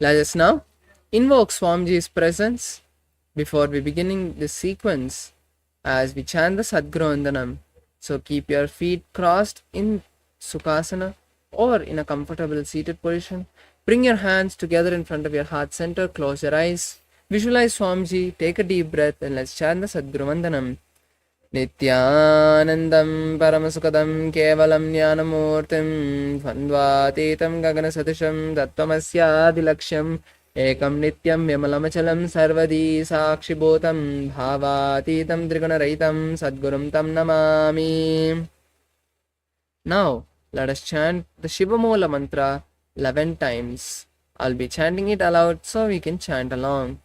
Let us now invoke Swamiji's presence before we beginning this sequence as we chant the Sadguru Vandanam. So keep your feet crossed in Sukhasana or in a comfortable seated position. Bring your hands together in front of your heart center. Close your eyes. Visualize Swamiji. Take a deep breath and let's chant the Sadguru Vandanam. Nithyanandam Paramasukadam Kevalam Jnanamurtim Dvandvatītam Gaganasatisham Tattvamasya Ekam Nityam Vimalamachalam Sarvadi Sakshibhutam Bhavatītam Trigunaraitam Sadgurum Tam Namami. Now, let us chant the Shivamola mantra 11 times. I'll be chanting it aloud so we can chant along.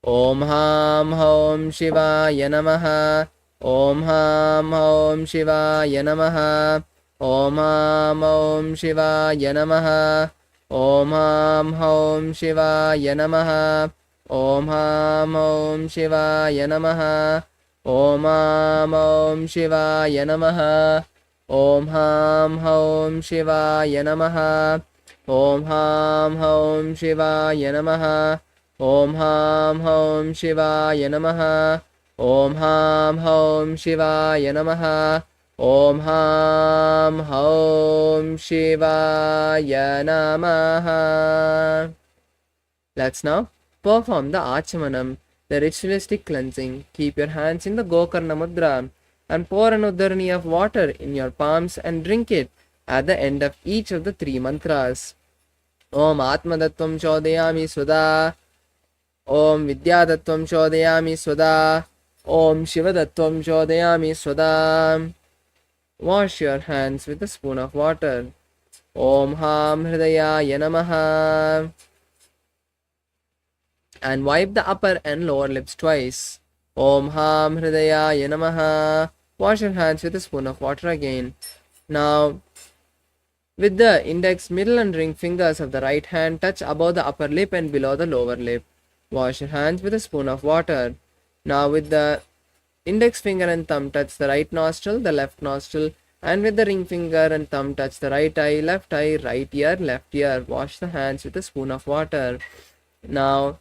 Om Ham Om Shivaya Namaha. Om Ham Om Shivaya Namaha. Om Ham Om Shivaya Namaha. Om Ham Om Shivaya Namaha. Om Ham Om Shivaya Namaha. Om Ham Om Shivaya Namaha. Om Ham Om Shivaya Namaha. Om Ham Om Shivaya Namaha. Om Ham Om Shivaya Namaha. Om Ham Om Shivaya Namaha. Om Ham Om Shivaya Namaha. Let's now perform the Achamanam, the ritualistic cleansing. Keep your hands in the Gokarna Mudra and pour an udharani of water in your palms and drink it at the end of each of the 3 mantras. Om Atmadattvam Chodayami Swada. Om Vidyadattvam Chodayami Swada. Om Shivadattvam Chodayami Swada. Wash your hands with a spoon of water. Om Ham Hridayaya Namaha. And wipe the upper and lower lips twice. Om Ham Hridayaya Namaha. Wash your hands with a spoon of water again. Now, with the index, middle and ring fingers of the right hand touch above the upper lip and below the lower lip. Wash your hands with a spoon of water. Now with the index finger and thumb touch the right nostril, the left nostril, and with the ring finger and thumb touch the right eye, right ear, left ear. Wash the hands with a spoon of water. Now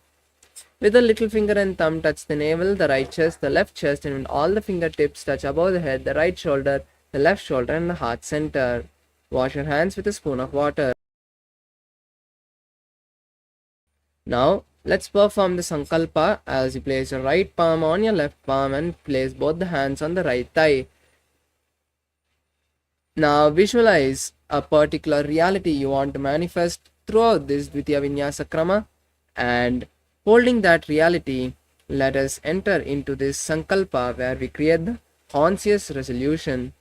with the little finger and thumb touch the navel, the right chest, the left chest, and with all the fingertips touch above the head, the right shoulder, the left shoulder, and the heart center. Wash your hands with a spoon of water. Now, let's perform the Sankalpa as you place your right palm on your left palm and place both the hands on the right thigh. Now, visualize a particular reality you want to manifest throughout this Dvitiya Vinyasa Krama, and holding that reality, let us enter into this Sankalpa where we create the conscious resolution.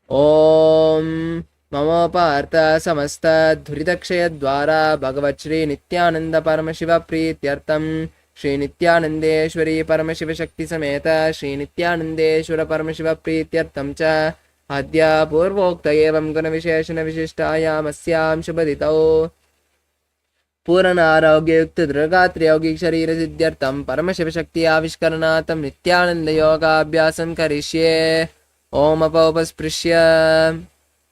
Om Mama Partha Samasta Dhuridakshaya Dwara Bhagavat Shri Nithyananda Paramashiva Prityartam Shri Nithyanandeshwari Paramashiva Shakti Sameta Shri Nithyanandeshwara Paramashiva Prityartam Cha Adya Purvokta Evam Guna Visheshana Vishishtayam Asyam Shubhaditao Puranarogya-yukta Dragatriya Yogic Sharira Siddhyartam Paramashiva Shakti Avishkaranatam Nithyananda Yoga Abhyasam Karishye. Om Apaupasprisya.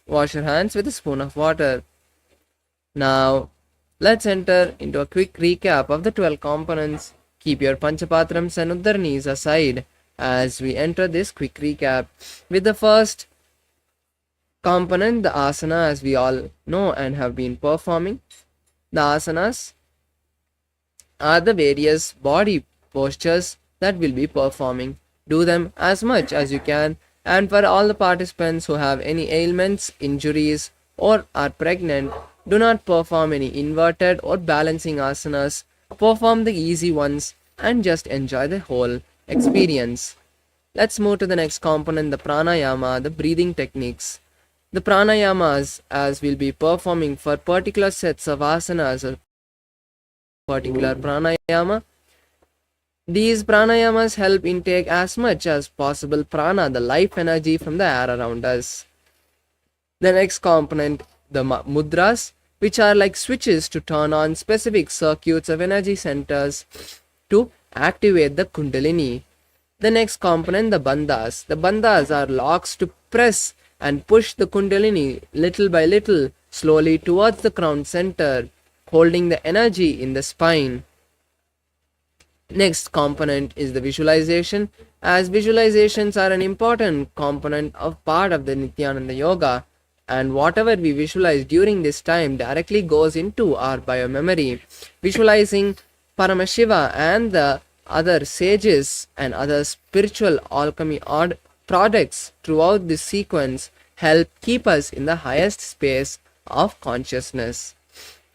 Wash your hands with a spoon of water. Now, let's enter into a quick recap of the 12 components. Keep your Panchapatrams and Uddaranis aside as we enter this quick recap. With the first component, the asana, as we all know and have been performing. The asanas are the various body postures that we'll be performing. Do them as much as you can. And for all the participants who have any ailments, injuries, or are pregnant, do not perform any inverted or balancing asanas. Perform the easy ones and just enjoy the whole experience. Let's move to the next component, the pranayama, the breathing techniques. The pranayamas, as we'll be performing for particular sets of asanas, a particular pranayama. These pranayamas help intake as much as possible prana, the life energy from the air around us. The next component, the mudras, which are like switches to turn on specific circuits of energy centers to activate the kundalini. The next component, the bandhas. The bandhas are locks to press and push the kundalini little by little, slowly towards the crown center. holding the energy in the spine. Next component is the visualization, as visualizations are an important component of part of the Nithyananda Yoga, and whatever we visualize during this time directly goes into our biomemory. Visualizing Paramashiva and the other sages and other spiritual alchemy products throughout this sequence help keep us in the highest space of consciousness.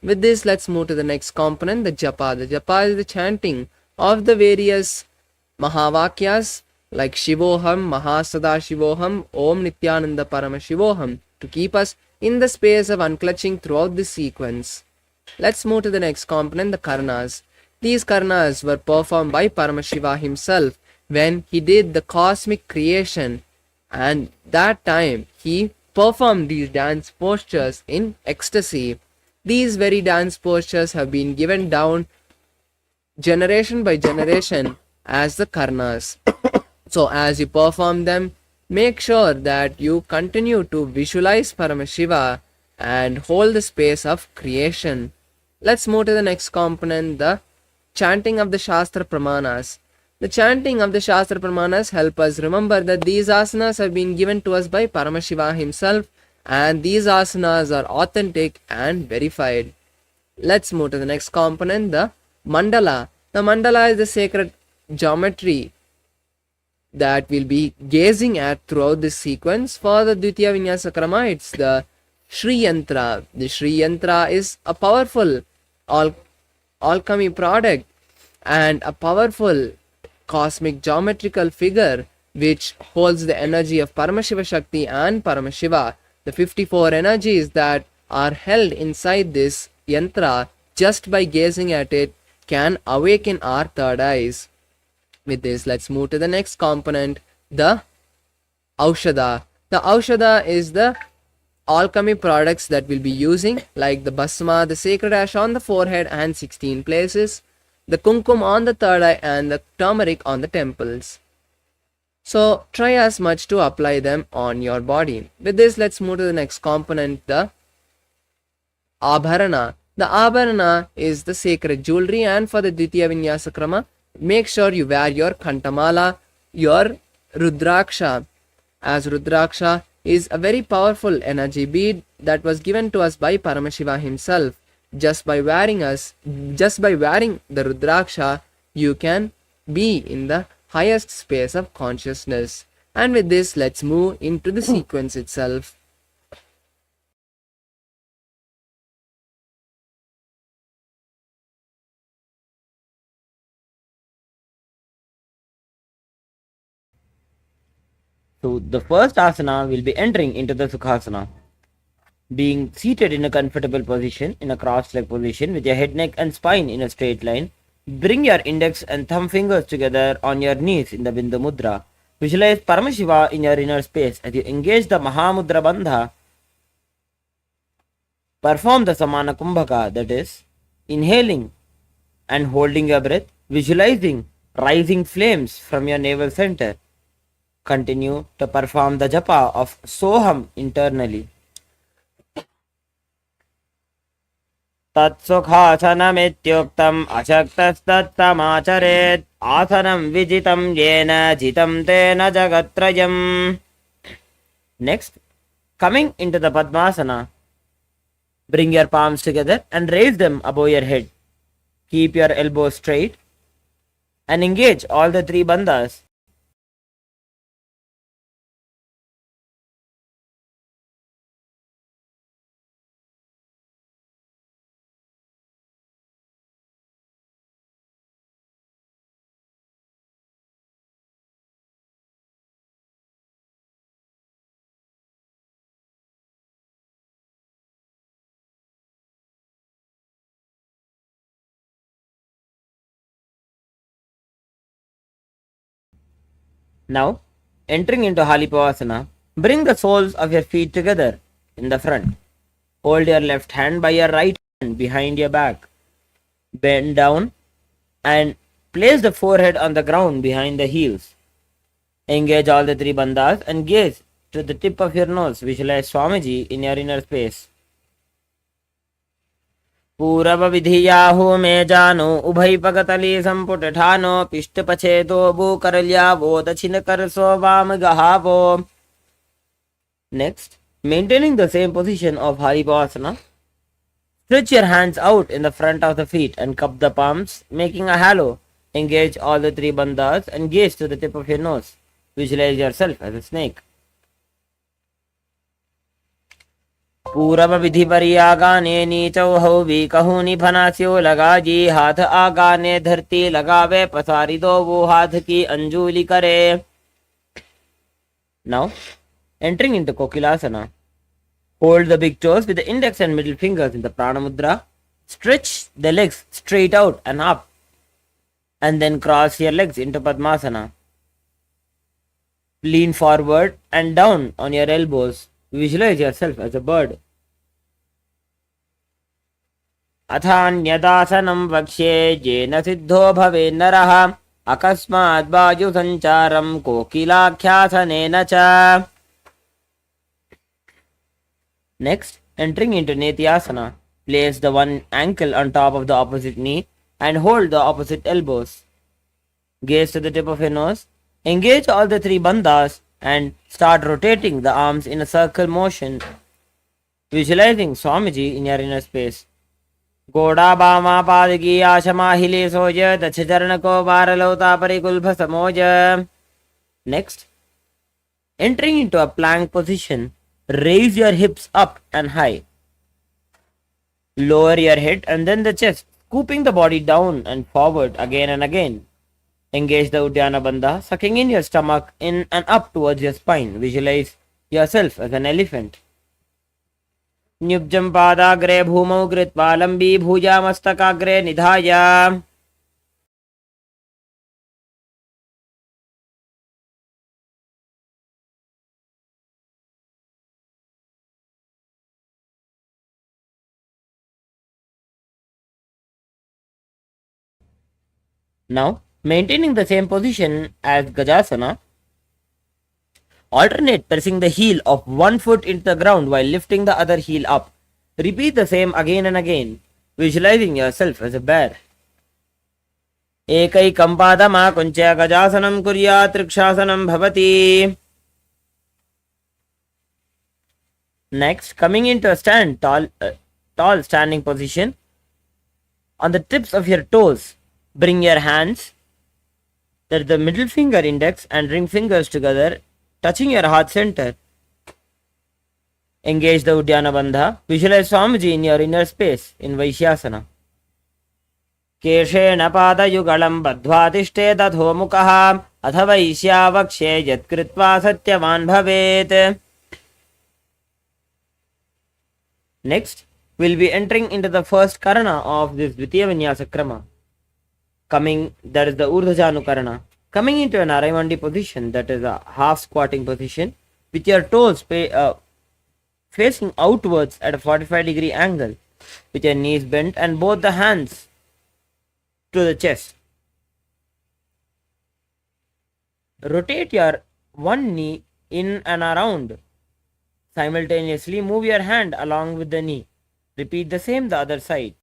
With this, let's move to the next component, the japa. The japa is the chanting of the various Mahavakyas like Shivoham, Mahasada-shivoham, Om Nithyananda Paramashivoham to keep us in the space of unclutching throughout this sequence. Let's move to the next component, the Karnas. These Karnas were performed by Paramashiva himself when he did the cosmic creation, and that time he performed these dance postures in ecstasy. These very dance postures have been given down generation by generation as the Karnas. So as you perform them, make sure that you continue to visualize Paramashiva and hold the space of creation. Let's move to the next component, the chanting of the Shastra Pramanas. The chanting of the Shastra Pramanas help us remember that these asanas have been given to us by Paramashiva himself, and these asanas are authentic and verified. Let's move to the next component, the mandala. The mandala is the sacred geometry that we'll be gazing at throughout this sequence. For the Dvitiya Vinyasa Krama, it's the Shri Yantra. The Shri Yantra is a powerful alchemy product and a powerful cosmic geometrical figure which holds the energy of Paramashiva Shakti and Paramashiva. The 54 energies that are held inside this yantra, just by gazing at it, can awaken our third eyes. With this, let's move to the next component, the Aushadha. The Aushadha is the alchemy products that we'll be using, like the Bhasma, the sacred ash on the forehead and 16 places, the Kumkum on the third eye, and the turmeric on the temples. So try as much to apply them on your body. With this, let's move to the next component, the Abharana. The Abharana is the sacred jewelry, and for the Dvitiya Vinyasa Krama, make sure you wear your Kantamala, your Rudraksha, as Rudraksha is a very powerful energy bead that was given to us by Paramashiva himself. Just by wearing the Rudraksha, you can be in the highest space of consciousness. And with this, let's move into the sequence itself. So the first asana will be entering into the Sukhasana. Being seated in a comfortable position, in a cross-leg position with your head, neck and spine in a straight line, bring your index and thumb fingers together on your knees in the Bindu Mudra. Visualize Paramashiva in your inner space. As you engage the Mahamudra Bandha, perform the Samana Kumbhaka, that is, inhaling and holding your breath, visualizing rising flames from your navel center. Continue to perform the japa of Soham internally. Tatsukhasanamityuktam ashaktastatamacharet asanam vijitam yena jitam tena jagatrayam. Next, coming into the Padmasana, bring your palms together and raise them above your head. Keep your elbows straight and engage all the three bandhas. Now, entering into Halipavasana, bring the soles of your feet together in the front. Hold your left hand by your right hand behind your back. Bend down and place the forehead on the ground behind the heels. Engage all the three bandhas and gaze to the tip of your nose. Visualize Swamiji in your inner space. पूरव विधियाहु में जानो उभय पगतली संपुट ठानो पिष्ट पछे तो बो कर लिया वो दक्षिण कर सो वाम गहावो. Next, maintaining the same position of Haripasana, stretch your hands out in the front of the feet and cup the palms, making a halo. Engage all the three bandhas and gaze to the tip of your nose. Visualize yourself as a snake. पूरब विधि परि आगाने नीचौ हौ भी कहूँ निफनास्यो लगा जी हाथ आगाने धरती लगावे पसारी दो वो हाथ की अंजुली करे. Now, entering into Kokilasana, hold the big toes with the index and middle fingers in the Prana Mudra. Stretch the legs straight out and up, and then cross your legs into Padmasana. Lean forward and down on your elbows. Visualize yourself as a bird. अथान्यदासनं वक्ष्ये येन सिद्धो भवे नरः अकस्मात् वायु संचारं कोकिलाख्यासनेन च. Next, entering into Nithyananda, place the one ankle on top of the opposite knee and hold the opposite elbows. Gaze to the tip of your nose. Engage all the three bandhas and start rotating the arms in a circle motion, visualizing Swamiji in your inner space. Goda Bama Padagi Ashama Hile Soja Dacharanako Varalota Parikulbha Samoja. Next, entering into a plank position, raise your hips up and high. Lower your head and then the chest, scooping the body down and forward again and again. Engage the Uddiyana Bandha, sucking in your stomach in and up towards your spine. Visualize yourself as an elephant. Nyubjam Padagre Bhumau Gritva Lambi Bhuja Mastakagre Nidhaya. Now, maintaining the same position as Gajasana, alternate pressing the heel of one foot into the ground while lifting the other heel up. Repeat the same again and again, visualizing yourself as a bear. Ekaikam padama kuncha Gajasanam kuryat trikshasanam bhavati. Next, coming into a tall standing position, on the tips of your toes, bring your hands, that the middle finger, index and ring fingers together, touching your heart center. Engage the Uddiyana Bandha. Visualize Swamiji in your inner space in Vaishyasana. Keshena pada yugalam badhvatishte dadho mukaha atha vaishya vakshe yat kritva satyavan bhavet. Next, we'll be entering into the first karana of this Dvitiya Vinyasa Krama. That is the Urdhva Karana. Coming into an Araivandi position, that is a half squatting position, with your toes facing outwards at a 45-degree angle, with your knees bent and both the hands to the chest. Rotate your one knee in and around. Simultaneously move your hand along with the knee. Repeat the same the other side.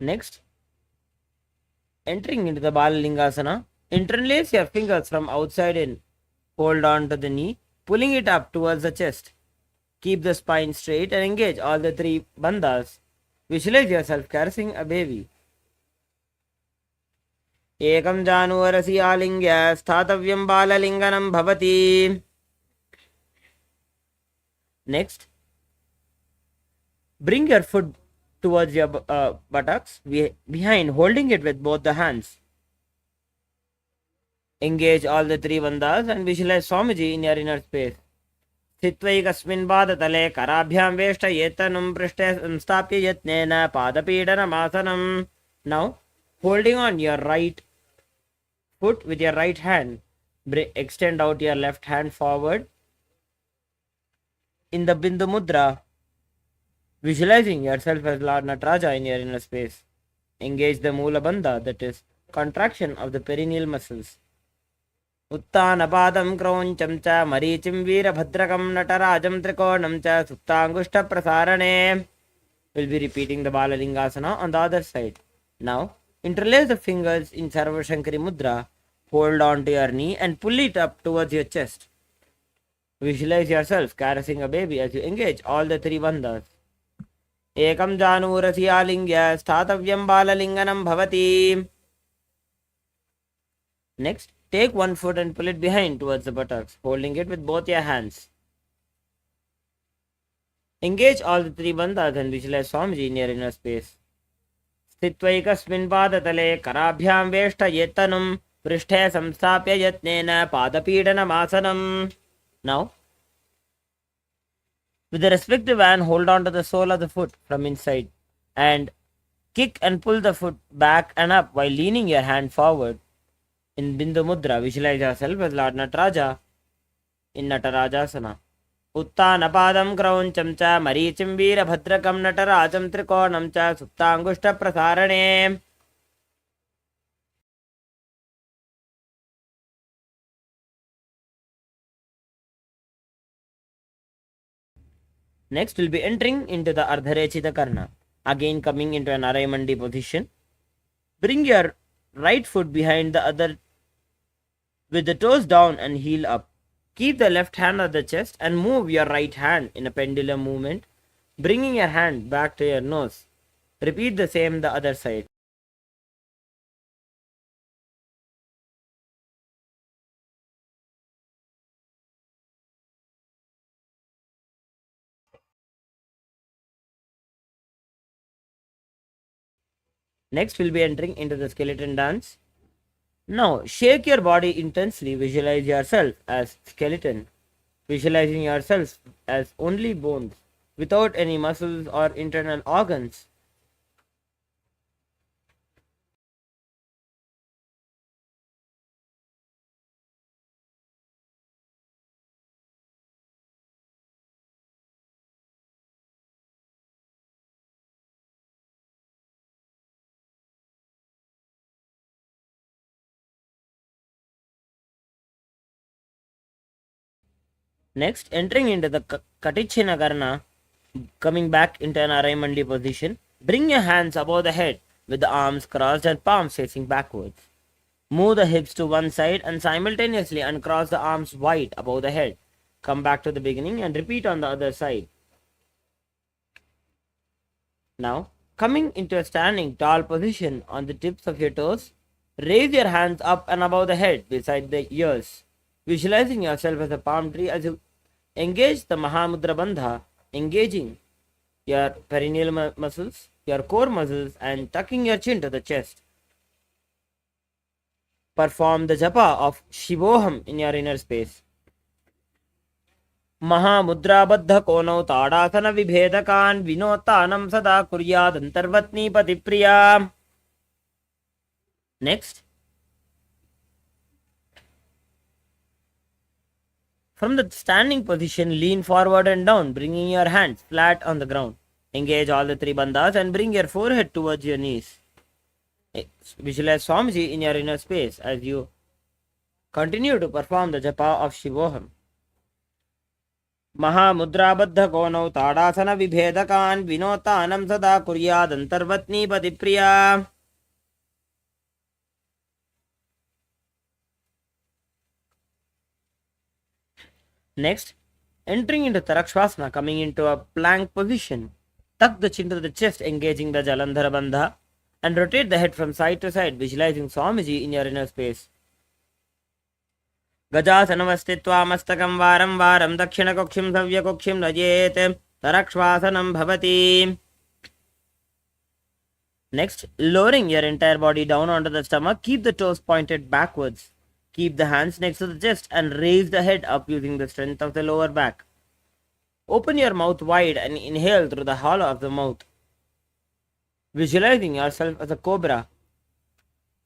Next, entering into the Balalingasana, interlace your fingers from outside in. Hold on to the knee, pulling it up towards the chest. Keep the spine straight and engage all the three bandhas. Visualize yourself caressing a baby. Ekam januvarasi alingya sthatavyam balalinganam bhavati. Next, bring your foot towards your buttocks behind, holding it with both the hands. Engage all the three bandhas and visualize Swamiji in your inner space. Sthitvaikasmin padatale karabhyam veshtayetanam prishte samstapya yatnena padapidanamasana. Now, holding on your right foot with your right hand, extend out your left hand forward. in the Bindu Mudra, visualizing yourself as Lord Nataraja in your inner space. Engage the Mula Bandha, that is, contraction of the perineal muscles. Uttanapadam Krauncham cha Marichim Veerabhadrakam Natarajam Trikonam cha Suptangushta Prasarane. We'll be repeating the Balalingasana on the other side. Now, interlace the fingers in Sarva Shankari Mudra, hold on to your knee and pull it up towards your chest. Visualize yourself caressing a baby as you engage all the three bandhas. Ekam janurasya lingya sthatavyam balalinganam bhavati. Next, take one foot and pull it behind towards the buttocks, holding it with both your hands. Engage all the three bandhas and visualize Swamiji in your inner space. Sthitvaikasmin padatale karabhyam veshta yetanum prishthe samstapya yatnena padapidanam asanam. Now, with the respective hand, hold on to the sole of the foot from inside and kick and pull the foot back and up while leaning your hand forward. In Bindu Mudra, visualize yourself as Lord Nataraja in Natarajasana. Uttanapadam Krauncham cha Marichim Veerabhadrakam Natarajam Trikonam cha Suptangushta Prasarane. Next, we'll be entering into the Ardharechita Karna. Again, coming into an Araimandi position. Bring your right foot behind the other with the toes down and heel up. Keep the left hand at the chest and move your right hand in a pendulum movement, bringing your hand back to your nose. Repeat the same the other side. Next, we'll be entering into the skeleton dance. Now, shake your body intensely. Visualize yourself as skeleton. Visualizing yourself as only bones, without any muscles or internal organs. Next, entering into the Katichina Karna, coming back into an Araimandi position, bring your hands above the head with the arms crossed and palms facing backwards. Move the hips to one side and simultaneously uncross the arms wide above the head. Come back to the beginning and repeat on the other side. Now, coming into a standing tall position on the tips of your toes, raise your hands up and above the head beside the ears. Visualizing yourself as a palm tree as you engage the Mahamudra Bandha, engaging your perineal muscles, your core muscles, and tucking your chin to the chest. Perform the japa of Shivoham in your inner space. Mahamudra Baddha Kono Tadasana Vibhedakan Vinotanam Sada Kuryad Antarvatni Patipriya. Next, from the standing position, lean forward and down, bringing your hands flat on the ground. Engage all the three bandhas and bring your forehead towards your knees. Visualize Swamiji in your inner space as you continue to perform the japa of Shivoham. Mahamudra Baddha Kono Tadasana Vibhedakan Vinotanam Sada Kuryad Antarvatni Patipriya. Next, entering into Tarakshvasana, coming into a plank position. Tuck the chin to the chest, engaging the Jalandhara Bandha, and rotate the head from side to side, visualizing Swamiji in your inner space. Gajasanavastitva mastakam varam varam dakshina kokshim savya kokshim najet Tarakshvasanam bhavati. Next, lowering your entire body down onto the stomach, keep the toes pointed backwards. Keep the hands next to the chest and raise the head up using the strength of the lower back. Open your mouth wide and inhale through the hollow of the mouth. Visualizing yourself as a cobra.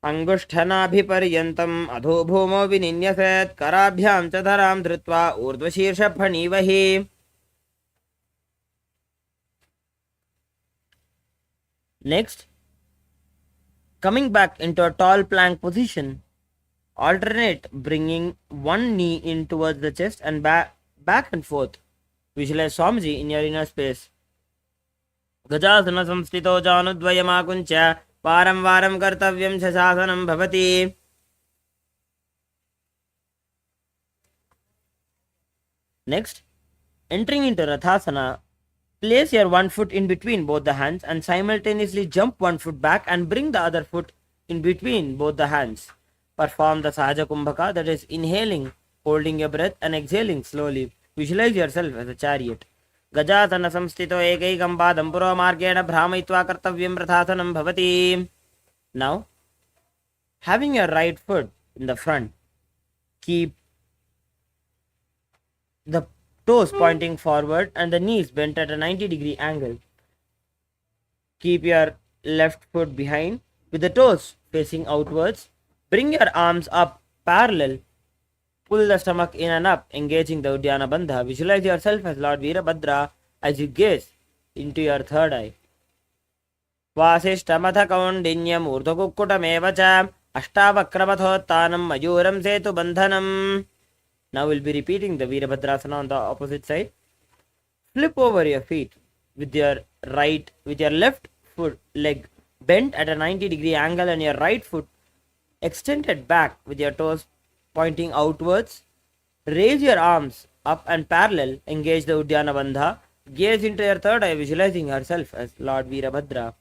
Angushthanabhiparyantam adho bhomo vininyaset karabhyam chadharam dhritva urdvashirsha phanivahi. Next, coming back into a tall plank position, alternate bringing one knee in towards the chest and back and forth. Visualize Swamiji in your inner space. गजासන संस्थितो जानुद्वयमाकुञ्च वारं वारं कर्तव्यं शशासनं भवति. Next, entering into Rathasana, place your one foot in between both the hands and simultaneously jump one foot back and bring the other foot in between both the hands. Perform the Sahaja Kumbhaka, that is inhaling, holding your breath and exhaling slowly. Visualize yourself as a chariot. गजासन संस्थितो एकैकं पादं पुरोमार्गेण भ्रामयित्वा कर्तव्यं रथासनं भवति. Now, having your right foot in the front, keep the toes pointing forward and the knees bent at a 90-degree angle. Keep your left foot behind with the toes facing outwards. Bring your arms up parallel. Pull the stomach in and up, engaging the Uddiyana Bandha. Visualize yourself as Lord Veerabhadra as you gaze into your third eye. Vasishtamata kaundinyam urdhakukkutameva cha ashtavakramathotthanam mayuram setu bandhanam. Now we'll be repeating the Veerabhadrasana on the opposite side. Flip over your feet with your left foot leg bent at a 90-degree angle and your right foot extended back with your toes pointing outwards. Raise your arms up and parallel. Engage the Uddiyana Bandha. Gaze into your third eye, visualizing yourself as Lord Veerabhadra.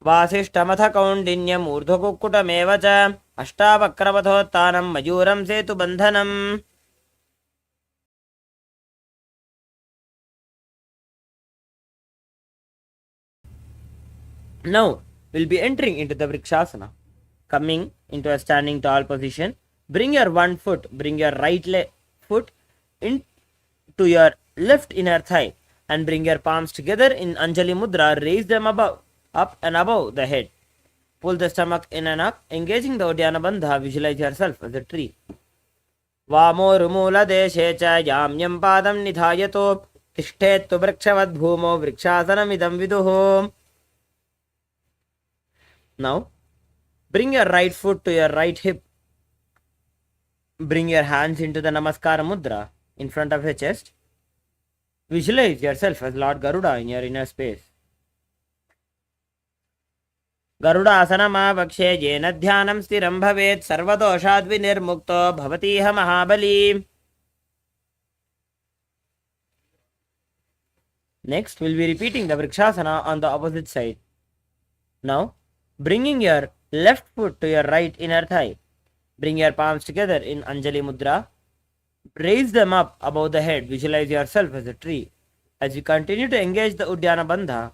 Vasishtamata kaundinyam urdhakukkutameva cha ashtavakramathotthanam mayuram setu bandhanam. Now, we'll be entering into the Vrikshasana. Coming into a standing tall position, bring your right foot into your left inner thigh and bring your palms together in Anjali Mudra. Raise them up and above the head. Pull the stomach in and up, engaging the Uddiyana Bandha. Visualize yourself as a tree. Vamo rumula deshe cha yamyam padam nidhayato tishtet tu vrikshavad bhumo vrikshasanam idam viduho. Now, bring your right foot to your right hip. Bring your hands into the Namaskara Mudra in front of your chest. Visualize yourself as Lord Garuda in your inner space. Garuda asana vakshe jena dhyanam stiram bhavet sarvadoshad vinirmukto bhavatiha mahabali. Next, we'll be repeating the Vrikshasana on the opposite side. Now, bringing your left foot to your right inner thigh. Bring your palms together in Anjali Mudra. Raise them up above the head. Visualize yourself as a tree. As you continue to engage the Uddiyana Bandha.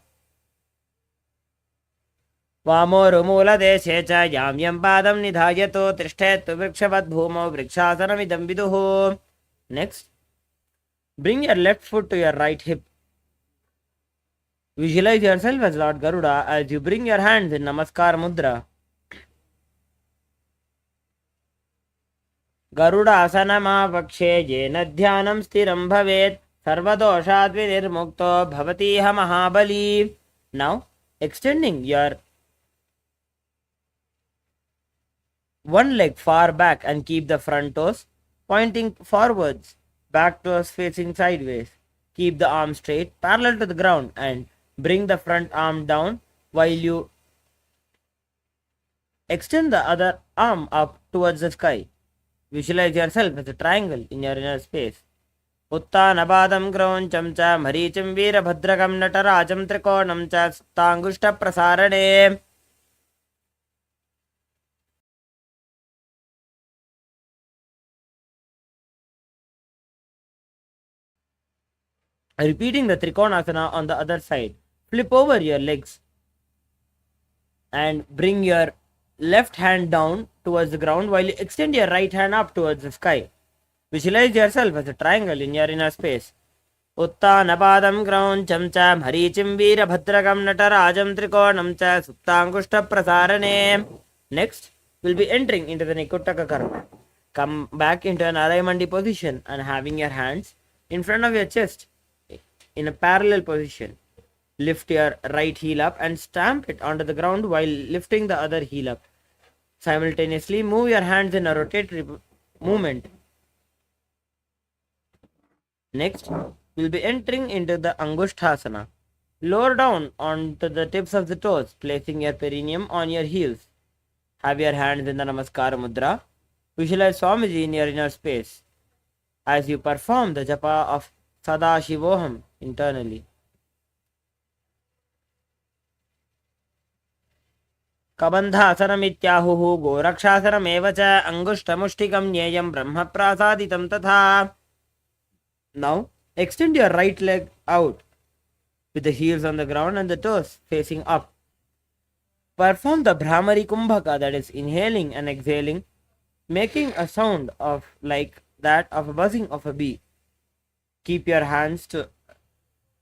Vamo rumula deshe cha yamyam padam nidhayato trishthet vrikshavad bhumo vrikshasanam idam viduho. Next, bring your left foot to your right hip. Visualize yourself as Lord Garuda as you bring your hands in Namaskar Mudra. Garuda asanama vakshe jena dhyanam stiram bhavet sarvadoshad vinirmukto bhavatiha mahabali. Now, extending your one leg far back and keep the front toes pointing forwards, back toes facing sideways. Keep the arm straight, parallel to the ground, and bring the front arm down while you extend the other arm up towards the sky. Visualize yourself as a triangle in your inner space. Uttanabadam grauncham cha maricham veerabhadrakam natarajam trikonam cha stangushta prasarane. Repeating the Trikonasana on the other side. Flip over your legs and bring your left hand down towards the ground while you extend your right hand up towards the sky. Visualize yourself as a triangle in your inner space. Uttanapadam grauncham cha marichim veerabhadrakam natarajam trikonam cha suptangushta prasarane. Next, we'll be entering into the Nikuttaka Karma. Come back into an Araimandi position and having your hands in front of your chest in a parallel position. Lift your right heel up and stamp it onto the ground while lifting the other heel up. Simultaneously, move your hands in a rotatory movement. Next, we'll be entering into the Angushthasana. Lower down onto the tips of the toes, placing your perineum on your heels. Have your hands in the Namaskara Mudra. Visualize Swamiji in your inner space as you perform the japa of Sadashivoham internally. कबन्धासनमित्याहुः गोरक्षासनमेव च अङ्गुष्ठमुष्टिकं ज्ञेयं ब्रह्मप्रासादितं तथा. Now, extend your right leg out with the heels on the ground and the toes facing up. Perform the Brahmari Kumbhaka, that is inhaling and exhaling, making a sound of like that of a buzzing of a bee. Keep your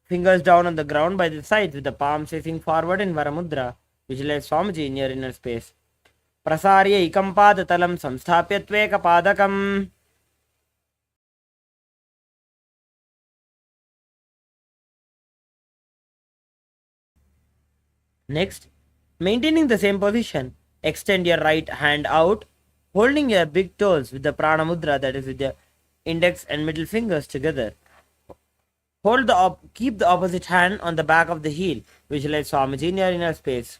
fingers down on the ground by the sides with the palms facing forward in Varamudra. Visualize Swamiji in your inner space. Prasarya ikam padatalam samsthapya tveka padakam. Next, maintaining the same position, extend your right hand out, holding your big toes with the prana mudra, that is with the index and middle fingers together. Keep the opposite hand on the back of the heel. Visualize Swamiji in your inner space.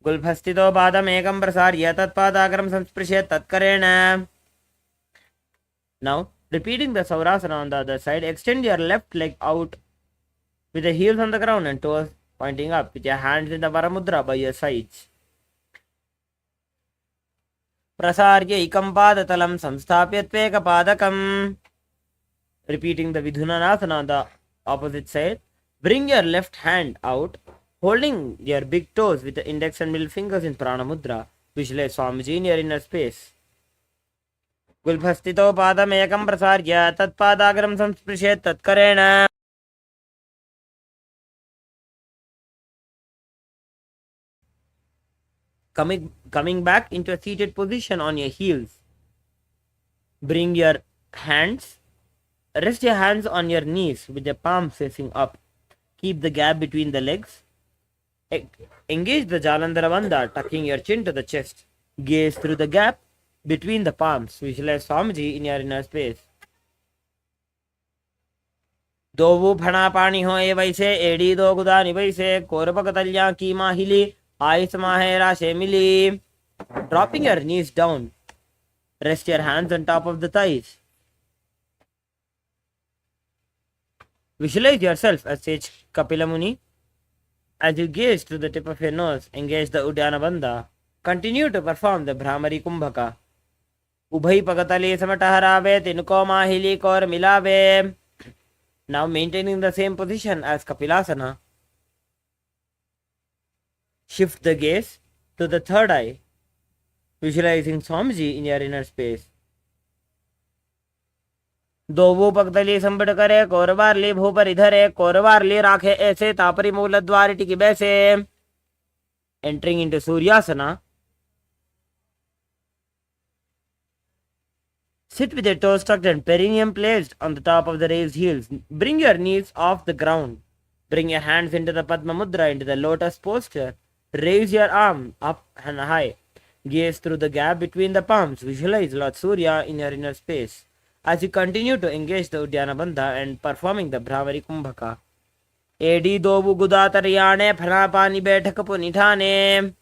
Gulbhastito padam ekam prasarya tatpadagram samsprishyat tatkarena. Now, repeating the Saurasana on the other side, extend your left leg out with the heels on the ground and toes pointing up with your hands in the Varamudra by your sides. Prasarya ikam padatalam samsthapya tveka padakam. Repeating the Vidhunanasana on the opposite side, bring your left hand out, holding your big toes with the index and middle fingers in Prana Mudra. Visualize Swamiji in your inner space. Gulbhastito padam ekam prasarya tatpadagram samsprishyat tatkarena. Coming back into a seated position on your heels. Bring your hands, rest your hands on your knees with the palms facing up. Keep the gap between the legs. Engage the Jalandhara Bandha, tucking your chin to the chest. Gaze through the gap between the palms. Visualize Swamiji in your inner space. दोवु फणा पानी हो ए वैसे एड़ी दो गुदा निवैसे कोरपक तल्या की माहिली ice माहे राशे मिली. Dropping your knees down. Rest your hands on top of the thighs. Visualize yourself as Sage Kapila Muni. As you gaze through the tip of your nose, engage the Uddiyana Bandha. Continue to perform the Brahmari Kumbhaka. Ubhai pagatali samataharaave tinko mahili kor milave. Now maintaining the same position as Kapilasana. Shift the gaze to the third eye, visualizing Swamiji in your inner space. दोवु पगतली संबड़ करे कोरवारली भूपर इधरे कोरवारली राखे ऐसे तापरी मूल द्वार टिकी बैसे. Entering into Suryasana. Sit with your toes tucked and perineum placed on the top of the raised heels. Bring your knees off the ground. Bring your hands into the Padma Mudra, into the lotus posture. Raise your arm up and high. Gaze through the gap between the palms. Visualize Lord Surya in your inner space. As you continue to engage the Uddiyana Bandha and performing the Brahmari Kumbhaka. Edi dovu gudatariyane phanapani bethakapu nithane.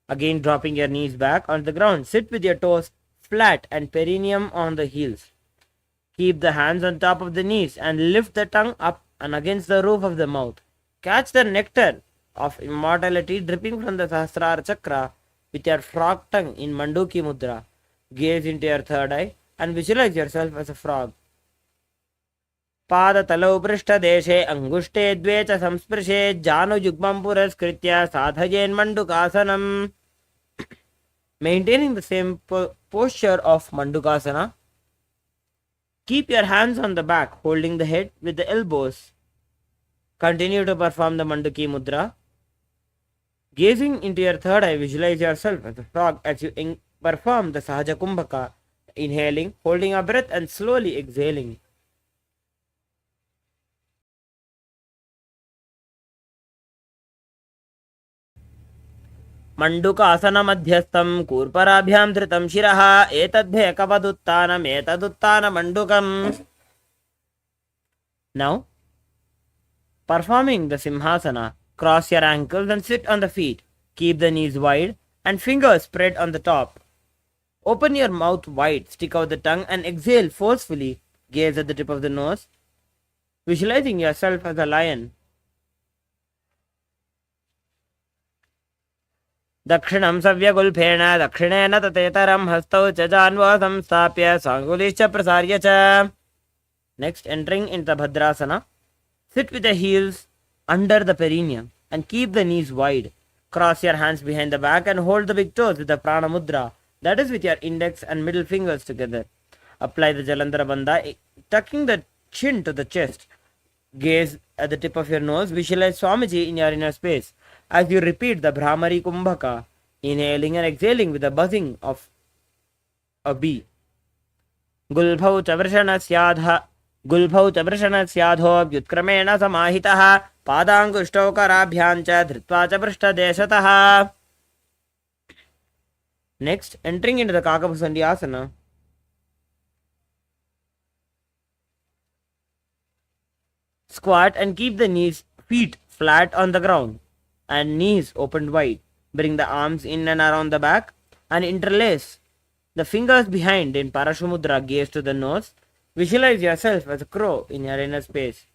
Again dropping your knees back on the ground. Sit with your toes flat and perineum on the heels. Keep the hands on top of the knees and lift the tongue up and against the roof of the mouth. Catch the nectar of immortality dripping from the Sahasrara Chakra with your frog tongue in Manduki Mudra. Gaze into your third eye and visualize yourself as a frog. पादतलौ पृष्ठदेशे अंगुष्ठे द्वे च संस्पृशे जानुयुग्मं पुरस्कृत्य साधयेन्मण्डुकासनम्. Maintaining the same posture of Mandukasana. Keep your hands on the back, holding the head with the elbows. Continue to perform the Manduki Mudra. Gazing into your third eye, visualize yourself as a frog as you perform the Sahaja Kumbhaka, inhaling, holding a breath and slowly exhaling. मण्डुकासनमध्यस्थं कूर्पराभ्यां धृतं शिरः एतद्धेकवदुत्थानमेतदुत्थानमण्डुकम्. Now, performing the Simhasana, cross your ankles and sit on the feet. Keep the knees wide and fingers spread on the top. Open your mouth wide, stick out the tongue and exhale forcefully. Gaze at the tip of the nose, visualizing yourself as a lion. दक्षिणं सव्यगुल्फेण दक्षिणेन ततेतरं हस्तौ च जान्वः संस्थाप्य साङ्गुलिश्च प्रसार्य च. Next, entering into Bhadrasana, sit with the heels under the perineum and keep the knees wide. Cross your hands behind the back and hold the big toes with the prana mudra, that is with your index and middle fingers together. Apply the Jalandhara Bandha, tucking the chin to the chest. Gaze at the tip of your nose, visualize Swamiji in your inner space as you repeat the Brahmari Kumbhaka, inhaling and exhaling with the buzzing of a bee. Gulbhau Chavrashanasyaadho Vyutkrameణ Samahitah Padanguštau Karabhyancha Dhritva cha Prishtadeshatah. Next, entering into the Kakapusandhyasana. Squat and keep the feet flat on the ground and knees opened wide. Bring the arms in and around the back and interlace the fingers behind in Parashumudra. Gaze to the nose. Visualize yourself as a crow in your inner space.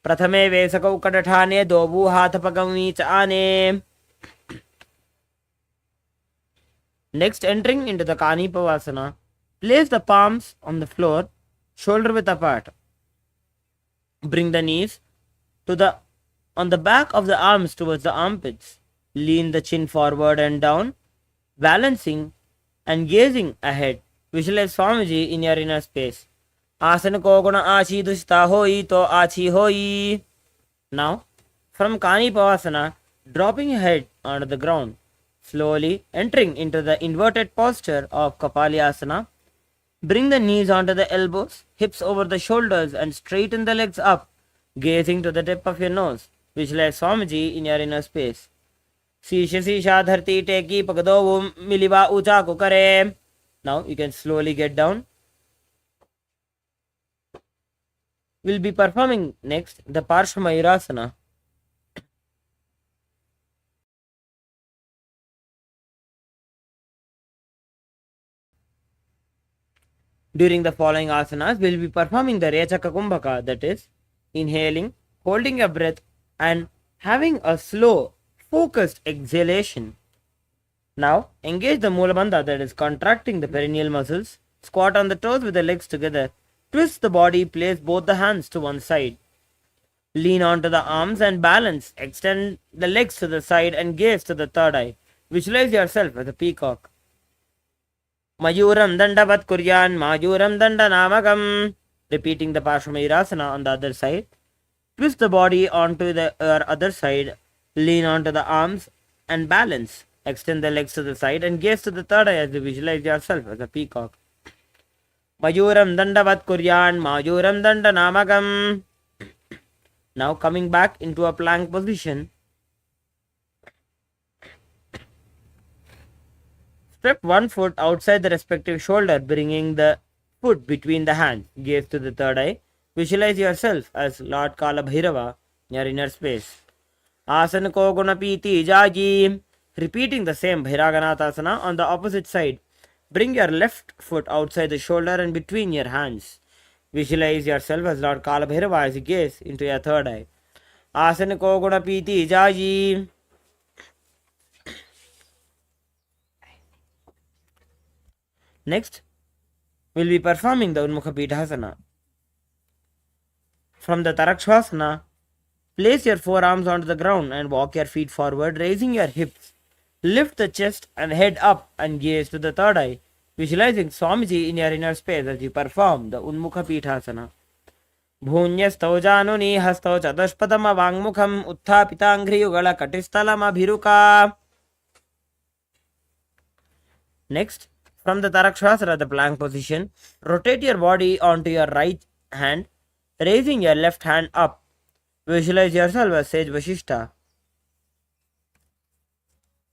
Prathame Vesakau Kadathane Dobu Hathapagami Chaane. Next, entering into the Kanipavasana, place the palms on the floor, shoulder width apart. Bring the knees on the back of the arms towards the armpits. Lean the chin forward and down, balancing and gazing ahead. Visualize Swamiji in your inner space. Asana ko guna achi dushta hoi to achi hoi. Now, from Kanipavasana, dropping your head onto the ground, slowly entering into the inverted posture of Kapalyasana. Bring the knees onto the elbows, hips over the shoulders and straighten the legs up, gazing to the tip of your nose. Visualize Swamiji in your inner space. Sisha Sisha Dharti Teki Pagadovu Miliva Ucha Kukare. Now you can slowly get down. We'll be performing next the Parshvamayurasana. During the following asanas, we'll be performing the Rechaka Kumbhaka, that is, inhaling, holding your breath, and having a slow, focused exhalation. Now, engage the Mula Bandha, that is, contracting the perineal muscles. Squat on the toes with the legs together. Twist the body, place both the hands to one side. Lean onto the arms and balance. Extend the legs to the side and gaze to the third eye. Visualize yourself as a peacock. Mayuram Dandavat Kuryan Mayuram Dandanamagam. Repeating the Parshvamayurasana on the other side. Twist the body onto the other side. Lean onto the arms and balance. Extend the legs to the side and gaze to the third eye as you visualize yourself as a peacock. Mayuram Dandavat Kuryan Mayuram Dandanamagam. Now coming back into a plank position. Step one foot outside the respective shoulder, bringing the foot between the hands. Gaze to the third eye. Visualize yourself as Lord Kala Bhairava in your inner space. Asana ko gunapiti jaji. Repeating the same Bhairaganathasana on the opposite side. Bring your left foot outside the shoulder and between your hands. Visualize yourself as Lord Kala Bhairava as you gaze into your third eye. Asana ko gunapiti jaji. Next, we'll be performing the Unmukha Pithasana. From the Tarakshvasana, place your forearms onto the ground and walk your feet forward, raising your hips. Lift the chest and head up and gaze to the third eye, visualizing Swamiji in your inner space as you perform the Unmukha Pithasana. Bhunyastau januni hastau chatushpadama vangmukham utthapitanghri yugala katistalama bhiruka. Next, from the Tarakshvasana, the plank position, rotate your body onto your right hand, raising your left hand up. Visualize yourself as Sage Vashishta.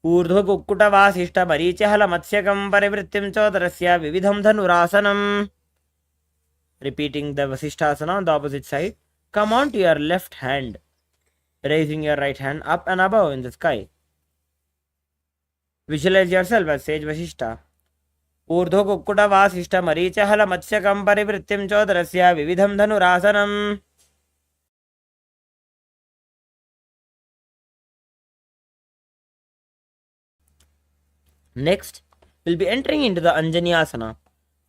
ऊर्ध्वकुक्कुटवासिष्ठमरीचिहलमत्स्यकं परिवृत्तिं चोदरस्य विविधं धनुरासनम्. Repeating the Vasishthasana on the opposite side. Come on to your left hand, raising your right hand up and above in the sky. Visualize yourself as sage Vasishtha. ऊर्ध्वकुक्कुटवासिष्ठमरीचिहलमत्स्यकं परिवृत्तिं चोदरस्य विविधं धनुरासनम्. Next, we'll be entering into the Anjaneyasana.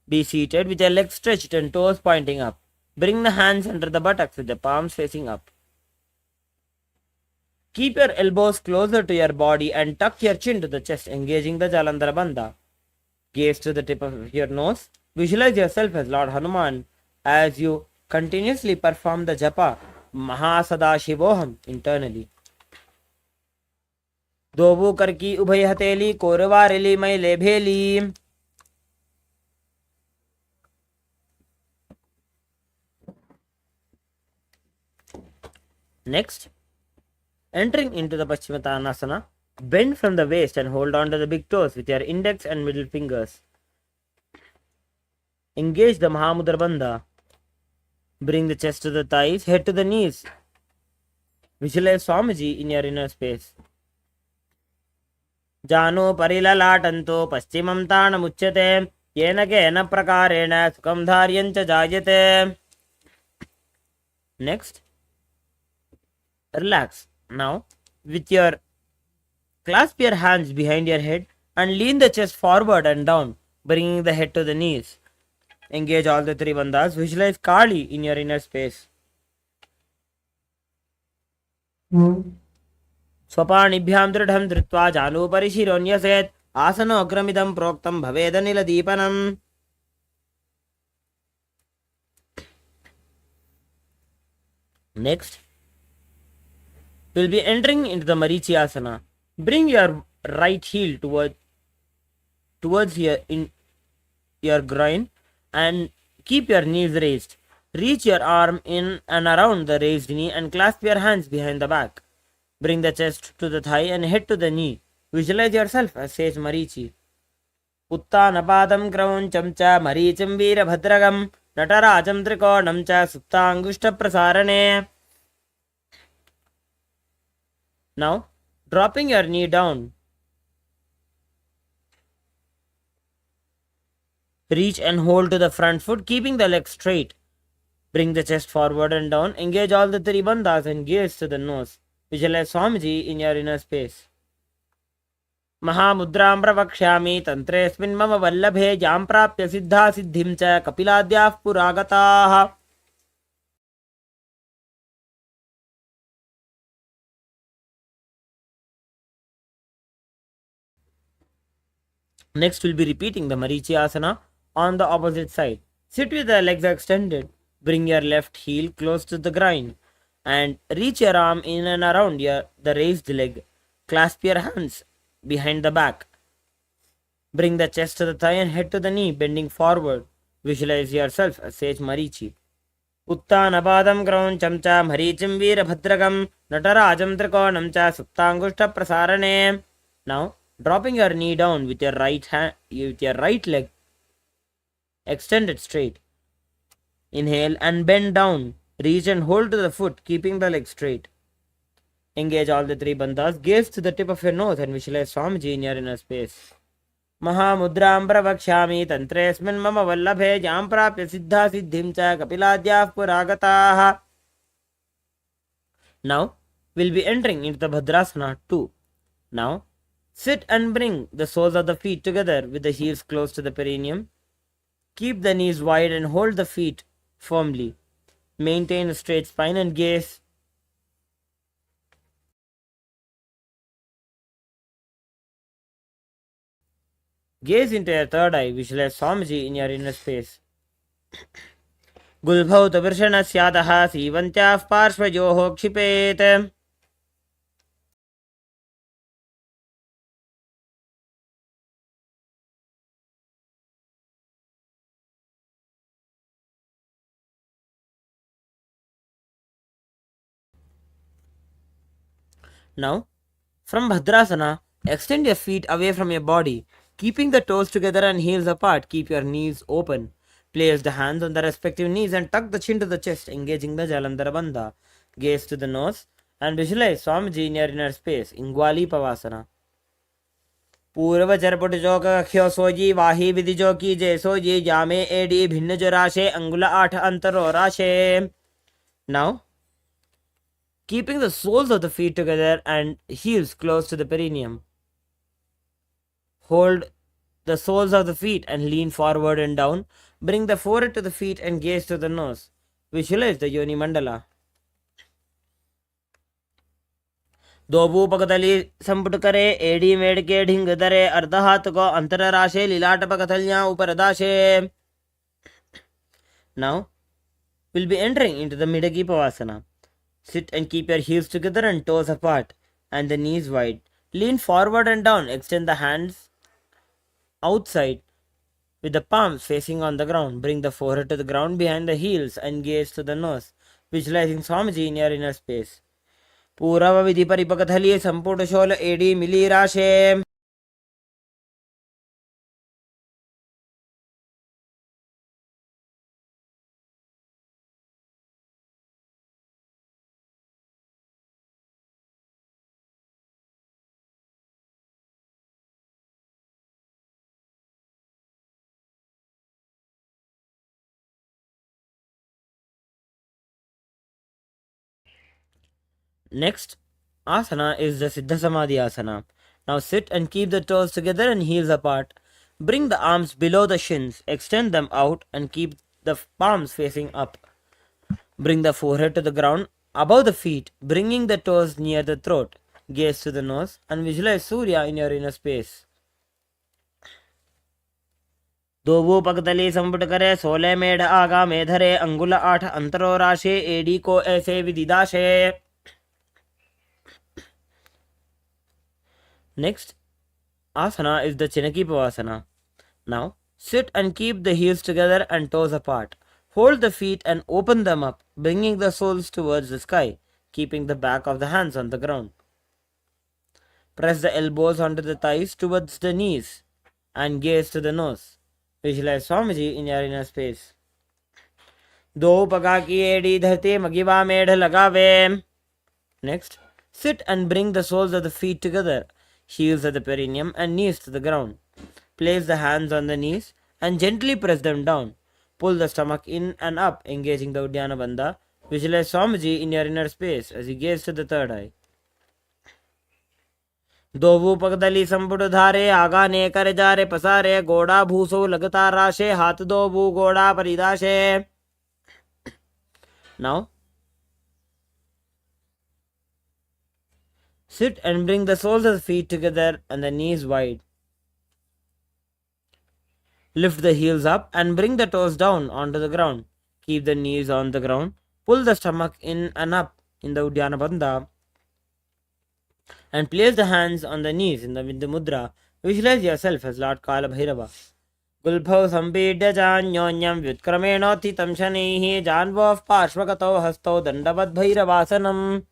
Be seated with your legs stretched and toes pointing up. Bring the hands under the buttocks with the palms facing up. Keep your elbows closer to your body and tuck your chin to the chest, engaging the Jalandhara Bandha. Gaze to the tip of your nose. Visualize yourself as Lord Hanuman as you continuously perform the japa Mahasadashivoham internally. दोबू करकी उभय हथेली कोरवारेली मैं लेभेली. Next, entering into the Paschimottanasana, bend from the waist and hold on to the big toes with your index and middle fingers. Engage the Mahamudra Bandha. Bring the chest to the thighs, head to the knees. Visualize Swamiji in your inner space. Jano parilalatanto paschimam tanamuchyate yena kena prakarena sukham dharyancha jayate. Next, relax. Now, with your clasp your hands behind your head and lean the chest forward and down, bringing the head to the knees. Engage all the three bandhas. Visualize Kali in your inner space. स्वपाणिभ्यां दृढं धृत्वा जानुपरि शिरोन्यसेत् आसनो अग्रमिदं प्रोक्तं भवेदनिलदीपनम्. Next, we'll be entering into the Marichyasana. Bring your right heel towards your groin and keep your knees raised. Reach your arm in and around the raised knee and clasp your hands behind the back. Bring the chest to the thigh and head to the knee. Visualize yourself as sage Marichi. Uttanapadam krauncham cha maricham veerabhadragam natarajam trikonam cha suptangushta prasarane. Now, dropping your knee down, reach and hold to the front foot, keeping the leg straight. Bring the chest forward and down. Engage all the three bandhas and gaze to the nose. Visualize Swamiji in your inner space. Mahamudram pravakshami tantresmin mama vallabhe jam prapya siddha siddhim cha kapiladyah puragataah. Next, we'll be repeating the Marichyasana on the opposite side. Sit with the legs extended. Bring your left heel close to the groin and reach your arm in and around the raised leg. Clasp your hands behind the back. Bring the chest to the thigh and head to the knee, bending forward. Visualize yourself as sage Marichi. Uttanapadam krauncham cha marichim veerabhadragam natarajam trikonam cha suptangushta prasarane. Now, dropping your knee down with your right leg extended straight. Inhale and bend down. Reach and hold to the foot, keeping the leg straight. Engage all the three bandhas. Gaze to the tip of your nose and visualize Swamiji in your inner space. Mahamudram pravakshami tantresmin mama vallabhe jam prapya siddha siddhim cha kapiladyah puragataah. Now, we'll be entering into the Bhadrasana 2. Now, sit and bring the soles of the feet together with the heels close to the perineum. Keep the knees wide and hold the feet firmly. Maintain a straight spine and gaze. Gaze into your third eye. Visualize Swamiji in your inner space. Gulbhau tavirshana syadaha sivantyah parshvayoho kshipet. Now, from Bhadrasana, Extend your feet away from your body, keeping the toes together and heels apart. Keep your knees open. Place the hands on the respective knees and tuck the chin to the chest, engaging the Jalandhara Bandha. Gaze to the nose and visualize Swamiji in your inner space. Ingwali Pavasana. पूर्व चरपुट जो कख्यो सोजी वाही विधि जो की जय सोजी जामे AD भिन्न जो राशे अंगुला 8 अंतरो राशे. Now, keeping the soles of the feet together and heels close to the perineum. Hold the soles of the feet and lean forward and down. Bring the forehead to the feet and gaze to the nose. Visualize the Yoni Mandala. दोबू पकतली संपुट करे AD made के ढिंग दरे अर्ध हाथ को अंतर राशे लीलाट पकथलियां ऊपर दाशे. Now we'll be entering into the Midagi Pavasana. Sit and keep your heels together and toes apart and the knees wide. Lean forward and down. Extend the hands outside with the palms facing on the ground. Bring the forehead to the ground behind the heels and gaze to the nose, visualizing Swamiji in your inner space. पूरव विधि परिपकथली संपुट शोल एडी मिली राशे. Next asana is the Siddha Samadhi asana. Now sit and keep the toes together and heels apart. Bring the arms below the shins, extend them out and keep the palms facing up. Bring the forehead to the ground above the feet, bringing the toes near the throat. Gaze to the nose and visualize Surya in your inner space. दोबू पकतली संपुट करे 16 मेढ़ आगा मेधरे अंगुल 8 अंतरो राशे AD को ऐसे विदिदाशे. Next asana is the Chinaki Pavasana. Now sit and keep the heels together and toes apart. Hold the feet and open them up, bringing the soles towards the sky, keeping the back of the hands on the ground. Press the elbows onto the thighs towards the knees and gaze to the nose. Visualize Swamiji in your inner space. दो पगा की एड़ी धरती मगिवा मेढ़ लगावे. Next, sit and bring the soles of the feet together, heels at the perineum and knees to the ground. Place the hands on the knees and gently press them down. Pull the stomach in and up, engaging the Uddiyana Bandha. Visualize Swamiji in your inner space as you gaze to the third eye. दोबू पगदली संपुट धारे आगा ने कर जारे पसारे गोड़ा भूसो लगता राशे हाथ दोबू गोड़ा परिदाशे. Now sit and bring the soles of the feet together and the knees wide. Lift the heels up and bring the toes down onto the ground. Keep the knees on the ground. Pull the stomach in and up in the Uddiyana Bandha. And place the hands on the knees in the Vidya Mudra. Visualize yourself as Lord Kala Bhairava. Gulbhav Sambidya Janyonyam Vyutkramenothitam Shanihi Janvav Parshvakato Hasto Dandavad Bhairavasanam.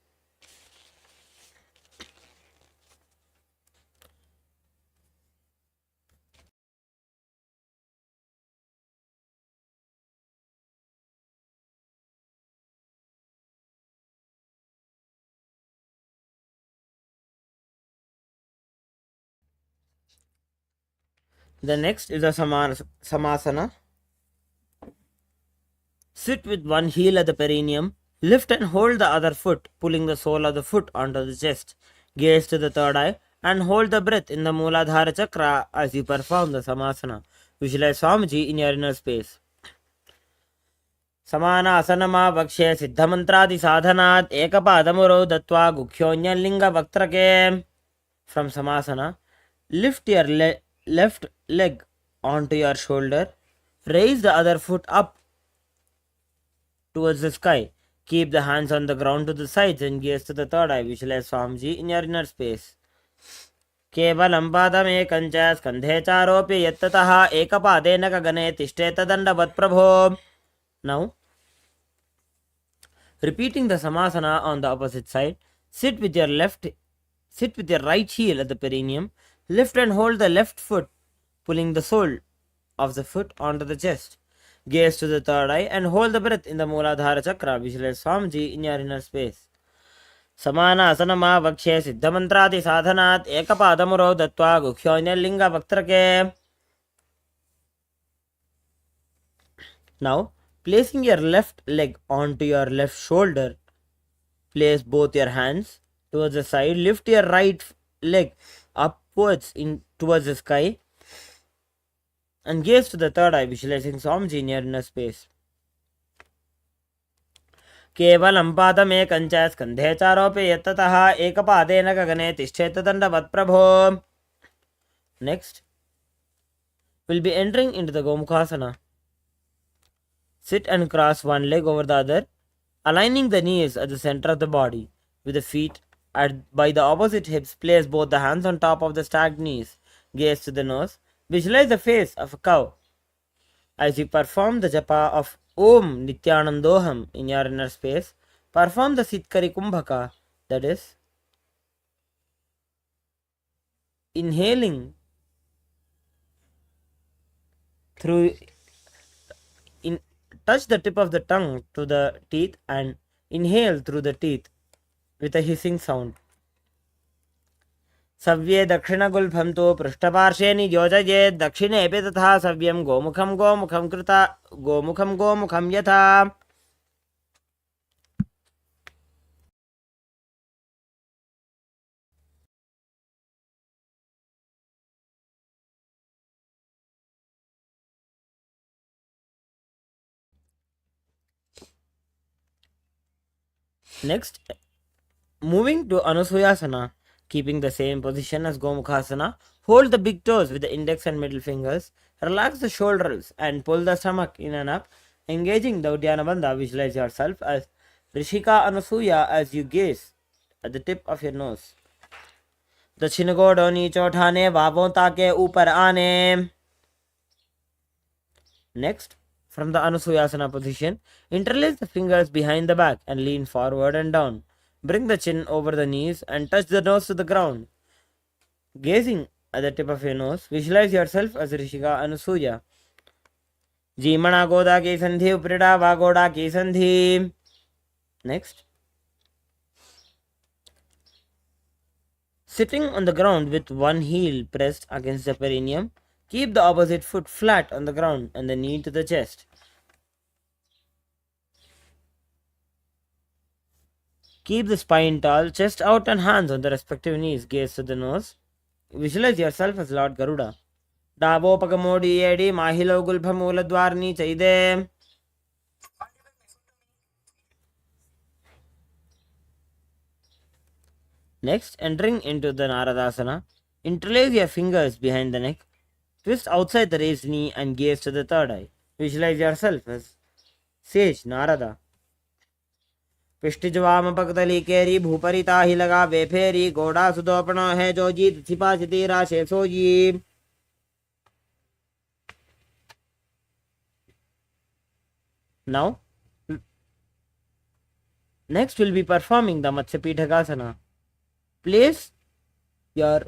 The next is a Samasana. Sit with one heel at the perineum. Lift and hold the other foot, pulling the sole of the foot onto the chest. Gaze to the third eye and hold the breath in the Mooladhara Chakra as you perform the Samasana. Visualize Swamiji in your inner space. Samana asanama vakshe siddha mantradi sadhanat ekapadamuro datva gukhyonya vaktrake. From Samasana, lift your left leg onto your shoulder. Raise the other foot up towards the sky. Keep the hands on the ground to the sides and gaze to the third eye. Visualize Swamiji in your inner space. केवलं पादमेकं च स्कन्धे चारोप्य यत्ततः एकपादेन गगने तिष्ठेत दण्डवत् प्रभो. Now, repeating the Samasana on the opposite side, sit with your left Sit with your right heel at the perineum. Lift and hold the left foot, pulling the sole of the foot onto the chest. Gaze to the third eye and hold the breath in the Mooladhara Chakra. Visualize Swamiji in your inner space. Samana asanama vakshe siddhamantrati sadhanat ekapadamuro dattva gukhyoinerlinga vaktrake. Now, placing your left leg onto your left shoulder, place both your hands towards the side. Lift your right leg upwards towards the sky and gaze to the third eye, visualizing Swamiji in your inner space. केवलं पादमेकञ्च स्कन्धे चारोपे यत्ततः एकपादेन गगने तिष्ठेत दण्डवत् प्रभो. Next, we'll be entering into the Gomukhasana. Sit and cross one leg over the other, aligning the knees at the center of the body. With the feet by the opposite hips, place both the hands on top of the stacked knees. Gaze to the nose. Visualize the face of a cow. As you perform the japa of Om Nithyanandoham in your inner space, perform the Sitkari Kumbhaka, that is, inhaling through touch the tip of the tongue to the teeth and inhale through the teeth with a hissing sound. सव्ये दक्षिणगुल्फं तु पृष्ठपार्श्वे नियोजयेत् दक्षिणेऽपि तथा सव्यं गोमुखं गोमुखं यथा. Next, moving to Anusuyasana. Keeping the same position as Gomukhasana, hold the big toes with the index and middle fingers. Relax the shoulders and pull the stomach in and up. Engaging the Uddiyana Bandha, visualize yourself as Rishika Anasuya as you gaze at the tip of your nose. दक्षिण गोडो नीचो उठाने बाबों ताके ऊपर आने. Next, from the Anusuyasana position, interlace the fingers behind the back and lean forward and down. Bring the chin over the knees and touch the nose to the ground. Gazing at the tip of your nose, visualize yourself as Rishika Anusuya. Jimana Goda ki sandhi uprida vagoda ki sandhi. Next, sitting on the ground with one heel pressed against the perineum, keep the opposite foot flat on the ground and the knee to the chest. Keep the spine tall, chest out and hands on the respective knees. Gaze to the nose. Visualize yourself as Lord Garuda. Dabo pagamodi edi mahilo gulphamula dwarni chaide. Next, entering into the Naradasana, interlace your fingers behind the neck. Twist outside the raised knee and gaze to the third eye. Visualize yourself as Sage Narada. पिष्टिजवाम पकतली केरी भूपरिता ही लगा बेफेरी घोड़ा सुदोपना है जो जीत छिपा चितीरा शेषो जी. Now, next we'll be performing the Matsya Pitakasana. Place your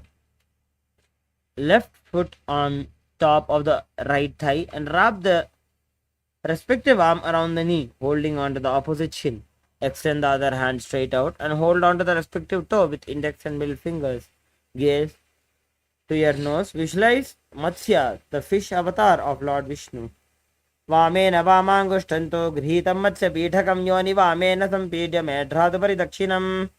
left foot on top of the right thigh and wrap the respective arm around the knee, holding on to the opposite shin. Extend the other hand straight out and hold on to the respective toe with index and middle fingers. Gaze to your nose. Visualize Matsya, the fish avatar of Lord Vishnu. Vamena vamangushtanto grihitam Matsya Pitakam yoni vamena sampidya medhradupari dakshinam.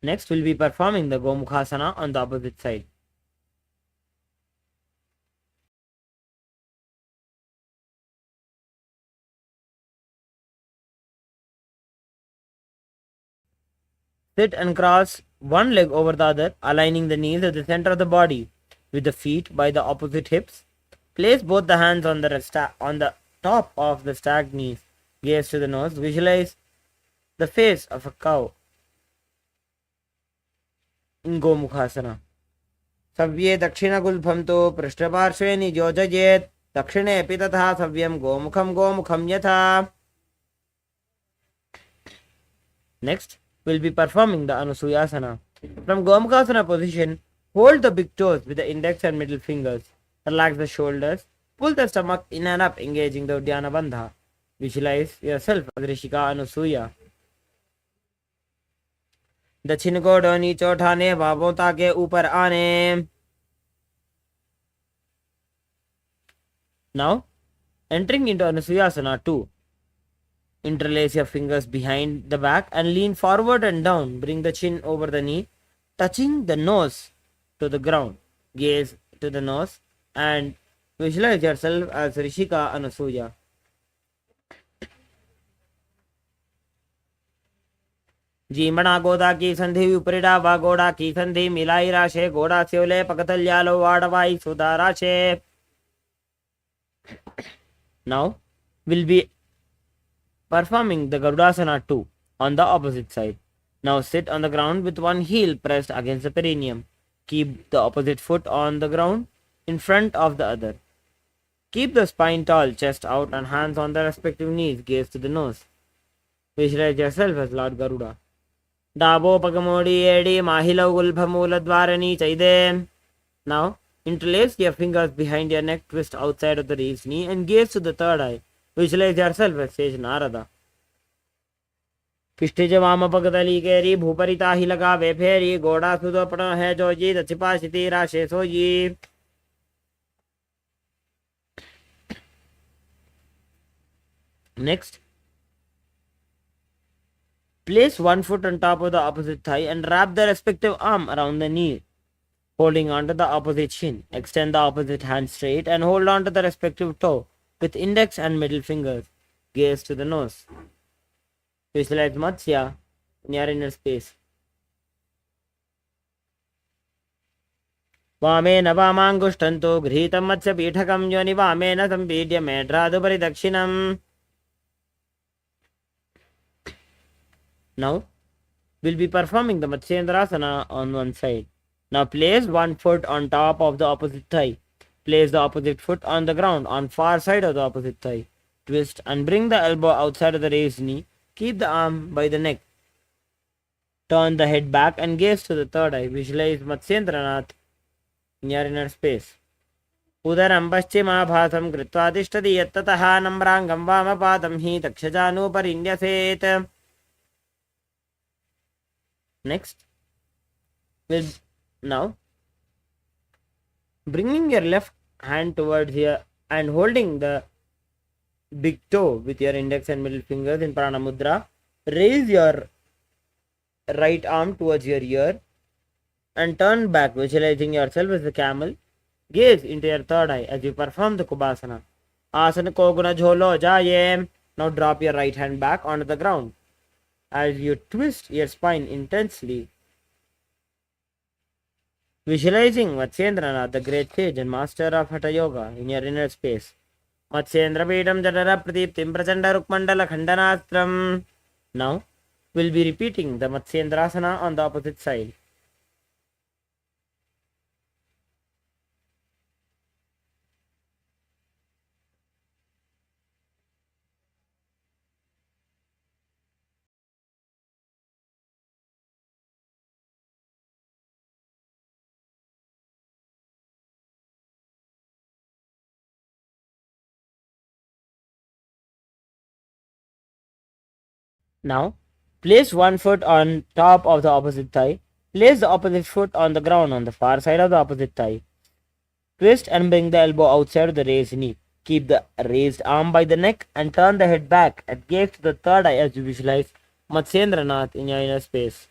Next, we'll be performing the Gomukhasana on the opposite side. Sit and cross one leg over the other, aligning the knees at the center of the body. With the feet by the opposite hips, place both the hands on the top of the stacked knees. Gaze to the nose. Visualize the face of a cow. in Gomukhasana. Savye Dakshina Gulbham to Prishtaparshve Nijojajet. Dakshine Pitatha Savyam Gomukham Yatha. Next, we'll be performing the Anusuyasana. From Gomukhasana position, hold the big toes with the index and middle fingers. Relax the shoulders. Pull the stomach in and up, engaging the Uddiyana Bandha. Visualize yourself as Rishika Anusuya. दक्षिण को नीचे उठाने बाबों ताके ऊपर आने. Now, entering into Anusuyasana 2. Interlace your fingers behind the back and lean forward and down. Bring the chin over the knee, touching the nose to the ground. Gaze to the nose and visualize yourself as Rishika Anusuya. जीमणा गोदा की संधि उपरिडा वा गोड़ा की संधि मिलाई राशे गोड़ा स्योले पकतल्यालो वाड़वाई सुधा राशे. Now we'll be performing the Garudasana 2 on the opposite side. Now sit on the ground with one heel pressed against the perineum. Keep the opposite foot on the ground in front of the other. Keep the spine tall, chest out and hands on the respective knees. Gaze to the nose. Visualize yourself as Lord Garuda. Dabo pagamodi edi mahila gulbhamula dwarani chaide. Now interlace your fingers behind your neck, twist outside of the raised knee and gaze to the third eye. Visualize yourself as Sage Narada. पिष्टिज वाम पगदली केरी भूपरिता ही लगा वे फेरी गोड़ा सुदोपण है जो जी दचिपा शिति राशे सो जी. Next, place one foot on top of the opposite thigh and wrap the respective arm around the knee, holding onto the opposite shin. Extend the opposite hand straight and hold on to the respective toe with index and middle fingers. Gaze to the nose. Visualize Matsya in your inner space. वामेन वामाङ्गुष्ठन्तो गृहीतं मत्स्यपीठकं योनि वामेन सम्पीड्य मेढ्रादुपरि दक्षिणम्. Now, we'll be performing the Matsyendrasana on one side. Now place one foot on top of the opposite thigh. Place the opposite foot on the ground on far side of the opposite thigh. Twist and bring the elbow outside of the raised knee. Keep the arm by the neck. Turn the head back and gaze to the third eye. Visualize Matsyendranath in your inner space. उदरं पश्चिमाभासं कृत्वा तिष्ठति यत्ततः नम्राङ्गं वामपादं हि दक्षजानुपरिन्यसेत्. Next, we'll now bringing your left hand towards here and holding the big toe with your index and middle fingers in Prana Mudra. Raise your right arm towards your ear and turn back, visualizing yourself as a camel. Gaze into your third eye as you perform the Kubasana. Asana ko guna jholo jaye. Now drop your right hand back onto the ground as you twist your spine intensely. Visualizing Matsyendranath, the great sage and master of Hatha Yoga, in your inner space. Matsyendra Vedam Jadara Pradiptim Prachanda Rukmandala Khandanastram. Now, we'll be repeating the Matsyendrasana on the opposite side. Now, place one foot on top of the opposite thigh. Place the opposite foot on the ground on the far side of the opposite thigh. Twist and bring the elbow outside of the raised knee. Keep the raised arm by the neck and turn the head back and gaze to the third eye as you visualize Matsyendranath in your inner space.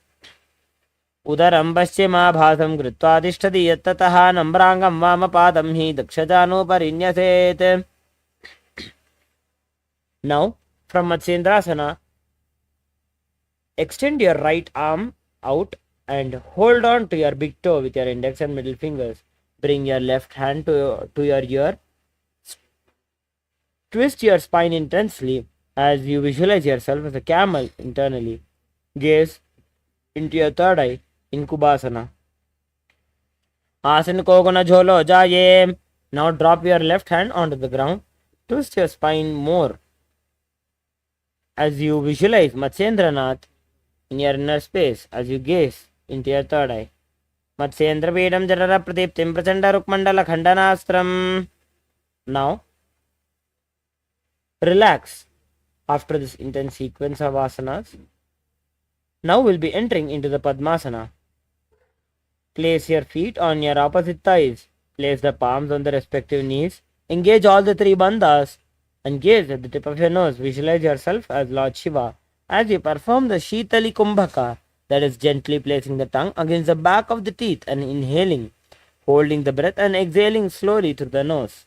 उदरं पश्चिमाभासं कृत्वा तिष्ठति यत्ततः नम्राङ्गं वामपादं हि दक्षजानुपरिन्यसेत्. Now, from Matsyendrasana, extend your right arm out and hold on to your big toe with your index and middle fingers. Bring your left hand to your ear. Twist your spine intensely as you visualize yourself as a camel internally. Gaze into your third eye in Kubasana. Asan ko guna jholo jaye. Now drop your left hand onto the ground. Twist your spine more as you visualize Matsyendranath in your inner space as you gaze into your third eye. Matsyendra Vedam Jarara Pradiptim Prachanda Rukmandala Khandanastram. Now relax after this intense sequence of asanas. Now we'll be entering into the Padmasana. Place your feet on your opposite thighs. Place the palms on the respective knees. Engage all the three bandhas and gaze at the tip of your nose. Visualize yourself as Lord Shiva as you perform the Shitali Kumbhaka, that is gently placing the tongue against the back of the teeth and inhaling, holding the breath and exhaling slowly through the nose.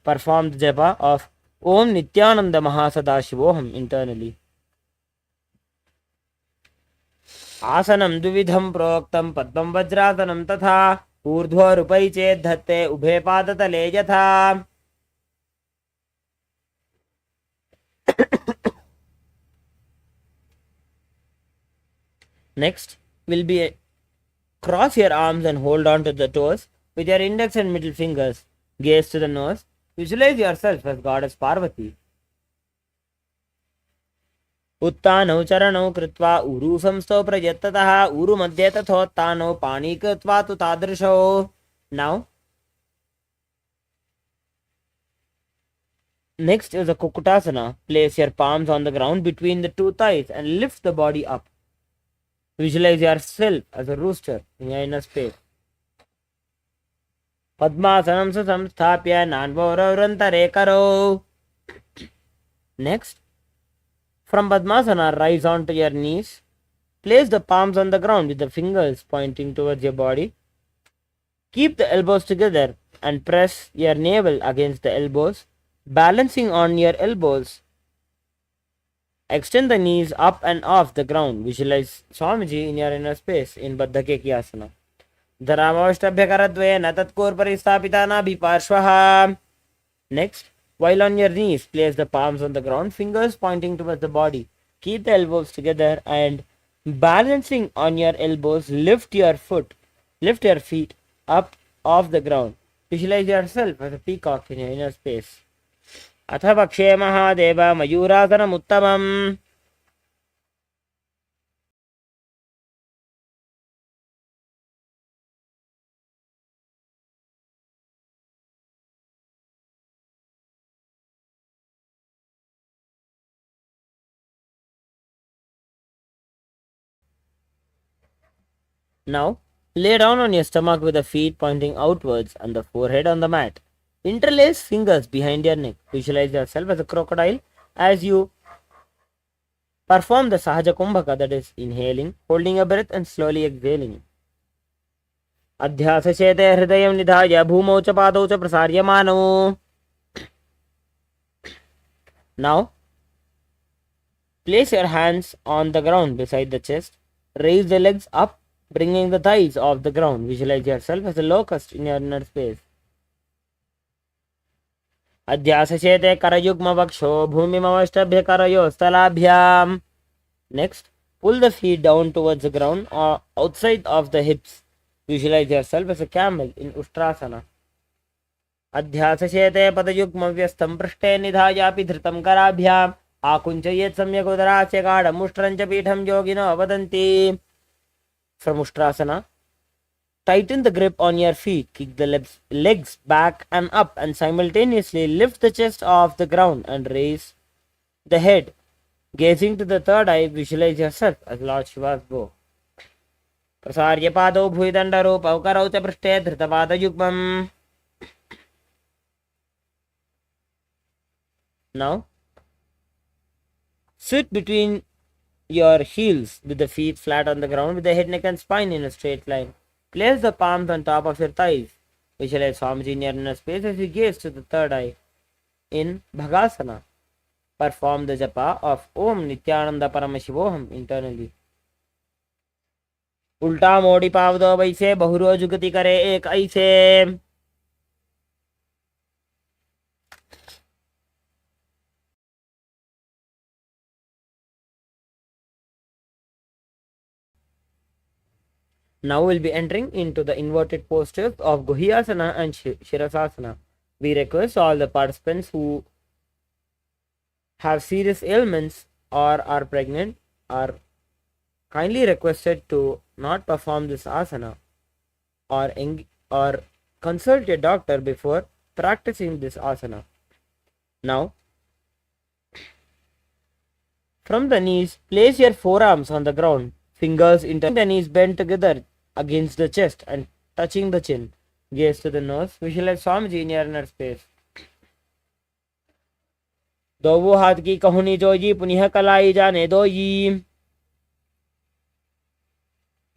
Perform the japa of Om Nithyananda Mahasada internally. आसनं द्विविधं प्रोक्तं पद्मं वज्रासनं तथा ऊर्ध्वोरुपरि चेत् धत्ते उभे पादतले यथा. Next will be cross your arms and hold on to the toes with your index and middle fingers. Gaze to the nose. Visualize yourself as Goddess Parvati. उत्तानौ चरणौ कृत्वा ऊरु संस्थौ प्रयत्ततः ऊरु मध्ये तथोत्तानौ पाणी कृत्वा तु तादृशौ. Now next is a Kukutasana. Place your palms on the ground between the two thighs and lift the body up. Visualize yourself as a rooster in your inner space. Padmasanam samsthapya nanvorantare karo. Next, from Padmasana, rise onto your knees. Place the palms on the ground with the fingers pointing towards your body. Keep the elbows together and press your navel against the elbows, balancing on your elbows. Extend the knees up and off the ground. Visualize Swamiji in your inner space in Baddhakeki Asana. Dharamavashtabhyakaradvena tatkurpari stapita nabhiparshvaha. Next, while on your knees, place the palms on the ground, fingers pointing towards the body. Keep the elbows together and balancing on your elbows, lift your feet up off the ground. Visualize yourself as a peacock in your inner space. अथ पक्षे Mahadev मयूरासनमुत्तमम्. Now, lay down on your stomach with the feet pointing outwards and the forehead on the mat. Interlace fingers behind your neck. Visualize yourself as a crocodile as you perform the Sahaja Kumbhaka, that is inhaling, holding a breath and slowly exhaling. अध्यासचेते हृदयं निधाय भूमौ च पादौ च प्रसार्यमानौ. Now, place your hands on the ground beside the chest. Raise the legs up, bringing the thighs off the ground. Visualize yourself as a locust in your inner space. अध्यासचेते करयुग्मवक्षो भूमिमवष्टभ्य करयोस्तलाभ्याम्. Next, pull the feet down towards the ground or outside of the hips. Visualize yourself as a camel in Ustrasana. अध्यासचेते पदयुग्मव्यस्तं पृष्ठे निधायापि धृतं कराभ्याम् आकुञ्चयेत् सम्यक् उदरास्य गाढमुष्ट्रं च पीठं योगिनो वदन्ति. From Ustrasana, tighten the grip on your feet, kick the legs back and up, and simultaneously lift the chest off the ground and raise the head. Gazing to the third eye, visualize yourself as Lord Shiva's bow. प्रसार्य पादौ भूयदण्डरूपौ करौ च पृष्ठे धृतपादयुग्मम्. Now, sit between your heels with the feet flat on the ground with the head, neck and spine in a straight line. Place the palms on top of your thighs. Visualize Swamiji in your inner space as you gaze to the third eye in Bhagasana. Perform the japa of Om Nithyananda Paramashivoham internally. उल्टा मोड़ी पाव दो वैसे बहुरो जुगति करे एक ऐसे. Now we'll be entering into the inverted postures of Guhyasana and Shirasasana. We request all the participants who have serious ailments or are pregnant are kindly requested to not perform this asana or consult your doctor before practicing this asana. Now, from the knees, place your forearms on the ground, fingers into the knees bent together against the chest and touching the chin. Gaze to the nose. Visualize Swamiji in your inner space. दो वो हाथ की कहुनी जोजी पुनः कलाई जाने दो जी.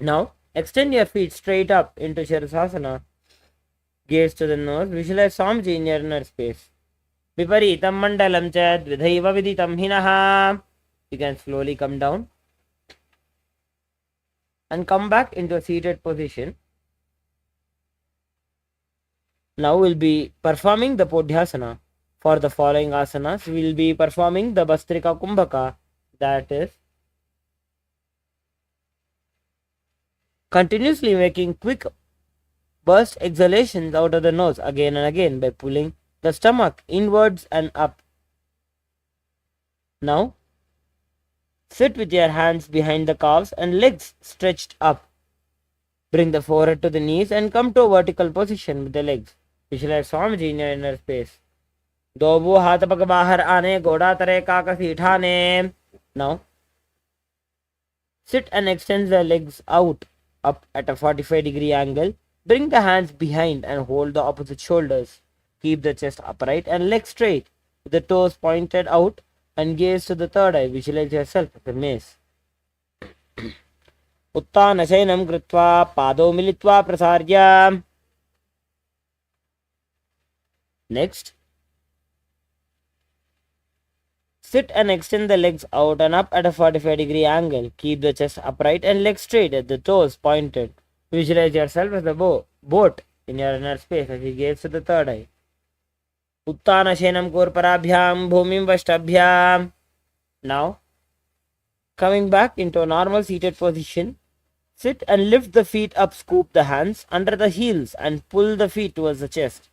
Now, extend your feet straight up into Shirasasana. Gaze to the nose. Visualize Swamiji in your inner space. Viparitam mandalam cha dvidhaiva viditam hinaha. You can slowly come down and come back into a seated position. Now we'll be performing the Podhyasana. For the following asanas, we will be performing the Bastrika Kumbhaka, that is, continuously making quick burst exhalations out of the nose again and again by pulling the stomach inwards and up. Now, sit with your hands behind the calves and legs stretched up. Bring the forehead to the knees and come to a vertical position with the legs. Visualize Swamiji in your inner space. दो वो हाथ पग बाहर आने घोड़ा तरे काकसी ठाने. Now, sit and extend the legs out up at a 45-degree angle. Bring the hands behind and hold the opposite shoulders. Keep the chest upright and legs straight with the toes pointed out and gaze to the third eye. Visualize yourself as a mace. उत्तान शयनं कृत्वा पादौ मिलित्वा प्रसार्य. Next, sit and extend the legs out and up at a 45-degree angle. Keep the chest upright and legs straight at the toes pointed. Visualize yourself as a boat in your inner space as you gaze to the third eye. Uttana Shenam Kurparabhyam Bhumim Vashtabhyam. Now, coming back into a normal seated position, sit and lift the feet up, scoop the hands under the heels and pull the feet towards the chest.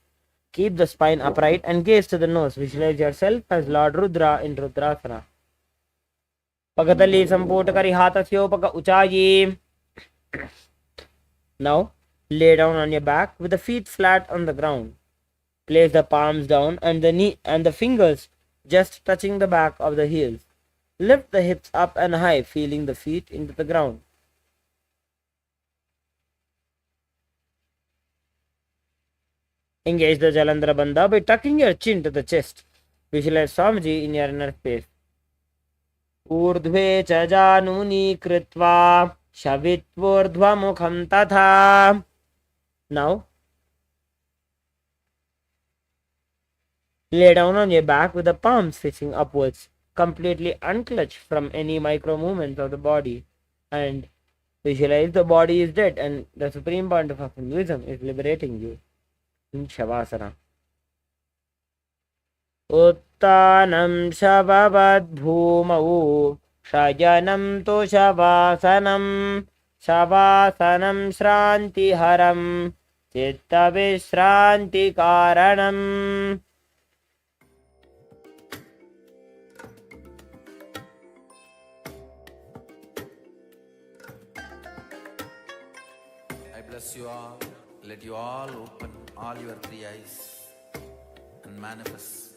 Keep the spine upright and gaze to the nose. Visualize yourself as Lord Rudra in Rudrasana. Pagatali Sampurtakari Hatasyopaga Uchayi. Now, lay down on your back with the feet flat on the ground. Place the palms down and the knee and the fingers just touching the back of the heels. Lift the hips up and high, feeling the feet into the ground. Engage the Jalandhara Bandha by tucking your chin to the chest. Visualize Swamiji in your inner space. Urdhve cha januni kritva shavitvurdhva mukham tatha. Now, lay down on your back with the palms facing upwards, completely unclutched from any micro movements of the body, and visualize the body is dead and the Supreme Pontiff of Hinduism is liberating you. In Shavasana. Uttanam Shavavad Bhumau Shajanam to Shavasanam Shavasanam Shranti Haram Chitta Vishranti Karanam. I bless you all. Let you all open all your three eyes and manifest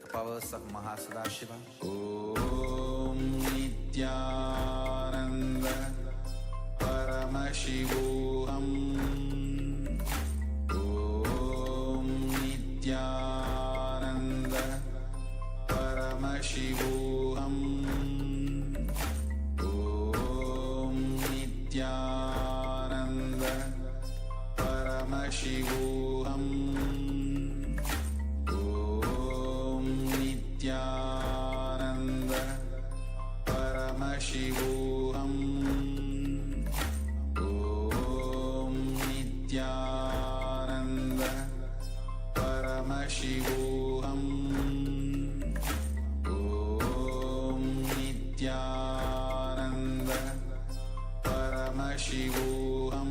the powers of Mahasadashiva. Om Nithyananda Paramashivoham. Om Nithyananda Paramashivoham. Om Nithyananda Paramashivoham. Om Nithyananda Paramashivoham. Om Nithyananda Paramashivoham. Om Nithyananda Paramashivoham.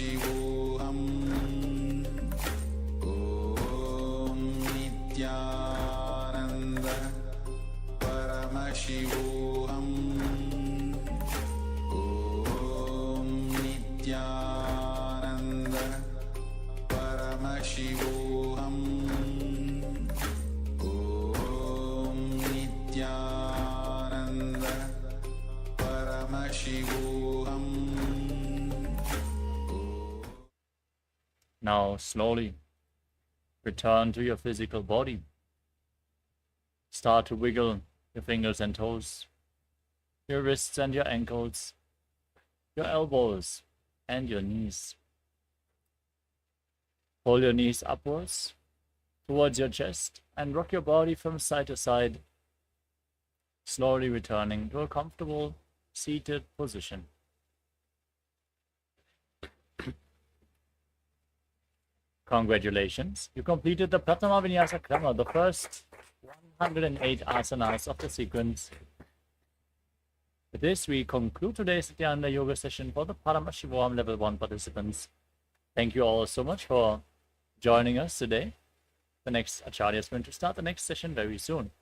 Paramashivoham Om Nithyananda Paramashivoham Om Nithyananda Paramashivoham Om Nithyananda Paramashivoham. Now slowly return to your physical body. Start to wiggle your fingers and toes, your wrists and your ankles, your elbows and your knees. Pull your knees upwards towards your chest and rock your body from side to side, slowly returning to a comfortable seated position. Congratulations, you completed the Pratama Vinyasa Krama, the first 108 asanas of the sequence. With this, we conclude today's Nithyananda Yoga session for the Paramashivoham Level 1 participants. Thank you all so much for joining us today. The next Acharya is going to start the next session very soon.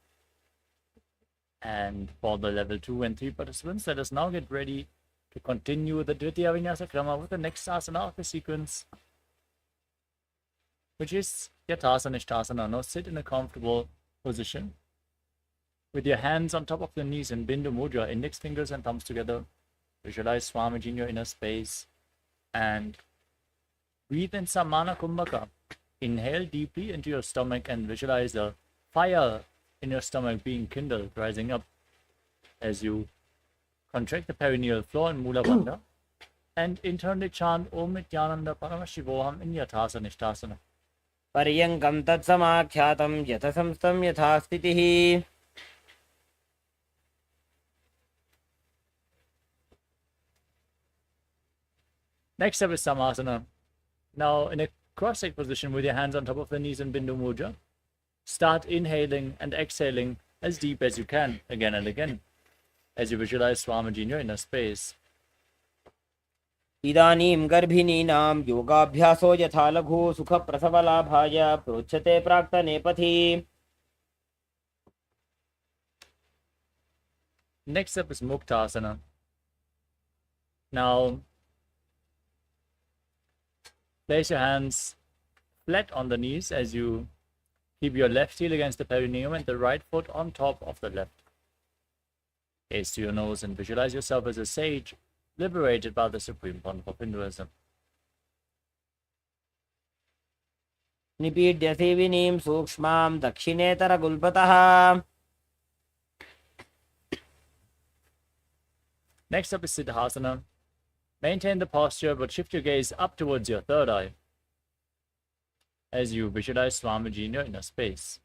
And for the Level 2 and 3 participants, let us now get ready to continue the Dvitiya Vinyasa Krama with the next asana of the sequence, which is Yathasana Ishtasana. Now sit in a comfortable position with your hands on top of the knees in Bindu Mudra, index fingers and thumbs together. Visualize Swamiji in your inner space and breathe in Samana Kumbhaka. Inhale deeply into your stomach and visualize the fire in your stomach being kindled, rising up as you contract the perineal floor in Mula Bandha and internally chant Om Nithyananda Paramashivoham in Yathasana Ishtasana. पर्यङ्कं तत्समाख्यातं यथसंस्थं यथा स्थितिः. Next up is Samasana. Now in a cross-legged position with your hands on top of the knees in Bindu Mudra, start inhaling and exhaling as deep as you can, again and again, as you visualize Swamiji in your inner space. इदानीं गर्भिणीनां योगाभ्यासो यथा लघु सुखप्रसवलाभाय प्रोच्यते प्राक्तने पथि. Next up is Muktasana. Now, place your hands flat on the knees as you keep your left heel against the perineum and the right foot on top of the left. Gaze to your nose and visualize yourself as a sage liberated by the Supreme Pontiff of Hinduism. निपीड्य सेविनीं सूक्ष्मां दक्षिणेतरगुल्पतः. Next up is Siddhasana. Maintain the posture but shift your gaze up towards your third eye as you visualize Swamiji in your inner space.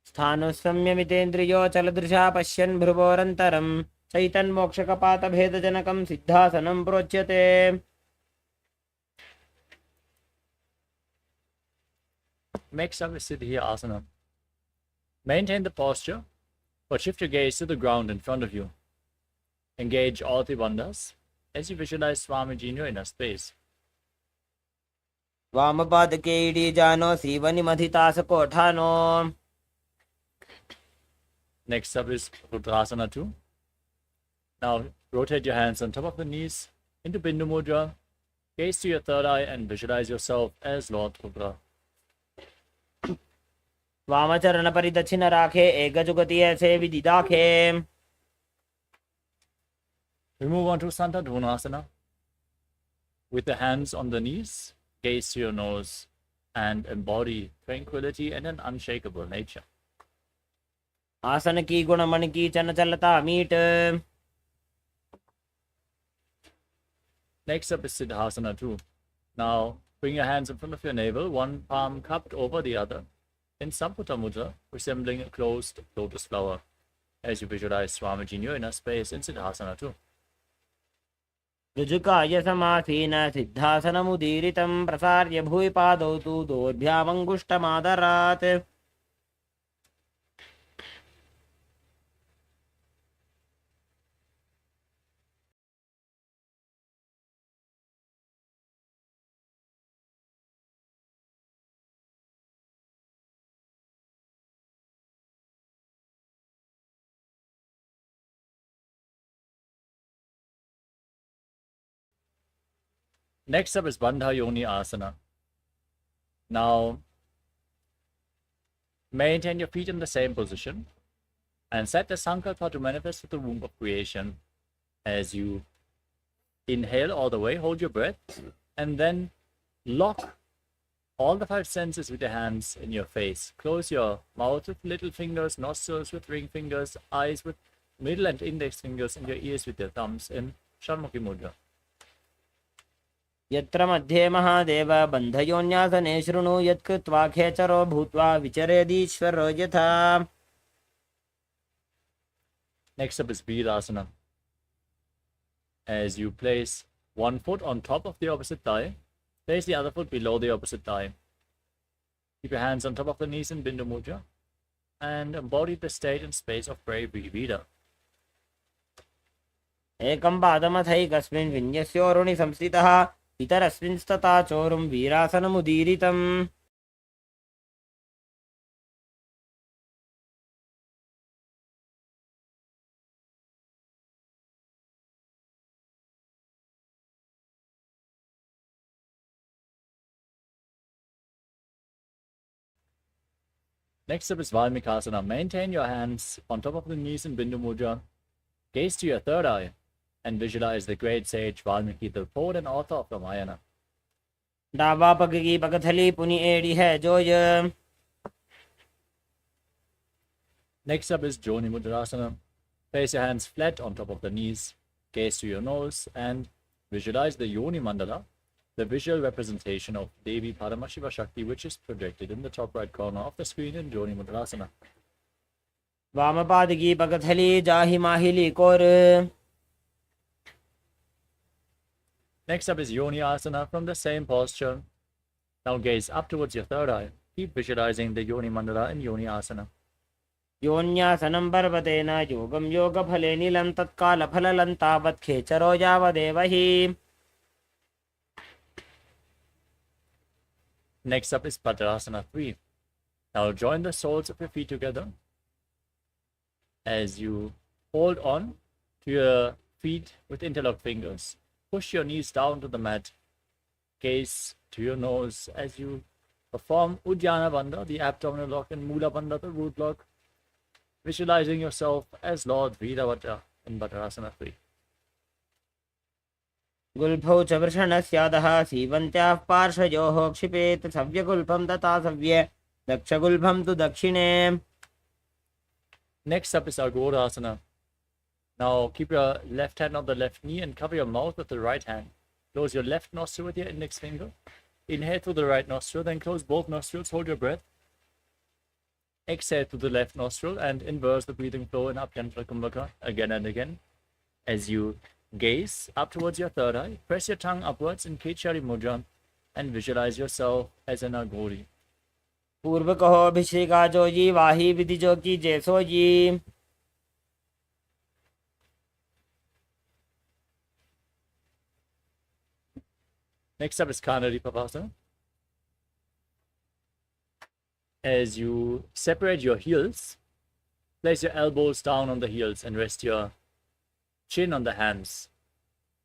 स्थानुसंयमितेन्द्रियो चलदृशा पश्यन् भ्रुवोरन्तरं चैतन्मोक्षकपातभेदजनकं सिद्धासनं प्रोच्यते. Next up is Siddhi Asana. Maintain the posture, but shift your gaze to the ground in front of you. Engage all three bandhas as you visualize Swamiji in your inner space. वामपादके इडीजानो सीवनिमधितासकोठानो. Next up is Rudrasana 2. Now rotate your hands on top of the knees into Bindu Mudra. Gaze to your third eye and visualize yourself as Lord Rudra. वामचरणपरिदक्षिणराखे एकजुगति ऐसे विदिदाखे. We move on to Santadhanasana. With the hands on the knees, gaze to your nose and embody tranquility and an unshakable nature. आसन की गुण मन की चंचलता meet. Next up is Siddhasana 2. Now bring your hands in front of your navel, one palm cupped over the other, in Samputa Mudra, resembling a closed lotus flower, as you visualize Swamiji in your inner space in Siddhasana 2. ऋजुकाय समासीन सिद्धासनमुदीरितं प्रसार्य भूय पादौ तु दोर्भ्यामङ्गुष्ठमादरात्. Next up is Bandha Yoni Asana. Now, maintain your feet in the same position and set the sankalpa to manifest with the womb of creation. As you inhale all the way, hold your breath, and then lock all the five senses with your hands in your face. Close your mouth with little fingers, nostrils with ring fingers, eyes with middle and index fingers, and your ears with your thumbs in Shanmukhi Mudra. यत्र मध्ये महादेव बन्धयोन्यासने शृणु यत्कृत्वा खेचरो भूत्वा विचरेदीश्वरो यथा. Next up is Virasana. As you place one foot on top of the opposite thigh, place the other foot below the opposite thigh. Keep your hands on top of the knees in Bindu Mudra and embody the state and space of bravery Vida. एकं पादमथैकस्मिन् विन्यस्योरुणि संस्थितः इतरस्मिंस्तथा चोरुं वीरासनमुदीरितम्. Next up is Valmikasana. Maintain your hands on top of the knees in Bindu Mudra. Gaze to your third eye and visualize the great sage Valmiki, the poet and author of Ramayana. डाबा पग की पगथली पुनि एड़ी है जोय. Next up is Joni Mudrasana. Place your hands flat on top of the knees. Gaze to your nose and visualize the Yoni Mandala, the visual representation of Devi Paramashiva Shakti, which is projected in the top right corner of the screen in Joni Mudrasana. वामपाद की पगथली जाहि माहिली core. Next up is Yoni Asana from the same posture. Now gaze up towards your third eye. Keep visualizing the Yoni Mandala in Yoni Asana. योन्यासनं पर्वतेन योगं योगफले नीलं तत्कालफललं तावत् खेचरो यावदेव हि. Next up is Padasana 3. Now join the soles of your feet together as you hold on to your feet with interlocked fingers. Push your knees down to the mat. Gaze to your nose as you perform Uddiyana Bandha, the abdominal lock, and Mula Bandha, the root lock, visualizing yourself as Lord Veeravata in Padasana 3. गुल्फौ च वृषणस्यादः सीवन्त्याः पार्श्वयोः क्षिपेत् सव्यगुल्फं तथा सव्ये दक्षगुल्फं तु दक्षिणे. Next up is Agodasana. Now keep your left hand on the left knee and cover your mouth with the right hand. Close your left nostril with your index finger. Inhale through the right nostril, then close both nostrils, hold your breath. Exhale through the left nostril and inverse the breathing flow in Abhyantara Kumbhaka again and again. As you gaze up towards your third eye, press your tongue upwards in Kechari Mudra and visualize yourself as an Agori. पूर्व कहो अभिषेका जोजी वाही विधि जो की जैसो जी. Next up is Kanari Pavasana. As you separate your heels, place your elbows down on the heels and rest your chin on the hands.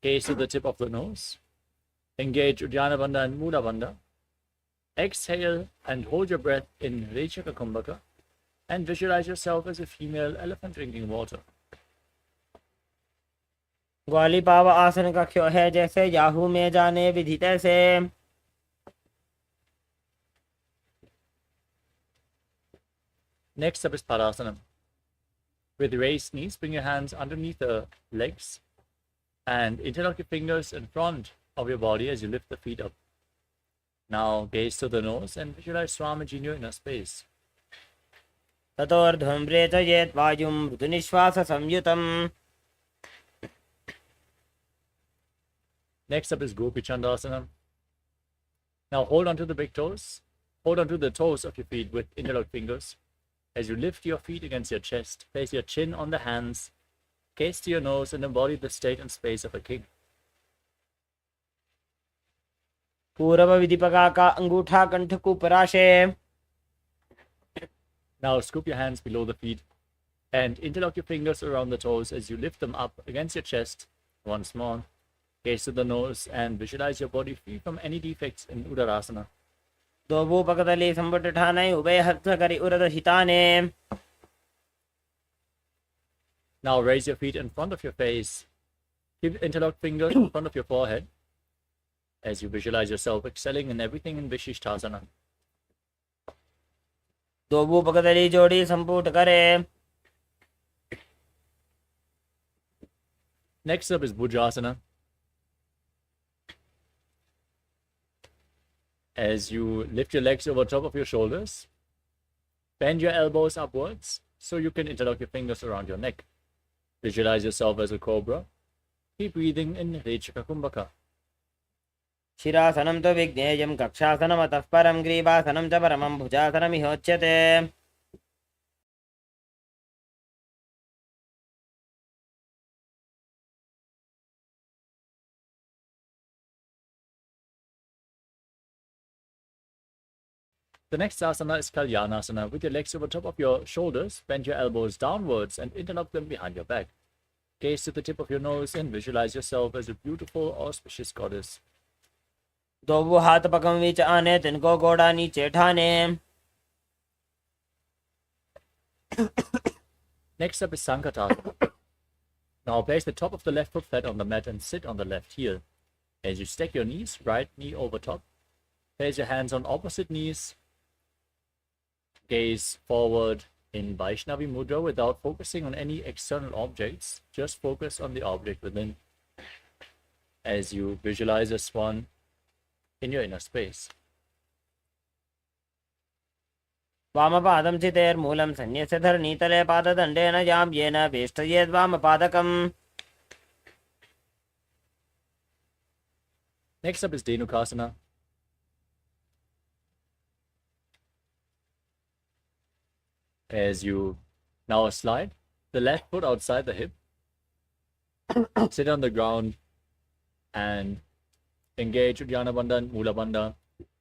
Gaze to the tip of the nose. Engage Uddiyana Bandha and Mula Bandha. Exhale and hold your breath in Rechaka Kumbhaka and visualize yourself as a female elephant drinking water. ग्वाली पाव आसन का क्यों है जैसे Yahoo में जाने विधि तैसे. Next up is Padasana. With raised knees, bring your hands underneath the legs and interlock your fingers in front of your body as you lift the feet up. Now gaze to the nose and visualize Swamiji in your inner space. ततोर्ध्वं रेचयेत् वायुं ऋतुनिश्वास संयुतम्. Next up is Gopi Chandasana. Now hold on to the big toes. Hold on to the toes of your feet with interlocked fingers. As you lift your feet against your chest, place your chin on the hands, gaze to your nose, and embody the state and space of a king. पूर्व विधिपका का अंगूठा कंठ को पराशे. Now scoop your hands below the feet and interlock your fingers around the toes as you lift them up against your chest once more. Gaze to the nose and visualize your body free from any defects in Udarasana. दोबूपकतली संपुटठानै उभय हस्तकरि उरद हिताने. Now raise your feet in front of your face. Keep interlocked fingers in front of your forehead as you visualize yourself excelling in everything in Vishishthasana. दोबूपकतली जोड़ी संपुट करे. Next up is Bhujasana. As you lift your legs over top of your shoulders, bend your elbows upwards so you can interlock your fingers around your neck. Visualize yourself as a cobra. Keep breathing in Rechaka Kumbhaka. शिरासनं तु विज्ञेयं कक्षासनमतः परं ग्रीवासनं च परमं भुजासनमिहोच्यते. The next asana is Kalyanasana. With your legs over top of your shoulders, bend your elbows downwards and interlock them behind your back. Gaze to the tip of your nose and visualize yourself as a beautiful, auspicious goddess. दोबू हाथ पकम विच आने तिनको गोड़ा नीचे ठाने. Next up is Sankatasana. Now place the top of the left foot flat on the mat and sit on the left heel. As you stack your knees, right knee over top, place your hands on opposite knees. Gaze forward in Vaishnavi Mudra without focusing on any external objects. Just focus on the object within as you visualize a swan in your inner space. वामपादं चितेर्मूलं सन्न्यस्य धरणीतले पाददण्डेन याम्येन वेष्टयेद्वामपादकम्. Next up is Dhenukasana. As you now slide the left foot outside the hip, sit on the ground and engage Uddiyana Bandha and Mula Bandha.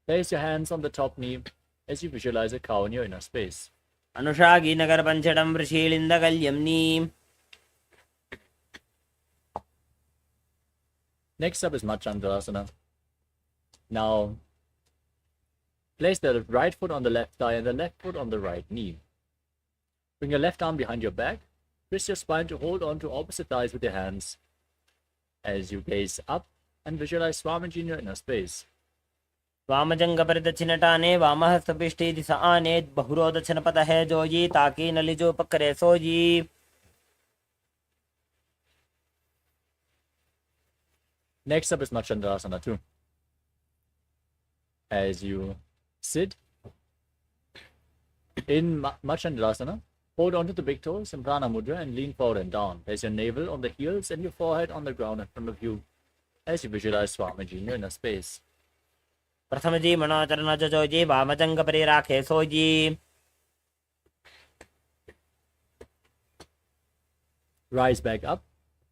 Place your hands on the top knee as you visualize a cow in your inner space. अनुषागी Nagar पंचडं वृषीलिन्दकल्यम्नी. Next up is Machandasana. Now, place the right foot on the left thigh and the left foot on the right knee. Bring your left arm behind your back. Twist your spine to hold on to opposite thighs with your hands as you gaze up and visualize Swamiji in your inner space. वामजंगपरिदक्षिणटाने वामहस्तपिष्टे दिशा आनेत् बहुरोदक्षिणपतः जोयी ताकी नलिजो पकरे सोयी. Next up is Machandasana too. As you sit in Machandasana, hold onto the big toes in Prana Mudra and lean forward and down. Place your navel on the heels and your forehead on the ground in front of you as you visualize Swamiji in your inner space. प्रथमजी मनोचरण Joji वामजंगपरिराखे सोयी. Rise back up,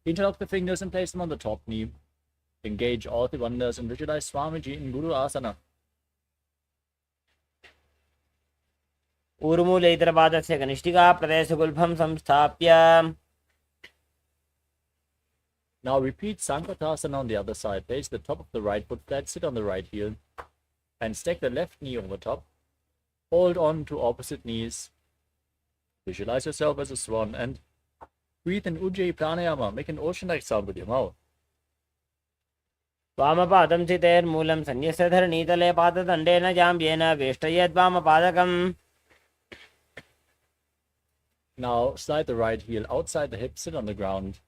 interlock the fingers and place them on the top knee. Engage all the wonders and visualize Swamiji in Guru Asana. ऊर्मूले इतरपादस्य कनिष्ठिका प्रदेशगुल्फं संस्थाप्य. Now repeat Sankatasana on the other side. Place the top of the right foot flat, sit on the right heel, and stack the left knee over top. Hold on to opposite knees. Visualize yourself as a swan and breathe in Ujjayi Pranayama. Make an ocean-like sound with your mouth. वामपादं चितेर्मूलं सन्न्यस्य धरणीतले पाददण्डेन याम्येन वेष्टयेद्वामपादकम्. Now slide the right heel outside the hip, sit on the ground.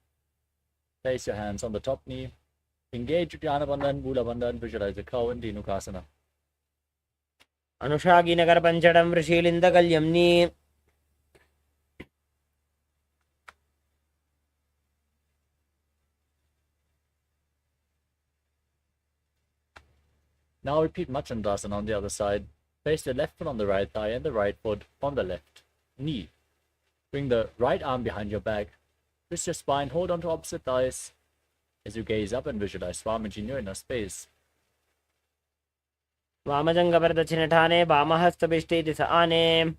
Place your hands on the top knee. Engage Uddiyana Bandha and Mula Bandha and visualize a cow in Dhenukasana. अनुषागी Nagar पंचडं वृषीलिन्दकल्यम्नी. Now repeat Machandasana on the other side. Place the left foot on the right thigh and the right foot on the left knee. Bring the right arm behind your back. Twist your spine, hold on to opposite thighs as you gaze up and visualize Swamiji in your inner space. वामजंगपरिदक्षिणठाने वामहस्तपिष्टे दिशा आने.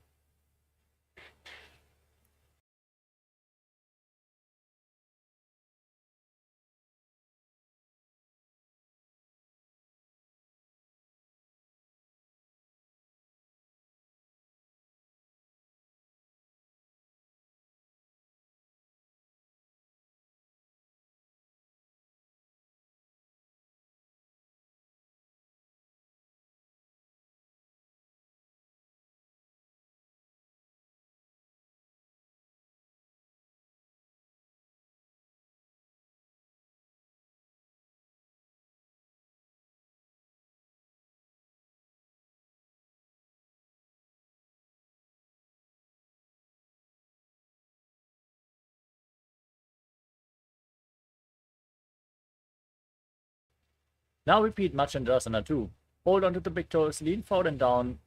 Now repeat Machandrasana 2. Hold onto the big toes, lean forward and down,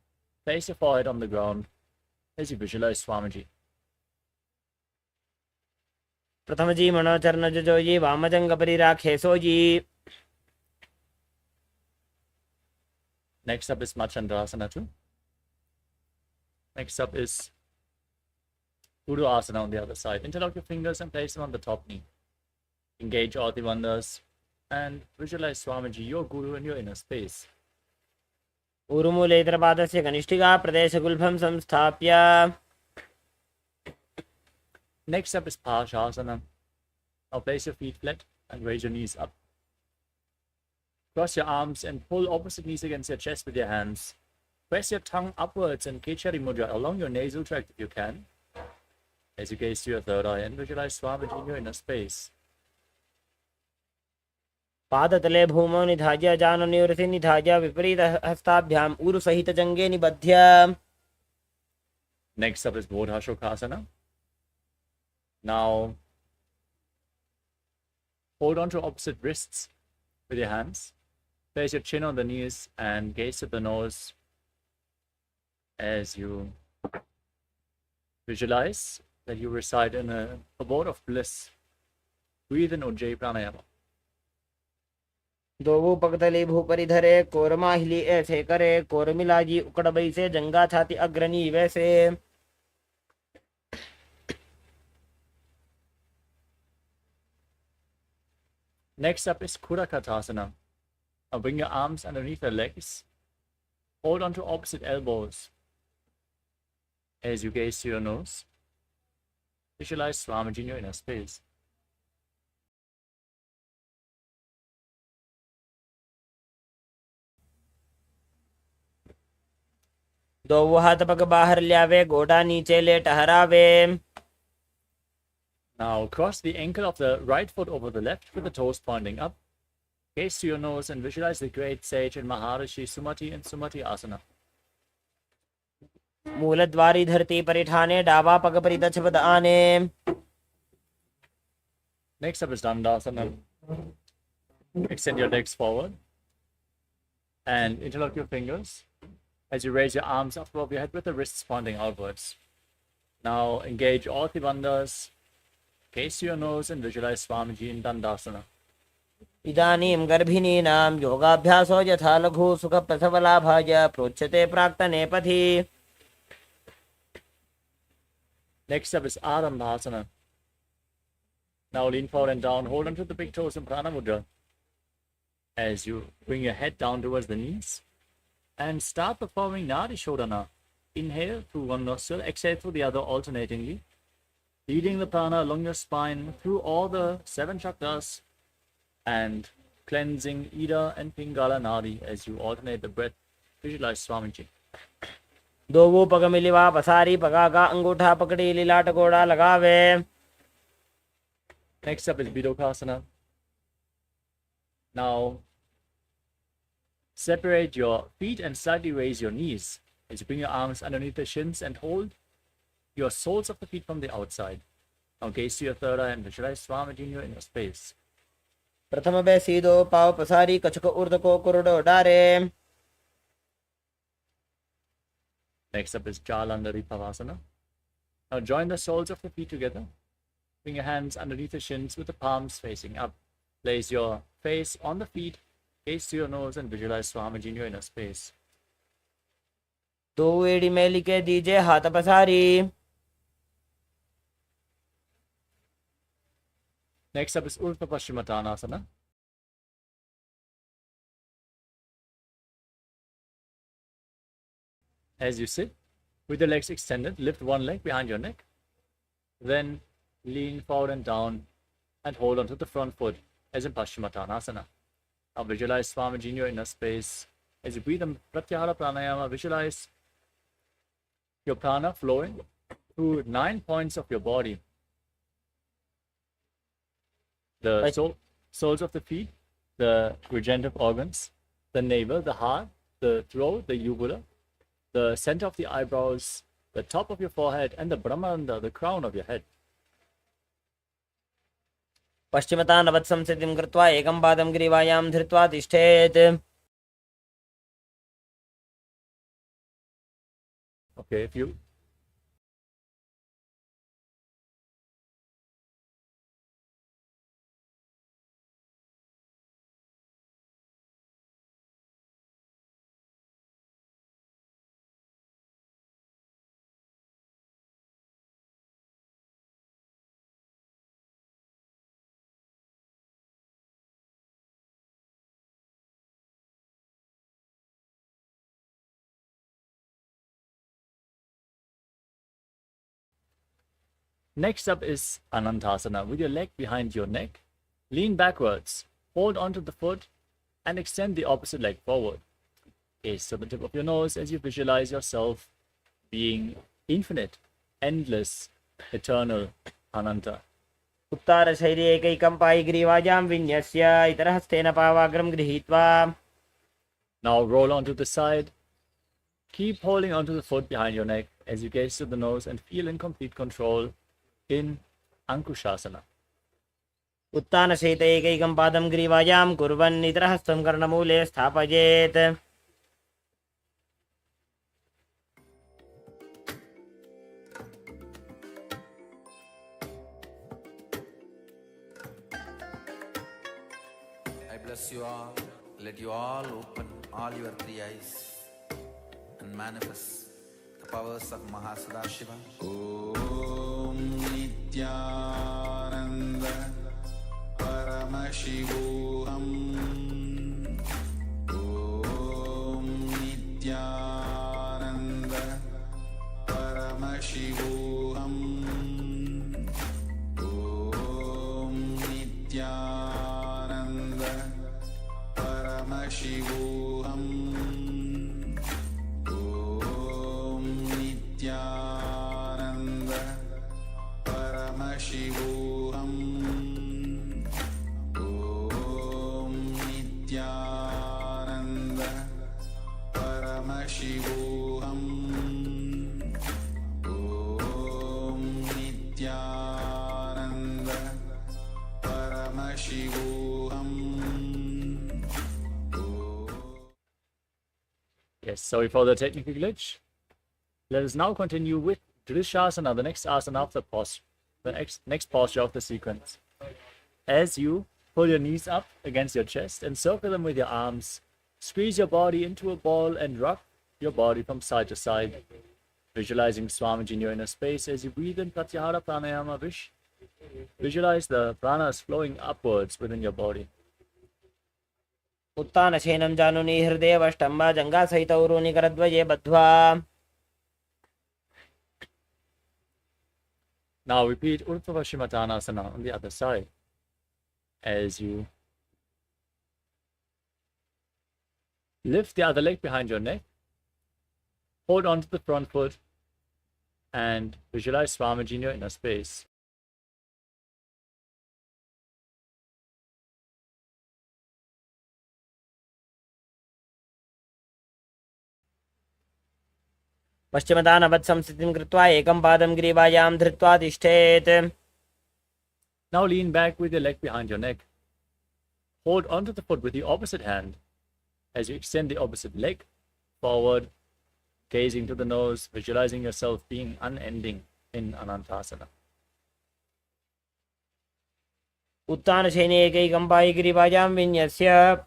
place your forehead on the ground as you visualize Swamiji. प्रथम जी मनोचरण जो जी वामजंग परिराखे सो जी. Next up is Machandrasana 2. Next up is Guru Asana on the other side. Interlock your fingers and place them on the top knee. Engage all the wonders and visualize Swamiji, your Guru, in your inner space. ऊरुमूलेतरपादस्य कनिष्ठिका प्रदेशगुल्भं संस्थाप्य. Next up is Parashasana. Now place your feet flat and raise your knees up. Cross your arms and pull opposite knees against your chest with your hands. Press your tongue upwards and Kechari Mudra along your nasal tract if you can, as you gaze to your third eye and visualize Swamiji in your inner space. पादतले भूमौ निधाज्य जाननिवृति निधाज्य विपरीत हस्ताभ्याम ऊरु सहित जंगे निबध्य. Next up is Bodha Shokasana. Now hold on to opposite wrists with your hands. Place your chin on the knees and gaze at the nose as you visualize that you reside in a abode of bliss. Breathe in Ujjayi Pranayama. दोवो पगतले भूपरिधरे कोरमाहिली ऐसे करे कोरमिलाजी उकड़बई से जंगा छाती अग्रणी वैसे. Next up is Kurakatasana. Now bring your arms underneath your legs. Hold on to opposite elbows as you gaze to your nose. Visualize Swamiji in your inner space. दोवो हाथ पग बाहर ल्यावे गोडा नीचे ले टहरावे. Now cross the ankle of the right foot over the left with the toes pointing up. Gaze to your nose and visualize the great sage and Maharishi Sumati in Sumati Asana. मूलद्वारी धरती परिठाने डावा पग परिदछपद आने. Next up is Dandasana. Extend your legs forward and interlock your fingers as you raise your arms up above your head with the wrists pointing outwards. Now engage all the bandhas. Gaze to your nose and visualize Swamiji in Dandasana. इदानीं गर्भिणीनां योगाभ्यासो यथा लघु सुख प्रसवलाभाय प्रोच्यते प्राक्तने पथि. Next up is Arambhasana. Now lean forward and down, hold onto the big toes in Prana Mudra as you bring your head down towards the knees and start performing Nadi Shodhana. Inhale through one nostril, exhale through the other alternatingly, leading the prana along your spine through all the 7 chakras and cleansing Ida and Pingala Nadi as you alternate the breath. Visualize Swamiji. दोवो पग मिलिवा पसारी पगा का अंगूठा पकड़ी लीलाट गोड़ा लगावे. Next up is Bidokasana. Now separate your feet and slightly raise your knees as you bring your arms underneath the shins and hold your soles of the feet from the outside. Now gaze to your third eye and visualize Swamiji in your inner space. प्रथम बैसी दो पाव पसारी कछुक उर्द को कुरुडो डारे. Next up is Jalandhari Pavasana. Now join the soles of the feet together. Bring your hands underneath the shins with the palms facing up. Place your face on the feet, gaze to your nose and visualize Swamiji in your inner space. दो एड़ी मेली के दीजे हाथ पसारी. Next up is Urdhva Paschimottanasana. As you sit, with your legs extended, lift one leg behind your neck. Then lean forward and down and hold onto the front foot as in Paschimottanasana. Now visualize Swamiji in your inner space. As you breathe in Pratyahara Pranayama, visualize your prana flowing through 9 points of your body. The soles of the feet, the regenerative organs, the navel, the heart, the throat, the uvula, the center of the eyebrows, the top of your forehead, and the Brahmaranda, the crown of your head. पश्चिमतानवत्संस्थितिं कृत्वा एकं पादं ग्रीवायां धृत्वा तिष्ठेत्. Okay, if you Next up is Anantasana. With your leg behind your neck, lean backwards, hold onto the foot, and extend the opposite leg forward. Gaze to the tip of your nose as you visualize yourself being infinite, endless, eternal, Ananta. उत्तानशैली एकैकं पायिग्रीवायां विन्यस्य इतरहस्तेन पावाग्रं गृहीत्वा. Now roll onto the side. Keep holding onto the foot behind your neck as you gaze to the nose and feel in complete control in Ankushasana. उत्तानशैत एकैकं पादं ग्रीवायां कुर्वन् इतरहस्तं कर्णमूले स्थापयेत्. I bless you all. Let you all open all your three eyes and manifest the powers of Mahasadashiva. Om Nithyananda Paramashivoham. Om Nithyananda Paramashivoham. Om Nithyananda Paramashivoham. Om Nithyananda Paramashivoham. Om Nithyananda Paramashivoham. Om Nithyananda Paramashivoham. Yes, sorry for the technical glitch. Let us now continue with Drishasana, the next asana of the posture, the next posture of the sequence. As you pull your knees up against your chest and circle them with your arms, squeeze your body into a ball and rock your body from side to side, visualizing Swamiji in your inner space as you breathe in Pratyahara Pranayama. Visualize the pranas flowing upwards within your body. उत्तानशयनं जानुनि हृदयवष्टम्बा जङ्घासहित उरूनि करद्वये बद्ध्वा. Now repeat Urdhva Paschimottanasana on the other side. As you lift the other leg behind your neck, hold on to the front foot, and visualize Swamiji in your inner space. पश्चिमतानवत्संस्थितिं कृत्वा एकं पादं ग्रीवायां धृत्वा तिष्ठेत्. Now lean back with your leg behind your neck. Hold onto the foot with the opposite hand as you extend the opposite leg forward, gazing to the nose, visualizing yourself being unending in Anantasana. उत्तानशयने एकैकं पायिग्रीवायां विन्यस्य.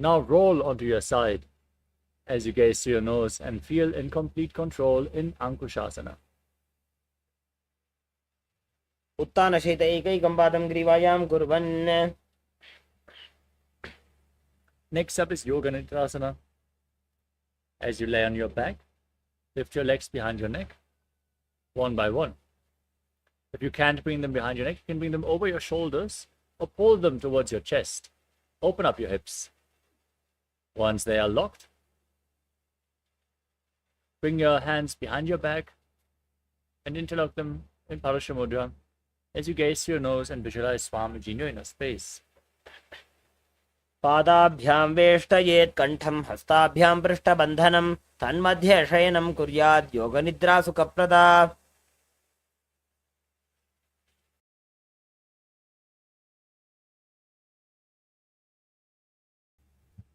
Now roll onto your side as you gaze to your nose and feel in complete control in Ankushasana. उत्तानशयत एकैकं पादं ग्रीवायां कुर्वन्. Next up is Yoga Nidrasana. As you lay on your back, lift your legs behind your neck, one by one. If you can't bring them behind your neck, you can bring them over your shoulders or pull them towards your chest. Open up your hips. Once they are locked, bring your hands behind your back and interlock them in Parashamudra as you gaze to your nose and visualize Swamiji in your inner space. पादाभ्यां वेष्टयेत् कण्ठं हस्ताभ्यां पृष्ठबन्धनं तन्मध्ये शयनं कुर्यात् योगनिद्रा सुखप्रदा.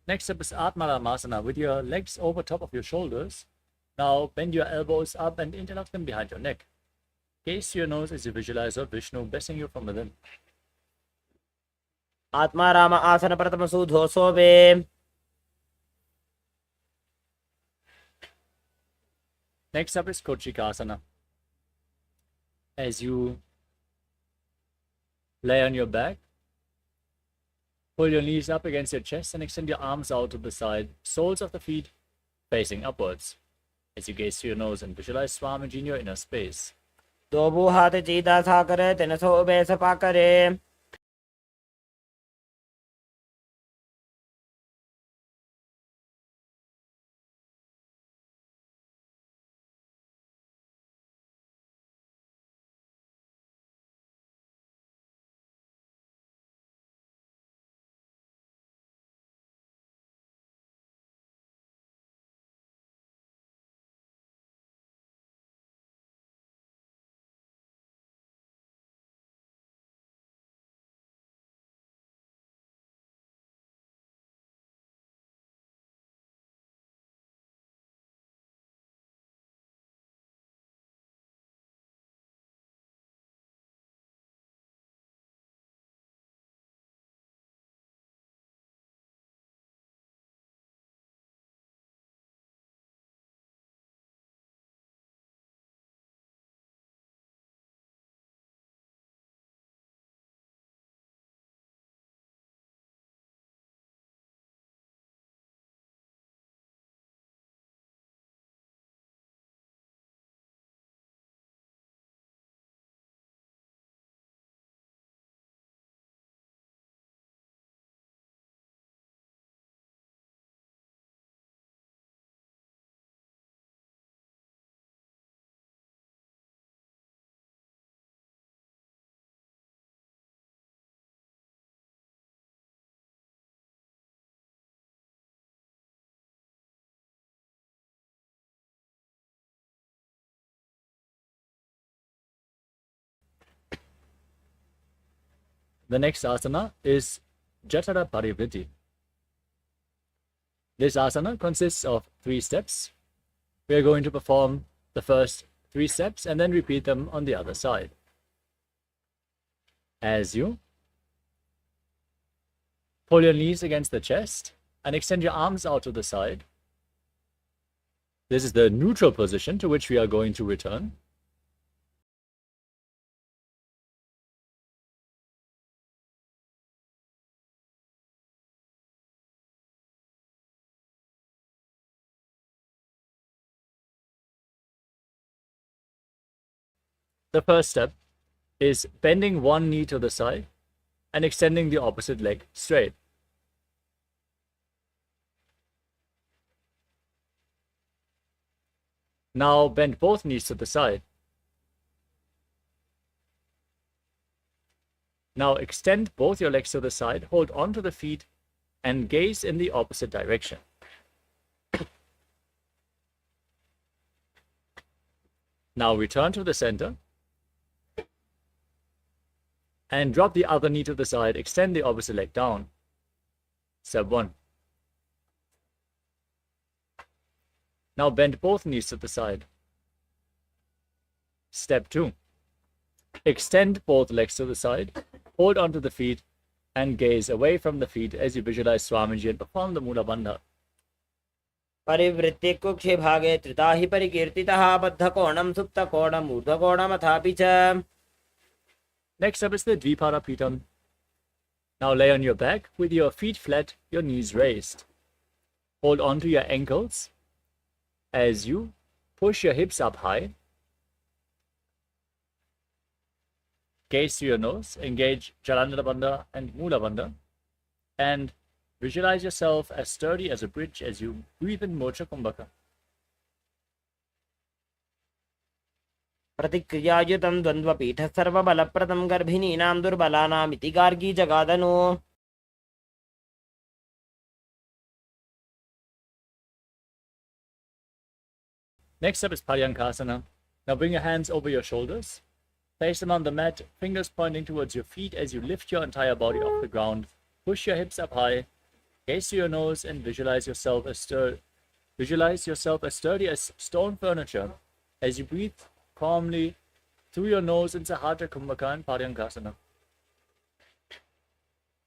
Next up is Paramashivoham with your legs over top of your shoulders. Now bend your elbows up and interlock them behind your neck. Gaze to your nose as you visualize Lord Vishnu blessing you from within. Atmaram आसन प्रथम सुधोसो वे. Next up is Kochikasana. As you lay on your back, pull your knees up against your chest and extend your arms out to the side, soles of the feet facing upwards. As you gaze to your nose and visualize Swamiji in your inner space. दो बू हाथ चीता सा करे तेन सो बे सपा करे. The next asana is Jatara Parivritti. This asana consists of 3 steps. We are going to perform the first 3 steps and then repeat them on the other side. As you pull your knees against the chest and extend your arms out to the side. This is the neutral position to which we are going to return. The first step is bending one knee to the side and extending the opposite leg straight. Now bend both knees to the side. Now extend both your legs to the side, hold on to the feet, and gaze in the opposite direction. Now return to the center and drop the other knee to the side, extend the opposite leg down. Step 1. Now bend both knees to the side. Step 2. Extend both legs to the side, hold onto the feet, and gaze away from the feet as you visualize Swamiji and perform the Mula Bandha. परिवृत्ति कुक्षे भागे त्रिता हि परिकीर्तितः बद्धकोणं सुप्तकोणं ऊर्ध्वकोणमथापि च. Next up is the Dviparapitam. Now lay on your back with your feet flat, your knees raised. Hold on to your ankles as you push your hips up high. Gaze to your nose, engage Jalandhara Bandha and Mula Bandha, and visualize yourself as sturdy as a bridge as you breathe in Mocha Kumbhaka. प्रतिक्रियायुतं द्वन्द्वपीठः सर्वबलप्रदं गर्भिणीनां दुर्बलानामिति Gargi जगादनु. Next up is Paryankasana. Now bring your hands over your shoulders. Place them on the mat, fingers pointing towards your feet as you lift your entire body off the ground. Push your hips up high. Gaze to your nose and visualize yourself as sturdy as stone furniture as you breathe calmly through your nose in Sahasrara Kumbhaka and Paryankasana.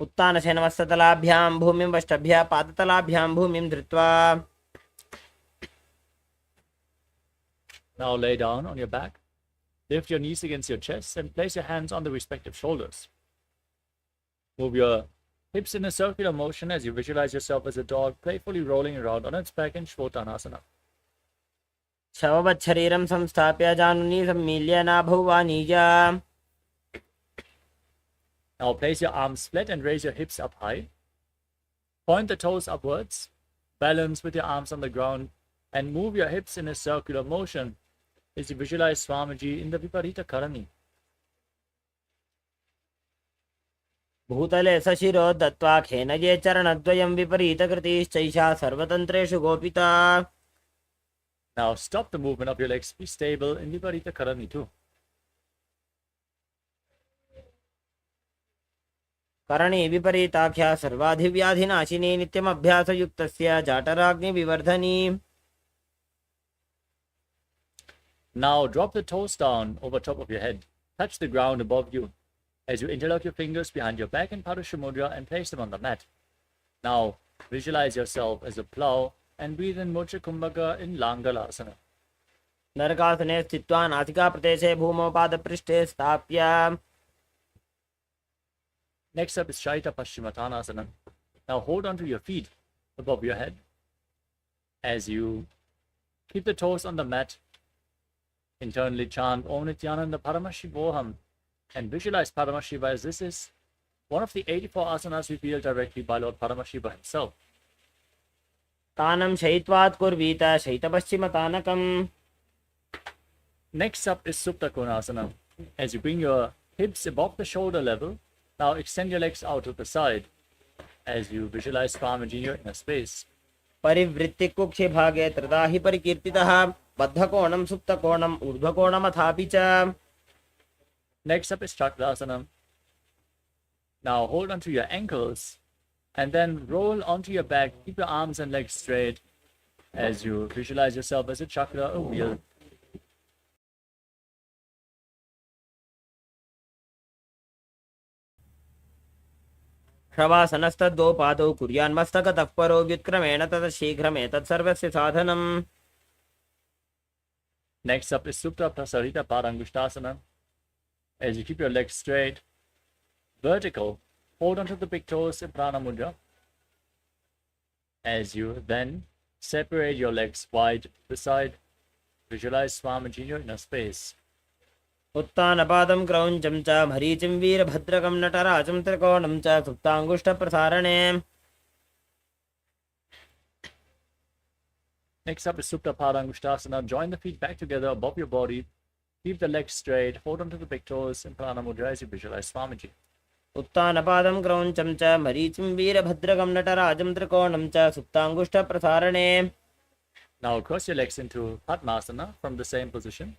उत्तानशयनमस्ततलाभ्यां भूमिं वष्टभ्यः पादतलाभ्यां भूमिं धृत्वा Now lay down on your back. Lift your knees against your chest and place your hands on the respective shoulders. Move your hips in a circular motion as you visualize yourself as a dog playfully rolling around on its back in Shvotanasana. शववच्छरीरं संस्थाप्य जानुनी सम्मील्य नाभौ वाणीजा. Now place your arms flat and raise your hips up high. Point the toes upwards. Balance with your arms on the ground and move your hips in a circular motion as you visualize Swamiji in the Viparita Karani. भूतले सशिरो दत्त्वा खेनये चरणद्वयं विपरीतकृतिश्चैषा सर्वतन्त्रेषु गोपिता. Now stop the movement of your legs. Be stable in Viparita Karani too. Karni विपरीताख्या सर्वाधिव्याधिनाशिनी नित्यमभ्यासयुक्तस्य जाटराग्निविवर्धनी. Now drop the toes down over top of your head. Touch the ground above you as you interlock your fingers behind your back in Padusha Mudra and place them on the mat. Now visualize yourself as a plow and breathe in Mocha Kumbhaka in Langalasana. नरकासने स्थित्वा नासिकाप्रदेशे भूमौ पादपृष्ठे स्थाप्य. Next up is Shaita Paschimottanasana. Now hold onto your feet above your head as you keep the toes on the mat. Internally chant Om Nithyananda Paramashivoham and visualize Paramashiva as this is one of the 84 asanas revealed directly by Lord Paramashiva himself. तानं शयित्वात् कुर्वीत शयितपश्चिमतानकम्. Next up is Supta Konasana. As you bring your hips above the shoulder level, now extend your legs out to the side as you visualize Swamiji in your inner space. परिवृत्ति कुक्षे भागे त्रिधा हि परिकीर्तितः बद्धकोणं सुप्तकोणं ऊर्ध्वकोणमथापि च. Next up is Chakrasana. Now hold onto your ankles and then roll onto your back. Keep your arms and legs straight as you visualize yourself as a chakra, a wheel. शवासनस्तद्वौ पादौ कुर्यान्मस्तकतः परो व्युत्क्रमेण ततः शीघ्रमेतत् सर्वस्य साधनम्. Next up is Supta Prasarita Padangushtasana. As you keep your legs straight, vertical, hold onto the big toes in Prana Mudra. As you then separate your legs wide to the side, visualize Swamiji in your inner space. उत्तानपादं क्रौञ्चं च मरीचिं वीरभद्रकं नटराजं त्रिकोणं च सुप्ताङ्गुष्ठप्रसारणे. Next up is Supta Padangushtasana. Join the feet back together above your body. Keep the legs straight. Hold onto the big toes in Prana Mudra as you visualize Swamiji. उत्तानपादं क्रौञ्चं च मरीचिं वीरभद्रकं नटराजं त्रिकोणं च सुप्ताङ्गुष्ठप्रसारणे. Now cross your legs into Padmasana from the same position.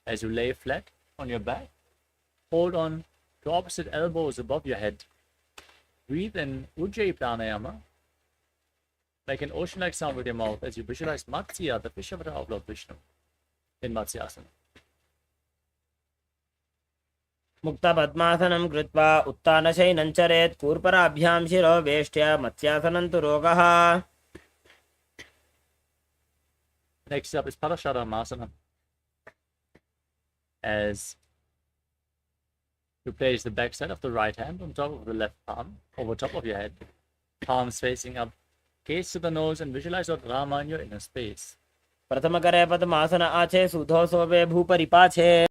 As you lay flat on your back, hold on to opposite elbows above your head. Breathe in Ujjayi Pranayama. Make an ocean-like sound with your mouth as you visualize Matsya, the fish avatar of Lord Vishnu, in Matsyasana. मुक्तपद्मासनं कृत्वा उत्तानशयनं चरेत् कूर्पराभ्यां शिरो वेष्ट्य मत्स्यासनं तु रोगः. Next up is Parasharamasana. As you place the back side of the right hand on top of the left palm, over top of your head, palms facing up, gaze to the nose and visualize Lord Rama in your inner space. प्रथमकरे पद्मासन आचे सुधो सोवे भूपरिपाछे.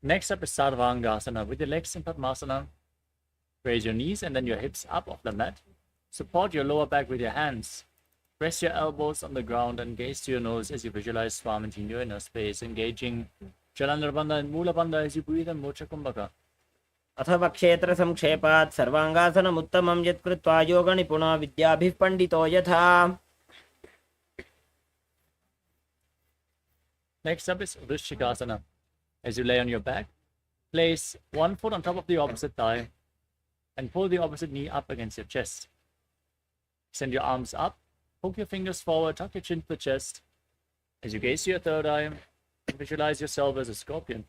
Next up is Sarvangasana. With your legs in Padmasana, raise your knees and then your hips up off the mat. Support your lower back with your hands. Press your elbows on the ground and gaze to your nose as you visualize Swamiji in your inner space, engaging Chalandrabandha and Mulabandha as you breathe and Mocha Kumbhaka. अथवा क्षेत्र संक्षेपात् सर्वांगासनम् उत्तमं यत् कृत्वा योगनिपुणो विद्याभिः पण्डितो यथा. Next up is Vrishikasana. As you lay on your back, place one foot on top of the opposite thigh and pull the opposite knee up against your chest. Send your arms up, hook your fingers forward, tuck your chin to the chest. As you gaze to your third eye, visualize yourself as a scorpion.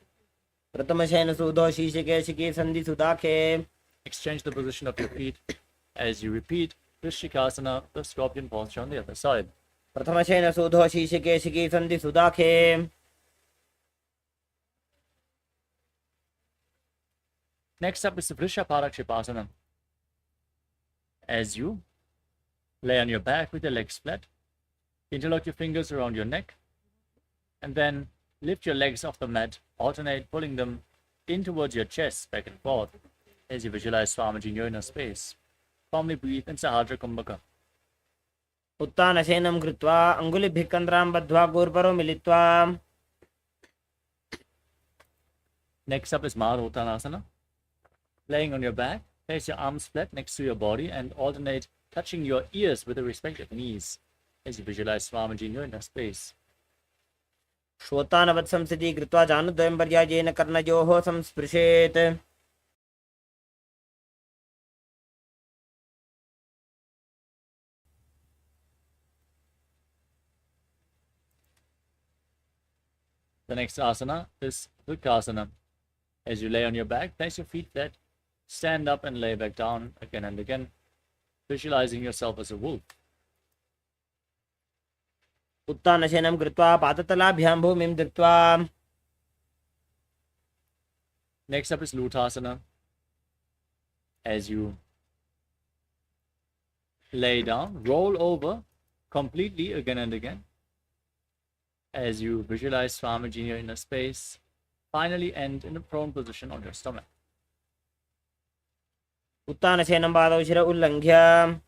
प्रथमशयन सूदो शीर्षकेशिकी सन्धि सुदाखे. Exchange the position of your feet. As you repeat Vrishikasana, the scorpion posture on the other side. प्रथमशयन सूदो शीर्षकेशिकी सन्धि सुदाखे. Next up is the Vrishaparakshipasana. As you lay on your back with your legs flat, interlock your fingers around your neck, and then lift your legs off the mat, alternate pulling them in towards your chest, back and forth, as you visualize Swamiji in your inner space. Calmly breathe in Sahadra Kumbhaka. उत्तानशयनं कृत्वा अङ्गुलिभिः कन्द्रां बद्ध्वा गूर्परो मिलित्वा. Next up is Maruttanasana. Laying on your back, place your arms flat next to your body and alternate touching your ears with the respective knees, as you visualize Swamiji in your inner space. श्वोत्तानवत् संस्थिति कृत्वा जानुद्वयं पर्यायेन कर्णयोः संस्पृशेत्. The next asana is Vrikasana. As you lay on your back, place your feet flat, stand up and lay back down again and again, visualizing yourself as a wolf. उत्तानशयनं कृत्वा पादतलाभ्यां भूमिं धृत्वा. Next up is Lutasana. As you lay down, roll over completely again and again. As you visualize Swamiji in your inner space, finally end in a prone position on your stomach. उत्तानशयनं पादौ शिर उल्लङ्घ्य.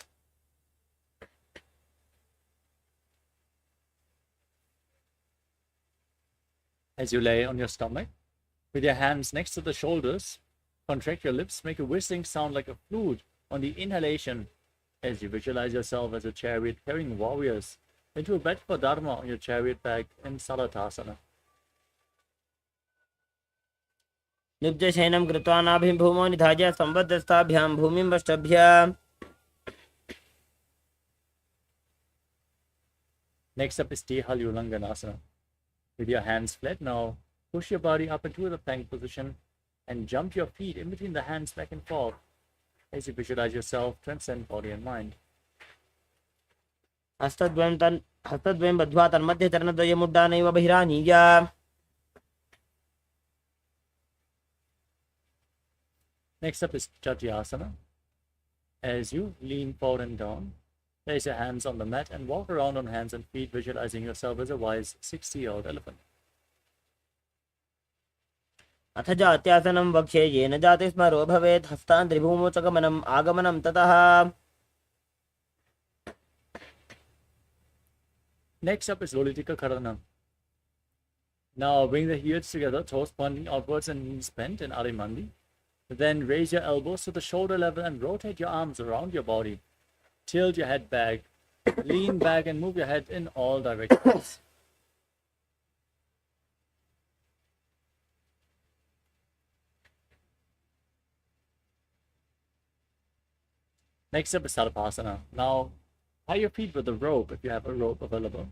As you lay on your stomach, with your hands next to the shoulders, contract your lips, make a whistling sound like a flute on the inhalation as you visualize yourself as a chariot carrying warriors into a bed for Dharma on your chariot back in Salatasana. निब्जशयनं कृत्वा नाभिं भूमौ निधाय संबद्धस्थाभ्यां भूमिं वष्टभ्य. Next up is Tehalulanganasana. With your hands flat now, push your body up into the plank position and jump your feet in between the hands back and forth as you visualize yourself transcend body and mind. हस्तद्वयं बद्ध्वा तन्मध्ये चरणद्वयमुड्डानैव बहिरानीय. Next up is Chatyasana. As you lean forward and down, place your hands on the mat and walk around on hands and feet, visualizing yourself as a wise 60-year-old elephant. अथ जात्यासनं वक्ष्ये येन जाति स्मरो भवेत्. हस्तान् त्रिभूमौ च गमनम् आगमनं ततः. Next up is Lolitika Karana. Now bring the heels together, toes pointing outwards and knees bent in Arimandi. Then raise your elbows to the shoulder level and rotate your arms around your body. Tilt your head back, lean back and move your head in all directions. Next up is Sarvasana. Now tie your feet with a rope if you have a rope available.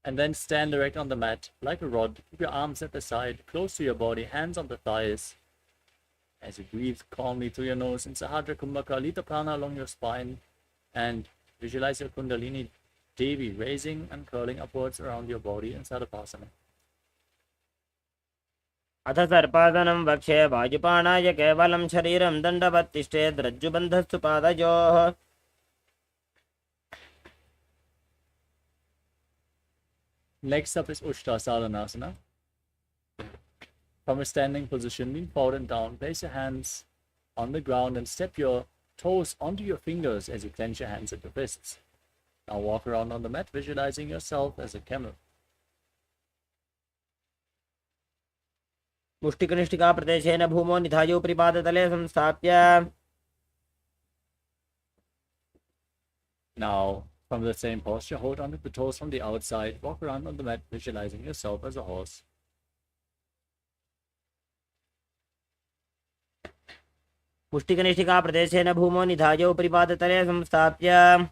And then stand erect on the mat like a rod. Keep your arms at the side, close to your body, hands on the thighs. As you breathe calmly through your nose in Sahadra Kumbhaka, lead the prana along your spine and visualize your Kundalini Devi raising and curling upwards around your body in Sarvasana. अथ सर्पासनं वक्ष्ये वायुपाणाय केवलं शरीरं दण्डवत् तिष्ठेत् रज्जुबन्धस्तु पादयोः. Next up is Ushtrasalanasana. From a standing position, lean forward and down, place your hands on the ground and step your toes onto your fingers as you clench your hands at your fists. Now walk around on the mat, visualizing yourself as a camel. मुष्टिकनिष्ठिका प्रदेशेन भूमौ निधायोपरि पादतले संस्थाप्य. Now, from the same posture, hold onto the toes from the outside, walk around on the mat, visualizing yourself as a horse. मुष्टिकनिष्ठिका प्रदेशेन भूमौ निधायोपरि पादतले संस्थाप्य.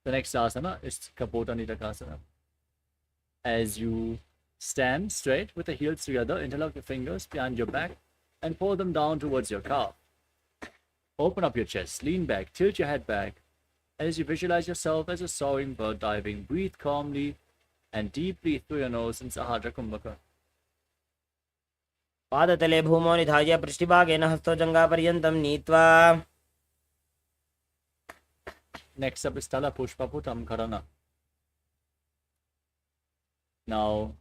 The next asana is Kapota Nitakasana. As you stand straight with the heels together, interlock your fingers behind your back and pull them down towards your calf. Open up your chest, lean back, tilt your head back. As you visualize yourself as a soaring bird diving, breathe calmly and deeply through your nose in Sahadra Kumbhaka. पादतले भूमौ निधाय पृष्ठभागेन हस्तो जङ्घापर्यन्तं नीत्वा. Next up is Tala Pushpaputam Karana. Now,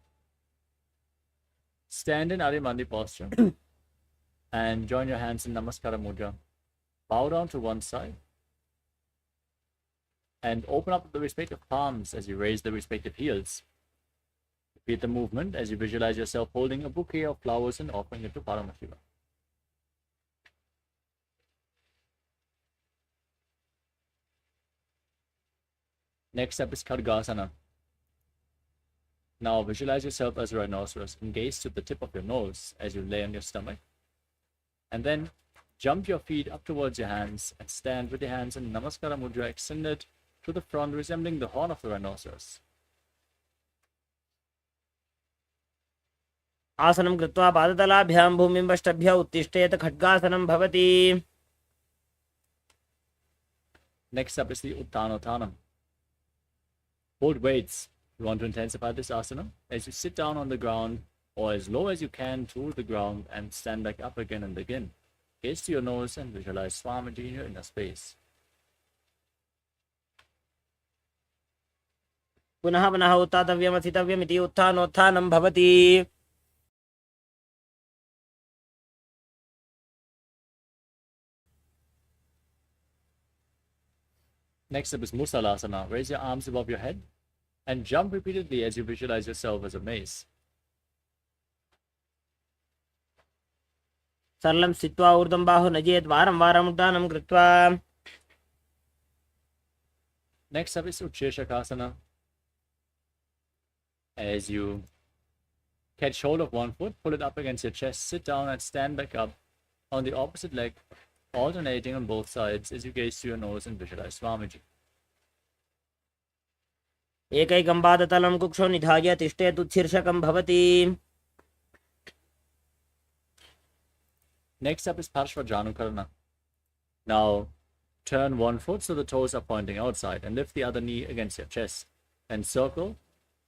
stand in Arimandi posture and join your hands in Namaskara Mudra. Bow down to one side and open up the respective palms as you raise the respective heels. Repeat the movement as you visualize yourself holding a bouquet of flowers and offering it to Paramashiva. Next up is Khargasana. Now visualize yourself as a rhinoceros and gaze to the tip of your nose as you lay on your stomach. And then jump your feet up towards your hands and stand with your hands in Namaskara Mudra extended to the front, resembling the horn of the rhinoceros. आसनं कृत्वा पादतलाभ्यां भूमिं वष्टभ्य उत्तिष्ठेत खड्गासनं भवति. Next up is the Uttanottanam. Hold weights. You want to intensify this asana as you sit down on the ground or as low as you can to the ground and stand back up again and again. Gaze to your nose and visualize Swamiji in your inner space. पुनः पुनः उत्थातव्यमथितव्यमिति उत्थानोत्थानं भवति. Next up is Musalasana. Raise your arms above your head and jump repeatedly as you visualize yourself as a mace. सरलं स्थित्वा ऊर्ध्वं बाहु नजेत् वारं वारम् उड्डानं कृत्वा. Next up is Ucheshakasana. As you catch hold of one foot, pull it up against your chest, sit down and stand back up on the opposite leg, alternating on both sides as you gaze to your nose and visualize Swamiji. एकैकं पादतलं कुक्षौ निधाय तिष्ठेत् उत्शीर्षकं भवति. Next up is Parshvajanukarana. Now, turn one foot so the toes are pointing outside and lift the other knee against your chest. And circle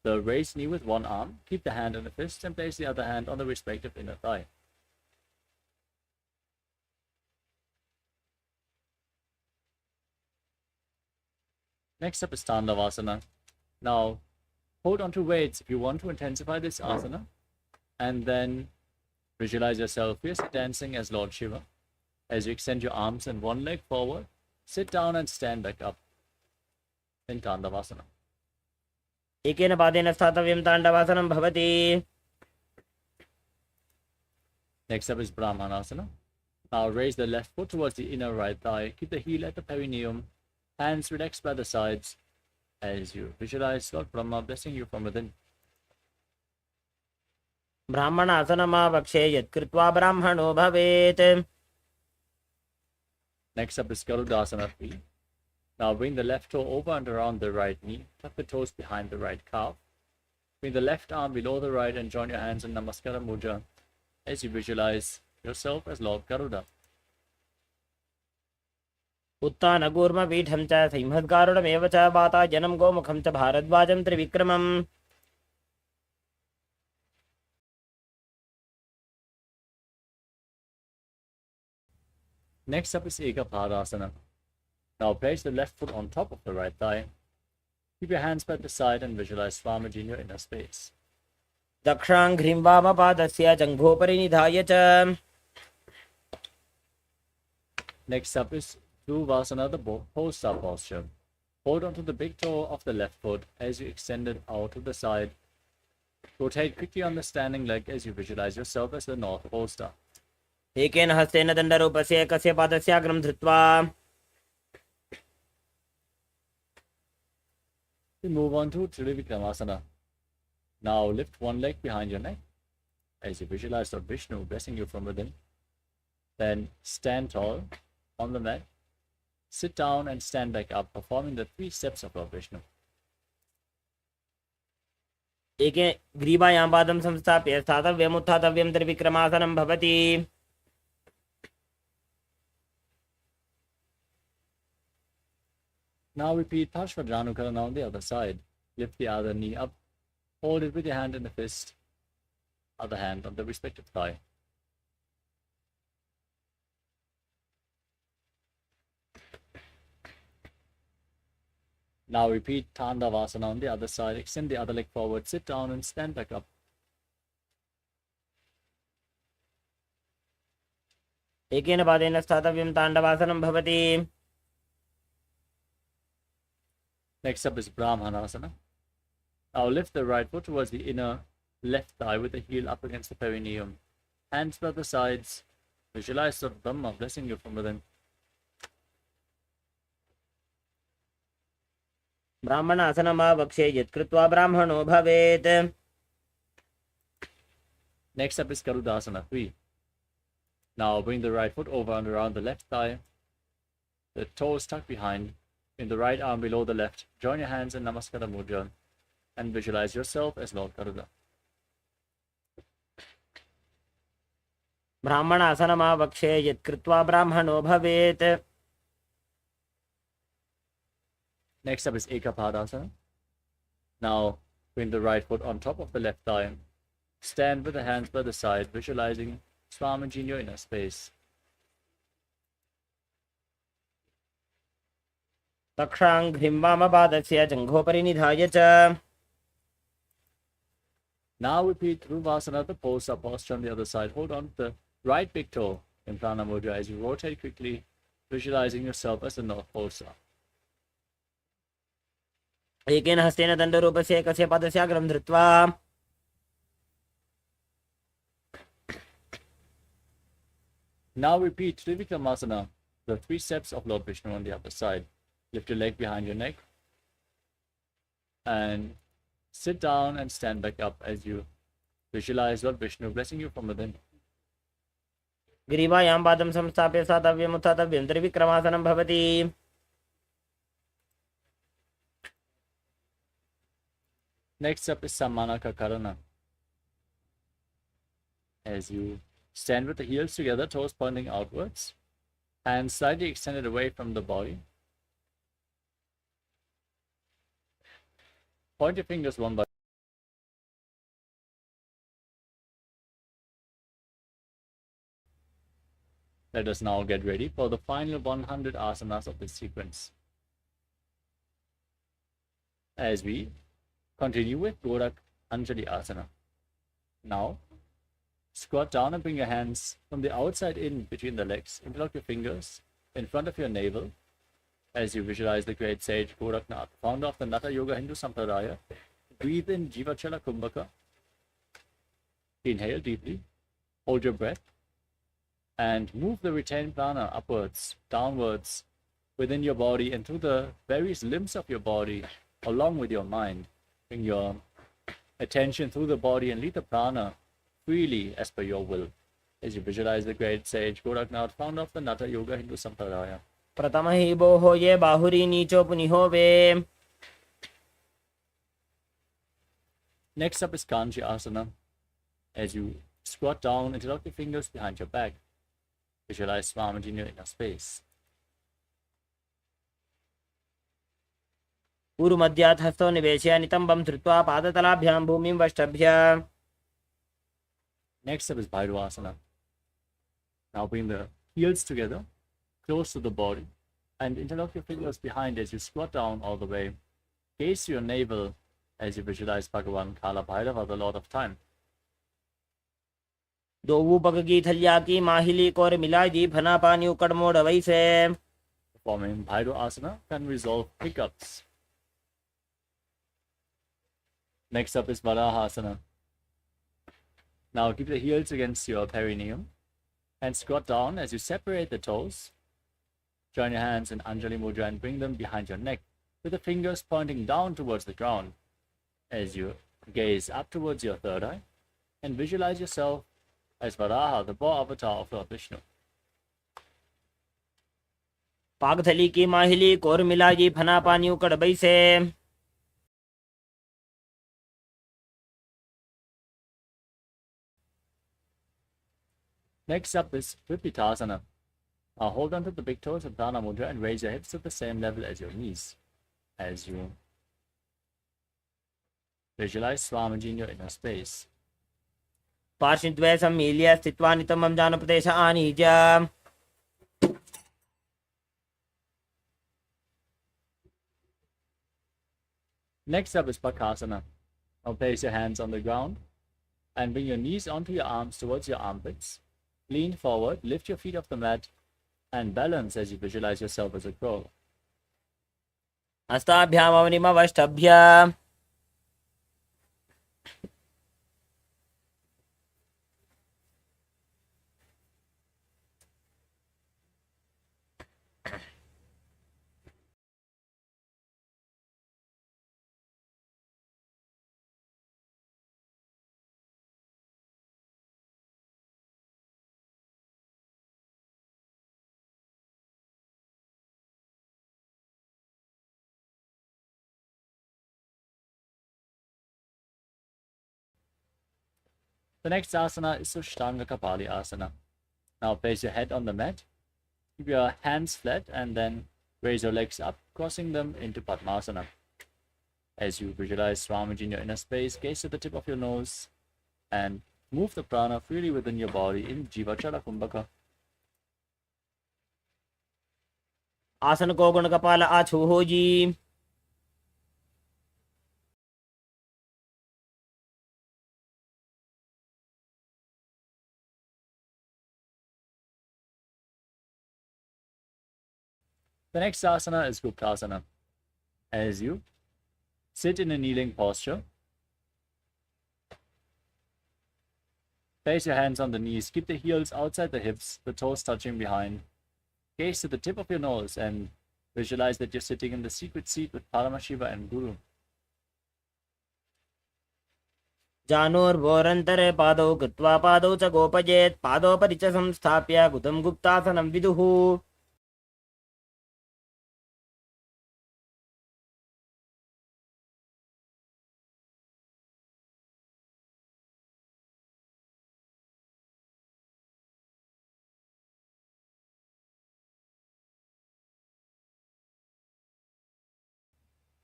the raised knee with one arm, keep the hand in the fist and place the other hand on the respective inner thigh. Next up is Tandavasana. Now, hold on to weights if you want to intensify this asana, and then visualize yourself fiercely dancing as Lord Shiva. As you extend your arms and one leg forward, sit down and stand back up in Tandavasana. एकेन पादेन स्थातव्यं ताण्डवासनं भवति. Next up is Brahmanasana. Now raise the left foot towards the inner right thigh. Keep the heel at the perineum. Hands relaxed by the sides as you visualize Lord Brahma blessing you from within. ब्राह्मणासनमावक्षे यत्कृत्वा ब्राह्मणो भवेत्. Next up is Garudasana 3. Now bring the left toe over and around the right knee. Tuck the toes behind the right calf. Bring the left arm below the right and join your hands in Namaskara Mudra. as you visualize yourself as Lord Garuda. उत्तानकूर्मपीठं च सिंहद्गारुडमेव च वातायनं गोमुखं च भारद्वाजं त्रिविक्रमम्. Next up is Ekapadasana. Now place the left foot on top of the right thigh. Keep your hands by the side and visualize Swamiji in your inner space. दक्षाङ्घ्रिं वामपादस्य जङ्घोपरि निधाय च. Next up is Dhruvasana, the pole-star posture. Hold onto the big toe of the left foot as you extend it out to the side. Rotate quickly on the standing leg as you visualize yourself as the North Pole Star. एकेन हस्तेन दण्डरूपस्य एकस्य पादस्याग्रं धृत्वा. We move on to Trivikramasana. Now lift one leg behind your neck as you visualize Lord Vishnu blessing you from within. Then stand tall on the mat. Sit down and stand back up, performing the 3 steps of Lord Vishnu. एके ग्रीवायां पादं संस्थाप्य स्थातव्यम् उत्थातव्यं त्रिविक्रमासनं भवति. Now repeat Parshvadranukarana on the other side. Lift the other knee up. Hold it with your hand in the fist. Other hand on the respective thigh. Now repeat Tandavasana on the other side. Extend the other leg forward. Sit down and stand back up. एकेन पादेन स्थातव्यं ताण्डवासनं भवति. Next up is Brahmanasana. Now lift the right foot towards the inner left thigh with the heel up against the perineum. Hands by the sides. Visualize Lord Brahma blessing you from within. ब्राह्मणासनमावक्षे यत्कृत्वा ब्राह्मणो भवेत्. Next up is Garudasana 3. Now bring the right foot over and around the left thigh. The toes tucked behind. In the right arm below the left. Join your hands in Namaskara Mudra and visualize yourself as Lord Garuda. ब्राह्मणासनमावक्षे यत्कृत्वा ब्राह्मणो भवेत्. Next up is Ekapadasana. Now bring the right foot on top of the left thigh. Stand with the hands by the side, visualizing Swamiji in your inner space. दक्षाङ्घ्रिं वामपादस्य जङ्घोपरि निधाय च. Now repeat Dhruvasana, the pole-star posture on the other side. Hold on to the right big toe in Prana Mudra as you rotate quickly, visualizing yourself as the North Pole Star. एकेन हस्तेन दण्डरूपस्य एकस्य पादस्याग्रं धृत्वा. Now repeat Trivikramasana, the 3 steps of Lord Vishnu on the other side. Lift your leg behind your neck and sit down and stand back up as you visualize Lord Vishnu blessing you from within. ग्रीवायां पादं संस्थाप्य स्थातव्यम् उत्थातव्यं त्रिविक्रमासनं भवति. Next up is Sammanaka Karana. As you stand with the heels together, toes pointing outwards, hands slightly extended away from the body. Point your fingers one by one. Let us now get ready for the final 100 asanas of this sequence. As we continue with Gorak Anjali Asana. Now, squat down and bring your hands from the outside in between the legs. Interlock your fingers in front of your navel as you visualize the great sage Goraknath, founder of the Natha Yoga Hindu Sampradaya. Breathe in Jivachala Kumbhaka. Inhale deeply. Hold your breath. And move the retained prana upwards, downwards, within your body and through the various limbs of your body, along with your mind. Bring your attention through the body and lead the prana freely as per your will. As you visualize the great sage Goraknath, founder of the Natha Yoga Hindu Sampradaya. प्रथम हि बोहो ये बाहुरी नीचो पुनिहो वे. Next up is Kanchi Asana. As you squat down, interlock your fingers behind your back. Visualize Swamiji in your inner space. ऊरुमध्यात् हस्तो निवेश्य नितम्बं धृत्वा पादतलाभ्यां भूमिं वष्टभ्य. Next up is Bhairavasana. Now bring the heels together, close to the body, and interlock your fingers behind as you squat down all the way. Gaze to your navel as you visualize Bhagavan Kala Bhairava, the Lord of Time. दोवू पगगी थलिया की माहिली core मिलाई दी भना पानियों कड़मोड़ वैसे. Performing Bhairavasana can resolve hiccups. Next up is Varahasana. Now keep the heels against your perineum and squat down as you separate the toes. Join your hands in Anjali Mudra and bring them behind your neck with the fingers pointing down towards the ground as you gaze up towards your third eye and visualize yourself as Varaha, the boar avatar of Lord Vishnu. पागथली की माहिली core मिलाई दी भना पानियों कड़ वैसे. Next up is Vipitasana. Now hold on to the big toes of Dana Mudra and raise your hips to the same level as your knees as you visualize Swamiji in your inner space. पार्श्वद्वय सम्मील्य स्थित्वा नितम्बं जानप्रदेश आनीय. Next up is Bakasana. Now place your hands on the ground and bring your knees onto your arms towards your armpits. Lean forward, lift your feet off the mat, and balance as you visualize yourself as a crow. हस्ताभ्याम् अवनिमवष्टभ्य. The next asana is Sushtanga Kapali Asana. Now place your head on the mat, keep your hands flat, and then raise your legs up, crossing them into Padmasana. As you visualize Swamiji in your inner space, gaze to the tip of your nose and move the prana freely within your body in Jivachala Kumbhaka. आसन को गुण कपाल आछू हो जी. The next asana is Guptasana. As you sit in a kneeling posture, place your hands on the knees, keep the heels outside the hips, the toes touching behind. Gaze to the tip of your nose and visualize that you're sitting in the secret seat with Paramashiva and Guru. जानोर्वोरन्तरे पादौ कृत्वा पादौ च गोपजेत्. पादोपरि च संस्थाप्य गुदं गुप्तासनं विदुः.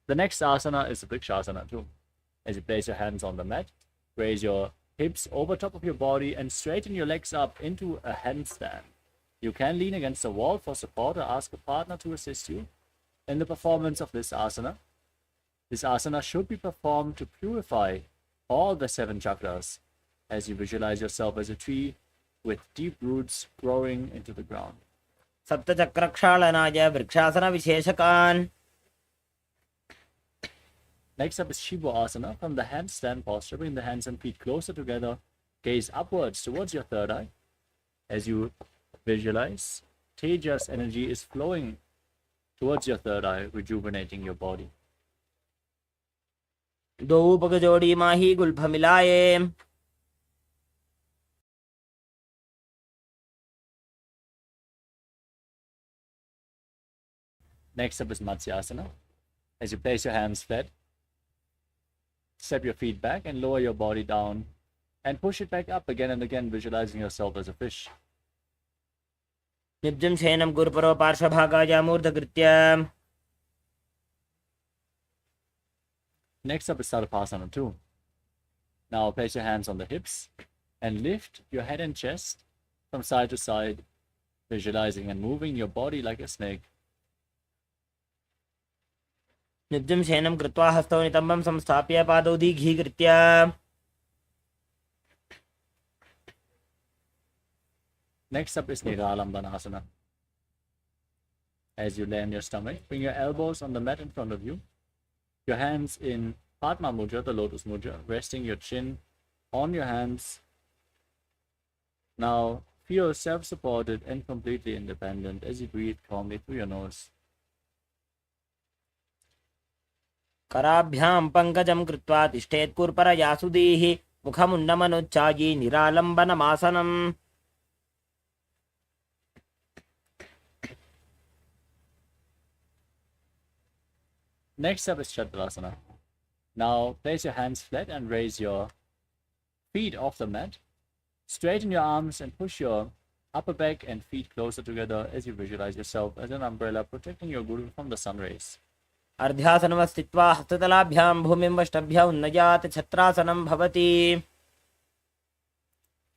The next asana is the Vrikshasana too. As you place your hands on the mat, raise your hips over top of your body and straighten your legs up into a handstand. You can lean against a wall for support or ask a partner to assist you in the performance of this asana. This asana should be performed to purify all the 7 chakras as you visualize yourself as a tree with deep roots growing into the ground. सप्तचक्रक्षालनाय vrikshasana विशेषकान्. Next up is Shiva Asana. From the handstand posture, bring the hands and feet closer together. Gaze upwards towards your third eye. As you visualize, Tejas energy is flowing towards your third eye, rejuvenating your body. दो पग जोड़ी माही Gulf मिलाए. Next up is Matsyasana. As you place your hands flat, step your feet back and lower your body down and push it back up again and again, visualizing yourself as a fish. निब्जं शयनं गुरुपरो पार्श्वभागाय मूर्धकृत्य. Next up is Sarvasana 2. Now place your hands on the hips and lift your head and chest from side to side, visualizing and moving your body like a snake. निब्जं शयनं कृत्वा हस्तौ नितम्बं संस्थाप्य पादौ दीर्घीकृत्य. Next up is Niralambanasana. As you lay on your stomach, bring your elbows on the mat in front of you. Your hands in Padma Mudra, the lotus mudra, resting your chin on your hands. Now feel self-supported and completely independent as you breathe calmly through your nose. कराभ्यां पङ्कजं कृत्वा तिष्ठेत् कुर्परया सुधीः मुखमुन्नमनुच्चायी निरालम्बनमासनम्. Next up is Chaturasana. Now place your hands flat and raise your feet off the mat. Straighten your arms and push your upper back and feet closer together as you visualize yourself as an umbrella protecting your guru from the sun rays. अर्ध्यासनमस्थित्वा हस्ततलाभ्यां भूमिं वष्टभ्य उन्नयात् छत्रासनं भवति.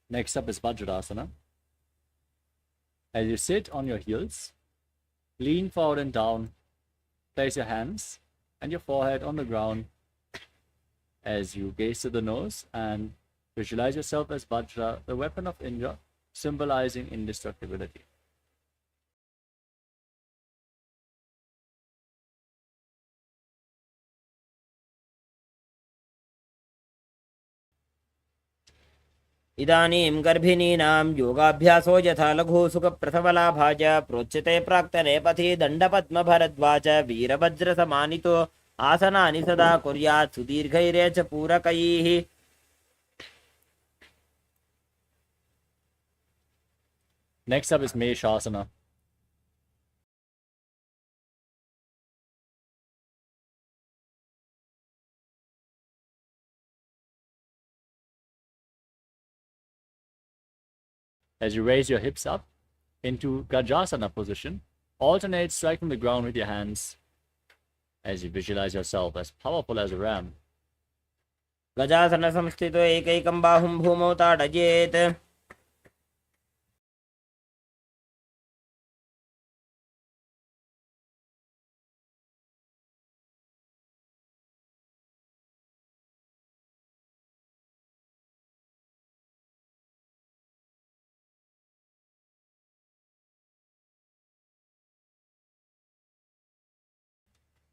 Next up is Vajradasana. As you sit on your heels, lean forward and down. Place your hands and your forehead on the ground as you gaze to the nose and visualize yourself as Vajra, the weapon of Indra, symbolizing indestructibility. इदानीं गर्भिणीनां योगाभ्यासो यथा लघु सुखप्रसवलाभाय प्रोच्यते प्राक्तने पथि दण्डपद्मभरद्वाज वीरवज्रसमानितो आसनानि सदा कुर्यात् सुदीर्घैरे च पूरकैः. Next up is Meshasana. As you raise your hips up into Gajasana position, alternate striking the ground with your hands as you visualize yourself as powerful as a ram. गजासनसंस्थितो एकैकं बाहुं भूमौ ताडयेत्.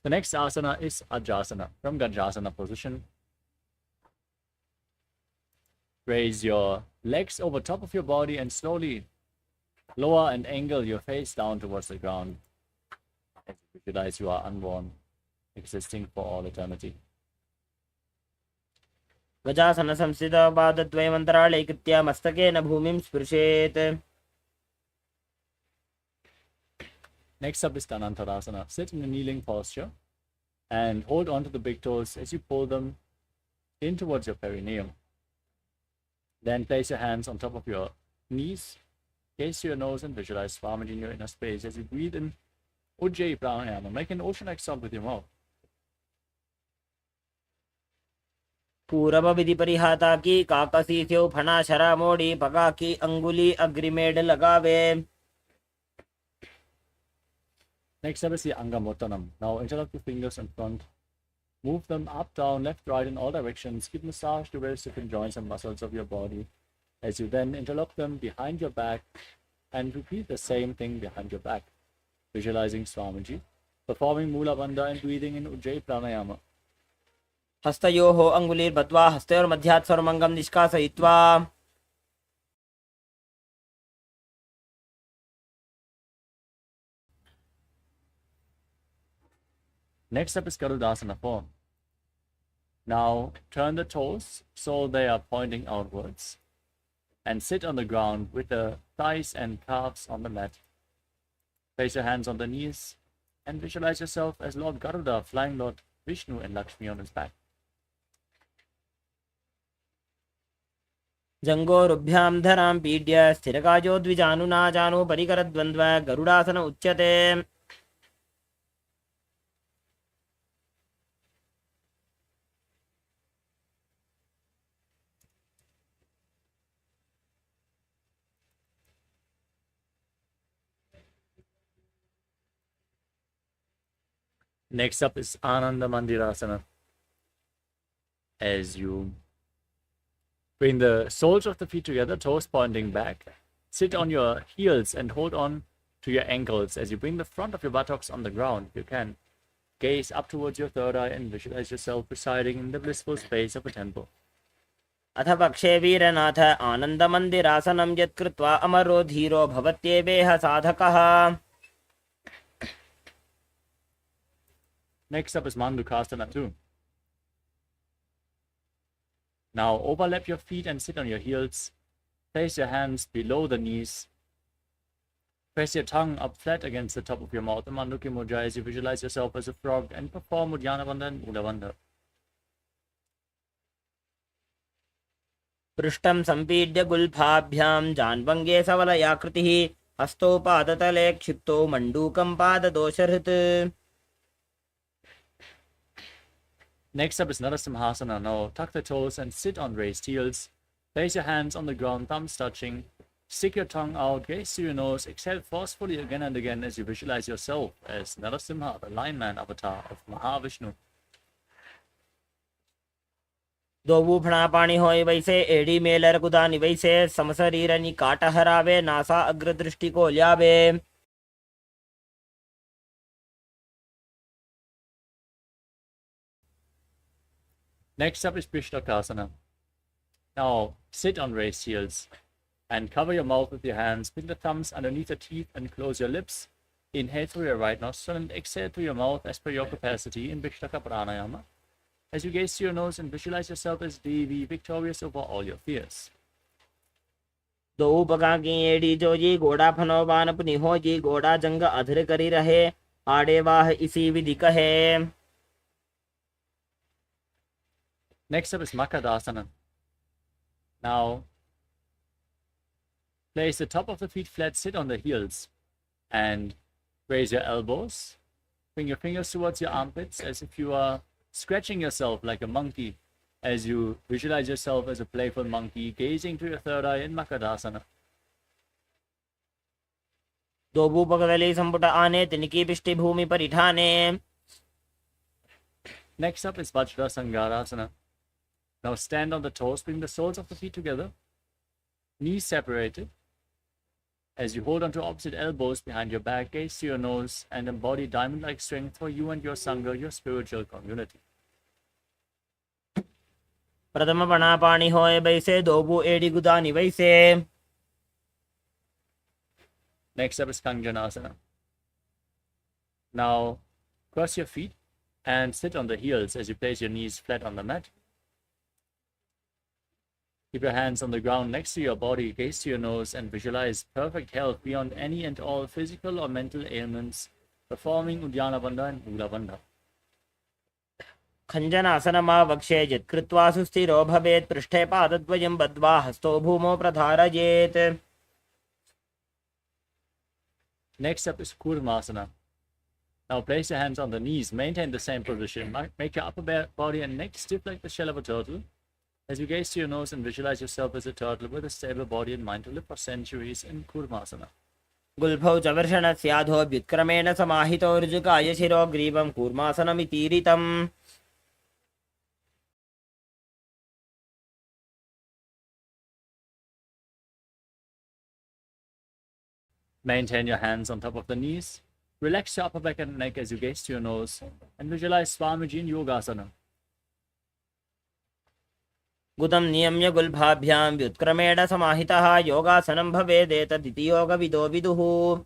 The next asana is Ajasana. From Gajasana position, raise your legs over top of your body and slowly lower and angle your face down towards the ground as you visualize you are unborn, existing for all eternity. गजासनसंस्थितो पादद्वयमन्तराळे कृत्य मस्तकेन भूमिं स्पृशेत्. Next up is Dhanantarasana. Sit in a kneeling posture and hold on to the big toes as you pull them in towards your perineum. Then place your hands on top of your knees, gaze to your nose and visualize Swamiji in your inner space as you breathe in Ujjayi Pranayama. Make an ocean-like sound with your mouth. पूरब विधि परिहाता की काकसी स्यो फणा शरा मोड़ी पगा की अंगुली अग्रिमेड लगावे. Next up is the Angamottanam. Now interlock your fingers in front. Move them up, down, left, right in all directions. Give massage to various different joints and muscles of your body. As you then interlock them behind your back and repeat the same thing behind your back. Visualizing Swamiji, performing Mula Bandha and breathing in Ujjayi Pranayama. हस्तयोः अंगुलीर्बद्ध्वा हस्तयोर्मध्यात् सर्वमङ्गं निष्कासयित्वा. Next up is Garudasana form. Now turn the toes so they are pointing outwards and sit on the ground with the thighs and calves on the mat. Place your hands on the knees and visualize yourself as Lord Garuda flying Lord Vishnu and Lakshmi on his back. जङ्गोरुभ्यां धरां पीड्य स्थिरकायो द्विजानुना जानु परिकरद्वन्द्व गरुडासन उच्यते. Next up is Ananda Mandirasana. As you bring the soles of the feet together, toes pointing back, sit on your heels and hold on to your ankles. As you bring the front of your buttocks on the ground, you can gaze up towards your third eye and visualize yourself residing in the blissful space of a temple. अथ पक्षे वीरनाथ आनन्दमन्दिरासनं यत्कृत्वा अमरो धीरो भवत्येवेह साधकः. Next up is Mandukasana 2. Now overlap your feet and sit on your heels. Place your hands below the knees. Press your tongue up flat against the top of your mouth. Manduki Mudra as you visualize yourself as a frog and perform Uddiyana Bandha and Mula Bandha. पृष्ठं सम्पीड्य गुल्फाभ्यां जान्वङ्गे सवलयाकृतिः हस्तौ पादतले क्षिप्तो मण्डूकं पाददोषहृत्. Next up is Narasimhasana. Now tuck the toes and sit on raised heels. Place your hands on the ground, thumbs touching. Stick your tongue out, gaze to your nose, exhale forcefully again and again as you visualize yourself as Narasimha, the lion man avatar of Mahavishnu. दोबू फणा पाणी होय वैसे एड़ी Mailer गुदानी वैसे समशरीरनी काट हरावे NASA अग्रदृष्टि को ल्यावे. Next up is Prishtakasana. Now sit on raised heels and cover your mouth with your hands. Bring the thumbs underneath the teeth and close your lips. Inhale through your right nostril and exhale through your mouth as per your capacity in Vishtaka Pranayama. As you gaze to your nose and visualize yourself as Devi, victorious over all your fears. दो उपगा की एड़ी जो जी घोड़ा फनो बान अपनी हो जी घोड़ा जंग अधर करी रहे आड़े वाह इसी विधि कहे. Next up is Makadasana. Now place the top of the feet flat, sit on the heels and raise your elbows. Bring your fingers towards your armpits as if you are scratching yourself like a monkey as you visualize yourself as a playful monkey gazing to your third eye in Makadasana. दो भूपकदली संपुट आने तिनकी पिष्टि भूमि परिठाने. Next up is Vajrasangarasana. Now stand on the toes, bring the soles of the feet together, knees separated. As you hold onto opposite elbows behind your back, gaze to your nose and embody diamond-like strength for you and your Sangha, your spiritual community. प्रथम पणा पाणी होय वैसे दोबू एड़ी गुदानी वैसे. Next up is Kanjanasana. Now cross your feet and sit on the heels as you place your knees flat on the mat. Keep your hands on the ground next to your body, gaze to your nose and visualize perfect health beyond any and all physical or mental ailments, performing Uddiyana Bandha and Mula Bandha. खञ्जनासनमा वक्षे यत्कृत्वा सुस्थिरो भवेत् पृष्ठे पादद्वयं बद्ध्वा हस्तो भूमौ प्रधारयेत्. Next up is Kurmasana. Now place your hands on the knees, maintain the same position, make your upper body and neck stiff like the shell of a turtle. As you gaze to your nose and visualize yourself as a turtle with a stable body and mind to live for centuries in Kurmasana. गुल्फौ च वर्षणस्याधो व्युत्क्रमेण समाहितो ऋजुकाय शिरो ग्रीवं कूर्मासनमितीरितम्. Maintain your hands on top of the knees. Relax your upper back and neck as you gaze to your nose and visualize Swamiji in Yogasana. गुदं नियम्य गुल्फाभ्यां व्युत्क्रमेण समाहितः योगासनं भवेदेतदिति योगविदो विदुः.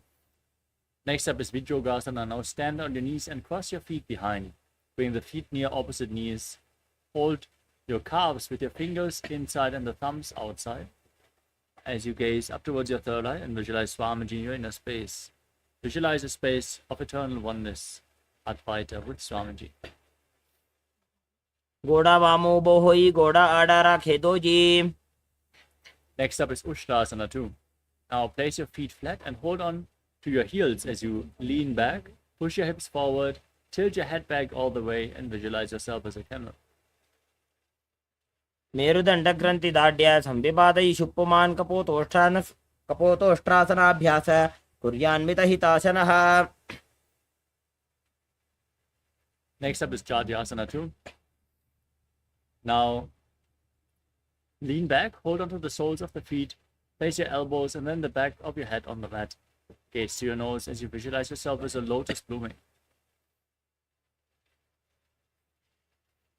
Next up is Vijyogasana. Now stand on your knees and cross your feet behind. Bring the feet near opposite knees. Hold your calves with your fingers inside and the thumbs outside. As you gaze up towards your third eye and visualize Swamiji in your inner space. Visualize a space of eternal oneness, Advaita with Swamiji. घोड़ा वामो बोहोई घोड़ा आड़ा राखे दो जी. Next up is Ushtrasana 2. Now place your feet flat and hold on to your heels as you lean back. Push your hips forward, tilt your head back all the way, and visualize yourself as a camel. मेरुदण्डग्रन्थिदाढ्य संविपातयिषु पुमान् कपोतोष्ट्रासनाभ्यास कुर्यान्वितहिताशनः. Next up is Chadyasana 2. Now lean back, hold onto the soles of the feet, place your elbows and then the back of your head on the mat. Gaze to your nose as you visualize yourself as a lotus blooming.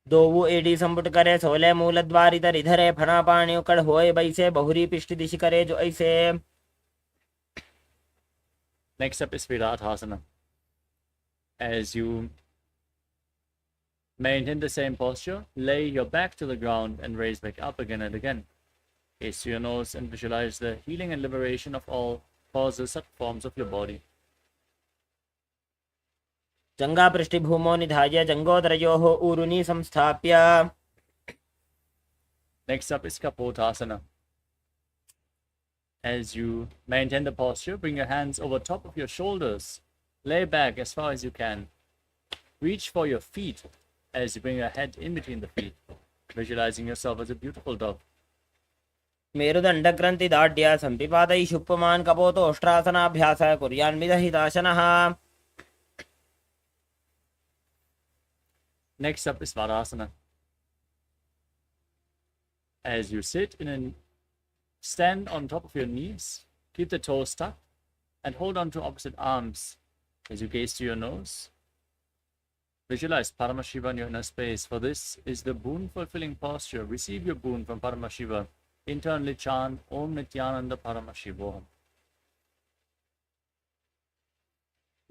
दोवु एडी संपुट करे सोले मूल द्वारी धरे फना पानी उकड़ होए बैसे बहुरी पिष्टि दिशि करे जो ऐसे. Next up is Virathasana. As you maintain the same posture, lay your back to the ground and raise back up again and again. Gaze to your nose and visualize the healing and liberation of all causes and forms of your body. जंगा पृष्ठभूमो निधाय जंगोदरयोः ऊरुनि संस्थाप्य. Next up is Kapotasana. As you maintain the posture, bring your hands over top of your shoulders. Lay back as far as you can. Reach for your feet as you bring your head in between the feet, visualizing yourself as a beautiful dove. मेरुदण्डग्रन्थिदाढ्य संविपातयिषु पुमान् कपोतोष्ट्रासनाभ्यास कुर्यान्वितहिताशनः. Next up is Varasana. As you sit stand on top of your knees, keep the toes tucked, and hold on to opposite arms as you gaze to your nose. Visualize Paramashiva in your inner space, for this is the boon-fulfilling posture. Receive your boon from Paramashiva. Internally chant Om Nithyananda Paramashivoham.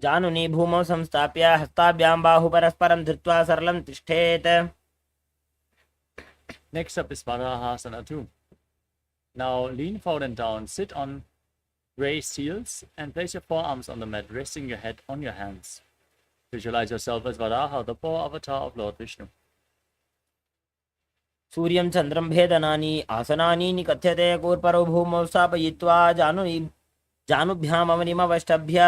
जानुनि भूमौ संस्थाप्य हस्ताभ्यां बाहु परस्परं धृत्वा सरलं तिष्ठेत्. Next up is Varahasana 2. Now lean forward and down, sit on raised heels, and place your forearms on the mat, resting your head on your hands. Visualize yourself as Varaha, the power avatar of Lord Vishnu. सूर्यं चन्द्रं भेदनानि आसनानि निकथ्यते कूर्परो भूमौ स्थापयित्वा जानुभ्यामवनिमवष्टभ्य.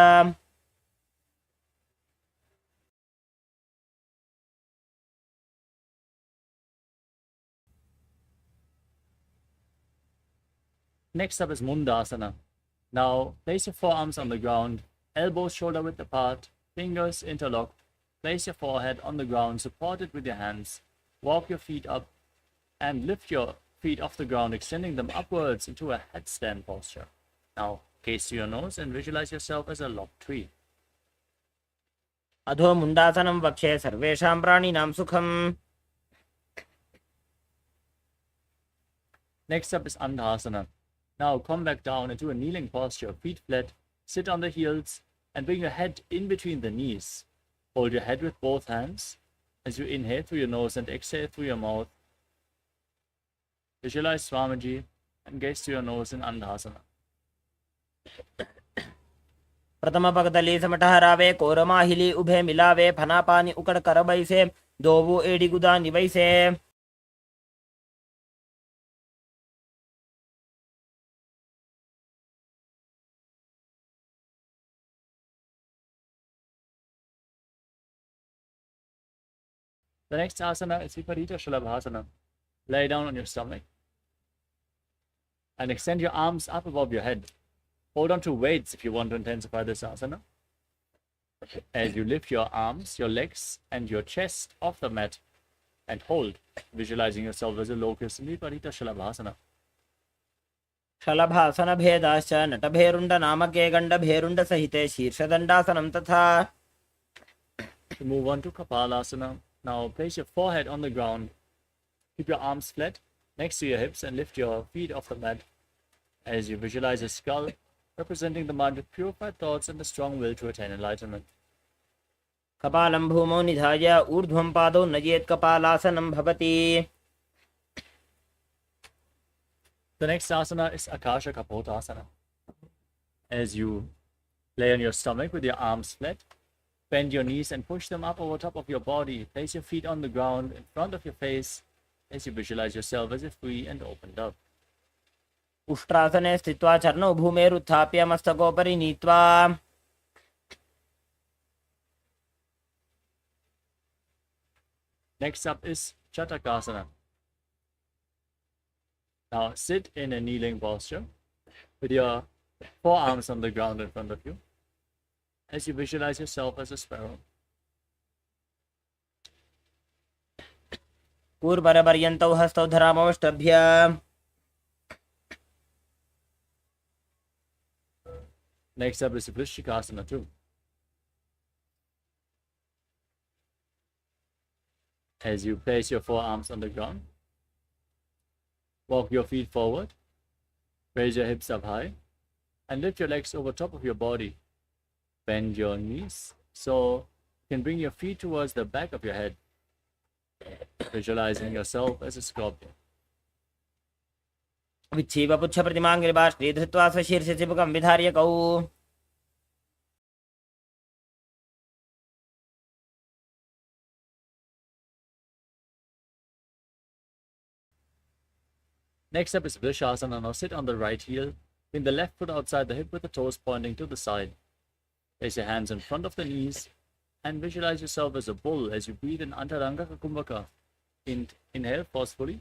Next up is Mundasana. Now place your forearms on the ground, elbows shoulder width apart, fingers interlocked. Place your forehead on the ground, support it with your hands. Walk your feet up and lift your feet off the ground, extending them upwards into a headstand posture. Now gaze to your nose and visualize yourself as a lopped tree. अधो मुण्डासनं वक्षे सर्वेषां प्राणिनां सुखम्. Next up is Andhasana. Now come back down into a kneeling posture, feet flat, sit on the heels, and bring your head in between the knees. Hold your head with both hands as you inhale through your nose and exhale through your mouth. Visualize Swamiji and gaze to your nose in Andhasana. प्रथम पगदली समटहरावे कोरमाहिली उभे मिलावे फनापानी उकड़ कर बैसे दोवु AD गुदा निवैसे. The next asana is Viparita Shalabhasana. Lay down on your stomach and extend your arms up above your head. Hold on to weights if you want to intensify this asana. As you lift your arms, your legs, and your chest off the mat and hold, visualizing yourself as a locust in Viparita Shalabhasana. शलभासन भेदाश्च नटभेरुण्ड नामके गण्डभेरुण्ड सहिते शीर्षदण्डासनं तथा. To move on to Kapalasana. Now place your forehead on the ground. Keep your arms flat next to your hips and lift your feet off the mat as you visualize a skull representing the mind with purified thoughts and the strong will to attain enlightenment. कपालं भूमौ निधाय ऊर्ध्वं पादौ नयेत् कपालासनं भवति. The next asana is Akasha Kapotasana. As you lay on your stomach with your arms flat, bend your knees and push them up over top of your body. Place your feet on the ground in front of your face as you visualize yourself as a free and open dove. उष्ट्रासने स्थित्वा चरणौ भूमेरुत्थाप्य मस्तकोपरि नीत्वा Next up is Chatakasana. Now sit in a kneeling posture with your forearms on the ground in front of you as you visualize yourself as a sparrow. कूर्मरपर्यन्तौ हस्तौ धरामवष्टभ्य Next up is Vrishikasana too. As you place your forearms on the ground, walk your feet forward, raise your hips up high, and lift your legs over top of your body. Bend your knees so you can bring your feet towards the back of your head, visualizing yourself as a scorpion. विच्छीव पुच्छ प्रतिमाङ्गिरिबाष्टी धृत्वा स्वशीर्षे चिबुकं विधार्य कौ Next up is Vrishasana. Now sit on the right heel, bring the left foot outside the hip with the toes pointing to the side. Place your hands in front of the knees and visualize yourself as a bull as you breathe in Antaranga Kumbhaka. Inhale forcefully,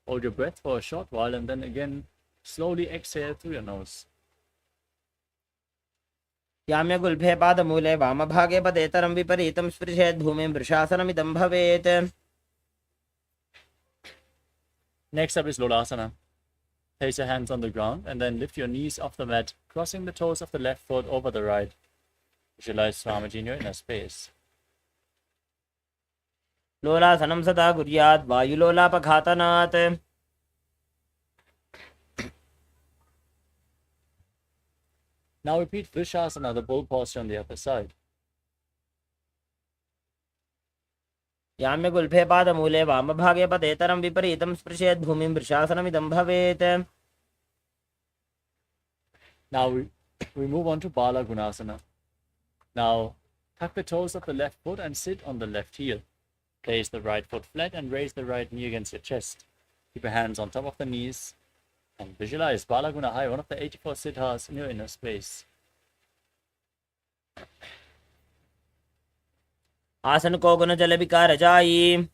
hold your breath for a short while, and then again slowly exhale through your nose. याम्यगुल्फे पादमूले वामभागे पदेतरं विपरीतं स्पृशेत् भूमिं वृषासनमिदं भवेत् Next up is Lolasana. Place your hands on the ground and then lift your knees off the mat, crossing the toes of the left foot over the right. Visualize Swamiji in your inner space. लोलासनं सदा कुर्यात् वायुलोलापघातनात् Now repeat Vrishasana, the bull posture on the other side. याम्यगुल्फे पादमूले वामभागे पदेतरं विपरीतं स्पृशेत् भूमिं वृषासनमिदं भवेत् Now we move on to Bala Gunasana. Now tuck the toes of the left foot and sit on the left heel. Place the right foot flat and raise the right knee against your chest. Keep your hands on top of the knees and visualize Bala Guna Hai, one of the 84 siddhas in your inner space. आसन को गुण जल विकार जाई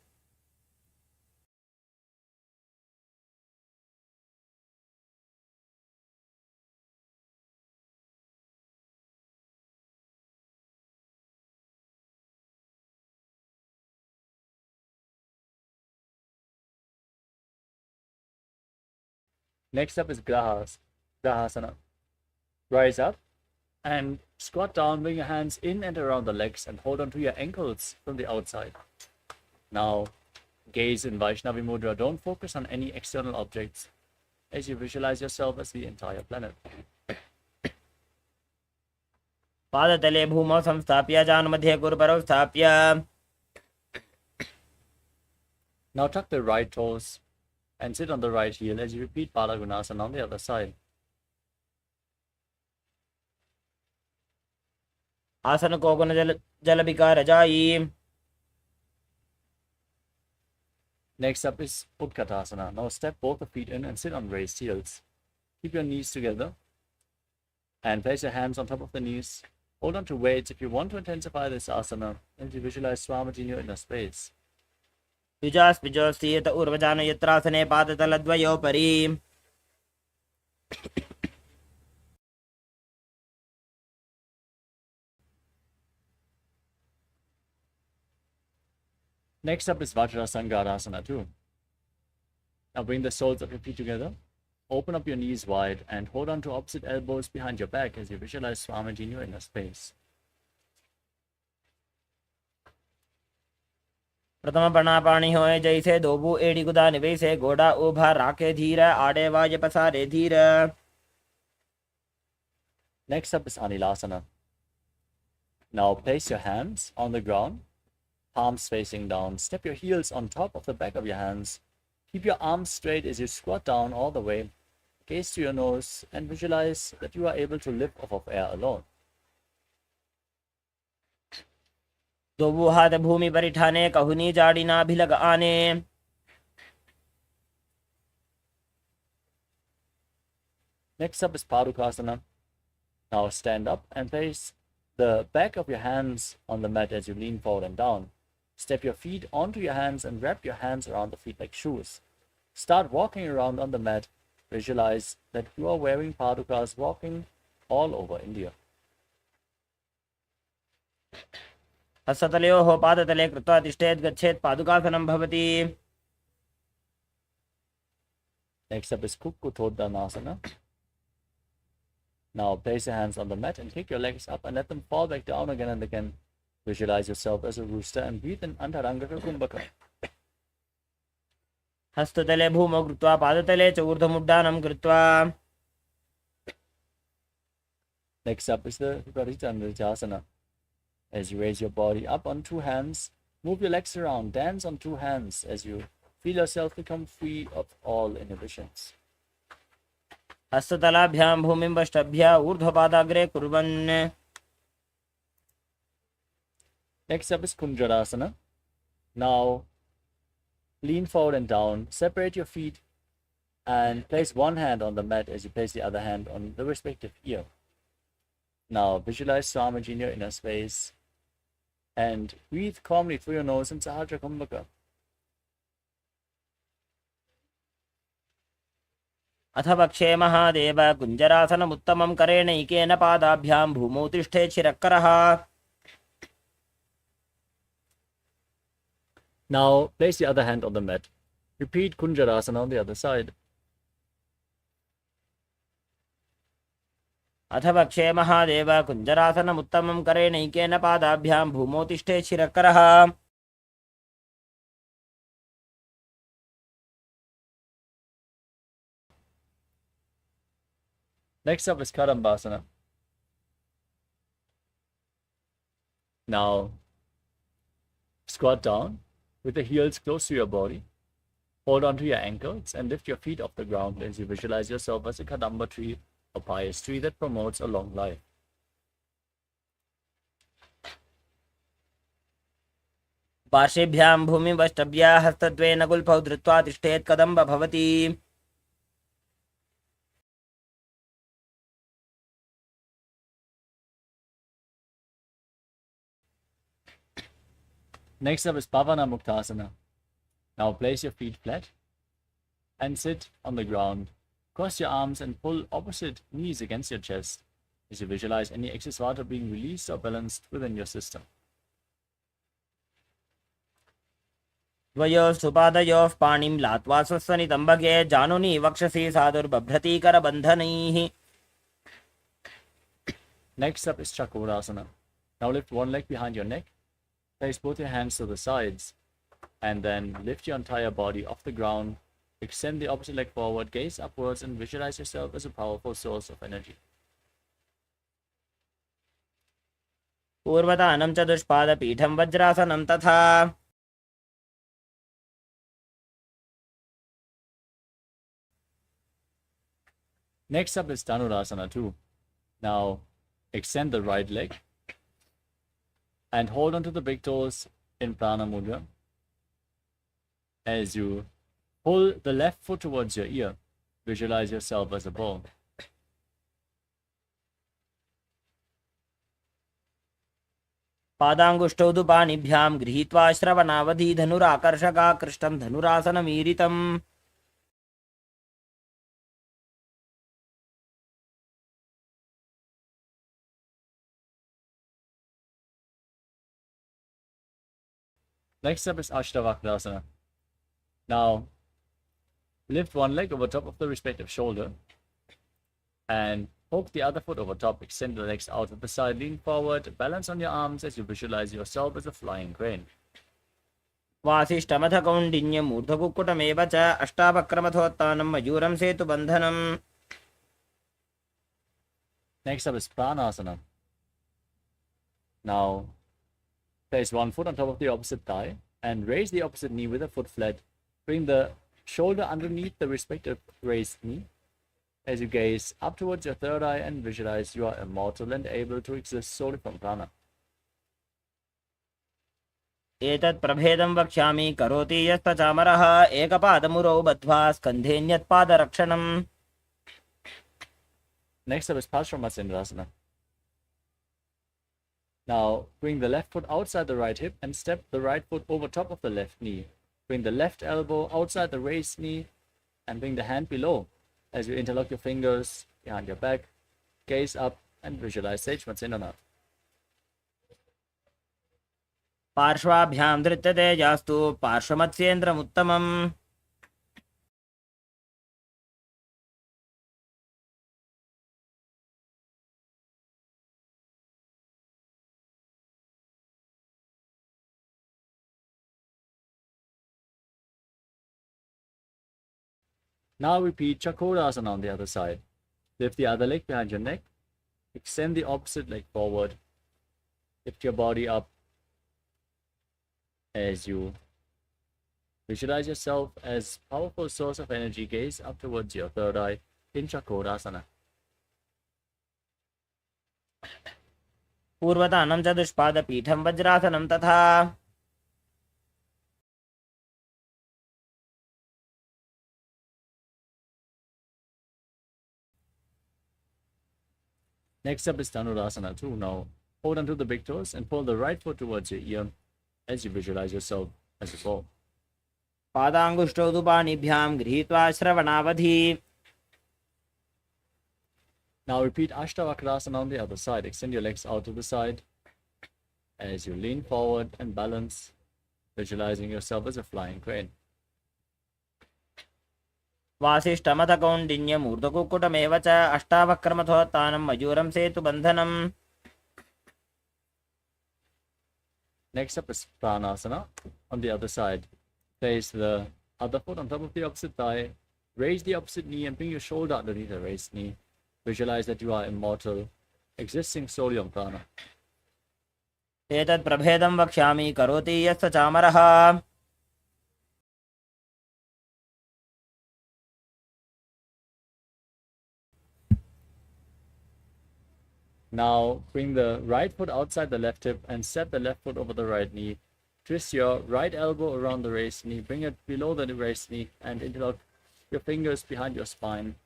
Next up is Grahasana. Rise up and squat down, bring your hands in and around the legs and hold on to your ankles from the outside. Now, gaze in Vaishnavi Mudra. Don't focus on any external objects as you visualize yourself as the entire planet. पादतले भूमौ संस्थाप्य जानुमध्ये गुरुपरौ स्थाप्य Now tuck the right toes and sit on the right heel as you repeat Bala Gunasana on the other side. आसन को गुण जल विकार जाई Next up is Utkatasana. Now step both the feet in and sit on raised heels. Keep your knees together and place your hands on top of the knees. Hold on to weights if you want to intensify this asana and you visualize Swamiji in your inner space. द्विजास्पिजोस्तीयत ऊर्वजान यत्रासने पादतलद्वयोपरि Next up is Vajrasangarasana too. Now bring the soles of your feet together. Open up your knees wide and hold on to opposite elbows behind your back as you visualize Swamiji in your inner space. प्रथम प्रणापाणि होए जैसे दोबू एड़ी गुदा निवेसे गोड़ा उभा राखे धीर आड़े वाज पसारे धीर Next up is Anilasana. Now place your hands on the ground, palms facing down. Step your heels on top of the back of your hands. Keep your arms straight as you squat down all the way. Gaze to your nose and visualize that you are able to live off of air alone. दोबू हाथ भूमि परिठाने कहुनी जाड़ी ना भिलग आने Next up is Padukasana. Now stand up and place the back of your hands on the mat as you lean forward and down. Step your feet onto your hands and wrap your hands around the feet like shoes. Start walking around on the mat. Visualize that you are wearing padukas walking all over India. हस्ततलयोः पादतले कृत्वा तिष्ठेत् गच्छेत् पादुकासनं भवति. Next up is Kukkutoddanasana. Now place your hands on the mat and kick your legs up and let them fall back down again and again. Visualize yourself as a rooster and breathe in Antarangaka Kumbhaka. हस्ततले भूमौ कृत्वा पादतले च ऊर्ध्वमुड्डानं कृत्वा. Next up is the Viparitandriyasana. As you raise your body up on two hands, move your legs around, dance on two hands as you feel yourself become free of all inhibitions. हस्ततलाभ्यां भूमिं वष्टभ्य ऊर्ध्वपादाग्रे कुर्वन्. Next up is Kunjarasana. Now lean forward and down, separate your feet and place one hand on the mat as you place the other hand on the respective ear. Now visualize Swamiji in your inner space and breathe calmly through your nose in Sahasra Kumbhaka. अथ वक्षे महादेव कुञ्जरासनमुत्तमं करेणैकेन पादाभ्यां भूमौ तिष्ठेत् शिरःकरः. Now place the other hand on the mat. Repeat Kunjarasana on the other side. अथ वक्षे महादेव कुञ्जरासनमुत्तमं करेणैकेन पादाभ्यां भूमौ तिष्ठेत् शिरःकरः. Next up is Kadambasana. Now squat down with the heels close to your body. Hold on to your ankles and lift your feet off the ground as you visualize yourself as a Kadamba tree, a pious tree that promotes a long life. पार्श्वेभ्यां भूमिं वष्टभ्य हस्तद्वयेन गुल्फौ धृत्वा तिष्ठेत् कदम्ब भवति. Next up is Pavana Muktasana. Now place your feet flat and sit on the ground. Cross your arms and pull opposite knees against your chest as you visualize any excess water being released or balanced within your system. द्वयोः सुपादयोः पाणिं लात्वा स्वस्वनितम्बके जानुनी वक्षसि साधुर्बभ्रती करबन्धनैः. Next up is Chakrasana. Now lift one leg behind your neck. Place both your hands to the sides and then lift your entire body off the ground. Extend the opposite leg forward, gaze upwards and visualize yourself as a powerful source of energy. पूर्वतानं च दुष्पादपीठं वज्रासनं तथा. Next up is Dhanurasana 2. Now extend the right leg and hold onto the big toes in Prana Mudra as you pull the left foot towards your ear. Visualize yourself as a bull. पादाङ्गुष्ठौ तु पाणिभ्यां गृहीत्वा श्रवणावधि धनुराकर्षकाकृष्टं धनुरासनमीरितम्. Next up is Ashtavakrasana. Now lift one leg over top of the respective shoulder and poke the other foot over top. Extend the legs out at the side, lean forward, balance on your arms as you visualize yourself as a flying crane. वासिष्ठमथ कौण्डिन्यम् ऊर्ध्वकुक्कुटमेव च अष्टावक्रमथोत्तानं मयूरं सेतुबन्धनम्. Next up is Pranasana. Now place one foot on top of the opposite thigh and raise the opposite knee with a foot flat. Bring the shoulder underneath the respective raised knee as you gaze up towards your third eye and visualize you are immortal and able to exist solely from prana. एतत् प्रभेदं वक्ष्यामि करोति यस्तचामरः एकपादमुरौ बद्ध्वा स्कन्धेऽन्यत्पादरक्षणम्. Next up is Paramashivoham. Now bring the left foot outside the right hip and step the right foot over top of the left knee. Bring the left elbow outside the raised knee and bring the hand below as you interlock your fingers behind your back. Gaze up and visualize Sage Matsindana. पार्श्वाभ्यां धृत्यते जास्तु पार्श्वमत्स्येन्द्रमुत्तमम्. Now repeat Chakrasana on the other side. Lift the other leg behind your neck. Extend the opposite leg forward. Lift your body up as you visualize yourself as powerful source of energy. Gaze up towards your third eye in Chakrasana. पूर्वतानं चतुष्पादपीठं वज्रासनं तथा. Next up is Dhanurasana 2. Now hold onto the big toes and pull the right foot towards your ear as you visualize yourself as a ball. पादाङ्गुष्ठौ तु पाणिभ्यां गृहीत्वा श्रवणावधि. Now repeat Ashtavakrasana on the other side. Extend your legs out to the side as you lean forward and balance, visualizing yourself as a flying crane. वासिष्ठमथ कौण्डिन्यमूर्धकुक्कुटमेव च अष्टावक्रमथोत्थानं मयूरं सेतुबन्धनम्. Next up is Pranasana on the other side. Place the other foot on top of the opposite thigh. Raise the opposite knee and bring your shoulder underneath the raised knee. Visualize that you are immortal, existing solely on prana. एतत् प्रभेदं वक्ष्यामि करोति यस्य चामरः. Now bring the right foot outside the left hip and set the left foot over the right knee. Twist your right elbow around the raised knee. Bring it below the raised knee and interlock your fingers behind your spine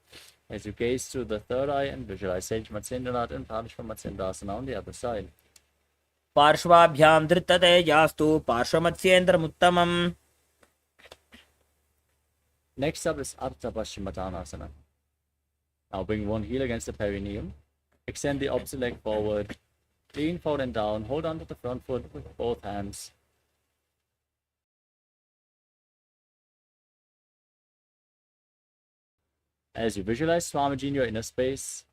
as you gaze through the third eye and visualize Sage Matsyendranath and Paramashivoham on the other side. पार्श्वाभ्यां धृत्यते जास्तु पार्श्वमत्स्येन्द्रमुत्तमम्. Next up is Ardha Paschimottanasana. Now bring one heel against the perineum. Extend the opposite leg forward. Lean forward and down. Hold on to the front foot with both hands. As you visualize Swamiji in your inner space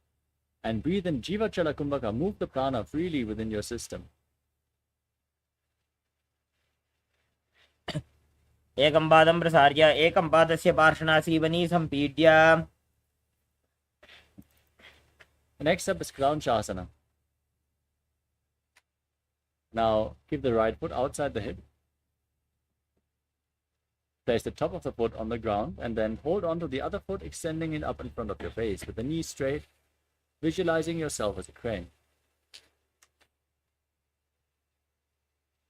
and breathe in Jiva Chala Kumbhaka, move the prana freely within your system. एकं पादं प्रसार्य एकं पादस्य पार्श्वनासीवनी सम्पीड्य. Next up is Kraunchasana. Now keep the right foot outside the hip. Place the top of the foot on the ground and then hold on to the other foot, extending it up in front of your face with the knees straight, visualizing yourself as a crane.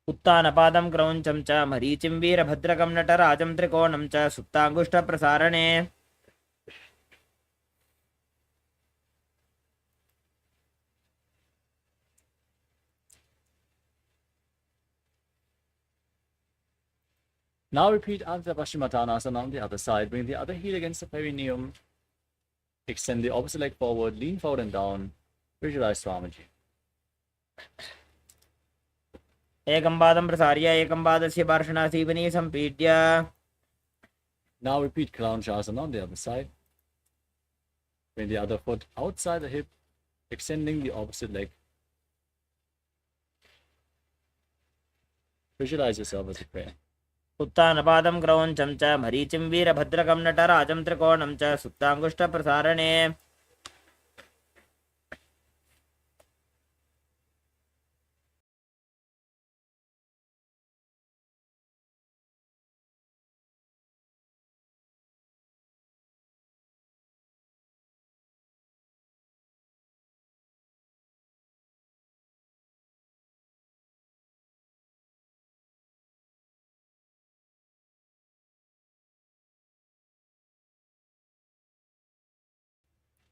उत्तानपादं क्रौञ्चं च मरीचिं वीरभद्रकं नटराजं त्रिकोणं च सुप्ताङ्गुष्ठप्रसारणे. Now repeat Ardha Paschimottanasana on the other side. Bring the other heel against the perineum. Extend the opposite leg forward, lean forward and down. Visualize Swamiji. एकं पादं प्रसार्य एकं पादस्य पार्श्वनासीवनी सम्पीड्य. Now repeat Kraunchasana on the other side. Bring the other foot outside the hip, extending the opposite leg. Visualize yourself as a crane. उत्तानपादं क्रौञ्चं च मरीचिं वीरभद्रकं नटराजं त्रिकोणं च सुप्ताङ्गुष्ठप्रसारणे.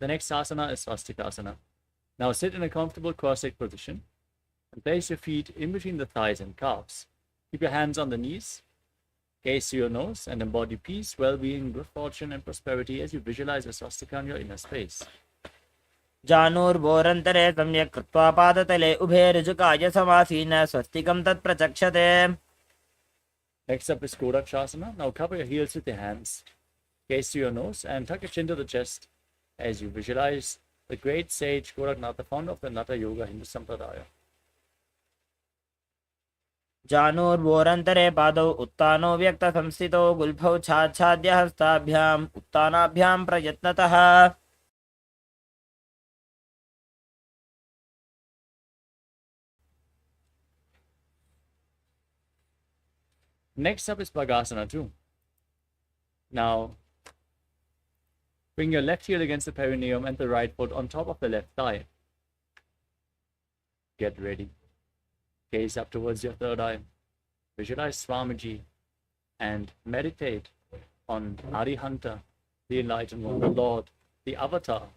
The next asana is Swastikasana. Now sit in a comfortable cross-legged position and place your feet in between the thighs and calves. Keep your hands on the knees, gaze to your nose, and embody peace, well-being, good fortune, and prosperity as you visualize a swastika in your inner space. जानुर्भोरन्तरे सम्यक् कृत्वा पादतले उभे ऋजुकाय समासीन स्वस्तिकं तत्प्रचक्षते. Next up is Kodakshasana. Now cover your heels with your hands, gaze to your nose, and tuck your chin to the chest as you visualize the great sage Kodaknath, founder of the Natha Yoga Hindu Sampradaya. जानुर्भोरन्तरे पादौ उत्तानो व्यक्तसंस्थितौ गुल्फौ छाच्छाद्य हस्ताभ्याम् उत्तानाभ्यां प्रयत्नतः. Next up is Bhagasana 2. Now, bring your left heel against the perineum and the right foot on top of the left thigh. Get ready. Gaze up towards your third eye. Visualize Swamiji and meditate on Arihanta, the Enlightened One, the Lord, the Avatar.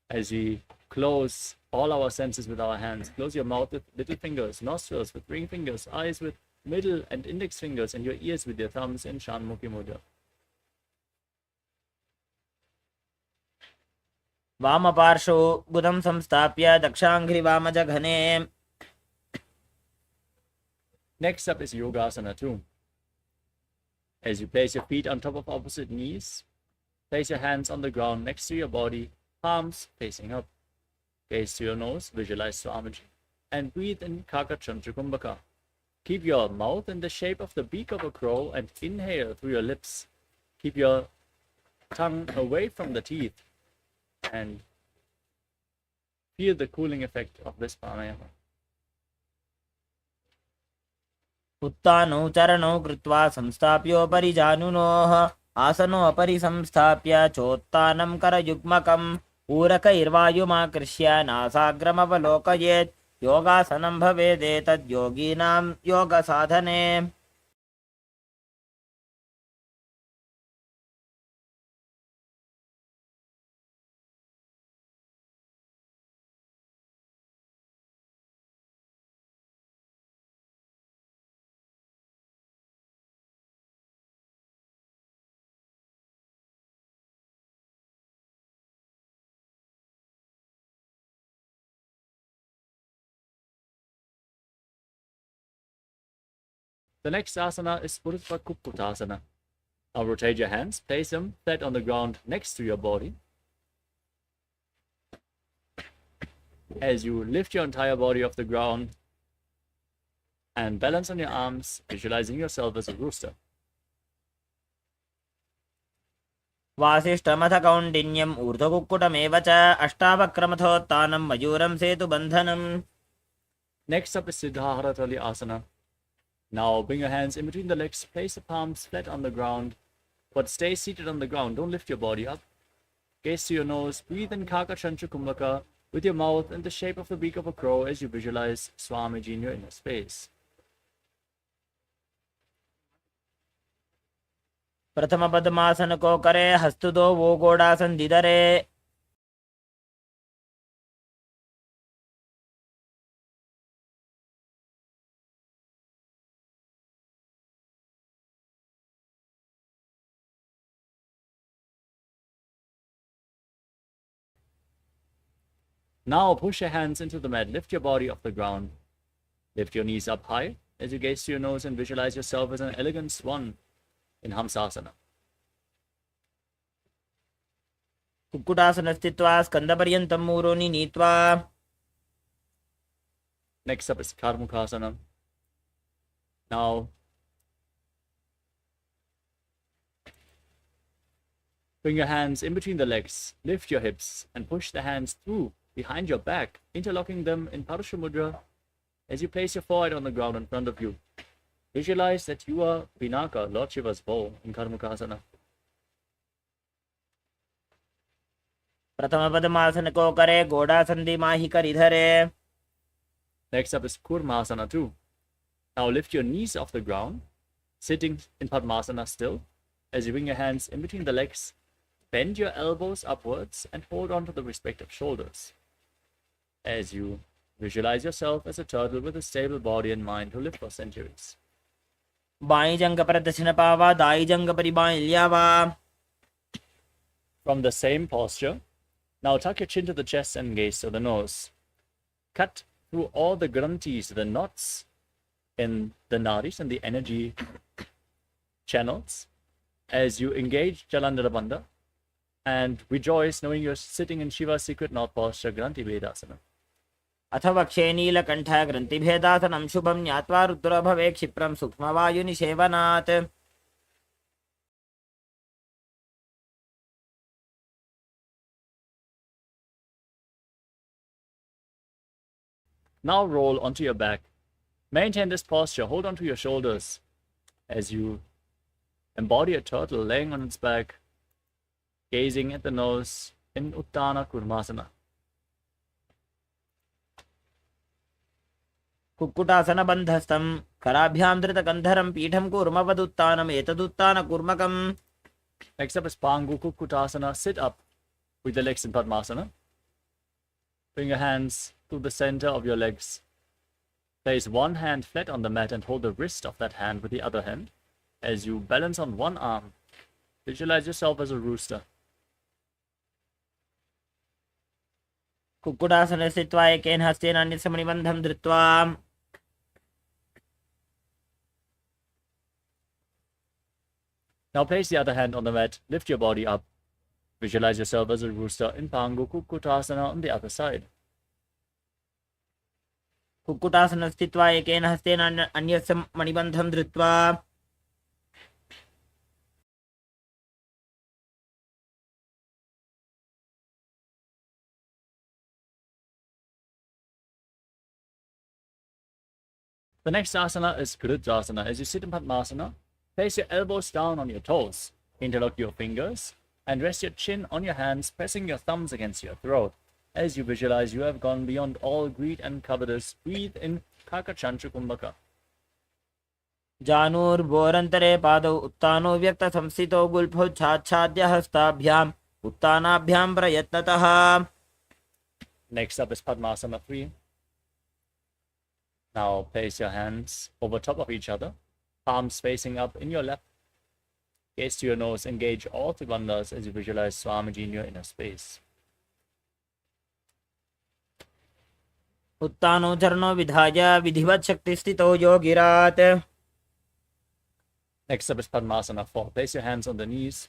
As we close all our senses with our hands, close your mouth with little fingers, nostrils with ring fingers, eyes with middle and index fingers, and your ears with your thumbs in Shanmukhi Mudra. वामपार्श्वौ बुधं संस्थाप्य दक्षाङ्घ्रिवामजघने. Next up is Yogasana 2. As you place your feet on top of opposite knees, place your hands on the ground next to your body, palms facing up. Gaze to your nose, visualize Swamiji, and breathe in Kakachandrakumbhaka. Keep your mouth in the shape of the beak of a crow and inhale through your lips. Keep your tongue away from the teeth and feel the cooling effect of this pranayama. उत्तानौ चरणौ कृत्वा संस्थाप्योपरि जानुनोः आसनोपरि संस्थाप्य चोत्तानं करयुग्मकं पूरकैर्वायुमाकृष्य नासाग्रमवलोकयेत्. योगासनं भवेदेतद् योगीनां योगसाधने. The next asana is Urdhva Kupputasana. Now rotate your hands, place them flat on the ground next to your body. As you lift your entire body off the ground and balance on your arms, visualizing yourself as a rooster. वासिष्ठमथ कौण्डिन्यम् ऊर्ध्वकुक्कुटमेव च अष्टावक्रमथोत्तानं मयूरं सेतुबन्धनम्. Next up is Siddhaharatali Asana. Now bring your hands in between the legs, place the palms flat on the ground, but stay seated on the ground. Don't lift your body up. Gaze to your nose, breathe in Kakachandrakumbhaka with your mouth in the shape of the beak of a crow as you visualize Swamiji in your inner space. प्रथम पद्मासन को करे हस्तुदो वो गोडासन दिदरे. Now push your hands into the mat, lift your body off the ground. Lift your knees up high as you gaze to your nose and visualize yourself as an elegant swan in Hamsasana. Kukkutasana स्थित्वा स्कन्दपर्यन्तं मूरोनि नीत्वा. Next up is Karmukhasana. Now bring your hands in between the legs, lift your hips and push the hands through behind your back, interlocking them in Parashu Mudra as you place your forehead on the ground in front of you. Visualize that you are Vinaka, Lord Shiva's bow in Karmukhasana. प्रथम पद्मासन को करे गोडासन दिमाहि करिधरे. Next up is Kurmasana 2. Now lift your knees off the ground, sitting in Padmasana still, as you bring your hands in between the legs, Bend your elbows upwards and hold on to the respective shoulders as you visualize yourself as a turtle with a stable body and mind to live for centuries. By जंग पर दक्षिण पावा दाई जंग परि by लियावा. From the same posture, now tuck your chin to the chest and gaze to the nose. Cut through all the granthis, the knots in the nadis and the energy channels as you engage Jalandhara Bandha and rejoice knowing you're sitting in Shiva's secret knot posture, Granthi Vedasana. अथ वक्षे नीलकण्ठ ग्रन्थिभेदासनं शुभं ज्ञात्वा रुद्रो भवे क्षिप्रं सूक्ष्मवायुनिषेवनात्. Now roll onto your back. Maintain this posture. Hold onto your shoulders as you embody a turtle laying on its back, gazing at the nose in Uttana Kurmasana. Kukkutasana बन्धस्थं कराभ्यां धृतकन्धरं पीठं कूर्मवदुत्तानम् एतदुत्तानकूर्मकम्. Next up is Pangu Kukkutasana. Sit up with the legs in Padmasana. Bring your hands to the center of your legs. Place one hand flat on the mat and hold the wrist of that hand with the other hand. As you balance on one arm, visualize yourself as a rooster. कुक्कुटासने स्थित्वा एकेन हस्तेन अन्यस्य मणिबन्धं धृत्वा. Now place the other hand on the mat. Lift your body up. Visualize yourself as a rooster in Pangu Kukkutasana on the other side. कुक्कुटासने स्थित्वा एकेन हस्तेन अन्यस्य मणिबन्धं धृत्वा. The next asana is Kridrasana. As you sit in Padmasana, place your elbows down on your toes, interlock your fingers, and rest your chin on your hands, pressing your thumbs against your throat. As you visualize you have gone beyond all greed and covetous, breathe in Kakachantra Kumbhaka. जानुर्भोरन्तरे पादौ उत्तानो व्यक्तसंस्थितौ गुल्फौ छाच्छाद्य हस्ताभ्याम् उत्तानाभ्यां प्रयत्नतः. Next up is Padmasana 3. Now place your hands over top of each other, palms facing up in your lap. Gaze to your nose, engage all three bandhas as you visualize Swamiji in your inner space. उत्तानो चरणो विधाय विधिवत् शक्तिस्थितो योगिरात्. Next up is Padmasana 4. Place your hands on the knees,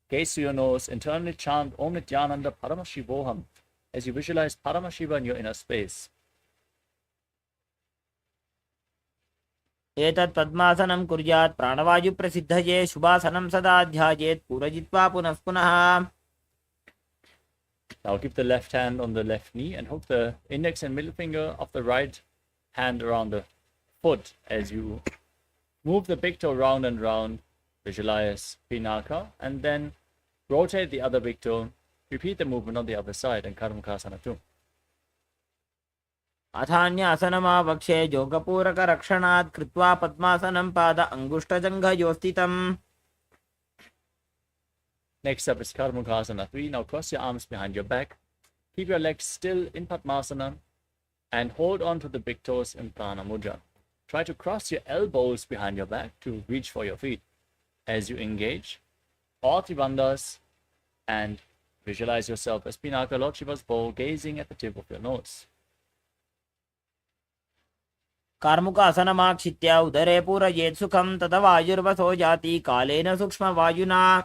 gaze to your nose, internally chant Om Nithyananda Paramashivoham as you visualize Paramashiva in your inner space. एतत् पद्मासनं कुर्यात् प्राणवायु प्रसिद्धये शुभासनं सदा ध्यायेत् पूरयित्वा पुनः पुनः. Now keep the left hand on the left knee and hook the index and middle finger of the right hand around the foot as you move the big toe round and round. Visualize Pinaka and then rotate the other big toe. Repeat the movement on the other side and Karmakasana 2. अथान्यासनमावक्षे योगपूरकरक्षणात् कृत्वा पद्मासनं पाद अङ्गुष्ठजङ्घयोस्थितम्. Next up is Karmakasana 3. Now cross your arms behind your back. Keep your legs still in Padmasana and hold on to the big toes in Prana Mudra. Try to cross your elbows behind your back to reach for your feet as you engage all three bandhas and visualize yourself as Pinaka, Lord Shiva's bowl, gazing at the tip of your nose. कार्मुकासनमाक्षित्य उदरे पूरयेत् सुखं तत वायुर्वसो जाति कालेन सूक्ष्मवायुना.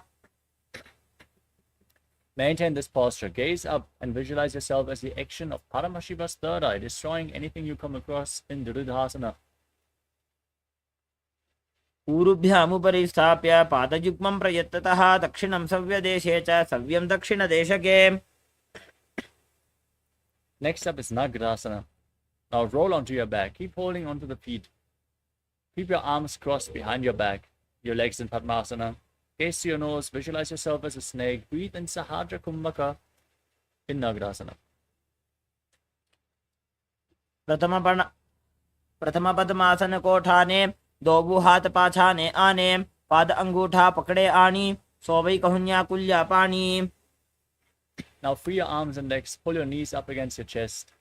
Maintain this posture. Gaze up and visualize yourself as the action of Paramashiva's third eye, destroying anything you come across in Diridhasana. ऊरुभ्यामुपरि स्थाप्य पादयुग्मं प्रयत्नतः दक्षिणं सव्यदेशे च सव्यं दक्षिणदेशके. Next up is Nagrasana. Now roll onto your back. Keep holding onto the feet. Keep your arms crossed behind your back, your legs in Padmasana. Gaze to your nose. Visualize yourself as a snake. Breathe in Sahadra Kumbhaka in Nagrasana. प्रथम पद्मासन कोठाने दो हाथ पाछाने आने पाद अंगूठा पकड़े आनी Sovaikahunya Now free your arms and legs, pull your knees up against your chest.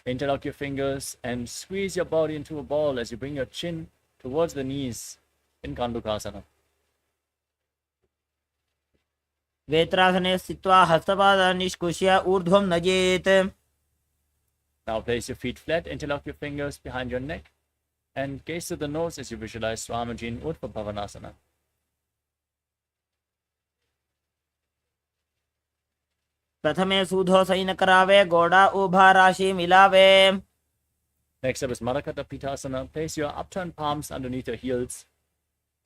Interlock your fingers and squeeze your body into a ball as you bring your chin towards the knees in Kandukasana. Vetrasane Sitva Hastapada Nishkushya Urdhvam Najet. Now place your feet flat, interlock your fingers behind your neck, and gaze to the nose as you visualize Swamiji in Urdhva Bhavanasana. प्रथमे सूधो San करावे गोड़ा उभा राशि मिलावे. Next up is Marakata Pitasana. Place your upturned palms underneath your heels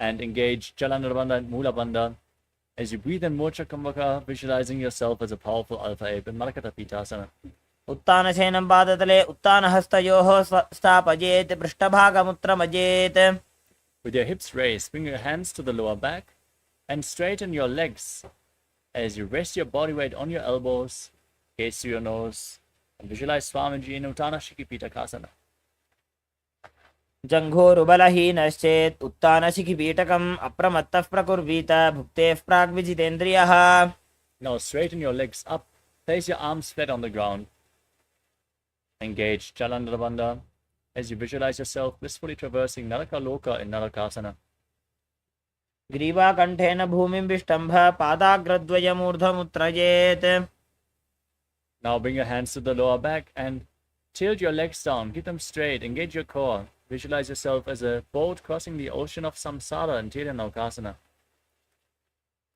and engage Jalandhara Bandha and Mula Bandha. As you breathe in Mocha Kumbhaka, visualizing yourself as a powerful alpha ape in Marakata Pitasana. उत्तान शयनं पादतले उत्तान हस्तयोः स्थापयेत् पृष्ठभागमुत्रमजेत्. With your hips raised, bring your hands to the lower back and straighten your legs. As you rest your body weight on your elbows, gaze to your nose, and visualize Swamiji in Uttana Shikipita. जङ्घोरुबलहीनश्चेत् उत्तानशिखिपीठकम् अप्रमत्तः प्रकुर्वीत भुक्तेः प्राग्विजितेन्द्रियः. Now straighten your legs up, place your arms flat on the ground. Engage Jalandhara Bandha as you visualize yourself blissfully traversing Naraka Loka in Narakasana. ग्रीवाकण्ठेन भूमिं विष्टम्भ पादाग्रद्वयमूर्ध्वमुत्रयेत्. Now bring your hands to the lower back and tilt your legs down, keep them straight, engage your core. Visualize yourself as a boat crossing the ocean of samsara in Tiranaukasana.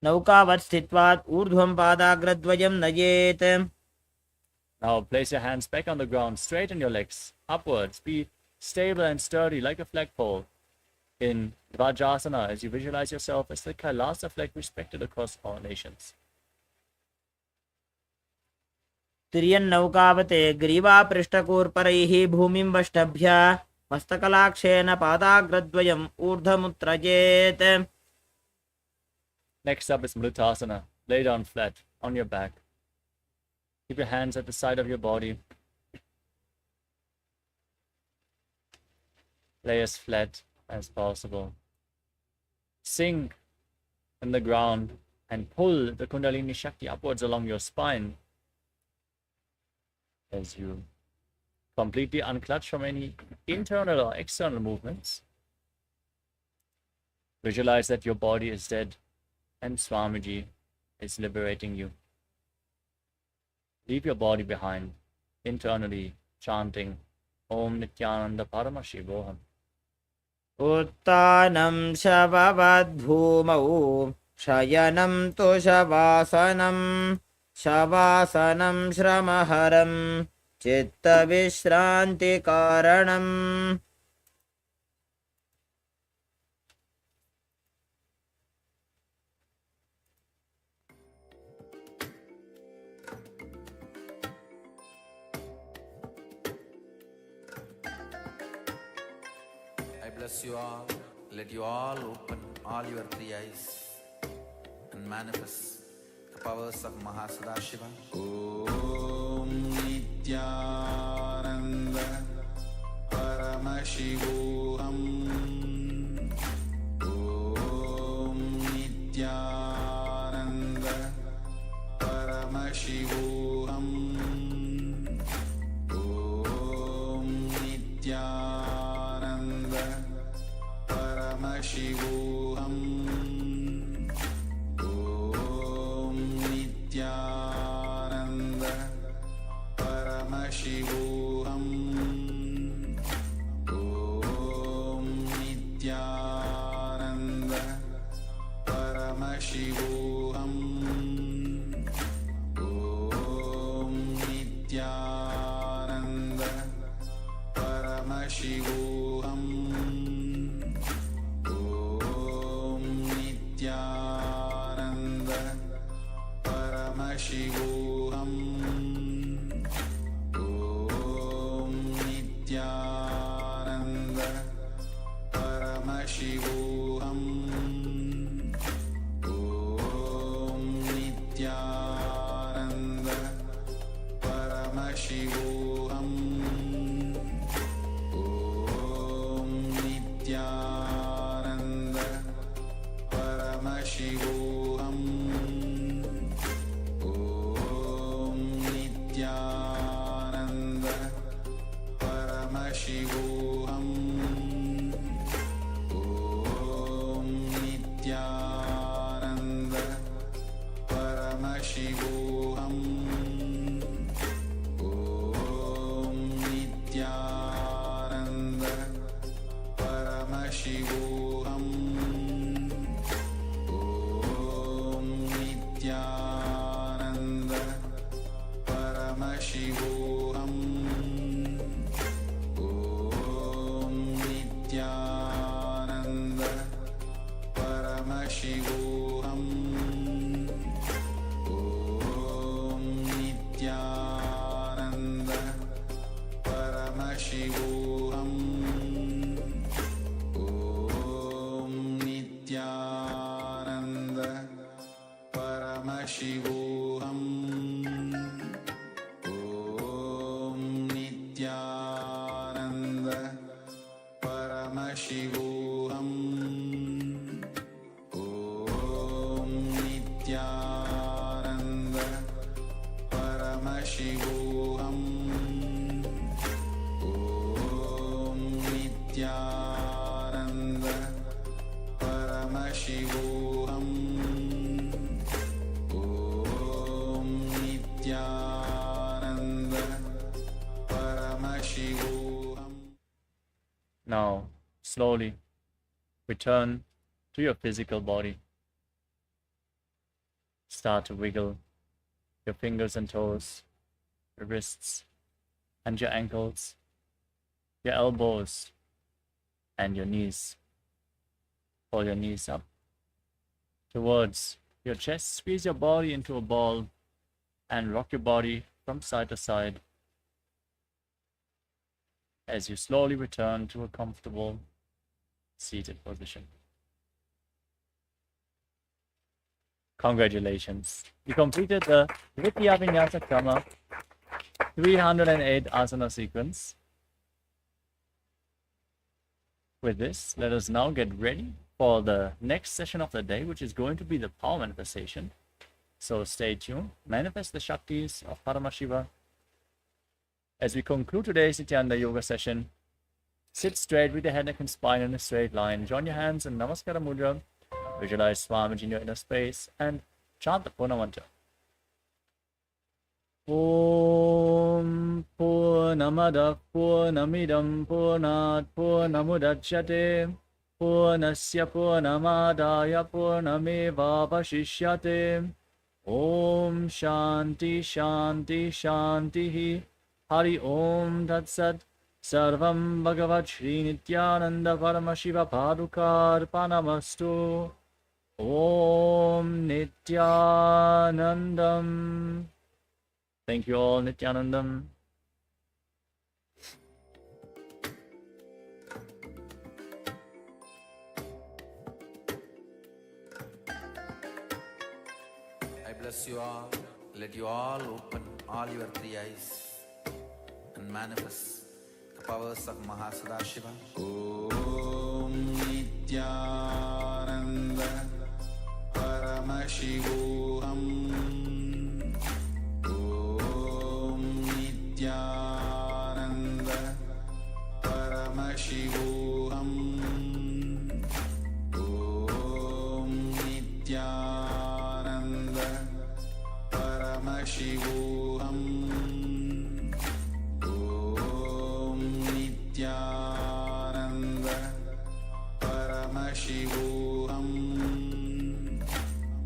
नौकावत् स्थित्वात् ऊर्ध्वं पादाग्रद्वयं नयेत्. Now place your hands back on the ground, straighten your legs upwards, be stable and sturdy like a flagpole in Vajrasana as you visualize yourself as the KAILASA flag respected across all nations. तिर्यन्नौकावते ग्रीवापृष्ठकूर्परैः भूमिं वष्टभ्य मस्तकलाक्षेन पादाग्रद्वयम् ऊर्ध्वमुत्रयेत्. Next up is Mritasana. Lay down flat on your back. Keep your hands at the side of your body. Lay as flat as possible. Sink in the ground and pull the Kundalini Shakti upwards along your spine as you completely unclutch from any internal or external movements. Visualize that your body is dead and Swamiji is liberating you. Leave your body behind, internally chanting Om Nithyananda Paramashivoham. उत्तानं शववद्भूमौ शयनं तु शवासनं शवासनं श्रमहरं चित्तविश्रान्तिकारणम्. I bless you all. Let you all open all your three eyes and manifest the powers of Mahasadashiva. Om Nithyananda Paramashivoham. Om Nithyananda Paramashivoham. Om Nithyananda Paramashivoham. Om Nithyananda Paramashivoham. Om Nithyananda Paramashivoham. Om Nithyananda Paramashivoham. Om Nithyananda Paramashivoham. Om Nithyananda Paramashivoham. Om Nithyananda Paramashivoham. Om Nithyananda Paramashivoham. Paramashivoham Om Nithyananda Paramashivoham Om Nithyananda Paramashivoham Om Nithyananda Paramashivoham Om Nithyananda Paramashivoham Om Nithyananda Paramashivoham Om Nithyananda Paramashivoham Om Nithyananda Paramashivoham Om Nithyananda Paramashivoham Om Nithyananda Paramashivoham. Now, slowly return to your physical body. Start to wiggle your fingers and toes, your wrists and your ankles, your elbows and your knees. Pull your knees up towards your chest. Squeeze your body into a ball and rock your body from side to side as you slowly return to a comfortable seated position. Congratulations. You completed the Vidya Vinyasa Krama 308 asana sequence. With this, let us now get ready for the next session of the day, which is going to be the power manifestation. So stay tuned. Manifest the Shaktis of Paramashiva. As we conclude today's Nithyananda Yoga session, sit straight with the head, neck and spine in a straight line. Join your hands in Namaskara Mudra. Visualize Swamiji in your inner space and chant the Purna mantra. Om Purnamada Purnamidam Purnat Purnamudachyate Purnasya Purnamadaya Purnameva Vashishyate. Om Shanti Shanti Shantihi. Hari Om Tat Sat. Sarvam Bhagavat Shri Nithyananda Paramashiva Padukar Panamastu. Om Nithyanandam. Thank you all, Nithyanandam. I bless you all. Let you all open all your three eyes and manifest the powers of Mahasadashiva. Om Nithyananda Paramashivoham Om Nithyananda Paramashivoham Om Nithyananda Paramashivoham Om Nithyananda Paramashivoham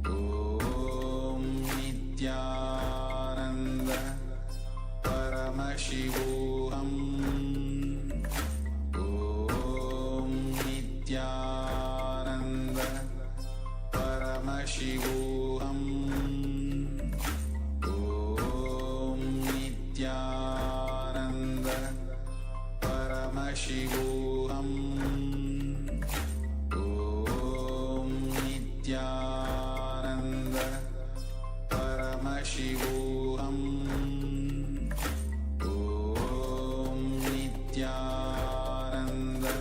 Om Nithyananda Paramashivoham Om Nithyananda Paramashivoham Om Nithyananda Paramashivoham Om Nithyananda Paramashivoham Om Nithyananda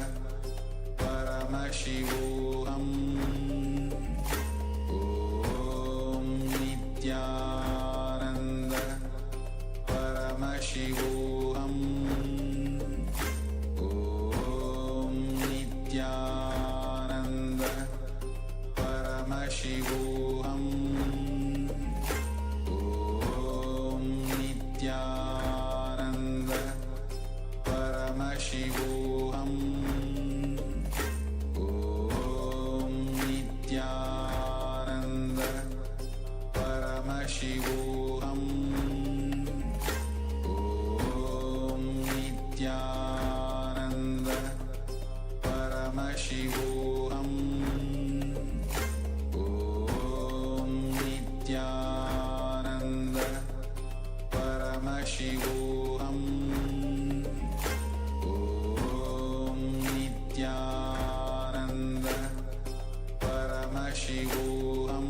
Paramashivoham Om Nithyananda Paramashivoham Om Nithyananda Paramashivoham Paramashivoham Om Nithyananda Paramashivoham Om Nithyananda Paramashivoham Om Nithyananda Paramashivoham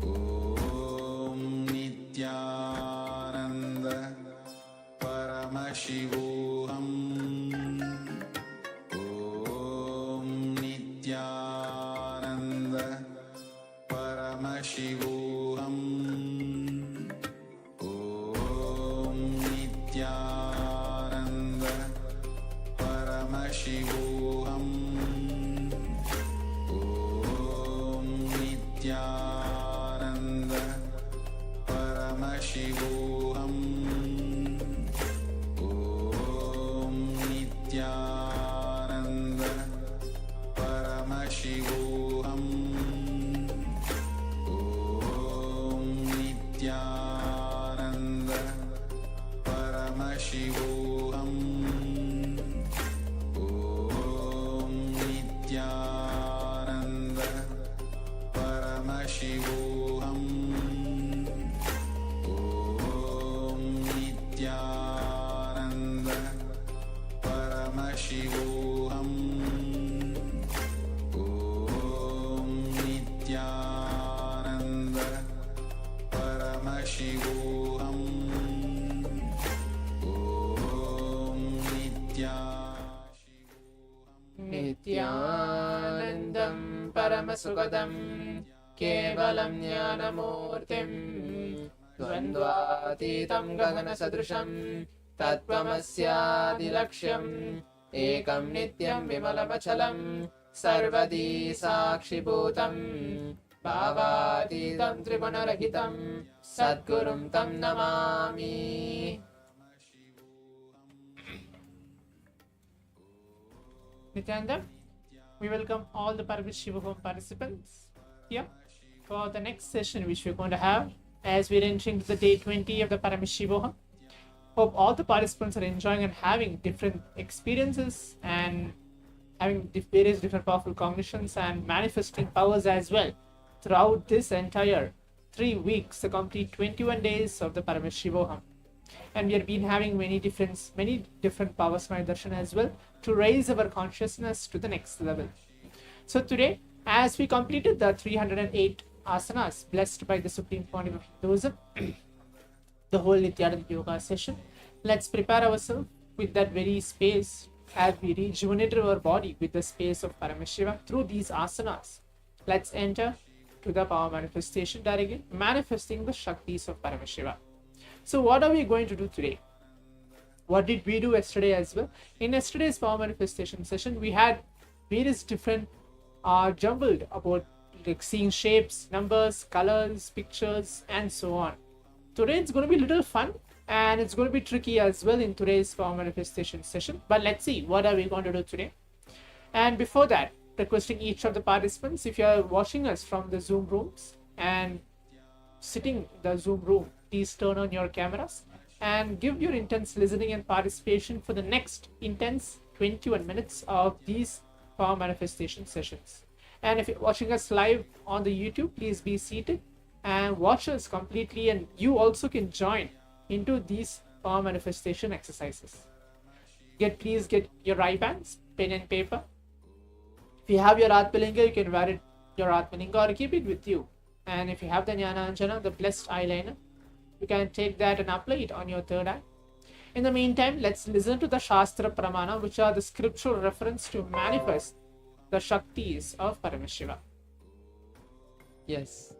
Om Nithyananda Paramashivoham Om Nithyananda Paramashivoham Om Nithyananda Paramashivoham Om Nithyananda Paramashivoham Om Nithyananda Paramashivoham Om Nithyananda Paramashivoham Om Nithyananda Paramashivoham Om Nithyananda Paramashivoham Om Nithyananda Paramashivoham Om Nithyanandam Paramasukadam Kevalam Jnanamurtim Dvandvatitam Gaganasadrusham Tattvamasyaadilaksham Ekam Nityam Vimalamachalam Sarvadi Sakshibhutam Bhavatitam Tribunarahitam Sadgurum Tam Namami. Nithyananda, we welcome all the Paramashivoham participants here for the next session which we're going to have as we're entering the day 20 of the Paramashivoham. Hope all the participants are enjoying and having different experiences and having various different powerful cognitions and manifesting powers as well throughout this entire 3 weeks, the complete 21 days of the Paramashivoham. And we have been having many different powers my darshan as well to raise our consciousness to the next level. So today, as we completed the 308 asanas blessed by the Supreme Pontiff of Hinduism, the whole Nithyananda yoga session, let's prepare ourselves with that very space as we rejuvenate our body with the space of Paramashiva through these asanas. Let's enter to the power manifestation directly, manifesting the Shaktis of Paramashiva. So what are we going to do today? What did we do yesterday as well? In yesterday's power manifestation session, we had various different jumbled about like seeing shapes, numbers, colors, pictures, and so on. Today it's going to be a little fun and it's going to be tricky as well in today's power manifestation session. But let's see what are we going to do today. And before that, requesting each of the participants, if you are watching us from the Zoom rooms and sitting in the Zoom room, please turn on your cameras and give your intense listening and participation for the next intense 21 minutes of these power manifestation sessions. And if you're watching us live on the YouTube, please be seated and watch us completely, and you also can join into these power manifestation exercises. Please get your Ray-Bans, pen and paper. If you have your Atmalinga, you can wear it, your Atmalinga, or keep it with you. And if you have the Jnana Anjana, the blessed eyeliner, you can take that and apply it on your third eye. In the meantime, let's listen to the Shastra Pramana, which are the scriptural reference to manifest the Shaktis of Paramashiva. Yes.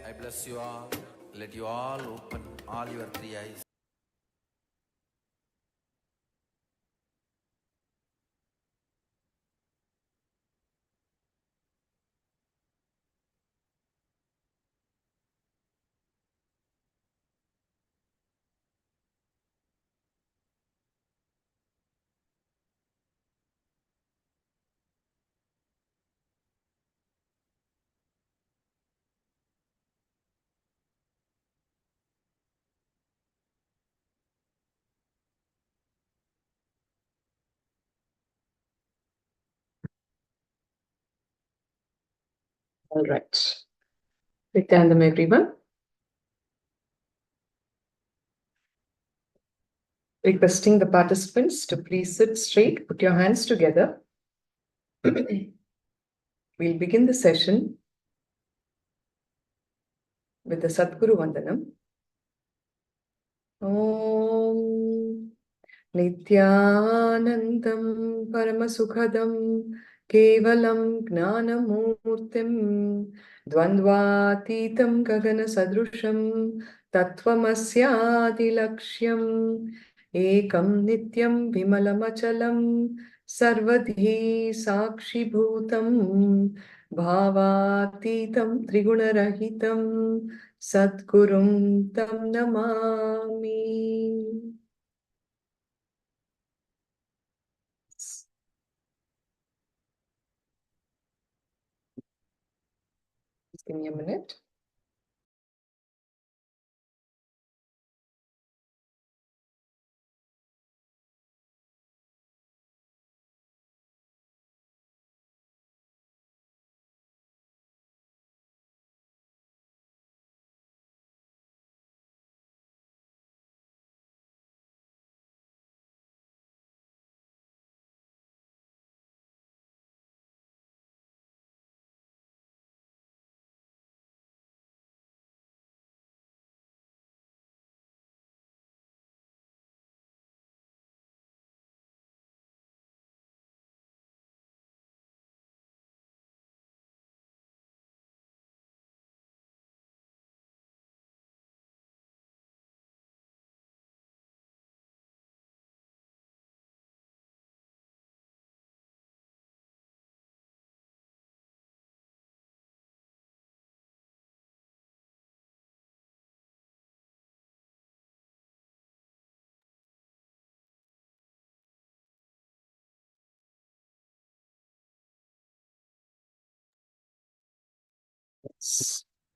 I bless you all. Let you all open all your three eyes. All right. Nithyananda, everyone. Requesting the participants to please sit straight, put your hands together. We'll begin the session with the Sadguru Vandanam. Om Nithyanandam Paramasukhadam Kevalam Gnanamurtim Dvandvatitam Gagana Sadrusham Tattvamasyadi Lakshyam Ekam Nityam Vimalamachalam Sarvadhi Sakshibhutam Bhavatitam Trigunarahitam Sadgurum Tam Namami. Just give me a minute.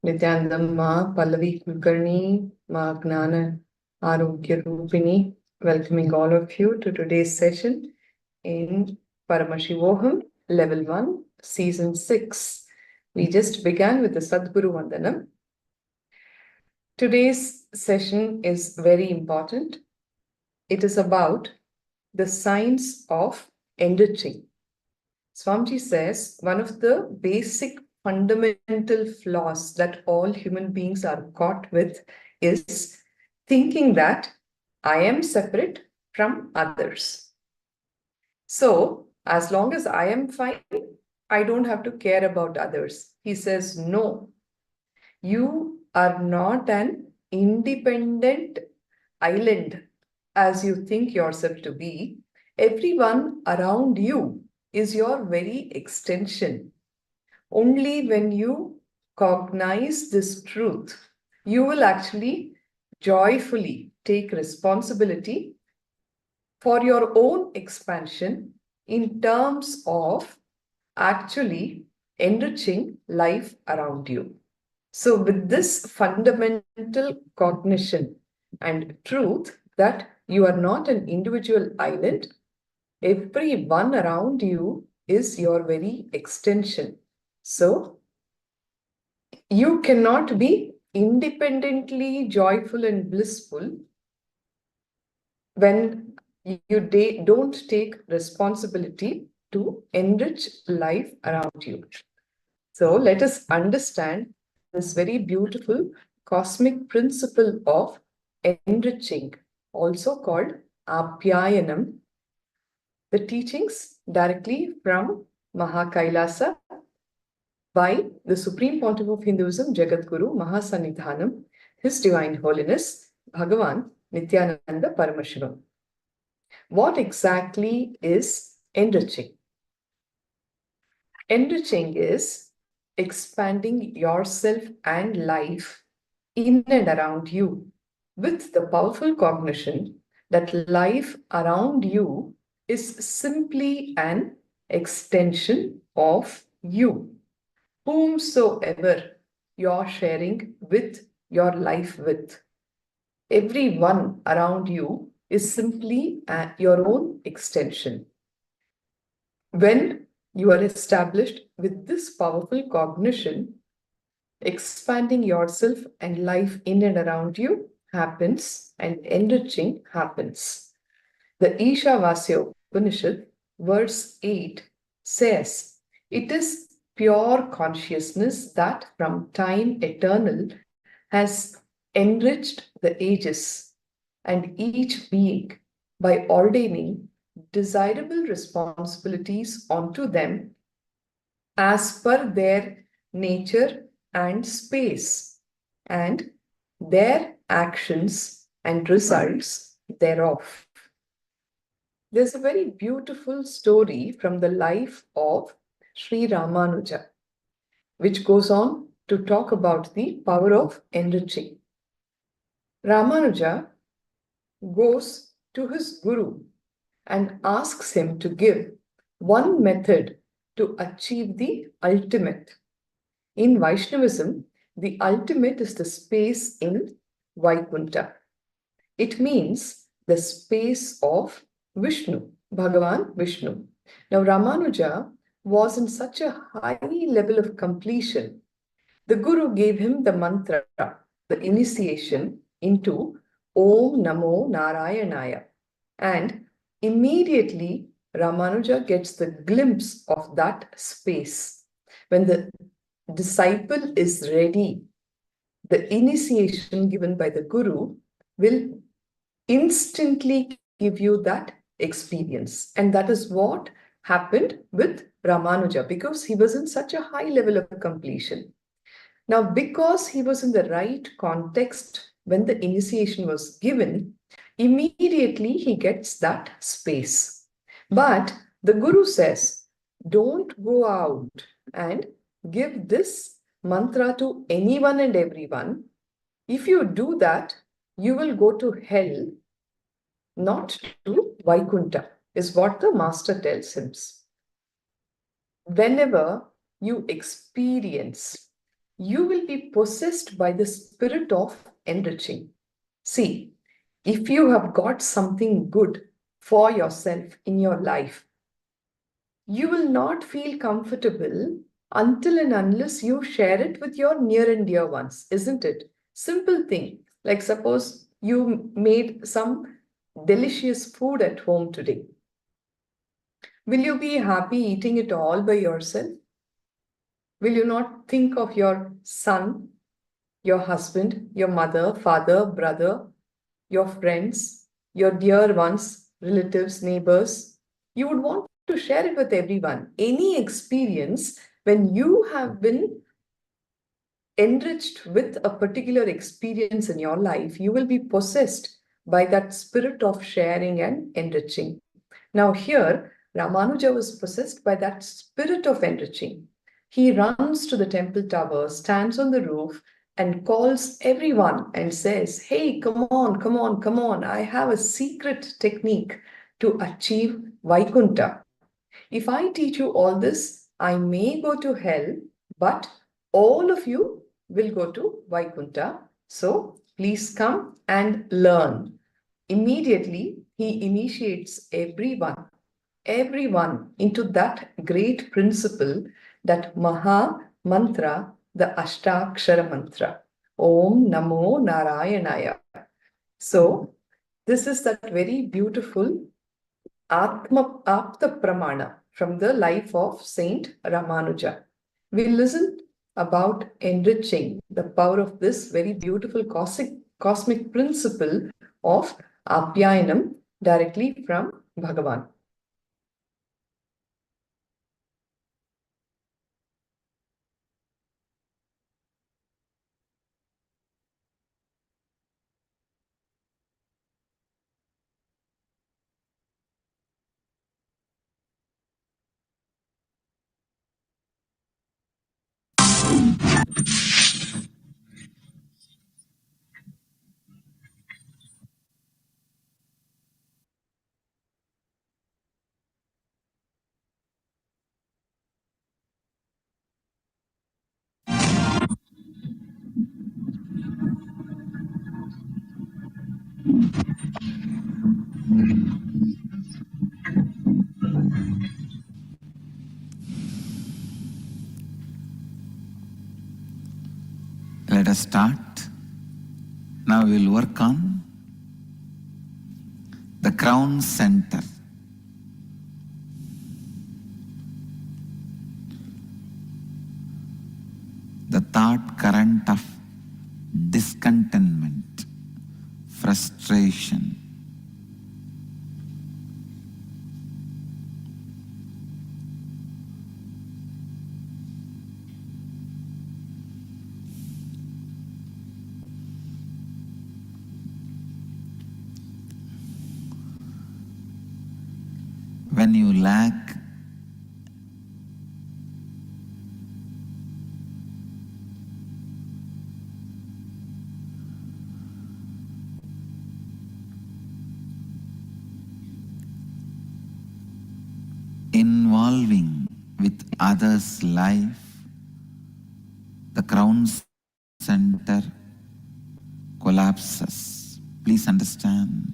Nithyanandam Ma Pallavi Kulkarni Ma Gnana Arogya Rupini, welcoming all of you to today's session in Paramashivoham Level 1, Season 6. We just began with the Sadguru Vandanam. Today's session is very important. It is about the science of enriching. Swamiji says one of the basic fundamental flaws that all human beings are caught with is thinking that I am separate from others. So, as long as I am fine, I don't have to care about others. He says, no, you are not an independent island as you think yourself to be. Everyone around you is your very extension. Only when you cognize this truth, you will actually joyfully take responsibility for your own expansion in terms of actually enriching life around you. So with this fundamental cognition and truth that you are not an individual island, everyone around you is your very extension. So you cannot be independently joyful and blissful when you don't take responsibility to enrich life around you. So let us understand this very beautiful cosmic principle of enriching, also called Apyayanam. The teachings directly from KAILASA by the Supreme Pontiff of Hinduism, Jagadguru Mahasannidhanam, His Divine Holiness, Bhagavan Nithyananda Paramashivam. What exactly is enriching? Enriching is expanding yourself and life in and around you with the powerful cognition that life around you is simply an extension of you, whomsoever you're sharing with your life with. Everyone around you is simply your own extension. When you are established with this powerful cognition, expanding yourself and life in and around you happens, and enriching happens. The Ishavasya Upanishad, verse 8, says, "It is pure consciousness that from time eternal has enriched the ages and each being by ordaining desirable responsibilities onto them as per their nature and space, and their actions and results thereof." There's a very beautiful story from the life of Sri Ramanuja, which goes on to talk about the power of enriching. Ramanuja goes to his guru and asks him to give one method to achieve the ultimate. In Vaishnavism, the ultimate is the space in Vaikuntha. It means the space of Vishnu, Bhagavan Vishnu. Now, Ramanuja was in such a high level of completion. The Guru gave him the mantra, the initiation into Om Namo Narayanaya. And immediately, Ramanuja gets the glimpse of that space. When the disciple is ready, the initiation given by the Guru will instantly give you that experience. And that is what happened with Ramanuja, because he was in such a high level of completion. Now, because he was in the right context when the initiation was given, immediately he gets that space. But the Guru says, don't go out and give this mantra to anyone and everyone. If you do that, you will go to hell, not to Vaikuntha, is what the master tells him. Whenever you experience, you will be possessed by the spirit of enriching. See, if you have got something good for yourself in your life, you will not feel comfortable until and unless you share it with your near and dear ones, isn't it? Simple thing. Like suppose you made some delicious food at home today. Will you be happy eating it all by yourself? Will you not think of your son, your husband, your mother, father, brother, your friends, your dear ones, relatives, neighbors? You would want to share it with everyone. Any experience when you have been enriched with a particular experience in your life, you will be possessed by that spirit of sharing and enriching. Now, here, Ramanuja was possessed by that spirit of enriching. He runs to the temple tower, stands on the roof, and calls everyone and says, "Hey, come on, come on, come on. I have a secret technique to achieve Vaikuntha. If I teach you all this, I may go to hell, but all of you will go to Vaikuntha. So please come and learn." Immediately, he initiates everyone into that great principle, that Maha Mantra, the Ashtakshara Mantra. Om Namo Narayanaya. So, this is that very beautiful Apta Pramana from the life of Saint Ramanuja. We listened about enriching, the power of this very beautiful cosmic principle of Apyayanam directly from Bhagavan. Let us start. Now we will work on the crown center. The thought current of discontentment, frustration. When you lack involving with others' life, the crown center collapses. Please understand.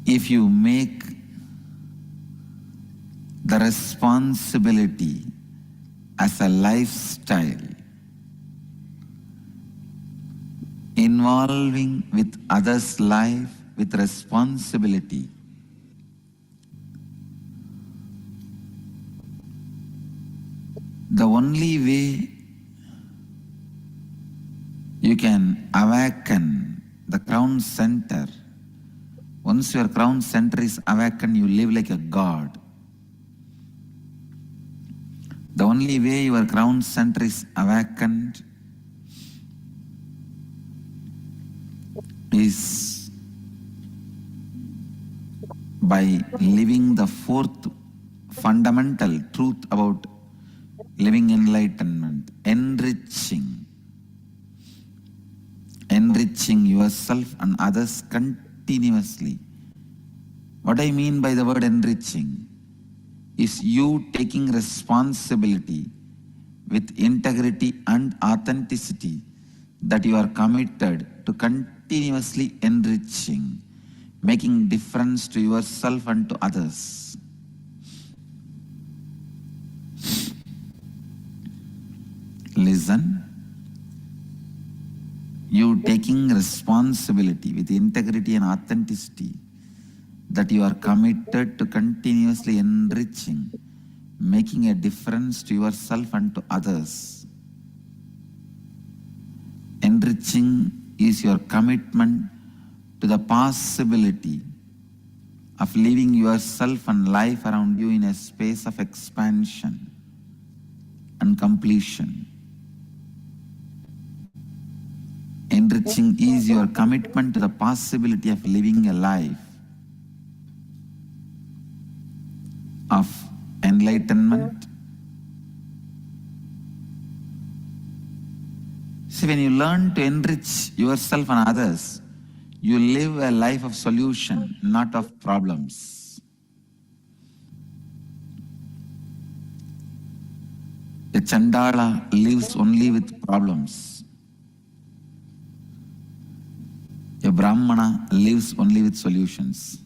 If you make the responsibility as a lifestyle, involving with others' life with responsibility, the only way you can awaken the crown center, once your crown center is awakened, you live like a god. The only way your crown center is awakened is by living the fourth fundamental truth about living enlightenment, enriching. Enriching yourself and others continuously. What I mean by the word enriching is you taking responsibility with integrity and authenticity that you are committed to continuously enriching, making difference to yourself and to others. Listen. You taking responsibility with integrity and authenticity that you are committed to continuously enriching, making a difference to yourself and to others. Enriching is your commitment to the possibility of living yourself and life around you in a space of expansion and completion. Enriching is your commitment to the possibility of living a life of enlightenment. See, when you learn to enrich yourself and others, you live a life of solution, not of problems. A Chandala lives only with problems. A Brahmana lives only with solutions.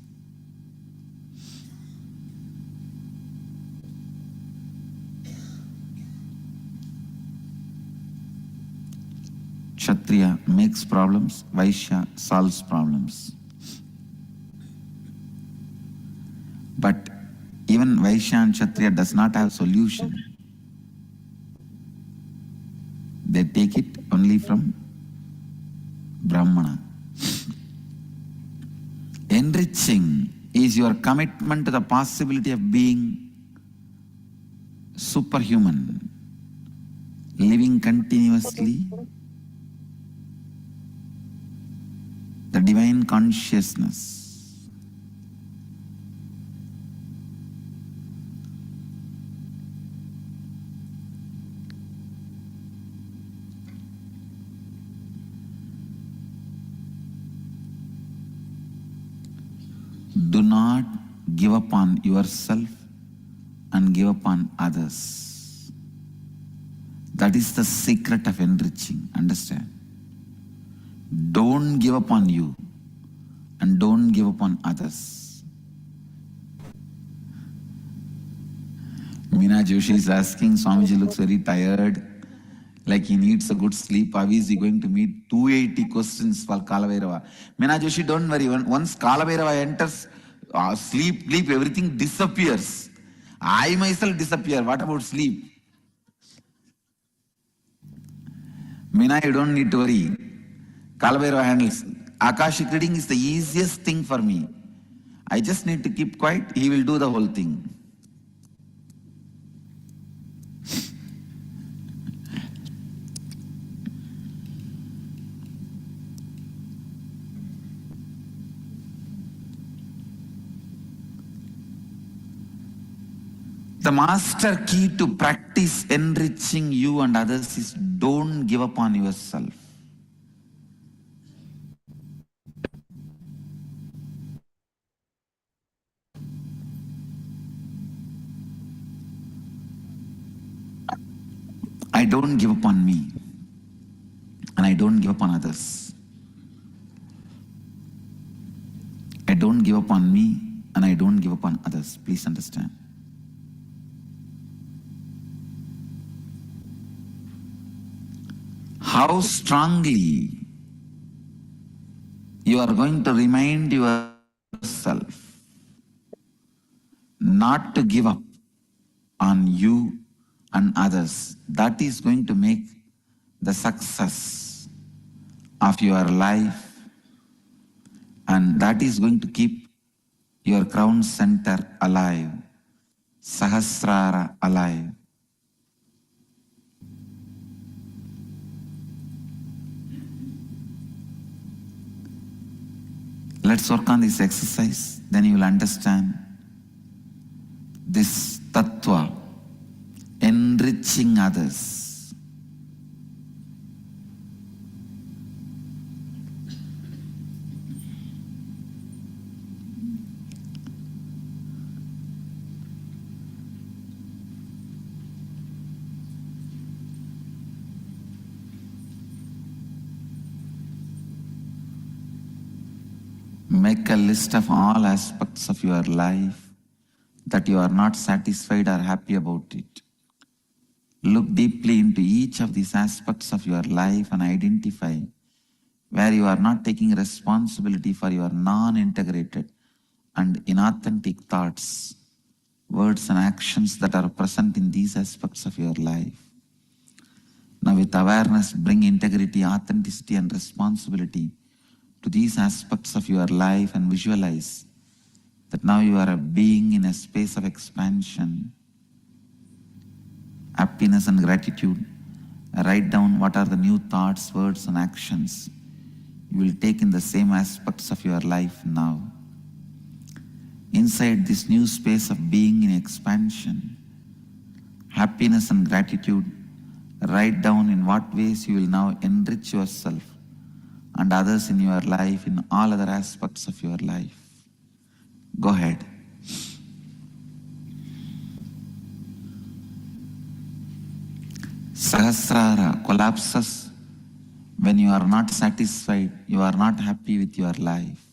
Kshatriya makes problems, Vaishya solves problems. But even Vaishya and Kshatriya does not have solution. They take it only from Brahmana. Enriching is your commitment to the possibility of being superhuman, living continuously the divine consciousness. Do not give up on yourself and give up on others. That is the secret of enriching. Understand? Don't give up on you and don't give up on others. Meena Joshi is asking, Swamiji looks very tired, like he needs a good sleep. How is he going to meet 280 questions for Kalabhairava? Meena Joshi, don't worry. Once Kalabhairava enters, sleep, everything disappears. I myself disappear. What about sleep? Meena, you don't need to worry. Kalabhairava handles. Akashic reading is the easiest thing for me. I just need to keep quiet. He will do the whole thing. The master key to practice enriching you and others is don't give up on yourself. I don't give up on me, and I don't give up on others. I don't give up on me, and I don't give up on others. Please understand. How strongly you are going to remind yourself not to give up on you and others. That is going to make the success of your life, and that is going to keep your crown center alive, Sahasrara alive. Let's work on this exercise, then you will understand this tattva, enriching others. Make a list of all aspects of your life that you are not satisfied or happy about it. Look deeply into each of these aspects of your life and identify where you are not taking responsibility for your non-integrated and inauthentic thoughts, words and actions that are present in these aspects of your life. Now with awareness, bring integrity, authenticity and responsibility to these aspects of your life and visualize that now you are a being in a space of expansion, happiness and gratitude. Write down what are the new thoughts, words and actions you will take in the same aspects of your life now. Inside this new space of being in expansion, happiness and gratitude, write down in what ways you will now enrich yourself and others in your life, in all other aspects of your life. Go ahead. Sahasrara collapses when you are not satisfied, you are not happy with your life.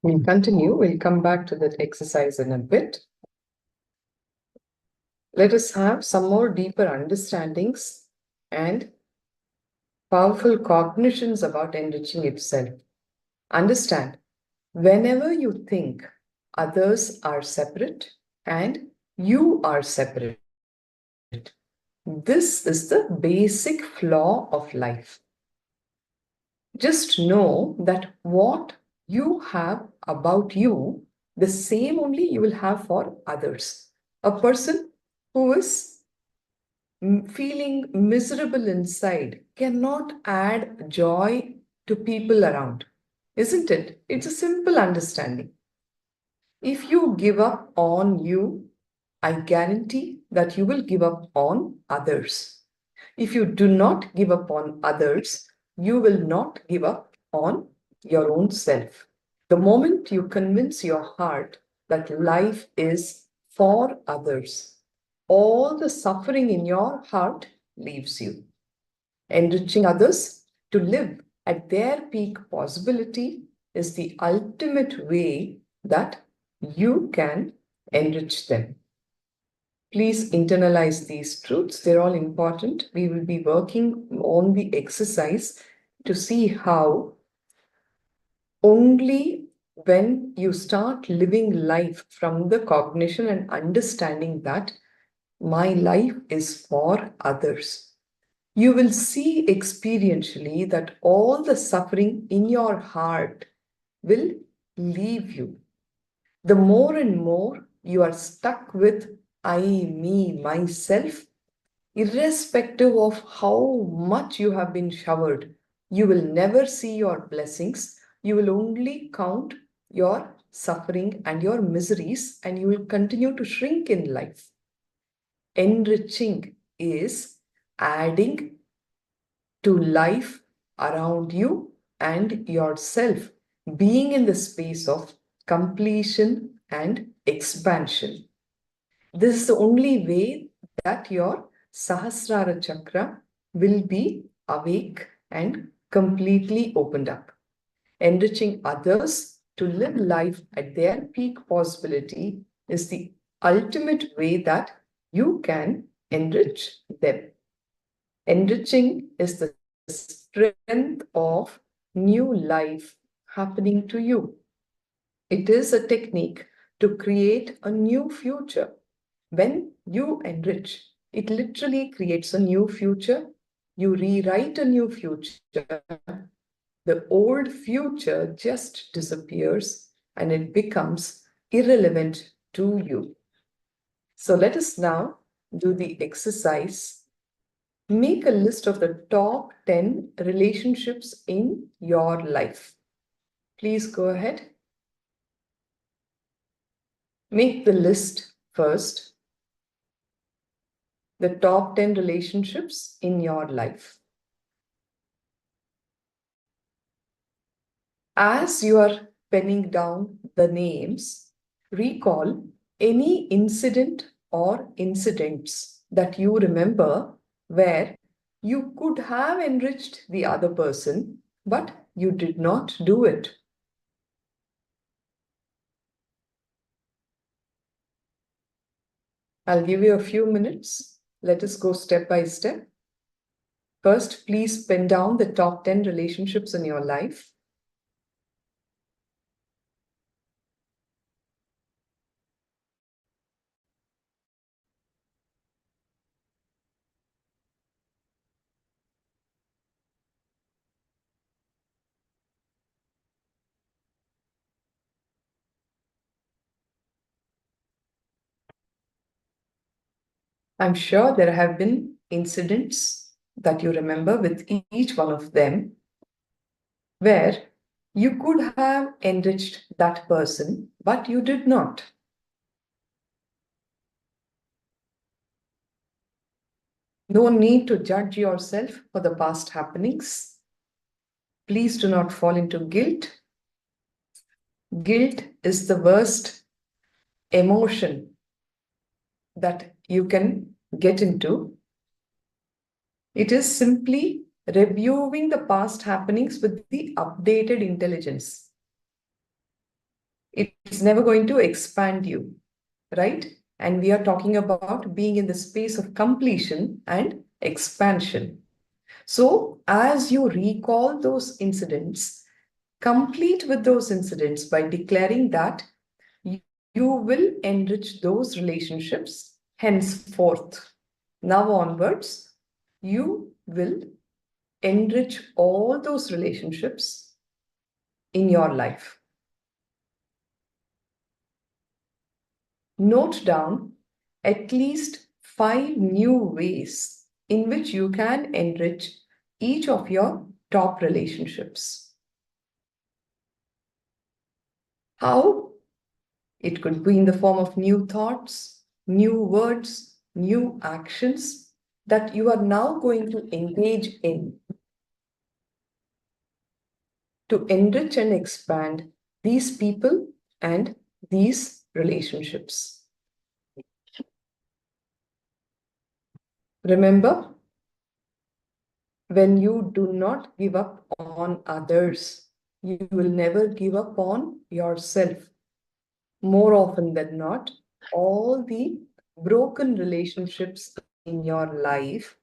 We'll continue. We'll come back to that exercise in a bit. Let us have some more deeper understandings and powerful cognitions about enriching itself. Understand, whenever you think others are separate and you are separate, this is the basic flaw of life. Just know that what you have about you, the same only you will have for others. A person who is feeling miserable inside cannot add joy to people around, isn't it? It's a simple understanding. If you give up on you, I guarantee that you will give up on others. If you do not give up on others, you will not give up on your own self. The moment you convince your heart that life is for others, all the suffering in your heart leaves you. Enriching others to live at their peak possibility is the ultimate way that you can enrich them. Please internalize these truths. They're all important. We will be working on the exercise to see how only when you start living life from the cognition and understanding that my life is for others, you will see experientially that all the suffering in your heart will leave you. The more and more you are stuck with I, me, myself, irrespective of how much you have been showered, you will never see your blessings. You will only count your suffering and your miseries, and you will continue to shrink in life. Enriching is adding to life around you and yourself, being in the space of completion and expansion. This is the only way that your Sahasrara Chakra will be awake and completely opened up. Enriching others to live life at their peak possibility is the ultimate way that you can enrich them. Enriching is the strength of new life happening to you. It is a technique to create a new future. When you enrich, it literally creates a new future. You rewrite a new future. The old future just disappears and it becomes irrelevant to you. So let us now do the exercise. Make a list of the top 10 relationships in your life. Please go ahead. Make the list first. The top 10 relationships in your life. As you are penning down the names, recall any incident or incidents that you remember where you could have enriched the other person, but you did not do it. I'll give you a few minutes. Let us go step by step. First, please pen down the top 10 relationships in your life. I'm sure there have been incidents that you remember with each one of them where you could have enriched that person, but you did not. No need to judge yourself for the past happenings. Please do not fall into guilt. Guilt is the worst emotion that you can get into. It is simply reviewing the past happenings with the updated intelligence. It's never going to expand you, right? And we are talking about being in the space of completion and expansion. So as you recall those incidents, complete with those incidents by declaring that you will enrich those relationships henceforth. Now onwards, you will enrich all those relationships in your life. Note down at least 5 new ways in which you can enrich each of your top relationships. How? It could be in the form of new thoughts, new words, new actions that you are now going to engage in to enrich and expand these people and these relationships. Remember, when you do not give up on others, you will never give up on yourself. More often than not, all the broken relationships in your life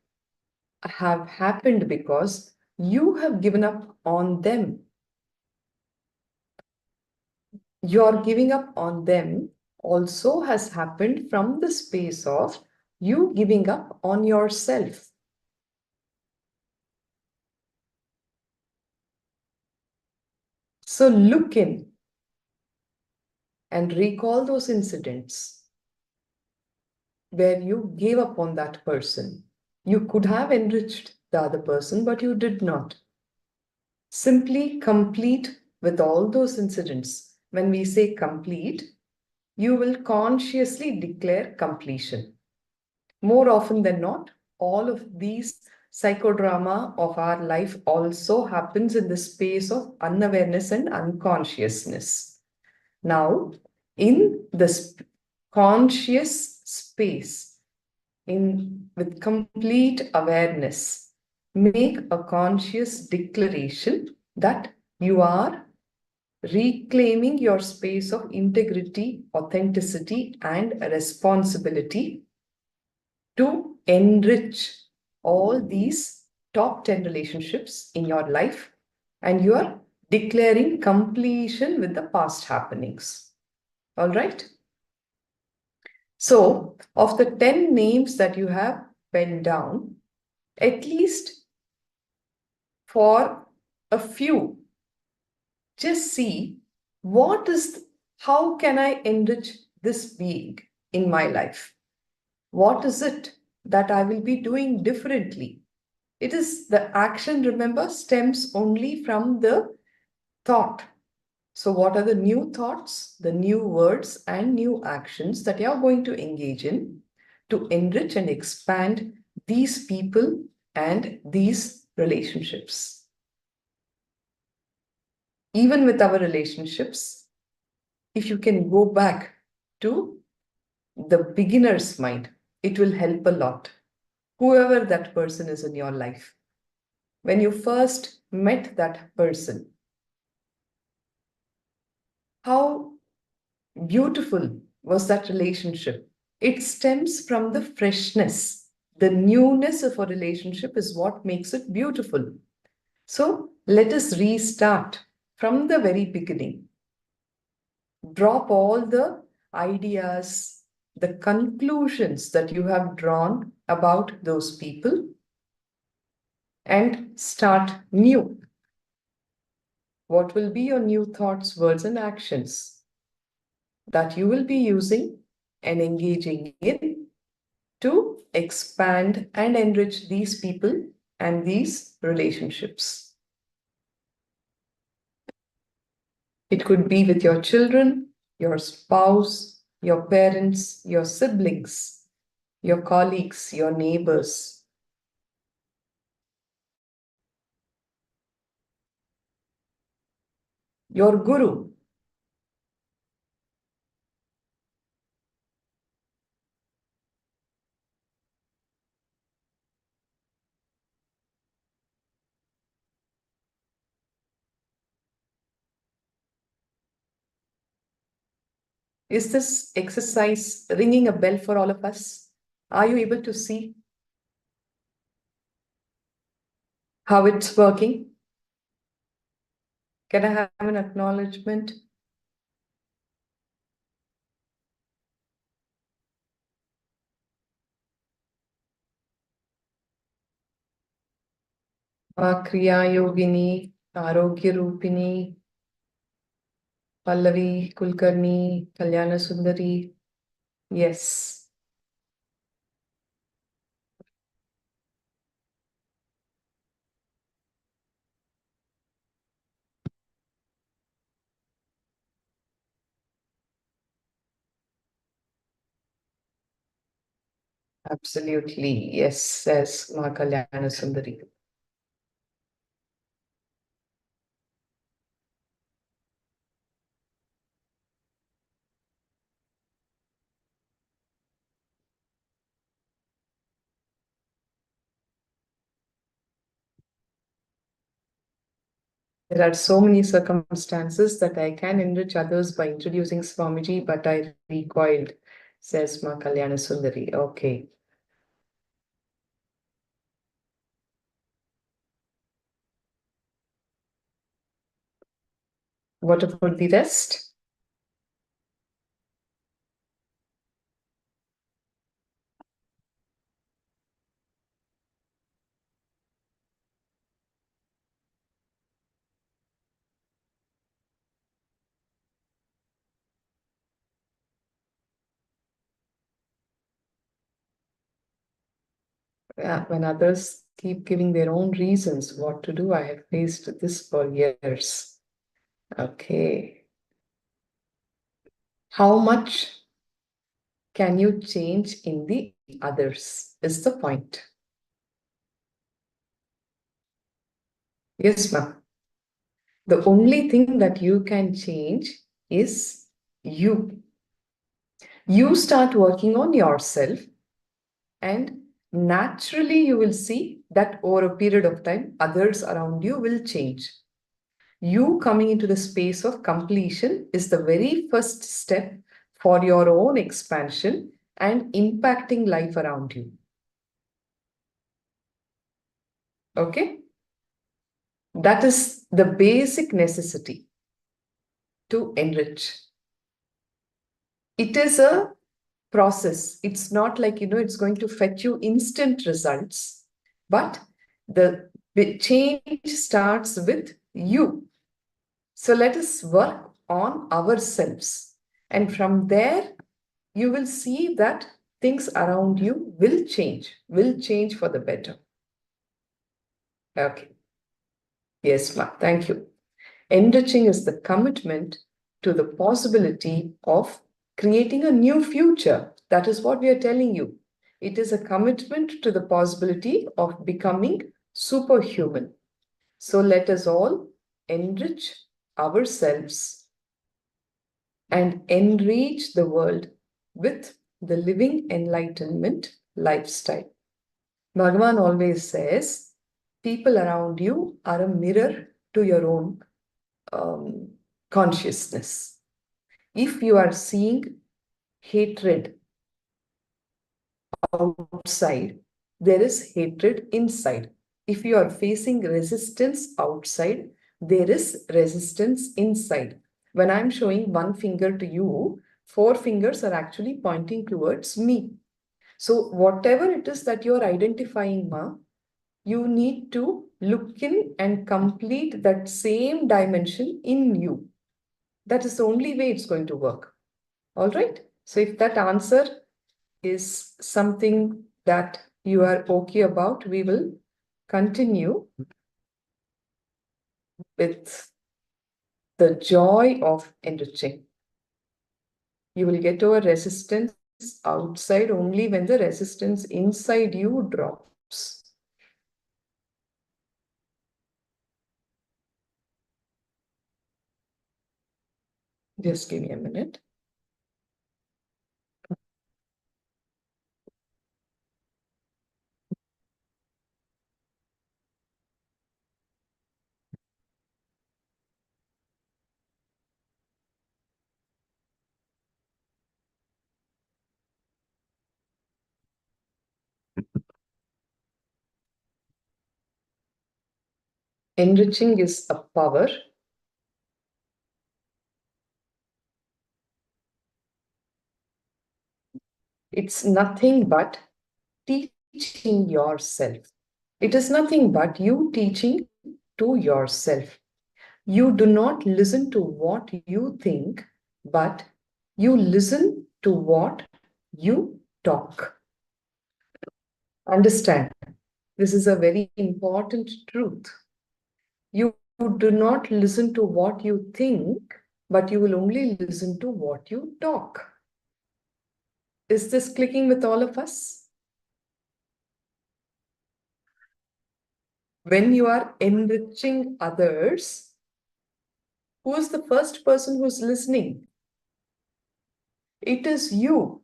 have happened because you have given up on them. Your giving up on them also has happened from the space of you giving up on yourself. So look in and recall those incidents where you gave up on that person. You could have enriched the other person, but you did not. Simply complete with all those incidents. When we say complete, you will consciously declare completion. More often than not, all of these psychodrama of our life also happens in the space of unawareness and unconsciousness. Now, in this conscious space, with complete awareness, make a conscious declaration that you are reclaiming your space of integrity, authenticity, and responsibility to enrich all these top 10 relationships in your life, and you are declaring completion with the past happenings. All right? So, of the 10 names that you have penned down, at least for a few, just see how can I enrich this being in my life? What is it that I will be doing differently? It is the action, remember, stems only from the thought. So what are the new thoughts, the new words, and new actions that you are going to engage in to enrich and expand these people and these relationships? Even with our relationships, if you can go back to the beginner's mind, it will help a lot. Whoever that person is in your life, when you first met that person, how beautiful was that relationship? It stems from the freshness. The newness of a relationship is what makes it beautiful. So let us restart from the very beginning. Drop all the ideas, the conclusions that you have drawn about those people, and start new. What will be your new thoughts, words, and actions that you will be using and engaging in to expand and enrich these people and these relationships? It could be with your children, your spouse, your parents, your siblings, your colleagues, your neighbors. Your guru. Is this exercise ringing a bell for all of us? Are you able to see how it's working? Can I have an acknowledgement? Kriya Yogini, Arogya Rupini, Pallavi Kulkarni, Kalyana Sundari. Yes. Absolutely. Yes, says Ma Kalyana Sundari. There are so many circumstances that I can enrich others by introducing Swamiji, but I recoiled, says Ma Kalyana Sundari. Okay. What about the rest? Yeah, when others keep giving their own reasons what to do, I have faced this for years. Okay. How much can you change in the others is the point. Yes, ma'am. The only thing that you can change is you. You start working on yourself, and naturally you will see that over a period of time, others around you will change. You coming into the space of completion is the very first step for your own expansion and impacting life around you. Okay? That is the basic necessity to enrich. It is a process. It's not like, it's going to fetch you instant results, but the change starts with you. So let us work on ourselves. And from there, you will see that things around you will change for the better. Okay. Yes, ma'am. Thank you. Enriching is the commitment to the possibility of creating a new future. That is what we are telling you. It is a commitment to the possibility of becoming superhuman. So let us all enrich ourselves and enrich the world with the living enlightenment lifestyle. Bhagavan always says, people around you are a mirror to your own consciousness. If you are seeing hatred outside, there is hatred inside. If you are facing resistance outside, there is resistance inside. When I'm showing one finger to you, 4 fingers are actually pointing towards me. So whatever it is that you're identifying, Ma, you need to look in and complete that same dimension in you. That is the only way it's going to work. All right. So if that answer is something that you are okay about, we will continue with the joy of enriching. You will get over resistance outside only when the resistance inside you drops. Just give me a minute. Enriching is a power. It's nothing but teaching yourself. It is nothing but you teaching to yourself. You do not listen to what you think, but you listen to what you talk. Understand, this is a very important truth. You do not listen to what you think, but you will only listen to what you talk. Is this clicking with all of us? When you are enriching others, who is the first person who's listening? It is you.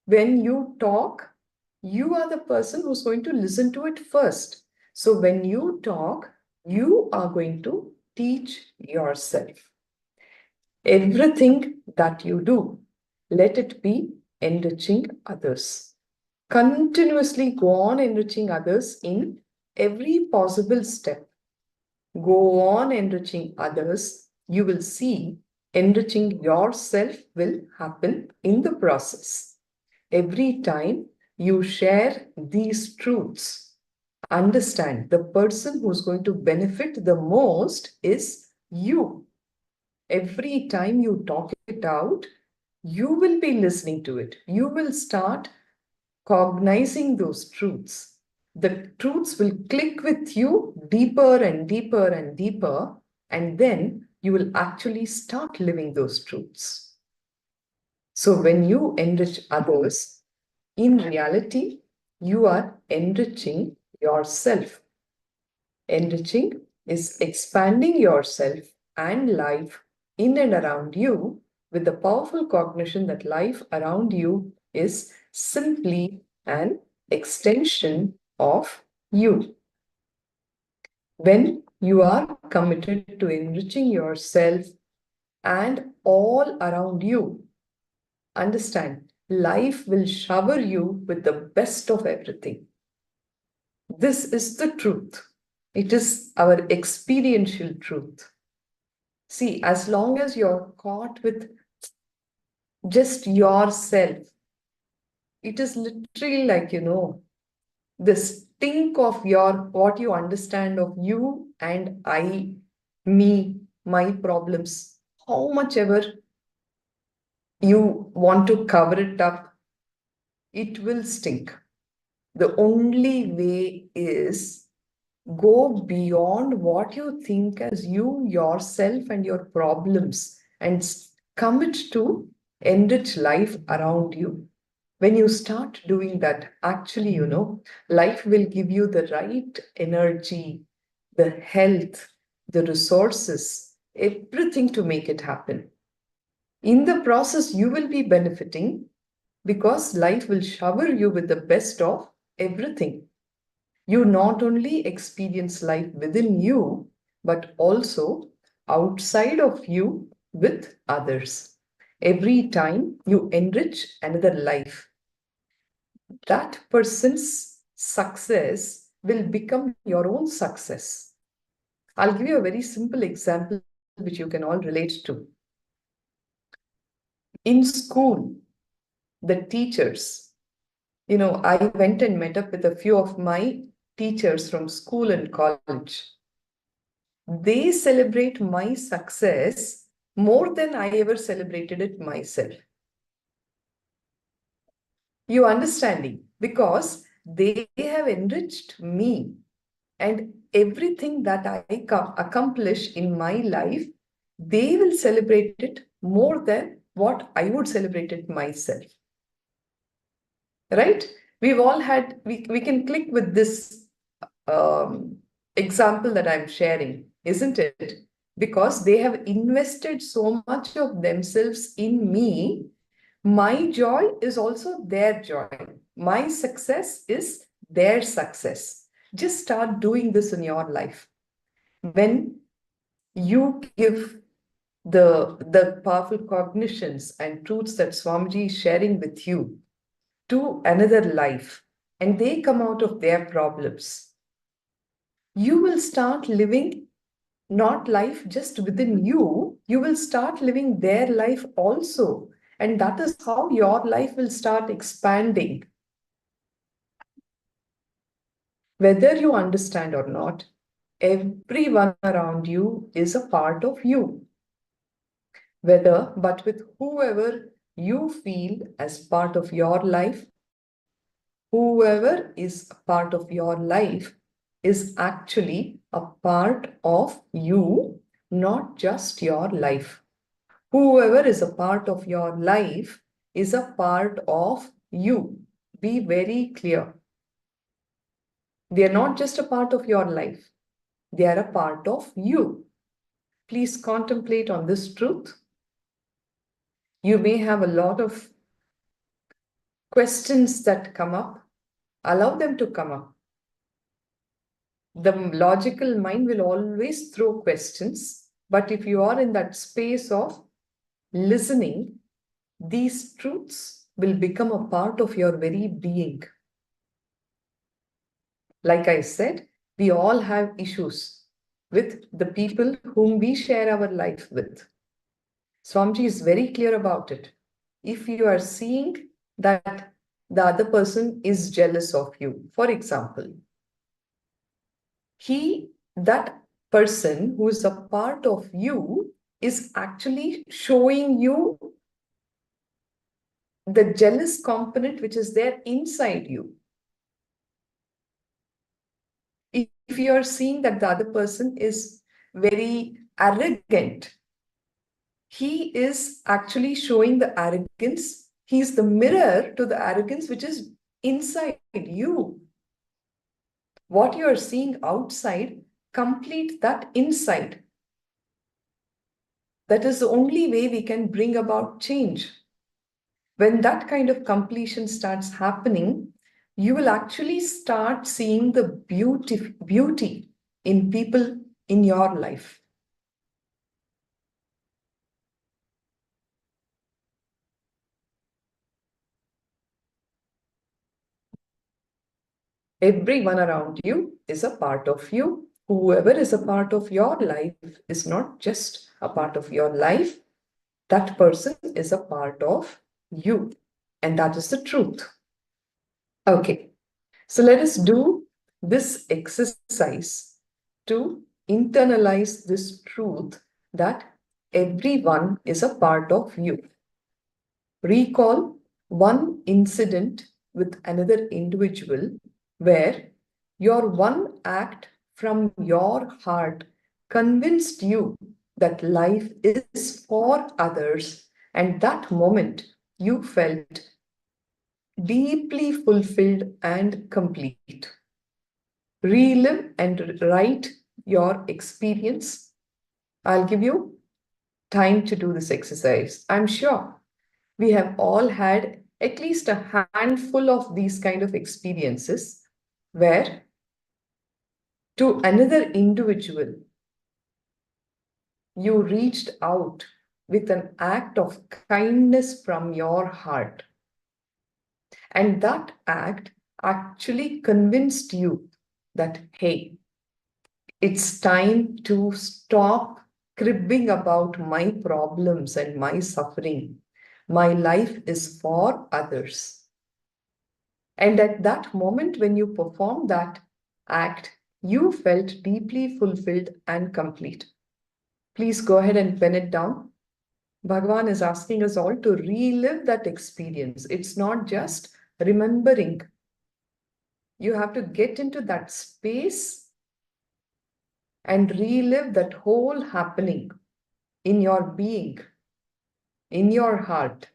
When you talk, you are the person who's going to listen to it first. So when you talk, you are going to teach yourself. Everything that you do, let it be enriching others. Continuously go on enriching others in every possible step. Go on enriching others. You will see enriching yourself will happen in the process. Every time you share these truths, understand the person who's going to benefit the most is you. Every time you talk it out, you will be listening to it. You will start cognizing those truths. The truths will click with you deeper and deeper and deeper, and then you will actually start living those truths. So when you enrich others, in reality, you are enriching yourself. Enriching is expanding yourself and life in and around you with the powerful cognition that life around you is simply an extension of you. When you are committed to enriching yourself and all around you, understand, life will shower you with the best of everything. This is the truth. It is our experiential truth. See, as long as you're caught with just yourself, it is literally like, the stink of what you understand of you and I, me, my problems, how much ever you want to cover it up, it will stink. The only way is go beyond what you think as you, yourself, and your problems and commit to enrich life around you. When you start doing that, actually, life will give you the right energy, the health, the resources, everything to make it happen. In the process, you will be benefiting because life will shower you with the best of everything. You not only experience life within you, but also outside of you with others. Every time you enrich another life, that person's success will become your own success. I'll give you a very simple example which you can all relate to. In school, the teachers, I went and met up with a few of my teachers from school and college. They celebrate my success more than I ever celebrated it myself. You understanding? Because they have enriched me, and everything that I accomplish in my life, they will celebrate it more than what I would celebrate it myself. Right? We've all had, we can click with this example that I'm sharing, isn't it? Because they have invested so much of themselves in me, my joy is also their joy. My success is their success. Just start doing this in your life. When you give the powerful cognitions and truths that Swamiji is sharing with you to another life, and they come out of their problems, you will start living not life just within you, you will start living their life also. And that is how your life will start expanding. Whether you understand or not, everyone around you is a part of you. But with whoever you feel as part of your life, whoever is a part of your life is actually a part of you, not just your life. Whoever is a part of your life is a part of you. Be very clear. They are not just a part of your life. They are a part of you. Please contemplate on this truth. You may have a lot of questions that come up. Allow them to come up. The logical mind will always throw questions, but if you are in that space of listening, these truths will become a part of your very being. Like I said, we all have issues with the people whom we share our life with. Swamiji is very clear about it. If you are seeing that the other person is jealous of you, for example, that person who is a part of you is actually showing you the jealous component which is there inside you. If you are seeing that the other person is very arrogant, he is actually showing the arrogance. He is the mirror to the arrogance which is inside you. What you are seeing outside, complete that inside. That is the only way we can bring about change. When that kind of completion starts happening, you will actually start seeing the beauty in people in your life. Everyone around you is a part of you. Whoever is a part of your life is not just a part of your life. That person is a part of you. And that is the truth. Okay. So let us do this exercise to internalize this truth that everyone is a part of you. Recall one incident with another individual where your one act from your heart convinced you that life is for others, and that moment you felt deeply fulfilled and complete. Relive and write your experience. I'll give you time to do this exercise. I'm sure we have all had at least a handful of these kind of experiences where to another individual you reached out with an act of kindness from your heart. And that act actually convinced you that, hey, it's time to stop cribbing about my problems and my suffering. My life is for others. And at that moment, when you perform that act, you felt deeply fulfilled and complete. Please go ahead and pen it down. Bhagavan is asking us all to relive that experience. It's not just remembering. You have to get into that space and relive that whole happening in your being, in your heart.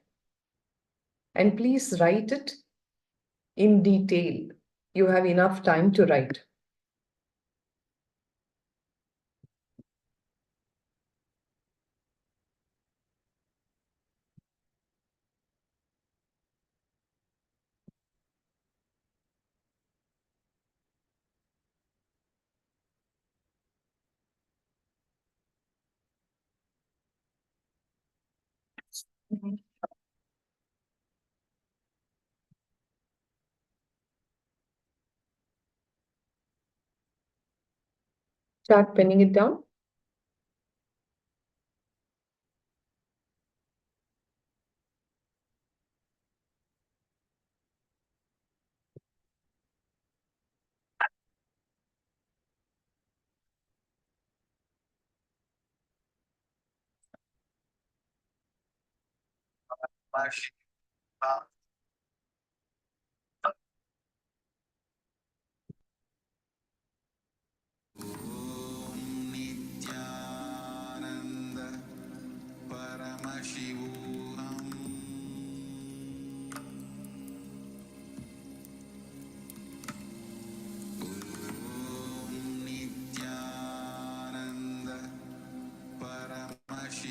And please write it in detail. You have enough time to write. Start penning it down. Nithyananda Paramashivoham Nithyananda Paramashivoham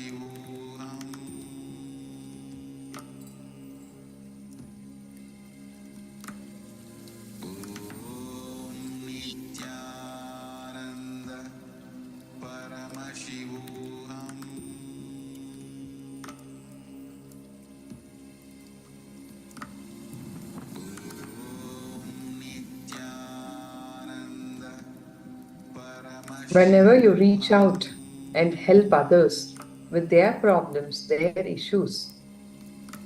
Whenever you reach out and help others with their problems, their issues,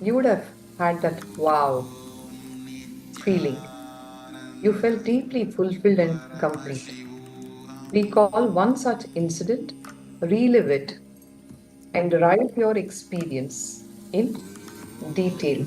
you would have had that wow feeling. You felt deeply fulfilled and complete. Recall one such incident, relive it, and write your experience in detail.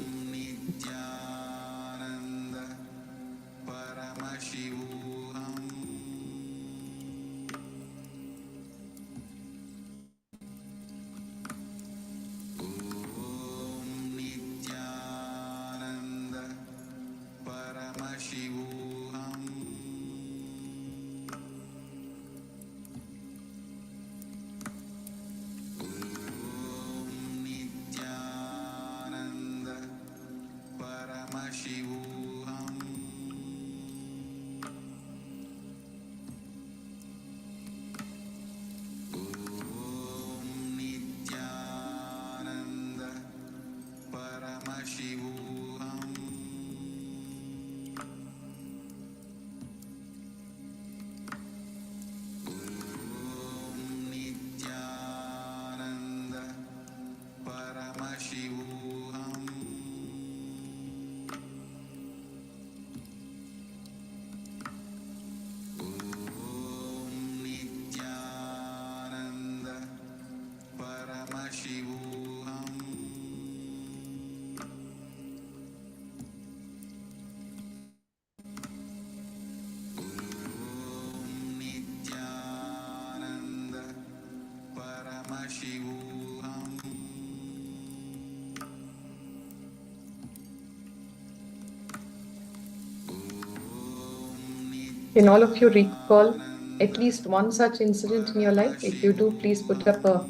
Can all of you recall at least one such incident in your life? If you do, please put up a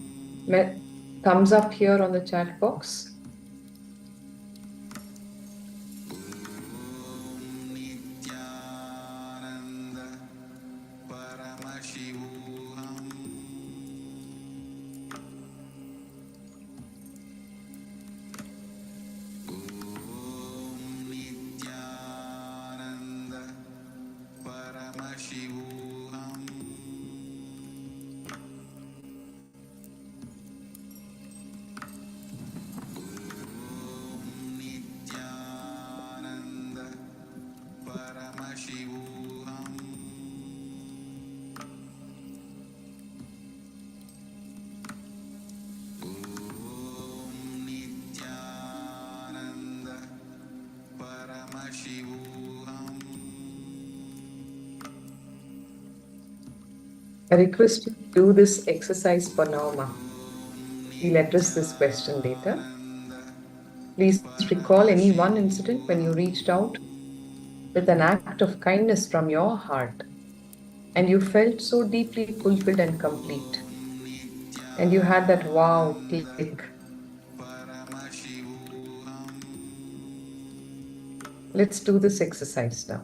thumbs up here on the chat box. I request you to do this exercise for Nauma. We'll address this question later. Please recall any one incident when you reached out with an act of kindness from your heart and you felt so deeply fulfilled and complete. And you had that wow click. Let's do this exercise now.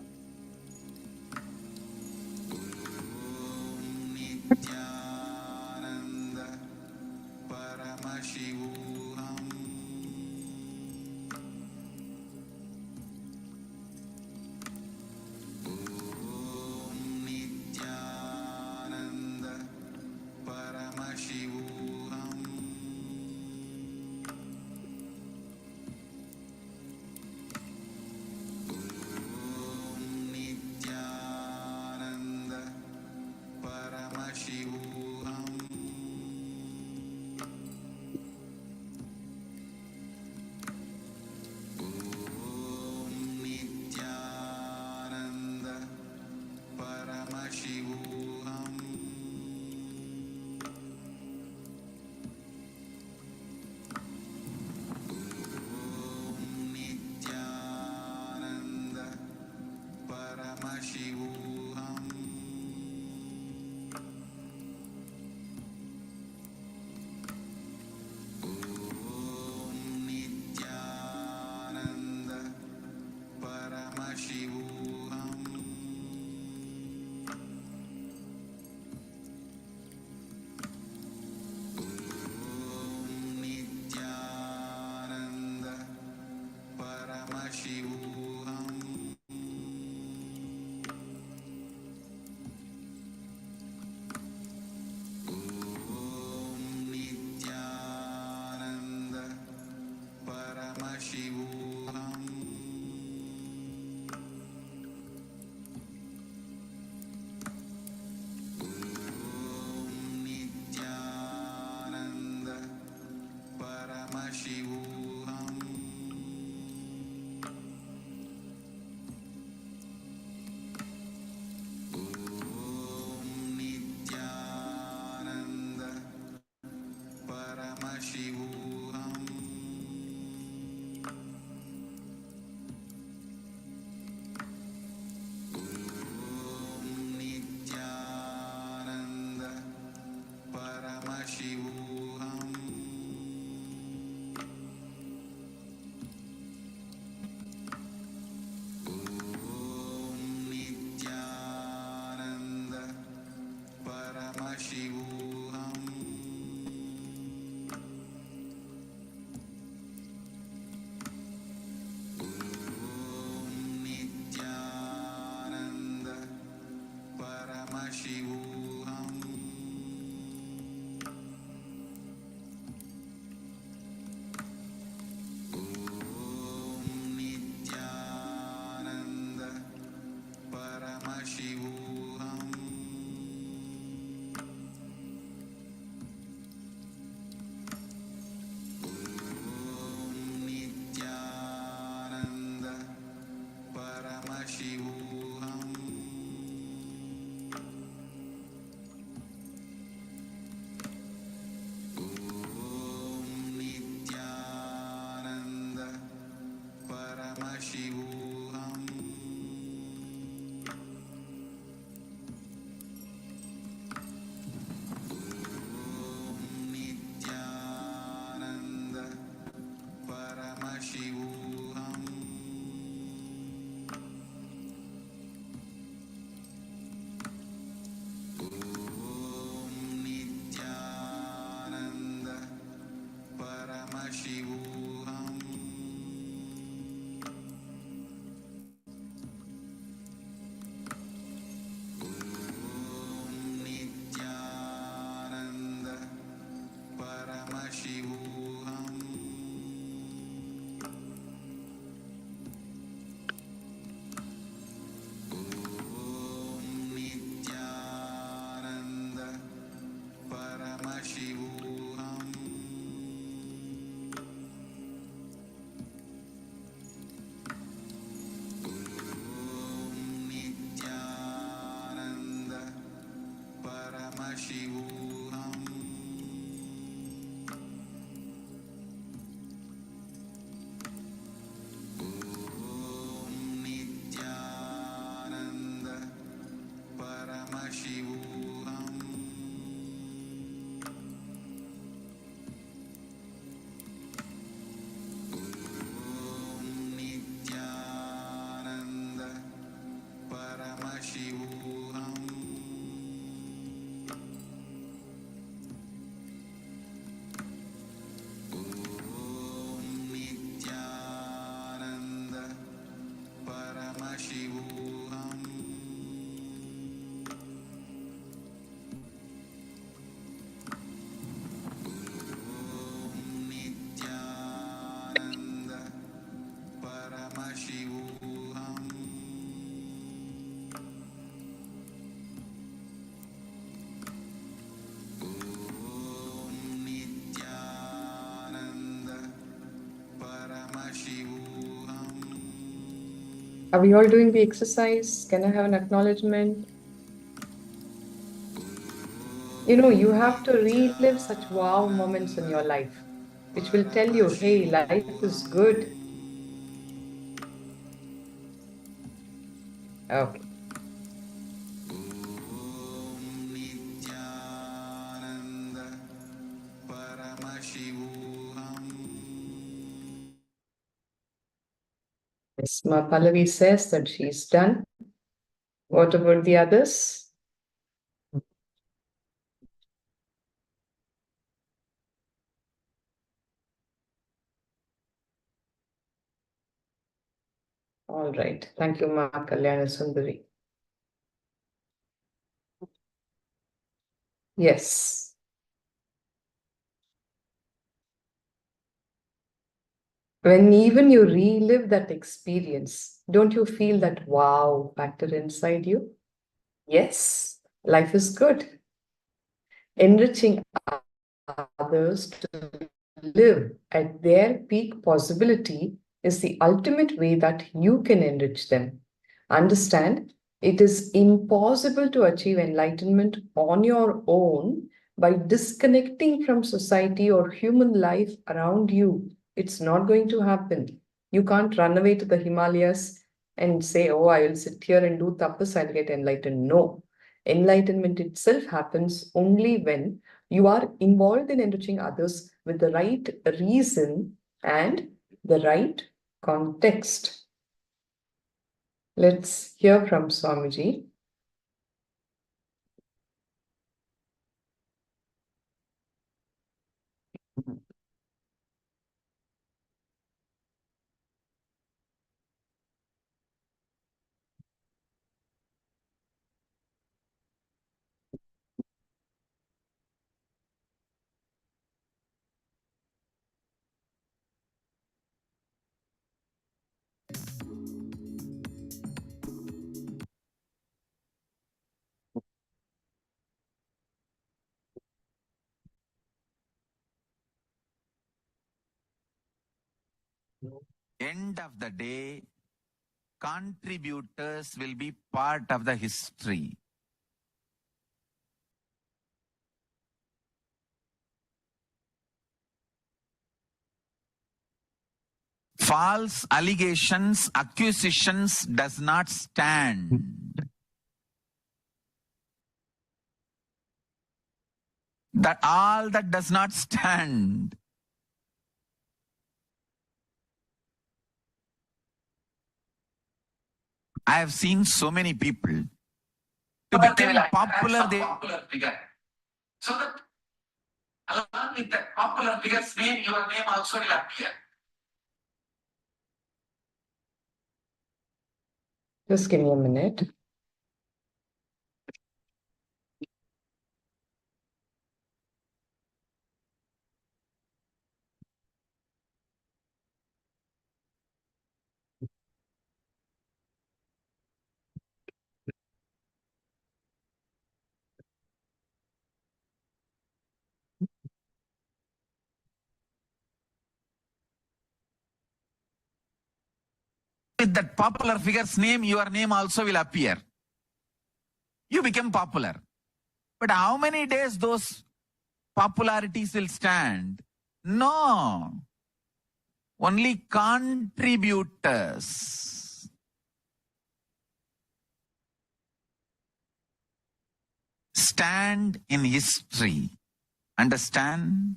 Are we all doing the exercise? Can I have an acknowledgement? You have to relive such wow moments in your life, which will tell you, hey, life is good. Okay. Yes, Ma Pallavi says that she's done. What about the others? All right. Thank you, Ma Kalyana Sundari. Yes. When even you relive that experience, don't you feel that wow factor inside you? Yes, life is good. Enriching others to live at their peak possibility is the ultimate way that you can enrich them. Understand, it is impossible to achieve enlightenment on your own by disconnecting from society or human life around you. It's not going to happen. You can't run away to the Himalayas and say, oh, I will sit here and do tapas, I'll get enlightened. No. Enlightenment itself happens only when you are involved in enriching others with the right reason and the right context. Let's hear from Swamiji. End of the day, contributors will be part of the history. False allegations, accusations does not stand. That all that does not stand. I have seen so many people to become popular. So that along with that popular figure's name, your name also will appear. Just give me a minute. With that popular figure's name, your name also will appear. You become popular. But how many days those popularities will stand? No. Only contributors. Stand in history. Understand?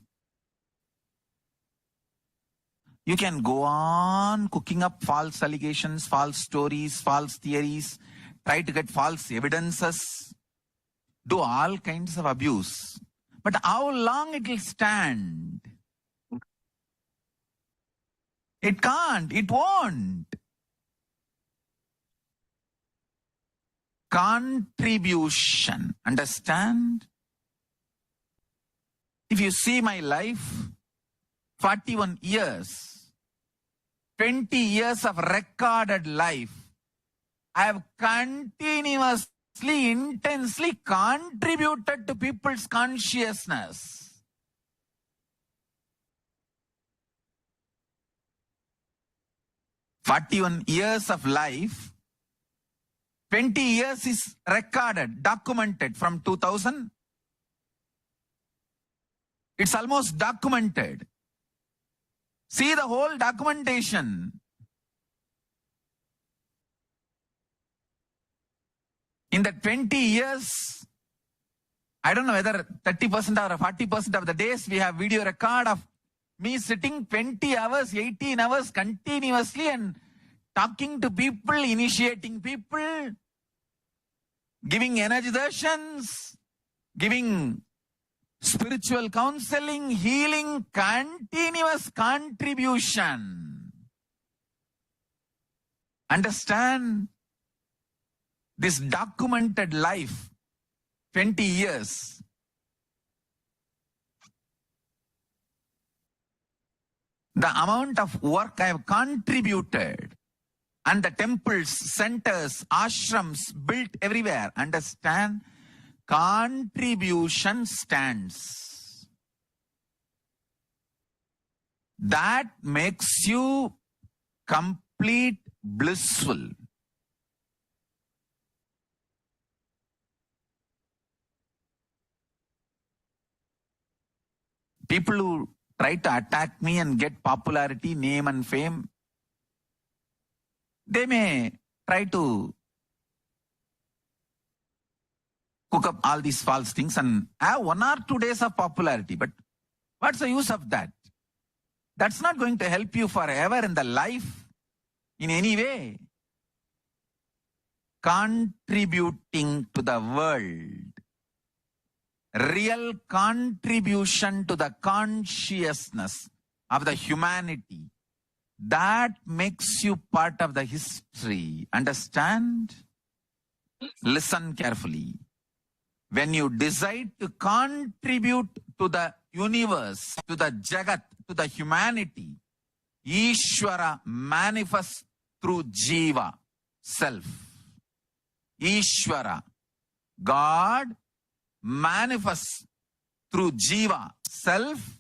You can go on cooking up false allegations, false stories, false theories, try to get false evidences, do all kinds of abuse. But how long it will stand? It can't, it won't. Contribution, understand? If you see my life, 41 years, 20 years of recorded life, I have continuously, intensely contributed to people's consciousness. (41) years of life, 20 years is recorded, documented from 2000. It's almost documented. See the whole documentation. In the 20 years, I don't know whether 30% or 40% of the days we have video record of me sitting 20 hours, 18 hours continuously and talking to people, initiating people, giving energy darsans, giving spiritual counseling, healing, continuous contribution. Understand? This documented life, 20 years. The amount of work I have contributed and the temples, centers, ashrams built everywhere. Understand? Contribution stands. That makes you complete blissful. People who try to attack me and get popularity, name and fame, they may try to cook up all these false things and have 1 or 2 days of popularity. But what's the use of that? That's not going to help you forever in the life in any way. Contributing to the world. Real contribution to the consciousness of the humanity. That makes you part of the history. Understand? Listen carefully. When you decide to contribute to the universe, to the Jagat, to the humanity, Ishvara manifests through Jiva, self. Ishvara, God, manifests through Jiva, self.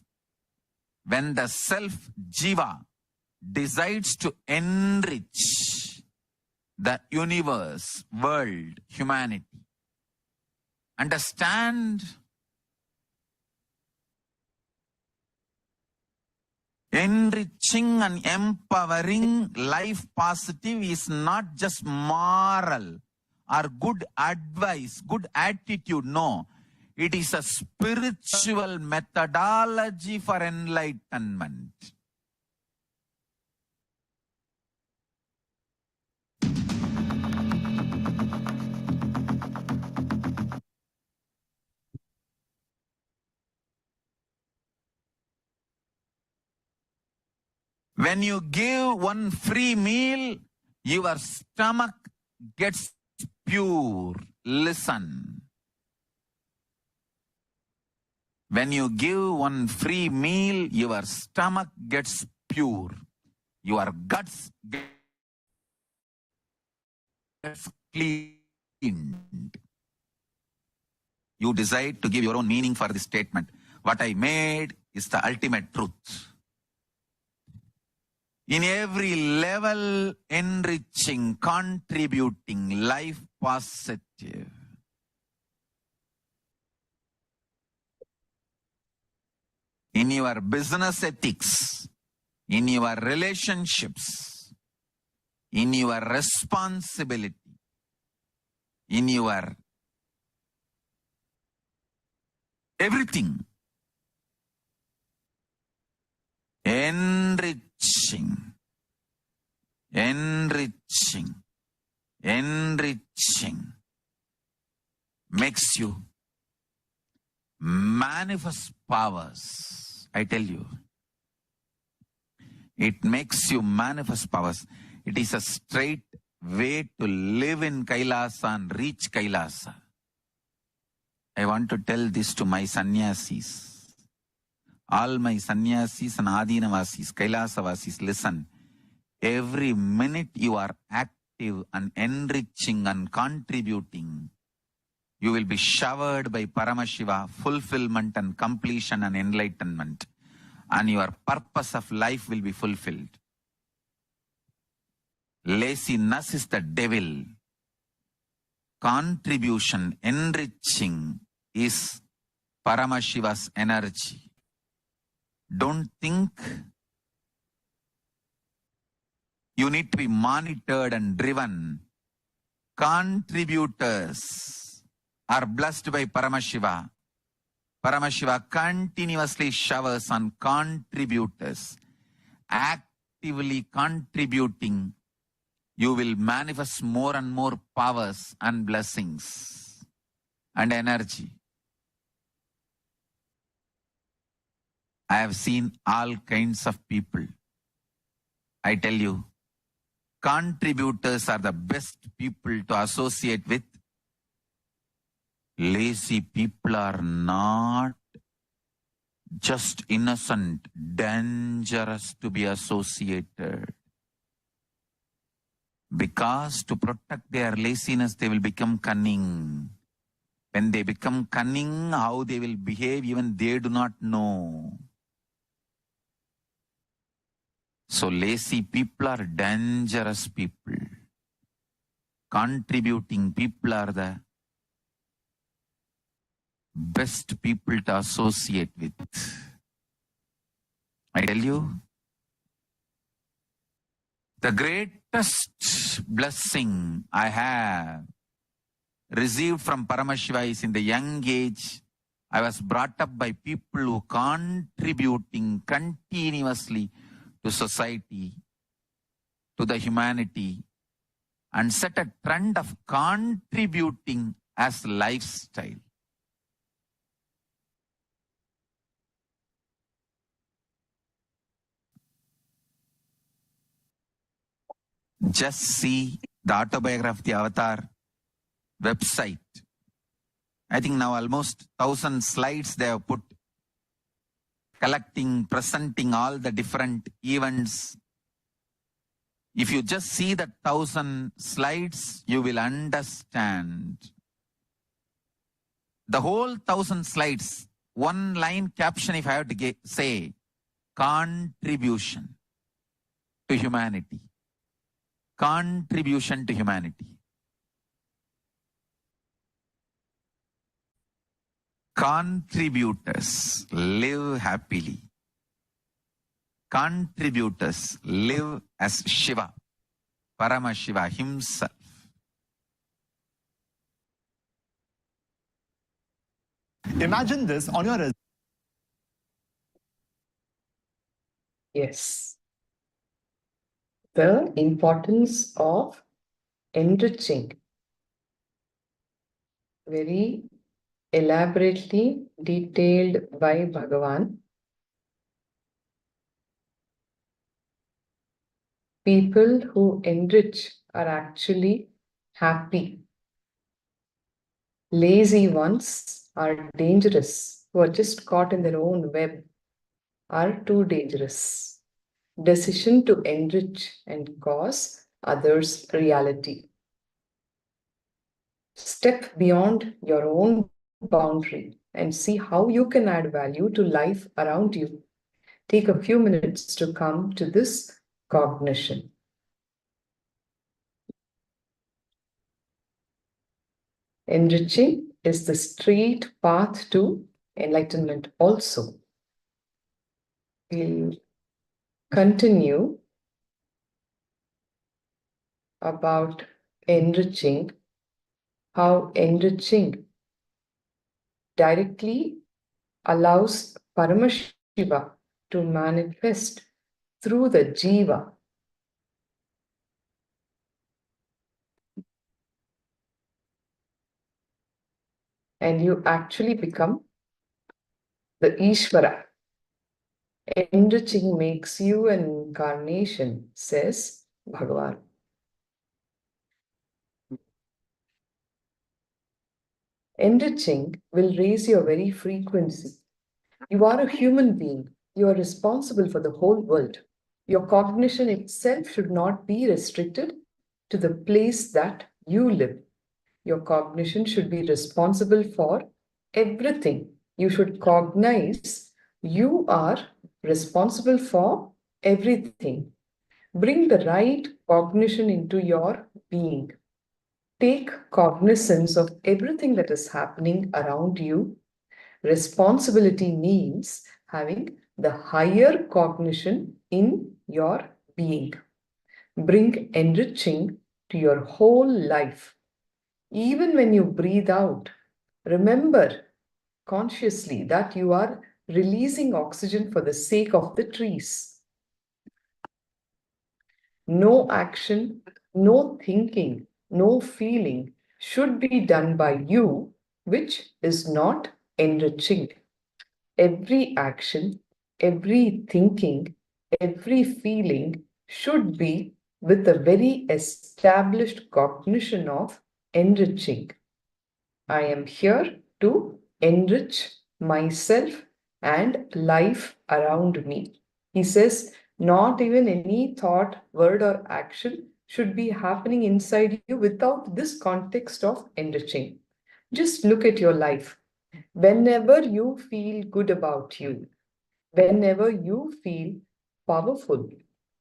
When the self, Jiva, decides to enrich the universe, world, humanity. Understand? Enriching and empowering life positive is not just moral or good advice, good attitude. No, it is a spiritual methodology for enlightenment. When you give one free meal, your stomach gets pure. Listen. When you give one free meal, your stomach gets pure. Your guts gets cleaned. You decide to give your own meaning for this statement. What I made is the ultimate truth. In every level, enriching, contributing, life positive. In your business ethics, in your relationships, in your responsibility, in your everything. Enriching, enriching, enriching makes you manifest powers. I tell you, it makes you manifest powers. It is a straight way to live in KAILASA and reach KAILASA. I want to tell this to my sannyasis. All my sannyasis and adinavasis, KAILASavasis, listen. Every minute you are active and enriching and contributing, you will be showered by Paramashiva, fulfillment and completion and enlightenment. And your purpose of life will be fulfilled. Laziness is the devil. Contribution, enriching is Paramashiva's energy. Don't think you need to be monitored and driven. Contributors are blessed by Paramashiva. Paramashiva continuously showers on contributors. Actively contributing, you will manifest more and more powers and blessings and energy. I have seen all kinds of people. I tell you, contributors are the best people to associate with. Lazy people are not just innocent, dangerous to be associated. Because to protect their laziness, they will become cunning. When they become cunning, how they will behave, even they do not know. So lazy people are dangerous people. Contributing people are the best people to associate with. I tell you, the greatest blessing I have received from Paramashiva is in the young age. I was brought up by people who contributing continuously to society, to the humanity, and set a trend of contributing as lifestyle. Just see the autobiography of the Avatar website. I think now almost 1,000 slides they have put, collecting, presenting all the different events. If you just see the 1,000 slides, you will understand. The whole 1,000 slides, one line caption if I have to say, contribution. to humanity. Contribution to humanity. Contributors live happily. Contributors live as Shiva, Paramashiva himself. Imagine this on your Yes. The importance of enriching. Very elaborately detailed by Bhagavan. People who enrich are actually happy. Lazy ones are dangerous, who are just caught in their own web are too dangerous. Decision to enrich and cause others reality. Step beyond your own boundary and see how you can add value to life around you. Take a few minutes to come to this cognition. Enriching is the straight path to enlightenment also. We'll continue about enriching, how enriching directly allows Paramashiva to manifest through the Jiva. And you actually become the Ishvara. Enriching makes you an incarnation, says Bhagavan. Enriching will raise your very frequency. You are a human being. You are responsible for the whole world. Your cognition itself should not be restricted to the place that you live. Your cognition should be responsible for everything. You should cognize you are responsible for everything. Bring the right cognition into your being. Take cognizance of everything that is happening around you. Responsibility means having the higher cognition in your being. Bring enriching to your whole life. Even when you breathe out, remember consciously that you are releasing oxygen for the sake of the trees. No action, no thinking, no feeling should be done by you, which is not enriching. Every action, every thinking, every feeling should be with a very established cognition of enriching. I am here to enrich myself and life around me. He says, not even any thought, word, or action should be happening inside you without this context of enriching. Just look at your life. Whenever you feel good about you, whenever you feel powerful,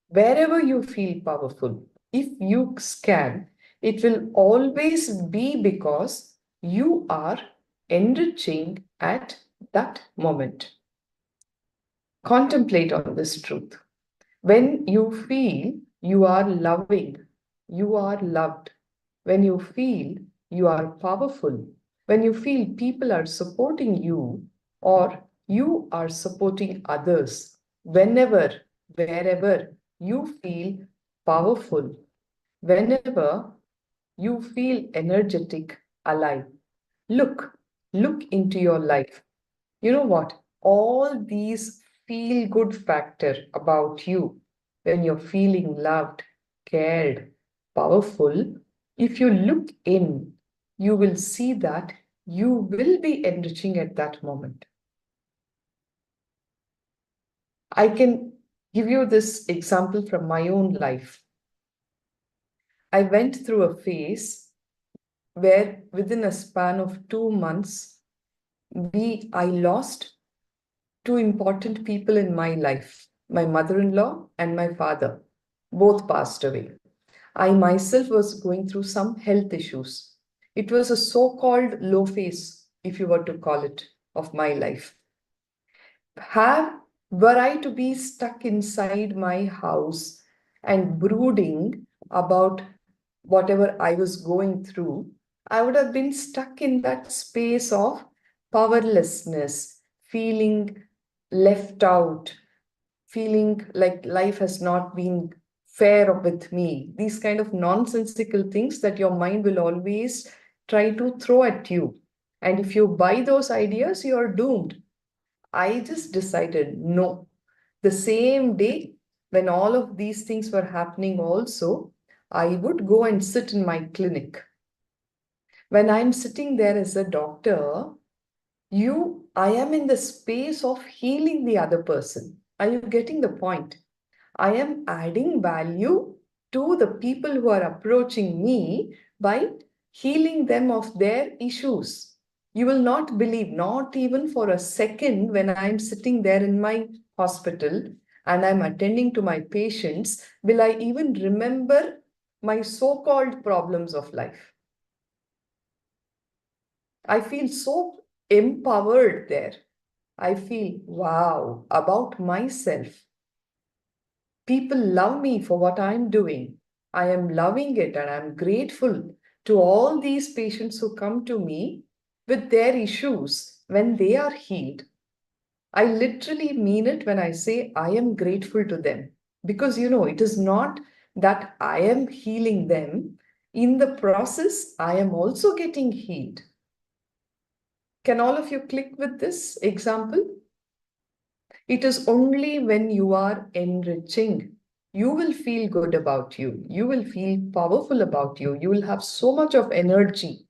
wherever you feel powerful, if you scan, it will always be because you are enriching at that moment. Contemplate on this truth. When you feel you are loving, you are loved. When you feel you are powerful, when you feel people are supporting you or you are supporting others, whenever, wherever you feel powerful, whenever you feel energetic, alive, look into your life. You know what? All these feel good factor about you when you're feeling loved, cared, powerful. If you look in, you will see that you will be enriching at that moment. I can give you this example from my own life. I went through a phase where within a span of 2 months, I lost two important people in my life, my mother-in-law and my father. Both passed away. I myself was going through some health issues. It was a so-called low phase, if you were to call it, of my life. Were I to be stuck inside my house and brooding about whatever I was going through, I would have been stuck in that space of powerlessness, feeling left out, feeling like life has not been fair with me. These kind of nonsensical things that your mind will always try to throw at you. And if you buy those ideas, you are doomed. I just decided no. The same day when all of these things were happening also, I would go and sit in my clinic. When I'm sitting there as a doctor, I am in the space of healing the other person. Are you getting the point? I am adding value to the people who are approaching me by healing them of their issues. You will not believe, not even for a second, when I'm sitting there in my hospital and I'm attending to my patients, will I even remember my so-called problems of life. I feel so empowered there. I feel, wow, about myself. People love me for what I'm doing. I am loving it and I'm grateful to all these patients who come to me with their issues when they are healed. I literally mean it when I say I am grateful to them, because it is not that I am healing them. In the process, I am also getting healed. Can all of you click with this example? It is only when you are enriching, you will feel good about you. You will feel powerful about you. You will have so much of energy.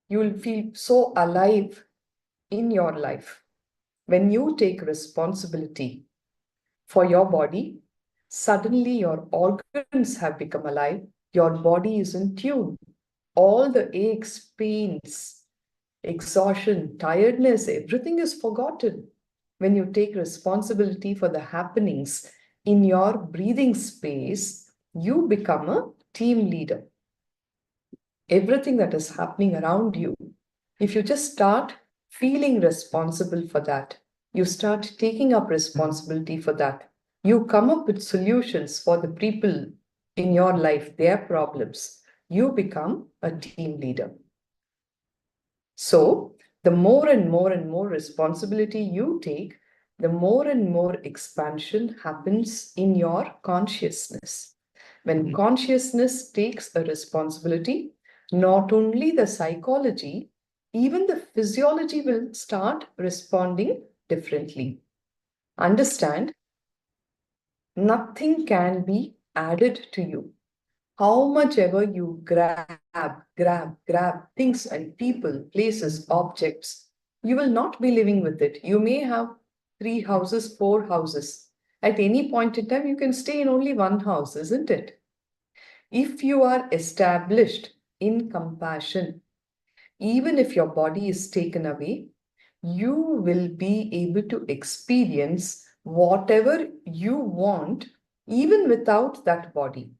You will feel so alive in your life. When you take responsibility for your body, suddenly your organs have become alive. Your body is in tune. All the aches, pains, exhaustion, tiredness, everything is forgotten. When you take responsibility for the happenings in your breathing space, you become a team leader. Everything that is happening around you, if you just start feeling responsible for that, you start taking up responsibility for that, you come up with solutions for the people in your life, their problems, you become a team leader. So, the more and more and more responsibility you take, the more and more expansion happens in your consciousness. When consciousness takes a responsibility, not only the psychology, even the physiology will start responding differently. Understand, nothing can be added to you. How much ever you grab things and people, places, objects, you will not be living with it. You may have 3 houses, 4 houses. At any point in time, you can stay in only one house, isn't it? If you are established in compassion, even if your body is taken away, you will be able to experience whatever you want, even without that body.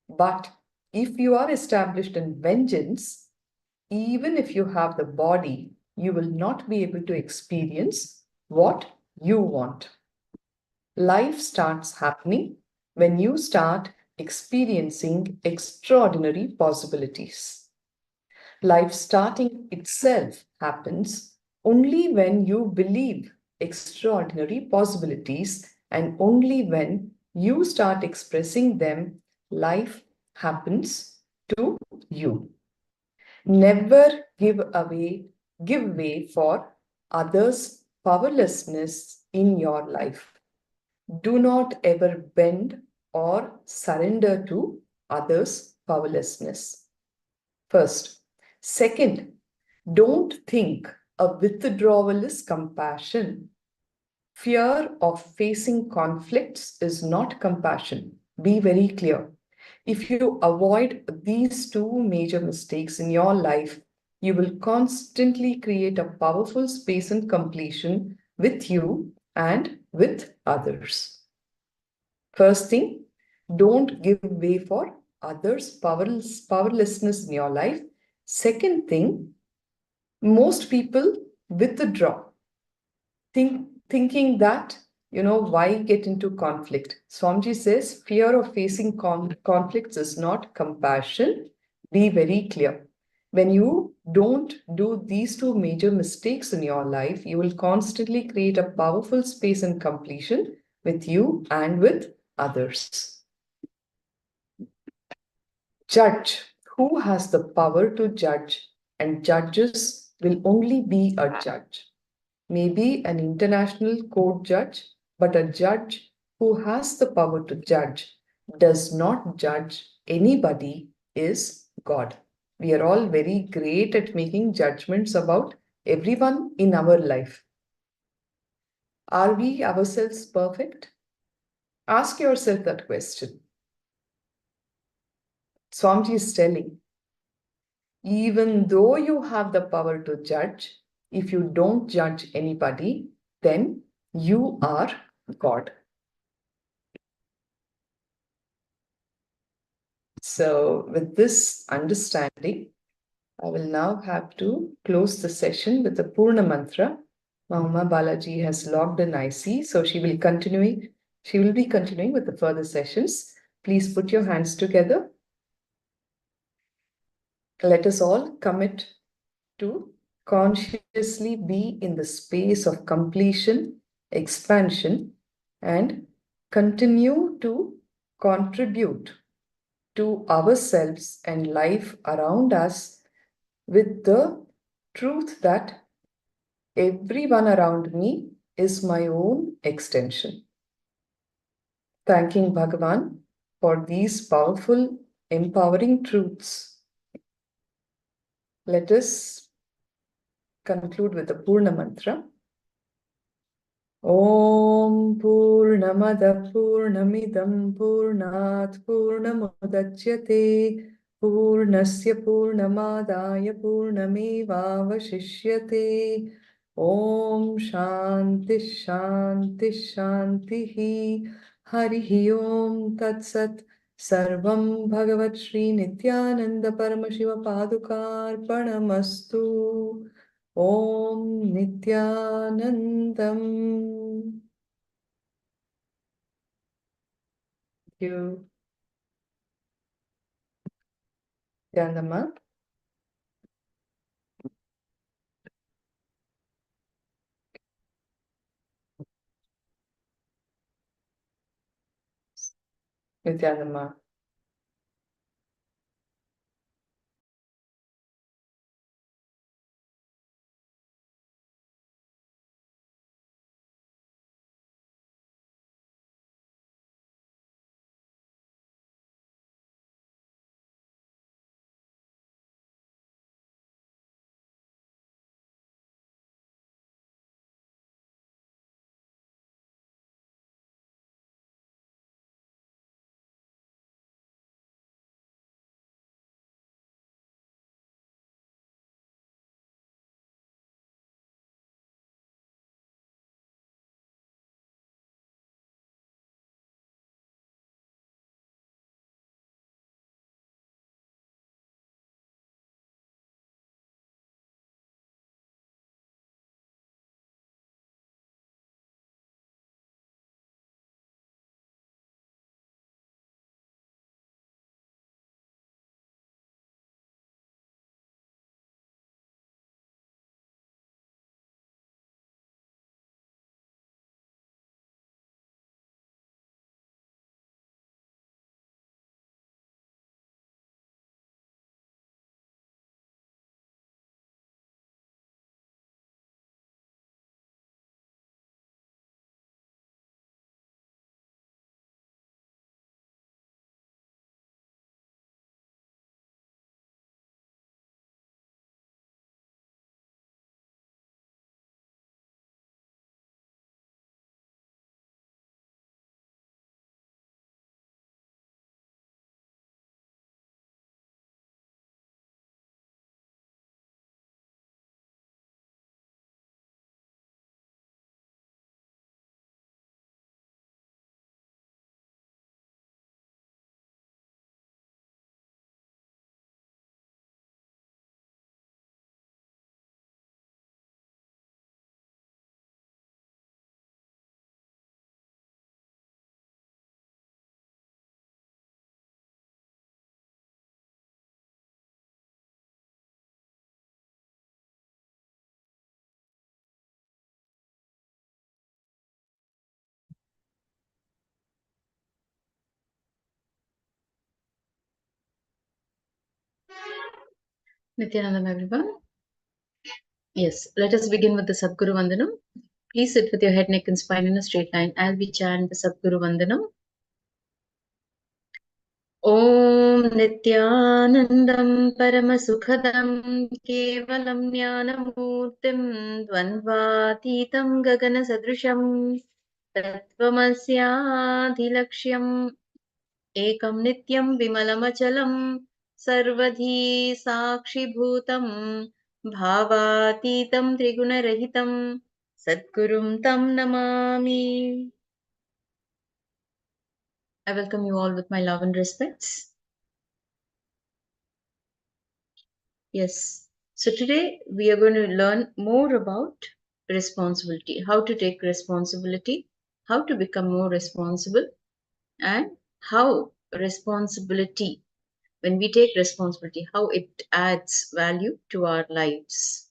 But if you are established in vengeance, even if you have the body, you will not be able to experience what you want. Life starts happening when you start experiencing extraordinary possibilities. Life starting itself happens only when you believe extraordinary possibilities, and only when you start expressing them, life happens to you. Never give way for others' powerlessness in your life. Do not ever bend or surrender to others' powerlessness. First. Second, don't think a withdrawal is compassion. Fear of facing conflicts is not compassion. Be very clear. If you avoid these 2 major mistakes in your life, you will constantly create a powerful space and completion with you and with others. First thing, Don't give way for others' powerlessness in your life. Second thing, most people withdraw, thinking that, why get into conflict? Swamiji says, fear of facing conflicts is not compassion. Be very clear. When you don't do these two major mistakes in your life, you will constantly create a powerful space and completion with you and with others. Judge. Who has the power to judge? And judges will only be a judge. Maybe an international court judge, but a judge who has the power to judge does not judge anybody is God. We are all very great at making judgments about everyone in our life. Are we ourselves perfect? Ask yourself that question. Swamiji is telling, even though you have the power to judge, if you don't judge anybody, then you are God. So, with this understanding, I will now have to close the session with the Purna Mantra. Mahuma Balaji has logged in IC, so she will be continuing with the further sessions. Please put your hands together. Let us all commit to consciously be in the space of completion, expansion, and continue to contribute to ourselves and life around us with the truth that everyone around me is my own extension. Thanking Bhagavan for these powerful, empowering truths. Let us conclude with the Purna Mantra. Om Purnamada Purnamidam Purnat Purnamudachyate Purnasya Purnamadaya Purnamevavashishyate. Om Shanti Shanti Shanti Harihi Om Tat Sat. Sarvam Bhagavat Shri Nithyananda Paramashiva Padukarpanamastu. Om Nithyanandam. Thank you. Nityanandama. Nityanandama. Nithyananda, everyone. Yes, let us begin with the Sadguru Vandanam. Please sit with your head, neck, and spine in a straight line as we chant the Sadguru Vandanam. Om Nithyanandam Paramasukhadam Kevalam Jnanamurtim Dvandvatitam Gagana Sadrisham Tattvamasyadhilaksham Ekam Nityam Vimalamachalam Sarvadhi Sakshibhutam Bhavatitam Triguణarahitam Sadgurum Tam Namami. I welcome you all with my love and respects. Yes, so today we are going to learn more about responsibility, how to take responsibility, how to become more responsible, and how responsibility, when we take responsibility, how it adds value to our lives.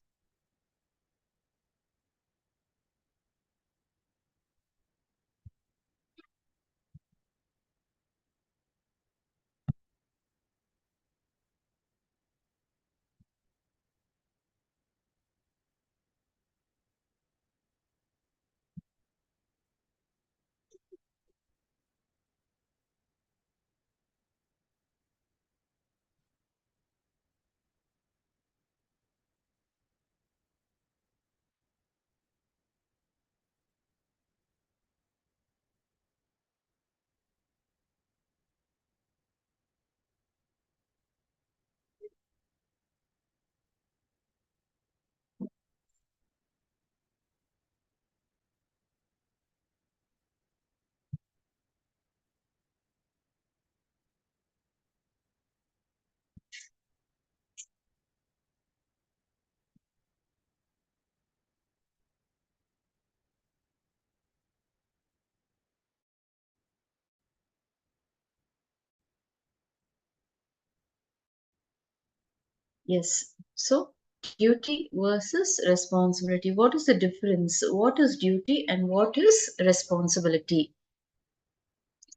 Yes, so duty versus responsibility. What is the difference? What is duty and what is responsibility?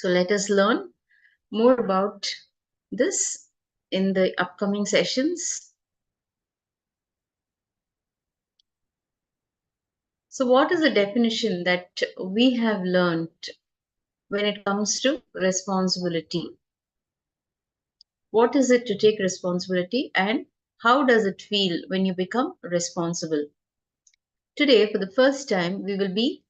So let us learn more about this in the upcoming sessions. So, what is the definition that we have learned when it comes to responsibility? What is it to take responsibility and how does it feel when you become responsible? Today, for the first time, we will be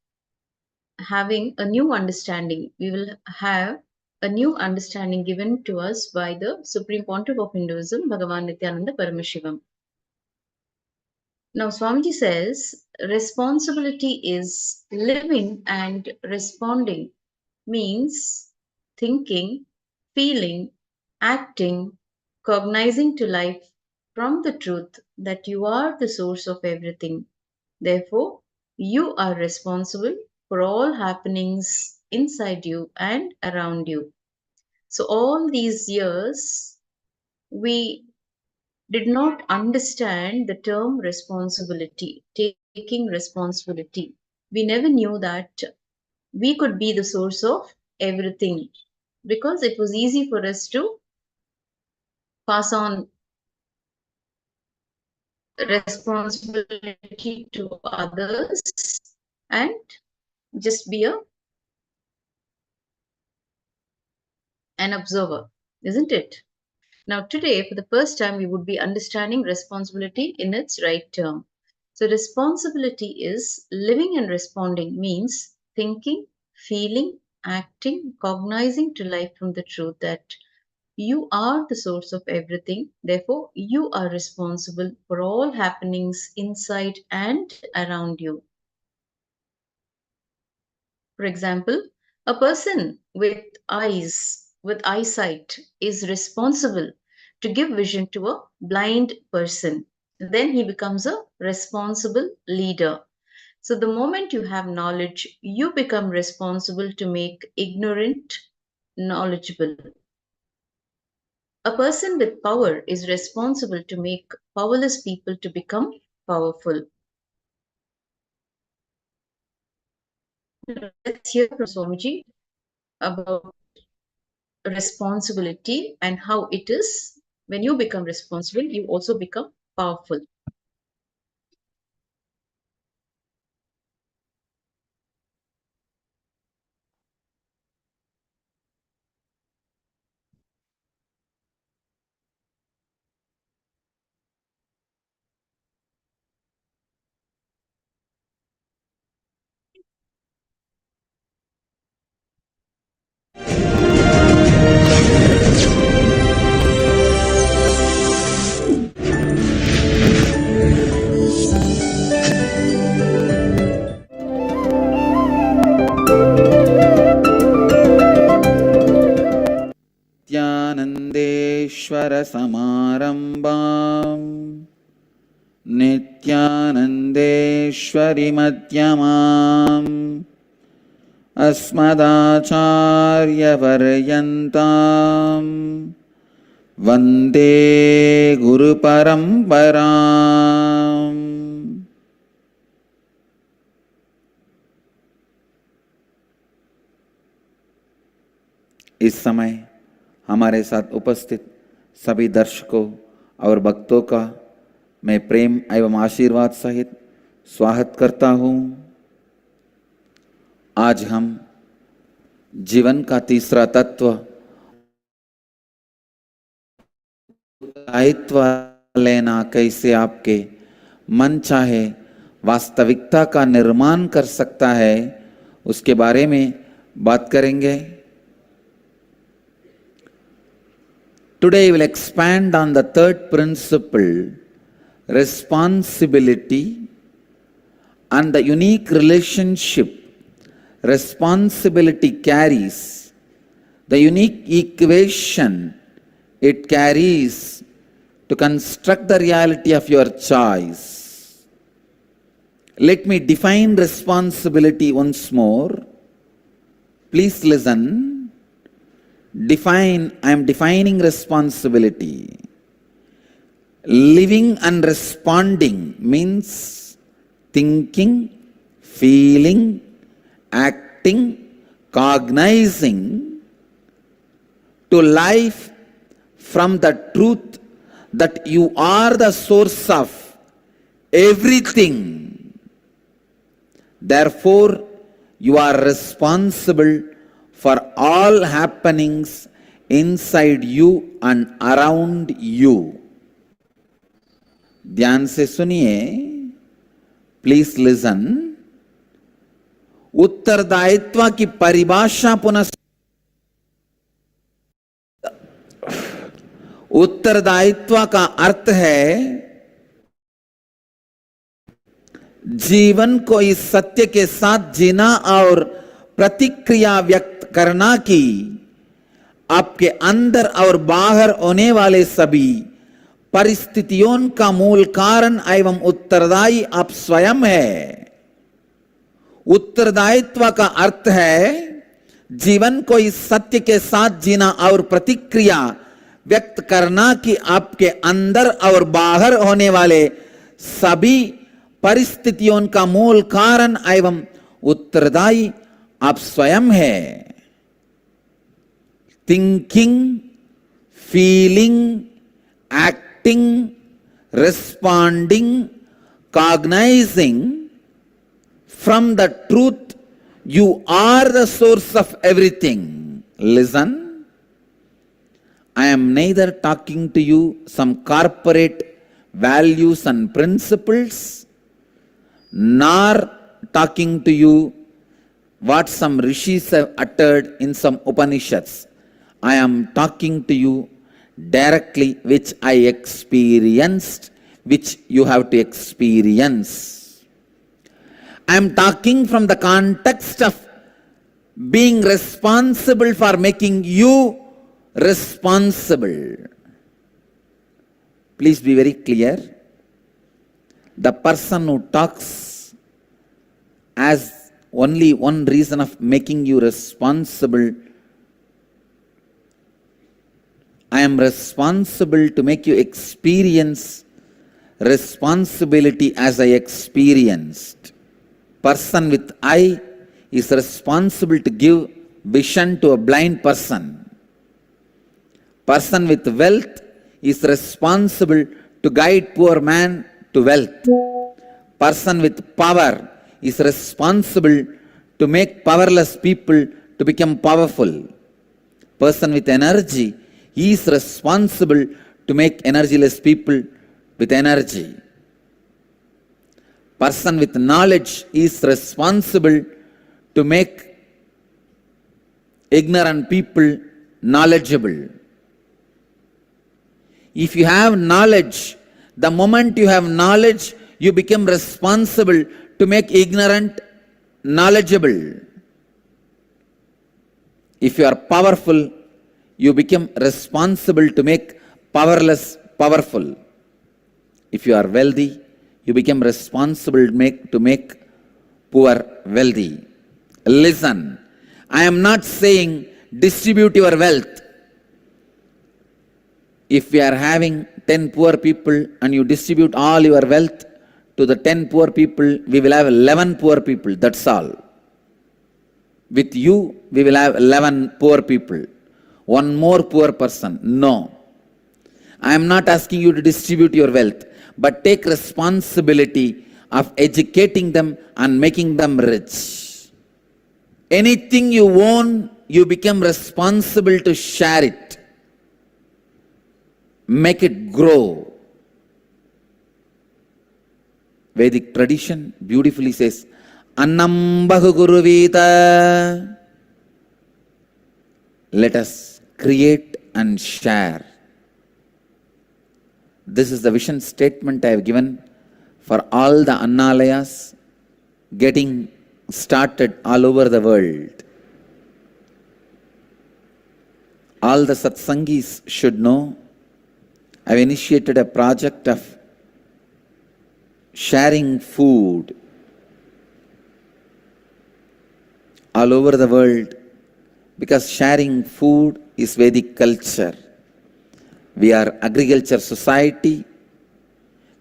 having a new understanding. We will have a new understanding given to us by the Supreme Pontiff of Hinduism, Bhagavan Nithyananda Paramashivoham. Now, Swamiji says responsibility is living and responding, means thinking, feeling, acting, cognizing to life from the truth that you are the source of everything. Therefore, you are responsible for all happenings inside you and around you. So, all these years, we did not understand the term responsibility, taking responsibility. We never knew that we could be the source of everything because it was easy for us to pass on responsibility to others and just be an observer, isn't it? Now, today, for the first time, we would be understanding responsibility in its right term. So, responsibility is living and responding, means thinking, feeling, acting, cognizing to life from the truth that you are the source of everything. Therefore, you are responsible for all happenings inside and around you. For example, a person with eyesight is responsible to give vision to a blind person. Then he becomes a responsible leader. So the moment you have knowledge, you become responsible to make ignorant knowledgeable. A person with power is responsible to make powerless people to become powerful. Let's hear from Swamiji about responsibility and how it is When you become responsible, you also become powerful. नित्यानन्देश्वर समारम्भाम् नित्यानन्देश्वरि मध्यमाम् अस्मदाचार्यपर्यन्ताम् वन्दे गुरुपरम्पराम्। इस समय हमारे साथ उपस्थित सभी दर्शकों और भक्तों का मैं प्रेम एवं आशीर्वाद सहित स्वागत करता हूँ। आज हम जीवन का तीसरा तत्व दायित्व लेना कैसे आपके मन चाहे वास्तविकता का निर्माण कर सकता है, उसके बारे में बात करेंगे। Today we will expand on the third principle, responsibility, and the unique relationship responsibility carries, the unique equation it carries to construct the reality of your choice. Let me define responsibility once more. Please listen. I am defining responsibility. Living and responding means thinking, feeling, acting, cognizing to life from the truth that you are the source of everything. Therefore, you are responsible for all happenings inside you and around you. ध्यान से सुनिए, please listen. उत्तरदायित्व की परिभाषा पुनः। उत्तरदायित्व का अर्थ है जीवन को इस सत्य के साथ जीना और प्रतिक्रिया व्यक्त करना कि आपके अंदर और बाहर होने वाले सभी परिस्थितियों का मूल कारण एवं उत्तरदायी आप स्वयं है। उत्तरदायित्व का अर्थ है जीवन को इस सत्य के साथ जीना और प्रतिक्रिया व्यक्त करना कि आपके अंदर और बाहर होने वाले सभी परिस्थितियों का मूल कारण एवं उत्तरदायी आप स्वयं है। Thinking, feeling, acting, responding, cognizing from the truth you are the source of everything. Listen, I am neither talking to you some corporate values and principles, nor talking to you what some rishis have uttered in some Upanishads. I am talking to you directly which I experienced, which you have to experience. I am talking from the context of being responsible for making you responsible. Please be very clear. The person who talks as only one reason of making you responsible, I am responsible to make you experience responsibility as I experienced. Person with eye is responsible to give vision to a blind person. Person with wealth is responsible to guide poor man to wealth. Person with power is responsible to make powerless people to become powerful. Person with energy is responsible to make energyless people with energy. Person with knowledge is responsible to make ignorant people knowledgeable. If you have knowledge, the moment you have knowledge, you become responsible to make ignorant knowledgeable. If you are powerful, you become responsible to make powerless powerful. If you are wealthy, you become responsible to make poor wealthy. Listen, I am not saying distribute your wealth. If we are having 10 poor people and you distribute all your wealth to the 10 poor people, we will have 11 poor people, that's all. With you, we will have 11 poor people. One more poor person. No. I am not asking you to distribute your wealth, but take responsibility of educating them and making them rich. Anything you own, you become responsible to share it. Make it grow. Vedic tradition beautifully says, Annam Bahu Guruvita. Let us create and share. This is the vision statement I have given for all the Annalayas getting started all over the world. All the Satsangis should know I have initiated a project of sharing food all over the world, because sharing food is Vedic culture. We are agriculture society.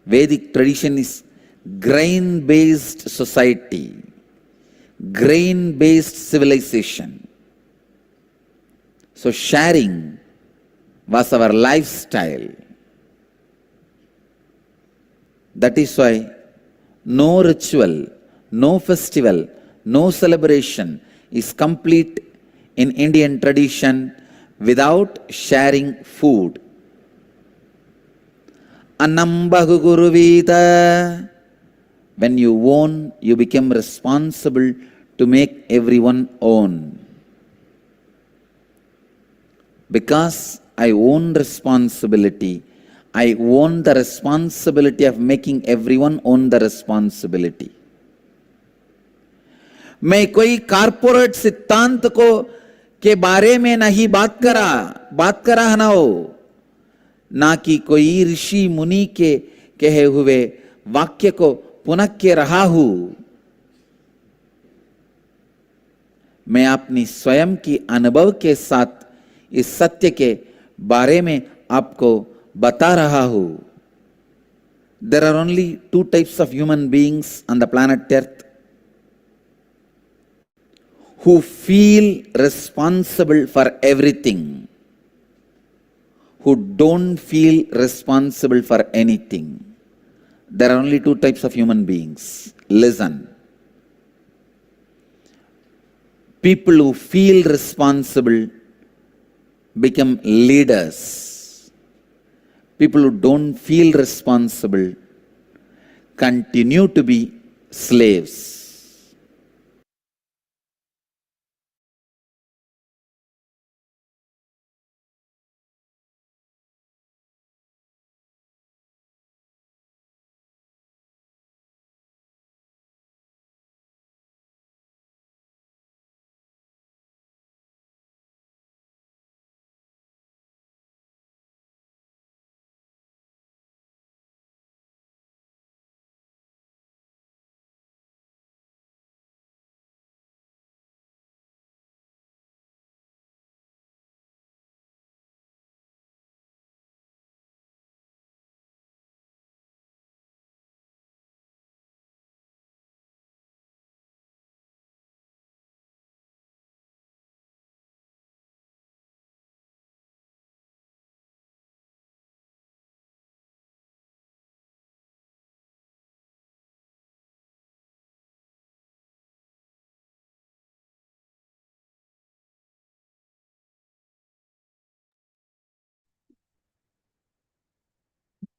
Vedic tradition is grain-based society, grain-based civilization. So sharing was our lifestyle. That is why no ritual, no festival, no celebration is complete in Indian tradition without sharing food. Annam Bahu Guruvita. When you own, you become responsible to make everyone own. Because I own responsibility, I own the responsibility of making everyone own the responsibility. मैं कोई corporate सिद्धांत को के बारे में नहीं बात करा है ना हो, ना कि कोई ऋषि मुनि के कहे हुए वाक्य को पुनः के रहा हूं. मैं अपनी स्वयं की अनुभव के साथ इस सत्य के बारे में आपको बता रहा हूं. There are only two types of human beings on the planet Earth who feel responsible for everything, who don't feel responsible for anything. There are only two types of human beings. Listen. People who feel responsible become leaders. People who don't feel responsible continue to be slaves.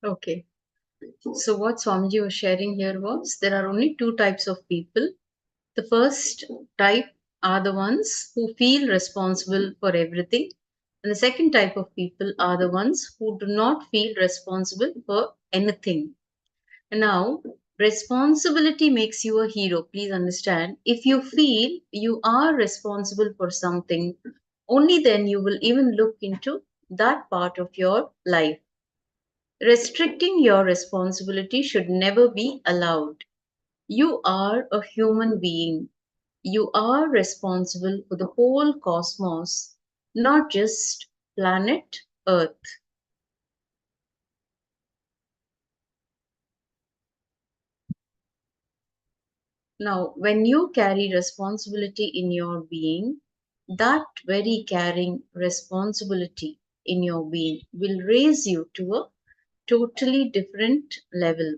Okay. So what Swamiji was sharing here was there are only two types of people. The first type are the ones who feel responsible for everything. And the second type of people are the ones who do not feel responsible for anything. And now, responsibility makes you a hero. Please understand. If you feel you are responsible for something, only then you will even look into that part of your life. Restricting your responsibility should never be allowed. You are a human being. You are responsible for the whole cosmos, not just planet Earth. Now, when you carry responsibility in your being, that very carrying responsibility in your being will raise you to a totally different level.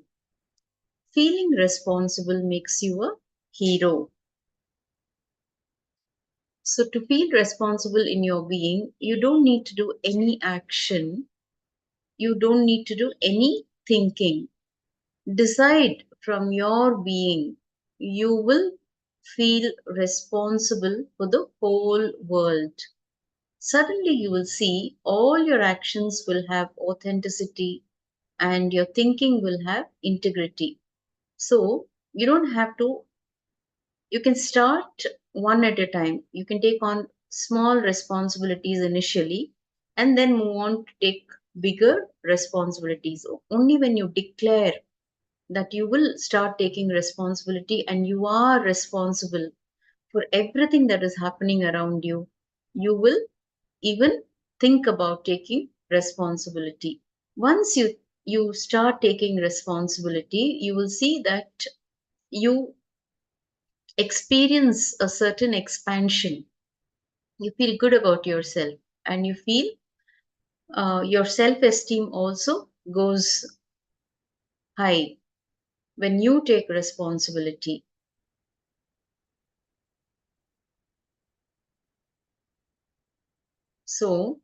Feeling responsible makes you a hero. So, to feel responsible in your being, you don't need to do any action, you don't need to do any thinking. Decide from your being, you will feel responsible for the whole world. Suddenly, you will see all your actions will have authenticity and your thinking will have integrity. So, you don't have to, you can start one at a time. You can take on small responsibilities initially and then move on to take bigger responsibilities. Only when you declare that you will start taking responsibility and you are responsible for everything that is happening around you, you will even think about taking responsibility. Once you start taking responsibility, you will see that you experience a certain expansion. You feel good about yourself and you feel your self esteem also goes high when you take responsibility. So,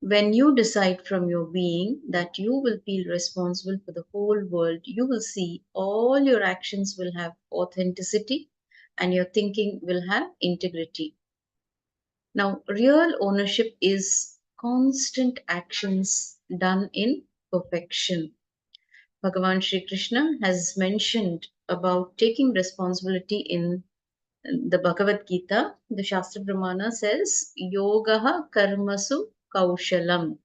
when you decide from your being that you will feel responsible for the whole world, you will see all your actions will have authenticity and your thinking will have integrity. Now, real ownership is constant actions done in perfection. Bhagavan Sri Krishna has mentioned about taking responsibility in the Bhagavad Gita. The Shastra Brahmana says, Yogaha karmasu kaushalam.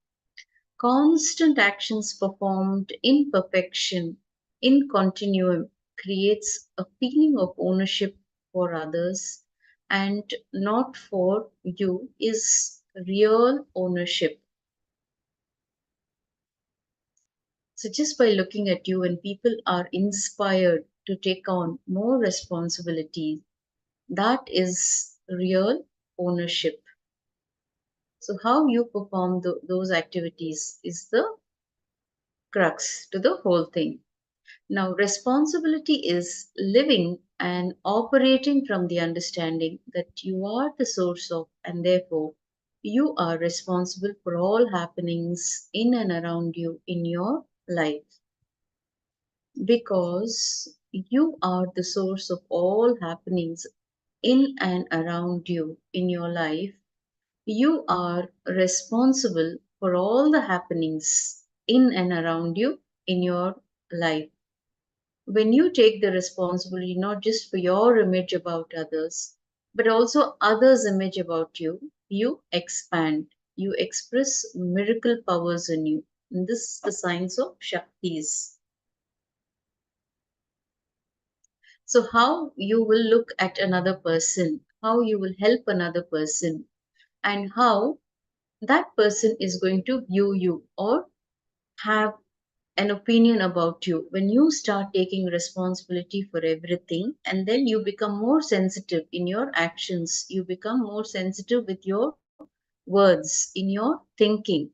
Constant actions performed in perfection, in continuum, creates a feeling of ownership for others and not for you is real ownership. So, just by looking at you, when people are inspired to take on more responsibilities, that is real ownership. So, how you perform those activities is the crux to the whole thing. Now, responsibility is living and operating from the understanding that you are the source of, and therefore you are responsible for all happenings in and around you in your life. Because you are the source of all happenings in and around you in your life, you are responsible for all the happenings in and around you in your life. When you take the responsibility not just for your image about others, but also others' image about you, you expand, you express miracle powers in you. And this is the science of Shaktis. So, how you will look at another person, how you will help another person, and how that person is going to view you or have an opinion about you when you start taking responsibility for everything, and then you become more sensitive in your actions, you become more sensitive with your words, in your thinking.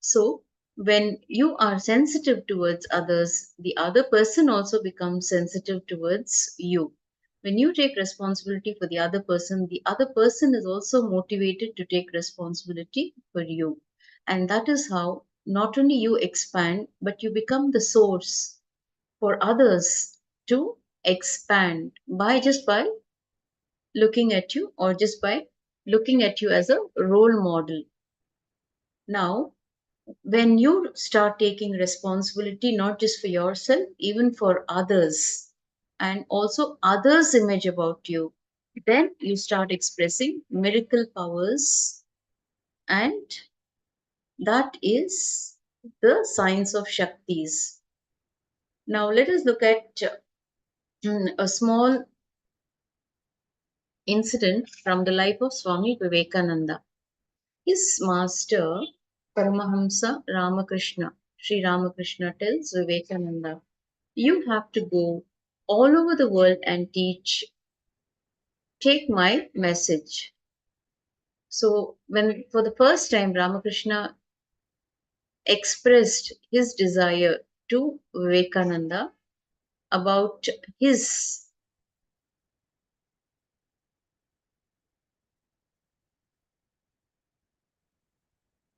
So when you are sensitive towards others, the other person also becomes sensitive towards you. When you take responsibility for the other person is also motivated to take responsibility for you. And that is how not only you expand, but you become the source for others to expand by looking at you, or just by looking at you as a role model. Now, when you start taking responsibility not just for yourself, even for others, and also others' image about you, then you start expressing miracle powers, and that is the science of Shaktis. Now, let us look at a small incident from the life of Swami Vivekananda. His master, Paramahamsa Ramakrishna, Sri Ramakrishna tells Vivekananda, you have to go all over the world and teach, take my message. So, when for the first time Ramakrishna expressed his desire to Vivekananda about his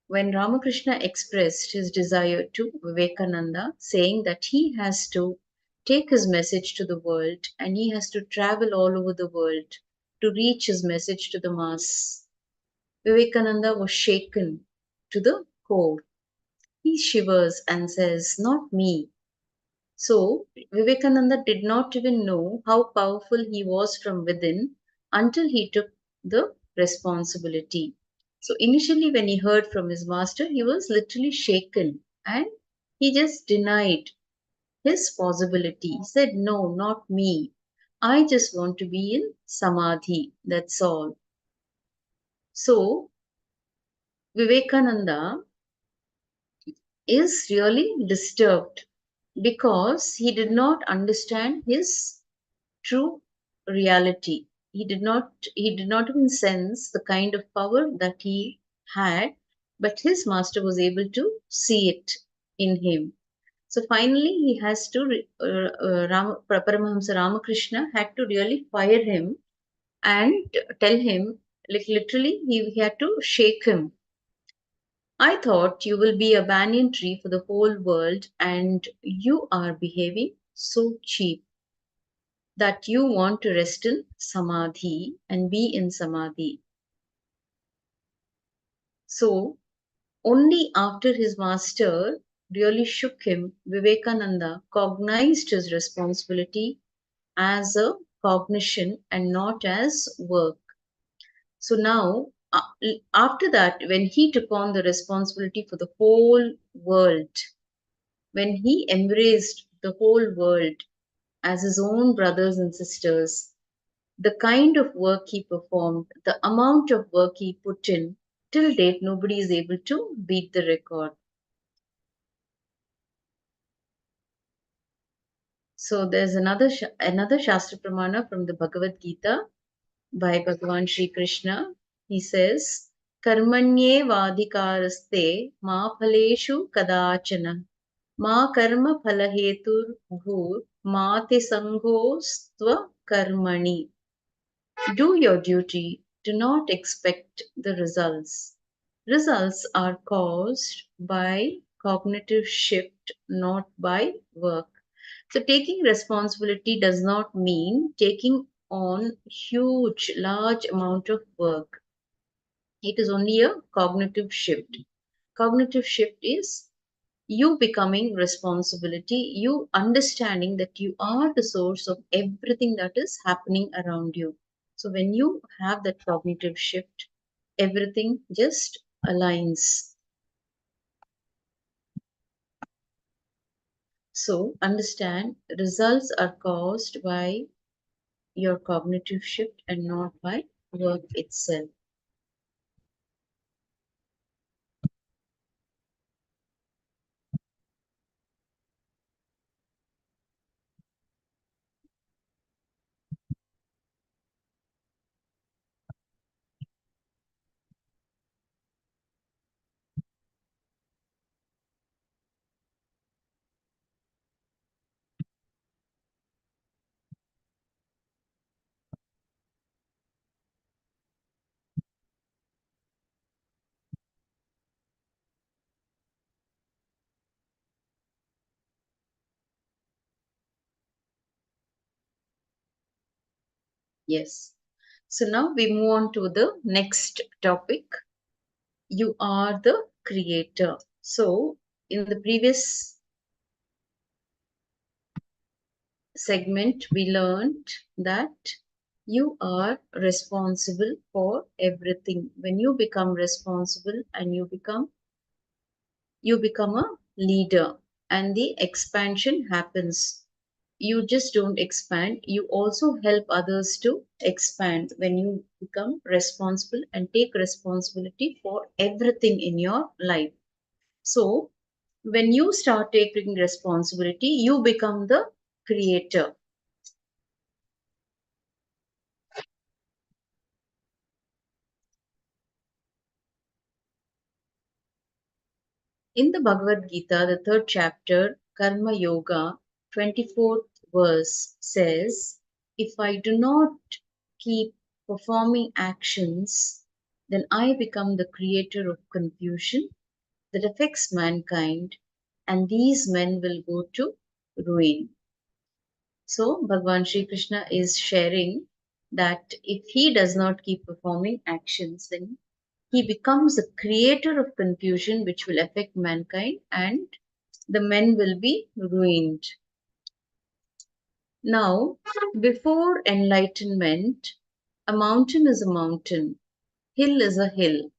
when Ramakrishna expressed his desire to Vivekananda, saying that he has to take his message to the world and he has to travel all over the world to reach his message to the mass, Vivekananda was shaken to the core. He shivers and says, not me. So, Vivekananda did not even know how powerful he was from within until he took the responsibility. So, initially, when he heard from his master, he was literally shaken and he just denied his possibility. He said, no, not me. I just want to be in samadhi. That's all. So, Vivekananda is really disturbed because he did not understand his true reality. He did not even sense the kind of power that he had, but his master was able to see it in him. So finally, he has to Paramahamsa Ramakrishna had to really fire him and tell him, like literally, he had to shake him. I thought you will be a banyan tree for the whole world, and you are behaving so cheap that you want to rest in samadhi and be in samadhi. So, only after his master really shook him, Vivekananda cognized his responsibility as a cognition and not as work. So now, after that, when he took on the responsibility for the whole world, when he embraced the whole world as his own brothers and sisters, the kind of work he performed, the amount of work he put in, till date, nobody is able to beat the record. So there's another Shastra Pramana from the Bhagavad Gita by Bhagavan Sri Krishna. He says, Karmanye vadikaraste ma phaleshu kadachana ma karma phalahetur bhur ma te sanghostva karmani. Do your duty. Do not expect the results. Results are caused by cognitive shift, not by work. So, taking responsibility does not mean taking on huge, large amount of work. It is only a cognitive shift. Cognitive shift is you becoming responsibility, you understanding that you are the source of everything that is happening around you. So when you have that cognitive shift, everything just aligns. So understand results are caused by your cognitive shift and not by work itself. Yes. So now we move on to the next topic. You are the creator. So in the previous segment, we learned that you are responsible for everything. When you become responsible and you become a leader, and the expansion happens. You just don't expand, you also help others to expand when you become responsible and take responsibility for everything in your life. So when you start taking responsibility, you become the creator. In the Bhagavad Gita, the third chapter, Karma Yoga, 24th verse says, if I do not keep performing actions, then I become the creator of confusion that affects mankind, and these men will go to ruin. So, Bhagavan Sri Krishna is sharing that if he does not keep performing actions, then he becomes the creator of confusion which will affect mankind, and the men will be ruined. Now, before enlightenment, a mountain is a mountain, hill is a hill,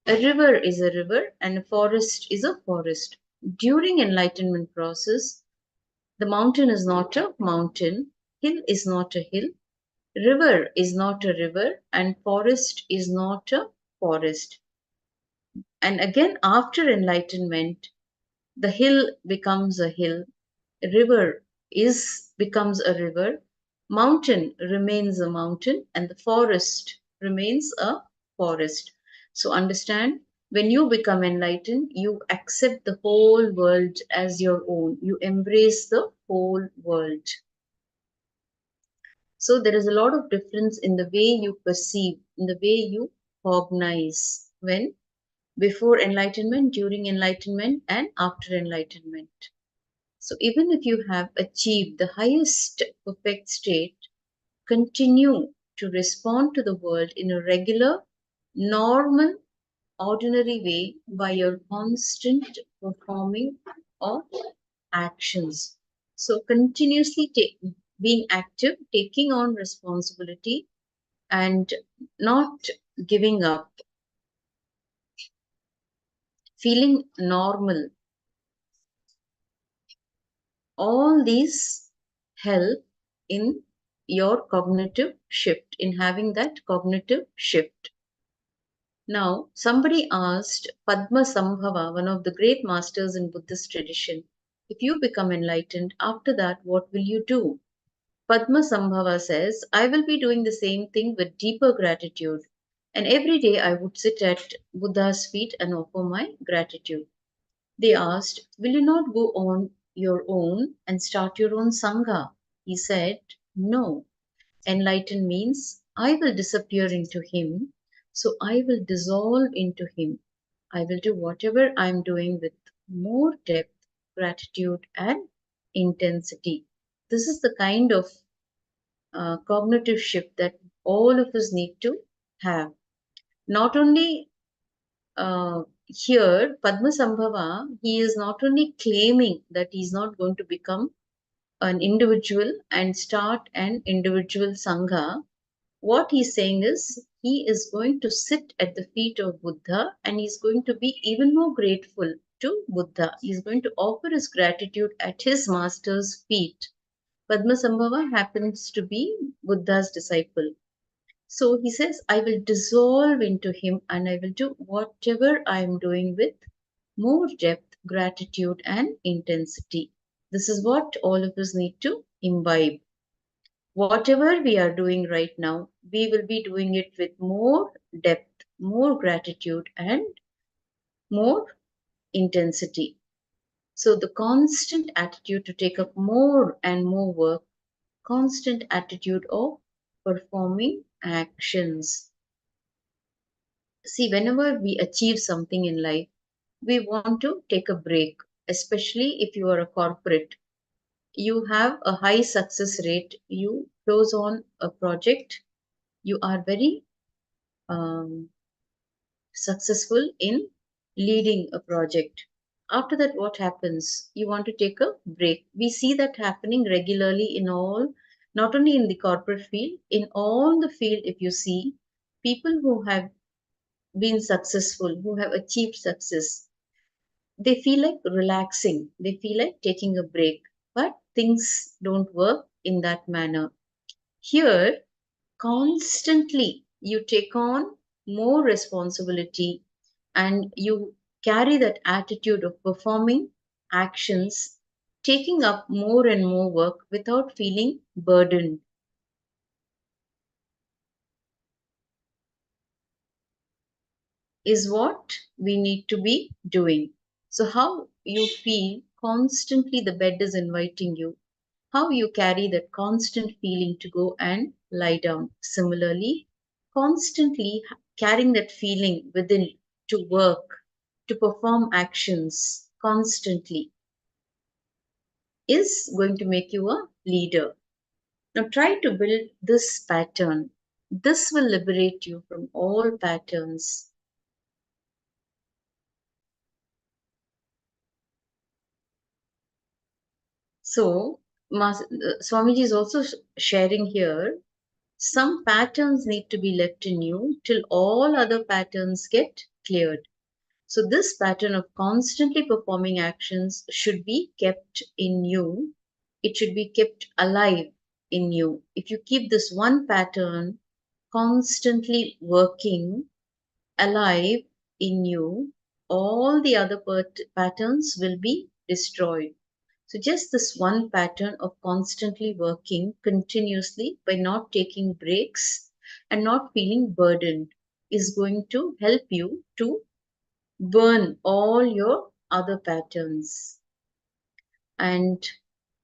a river is a river, and a forest is a forest. During enlightenment process, the mountain is not a mountain, hill is not a hill, river is not a river, and forest is not a forest. And again, after enlightenment, the hill becomes a hill, river becomes a river, mountain remains a mountain, and the forest remains a forest. So understand, when you become enlightened, you accept the whole world as your own. You embrace the whole world. So there is a lot of difference in the way you perceive, in the way you cognize when before enlightenment, during enlightenment, and after enlightenment. So even if you have achieved the highest perfect state, continue to respond to the world in a regular, normal, ordinary way by your constant performing of actions. So continuously being active, taking on responsibility, and not giving up, feeling normal. All these help in your cognitive shift, in having that cognitive shift. Now, somebody asked Padmasambhava, one of the great masters in Buddhist tradition, if you become enlightened, after that, what will you do? Padmasambhava says, I will be doing the same thing with deeper gratitude. And every day I would sit at Buddha's feet and offer my gratitude. They asked, will you not go on your own and start your own Sangha? He said, no. Enlighten means I will disappear into him, so I will dissolve into him. I will do whatever I am doing with more depth, gratitude, and intensity. This is the kind of cognitive shift that all of us need to have. Not only here, Padmasambhava, he is not only claiming that he is not going to become an individual and start an individual Sangha. What he's saying is he is going to sit at the feet of Buddha and he's going to be even more grateful to Buddha. He's going to offer his gratitude at his master's feet. Padmasambhava happens to be Buddha's disciple. So he says, I will dissolve into him and I will do whatever I am doing with more depth, gratitude, and intensity. This is what all of us need to imbibe. Whatever we are doing right now, we will be doing it with more depth, more gratitude, and more intensity. So the constant attitude to take up more and more work, constant attitude of performing actions. See, whenever we achieve something in life, we want to take a break, especially if you are a corporate. you have a high success rate, you close on a project, you are very um, successful in leading a project. After that, what happens? You want to take a break. We see that happening regularly in all, not only in the corporate field, in all the field. If you see people who have been successful, who have achieved success, they feel like relaxing, they feel like taking a break, but things don't work in that manner. Here, constantly you take on more responsibility and you carry that attitude of performing actions, taking up more and more work without feeling burdened, is what we need to be doing. So, how you feel constantly, the bed is inviting you, how you carry that constant feeling to go and lie down. Similarly, constantly carrying that feeling within to work, to perform actions constantly is going to make you a leader. Now, try to build this pattern. This will liberate you from all patterns. So, Swamiji is also sharing here some patterns need to be left in you till all other patterns get cleared. So, this pattern of constantly performing actions should be kept in you. It should be kept alive in you. If you keep this one pattern constantly working alive in you, all the other patterns will be destroyed. So, just this one pattern of constantly working continuously by not taking breaks and not feeling burdened is going to help you to burn all your other patterns. And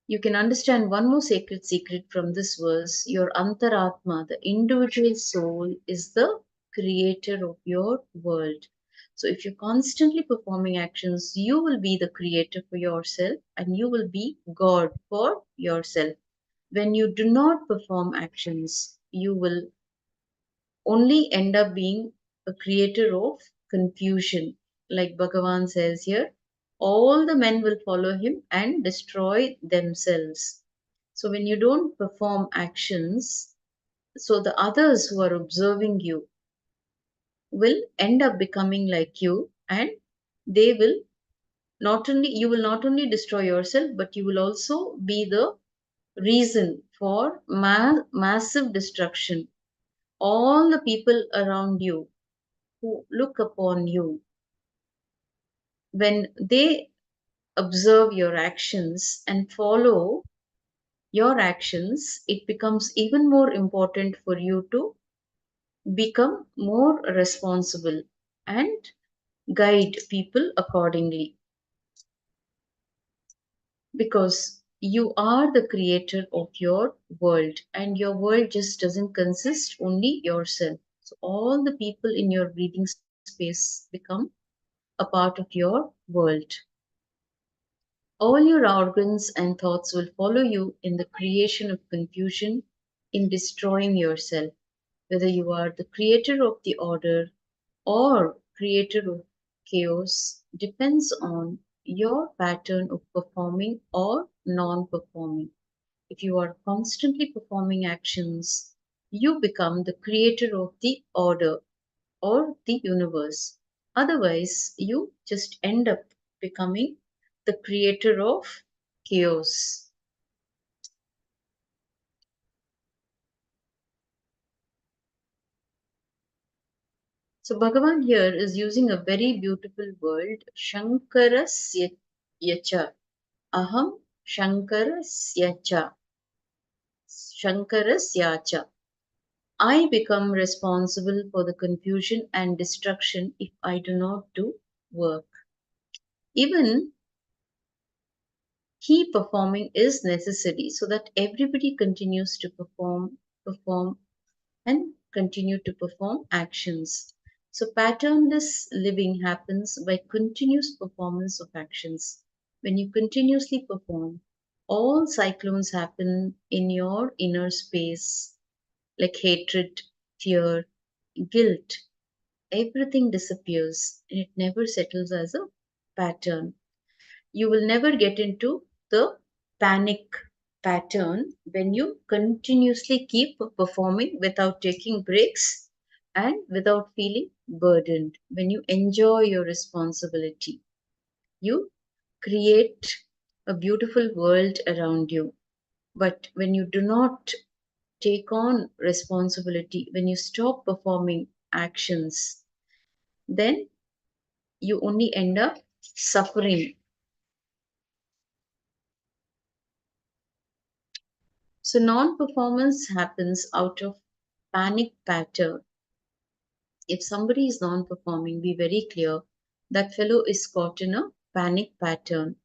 you can understand one more sacred secret from this verse. Your antaratma, the individual soul, is the creator of your world. So if you're constantly performing actions, you will be the creator for yourself and you will be God for yourself. When you do not perform actions, you will only end up being a creator of confusion. Like Bhagavan says here, all the men will follow him and destroy themselves. So when you don't perform actions, so the others who are observing you will end up becoming like you, and they will not only, you will not only destroy yourself, but you will also be the reason for massive destruction. All the people around you who look upon you, when they observe your actions and follow your actions, it becomes even more important for you to become more responsible and guide people accordingly, because you are the creator of your world and your world just doesn't consist only yourself. So all the people in your breathing space become a part of your world. All your organs and thoughts will follow you in the creation of confusion, in destroying yourself, whether you are the creator of the order or creator of chaos, depends on your pattern of performing or non performing. If you are constantly performing actions, you become the creator of the order or the universe. Otherwise, you just end up becoming the creator of chaos. So, Bhagavan here is using a very beautiful word, Shankarasya Yacha. Aham Shankarasyacha. Shankarasyacha. I become responsible for the confusion and destruction if I do not do work. Even key performing is necessary so that everybody continues to perform, and continue to perform actions. So, patternless living happens by continuous performance of actions. When you continuously perform, all cyclones happen in your inner space, like hatred, fear, guilt. Everything disappears and it never settles as a pattern. You will never get into the panic pattern when you continuously keep performing without taking breaks and without feeling burdened. When you enjoy your responsibility, you create a beautiful world around you. But when you do not take on responsibility, when you stop performing actions, then you only end up suffering. So non-performance happens out of panic pattern. If somebody is non-performing, be very clear that fellow is caught in a panic pattern.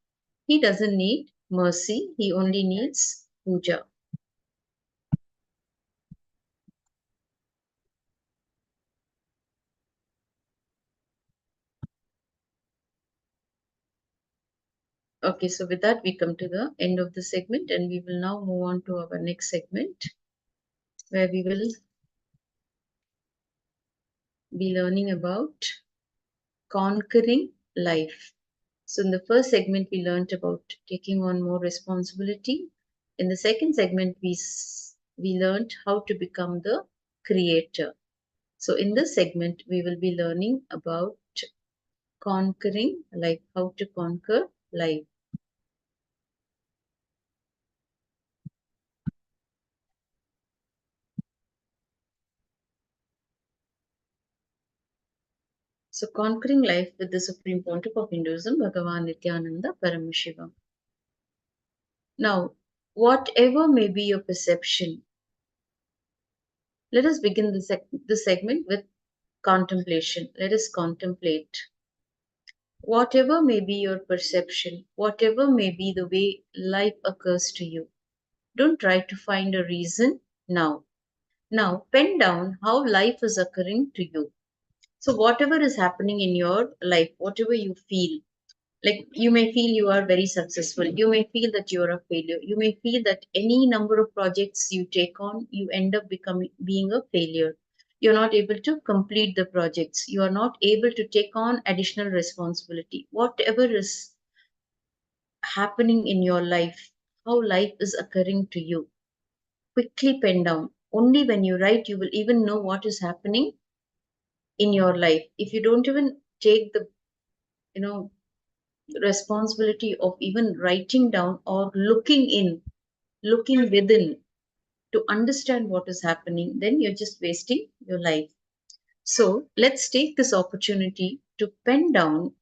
He doesn't need mercy, he only needs puja. Okay, so with that, we come to the end of the segment and we will now move on to our next segment where we will be learning about conquering life. So, in the first segment, we learned about taking on more responsibility. In the second segment, we learned how to become the creator. So, in this segment, we will be learning about conquering life, how to conquer life. So, conquering life with the Supreme Pontiff of Hinduism, Bhagavan Nithyananda Paramashivoham. Now, whatever may be your perception, let us begin the segment with contemplation. Let us contemplate. Whatever may be your perception, whatever may be the way life occurs to you, don't try to find a reason now. Now, pen down how life is occurring to you. So, whatever is happening in your life, whatever you feel, like you may feel you are very successful, you may feel that you're a failure, you may feel that any number of projects you take on, you end up becoming being a failure. You're not able to complete the projects, you are not able to take on additional responsibility. Whatever is happening in your life, how life is occurring to you, quickly pen down. Only when you write, you will even know what is happening in your life. If you don't even take the, you know, responsibility of even writing down or looking within to understand what is happening, then you're just wasting your life. So let's take this opportunity to pen down,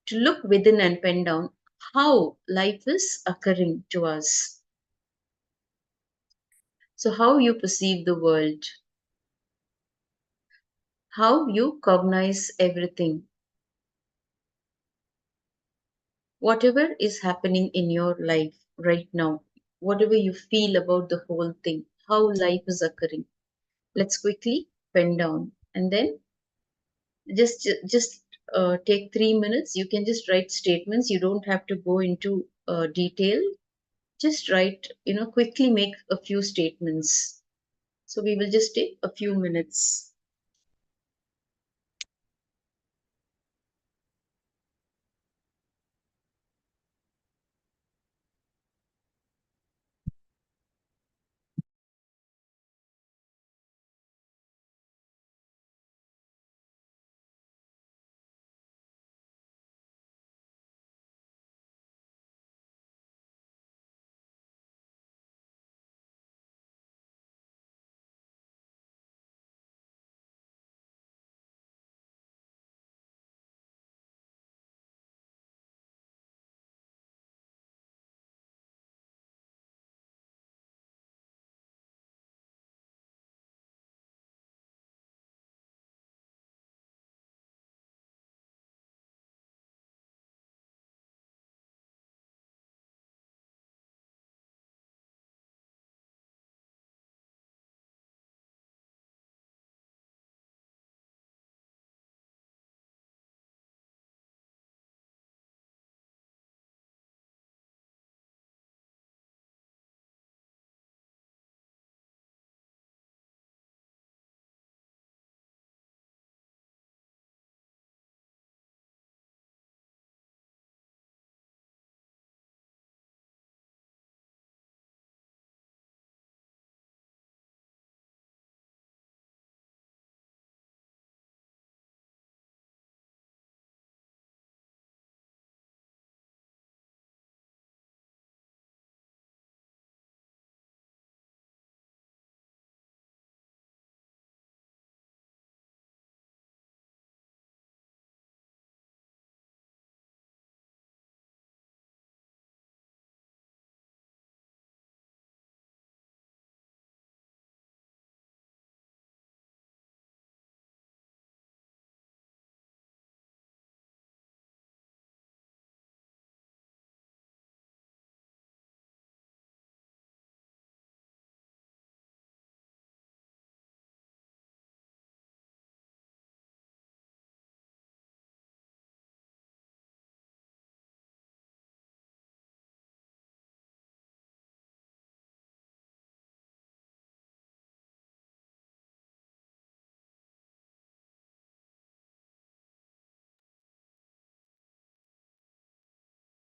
to look within and pen down how life is occurring to us. So, how you perceive the world, how you cognize everything, whatever is happening in your life right now, whatever you feel about the whole thing, how life is occurring. Let's quickly pen down and then just take 3 minutes. You can just write statements. You don't have to go into detail. Just write, quickly make a few statements. So we will just take a few minutes.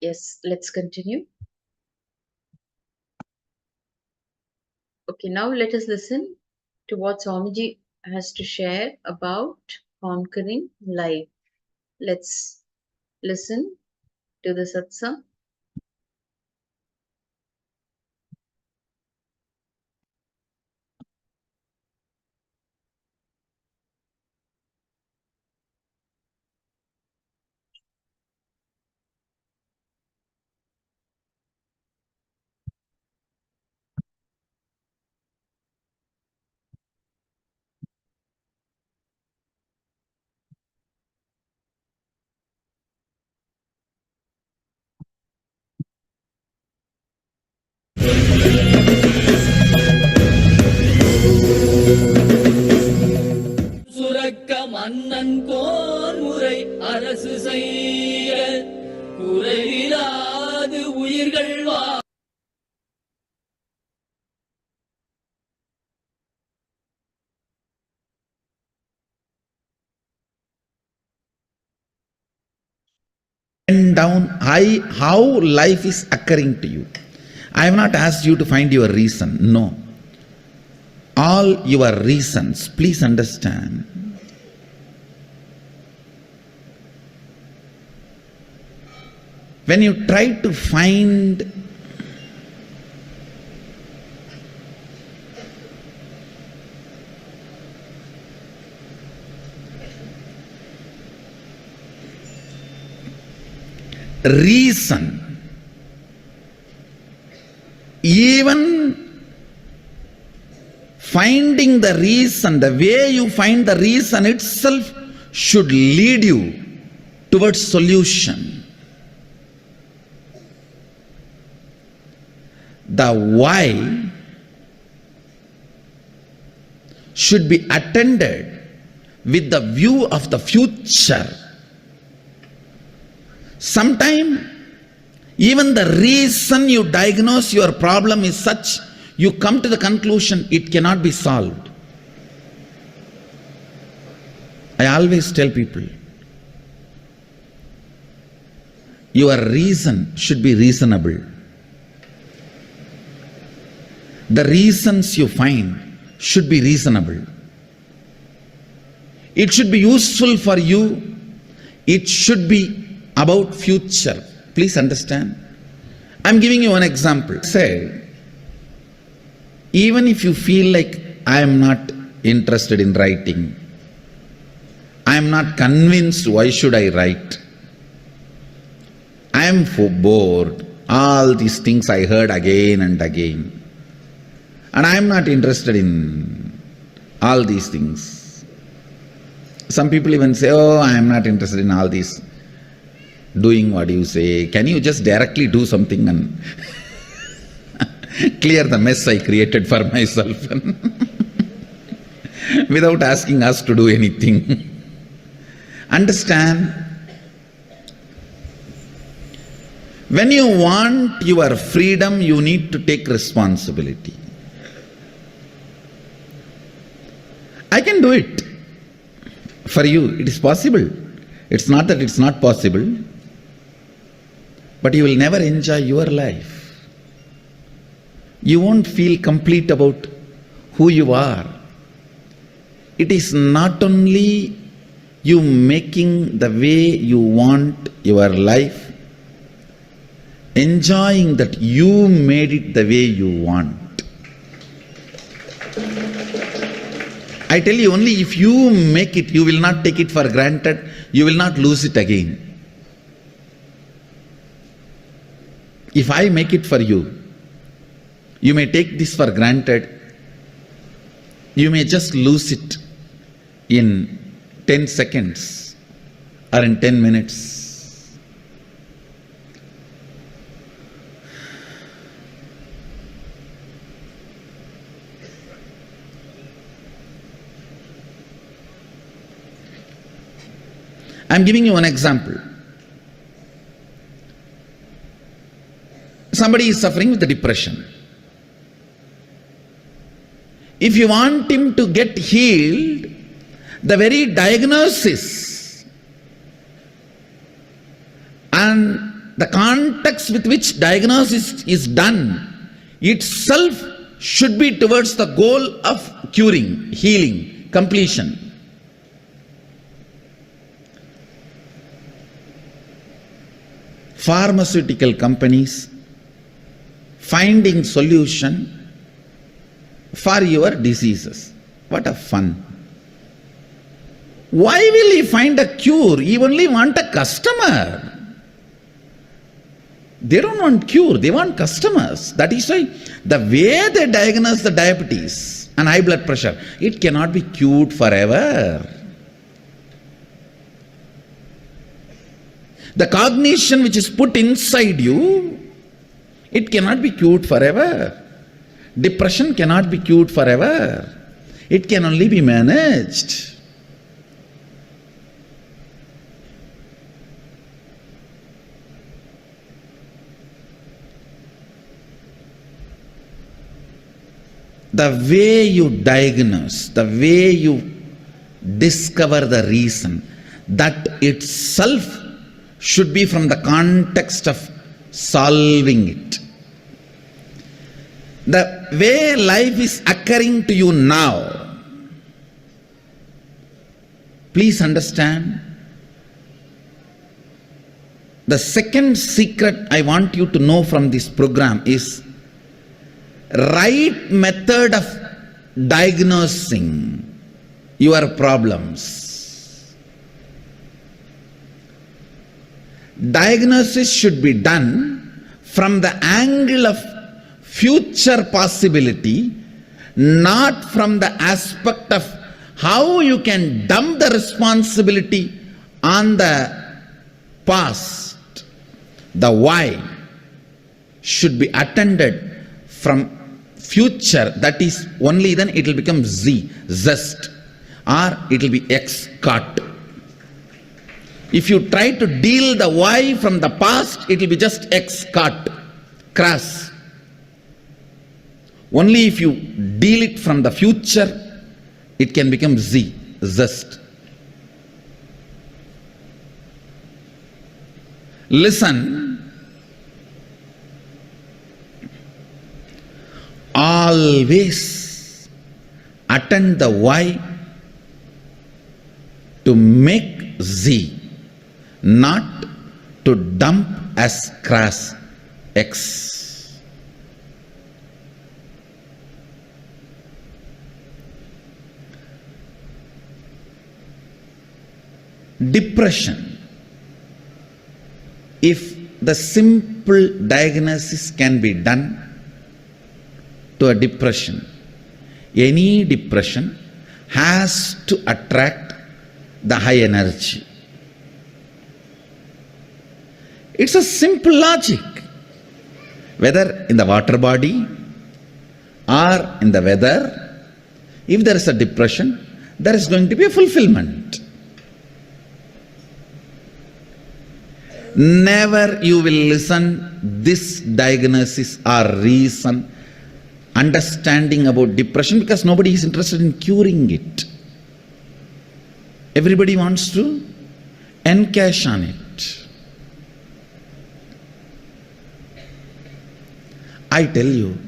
Yes, let's continue. Okay, now let us listen to what Swamiji has to share about conquering life. Let's listen to the satsang. சுரக்க மன்னன் கோன்முறை அரசு செய்ய குறையிலாது உயிர்கள் வா down how life is occurring to you. I have not asked you to find your reason. No. All your reasons, please understand. When you try to find reason, even finding the reason, the way you find the reason itself should lead you towards solution. The why should be attended with the view of the future. Sometimes even the reason you diagnose your problem is such, you come to the conclusion it cannot be solved. I always tell people, your reason should be reasonable. The reasons you find should be reasonable. It should be useful for you. It should be about future. Please understand. I am giving you an example. Say, even if you feel like I am not interested in writing, I am not convinced why should I write, I am bored, all these things I heard again and again, and I am not interested in all these things. Some people even say, oh, I am not interested in all these doing what you say. Can you just directly do something and clear the mess I created for myself without asking us to do anything? Understand, when you want your freedom, you need to take responsibility. I can do it for you. It is possible. It's not that it's not possible, but you will never enjoy your life. You won't feel complete about who you are. It is not only you making the way you want your life, enjoying that you made it the way you want. I tell you, only if you make it, you will not take it for granted, you will not lose it again. If I make it for you, you may take this for granted, you may just lose it in 10 seconds or in 10 minutes. I am giving you an example. Somebody is suffering with the depression. If you want him to get healed, the very diagnosis and the context with which diagnosis is done itself should be towards the goal of curing, healing, completion. Pharmaceutical companies finding solution for your diseases. What a fun. Why will he find a cure? He only want a customer. They don't want cure, they want customers. That is why the way they diagnose the diabetes and high blood pressure, it cannot be cured forever. The cognition which is put inside you, it cannot be cured forever. Depression cannot be cured forever. It can only be managed. The way you diagnose, the way you discover the reason, that itself should be from the context of solving it. The way life is occurring to you now, please understand, the second secret I want you to know from this program is right method of diagnosing your problems. Diagnosis should be done from the angle of future possibility, not from the aspect of how you can dump the responsibility on the past. The why should be attended from future, that is only then it will become zest, or it will be X cut. If you try to deal the why from the past, it will be just X cut, crass. Only if you deal it from the future, it can become zest. Listen. Always attend the why to make Z, not to dump as crass X. Depression. If the simple diagnosis can be done to a depression, any depression has to attract the high energy. It's a simple logic. Whether in the water body or in the weather, if there is a depression, there is going to be a fulfillment. Never you will listen this diagnosis or reason, understanding about depression, because nobody is interested in curing it. Everybody wants to encash on it. I tell you,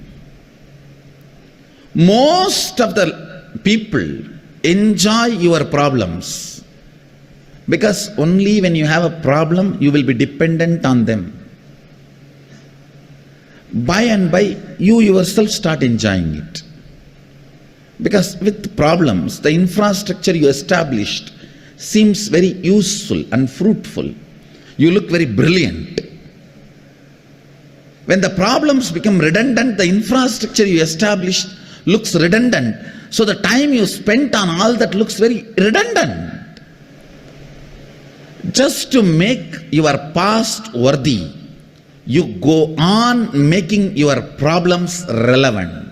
most of the people enjoy your problems, because only when you have a problem, you will be dependent on them. By and by, you yourself start enjoying it. Because with problems, the infrastructure you established seems very useful and fruitful. You look very brilliant. When the problems become redundant, the infrastructure you established looks redundant. So the time you spent on all that looks very redundant. Just to make your past worthy, you go on making your problems relevant.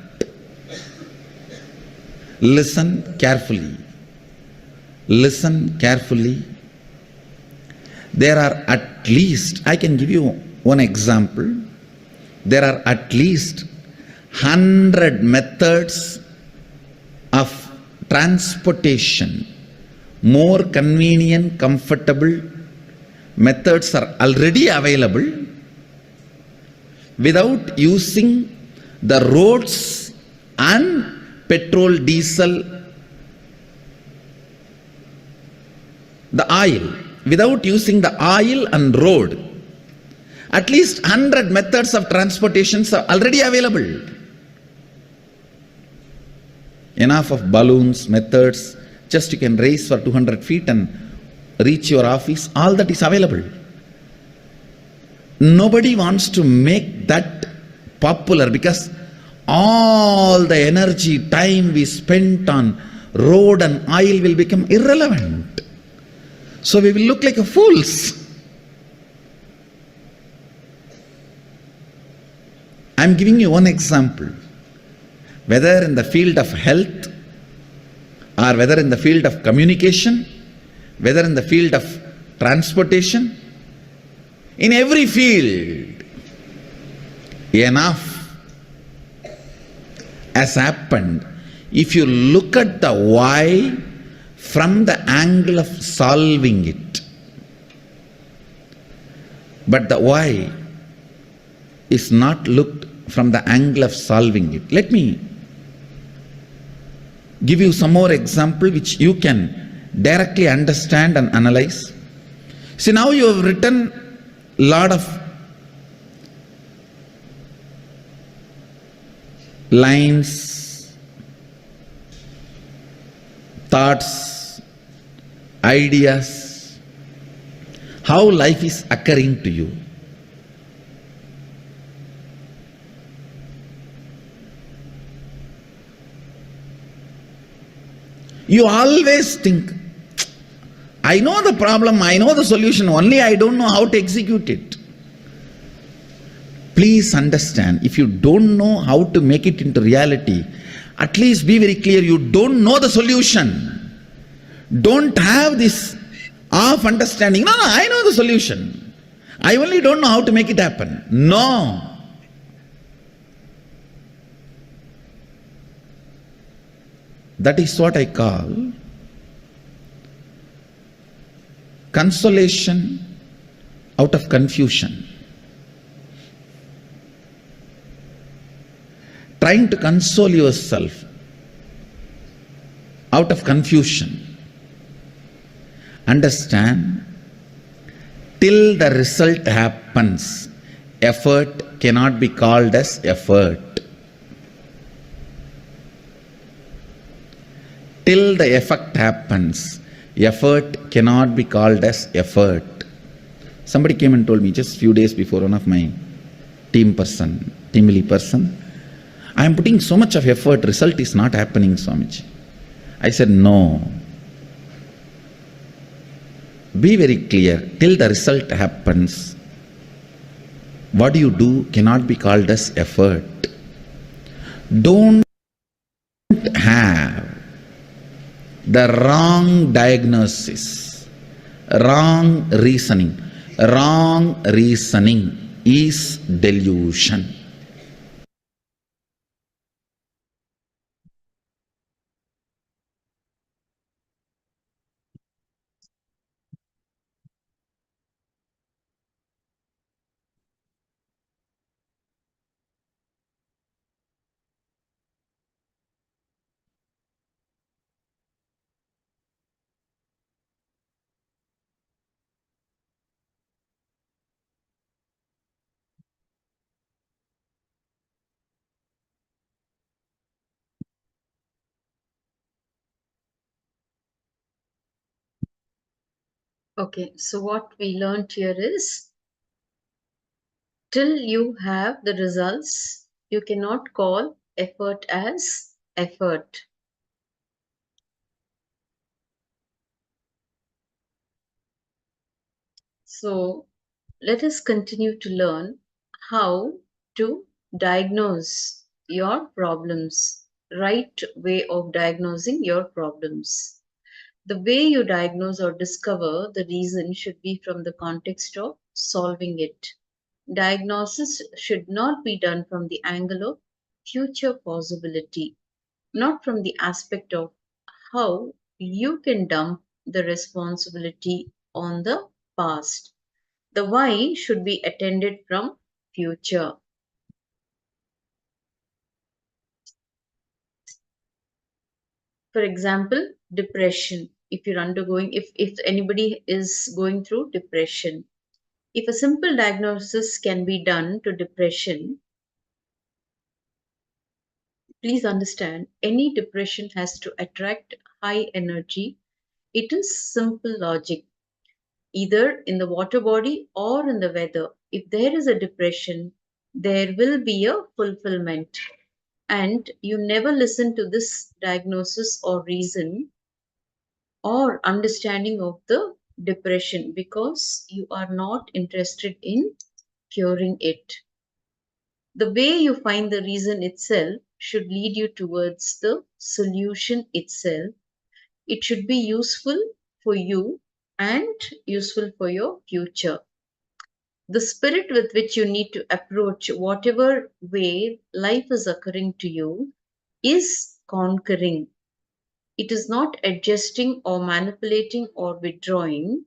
Listen carefully. Listen carefully. There are at least, I can give you one example. There are at least 100 methods of transportation. More convenient, comfortable methods are already available. without using the roads and petrol, diesel, the oil, without using the oil and road, at least 100 methods of transportations are already available. Enough of balloons, methods, just you can race for 200 feet and reach your office, all that is available. Nobody wants to make that popular because all the energy, time we spent on road and oil will become irrelevant. So we will look like fools. I am giving you one example. Whether in the field of health, or whether in the field of communication, whether in the field of transportation, in every field, enough has happened. If you look at the why from the angle of solving it, but the why is not looked from the angle of solving it. Let me give you some more example which you can directly understand and analyze. See, now you have written a lot of lines, thoughts, ideas, how life is occurring to you. You always think, I know the problem, I know the solution, only I don't know how to execute it. Please understand, if you don't know how to make it into reality, at least be very clear, you don't know the solution. Don't have this half understanding. No, I know the solution. I only don't know how to make it happen. No. That is what I call consolation out of confusion. Trying to console yourself out of confusion. Understand, till the result happens, effort cannot be called as effort. Till the effect happens, effort cannot be called as effort. Somebody came and told me just few days before, one of my team lead person, I am putting so much of effort, result is not happening, Swamiji. I said, no. Be very clear, till the result happens, what you do cannot be called as effort. Don't have the wrong diagnosis, wrong reasoning. Wrong reasoning is delusion. Okay, so what we learned here is till you have the results, you cannot call effort as effort. So let us continue to learn how to diagnose your problems, right way of diagnosing your problems. The way you diagnose or discover the reason should be from the context of solving it. Diagnosis should not be done from the angle of future possibility, not from the aspect of how you can dump the responsibility on the past. The why should be attended from future. For example, depression. If you're undergoing, if anybody is going through depression, if a simple diagnosis can be done to depression, please understand any depression has to attract high energy. It is simple logic, either in the water body or in the weather. If there is a depression, there will be a fulfillment. And you never listen to this diagnosis or reason or understanding of the depression because you are not interested in curing it. The way you find the reason itself should lead you towards the solution itself. It should be useful for you and useful for your future. The spirit with which you need to approach whatever way life is occurring to you is conquering. It is not adjusting or manipulating or withdrawing,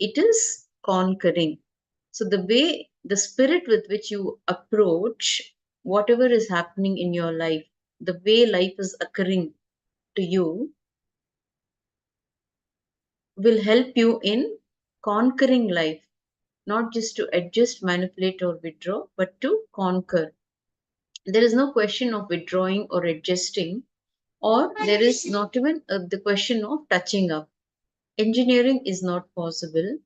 it is conquering. So, the spirit with which you approach whatever is happening in your life, the way life is occurring to you, will help you in conquering life, not just to adjust, manipulate, or withdraw, but to conquer. There is no question of withdrawing or adjusting, or there is not even the question of touching up. Engineering is not possible,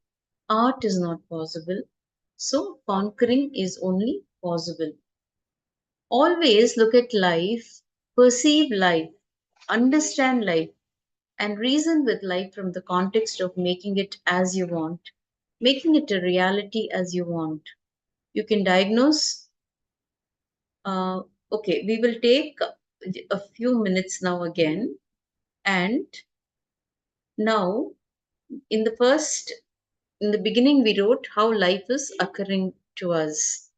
art is not possible, so conquering is only possible. Always look at life, perceive life, understand life, and reason with life from the context of making it as you want, making it a reality as you want. You can diagnose. Uh, okay, we will take a few minutes now again. And now, in the beginning, we wrote how life is occurring to us.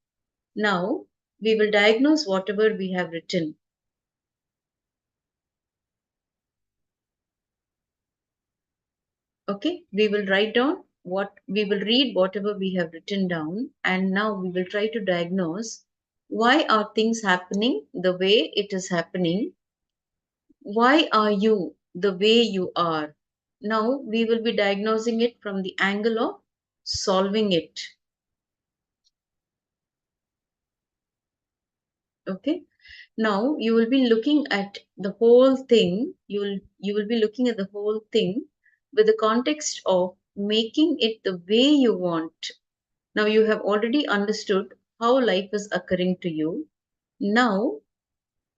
Now, we will diagnose whatever we have written. Okay, we will write down we will read whatever we have written down, and now we will try to diagnose why are things happening the way it is happening. Why are you the way you are? Now we will be diagnosing it from the angle of solving it. Okay, now you will be looking at the whole thing. You will be looking at the whole thing with the context of making it the way you want. Now you have already understood how life is occurring to you. Now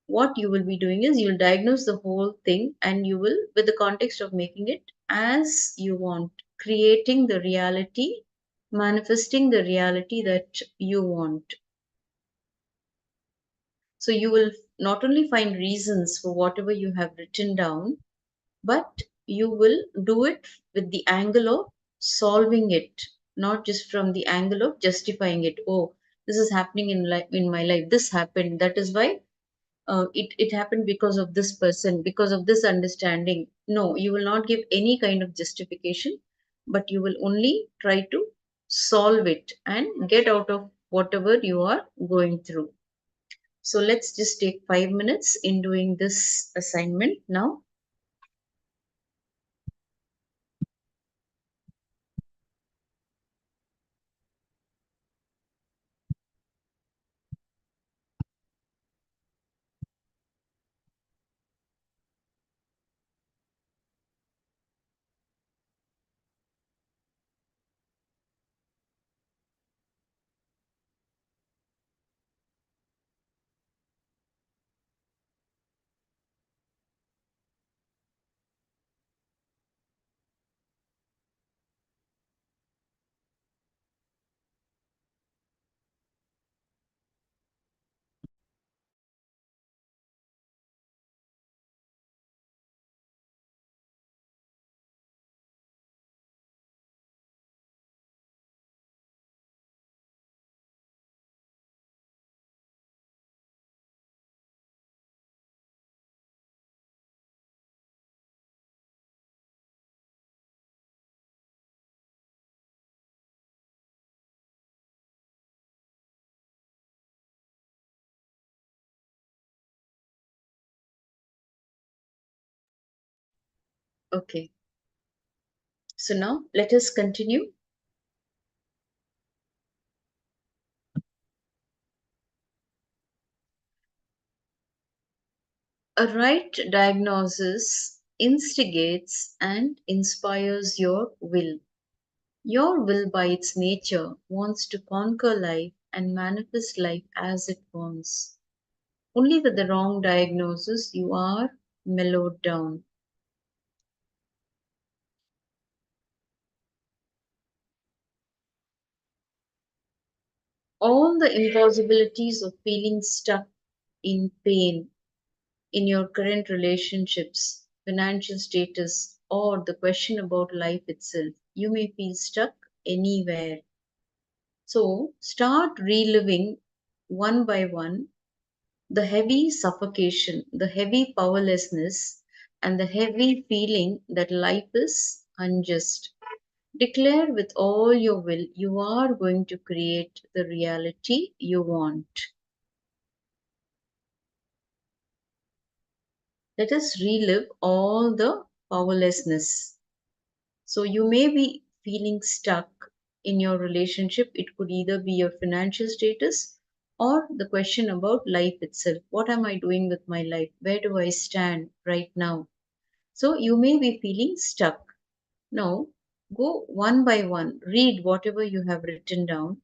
what you will be doing is you will diagnose the whole thing, and you will, with the context of making it as you want, creating the reality, manifesting the reality that you want. So you will not only find reasons for whatever you have written down, but you will do it with the angle of solving it, not just from the angle of justifying it. Oh, this is happening in my life, this happened, that is why it happened because of this person, because of this understanding. No, you will not give any kind of justification, but you will only try to solve it and get out of whatever you are going through. So let's just take 5 minutes in doing this assignment now. Okay. So now let us continue. A right diagnosis instigates and inspires your will. Your will, by its nature, wants to conquer life and manifest life as it wants. Only with the wrong diagnosis, you are mellowed down. All the impossibilities of feeling stuck in pain in your current relationships, financial status, or the question about life itself. You may feel stuck anywhere. So start reliving one by one the heavy suffocation, the heavy powerlessness, and the heavy feeling that life is unjust. Declare with all your will you are going to create the reality you want. Let us relive all the powerlessness. So you may be feeling stuck in your relationship. It could either be your financial status or the question about life itself. What am I doing with my life? Where do I stand right now? So you may be feeling stuck. Now go one by one, read whatever you have written down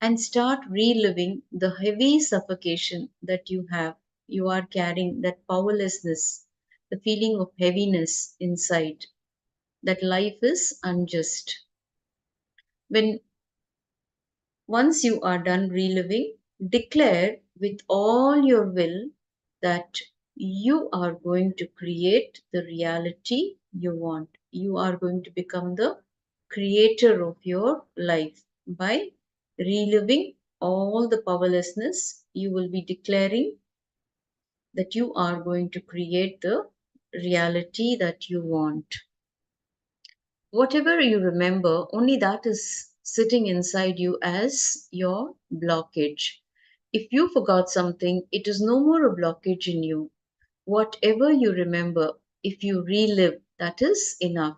and start reliving the heavy suffocation that you are carrying, that powerlessness, the feeling of heaviness inside, that life is unjust. When once you are done reliving, declare with all your will that you are going to create the reality you want. You are going to become the creator of your life by reliving all the powerlessness. You will be declaring that you are going to create the reality that you want. Whatever you remember, only that is sitting inside you as your blockage. If you forgot something, it is no more a blockage in you. Whatever you remember, if you relive, that is enough.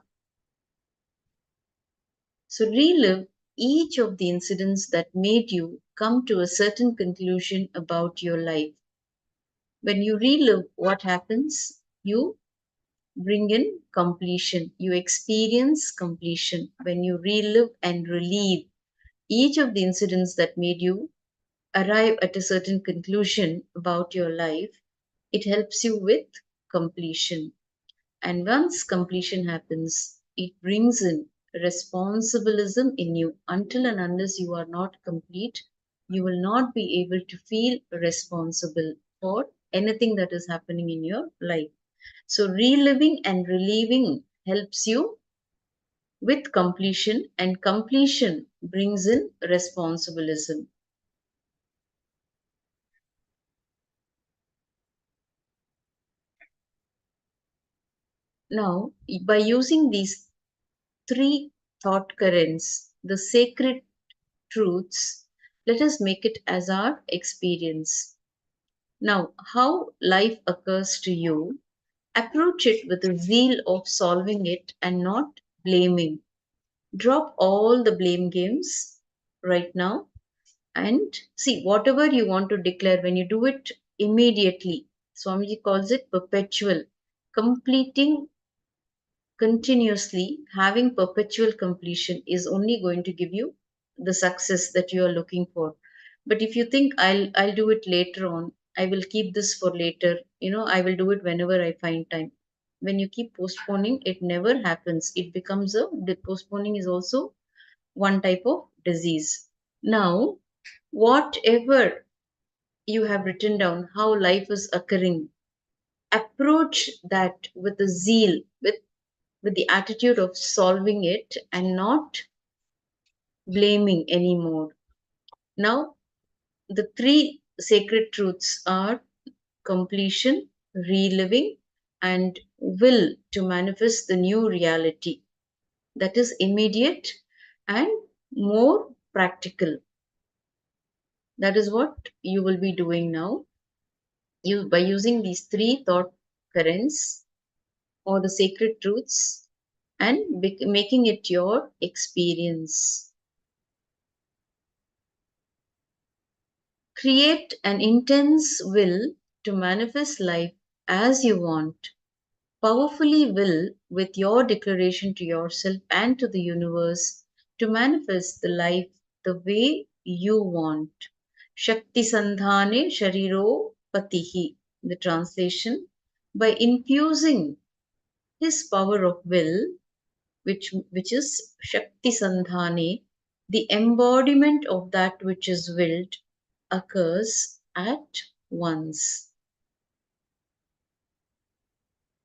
So relive each of the incidents that made you come to a certain conclusion about your life. When you relive what happens, you bring in completion. You experience completion. When you relive and relieve each of the incidents that made you arrive at a certain conclusion about your life, it helps you with completion. And once completion happens, it brings in responsibilism in you. Until and unless you are not complete, you will not be able to feel responsible for anything that is happening in your life. So, reliving and relieving helps you with completion, and completion brings in responsibilism. Now, by using these three thought currents, the sacred truths, let us make it as our experience. Now, how life occurs to you, approach it with a zeal of solving it and not blaming. Drop all the blame games right now and see whatever you want to declare when you do it immediately. Swamiji calls it perpetual. Completing continuously, having perpetual completion is only going to give you the success that you are looking for. But if you think I'll do it later on, I will keep this for later, I will do it whenever I find time. When you keep postponing, it never happens. It becomes the postponing is also one type of disease. Now, whatever you have written down, how life is occurring, approach that with a zeal, with the attitude of solving it and not blaming anymore. Now, the three sacred truths are completion, reliving, and will to manifest the new reality that is immediate and more practical. That is what you will be doing now. By using these three thought currents, or the sacred truths and making it your experience. Create an intense will to manifest life as you want. Powerfully will with your declaration to yourself and to the universe to manifest the life the way you want. Shakti Sandhane Shariro Patihi. The translation: by infusing his power of will, which is Shakti Sandhane, the embodiment of that which is willed occurs at once.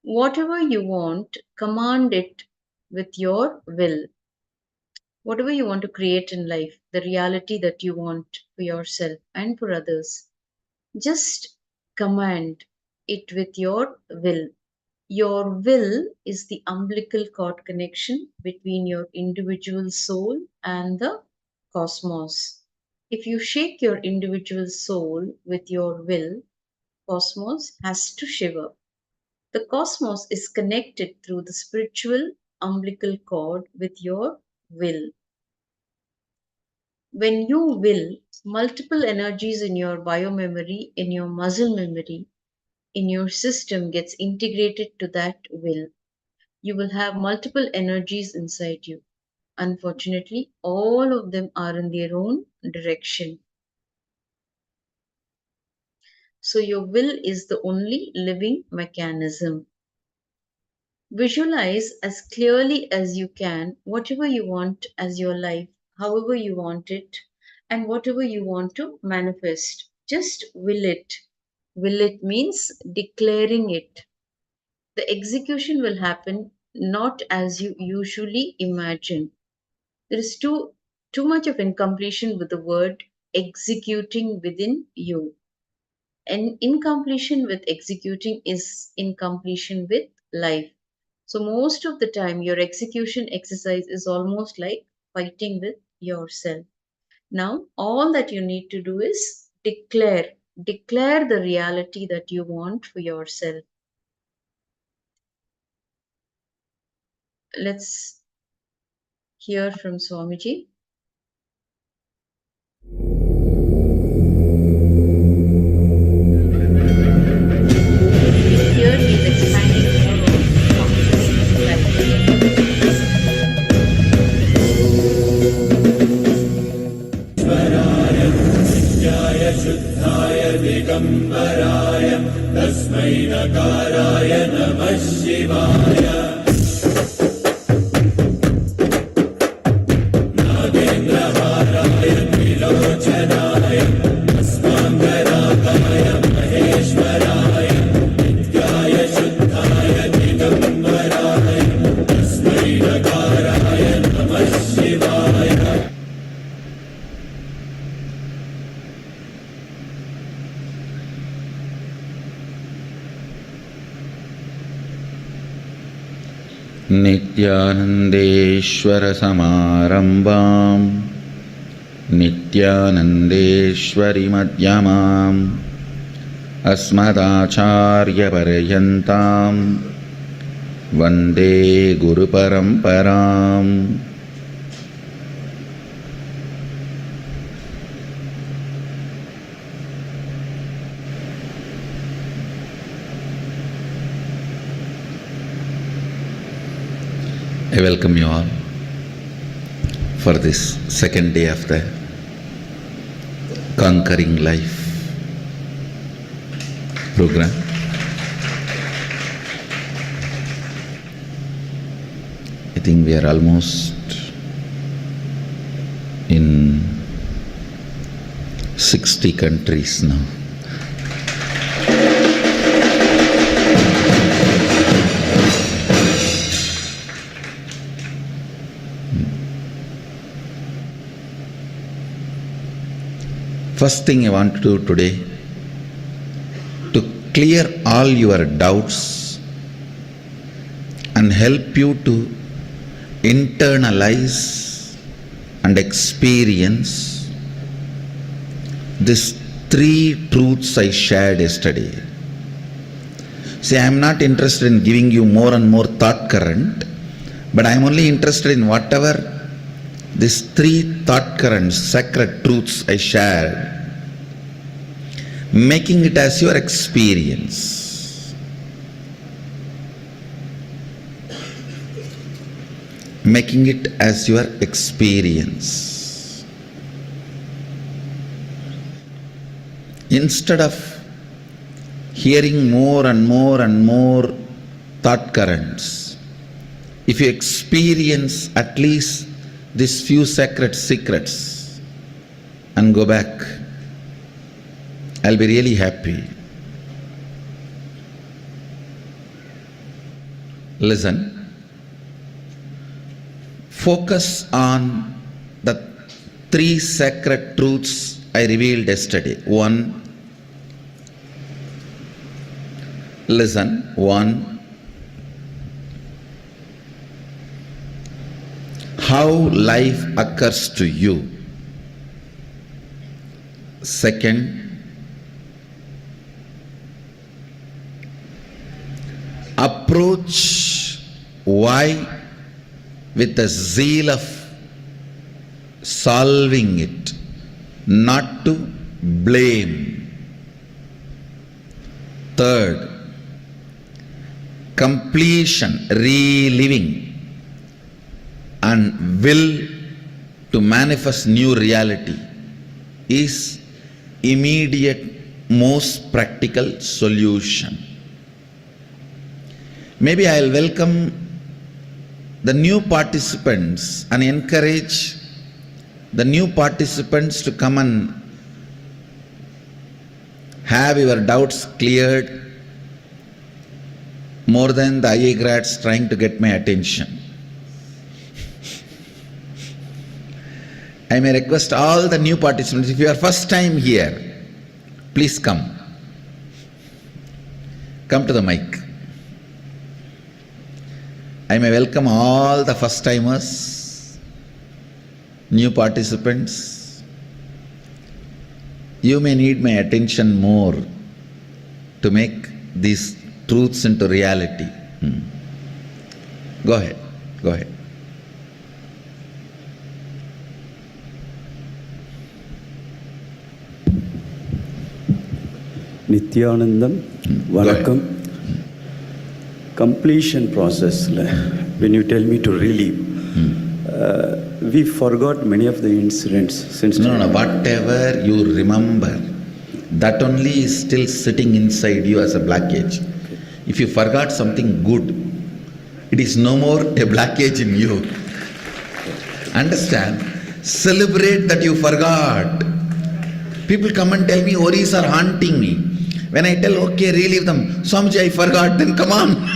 Whatever you want, command it with your will. Whatever you want to create in life, the reality that you want for yourself and for others, just command it with your will. Your will is the umbilical cord connection between your individual soul and the cosmos. If you shake your individual soul with your will, cosmos has to shiver. The cosmos is connected through the spiritual umbilical cord with your will. When you will, multiple energies in your biomemory, in your muscle memory, in your system gets integrated to that will. You will have multiple energies inside you. Unfortunately, all of them are in their own direction. So your will is the only living mechanism. Visualize as clearly as you can whatever you want as your life, however you want it, and whatever you want to manifest. Just will it. Will it means declaring it. The execution will happen not as you usually imagine. There is too much of incompletion with the word executing within you. And incompletion with executing is incompletion with life. So most of the time your execution exercise is almost like fighting with yourself. Now all that you need to do is declare the reality that you want for yourself. Let's hear from Swamiji. Here he is expanding more on conscious Nityanandeshwara-samarambam Nityanandeshwari-madhyamam Asmadacharya-paryantam Vande Guru-paramparam. I welcome you all for this second day of the Conquering Life program. I think we are almost in 60 countries now. First thing I want to do today, to clear all your doubts and help you to internalize and experience these three truths I shared yesterday. See, I am not interested in giving you more and more thought current, but I am only interested in whatever these three thought currents, sacred truths I shared, making it as your experience. Making it as your experience. Instead of hearing more and more and more thought currents, if you experience at least these few sacred secrets and go back, I'll be really happy. Listen. Focus on the three sacred truths I revealed yesterday. One, listen. One, how life occurs to you. Second, approach why with the zeal of solving it, not to blame. Third, completion, reliving, and will to manifest new reality is immediate, most practical solution. Maybe I'll welcome the new participants and encourage the new participants to come and have your doubts cleared more than the IA grads trying to get my attention. I may request all the new participants, if you are first time here, please come. Come to the mic. I may welcome all the first timers, new participants. You may need my attention more to make these truths into reality. Go ahead, go ahead. Nithyanandam, Vanakkam. Completion process, when you tell me to relive, we forgot many of the incidents since. No, whatever you remember, that only is still sitting inside you as a blockage. Okay. If you forgot something good, it is no more a blockage in you. Understand? Celebrate that you forgot. People come and tell me, worries are haunting me. When I tell, okay, relive them, Swamiji, I forgot, then come on.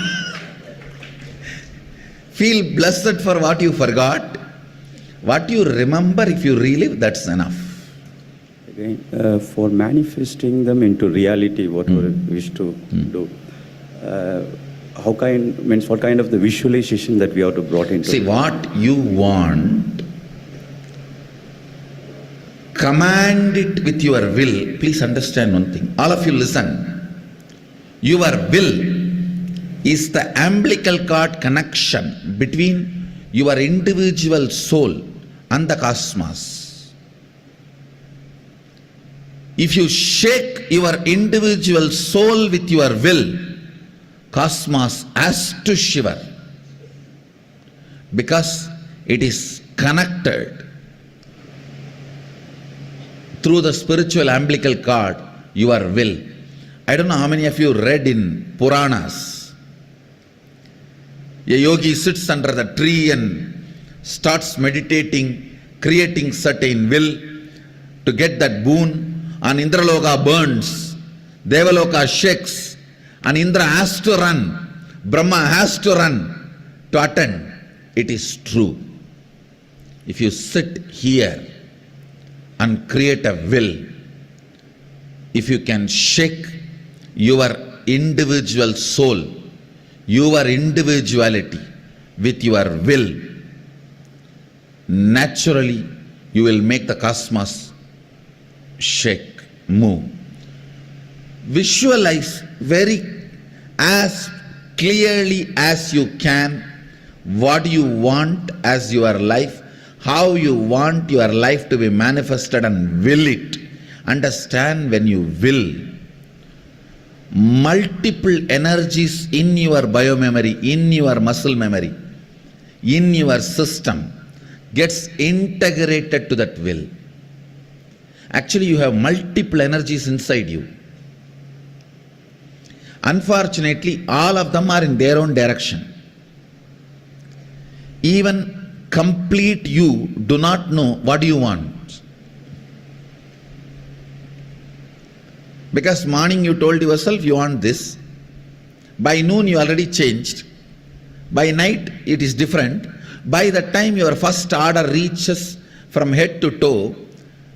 Feel blessed for what you forgot. What you remember, if you relive, that's enough. Again, for manifesting them into reality, what we wish to do, what kind of the visualization that we have to brought into? See, what you want, command it with your will. Please understand one thing. All of you listen. Your will is the umbilical cord connection between your individual soul and the cosmos. If you shake your individual soul with your will, cosmos has to shiver, because it is connected through the spiritual umbilical cord, your will. I don't know how many of you read in Puranas. A yogi sits under the tree and starts meditating, creating certain will to get that boon, and Indraloka burns, Devaloka shakes, and Indra has to run, Brahma has to run to attend. It is true. If you sit here and create a will, if you can shake your individual soul, your individuality with your will, naturally you will make the cosmos shake, move. Visualize very as clearly as you can what you want as your life, how you want your life to be manifested, and will it. Understand, when you will, multiple energies in your biomemory, in your muscle memory, in your system gets integrated to that will. Actually, you have multiple energies inside you. Unfortunately, all of them are in their own direction. Even complete you do not know what you want. Because morning you told yourself you want this, by noon you already changed, by night it is different, by the time your first order reaches from head to toe,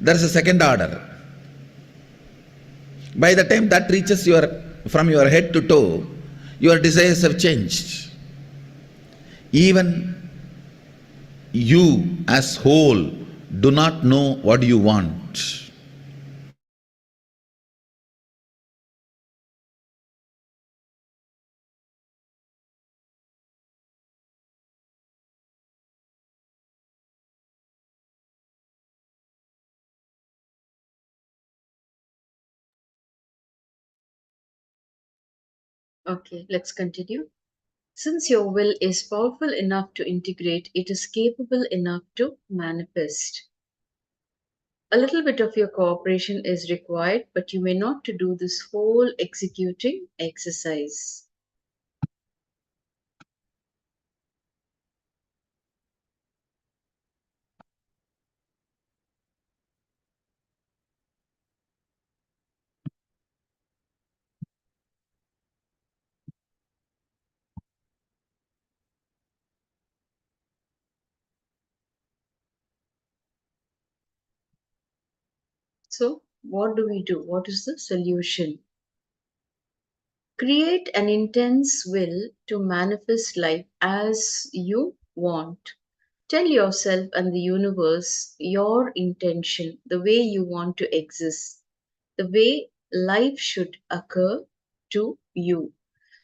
there is a second order. By the time that reaches from your head to toe, your desires have changed. Even you as whole do not know what you want. Okay, let's continue. Since your will is powerful enough to integrate, it is capable enough to manifest. A little bit of your cooperation is required, but you may not to do this whole executing exercise. So, what do we do? What is the solution? Create an intense will to manifest life as you want. Tell yourself and the universe your intention, the way you want to exist, the way life should occur to you.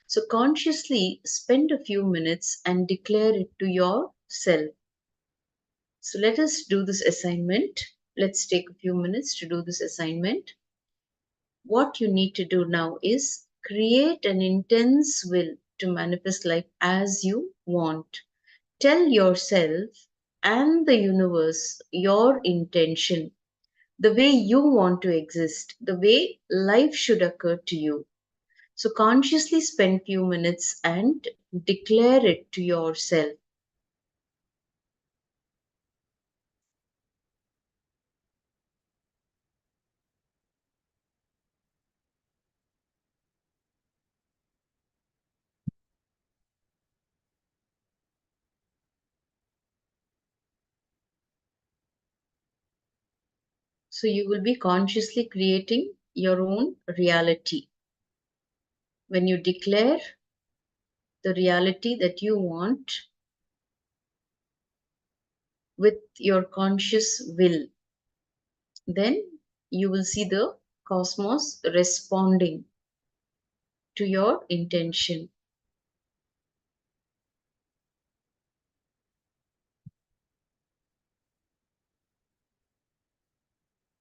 So, consciously spend a few minutes and declare it to yourself. So, let us do this assignment. Let's take a few minutes to do this assignment. What you need to do now is create an intense will to manifest life as you want. Tell yourself and the universe your intention, the way you want to exist, the way life should occur to you. So consciously spend few minutes and declare it to yourself. So you will be consciously creating your own reality. When you declare the reality that you want with your conscious will, then you will see the cosmos responding to your intention.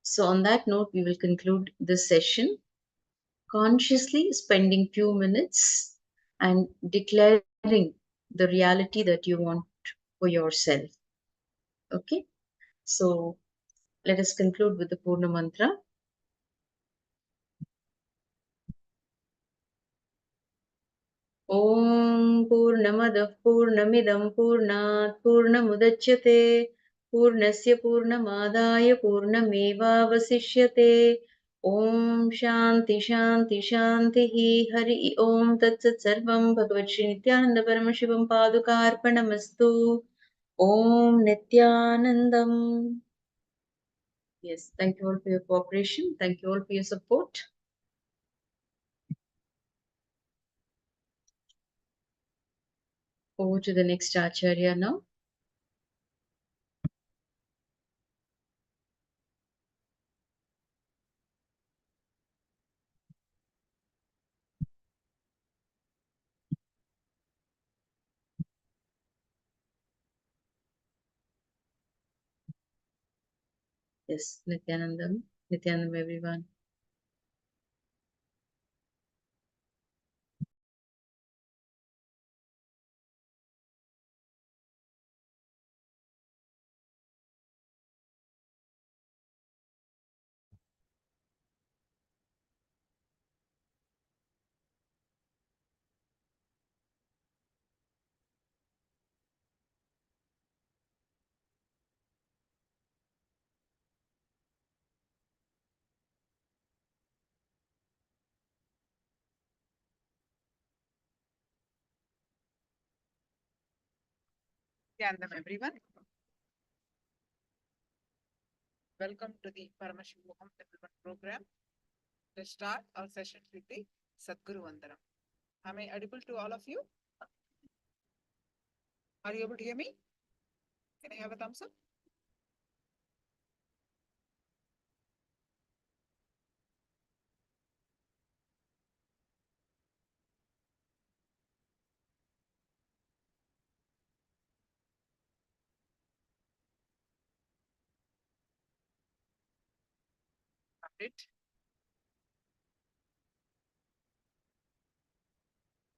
So on that note, we will conclude this session, consciously spending few minutes and declaring the reality that you want for yourself. Okay, so let us conclude with the Purna Mantra. Om Purnamadah Purnamidam Purnat Purnamudachyate Purnasya Purnamadaya Purnamevavasishyate Om Shanti Shanti Shanti Hari Om Tat Sat Sarvam Bhagavad Shri Nithyananda Paramashivam Padukarpanamastu Om Nithyanandam. Yes, thank you all for your cooperation. Thank you all for your support. Over to the next Acharya now. Yes, Nithyanandam. Nithyanandam, everyone. Nithyanandam, everyone. Welcome to the Paramashivoham Level-1 program. Let's start our session with the Sadguru Vandanam. Am I audible to all of you? Are you able to hear me? Can I have a thumbs up? It.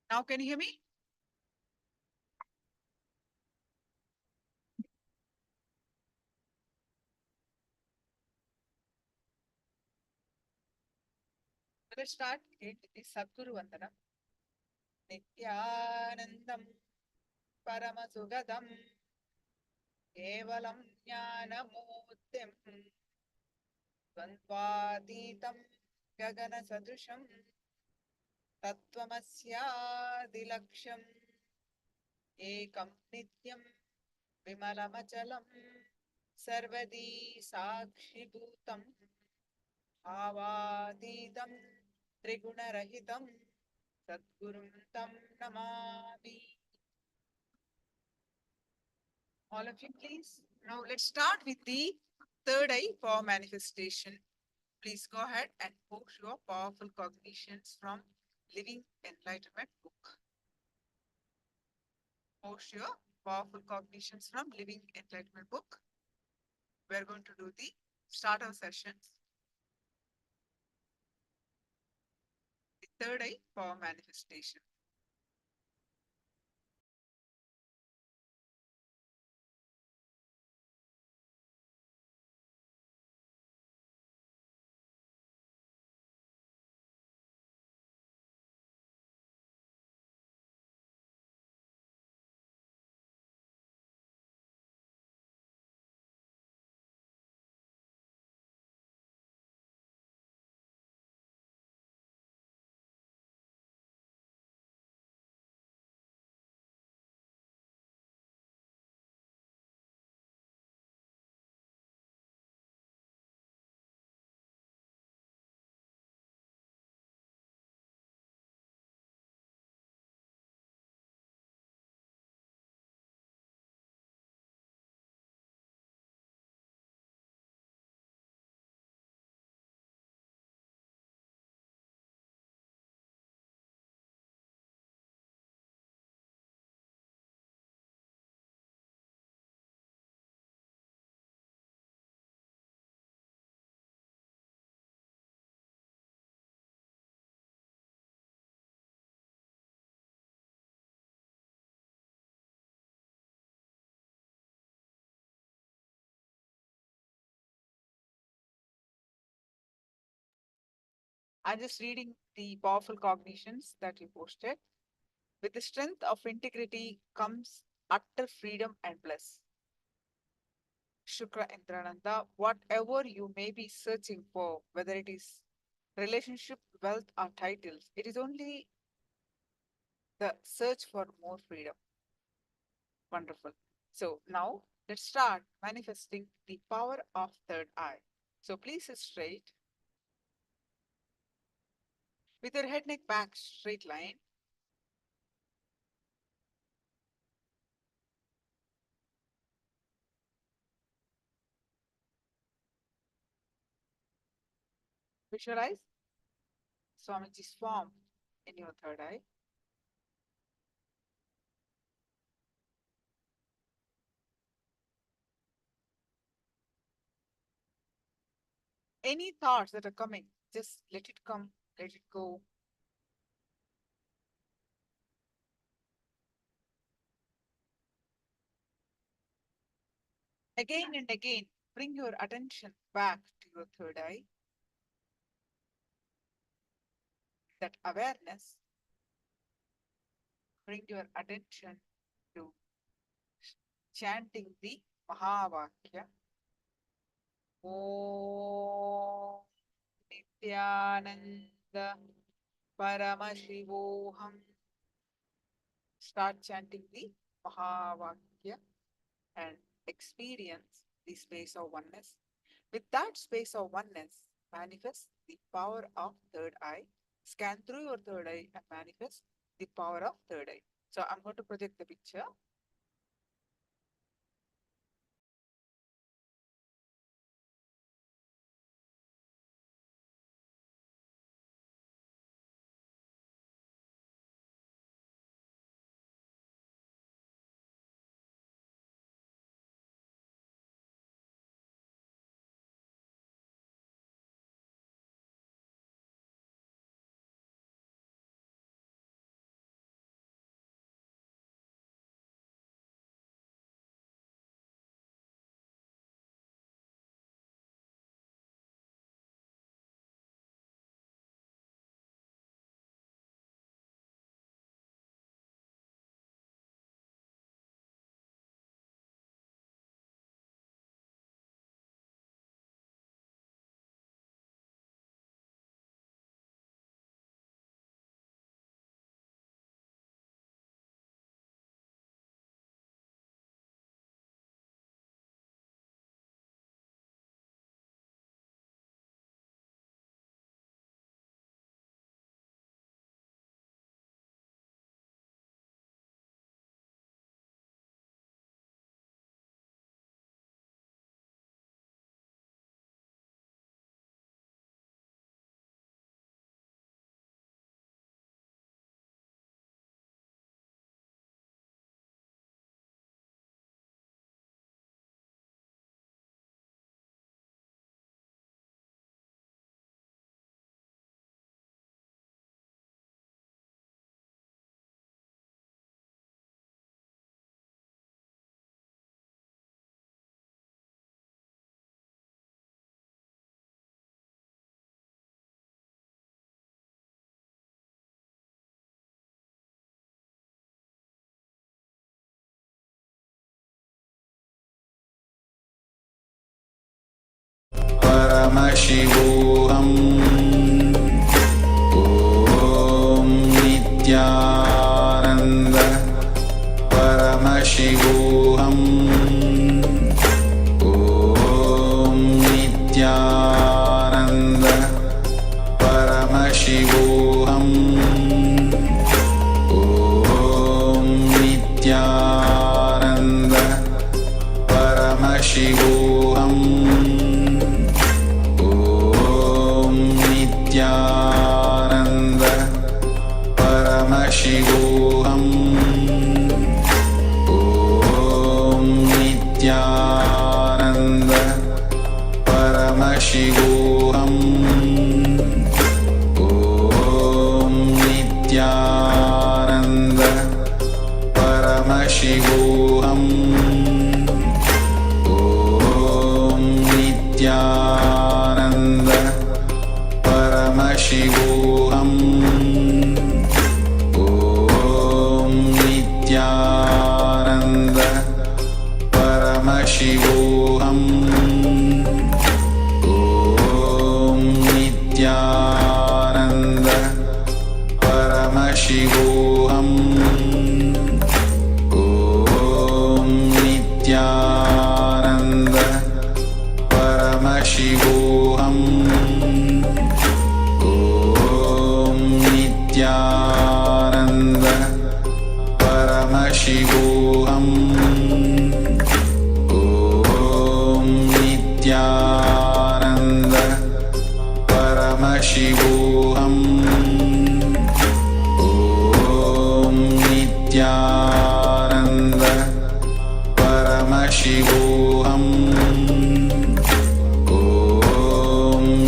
Now can you hear me? Let's start it with the Sadguru Vandanam. Nithyanandam Paramasugadam Kevalam Jnanamurtim Dvandvatitam Gagana Sadrusham Tattvamasyaadilaksham Ekam Nityam Vimalamachalam Sarvadi Sakshibhutam Bhavaतीतं Triguna-rahitam Sadgurum Tam Namami. All of you, please. Now let's start with the third eye for manifestation. Please go ahead and post your powerful cognitions from Living Enlightenment book. Post your powerful cognitions from Living Enlightenment book. We're going to do the starter sessions. The third eye for manifestation. I'm just reading the powerful cognitions that you posted. With the strength of integrity comes utter freedom and bliss. Shukra Indrananda, whatever you may be searching for, whether it is relationship, wealth, or titles, it is only the search for more freedom. Wonderful. So now let's start manifesting the power of third eye. So please sit straight with your head, neck, back, straight line. Visualize Swamiji's form in your third eye. any thoughts that are coming, just let it come, let it go. Again and again, bring your attention back to your third eye. That awareness, bring your attention to chanting the Mahavakya. Om Nithyananda Paramashivoham. Start chanting the Mahavakya and experience the space of oneness. With that space of oneness, manifest the power of third eye. Scan through your third eye and manifest the power of third eye. So I'm going to project the picture. Paramashivoham Om Nithyananda Paramashivoham Om Nithyananda Paramashivoham Om Nithyananda Paramashivoham Nithyananda Paramashivoham Om Nithyananda Paramashivoham Om Nithyananda Paramashivoham Om Nithyananda Paramashivoham Om Nithyananda Paramashivoham Om Nithyananda Paramashivoham Om Nithyananda Paramashivoham Om Nithyananda Paramashivoham Om Nithyananda Paramashivoham Om Nithyananda Paramashivoham Om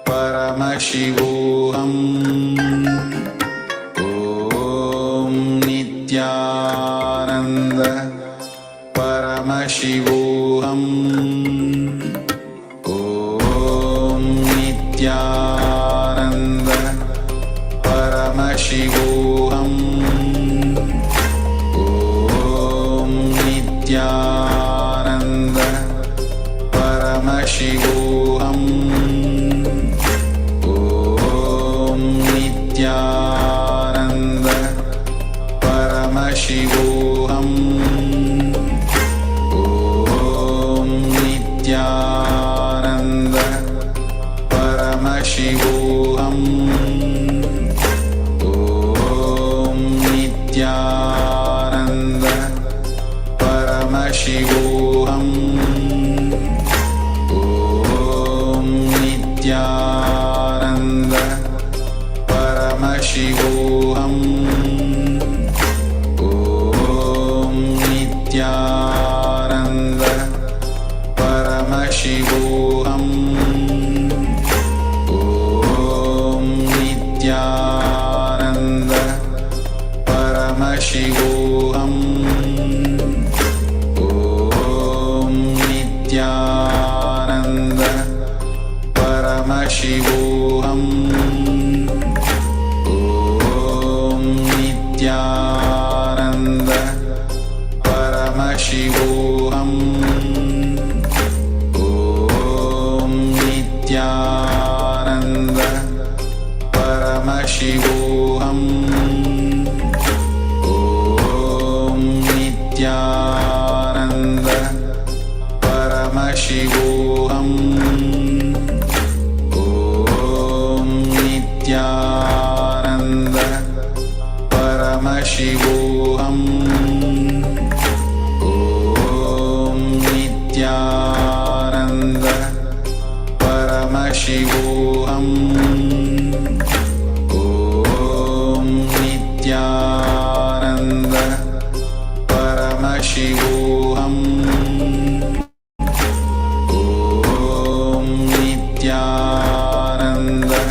Paramashivoham. Om Nithyananda. Paramashivoham. Om Nithyananda. Paramashivoham. Om Nithyananda. Paramashivoham. Om Nithyananda. Paramashivoham. Om Nithyananda. Paramashivoham. Om Nithyananda. Paramashivoham. Om Nithyananda. Paramashivoham. Om Nithyananda. Paramashivoham. Om Nithyananda. Paramashivoham. Om Nithyananda. Paramashivoham. Om Nithyananda. Paramashivoham. Om Nithyananda. Paramashivoham. Om Nithyananda. Paramashivoham. Om Nithyananda. Paramashivoham. Om Nithyananda. Paramashivoham. Om Nithyananda. Paramashivoham. Om Nithyananda.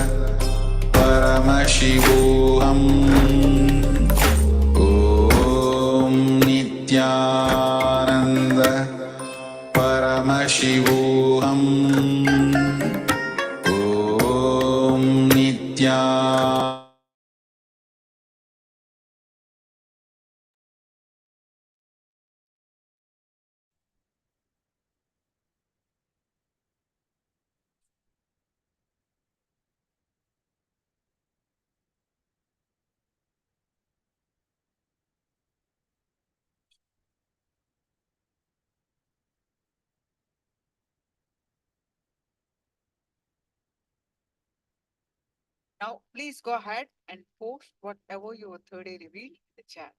Paramashivoham. Om Nithyananda. Paramashivoham. Om Nithyananda. Now, please go ahead and post whatever your third eye revealed in the chat.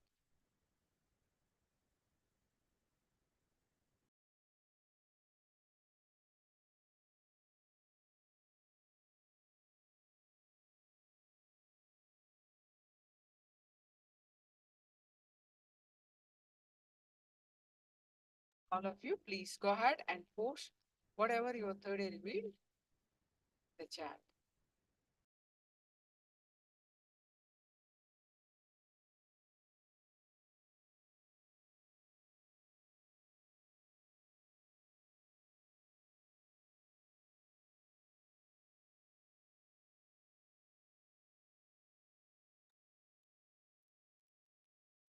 All of you, please go ahead and post whatever your third eye revealed in the chat.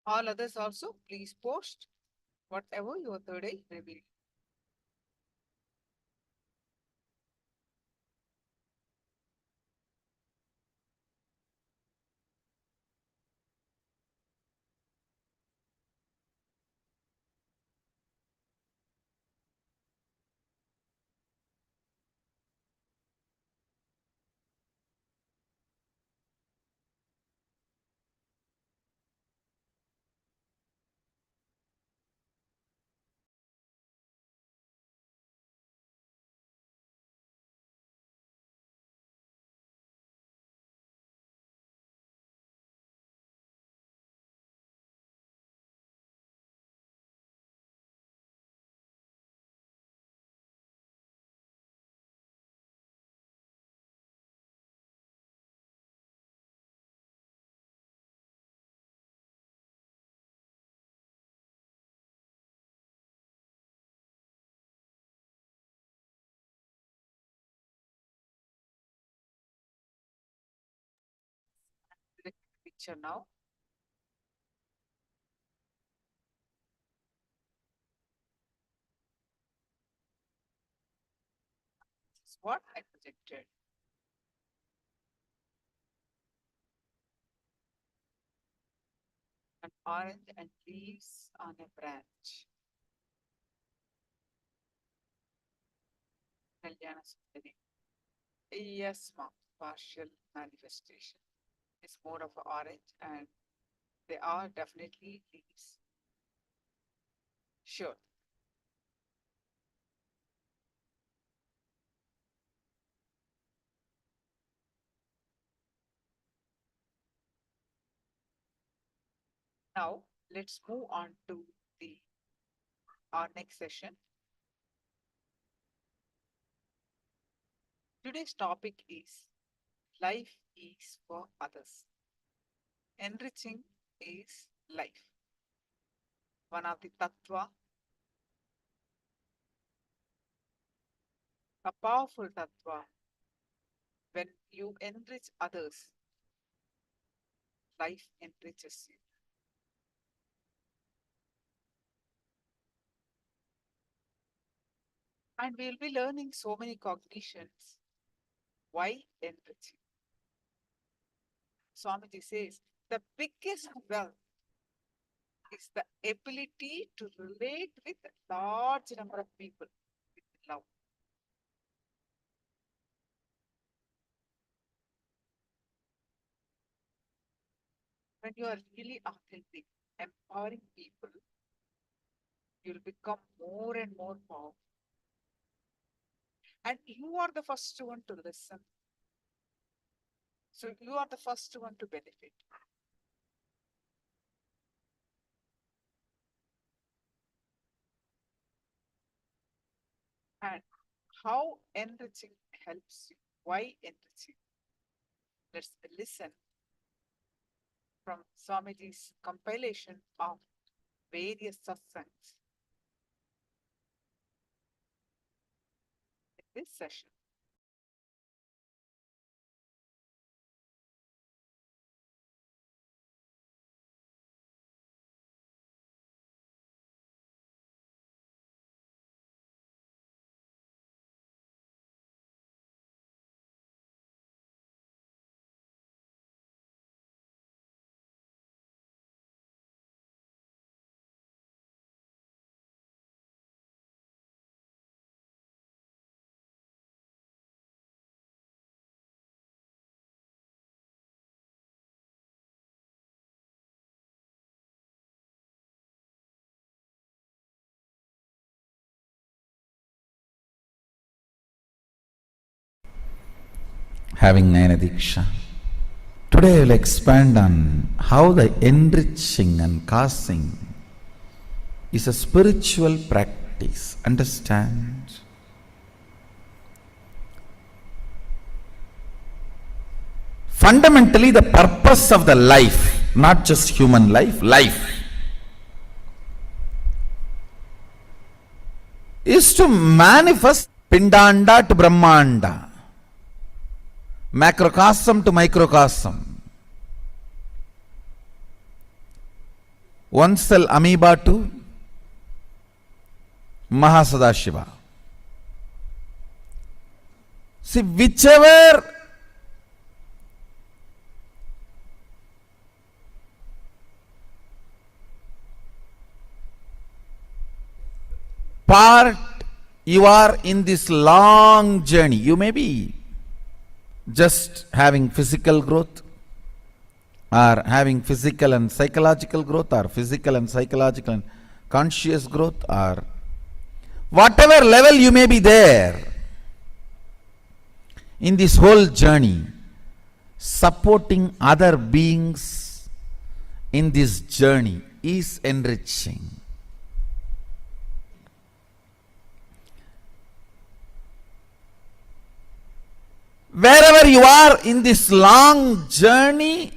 All others also, please post whatever your third eye revealed. picture now. This is what I projected. An orange and leaves on a branch. Kalyana Sundari. Yes, ma'am. Partial manifestation. It's more of an orange and they are definitely leaves. Sure. Now let's move on to our next session. Today's topic is life is for others. Enriching is life. One of the tattva, a powerful tattva. When you enrich others, life enriches you. And we'll be learning so many cognitions. Why enriching? Swamiji says the biggest wealth is the ability to relate with a large number of people with love. When you are really authentic, empowering people, you'll become more and more powerful. And you are the first one to listen. So you are the first one to benefit. And how enriching helps you? Why enriching? Let's listen from Swamiji's compilation of various satsangs in this session. Having Nayana Diksha. Today I will expand on how the enriching and causing is a spiritual practice. Understand? Fundamentally, the purpose of the life, not just human life, is to manifest Pindanda to Brahmanda, macrocosm to microcosm, one cell amoeba to Mahasadashiva. See, whichever part you are in this long journey, you may be just having physical growth, or having physical and psychological growth, or physical and psychological and conscious growth, or whatever level you may be there in this whole journey, supporting other beings in this journey is enriching. Wherever you are in this long journey,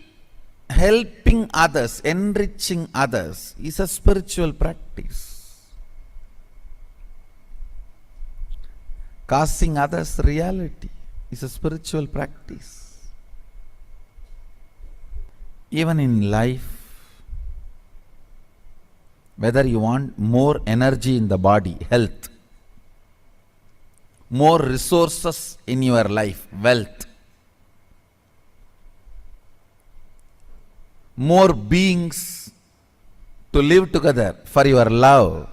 helping others, enriching others is a spiritual practice. Causing others reality is a spiritual practice. Even in life, whether you want more energy in the body, health, more resources in your life, wealth, more beings to live together for your love,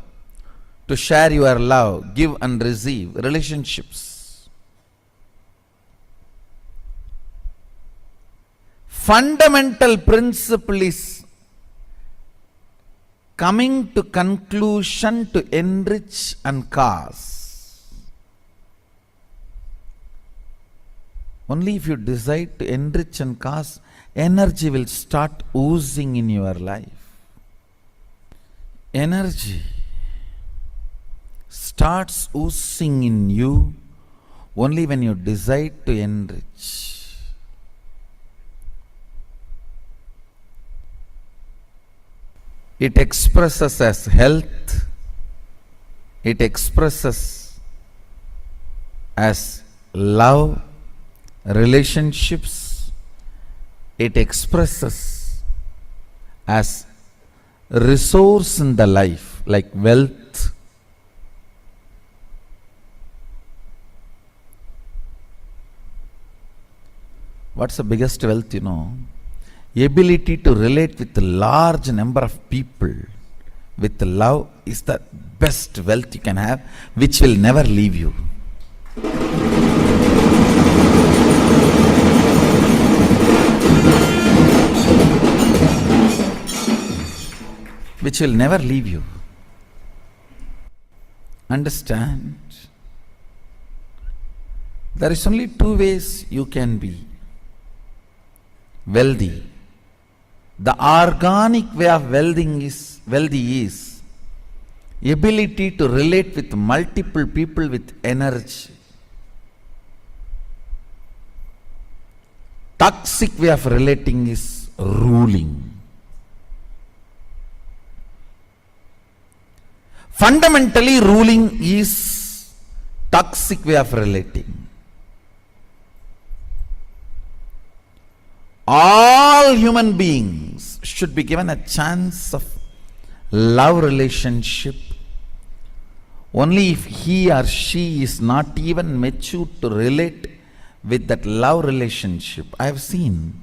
to share your love, give and receive, relationships. Fundamental principle is coming to conclusion to enrich and cause. Only if you decide to enrich and cause, energy will start oozing in your life. Energy starts oozing in you only when you decide to enrich. It expresses as health, it expresses as love, relationships, it expresses as resource in the life, like wealth. What's the biggest wealth, you know? Ability to relate with a large number of people with love is the best wealth you can have, which will never leave you. Which will never leave you. Understand? There is only two ways you can be wealthy. The organic way of wealthy is ability to relate with multiple people with energy. Toxic way of relating is ruling. Fundamentally, ruling is toxic way of relating. All human beings should be given a chance of love relationship only if he or she is not even mature to relate with that love relationship. I have seen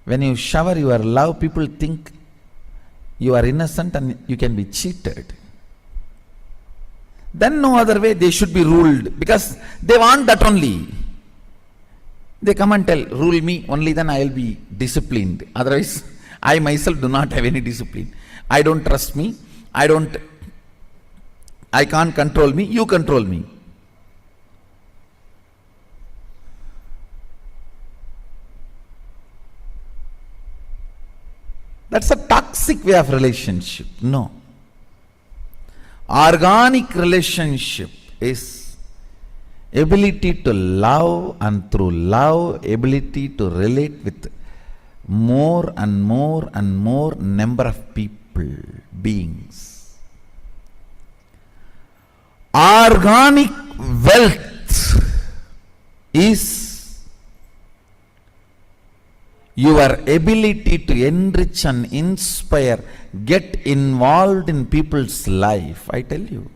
when you shower your love, people think you are innocent and you can be cheated. Then no other way they should be ruled, because they want that only. They come and tell, rule me, only then I will be disciplined. Otherwise, I myself do not have any discipline. I don't trust me. I can't control me. You control me. That's a toxic way of relationship. No. Organic relationship is ability to love, and through love, ability to relate with more and more and more number of people, beings. Organic wealth is your ability to enrich and inspire, get involved in people's life. I tell you.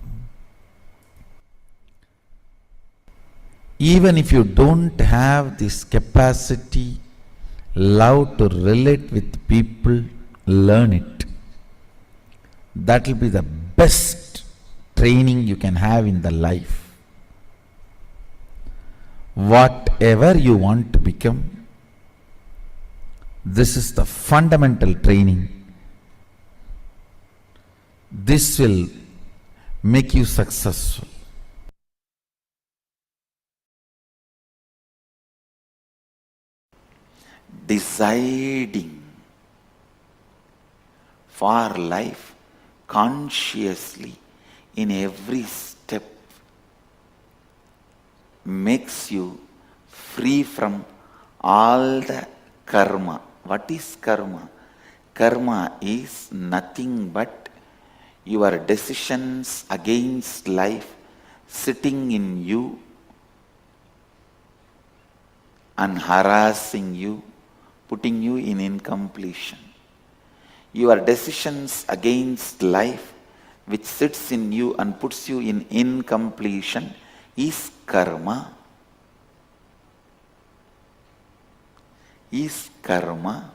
Even if you don't have this capacity, love to relate with people, learn it. That will be the best training you can have in the life. Whatever you want to become, this is the fundamental training. This will make you successful. Deciding for life consciously in every step makes you free from all the karma. What is karma? Karma is nothing but your decisions against life sitting in you and harassing you, putting you in incompletion. Your decisions against life, which sits in you and puts you in incompletion, is karma. Is karma.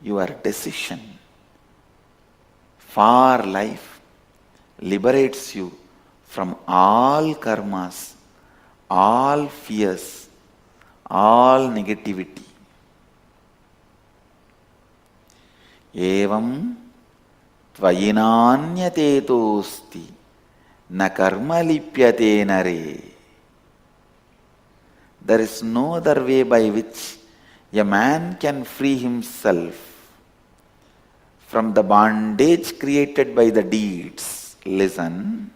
Your decision for life liberates you from all karmas, all fears, all negativity. Evam tvayinanyate tosti na karma lipyate nare. There is no other way by which a man can free himself from the bondage created by the deeds. Listen.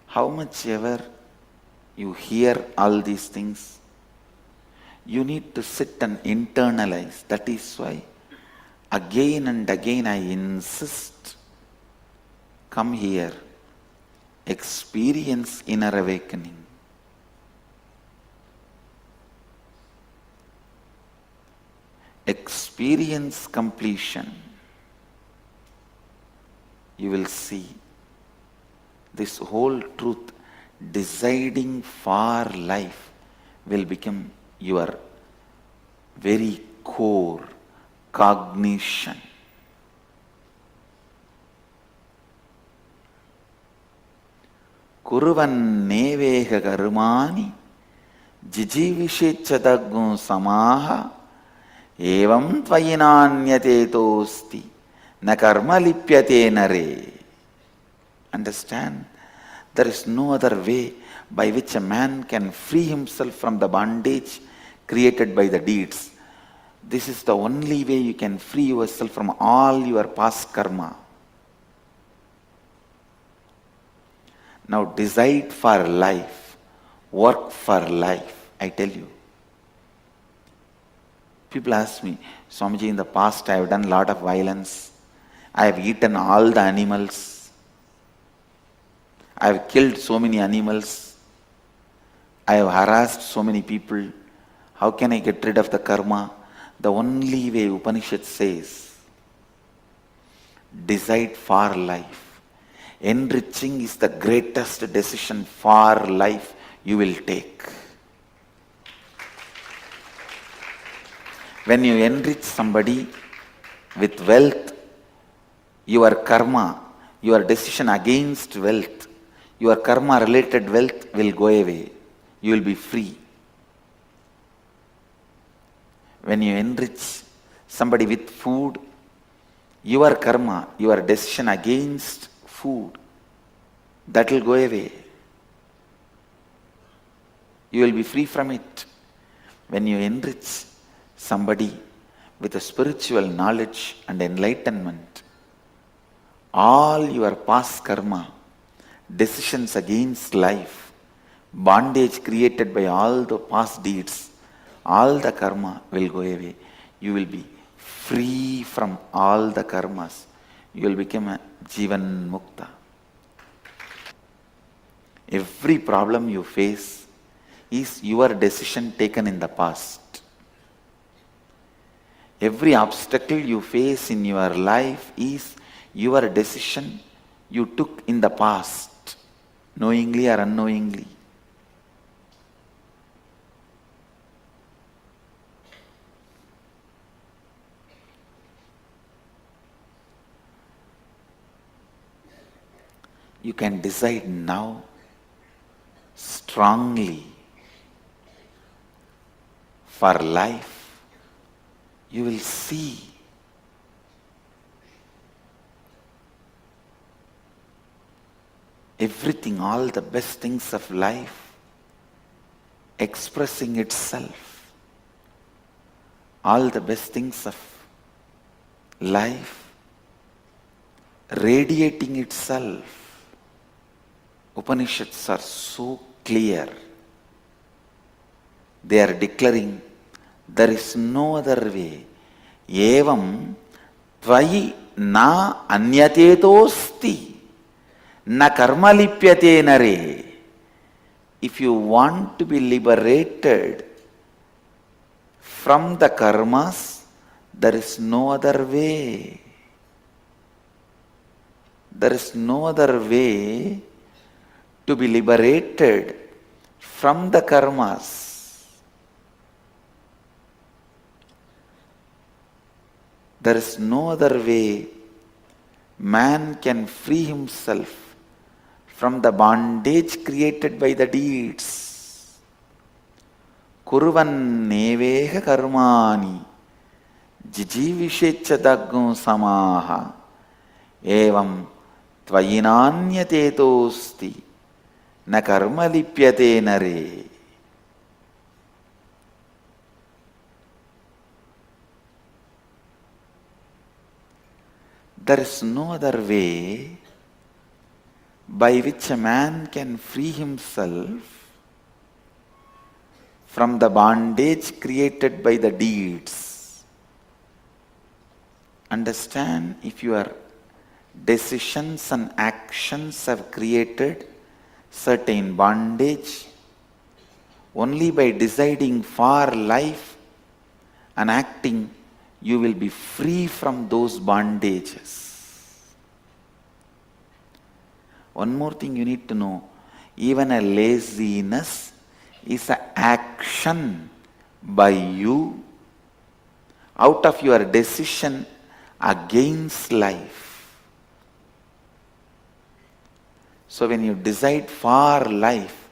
How much ever you hear all these things, you need to sit and internalize. That is why again and again I insist, come here, experience inner awakening. Experience completion. You will see this whole truth deciding for life will become your very core cognition. Kuruvan neveha karmani jijivishechadagum samaha evam tvayinanyate tosti na karma lipyate nare. Understand? There is no other way by which a man can free himself from the bondage created by the deeds. This is the only way you can free yourself from all your past karma. Now decide for life, work for life. I tell you. People ask me, Swamiji, in the past I have done a lot of violence. I have eaten all the animals. I have killed so many animals. I have harassed so many people. How can I get rid of the karma? The only way Upanishad says, decide for life. Enriching is the greatest decision for life you will take. When you enrich somebody with wealth, your karma, your decision against wealth, your karma related wealth will go away. You will be free. When you enrich somebody with food, your karma, your decision against food, that will go away. You will be free from it. When you enrich somebody with a spiritual knowledge and enlightenment, all your past karma, decisions against life, bondage created by all the past deeds, all the karma will go away. You will be free from all the karmas. You will become a Jivan Mukta. Every problem you face is your decision taken in the past. Every obstacle you face in your life is your decision you took in the past, knowingly or unknowingly. You can decide now strongly for life. You will see everything, all the best things of life expressing itself. All the best things of life radiating itself. Upanishads are so clear. They are declaring There is no other way. Evam tvayi na anyatetosti na karma lipyate nare. If you want to be liberated from the karmas, there is no other way. There is no other way to be liberated from the karmas. There is no other way man can free himself from the bondage created by the deeds. Kurvan neveha karmani jijivishecha daggum samaha evam tvayinanyatetosti na karma lipyate nare. There is no other way by which a man can free himself from the bondage created by the deeds. Understand, if your decisions and actions have created certain bondage, only by deciding for life and acting, you will be free from those bondages. One more thing you need to know, even a laziness is an action by you out of your decision against life. So when you decide for life,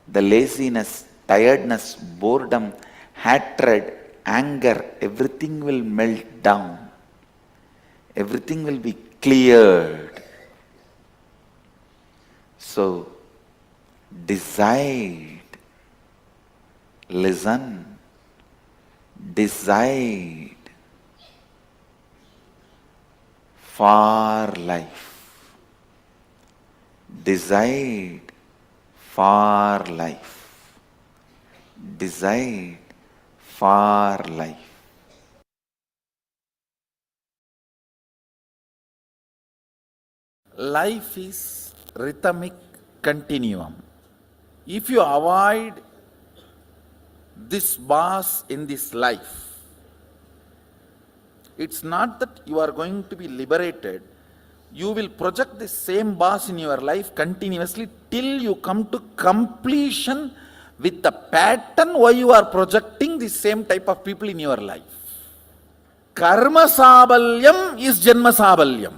the laziness, tiredness, boredom, hatred, anger, everything will melt down. Everything will be cleared. So, decide, listen, decide for life. Decide for life. Decide for life. Life is rhythmic continuum. If you avoid this boss in this life, it's not that you are going to be liberated. You will project the same boss in your life continuously till you come to completion with the pattern why you are projecting the same type of people in your life. Karma sabalyam is janma sabalyam.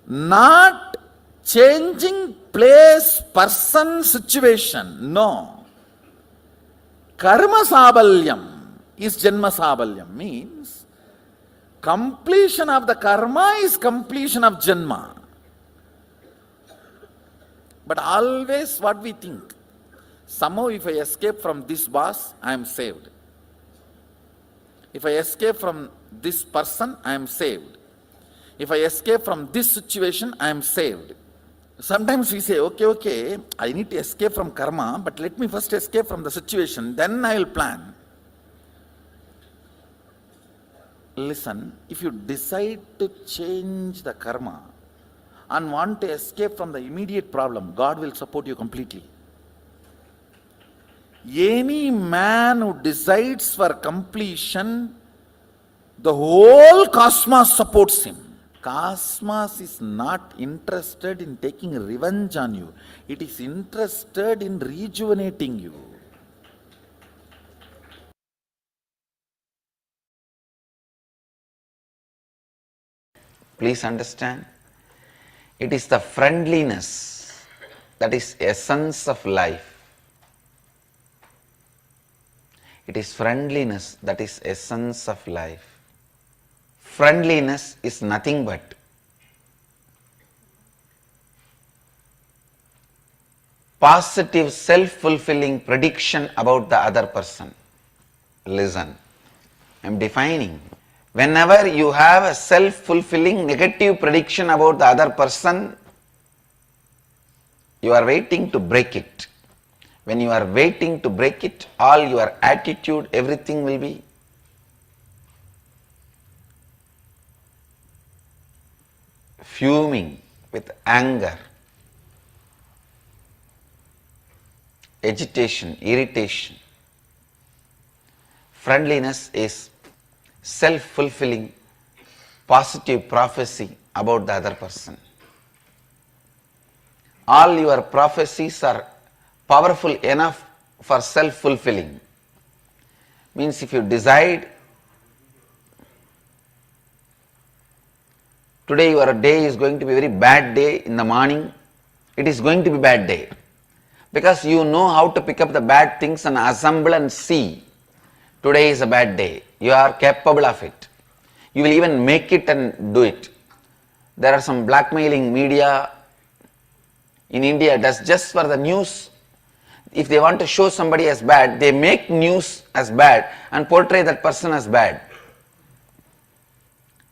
Not changing place, person, situation. No. Karma sabalyam is janma sabalyam. Means completion of the karma is completion of janma. But always what we think, somehow if I escape from this boss, I am saved. If I escape from this person, I am saved. If I escape from this situation, I am saved. Sometimes we say, okay, I need to escape from karma, but let me first escape from the situation, then I will plan. Listen, if you decide to change the karma and want to escape from the immediate problem, God will support you completely. Any man who decides for completion, the whole cosmos supports him. Cosmos is not interested in taking revenge on you. It is interested in rejuvenating you. Please understand, it is the friendliness that is essence of life. It is friendliness that is essence of life. Friendliness is nothing but positive self-fulfilling prediction about the other person. Listen, I am defining. Whenever you have a self-fulfilling negative prediction about the other person, you are waiting to break it. When you are waiting to break it, all your attitude, everything will be fuming with anger, agitation, irritation. Friendliness is self-fulfilling positive prophecy about the other person. All your prophecies are powerful enough for self-fulfilling. Means if you decide today your day is going to be a very bad day in the morning, it is going to be bad day. Because you know how to pick up the bad things and assemble and see. Today is a bad day. You are capable of it. You will even make it and do it. There are some blackmailing media in India that's just for the news. If they want to show somebody as bad, they make news as bad and portray that person as bad.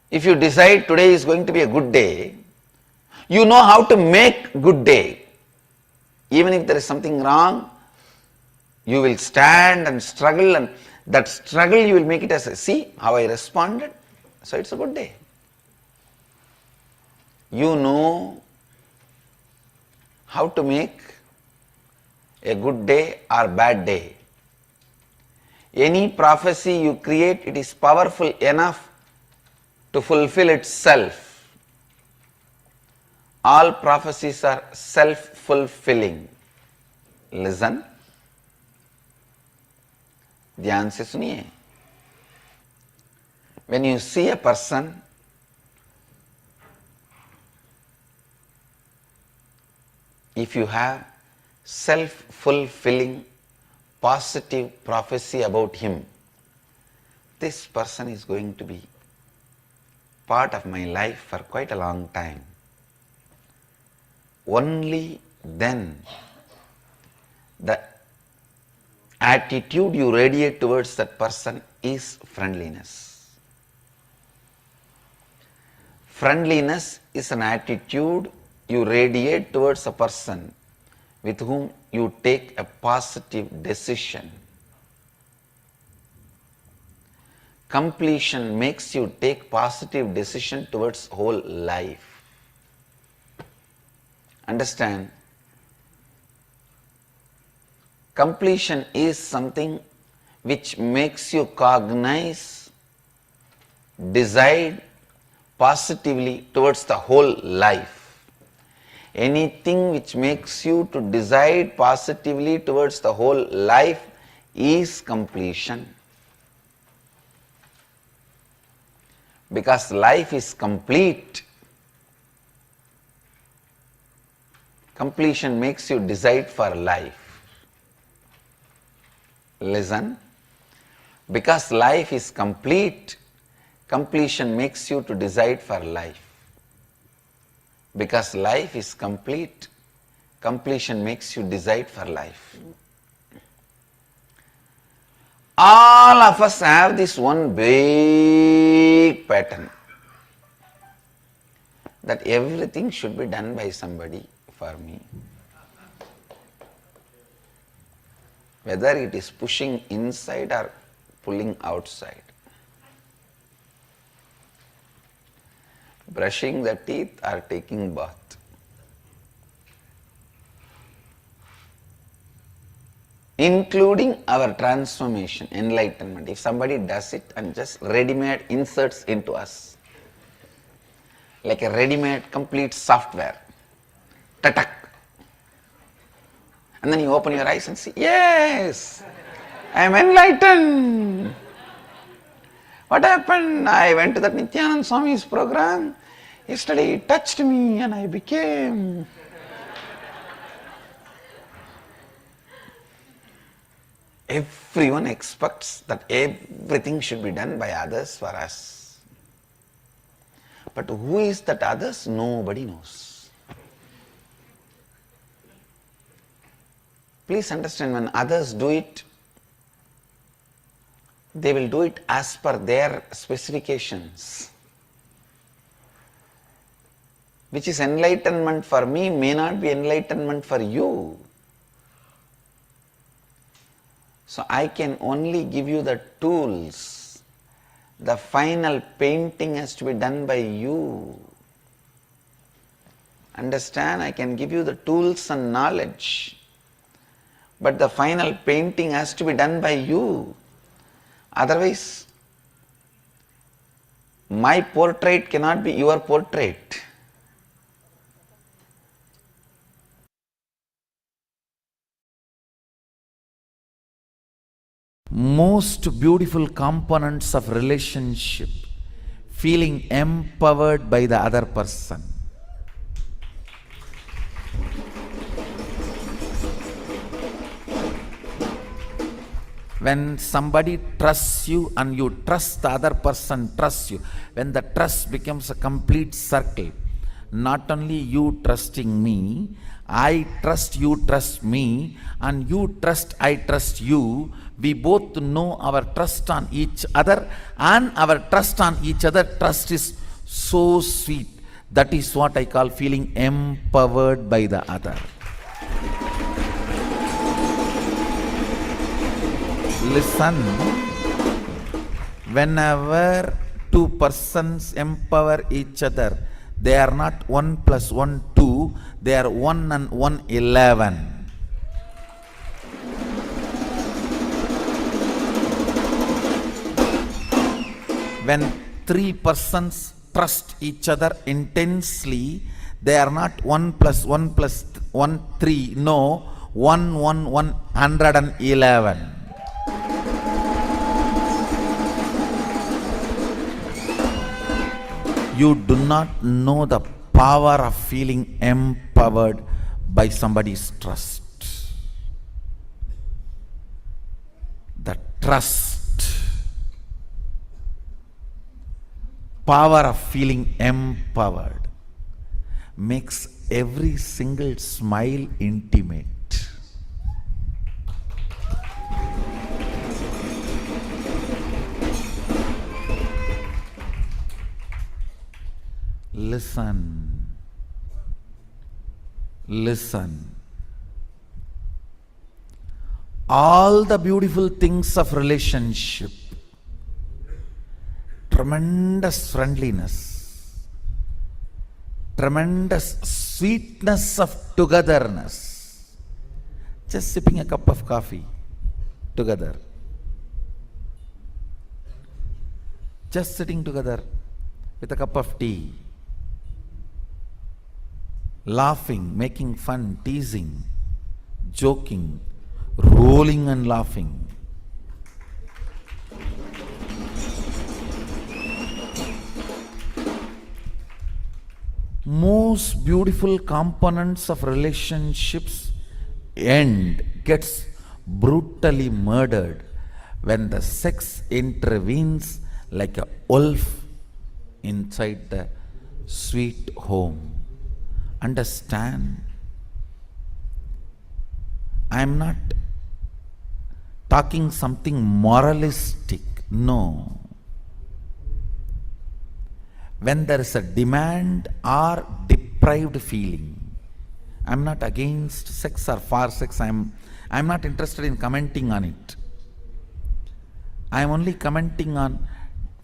If you decide today is going to be a good day, you know how to make good day. Even if there is something wrong, you will stand and struggle, and that struggle you will make it as a, see how I responded, so it's a good day. You know how to make a good day or bad day. Any prophecy you create, it is powerful enough to fulfill itself. All prophecies are self-fulfilling. Listen. ध्यान से सुनिए. When you see a person, if you have self-fulfilling positive prophecy about him, this person is going to be part of my life for quite a long time. Only then the attitude you radiate towards that person is friendliness. Friendliness is an attitude you radiate towards a person with whom you take a positive decision. Completion makes you take positive decision towards whole life. Understand? Completion is something which makes you cognize, decide positively towards the whole life. Anything which makes you to decide positively towards the whole life is completion. Because life is complete. Completion makes you decide for life. Listen. Because life is complete, completion makes you to decide for life. Because life is complete, completion makes you decide for life. All of us have this one big pattern that everything should be done by somebody for me. Whether it is pushing inside or pulling outside. Brushing the teeth or taking bath. Including our transformation, enlightenment. If somebody does it and just ready-made inserts into us, like a ready-made complete software, tatak. And then you open your eyes and see, yes, I am enlightened. What happened? I went to that Nithyananda Swami's program. Yesterday he touched me and I became. Everyone expects that everything should be done by others for us. But who is that others? Nobody knows. Please understand, when others do it, they will do it as per their specifications. Which is enlightenment for me may not be enlightenment for you. So I can only give you the tools. The final painting has to be done by you. Understand? I can give you the tools and knowledge, but the final painting has to be done by you. Otherwise, my portrait cannot be your portrait. Most beautiful components of relationship, feeling empowered by the other person. When somebody trusts you and you trust the other person trusts you, when the trust becomes a complete circle, not only you trusting me, I trust you trust me, and you trust I trust you, we both know our trust on each other, and our trust on each other, trust is so sweet. That is what I call feeling empowered by the other. Listen, whenever two persons empower each other, they are not 1 plus 1, 2, they are 1 and 1, 11. When three persons trust each other intensely, they are not 1 plus 1 plus 1, 3, no, 1, 1, 111. You do not know the power of feeling empowered by somebody's trust. The trust, power of feeling empowered makes every single smile intimate. Listen, listen. All the beautiful things of relationship, tremendous friendliness, tremendous sweetness of togetherness, just sipping a cup of coffee together, just sitting together with a cup of tea, laughing, making fun, teasing, joking, rolling and laughing. Most beautiful components of relationships gets brutally murdered when the sex intervenes like a wolf inside the sweet home. Understand? I am not talking something moralistic. No. When there is a demand or deprived feeling, I am not against sex or for sex. I am not interested in commenting on it. I am only commenting on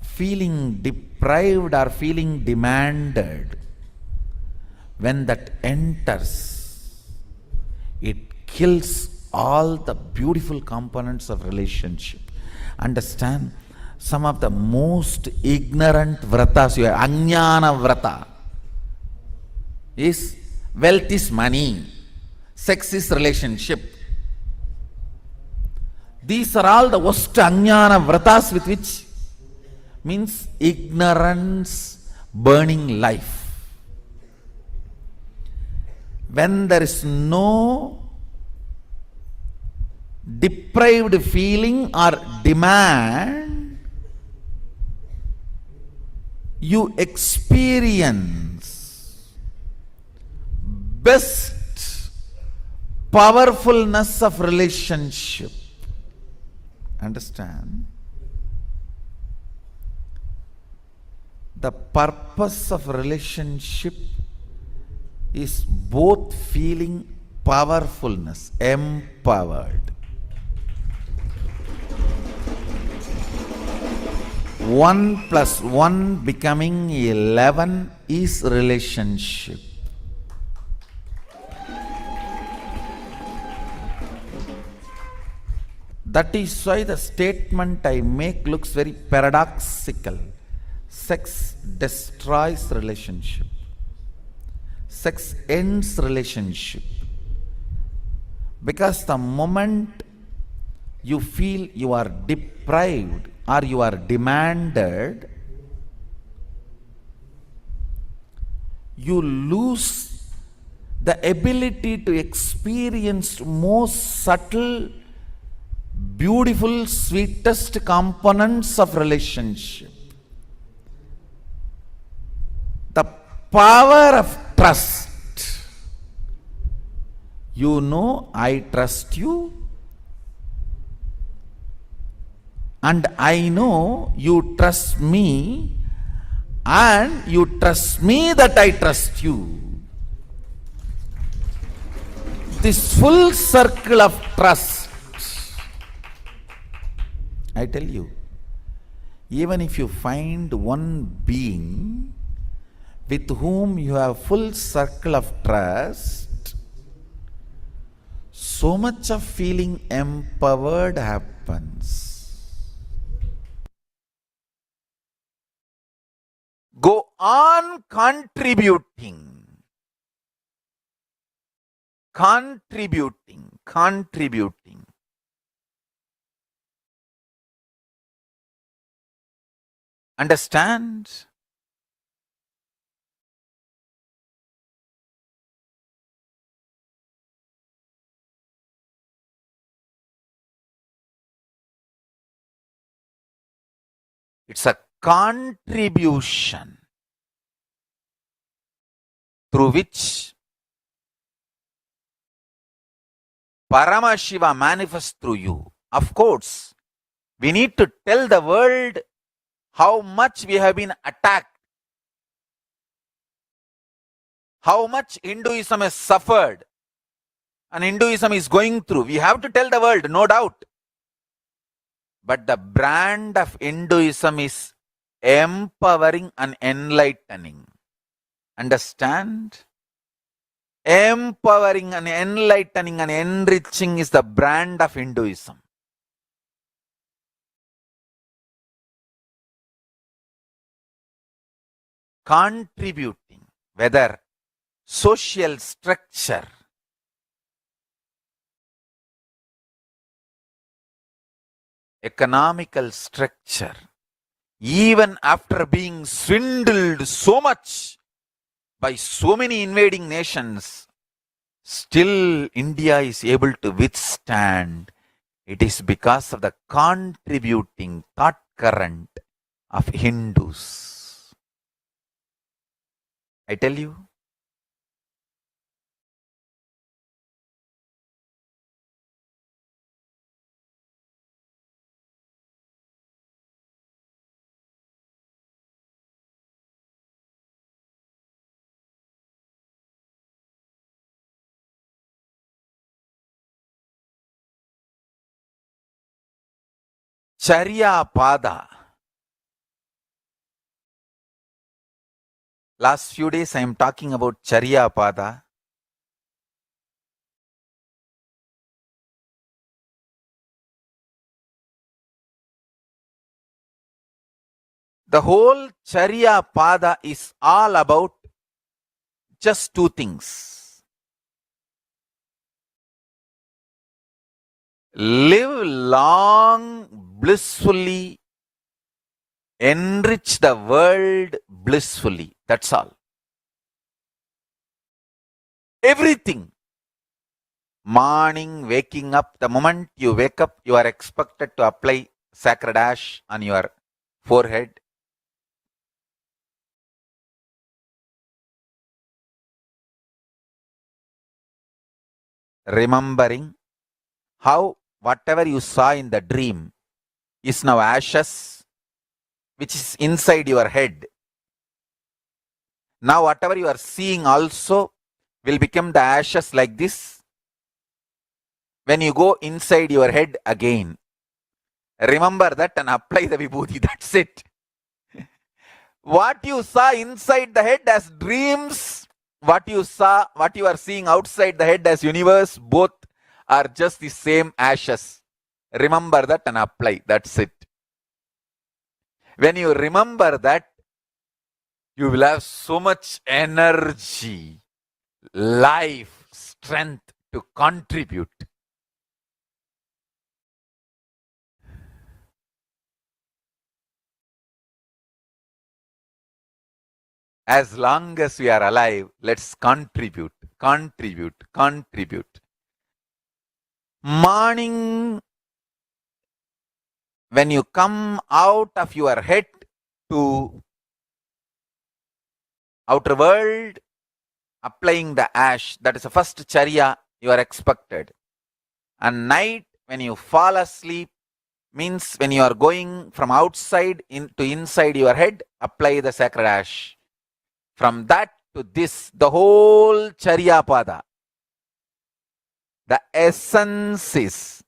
feeling deprived or feeling demanded. When that enters, it kills all the beautiful components of relationship. Understand? Some of the most ignorant vratas, Ajnana vrata, is wealth is money, sex is relationship. These are all the worst Ajnana vratas with which means ignorance burning life. When there is no deprived feeling or demand, you experience best powerfulness of relationship. Understand? The purpose of relationship is both feeling powerfulness, empowered. 1 plus 1 becoming 11 is relationship. That is why the statement I make looks very paradoxical. Sex destroys relationship. Sex ends relationship. Because the moment you feel you are deprived or you are demanded, you lose the ability to experience most subtle, beautiful, sweetest components of relationship. The power of trust. You know, I trust you, and I know you trust me, and you trust me that I trust you. This full circle of trust, I tell you, even if you find one being with whom you have full circle of trust, so much of feeling empowered happens. Go on contributing. Contributing. Understand? It's a contribution through which Paramashiva manifests through you. Of course, we need to tell the world how much we have been attacked, how much Hinduism has suffered, and Hinduism is going through. We have to tell the world, no doubt. But the brand of Hinduism is empowering and enlightening. Understand? Empowering and enlightening and enriching is the brand of Hinduism. Contributing, whether social structure, economical structure, even after being swindled so much by so many invading nations, still India is able to withstand. It is because of the contributing thought current of Hindus. I tell you, Charya Pada. Last few days I am talking about Charya Pada. The whole Charya Pada is all about just two things. Live long, blissfully, enrich the world blissfully. That's all. Everything. Morning, waking up, the moment you wake up, you are expected to apply sacred ash on your forehead. Remembering how whatever you saw in the dream is now ashes, which is inside your head. Now whatever you are seeing also will become the ashes like this when you go inside your head again. Remember that and apply the vibhuti. That's it. What you saw inside the head as dreams, what you are seeing outside the head as universe, both are just the same ashes. Remember that and apply. That's it. When you remember that, you will have so much energy, life, strength to contribute. As long as we are alive, let's contribute. Morning, when you come out of your head to outer world, applying the ash, that is the first charya you are expected. And night, when you fall asleep, means when you are going from outside to inside your head, apply the sacred ash. From that to this, the whole charya pada, the essence is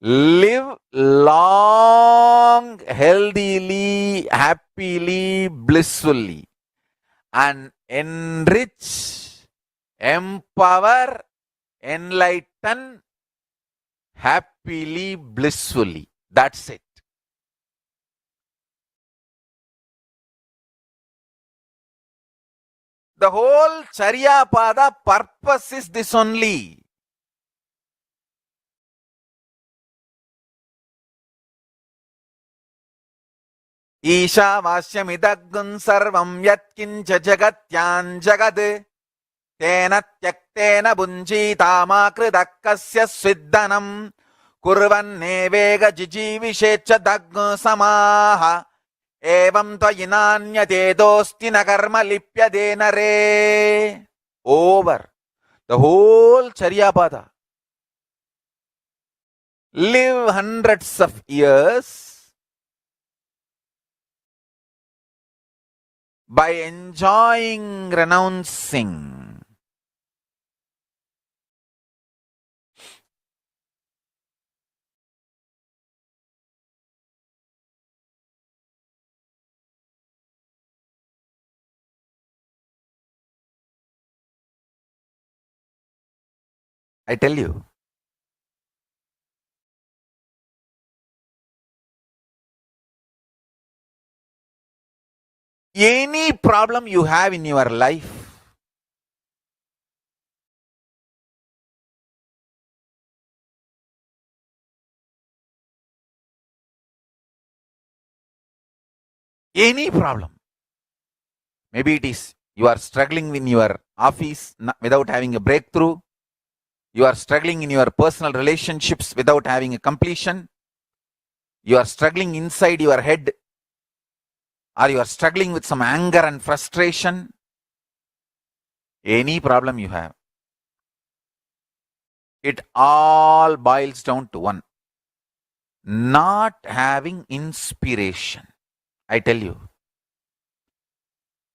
live long, healthily, happily, blissfully, and enrich, empower, enlighten, happily, blissfully. That's it. The whole Charya Pada purpose is this only. Ishavashyamidaggun sarvam yatkincha jagatyan jagad tena tyaktena bunjitamakritakkasya sviddanam kurvannevega jijivishecha daggu samaha evam tvayinanyate dosti na karma lipyade nare. Over. The whole Charyapada. Live hundreds of years by enjoying renouncing. I tell you, any problem you have in your life, any problem, maybe it is you are struggling in your office without having a breakthrough, you are struggling in your personal relationships without having a completion, you are struggling inside your head, or you are struggling with some anger and frustration, any problem you have, it all boils down to one: not having inspiration. I tell you,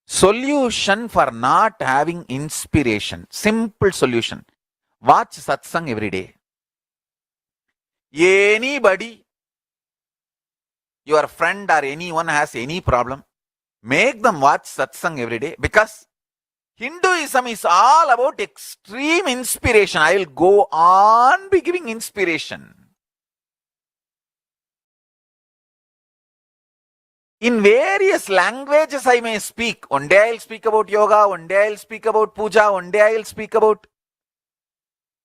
solution for not having inspiration, simple solution: watch satsang every day. Anybody, your friend or anyone has any problem, make them watch satsang every day, because Hinduism is all about extreme inspiration. I will go on be giving inspiration. In various languages I may speak. One day I will speak about yoga, one day I will speak about puja, one day I will speak about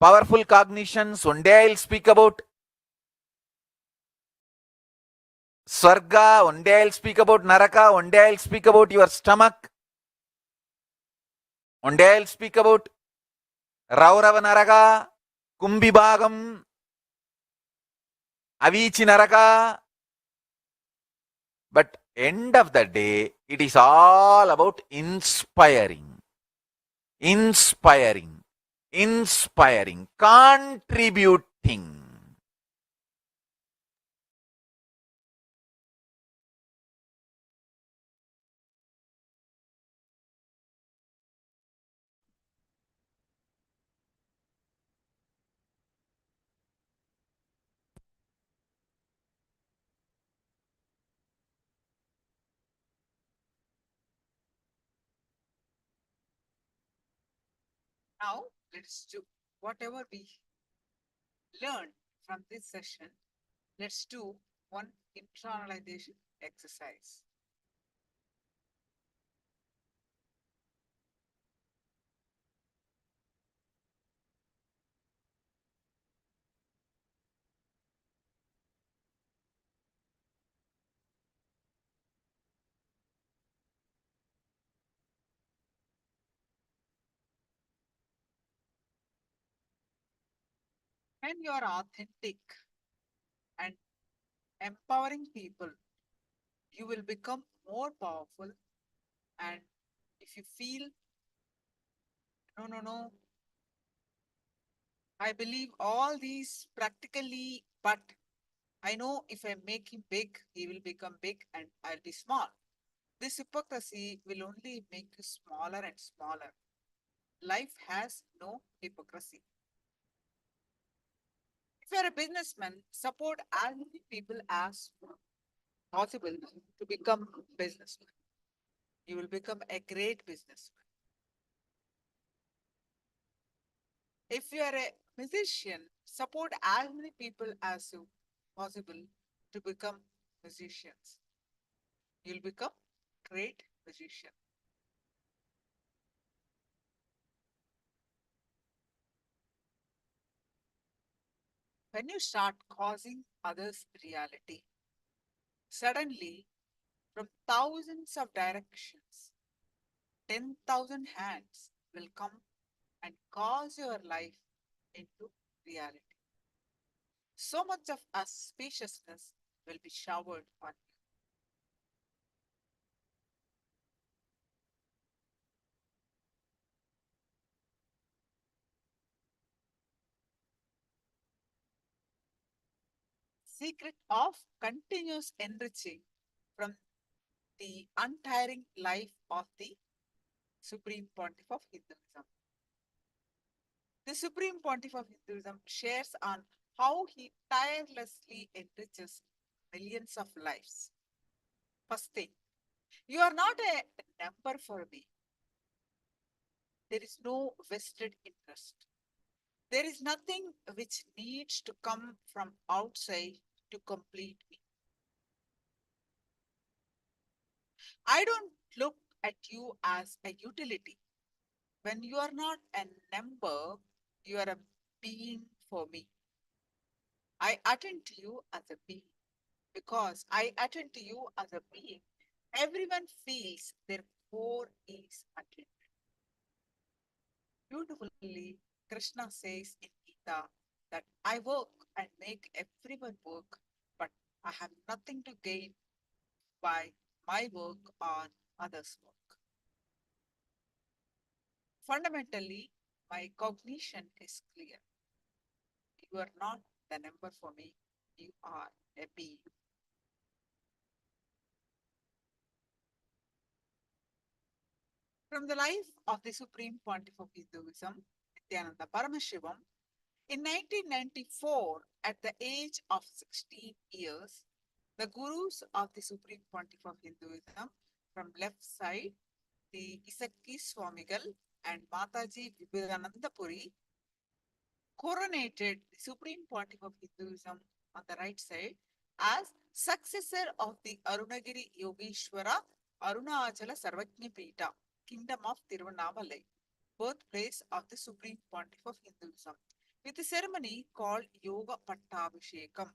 powerful cognitions, one day I will speak about Swarga, one day I will speak about Naraka, one day I will speak about your stomach, one day I will speak about Raurava Naraka, Kumbhibhagam, Avichi Naraka. But end of the day, it is all about inspiring, contributing. Now, let's do whatever we learned from this session. Let's do one internalization exercise. When you are authentic and empowering people, you will become more powerful. And if you feel, no, I believe all these practically, but I know if I make him big, he will become big and I'll be small. This hypocrisy will only make you smaller and smaller. Life has no hypocrisy. If you're a businessman, support as many people as possible to become businessman. You will become a great businessman. If you are a musician, support as many people as possible to become musicians. You'll become great musician. When you start causing others reality, suddenly from thousands of directions, 10,000 hands will come and cause your life into reality. So much of auspiciousness will be showered on you. Secret of continuous enriching from the untiring life of the Supreme Pontiff of Hinduism. The Supreme Pontiff of Hinduism shares on how he tirelessly enriches millions of lives. First thing, you are not a number for me. There is no vested interest. There is nothing which needs to come from outside to complete me. I don't look at you as a utility. When you are not a number, you are a being for me. I attend to you as a being. Because I attend to you as a being, everyone feels their core is attended. Beautifully, Krishna says in Gita that I work and make everyone work, but I have nothing to gain by my work on others' work. Fundamentally, my cognition is clear. You are not the number for me, you are a being. From the life of the Supreme Pontiff of Hinduism, Nithyananda Paramashivoham, in 1994, at the age of 16 years, the gurus of the Supreme Pontiff of Hinduism, from left side, the Isakki Swamigal and Mataji Vivekananda Puri, coronated the Supreme Pontiff of Hinduism on the right side as successor of the Arunagiri Yogeshwara Arunachala Sarvajna Pita, Kingdom of Tiruvannamalai, birthplace of the Supreme Pontiff of Hinduism, with a ceremony called Yoga Pattabhishekam,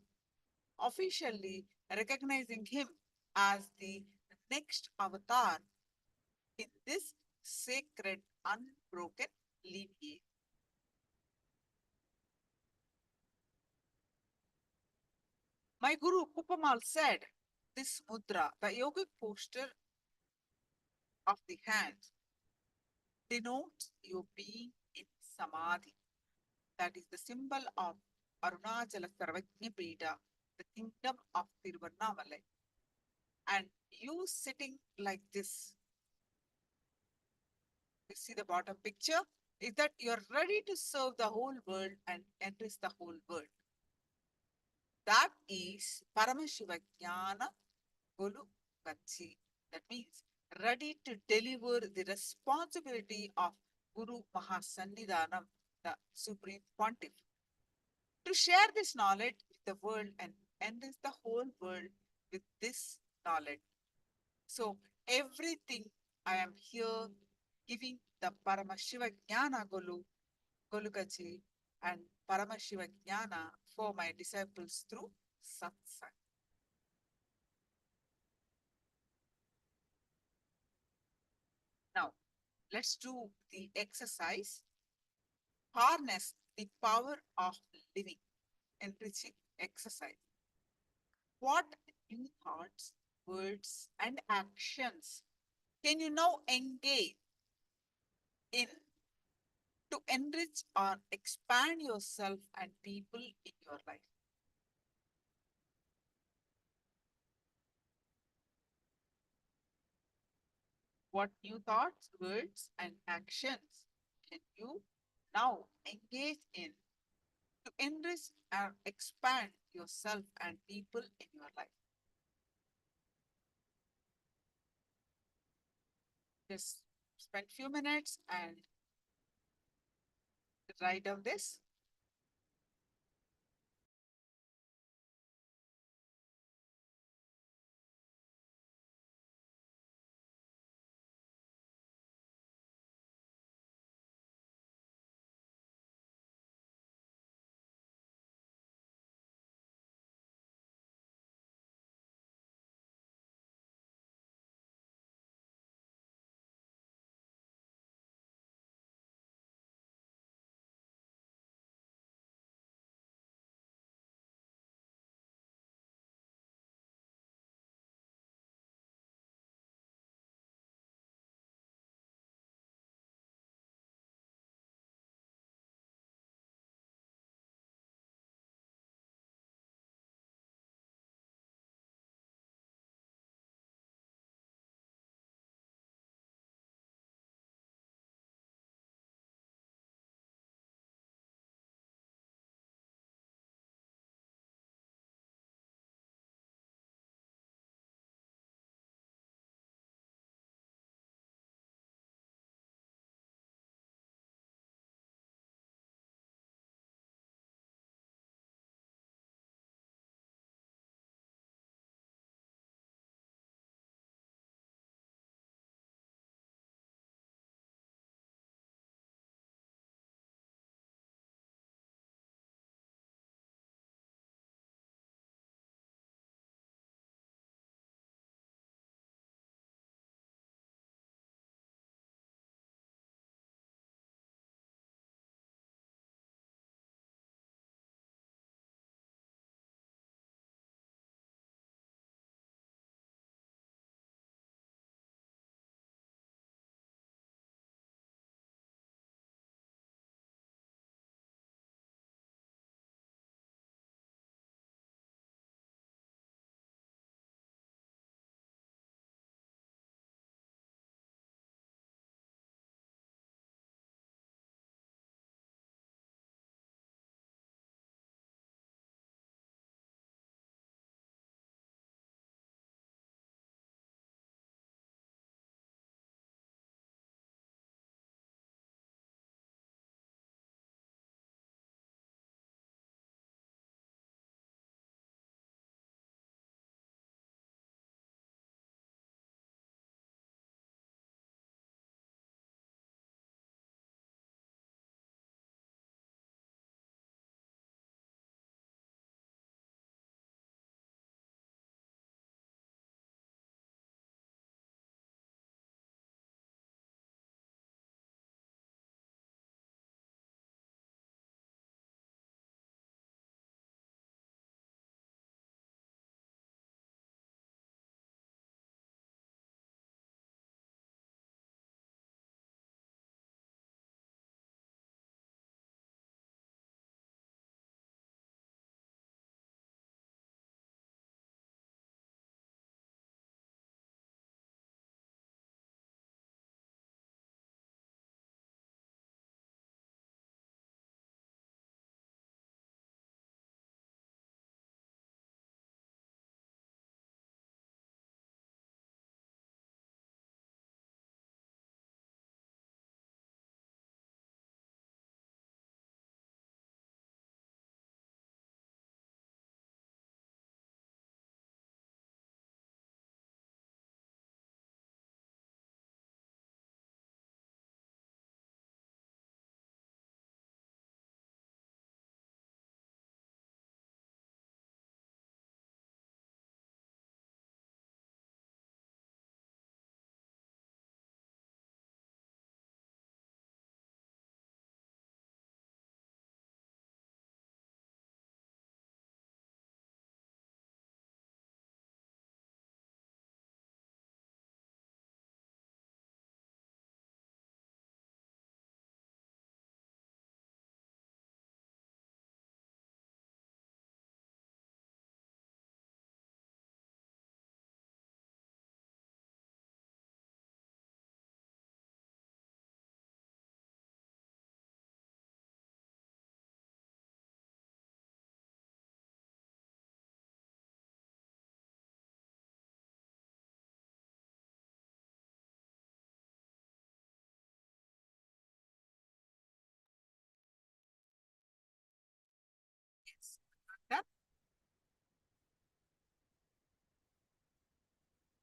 officially recognizing him as the next avatar in this sacred, unbroken lineage. My Guru Kupamal said, this mudra, the yogic posture of the hands, denotes your being in samadhi. That is the symbol of Arunachala Sarvajna Pita, the kingdom of Tiruvannamalai. And you sitting like this, you see the bottom picture, is that you're ready to serve the whole world and enrich the whole world. That is Paramashivoham Level-1 That means ready to deliver the responsibility of Guru Mahasannidhanam, the Supreme Pontiff, to share this knowledge with the world and enrich the whole world with this knowledge. So everything I am here giving the Paramashiva Jnana Golukaji and Paramashiva Jnana for my disciples through satsang. Now, let's do the exercise. Harness the power of living, enriching exercise. What new thoughts, words, and actions can you now engage in to enrich or expand yourself and people in your life? What new thoughts, words, and actions can you now engage in to enrich or expand yourself and people in your life? Just spend few minutes and write down this.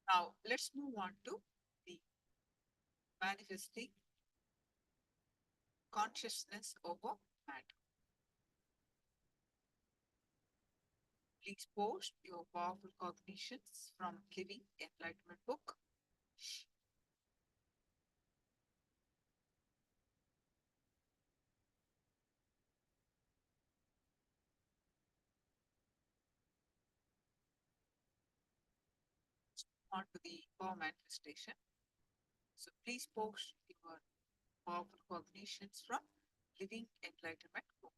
Now let's move on to the manifesting consciousness over matter. Please post your powerful cognitions from Living Enlightenment book. On to the power manifestation. So please post your powerful cognitions from Living Enlightenment book.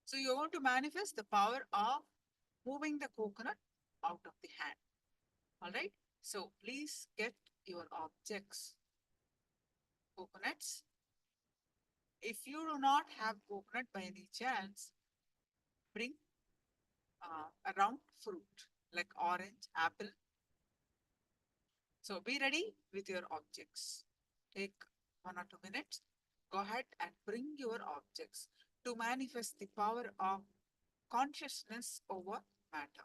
So you want to manifest the power of moving the coconut out of the hand. All right. So please get your objects, coconuts. If you do not have coconut by any chance, bring a round fruit like orange, apple. So be ready with your objects. Take 1 or 2 minutes. Go ahead and bring your objects to manifest the power of consciousness over matter.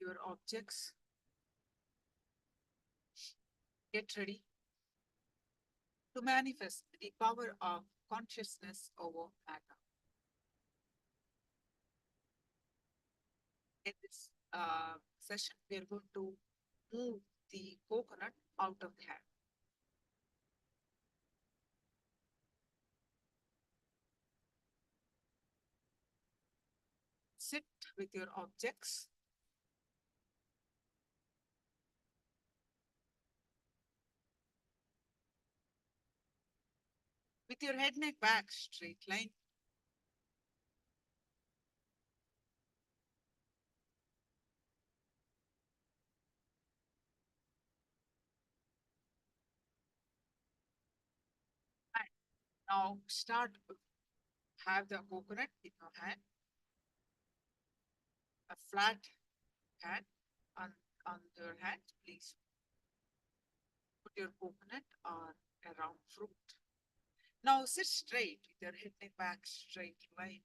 Your objects, get ready to manifest the power of consciousness over matter. In this session, we are going to move the coconut out of the hand. Sit with your objects. With your head, neck, back, straight line. And now start, have the coconut in your hand, a flat hand on your hand. Please put your coconut on a round fruit. Now sit straight with your head, neck, back, straight line.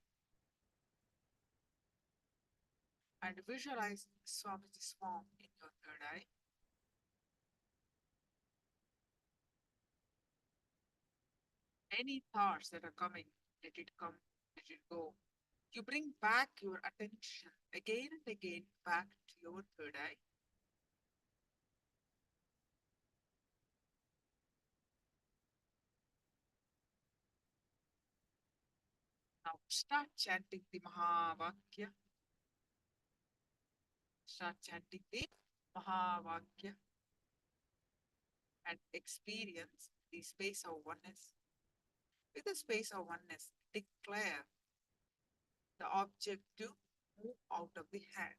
And visualize Swamiji's form in your third eye. Any thoughts that are coming, let it come, let it go. You bring back your attention again and again back to your third eye. Now start chanting the Mahavakya. Start chanting the Mahavakya and experience the space of oneness. With the space of oneness, declare the object to move out of the hand.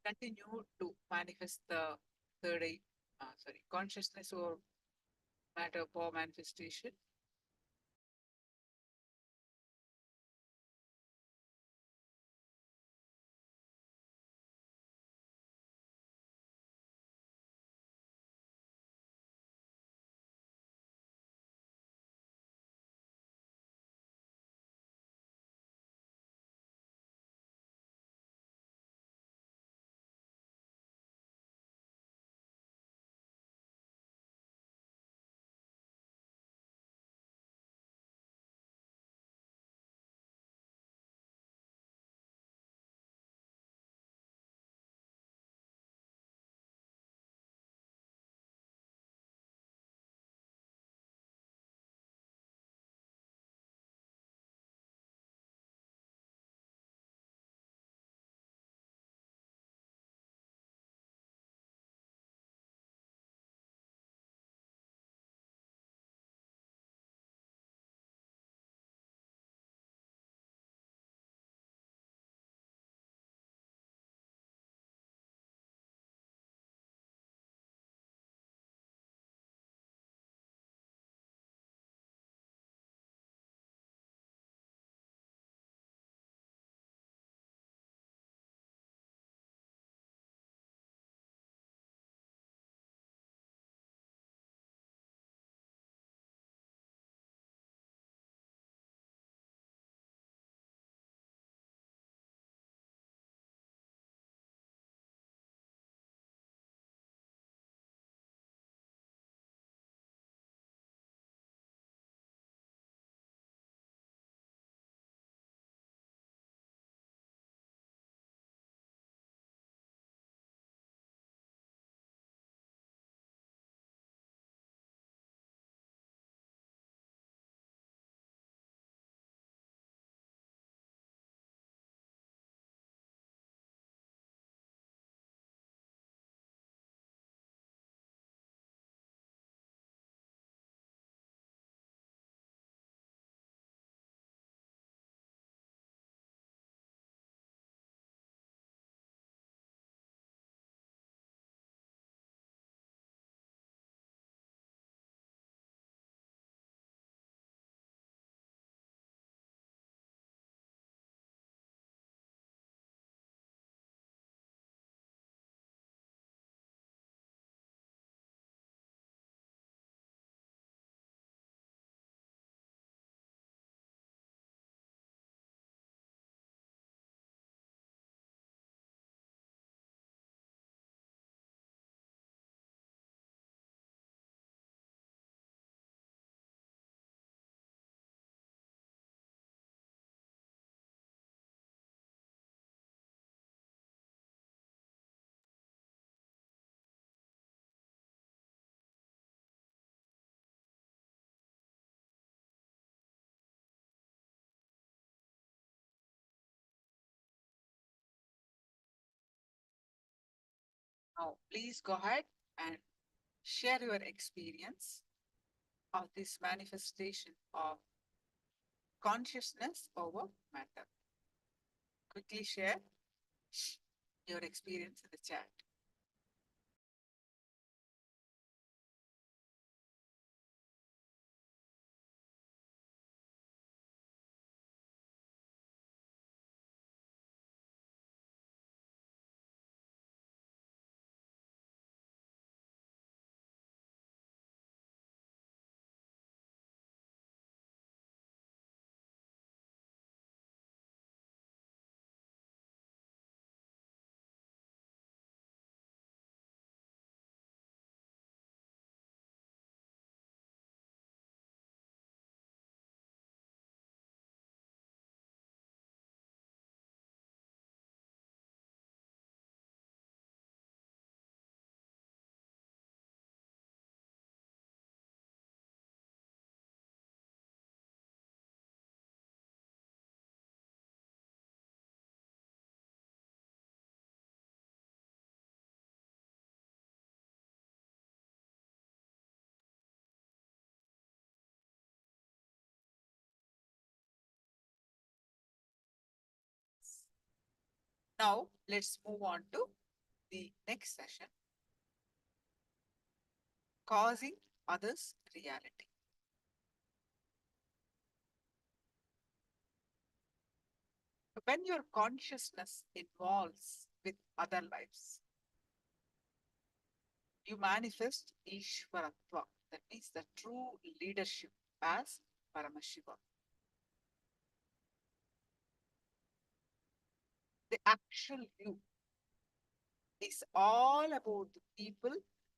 continue to manifest the third eye, consciousness or matter power manifestation. Now, please go ahead and share your experience of this manifestation of consciousness over matter. Quickly share your experience in the chat. Now, let's move on to the next session, causing others reality. When your consciousness involves with other lives, you manifest Ishvaratva, that means the true leadership as Paramashiva. The actual you is all about the people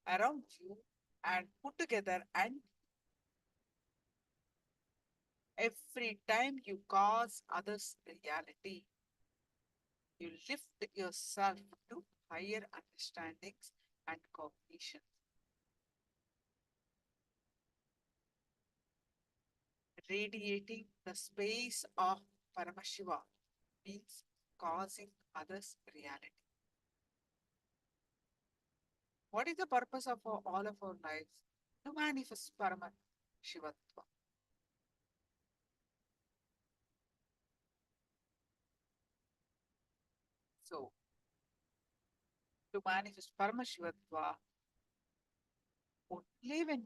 around you and put together, and every time you cause others reality, you lift yourself to higher understandings and cognition. Radiating the space of Paramashiva means causing others reality. What is the purpose of all of our lives? To manifest Paramashivatva. So, to manifest Paramashivatva, only when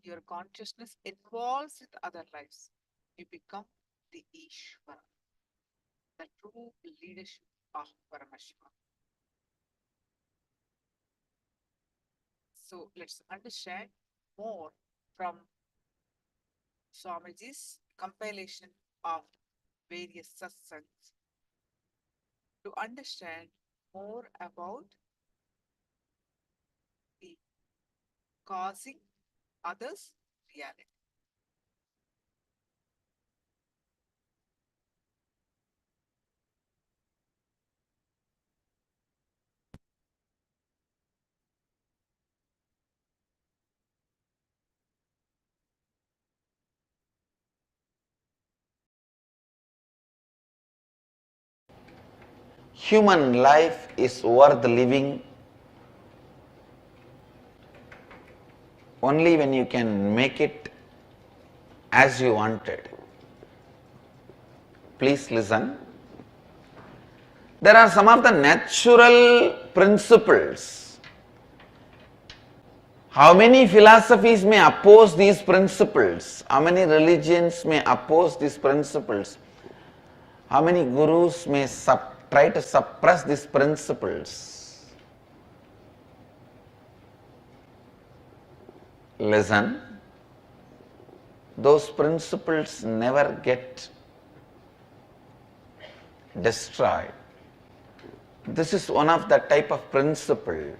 your consciousness involves with other lives, you become the Ishvara, the true leadership of Paramashiva. So let's understand more from Swamiji's compilation of various satsangs to understand more about the causing others reality. Human life is worth living only when you can make it as you wanted. Please listen. There are some of the natural principles. How many philosophies may oppose these principles? How many religions may oppose these principles? How many gurus may try to suppress these principles? Listen, those principles never get destroyed. This is one of the type of principle.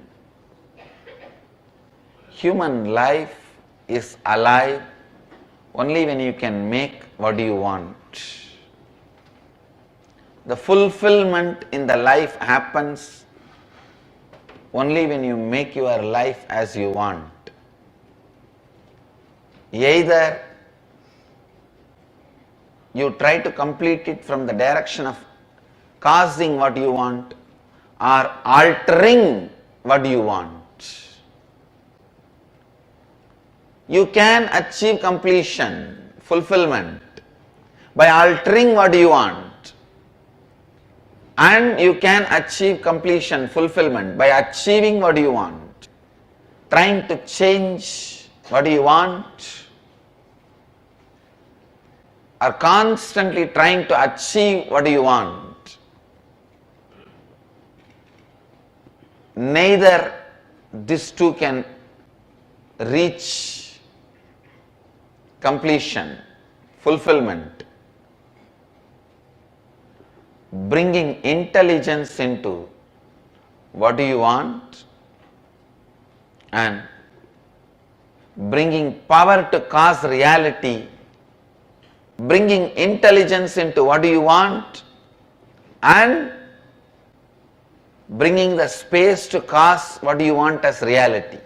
Human life is alive only when you can make what you want. The fulfillment in the life happens only when you make your life as you want. Either you try to complete it from the direction of causing what you want or altering what you want. You can achieve completion, fulfillment by altering what you want, and you can achieve completion, fulfillment by achieving what you want. Trying to change what you want or constantly trying to achieve what you want. Neither these two can reach completion, fulfillment. Bringing intelligence into what do you want and bringing power to cause reality, bringing intelligence into what do you want and bringing the space to cause what you want as reality.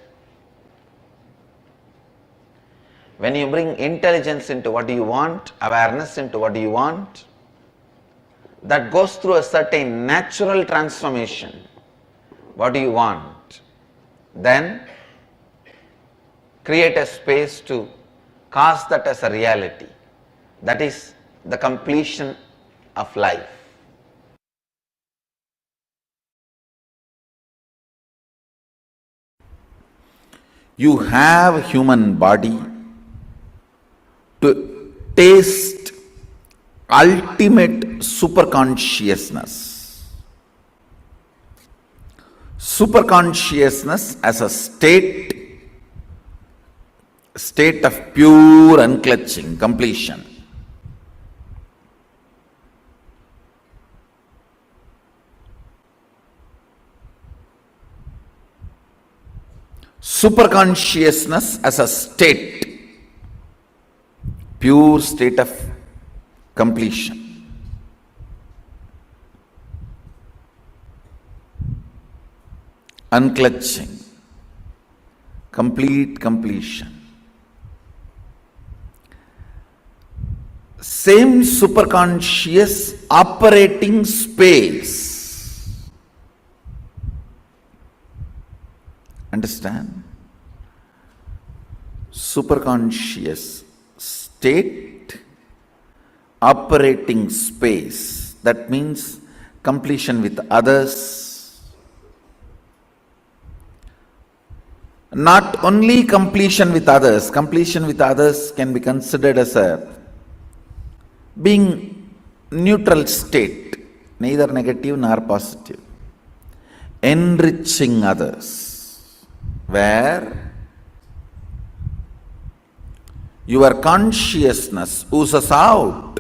When you bring intelligence into what you want, awareness into what you want, that goes through a certain natural transformation. What do you want? Then create a space to cause that as a reality. That is the completion of life. You have a human body to taste ultimate superconsciousness. Superconsciousness as a state of pure unclutching, completion. Superconsciousness as a state, pure state of completion. Unclutching, complete completion. Same superconscious operating space. Understand? Superconscious state, operating space. That means completion with others. Not only completion with others can be considered as a being neutral state, neither negative nor positive. Enriching others, where your consciousness oozes out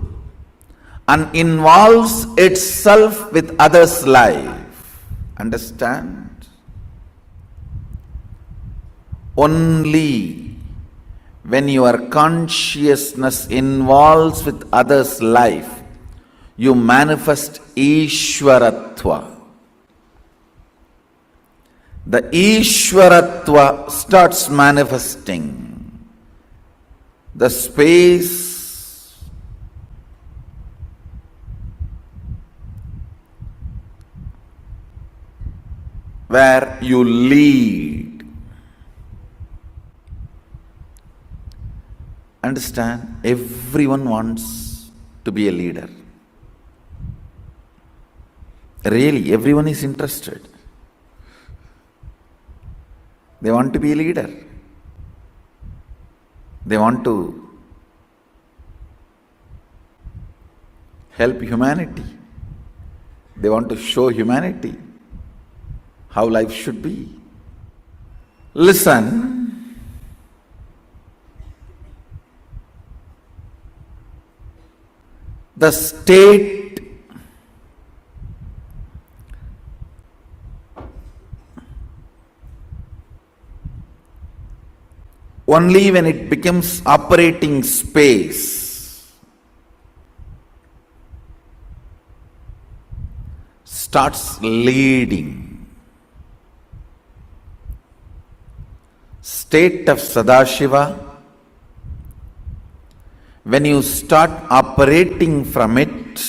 and involves itself with others' life. Understand? Only when your consciousness involves with others' life, you manifest Ishwaratva. The Ishwaratva starts manifesting. The space where you lead. Understand, everyone wants to be a leader. Really, everyone is interested. They want to be a leader. They want to help humanity. They want to show humanity how life should be. Listen. The state only when it becomes operating space starts leading. State of Sadashiva, when you start operating from it,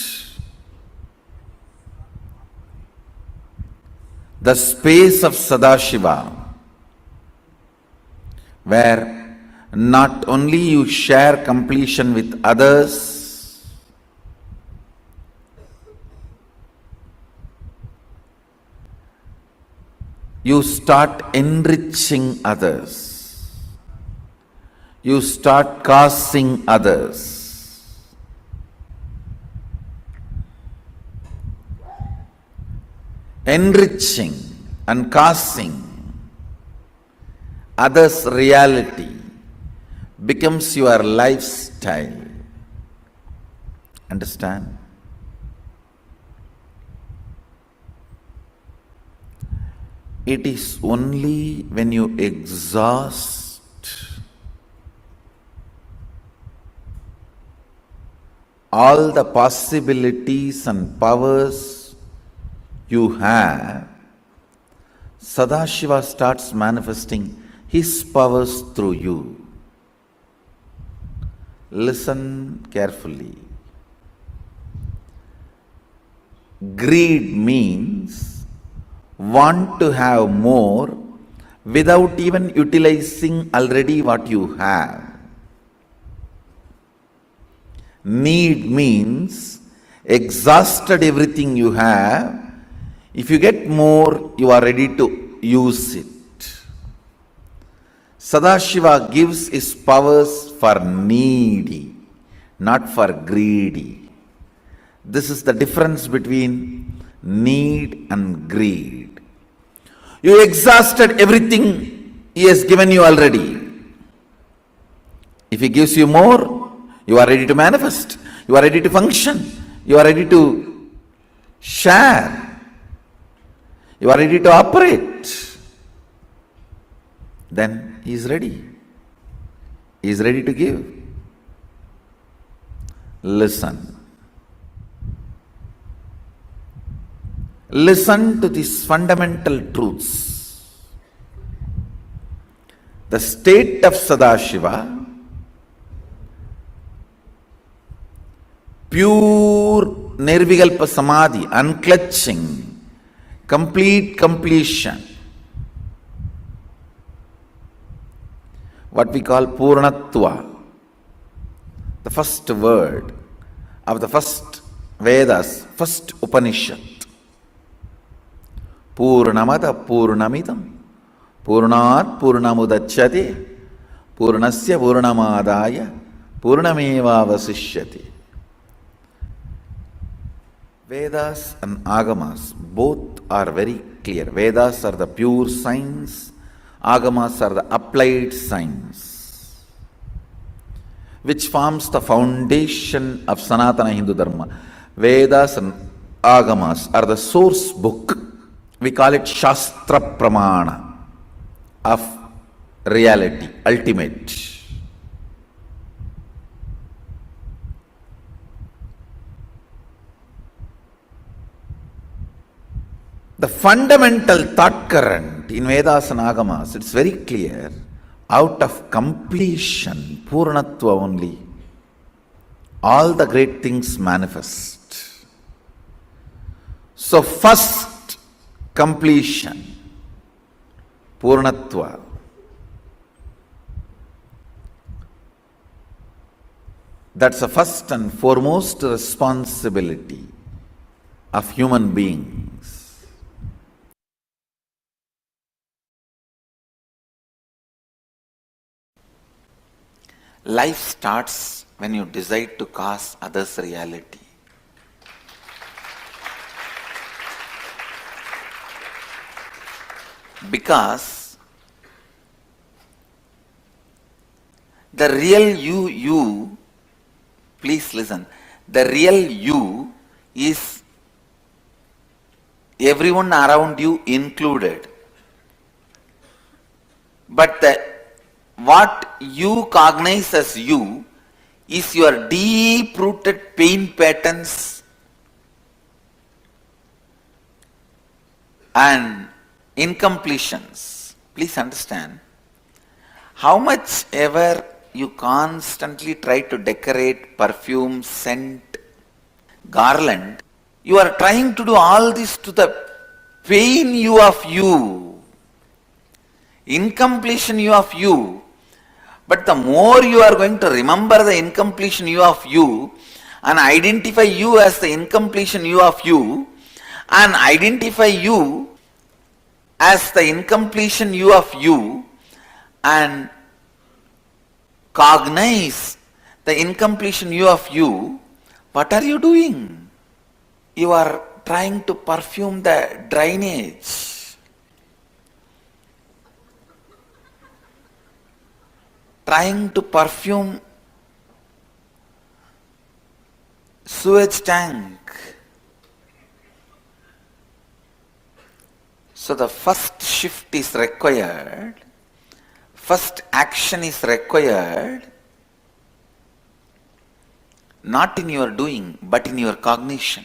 the space of Sadashiva, where not only you share completion with others, you start enriching others. You start causing others. Enriching and causing others' reality becomes your lifestyle. Understand? It is only when you exhaust all the possibilities and powers you have, Sadashiva starts manifesting his powers through you. Listen carefully. Greed means want to have more without even utilizing already what you have. Need means exhausted everything you have. If you get more, you are ready to use it. Sadashiva gives his powers for needy, not for greedy. This is the difference between need and greed. You exhausted everything he has given you already. If he gives you more, you are ready to manifest. You are ready to function. You are ready to share. You are ready to operate. Then he is ready. He is ready to give. Listen. Listen to these fundamental truths. The state of Sadashiva, pure Nirvikalpa Samadhi, unclutching, complete completion. What we call Purnatva, the first word of the first Vedas, first Upanishad. Purnamada Purnamidam Purnat Purnamudachyate Purnasya Purnamadaya Purnameva Vasishyati. Vedas and Agamas both are very clear. Vedas are the pure science, Agamas are the applied science, which forms the foundation of Sanatana Hindu Dharma. Vedas and Agamas are the source book. We call it Shastra Pramana of reality, ultimate. The fundamental thought current in Vedas and Agamas, it's very clear, out of completion, Purnatva only, all the great things manifest. So first completion, Purnatva. That's the first and foremost responsibility of human beings. Life starts when you decide to cause others reality. Because the real you, please listen, the real you is everyone around you included. But what you cognize as you is your deep-rooted pain patterns and incompletions. Please understand, how much ever you constantly try to decorate perfume, scent, garland, you are trying to do all this to the pain you of you, incompletion you of you. But the more you are going to remember the incompletion you of you and identify you as the incompletion you of you and identify you as the incompletion you of you and cognize the incompletion you of you, what are you doing? You are trying to perfume the drainage. Trying to perfume sewage tank. So the first shift is required, first action is required, not in your doing, but in your cognition.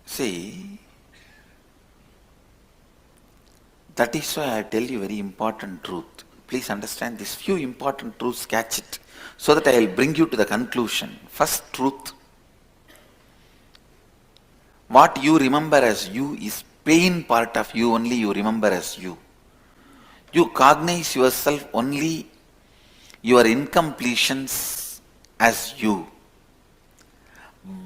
See, that is why I tell you very important truth. Please understand these few important truths, catch it, so that I will bring you to the conclusion. First truth, what you remember as you is pain part of you only you remember as you. You cognize yourself only your incompletions as you.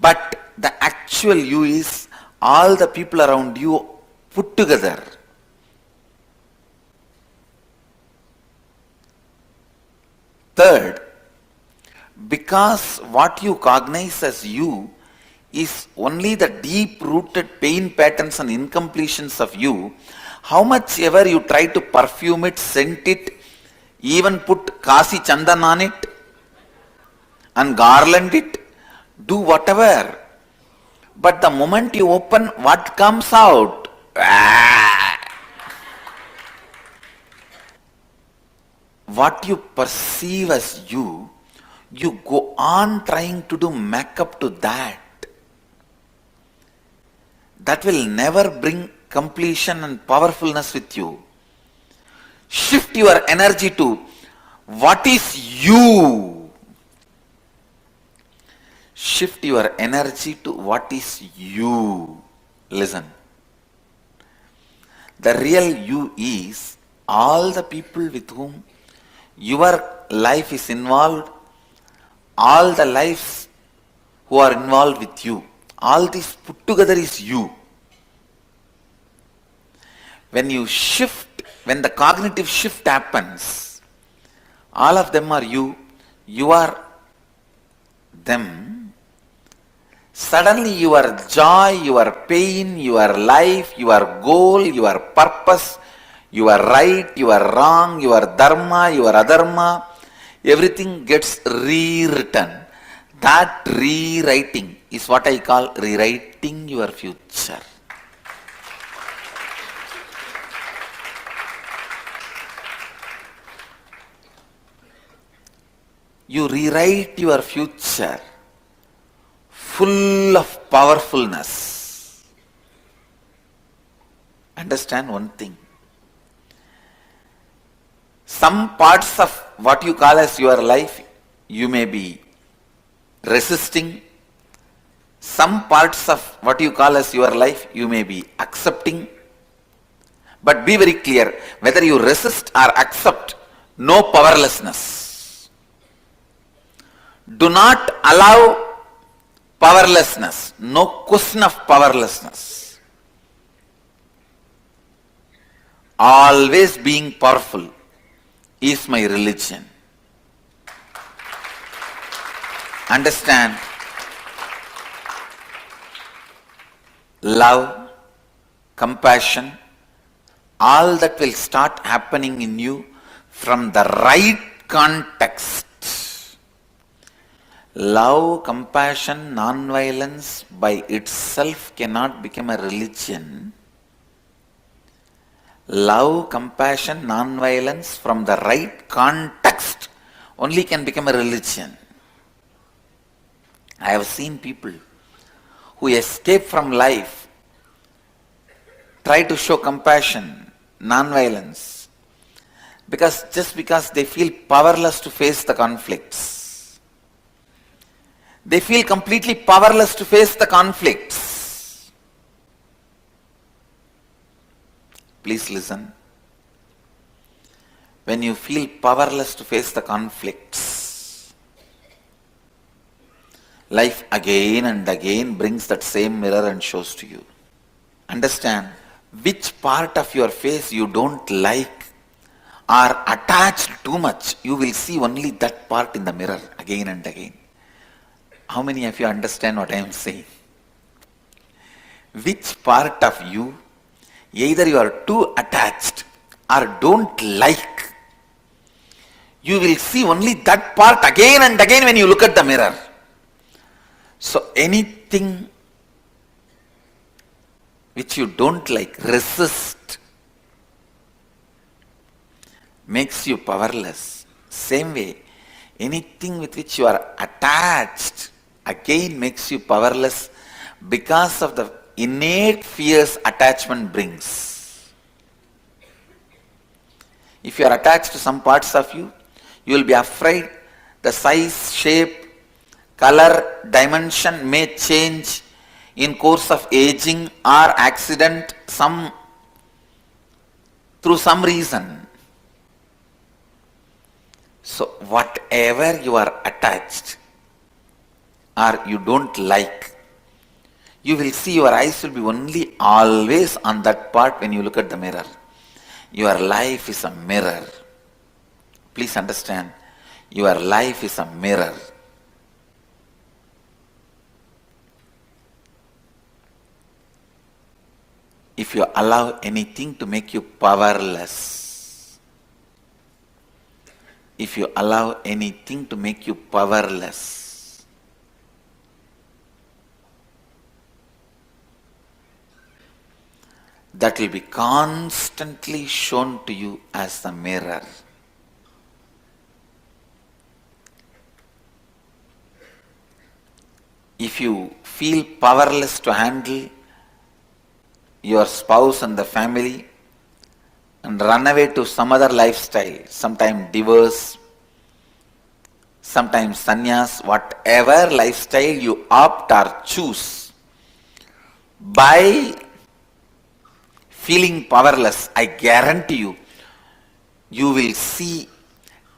But the actual you is all the people around you put together. Third, because what you cognize as you is only the deep-rooted pain patterns and incompletions of you, how much ever you try to perfume it, scent it, even put Kasi Chandan on it and garland it, do whatever. But the moment you open, what comes out? What you perceive as you go on trying to do makeup to that. That will never bring completion and powerfulness with you. Shift your energy to what is you. Shift your energy to what is you. Listen. The real you is all the people with whom your life is involved, all the lives who are involved with you. All this put together is you. When you shift, when the cognitive shift happens, all of them are you, you are them. Suddenly your joy, your pain, your life, your goal, your purpose, your right, your wrong, your dharma, your adharma, everything gets rewritten. That rewriting is what I call rewriting your future. You rewrite your future full of powerfulness. Understand one thing. Some parts of what you call as your life, you may be resisting. Some parts of what you call as your life, you may be accepting. But be very clear, whether you resist or accept, no powerlessness. Do not allow powerlessness. No question of powerlessness. Always being powerful is my religion. Understand? Love, compassion, all that will start happening in you from the right context. Love, compassion, non-violence by itself cannot become a religion. Love, compassion, non-violence from the right context only can become a religion. I have seen people who escape from life try to show compassion, non-violence, just because they feel powerless to face the conflicts. They feel completely powerless to face the conflicts. Please listen. When you feel powerless to face the conflicts, life again and again brings that same mirror and shows to you. Understand, which part of your face you don't like or attached too much, you will see only that part in the mirror again and again. How many of you understand what I am saying? Which part of you, either you are too attached or don't like, you will see only that part again and again when you look at the mirror. So anything which you don't like, resist, makes you powerless. Same way, anything with which you are attached again makes you powerless because of the innate fears attachment brings. If you are attached to some parts of you, you will be afraid the size, shape, color, dimension may change in course of aging or accident, through some reason. So whatever you are attached or you don't like, you will see your eyes will be only always on that part when you look at the mirror. Your life is a mirror. Please understand, Your life is a mirror. If you allow anything to make you powerless, if you allow anything to make you powerless, that will be constantly shown to you as the mirror. If you feel powerless to handle your spouse and the family and run away to some other lifestyle, sometimes divorce, sometimes sannyas, whatever lifestyle you opt or choose, by feeling powerless, I guarantee you, you will see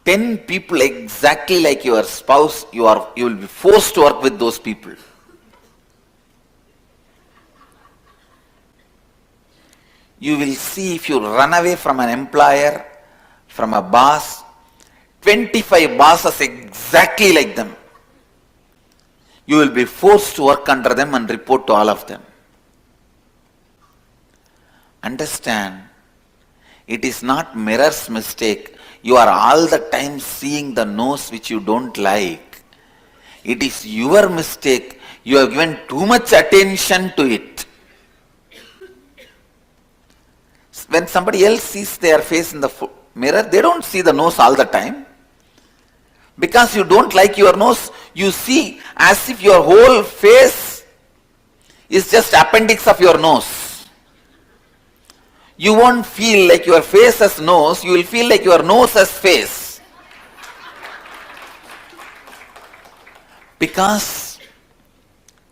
10 people exactly like your spouse. You will be forced to work with those people. You will see, if you run away from an employer, from a boss, 25 bosses exactly like them. You will be forced to work under them and report to all of them. Understand, it is not mirror's mistake. You are all the time seeing the nose which you don't like. It is your mistake. You have given too much attention to it. When somebody else sees their face in the mirror, they don't see the nose all the time. Because you don't like your nose, you see as if your whole face is just appendix of your nose. You won't feel like your face has nose, you will feel like your nose has face. Because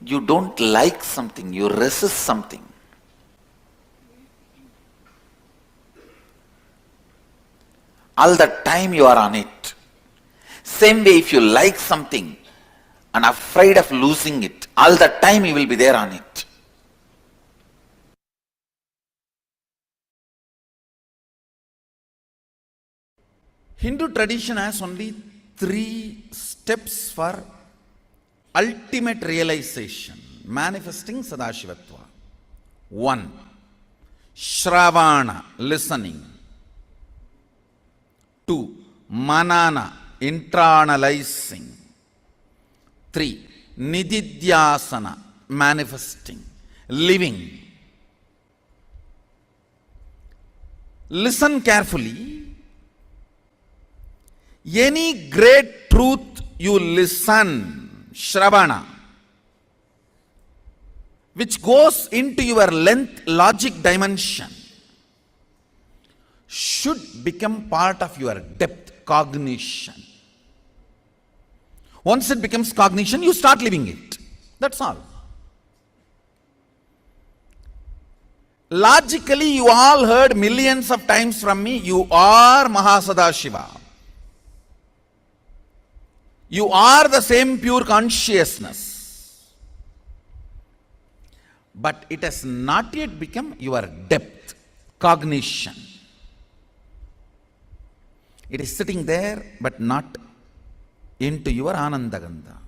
you don't like something, you resist something. All the time you are on it. Same way, if you like something and afraid of losing it, all the time you will be there on it. Hindu tradition has only 3 steps for ultimate realization, manifesting Sadashivatva. 1. Shravana, listening. 2. Manana, internalizing. 3. Nididhyasana, manifesting, living. Listen carefully. Any great truth you listen, Shravana, which goes into your length logic dimension, should become part of your depth cognition. Once it becomes cognition, you start living it. That's all. Logically, you all heard millions of times from me, you are Mahasadashiva. You are the same pure consciousness. But it has not yet become your depth cognition. It is sitting there, but not into your Anandagandha.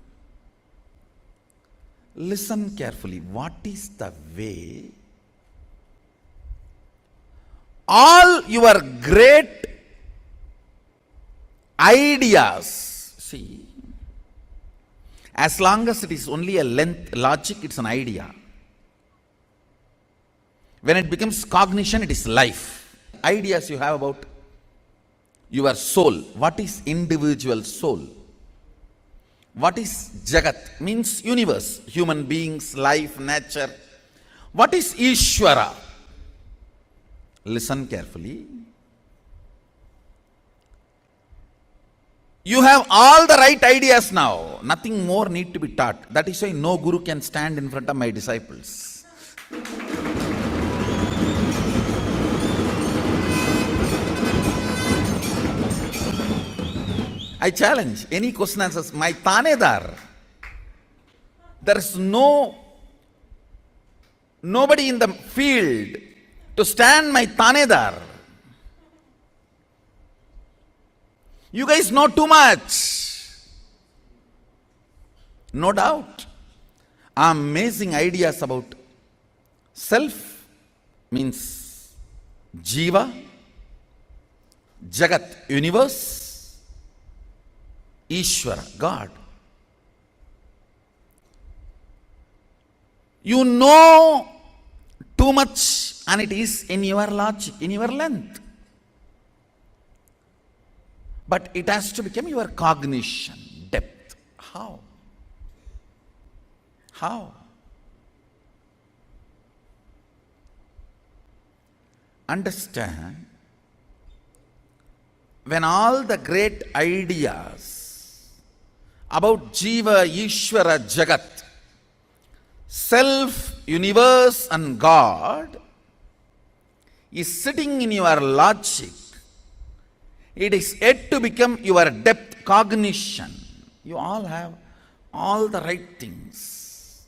Listen carefully. What is the way? All your great ideas, see, as long as it is only a length logic, it's an idea. When it becomes cognition, it is life. Ideas you have about your soul. What is individual soul? What is Jagat? Means universe, human beings, life, nature. What is Ishvara? Listen carefully. You have all the right ideas now. Nothing more need to be taught. That is why no guru can stand in front of my disciples. I challenge any question answers. My Tanedar. There is nobody in the field to stand my Tanedar. You guys know too much. No doubt. Amazing ideas about self means Jiva, Jagat, universe, Ishvara, God. You know too much and it is in your logic, in your length. But it has to become your cognition, depth. How? How? Understand, when all the great ideas about Jiva, Ishvara, Jagat, self, universe and God is sitting in your logic, it is yet to become your depth cognition. You all have all the right things.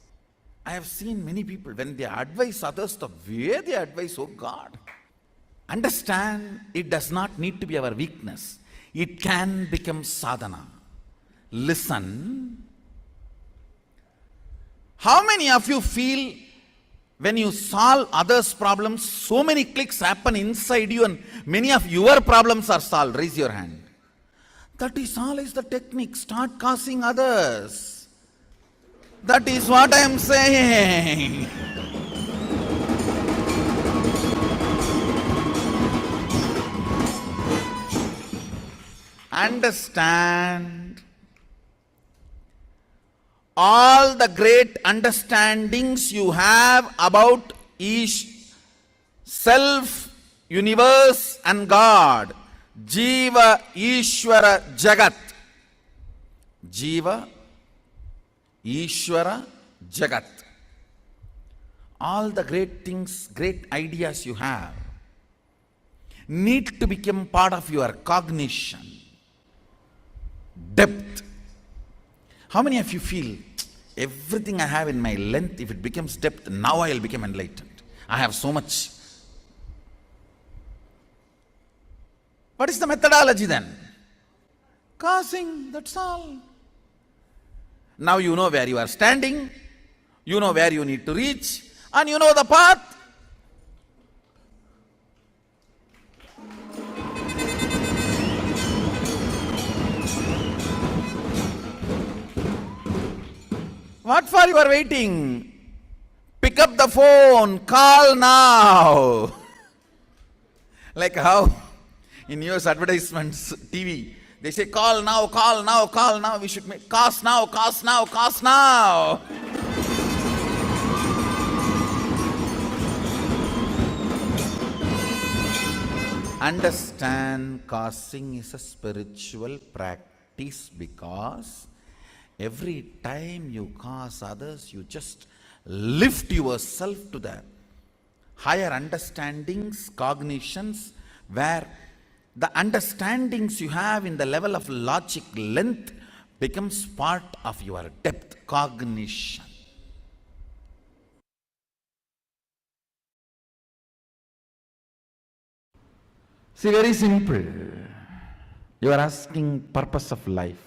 I have seen many people, when they advise others, the way they advise, oh God. Understand, it does not need to be our weakness. It can become sadhana. Listen. How many of you feel when you solve others' problems, so many clicks happen inside you and many of your problems are solved? Raise your hand. That is always the technique. Start causing others. That is what I am saying. Understand, all the great understandings you have about each self, universe and God, Jiva, Ishvara, Jagat. Jiva, Ishvara, Jagat. All the great things, great ideas you have need to become part of your cognition, depth. How many of you feel, everything I have in my length, if it becomes depth, now I will become enlightened. I have so much. What is the methodology then? Causing, that's all. Now you know where you are standing, you know where you need to reach, and you know the path. What for you are waiting? Pick up the phone, call now. Like how in US advertisements, TV, they say call now, call now, call now. We should make cost now, cost now, cost now. Understand, causing is a spiritual practice, because every time you cause others, you just lift yourself to the higher understandings, cognitions, where the understandings you have in the level of logic length becomes part of your depth cognition. See, very simple. You are asking purpose of life.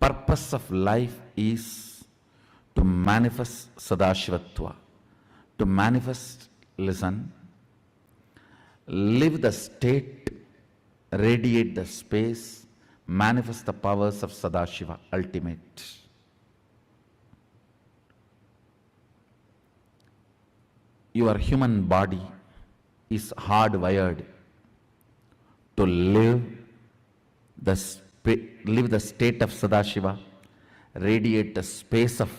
Purpose of life is to manifest Sadashivatva, to manifest, listen, live the state, radiate the space, manifest the powers of Sadashiva, ultimate. Your human body is hardwired to live the state of Sadashiva, radiate the space of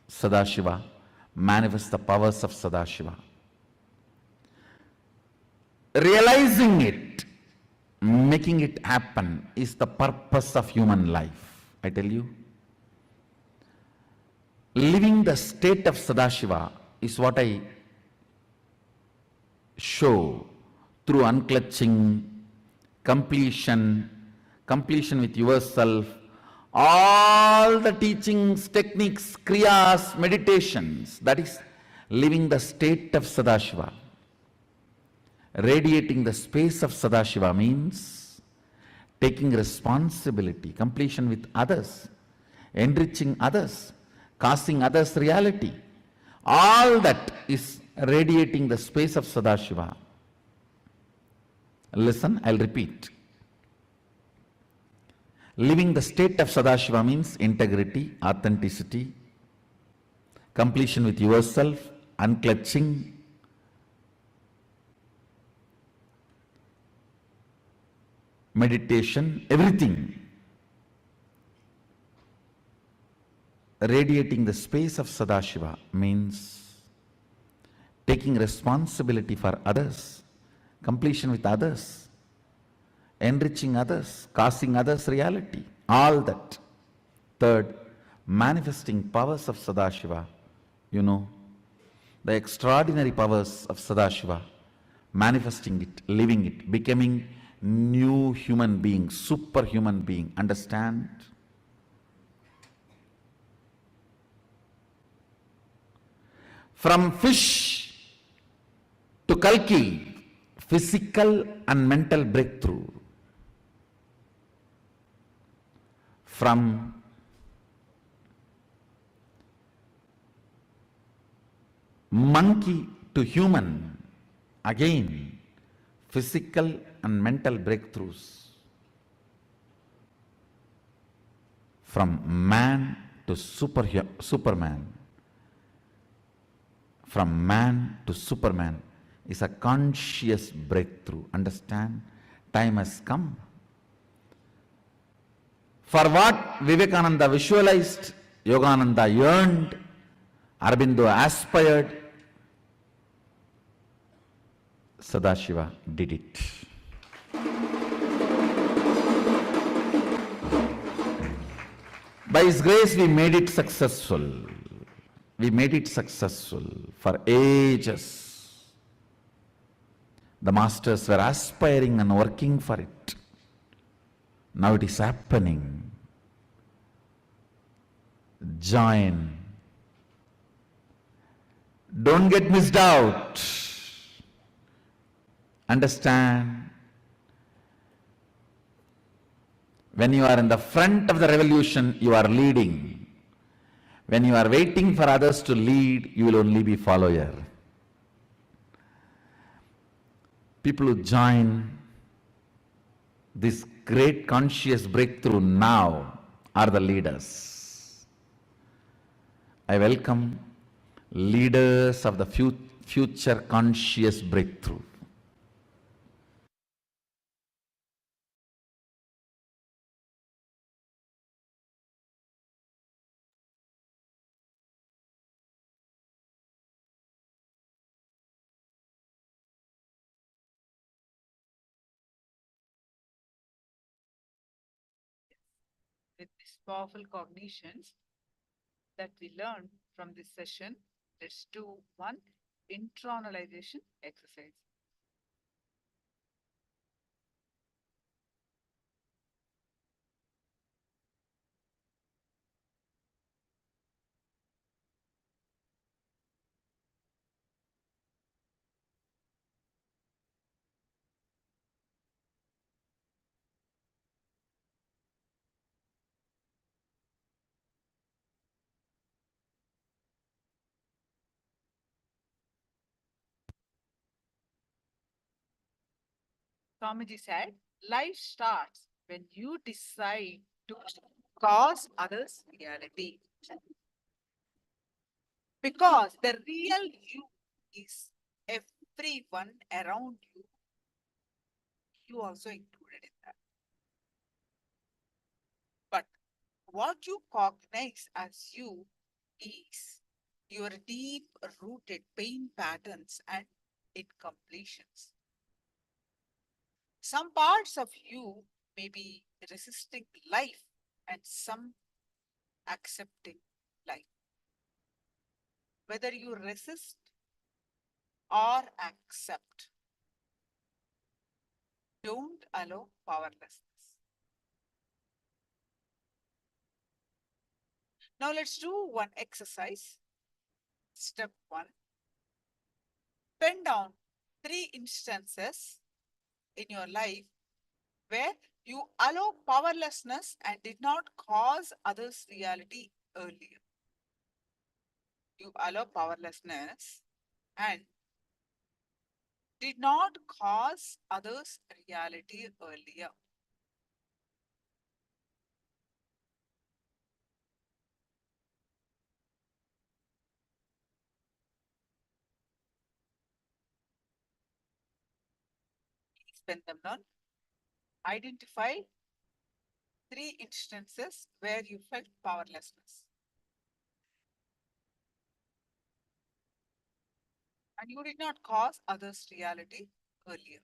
Sadashiva, manifest the powers of Sadashiva. Realizing it, making it happen is the purpose of human life. I tell you, living the state of Sadashiva is what I show through unclutching, completion with yourself, all the teachings, techniques, kriyas, meditations, that is living the state of Sadashiva. Radiating the space of Sadashiva means taking responsibility, completion with others, enriching others, causing others reality. All that is radiating the space of Sadashiva. Listen, I'll repeat. Living the state of Sadashiva means integrity, authenticity, completion with yourself, unclutching, meditation, everything. Radiating the space of Sadashiva means taking responsibility for others, completion with others, enriching others, causing others reality, all that. Third, manifesting powers of Sadashiva. You know, the extraordinary powers of Sadashiva, manifesting it, living it, becoming new human being, superhuman being. Understand? From fish to Kalki, physical and mental breakthrough. From monkey to human, again, physical and mental breakthroughs. From man to Superman. From man to Superman is a conscious breakthrough. Understand? Time has come. For what Vivekananda visualized, Yogananda yearned, Aurobindo aspired, Sadashiva did it. By His grace we made it successful. We made it successful for ages. The masters were aspiring and working for it. Now it is happening. Join. Don't get missed out. Understand? When you are in the front of the revolution, you are leading. When you are waiting for others to lead, you will only be follower. People who join this great conscious breakthrough now are the leaders. I welcome leaders of the future conscious breakthrough. With these powerful cognitions that we learn from this session, let's do one internalization exercise. Swamiji said, life starts when you decide to cause others reality. Because the real you is everyone around you. You also included in that. But what you cognize as you is your deep-rooted pain patterns and incompletions. Some parts of you may be resisting life and some accepting life. Whether you resist or accept, don't allow powerlessness. Now let's do one exercise. Step 1. Pen down 3 instances in your life where You allow powerlessness and did not cause others' reality earlier. You allow powerlessness and did not cause others' reality earlier. Please pen them down. Identify 3 instances where you felt powerlessness. And you did not cause others' reality earlier.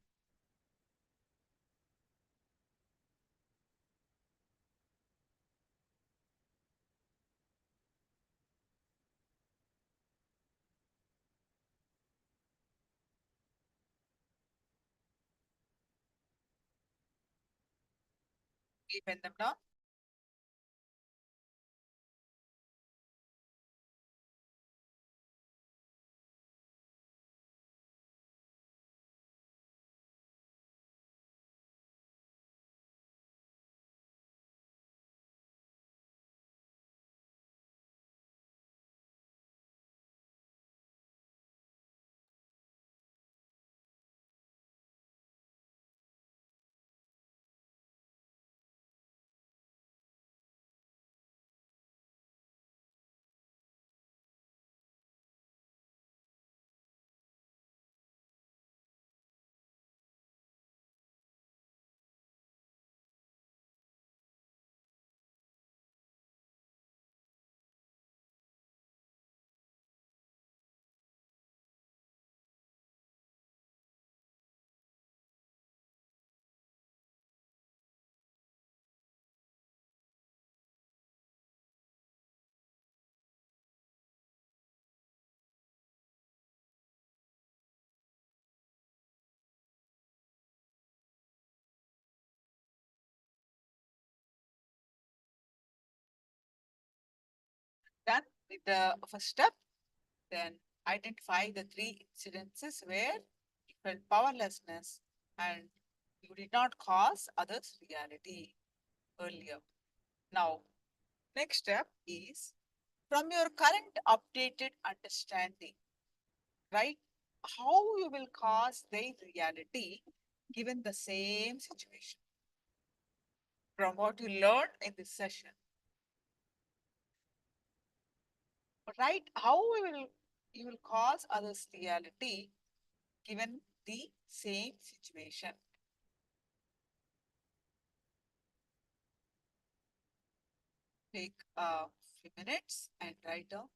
Please pen them down. Done with the first step. Then identify the 3 incidences where you felt powerlessness and you did not cause others' reality earlier. Now, next step is from your current updated understanding, right? How you will cause their reality given the same situation. From what you learned in this session, right? How you will cause others' reality given the same situation. Take a few minutes and write down.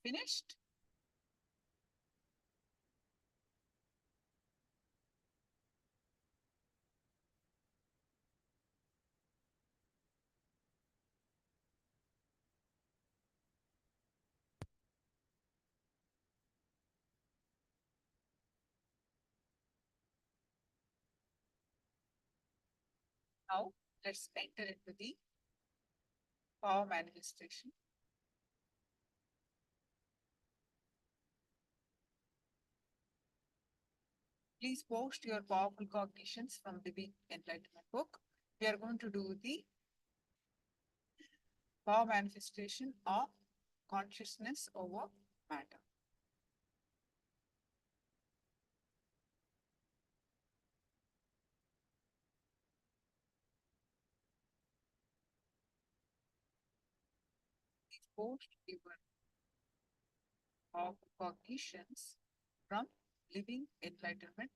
Finished? Now, let's enter into the power manifestation. Please post your powerful cognitions from the Big Enlightenment book. We are going to do the power manifestation of consciousness over matter. Please post your powerful cognitions from Living Enlightenment.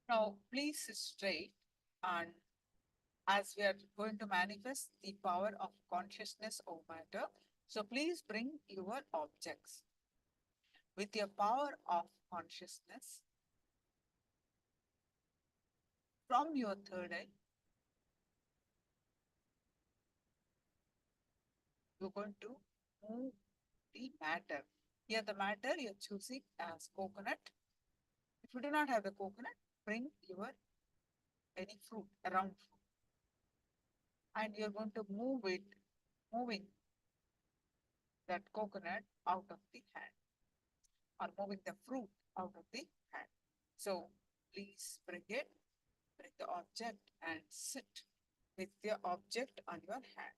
Now, please sit straight, and as we are going to manifest the power of consciousness over matter, so please bring your objects. With your power of consciousness, from your third eye, you're going to move the matter. Here the matter you're choosing as coconut. If you do not have the coconut, bring your any fruit, around fruit. And you're going to move it, moving that coconut out of the hand, or moving the fruit out of the hand. So please bring it, bring the object and sit with the object on your hand.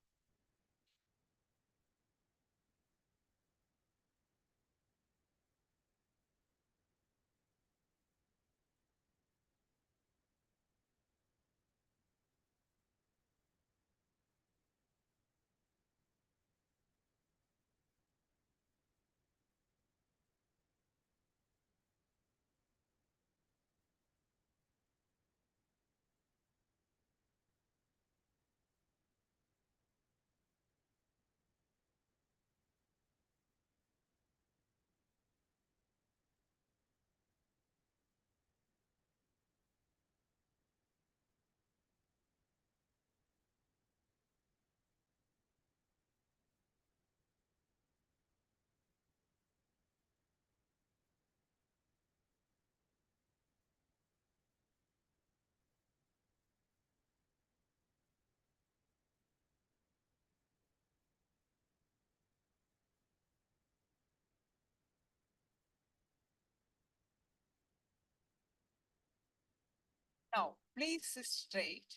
Now, please sit straight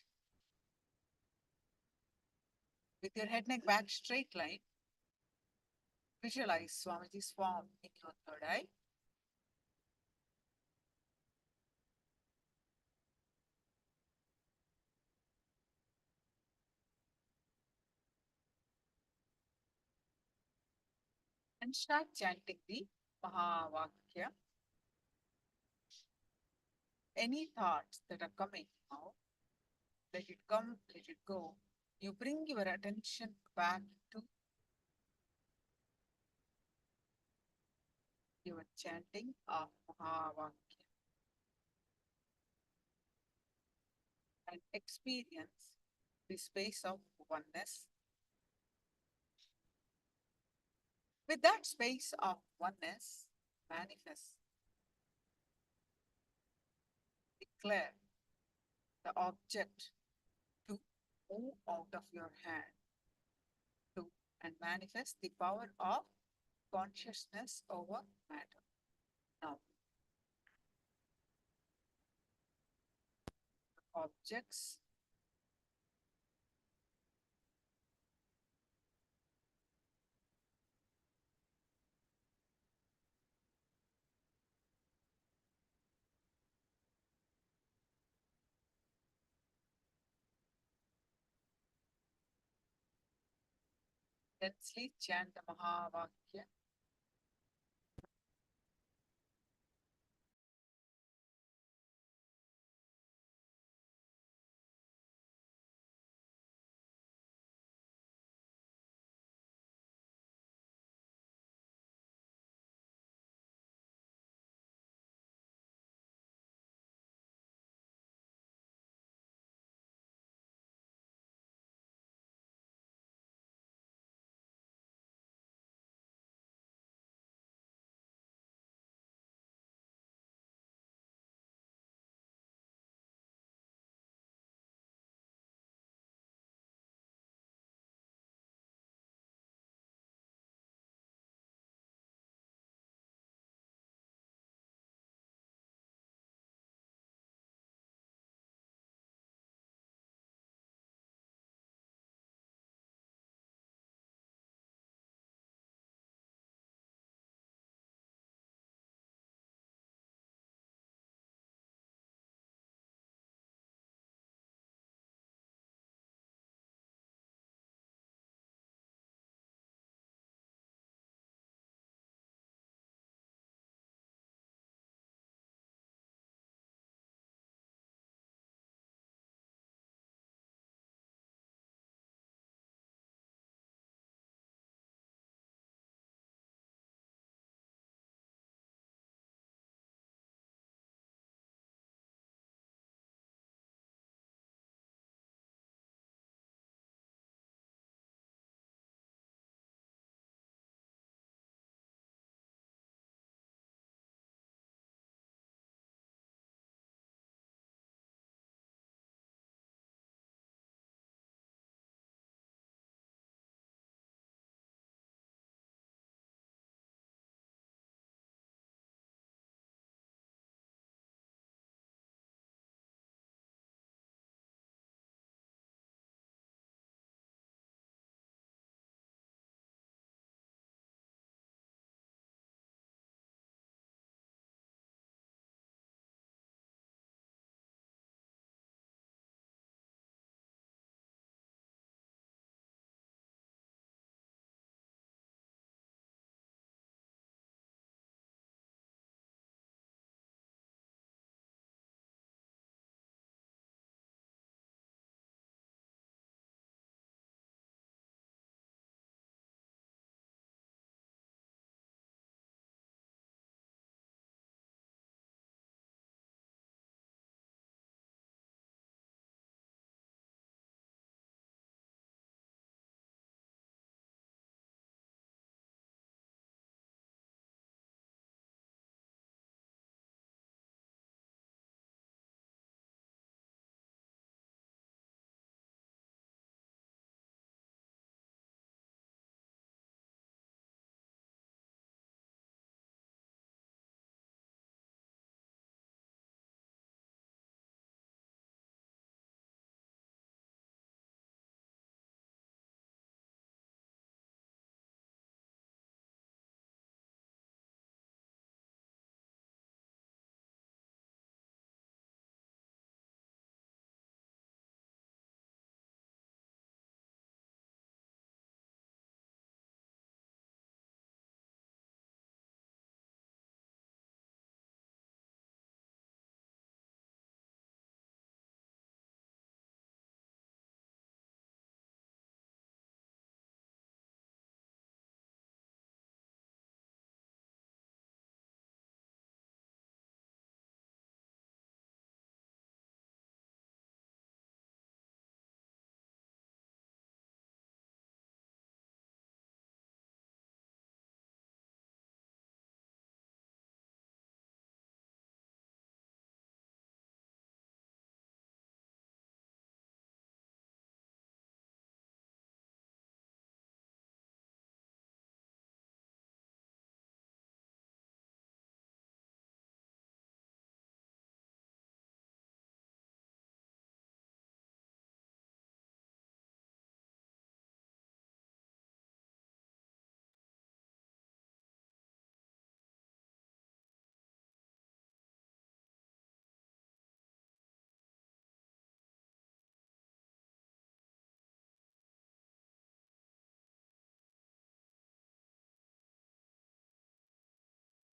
with your head, neck, back straight line. Visualize Swamiji's form in your third eye. And start chanting the Mahavakya. Any thoughts that are coming now, let it come, let it go. You bring your attention back to your chanting of Mahavakya. and experience the space of oneness. With that space of oneness, manifest, declare the object to move out of your hand to and manifest the power of consciousness over matter. Now, objects densely chant the Mahavakya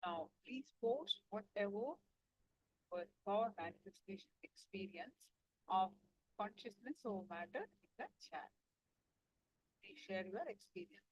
Now, please post whatever was your manifestation experience of consciousness over matter in the chat. Please share your experience.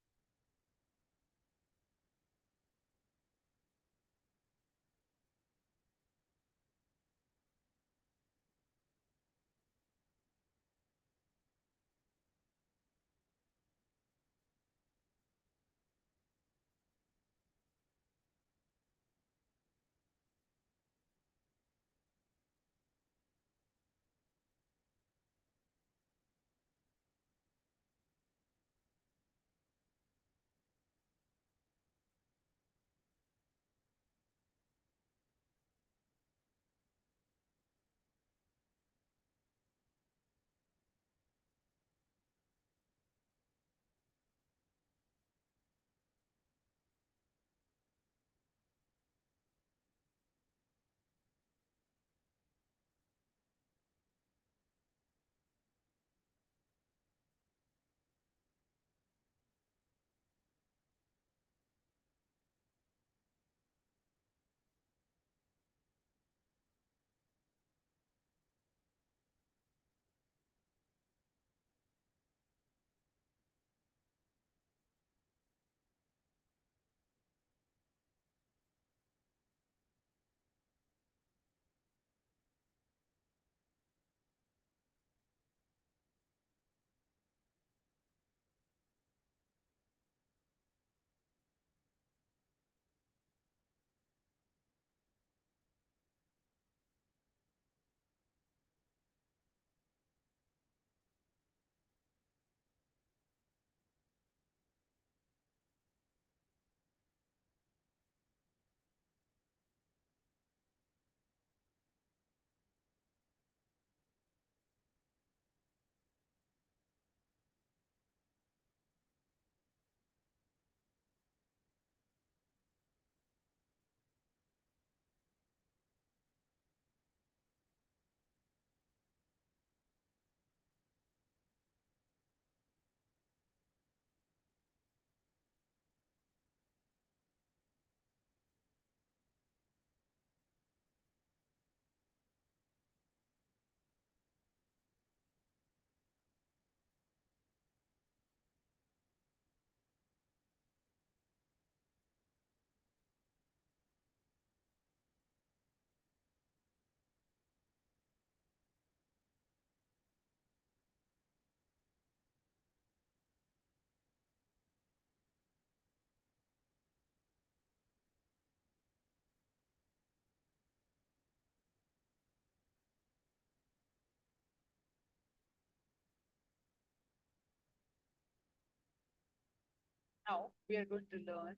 Now we are going to learn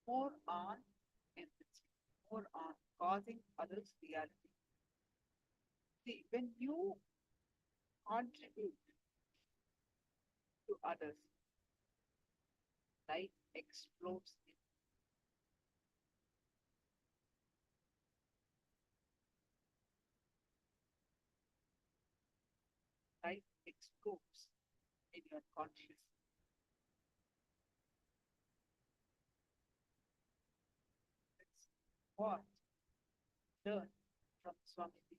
more on empathy, more on causing others reality. See, when you contribute to others, light explodes in light explodes in your consciousness. That's what learn from Swamiji,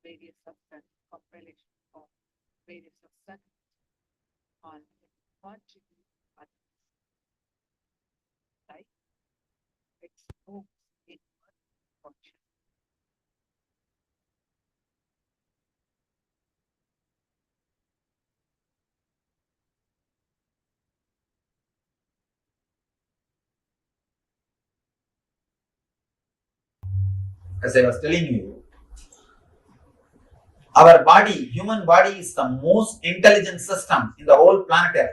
various substance compilation of various substance on contribute others. Light explodes in your consciousness. As I was telling you, our body, human body, is the most intelligent system in the whole planet Earth.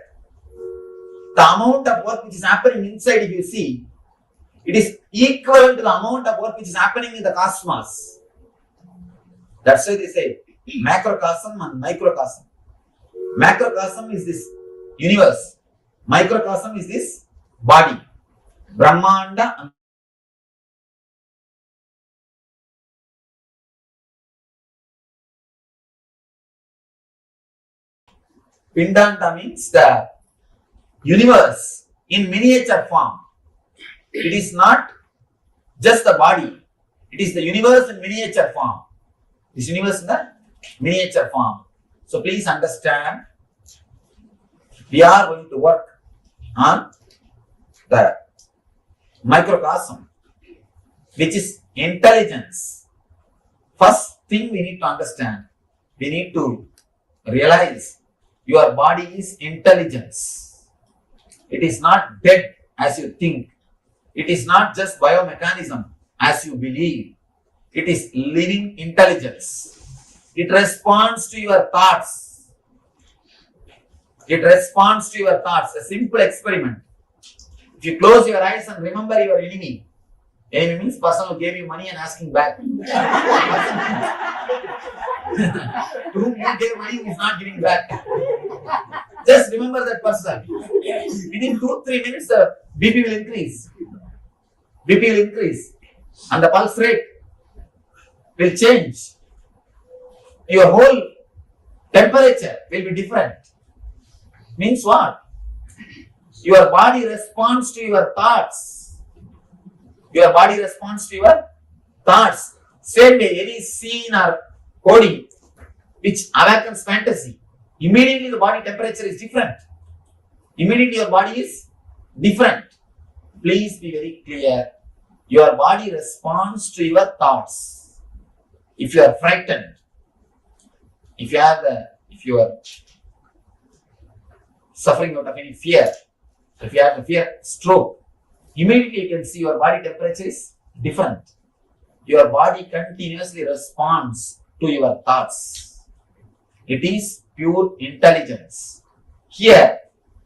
The amount of work which is happening inside, if you see, it is equivalent to the amount of work which is happening in the cosmos. That's why they say macrocosm and microcosm. Macrocosm is this universe. Microcosm is this body. Brahmanda and Pindanta means the universe in miniature form. It is not just the body. It is the universe in miniature form. This universe in the miniature form. So please understand, we are going to work on the microcosm, which is intelligence. First thing we need to understand, we need to realize your body is intelligence. It is not dead as you think. It is not just biomechanism as you believe. It is living intelligence. It responds to your thoughts. It responds to your thoughts. A simple experiment. If you close your eyes and remember your enemy, enemy means person who gave you money and asking back. To whom you gave money who is not giving back. Just remember that person. Within 2-3 minutes, the BP will increase. BP will increase. And the pulse rate will change. Your whole temperature will be different. Means what? Your body responds to your thoughts. Your body responds to your thoughts. Same way, any scene or coding which awakens fantasy, immediately the body temperature is different. Immediately your body is different. Please be very clear. Your body responds to your thoughts. If you are frightened, if you are suffering out of any fear, if you have a fear stroke, immediately you can see your body temperature is different. Your body continuously responds to your thoughts. It is pure intelligence. Here,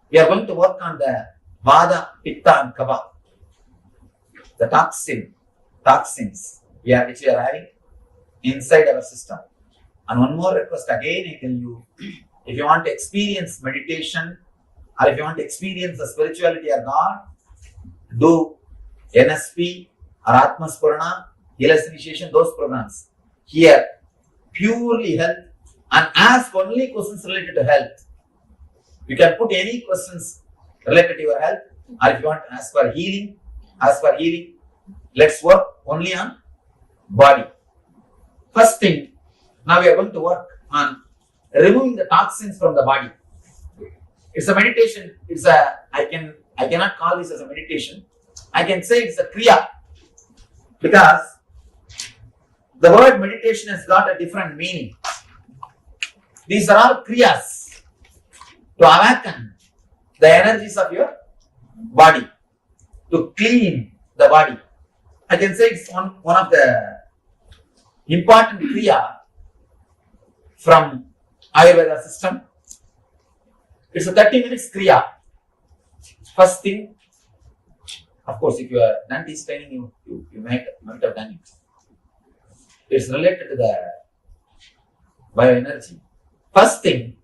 we are going to work on the Vada, Pitta and Kapha. The toxins which we are having inside our system. And one more request again, I tell you, if you want to experience meditation or if you want to experience the spirituality of God, do NSP or Atma Spurana, Healers Initiation, those programs. Here, purely health, and ask only questions related to health. You can put any questions related to your health, or if you want to ask for healing, ask for healing. Let's work only on body. First thing, now we are going to work on removing the toxins from the body. It's a meditation. I cannot call this as a meditation. I can say it's a kriya, because the word meditation has got a different meaning. These are all kriyas to awaken the energies of your body, to clean the body. I can say it's one of the important kriya from Ayurveda system. It's a 30 minutes kriya. First thing, of course, if you are done this training, you might have done it. It's related to the bioenergy. First thing,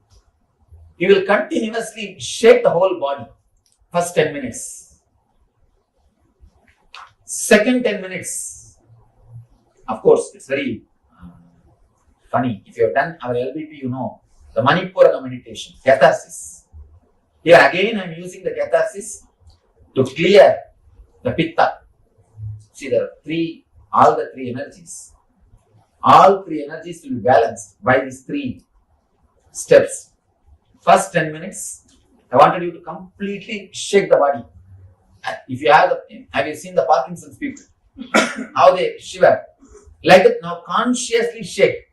you will continuously shake the whole body. First 10 minutes. Second 10 minutes. Of course, it's very funny. If you have done our LBP, you know the Manipura meditation, catharsis. Here again, I am using the catharsis to clear the pitta. See, there are all the three energies. All three energies will be balanced by these three steps. First 10 minutes, I wanted you to completely shake the body. If you have you seen the Parkinson's people? How they shiver? Like that, now consciously shake.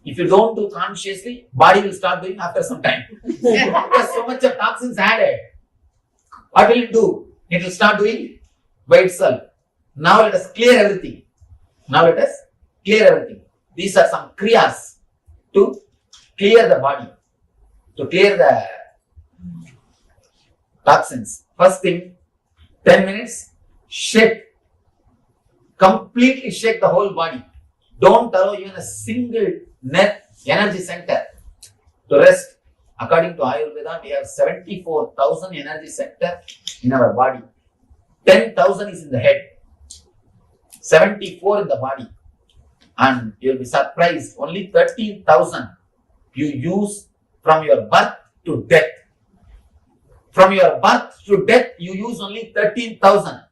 If you don't do consciously, body will start doing after some time. Because so much of toxins added. What will it do? It will start doing by itself. Now let us clear everything. These are some kriyas to clear the body, to clear the toxins. First thing, 10 minutes, shake. Completely shake the whole body. Don't allow even a single energy center to rest. According to Ayurveda, we have 74,000 energy center in our body. 10,000 is in the head. 74 in the body. And you'll be surprised, only 13,000 you use from your birth to death. From your birth to death, you use only 13,000.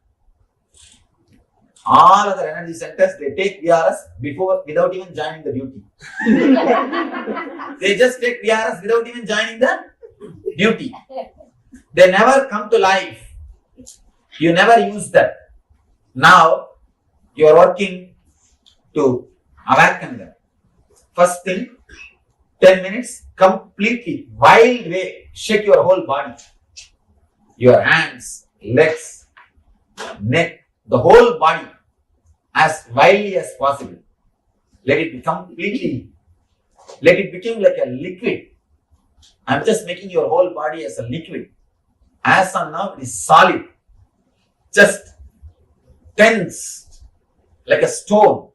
All other energy centers, they take VRS without even joining the duty. They just take VRS without even joining the duty. They never come to life. You never use that. Now, you are working to awaken them. First thing, 10 minutes, completely, wild way, shake your whole body. Your hands, legs, neck, the whole body, as wildly as possible. Let it be completely, let it become like a liquid. I'm just making your whole body as a liquid. As of now, it is solid, just tense, like a stone.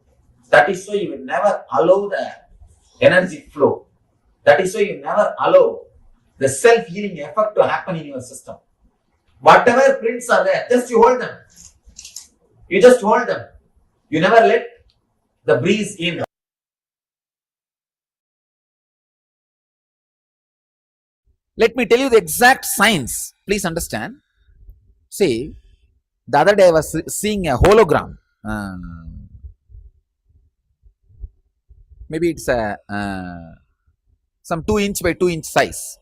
That is why you will never allow the energy flow. That is why you never allow the self-healing effect to happen in your system. Whatever prints are there, just you hold them. You just hold them. You never let the breeze in. Let me tell you the exact science. Please understand. See, the other day I was seeing a hologram. Maybe it's a some 2-inch by 2-inch size.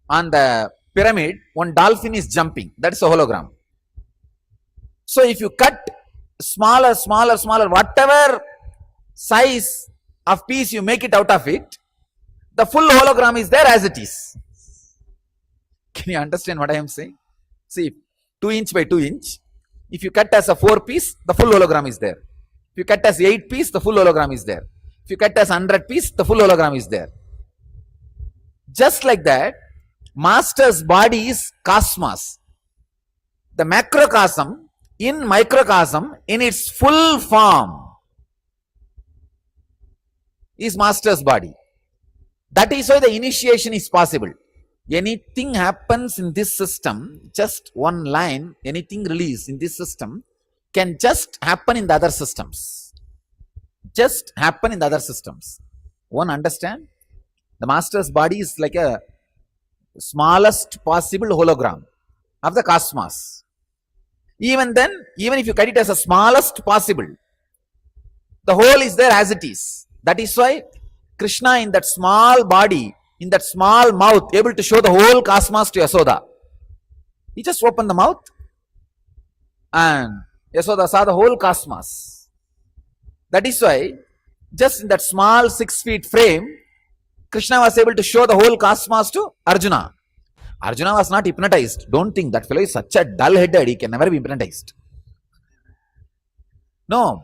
On the pyramid, one dolphin is jumping. That's a hologram. So if you cut smaller, whatever size of piece you make it out of it, the full hologram is there as it is. Can you understand what I am saying? See, 2-inch by 2-inch. If you cut as a 4-piece, the full hologram is there. If you cut as 8-piece, the full hologram is there. If you cut as 100-piece, the full hologram is there. Just like that, Master's body is cosmos. The macrocosm in microcosm in its full form is Master's body. That is why the initiation is possible. Anything happens in this system, just one line, anything released in this system can just happen in the other systems. Just happen in the other systems. One understand? The Master's body is like a smallest possible hologram of the cosmos. Even then, even if you cut it as the smallest possible, the whole is there as it is. That is why Krishna in that small body, in that small mouth, able to show the whole cosmos to Yasoda. He just opened the mouth and Yasoda saw the whole cosmos. That is why, just in that small 6 feet frame, Krishna was able to show the whole cosmos to Arjuna. Arjuna was not hypnotized. Don't think that fellow is such a dull-headed, he can never be hypnotized. No.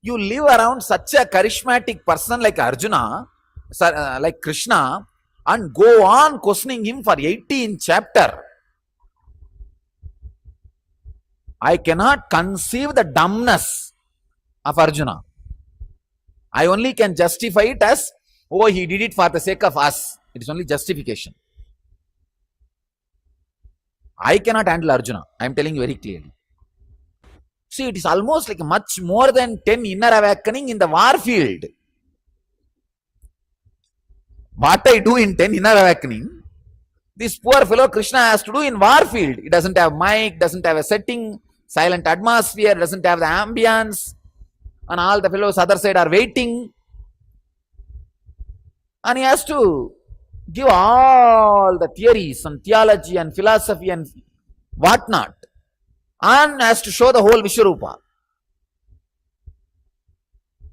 You live around such a charismatic person like Arjuna, like Krishna, and go on questioning him for 18 chapters. I cannot conceive the dumbness of Arjuna. I only can justify it as, oh, he did it for the sake of us. It is only justification. I cannot handle Arjuna. I am telling you very clearly. See, it is almost like much more than 10 inner awakening in the war field. What I do in 10 inner awakening, this poor fellow Krishna has to do in war field. It doesn't have mic, doesn't have a setting, silent atmosphere, doesn't have the ambience, and all the fellows other side are waiting. And he has to give all the theories and theology and philosophy and whatnot, and has to show the whole Vishwarupa.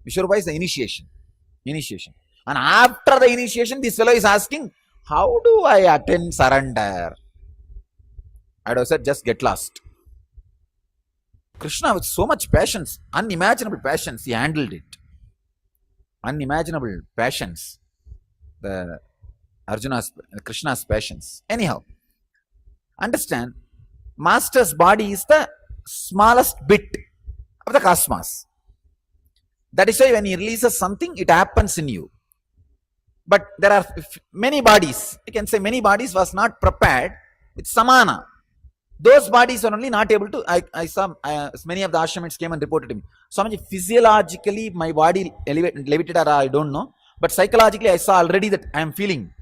Vishwarupa is the initiation. And after the initiation, this fellow is asking, how do I attain surrender? I would have said, just get lost. Krishna with so much patience, unimaginable patience, he handled it. Unimaginable patience. The Krishna's patience. Anyhow, understand, Master's body is the smallest bit of the cosmos. That is why when he releases something, it happens in you. But there are many bodies, I can say many bodies was not prepared with samana. Those bodies are only not able to, I saw many of the ashramites came and reported to me. Swamiji, physiologically my body levitated or I don't know, but psychologically I saw already that I am feeling,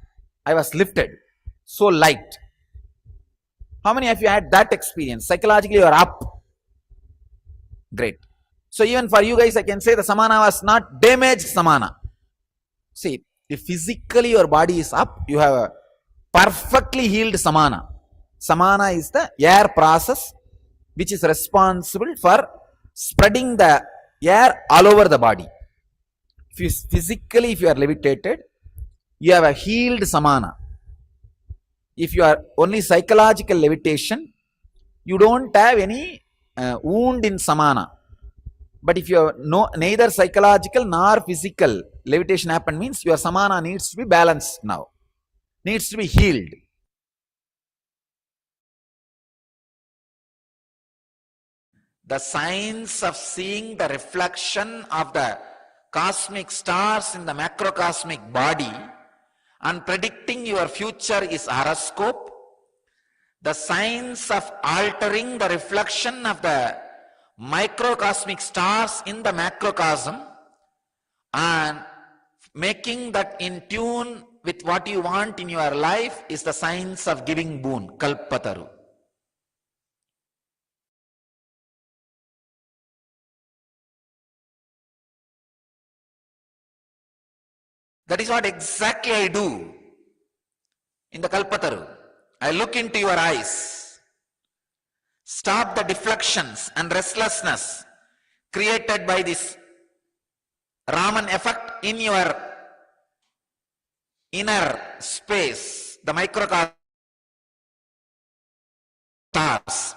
I was lifted, so light. How many of you had that experience? Psychologically you are up. Great. So even for you guys, I can say the samana was not damaged samana. See, if physically your body is up, you have a perfectly healed samana. Samana is the air process which is responsible for spreading the air all over the body. If you physically, if you are levitated, you have a healed samana. If you are only psychological levitation, you don't have any wound in samana. But if you have neither psychological nor physical levitation happen, means your samana needs to be balanced now, needs to be healed. The science of seeing the reflection of the cosmic stars in the macrocosmic body and predicting your future is horoscope. The science of altering the reflection of the microcosmic stars in the macrocosm and making that in tune with what you want in your life is the science of giving boon, kalpataru. That is what exactly I do in the kalpataru. I look into your eyes, stop the deflections and restlessness created by this Raman effect in your inner space, the microcosm stars.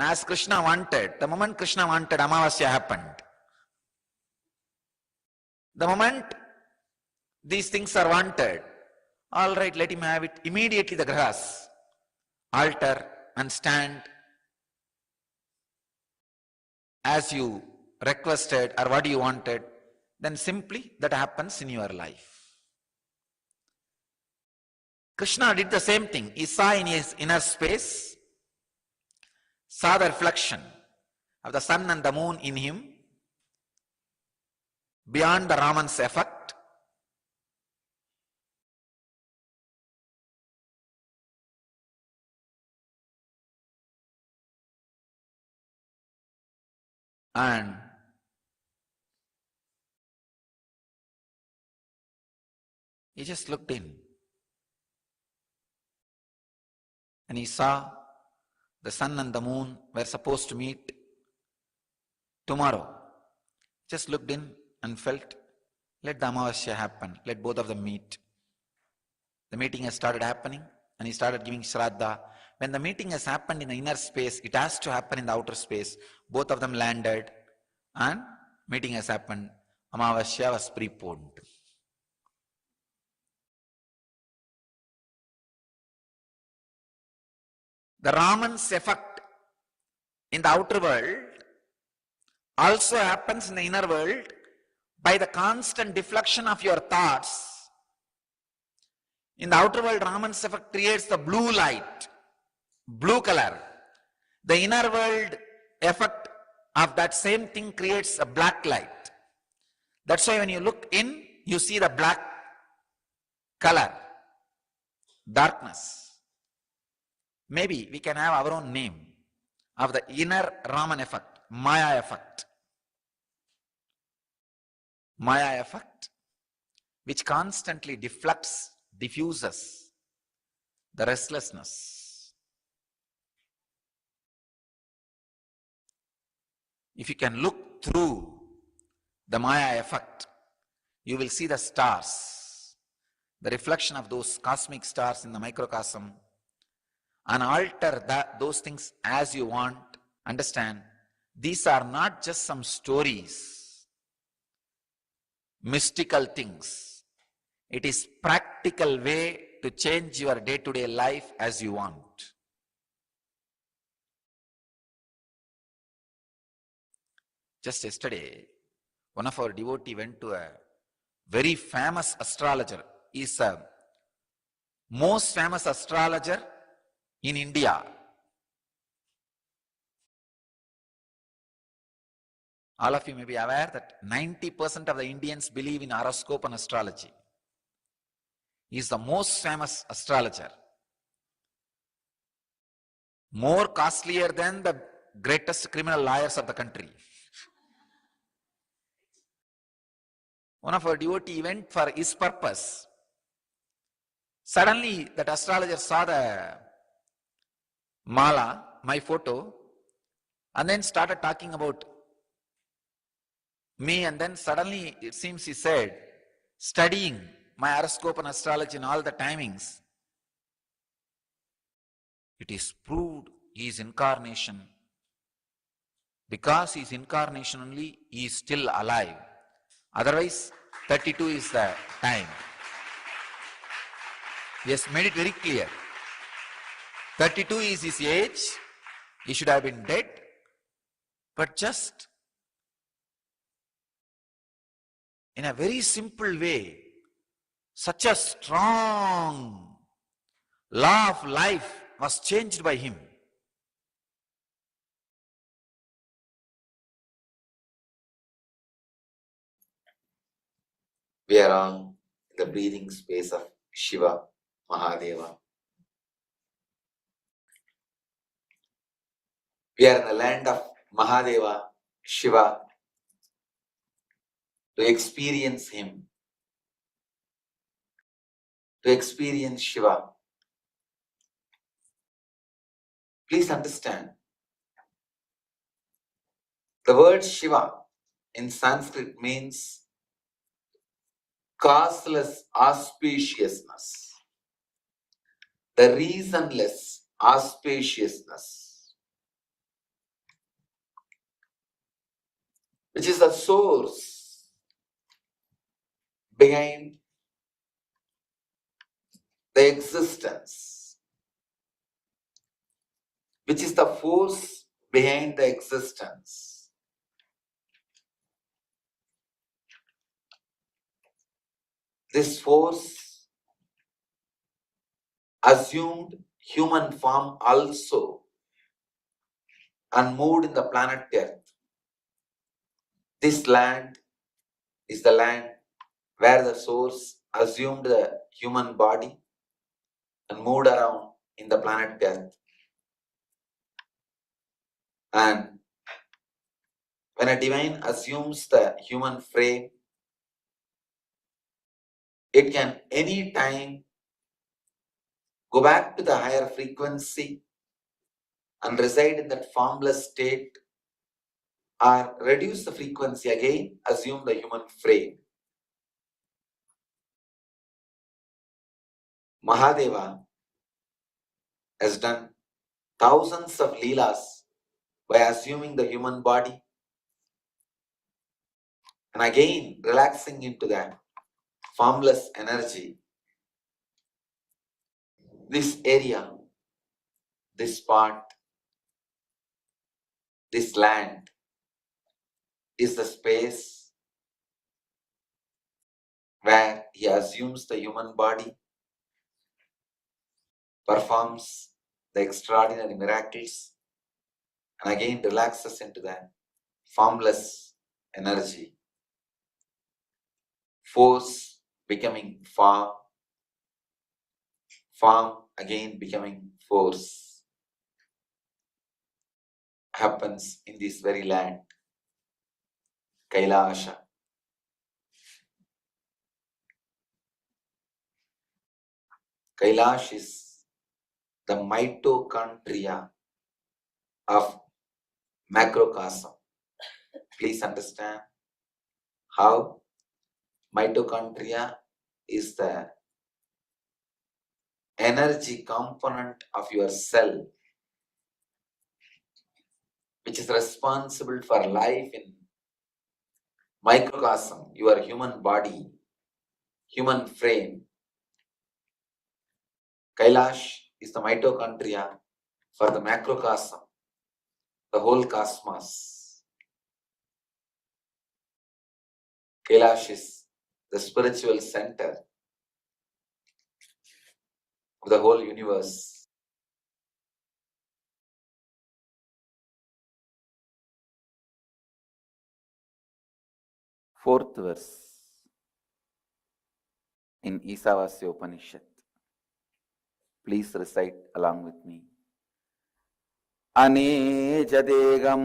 As Krishna wanted, the moment Krishna wanted, Amavasya happened. The moment these things are wanted, all right, let him have it. Immediately the grahas alter and stand as you requested or what you wanted. Then simply that happens in your life. Krishna did the same thing. He saw in his inner space, saw the reflection of the sun and the moon in him beyond the Raman's effect. And he just looked in and he saw the sun and the moon were supposed to meet tomorrow. Just looked in and felt, let the Amavasya happen, let both of them meet. The meeting has started happening and he started giving Shraddha. When the meeting has happened in the inner space, it has to happen in the outer space. Both of them landed and meeting has happened. Amavasya was preponed. The Raman's effect in the outer world also happens in the inner world by the constant deflection of your thoughts. In the outer world, Raman's effect creates the blue light, blue color. The inner world effect of that same thing creates a black light. That's why when you look in, you see the black color, darkness. Maybe we can have our own name of the inner Raman effect, Maya effect. Maya effect, which constantly deflects, diffuses the restlessness. If you can look through the Maya effect, you will see the stars, the reflection of those cosmic stars in the microcosm, and alter those things as you want. Understand, these are not just some stories, mystical things. It is practical way to change your day-to-day life as you want. Just yesterday, one of our devotees went to a very famous astrologer. He is a most famous astrologer in India. All of you may be aware that 90% of the Indians believe in horoscope and astrology. He is the most famous astrologer. More costlier than the greatest criminal lawyers of the country. One of our devotees went for his purpose. Suddenly, that astrologer saw the mala, my photo, and then started talking about me, and then suddenly it seems he said, studying my horoscope and astrology and all the timings, it is proved he is incarnation. Because he is incarnation only, he is still alive. Otherwise, 32 is the time. He has made it very clear. 32 is his age. He should have been dead. But just in a very simple way, such a strong law of life was changed by him. We are on the breathing space of Shiva, Mahadeva. We are in the land of Mahadeva, Shiva, to experience him, to experience Shiva. Please understand, the word Shiva in Sanskrit means causeless auspiciousness, the reasonless auspiciousness, which is the source behind the existence, which is the force behind the existence. This force assumed human form also and moved in the planet Earth. This land is the land where the source assumed the human body and moved around in the planet Earth. And when a divine assumes the human frame, it can any time go back to the higher frequency and reside in that formless state, or reduce the frequency again, assume the human frame. Mahadeva has done thousands of leelas by assuming the human body and again relaxing into the formless energy. This area, this part, this land is the space where he assumes the human body, performs the extraordinary miracles, and again relaxes into the formless energy. Force becoming form, form again becoming force, happens in this very land, KAILASA. Kailash is the mitochondria of macrocosm. Please understand how mitochondria is the energy component of your cell, which is responsible for life in microcosm, your human body, human frame. Kailash is the mitochondria for the macrocosm, the whole cosmos. Kailash is the spiritual center of the whole universe. fourth verse in Isavasya Upanishad. Please recite along with me. Anejadegam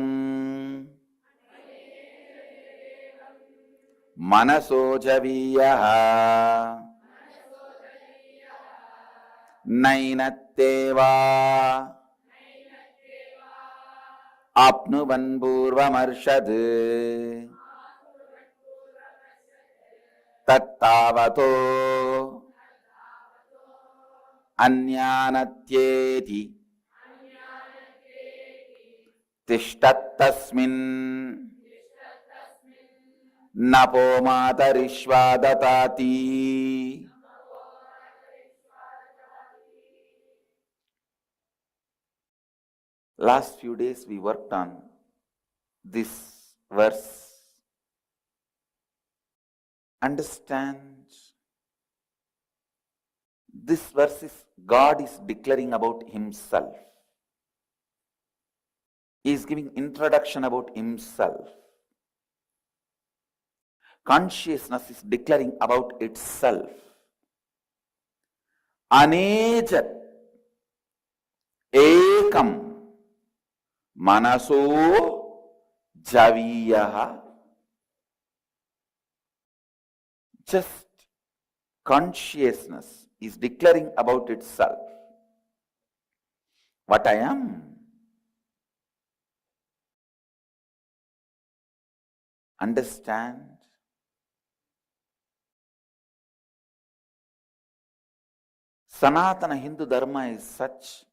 manaso javiyaha nainatteva apnuvan purvamarshad tattavato anyanatyeti tishtattasmin napo matarishvadatati. Last few days we worked on this verse. Understand, this verse is God is declaring about himself. He is giving introduction about himself. Consciousness is declaring about itself. Anejat ekam manaso javiyaha. Just consciousness is declaring about itself. What I am. Understand? Sanatana Hindu Dharma is such,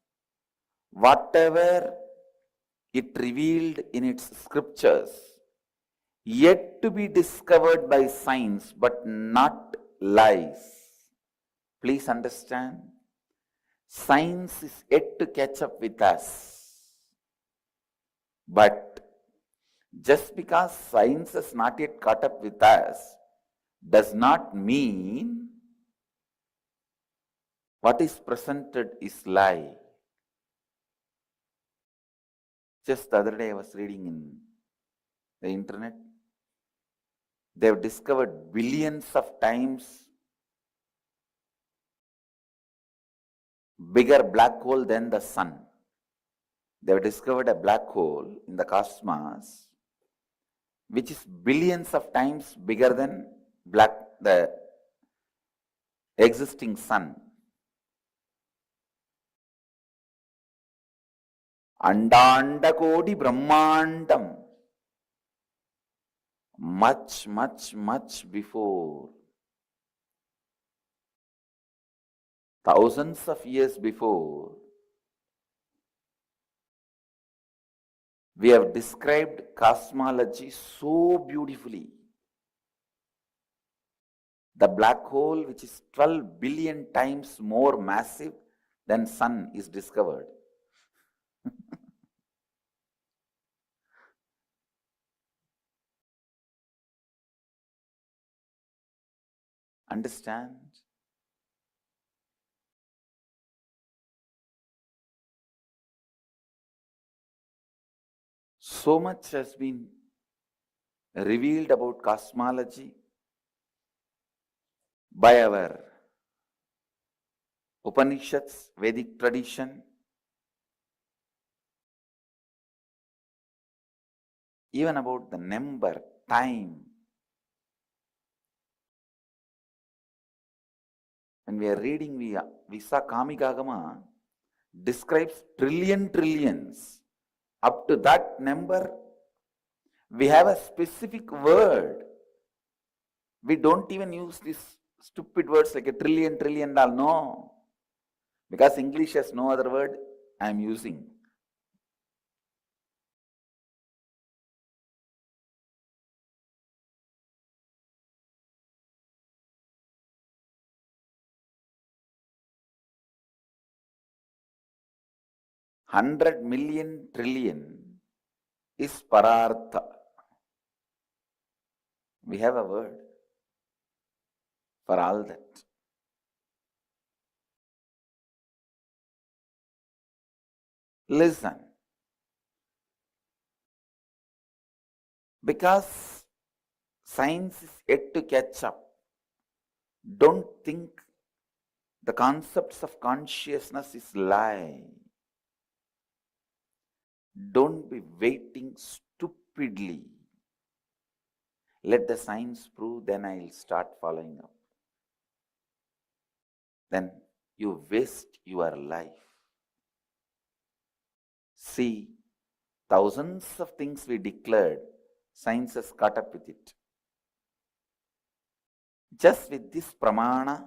whatever it revealed in its scriptures, yet to be discovered by science, but not lies. Please understand, science is yet to catch up with us. But just because science has not yet caught up with us, does not mean what is presented is lie. Just the other day I was reading in the internet, they have discovered billions of times bigger black hole than the sun. They have discovered a black hole in the cosmos which is billions of times bigger than the existing sun. Andanda Kodi Brahmandam. Much, much, much before. Thousands of years before. We have described cosmology so beautifully. The black hole, which is 12 billion times more massive than sun, is discovered. Understand? So much has been revealed about cosmology by our Upanishads, Vedic tradition, even about the number, time. When we are reading, we saw Kamikagama describes trillions. Up to that number, we have a specific word. We don't even use these stupid words like a trillion, all. No. Because English has no other word, I am using. $100 million trillion is parartha. We have a word for all that. Listen. Because Science is yet to catch up. Don't think the concepts of consciousness is lie. Don't be waiting stupidly. Let the science prove, then I'll start following up. Then you waste your life. See, thousands of things we declared, science has caught up with it. Just with this pramana,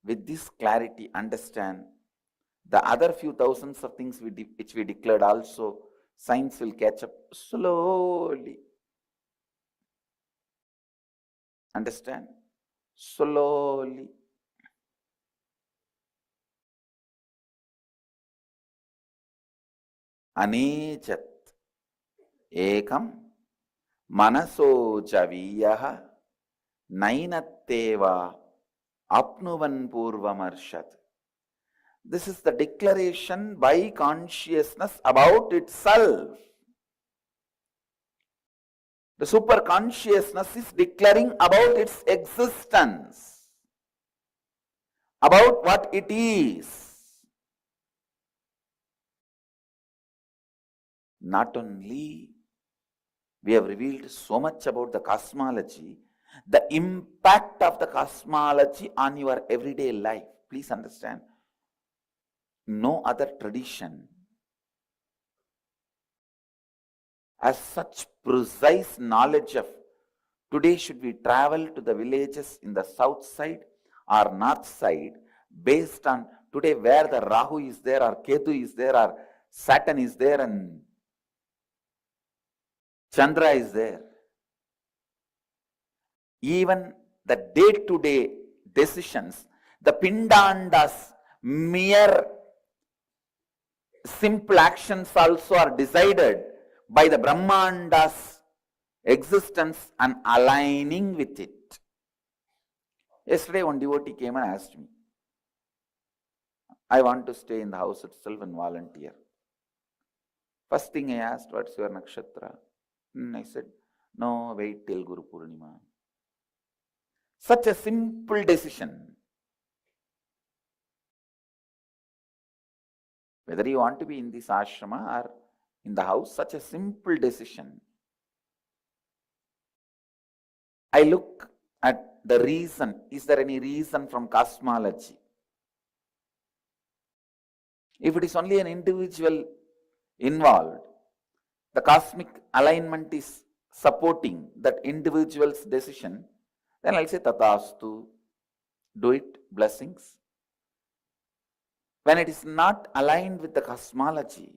with this clarity, understand the other few thousands of things which we declared also, science will catch up slowly. Understand? Slowly. Anechat ekam manaso javiyah nainatteva apnuvan purvamarshat. This is the declaration by consciousness about itself. The super consciousness is declaring about its existence, about what it is. Not only we have revealed so much about the cosmology, the impact of the cosmology on your everyday life. Please understand, no other tradition has such precise knowledge of today should we travel to the villages in the south side or north side based on today where the Rahu is there or Ketu is there or Saturn is there and Chandra is there. Even the day-to-day decisions, the Pindandas, mere simple actions also are decided by the Brahmanda's existence and aligning with it. Yesterday one devotee came and asked me, I want to stay in the house itself and volunteer. First thing I asked, what's your nakshatra? I said, no, wait till Guru Purnima. Such a simple decision. Whether you want to be in this ashrama or in the house, such a simple decision. I look at the reason. Is there any reason from cosmology? If it is only an individual involved, the cosmic alignment is supporting that individual's decision, then I'll say Tathastu, do it, blessings. When it is not aligned with the cosmology,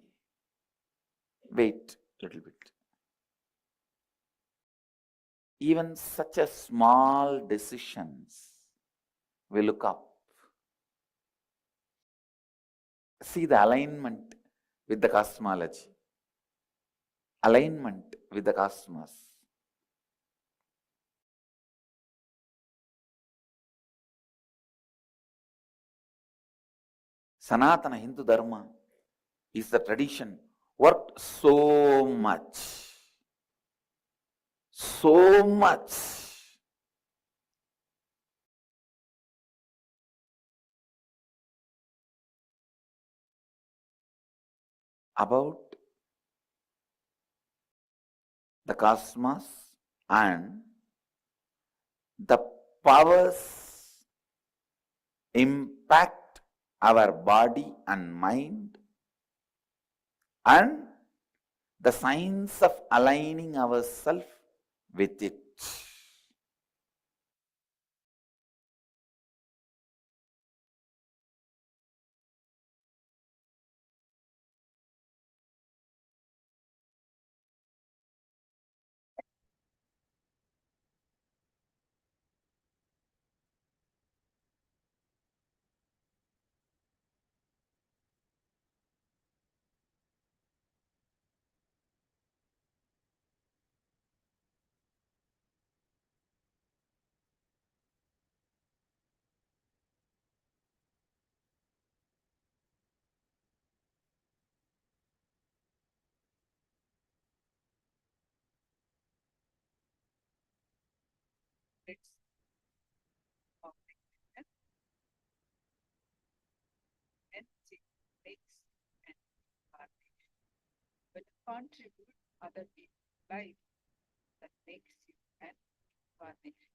wait a little bit. Even such a small decisions, we look up. See the alignment with the cosmology, alignment with the cosmos. Sanatana Hindu Dharma is the tradition worked so much about the cosmos and the powers impact our body and mind and the science of aligning ourselves with it. It's cognition, energy, makes and incarnation. When you contribute other people's life, that makes you an incarnation.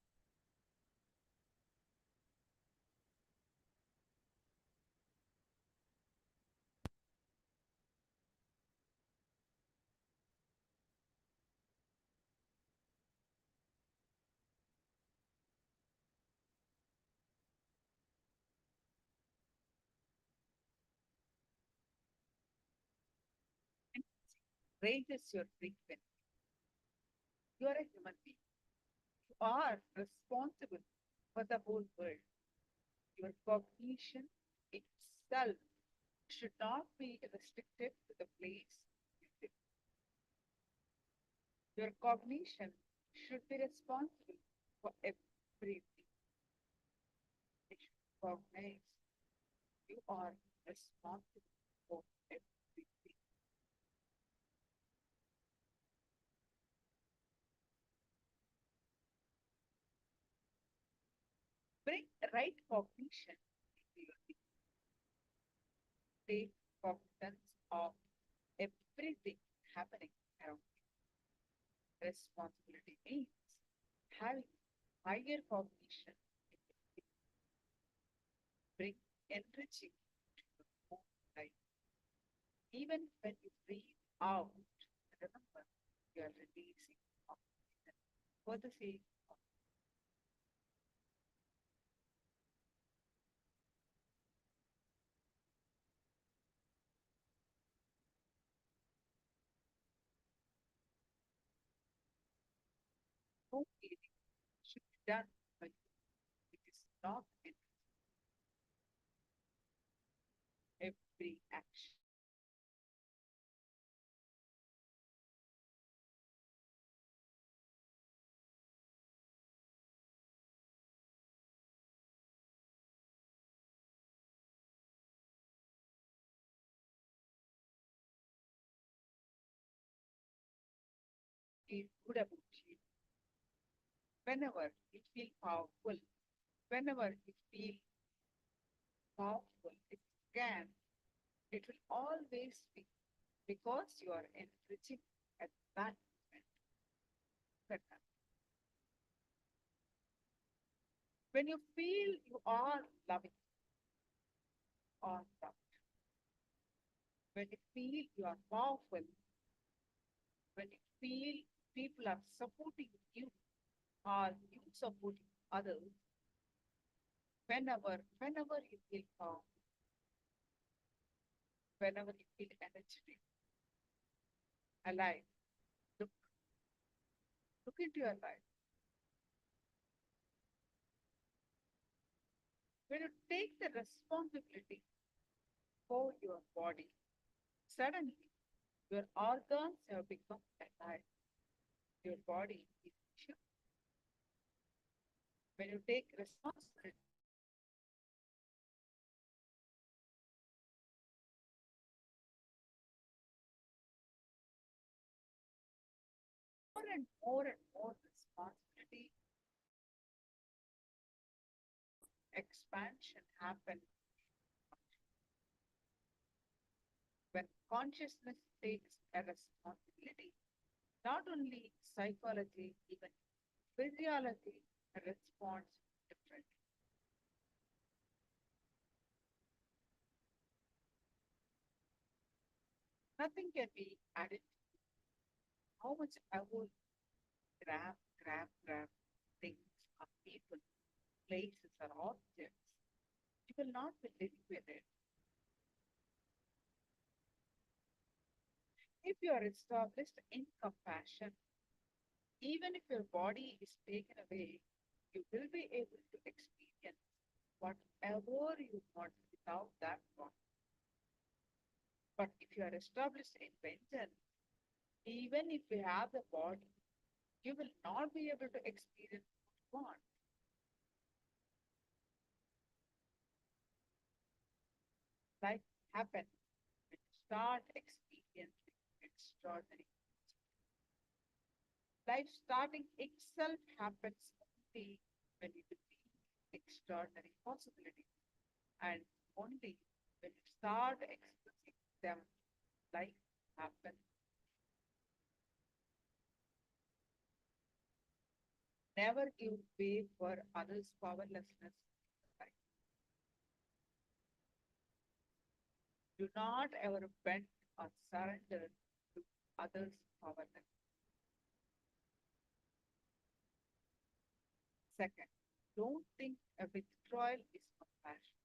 Raises your frequency. You are a human being. You are responsible for the whole world. Your cognition itself should not be restricted to the place you live. Your cognition should be responsible for everything. It should recognize you are responsible for everything. Bring right cognition into your life. Take cognizance of everything happening around you. Responsibility means having higher cognition in your life. Bring enriching to your own life. Even when you breathe out, remember you are releasing oxygen for the sake of no feeling should be done by you. It is not every action. Feel good about you. Whenever you feel powerful, whenever you feel powerful, it can, it will always be because you are enriching at that moment. When you feel you are loving or loved, when you feel you are powerful, when you feel people are supporting you or you supporting others, whenever you feel powerful, whenever you feel energetic, alive, look into your life. When you take the responsibility for your body, suddenly your organs have become alive. Your body is sure. When you take responsibility, more and more responsibility, expansion happens when consciousness takes a responsibility. Not only psychology, even physiology responds differently. Nothing can be added. How much I will grab things or people, places or objects, you will not be living with it. If you are established in compassion, even if your body is taken away, you will be able to experience whatever you want without that body. But if you are established in vengeance, even if you have the body, you will not be able to experience what you want. Life happens when you start experiencing extraordinary. Life starting itself happens only when you defeat extraordinary possibilities, and only when you start expressing them, life happens. Never give way for others' powerlessness. Do not ever bend or surrender to others' powerlessness. Second, don't think a withdrawal is compassion.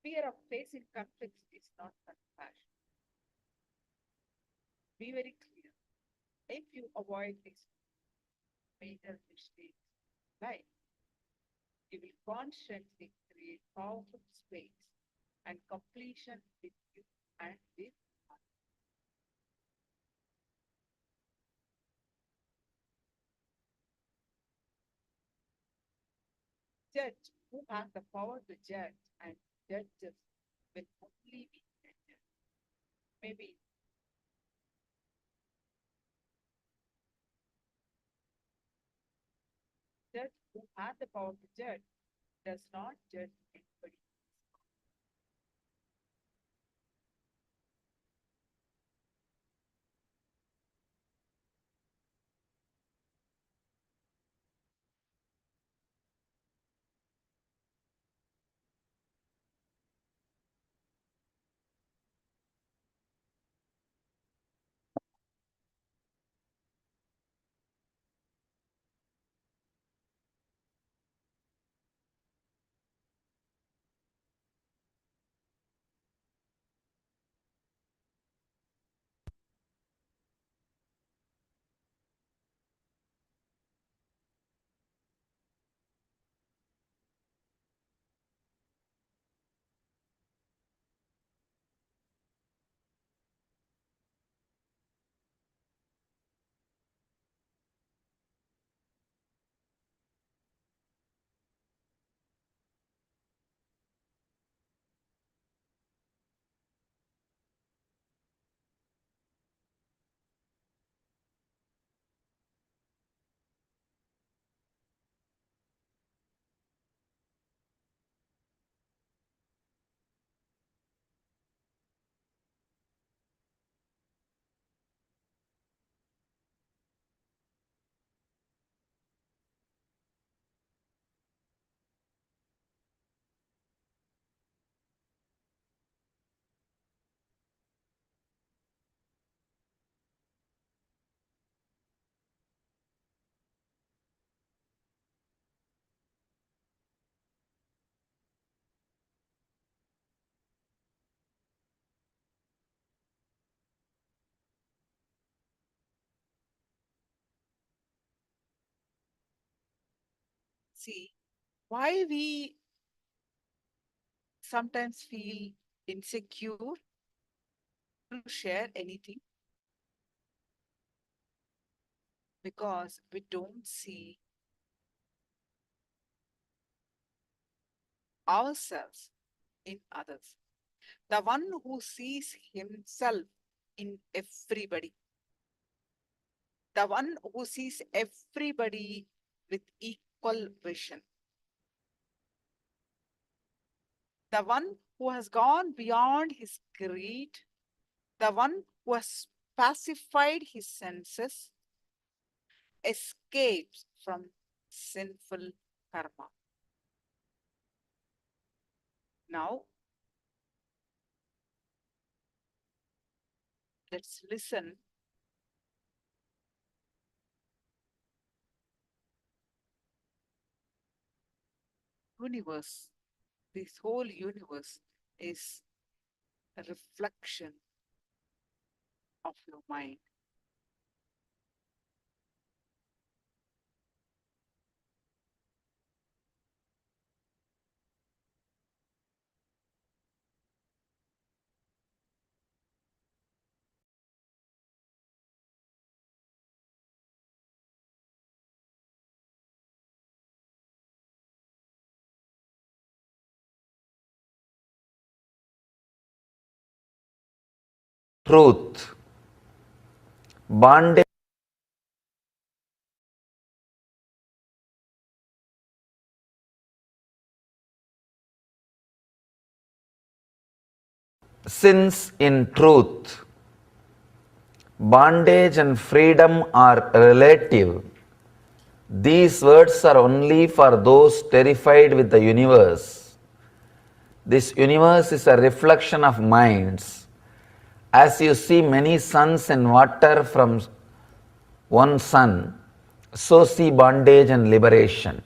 Fear of facing conflicts is not compassion. Be very clear. If you avoid these major mistakes in life, you will consciously create powerful space and completion with you and with others. Judge who has the power to judge, and judges will only be judges. Maybe judge who has the power to judge does not judge anybody. See, why we sometimes feel insecure to share anything? Because we don't see ourselves in others. The one who sees himself in everybody, the one who sees everybody with equal vision, the one who has gone beyond his greed, the one who has pacified his senses, escapes from sinful karma. Now, let's listen. Universe, this whole universe is a reflection of your mind. Truth. Bondage since in truth, bondage and freedom are relative, these words are only for those terrified with the universe. This universe is a reflection of minds. As you see many suns and water from one sun, so see bondage and liberation.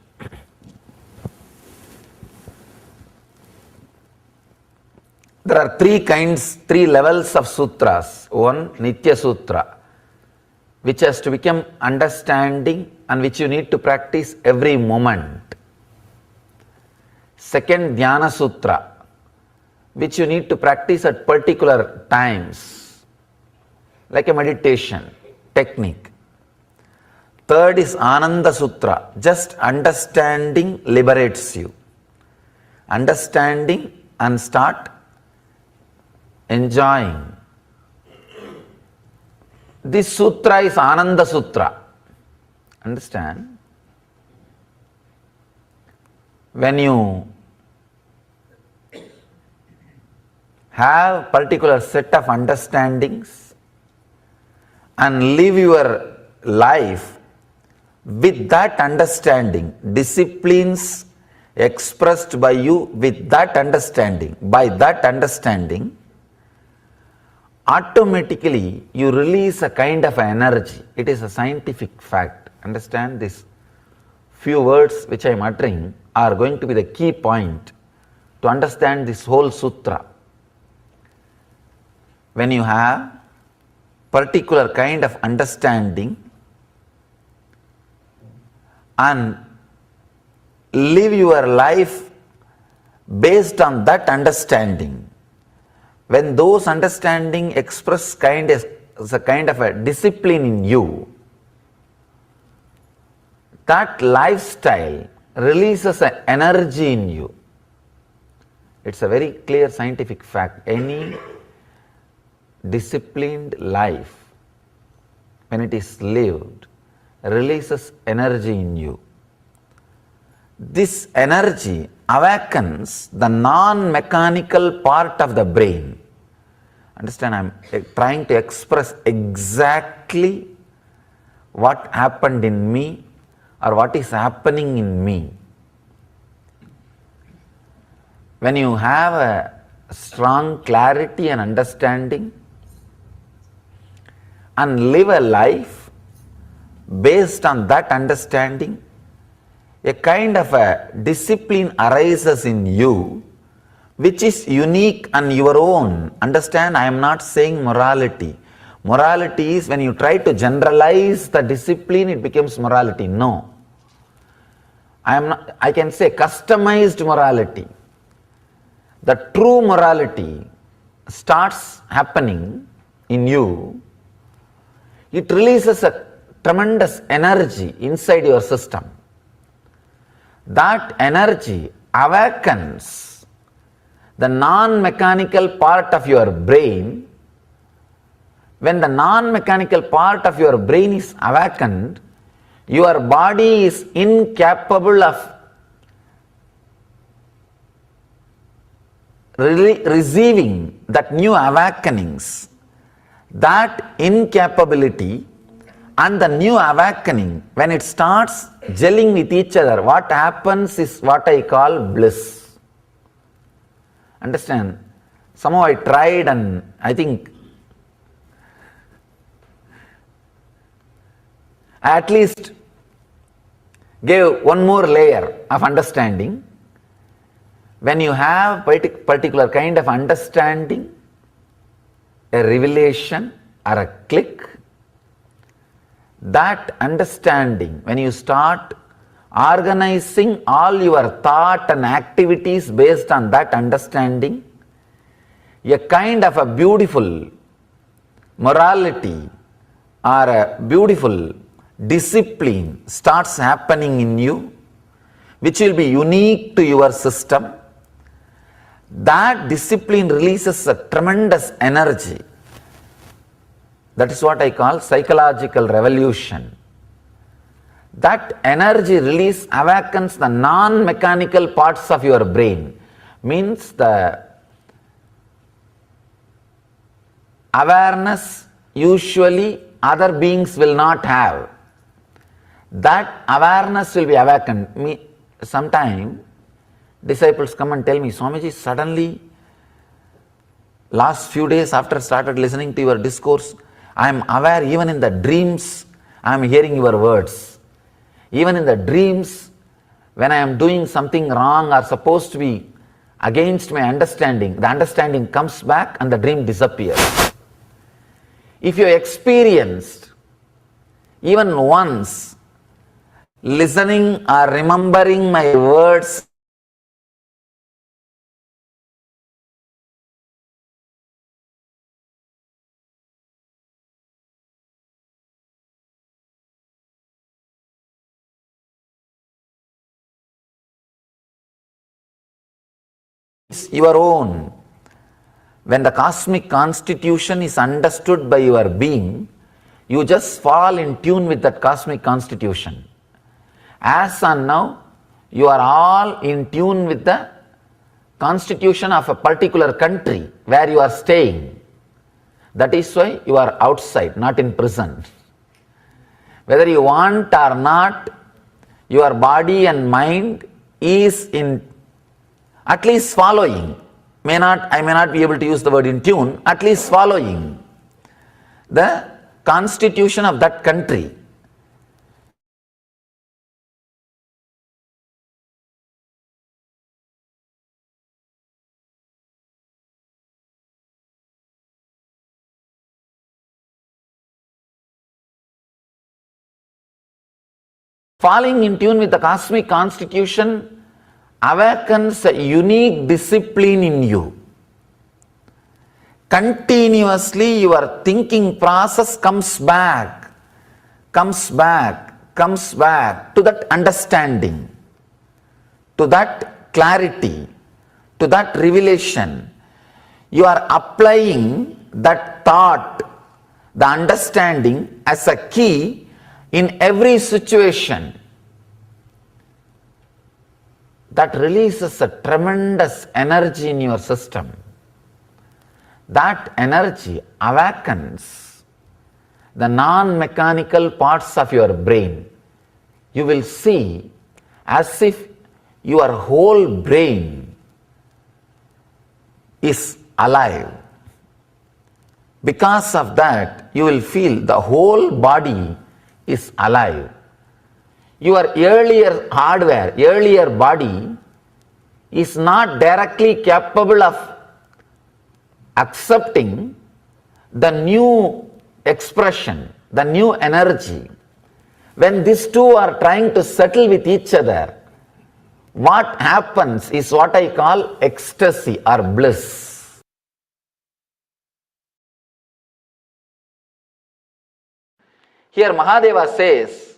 There are three levels of sutras. One, Nitya Sutra, which has to become understanding and which you need to practice every moment. Second, Dhyana Sutra, which you need to practice at particular times, like a meditation technique. Third is Ananda Sutra, just understanding liberates you. Understanding and start enjoying. This sutra is Ananda Sutra. Understand? When you have particular set of understandings and live your life with that understanding, disciplines expressed by you with that understanding, by that understanding, automatically you release a kind of energy. It is a scientific fact. Understand this. Few words which I am uttering are going to be the key point to understand this whole sutra. When you have particular kind of understanding and live your life based on that understanding, when those understanding express as a kind of a discipline in you, that lifestyle releases an energy in you. It's a very clear scientific fact. Any disciplined life, when it is lived, releases energy in you. This energy awakens the non-mechanical part of the brain. Understand, I'm trying to express exactly what happened in me or what is happening in me. When you have a strong clarity and understanding and live a life based on that understanding, a kind of a discipline arises in you which is unique and your own. Understand, I am not saying morality. Morality is when you try to generalize the discipline, it becomes morality. No. I can say customized morality. The true morality starts happening in you. It releases a tremendous energy inside your system. That energy awakens the non-mechanical part of your brain. When the non-mechanical part of your brain is awakened, your body is incapable of receiving that new awakenings. That incapability and the new awakening, when it starts gelling with each other, what happens is what I call bliss. Understand? Somehow I tried and I think I at least gave one more layer of understanding. When you have particular kind of understanding, a revelation or a click, that understanding, when you start organizing all your thought and activities based on that understanding, a kind of a beautiful morality or a beautiful discipline starts happening in you, which will be unique to your system. That discipline releases a tremendous energy. That is what I call psychological revolution. That energy release awakens the non-mechanical parts of your brain. Means the awareness usually other beings will not have. That awareness will be awakened. Sometime disciples come and tell me, Swamiji, suddenly last few days after started listening to your discourse, I am aware even in the dreams I am hearing your words. Even in the dreams, when I am doing something wrong or supposed to be against my understanding, the understanding comes back and the dream disappears. If you experienced even once listening or remembering my words your own, when the cosmic constitution is understood by your being, you just fall in tune with that cosmic constitution. As on now, you are all in tune with the constitution of a particular country where you are staying. That is why you are outside, not in prison. Whether you want or not, your body and mind is in at least following. I may not be able to use the word in tune, at least following the constitution of that country. Falling in tune with the cosmic constitution awakens a unique discipline in you. Continuously your thinking process comes back to that understanding, to that clarity, to that revelation. You are applying that thought, the understanding as a key in every situation. That releases a tremendous energy in your system. That energy awakens the non-mechanical parts of your brain. You will see as if your whole brain is alive. Because of that, you will feel the whole body is alive. Your earlier hardware, earlier body is not directly capable of accepting the new expression, the new energy. When these two are trying to settle with each other, what happens is what I call ecstasy or bliss. Here Mahadeva says,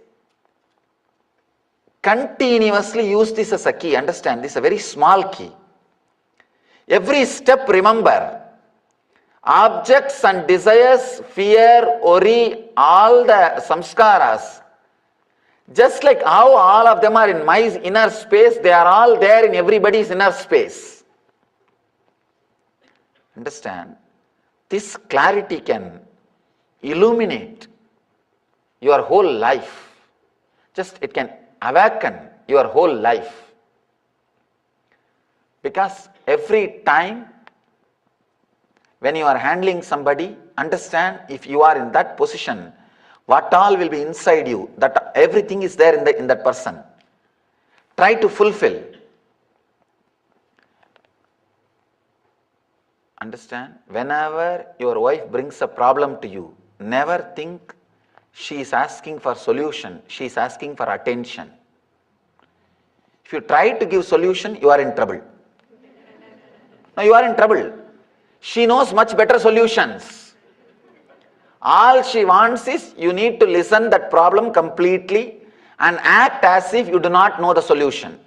continuously use this as a key. Understand, this is a very small key. Every step remember, objects and desires, fear, worry, all the samskaras, just like how all of them are in my inner space, they are all there in everybody's inner space. Understand? This clarity can illuminate your whole life. Just it can awaken your whole life. Because every time when you are handling somebody, understand if you are in that position, what all will be inside you, that everything is there in that person. Try to fulfill. Understand? Whenever your wife brings a problem to you, never think she is asking for solution, she is asking for attention. If you try to give solution, you are in trouble. No, you are in trouble. She knows much better solutions. All she wants is you need to listen that problem completely and act as if you do not know the solution.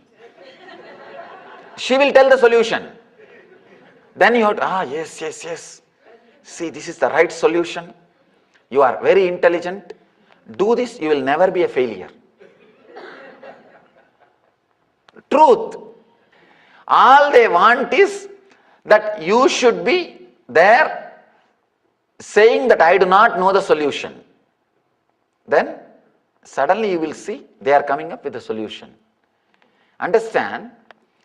She will tell the solution. Then you have to, yes. See, this is the right solution. You are very intelligent. Do this, you will never be a failure. Truth. All they want is that you should be there saying that I do not know the solution, then suddenly you will see they are coming up with a solution. Understand,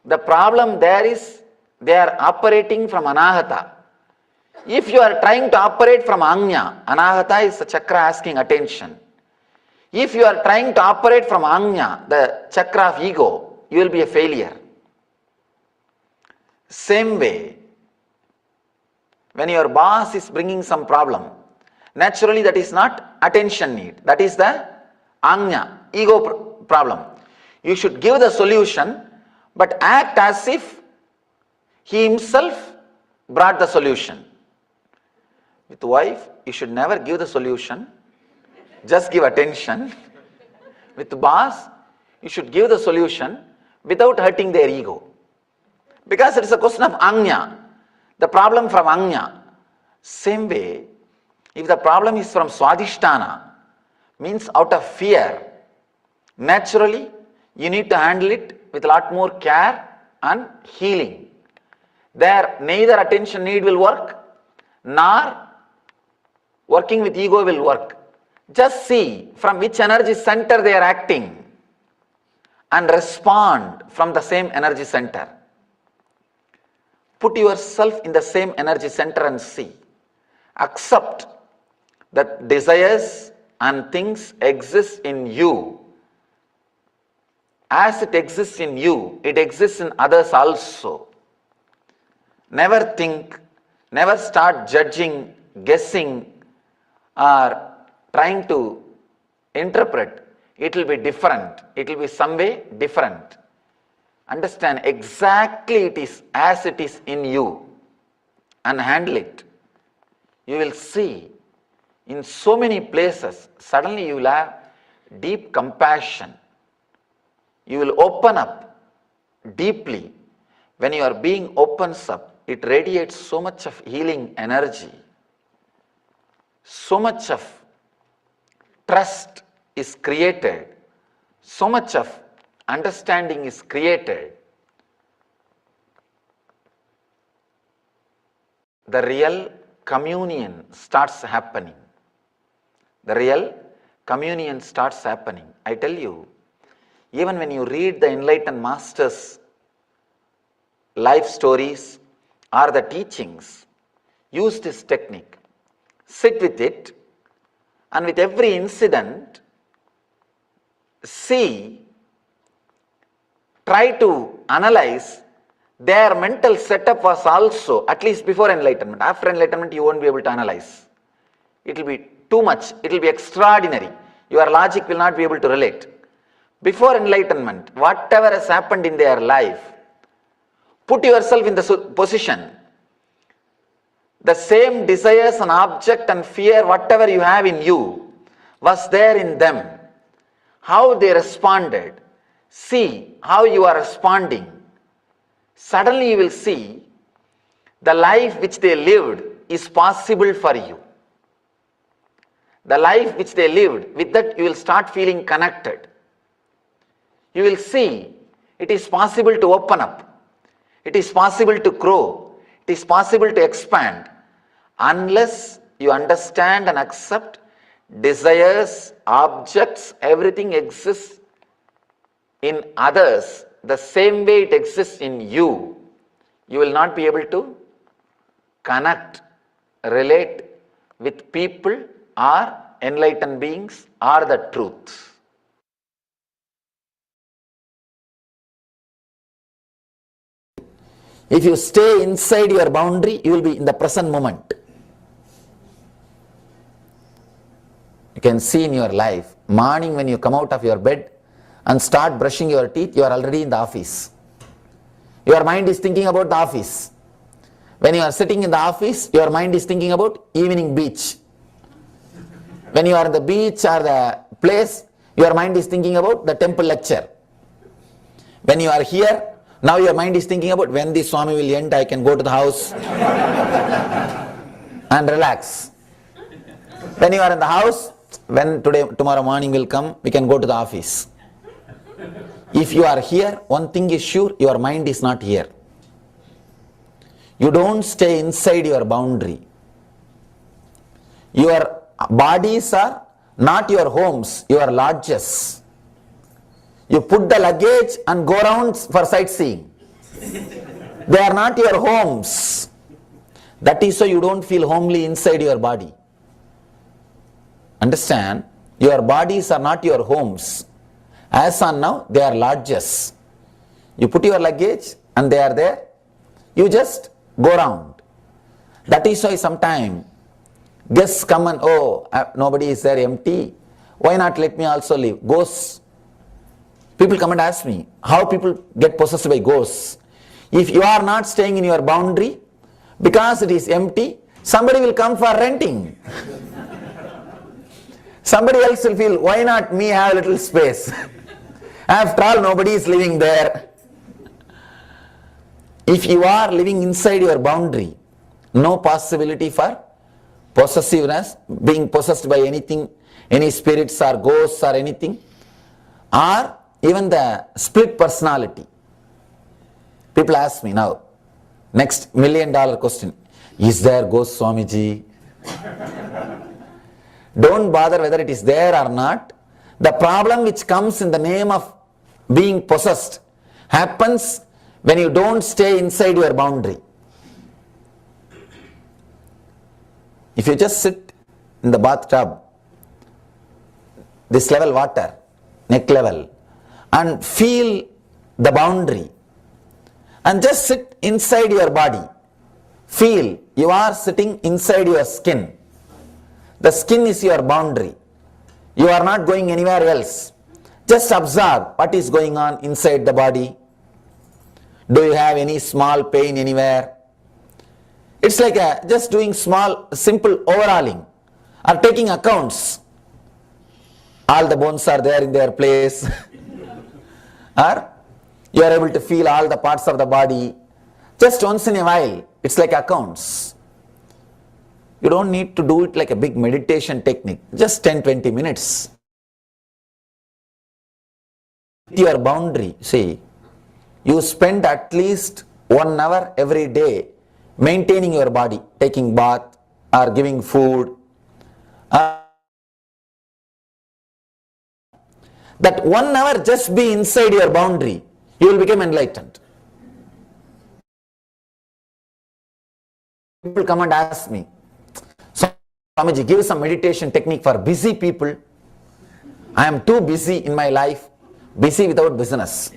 the problem there is they are operating from anahata. If you are trying to operate from anya, anahata is the chakra asking attention. If you are trying to operate from anya, the chakra of ego, you will be a failure. Same way, when your boss is bringing some problem, naturally that is not attention need, that is the anya, ego problem. You should give the solution, but act as if he himself brought the solution. With wife, you should never give the solution, just give attention. With boss, you should give the solution without hurting their ego. Because it is a question of anya, the problem from anya. Same way, if the problem is from swadhisthana, means out of fear, naturally you need to handle it with a lot more care and healing. There neither attention need will work, nor working with ego will work. Just see from which energy center they are acting and respond from the same energy center. Put yourself in the same energy center and see. Accept that desires and things exist in you. As it exists in you, it exists in others also. Never think, never start judging, guessing, or trying to interpret. It will be different. It will be some way different. Understand exactly it is as it is in you and handle it. You will see in so many places, suddenly you will have deep compassion. You will open up deeply. When your being opens up, it radiates so much of healing energy. So much of trust is created. So much of understanding is created. The real communion starts happening. The real communion starts happening. I tell you, even when you read the enlightened masters' life stories or the teachings, use this technique. Sit with it, and with every incident, see, try to analyze their mental setup was also, at least before enlightenment. After enlightenment, you won't be able to analyze. It will be too much, it will be extraordinary. Your logic will not be able to relate. Before enlightenment, whatever has happened in their life, put yourself in the position. The same desires and object and fear, whatever you have in you, was there in them. How they responded. See how you are responding. Suddenly you will see the life which they lived is possible for you. The life which they lived, with that you will start feeling connected. You will see it is possible to open up. It is possible to grow. It is possible to expand. Unless you understand and accept desires, objects, everything exists in others the same way it exists in you, you will not be able to connect, relate with people or enlightened beings or the truth. If you stay inside your boundary, you will be in the present moment. You can see in your life, morning when you come out of your bed and start brushing your teeth, you are already in the office. Your mind is thinking about the office. When you are sitting in the office, your mind is thinking about evening beach. When you are at the beach or the place, your mind is thinking about the temple lecture. When you are here, now your mind is thinking about when the Swami will end, I can go to the house and relax. When you are in the house, when tomorrow morning will come, we can go to the office. If you are here, one thing is sure, your mind is not here. You don't stay inside your boundary. Your bodies are not your homes, your lodges. You put the luggage and go around for sightseeing. They are not your homes. That is why you don't feel homely inside your body. Understand? Your bodies are not your homes. As on now, they are lodges. You put your luggage and they are there. You just go around. That is why sometimes guests come and, oh, nobody is there, empty. Why not let me also leave? Ghosts. People come and ask me, how people get possessed by ghosts? If you are not staying in your boundary, because it is empty, somebody will come for renting. Somebody else will feel, why not me have a little space? After all, nobody is living there. If you are living inside your boundary, no possibility for possessiveness, being possessed by anything, any spirits or ghosts or anything, or even the split personality. People ask me now, next $1 million question, is there ghost Swamiji? Don't bother whether it is there or not. The problem which comes in the name of being possessed happens when you don't stay inside your boundary. If you just sit in the bathtub, this level water, neck level, and feel the boundary, and just sit inside your body, feel you are sitting inside your skin. The skin is your boundary. You are not going anywhere else. Just observe what is going on inside the body. Do you have any small pain anywhere? It's like just doing small, simple overhauling or taking accounts. All the bones are there in their place. Or you are able to feel all the parts of the body. Just once in a while, it's like accounts. You don't need to do it like a big meditation technique. Just 10-20 minutes. Your boundary, see, you spend at least 1 hour every day maintaining your body, taking bath or giving food. That 1 hour just be inside your boundary, you will become enlightened. People come and ask me, Swamiji, give some meditation technique for busy people. I am too busy in my life, busy without business.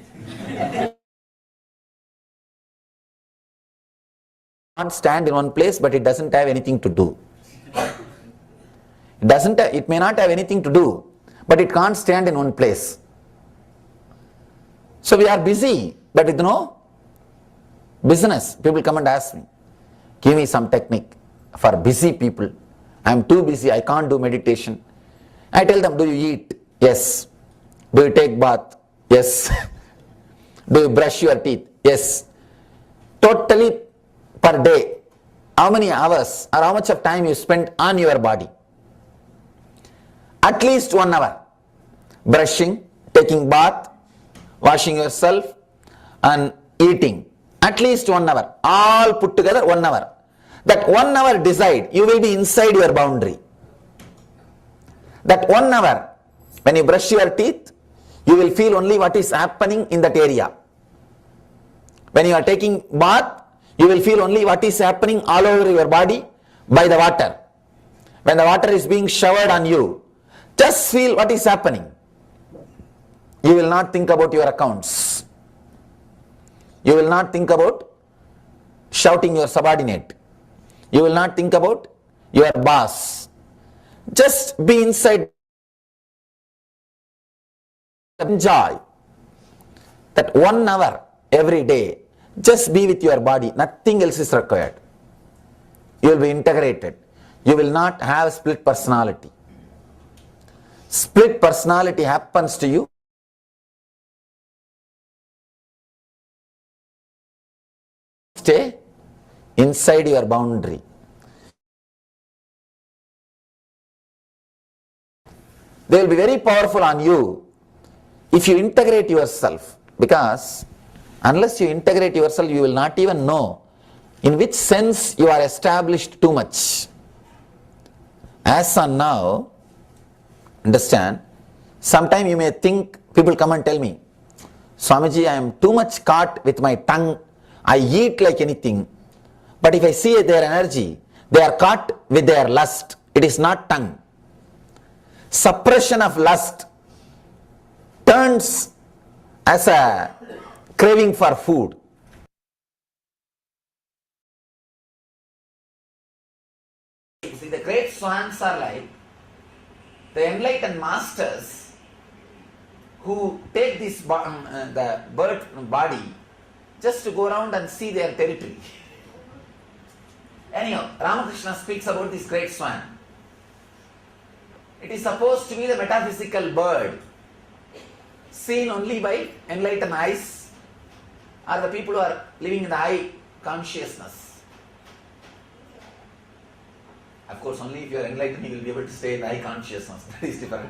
Can't stand in one place, but it doesn't have anything to do. It may not have anything to do, but it can't stand in one place. So we are busy, but with no business. People come and ask me, give me some technique for busy people. I am too busy, I can't do meditation. I tell them, do you eat? Yes. Do you take bath? Yes. Do you brush your teeth? Yes. Totally per day, how many hours or how much of time you spend on your body? At least 1 hour. Brushing, taking bath, washing yourself and eating. At least 1 hour. All put together 1 hour. That 1 hour decide, you will be inside your boundary. That 1 hour, when you brush your teeth, you will feel only what is happening in that area. When you are taking bath, you will feel only what is happening all over your body by the water. When the water is being showered on you, just feel what is happening. You will not think about your accounts. You will not think about shouting your subordinate. You will not think about your boss. Just be inside. Enjoy that 1 hour every day. Just be with your body. Nothing else is required. You will be integrated. You will not have split personality. Split personality happens to you stay inside your boundary. They will be very powerful on you if you integrate yourself, because unless you integrate yourself, you will not even know in which sense you are established too much. As on now, understand, sometime you may think, people come and tell me, Swamiji, I am too much caught with my tongue, I eat like anything. But if I see their energy, they are caught with their lust. It is not tongue. Suppression of lust turns as a craving for food. See, the great swans are like the enlightened masters who take this the bird body just to go around and see their territory. Anyhow, Ramakrishna speaks about this great swan. It is supposed to be the metaphysical bird, seen only by enlightened eyes, or the people who are living in the high consciousness. Of course, only if you are enlightened, you will be able to stay in the high consciousness. That is different.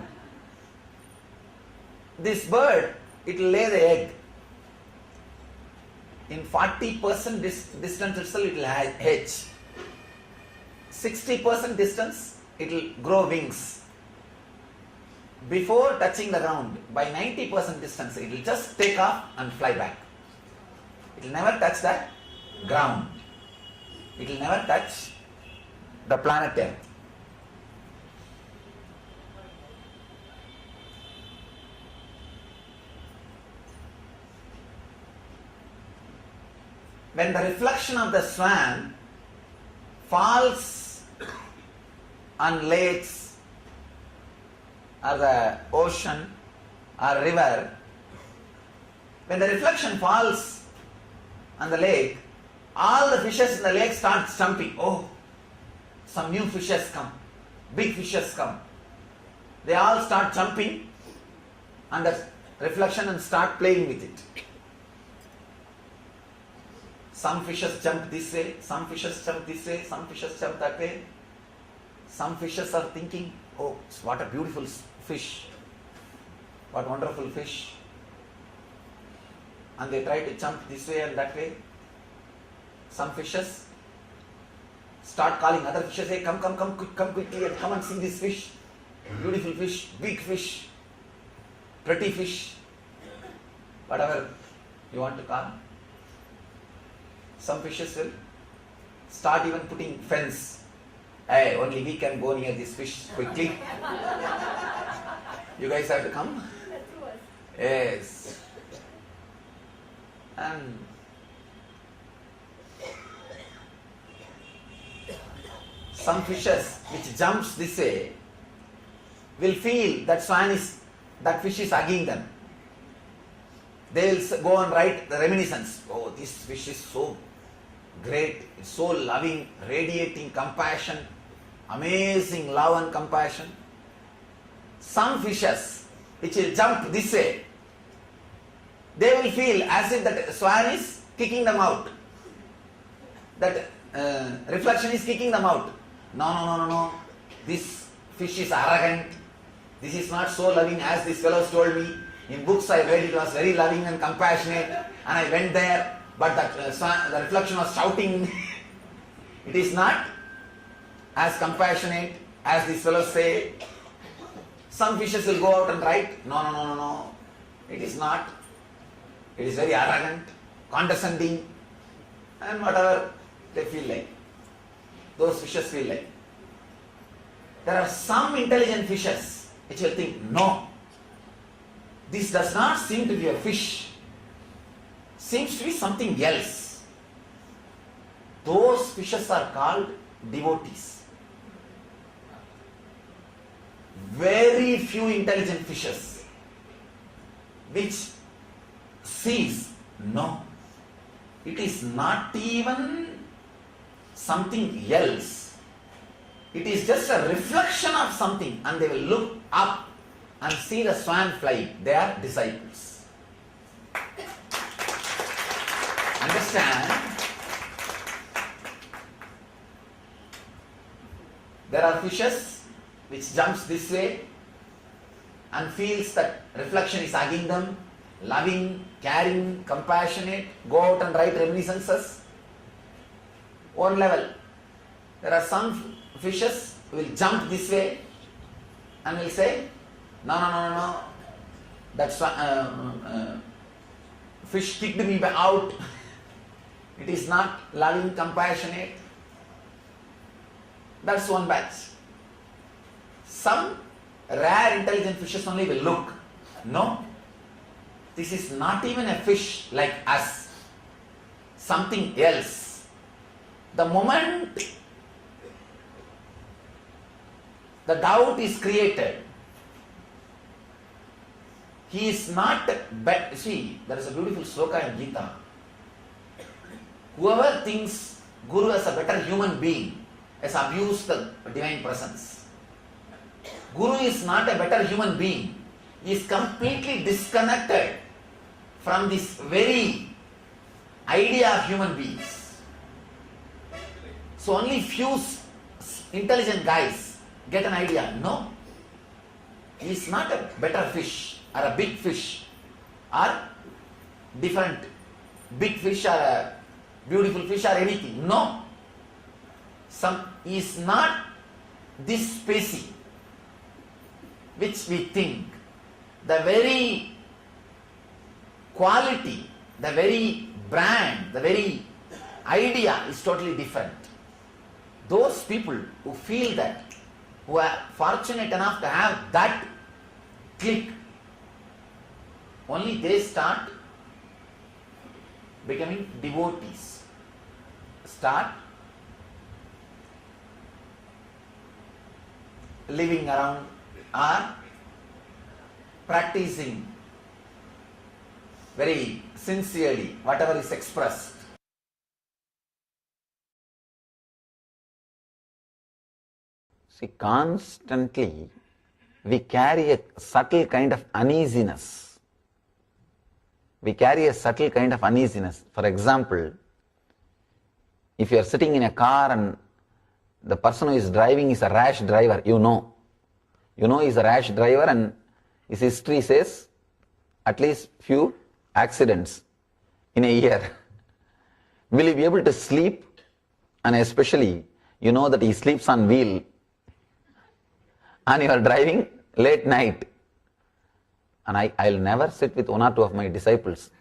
This bird, it will lay the egg. In 40% distance itself, it will hatch. 60% distance, it will grow wings. Before touching the ground, by 90% distance, it will just take off and fly back. It will never touch the ground. It will never touch the planet Earth. When the reflection of the swan falls on lakes or the ocean or river, when the reflection falls on the lake, all the fishes in the lake start jumping. Oh, some new fishes come, big fishes come. They all start jumping on the reflection and start playing with it. Some fishes jump this way, some fishes jump this way, some fishes jump that way. Some fishes are thinking, oh, what a beautiful fish, what wonderful fish. And they try to jump this way and that way. Some fishes start calling other fishes, hey, come quickly and come and see this fish. Beautiful fish, big fish, pretty fish, whatever you want to call. Some fishes will start even putting fence. Hey, only we can go near this fish quickly. You guys have to come? Yes. And some fishes which jumps this way will feel that that fish is hugging them. They will go and write the reminiscence. Oh, this fish is so great, it's so loving, radiating compassion, amazing love and compassion. Some fishes which will jump this way, they will feel as if that swan is kicking them out. That reflection is kicking them out. No. This fish is arrogant. This is not so loving as this fellow told me. In books I read it was very loving and compassionate, and I went there, but the reflection was shouting. It is not as compassionate as these fellows say. Some fishes will go out and write, no. It is not. It is very arrogant, condescending, and whatever they feel like. Those fishes feel like. There are some intelligent fishes which will think, no, this does not seem to be a fish. Seems to be something else. Those fishes are called devotees. Very few intelligent fishes which sees, no, it is not even something else. It is just a reflection of something, and they will look up and see the swan flying. They are disciples. Understand? There are fishes which jumps this way and feels that reflection is hugging them, loving, caring, compassionate, go out and write reminiscences. One level. There are some fishes will jump this way and will say, no, that's fish kicked me out. It is not loving, compassionate. That's one batch. Some rare intelligent fishes only will look. No, this is not even a fish like us. Something else. The moment the doubt is created, he is not better. See, there is a beautiful sloka in Gita. Whoever thinks Guru as a better human being has abused the divine presence. Guru is not a better human being. He is completely disconnected from this very idea of human beings. So only few intelligent guys get an idea. No, he is not a better fish or a big fish or different big fish or a beautiful fish or anything. No, he is not this species which we think. The very quality, the very brand, the very idea is totally different. Those people who feel that, who are fortunate enough to have that click, only they start becoming devotees, start living around or practicing very sincerely whatever is expressed. See, constantly we carry a subtle kind of uneasiness. We carry a subtle kind of uneasiness. For example, if you are sitting in a car and the person who is driving is a rash driver, you know he's a rash driver and his history says at least few accidents in a year. Will you be able to sleep? And especially, you know that he sleeps on wheel and you are driving late night. And I'll never sit with one or two of my disciples.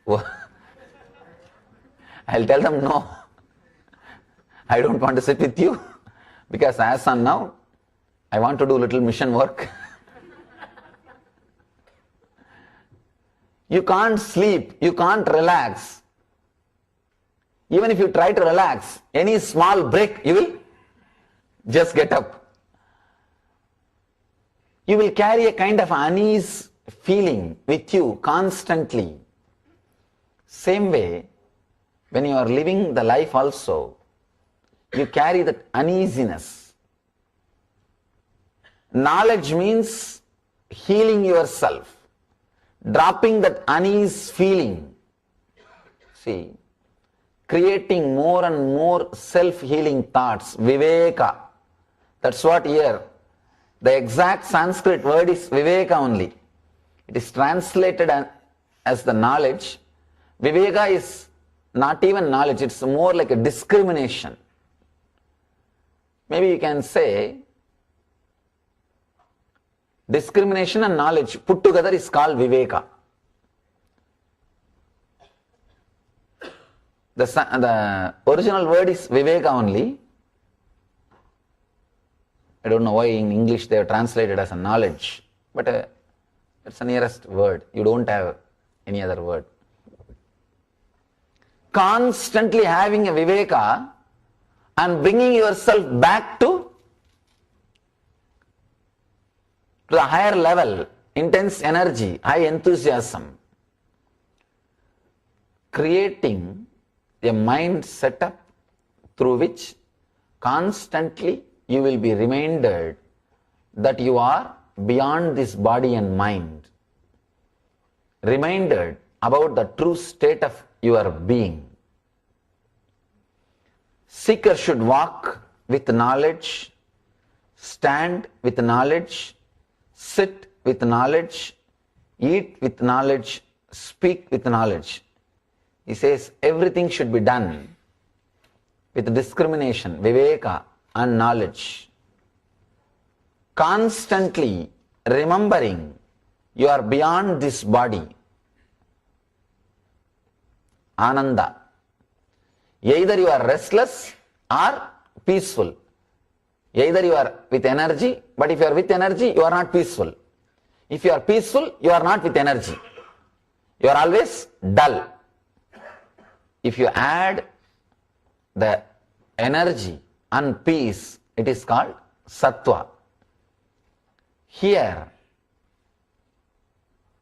I'll tell them, no, I don't want to sit with you because as on now, I want to do little mission work. You can't sleep, you can't relax. Even if you try to relax, any small break, you will just get up. You will carry a kind of unease feeling with you constantly. Same way, when you are living the life also, you carry that uneasiness. Knowledge means healing yourself, dropping that unease feeling. See, creating more and more self-healing thoughts, viveka. That's what here, the exact Sanskrit word is viveka only. It is translated as the knowledge. Viveka is not even knowledge, it's more like a discrimination. Maybe you can say, discrimination and knowledge put together is called viveka. The original word is viveka only. I don't know why in English they have translated as a knowledge, but it's the nearest word. You don't have any other word. Constantly having a viveka and bringing yourself back to the higher level, intense energy, high enthusiasm, creating a mind setup through which constantly you will be reminded that you are beyond this body and mind, reminded about the true state of your being. Seeker should walk with knowledge, stand with knowledge, sit with knowledge, eat with knowledge, speak with knowledge. He says everything should be done with discrimination, viveka and knowledge. constantly remembering you are beyond this body. Ananda. Either you are restless or peaceful. Either you are with energy, but if you are with energy, you are not peaceful. If you are peaceful, you are not with energy. You are always dull. If you add the energy and peace, it is called sattva. Here,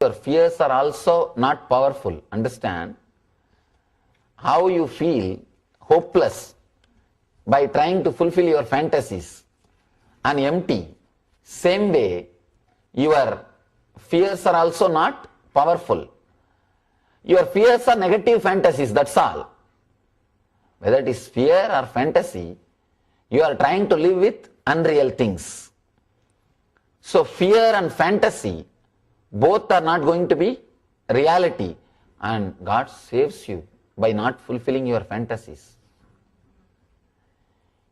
your fears are also not powerful. Understand? How you feel hopeless by trying to fulfill your fantasies and empty. Same way, your fears are also not powerful. Your fears are negative fantasies, that's all. Whether it is fear or fantasy, you are trying to live with unreal things. So fear and fantasy, both are not going to be reality, and God saves you by not fulfilling your fantasies.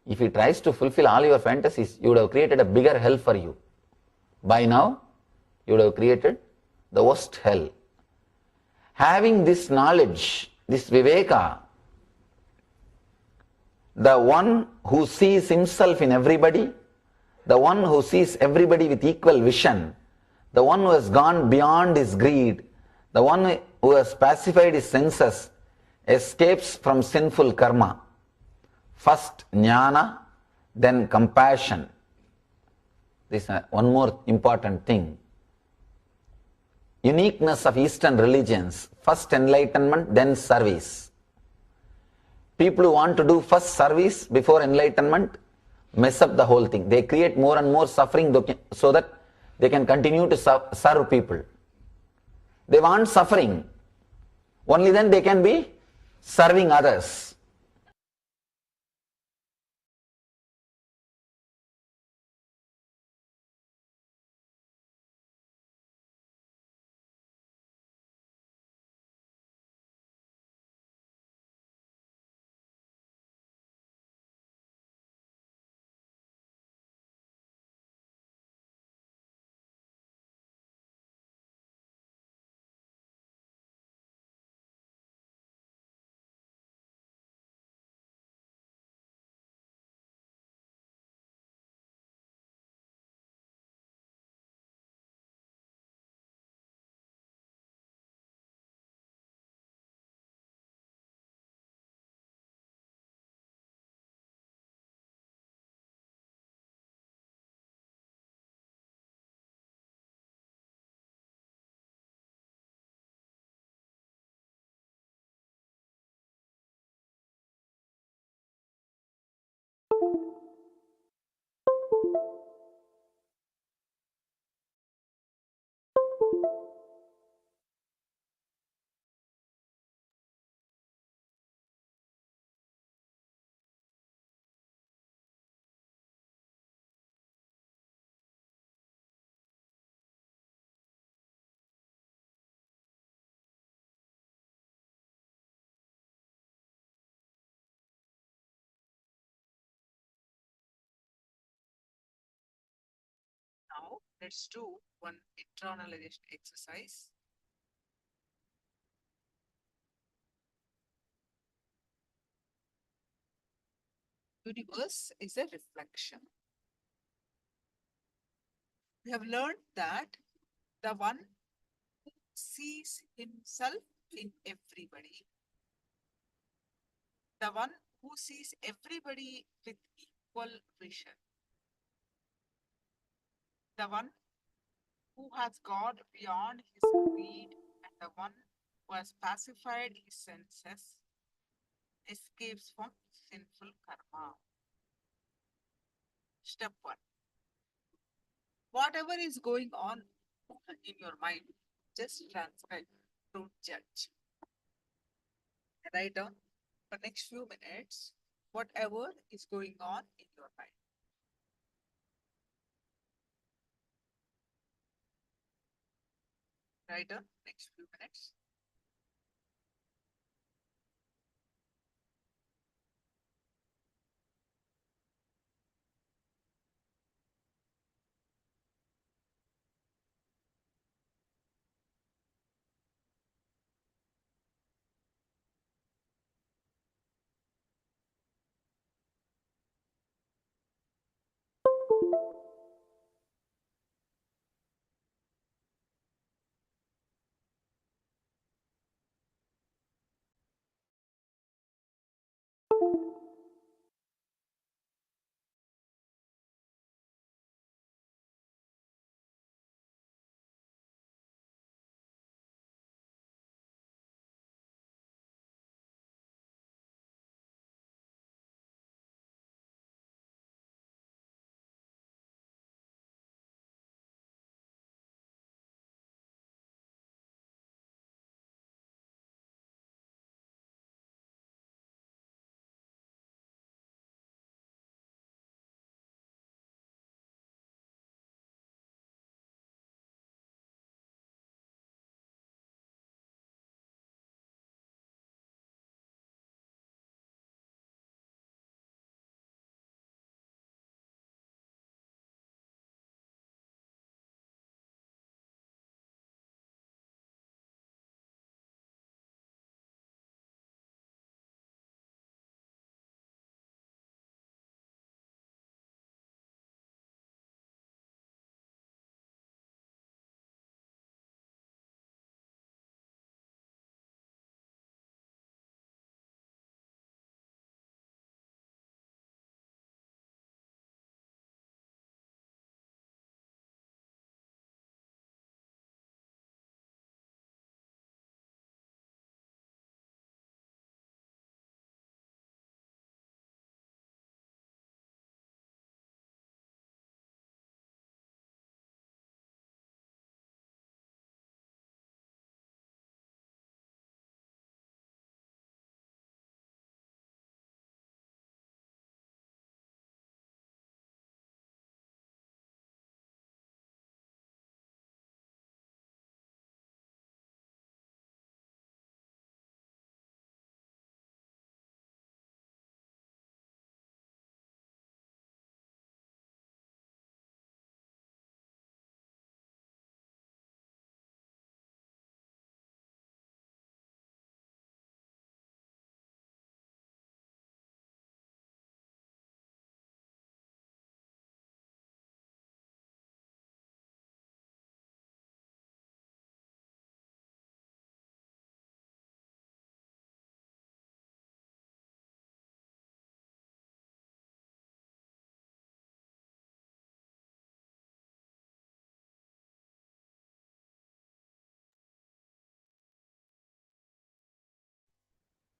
If He tries to fulfill all your fantasies, you would have created a bigger hell for you. By now, you would have created the worst hell. Having this knowledge, this viveka, the one who sees himself in everybody, the one who sees everybody with equal vision, the one who has gone beyond his greed, the one who has pacified his senses, escapes from sinful karma. First jnana, then compassion. This is one more important thing. Uniqueness of Eastern religions, first enlightenment, then service. People who want to do first service before enlightenment mess up the whole thing. They create more and more suffering so that they can continue to serve people. They want suffering. Only then they can be serving others. Now, let's do one internalization exercise. Universe is a reflection. We have learned that the one who sees himself in everybody, the one who sees everybody with equal vision, the one who has gone beyond his greed, and the one who has pacified his senses, escapes from sinful karma. Step 1. Whatever is going on in your mind, just transcribe, don't judge. Write down for next few minutes whatever is going on in your mind. Write down next few minutes.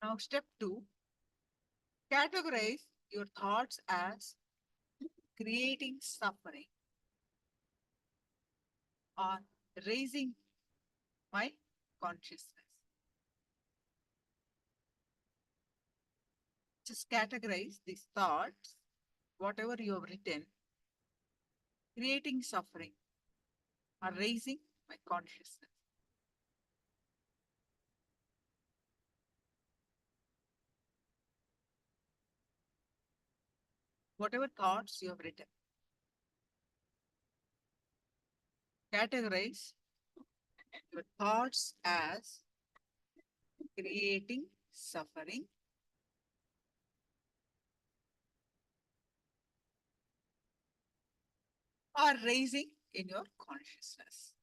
Now, step 2, categorize your thoughts as creating suffering or raising my consciousness. Just categorize these thoughts, whatever you have written, creating suffering or raising my consciousness. Whatever thoughts you have written, categorize your thoughts as creating suffering or raising in your consciousness.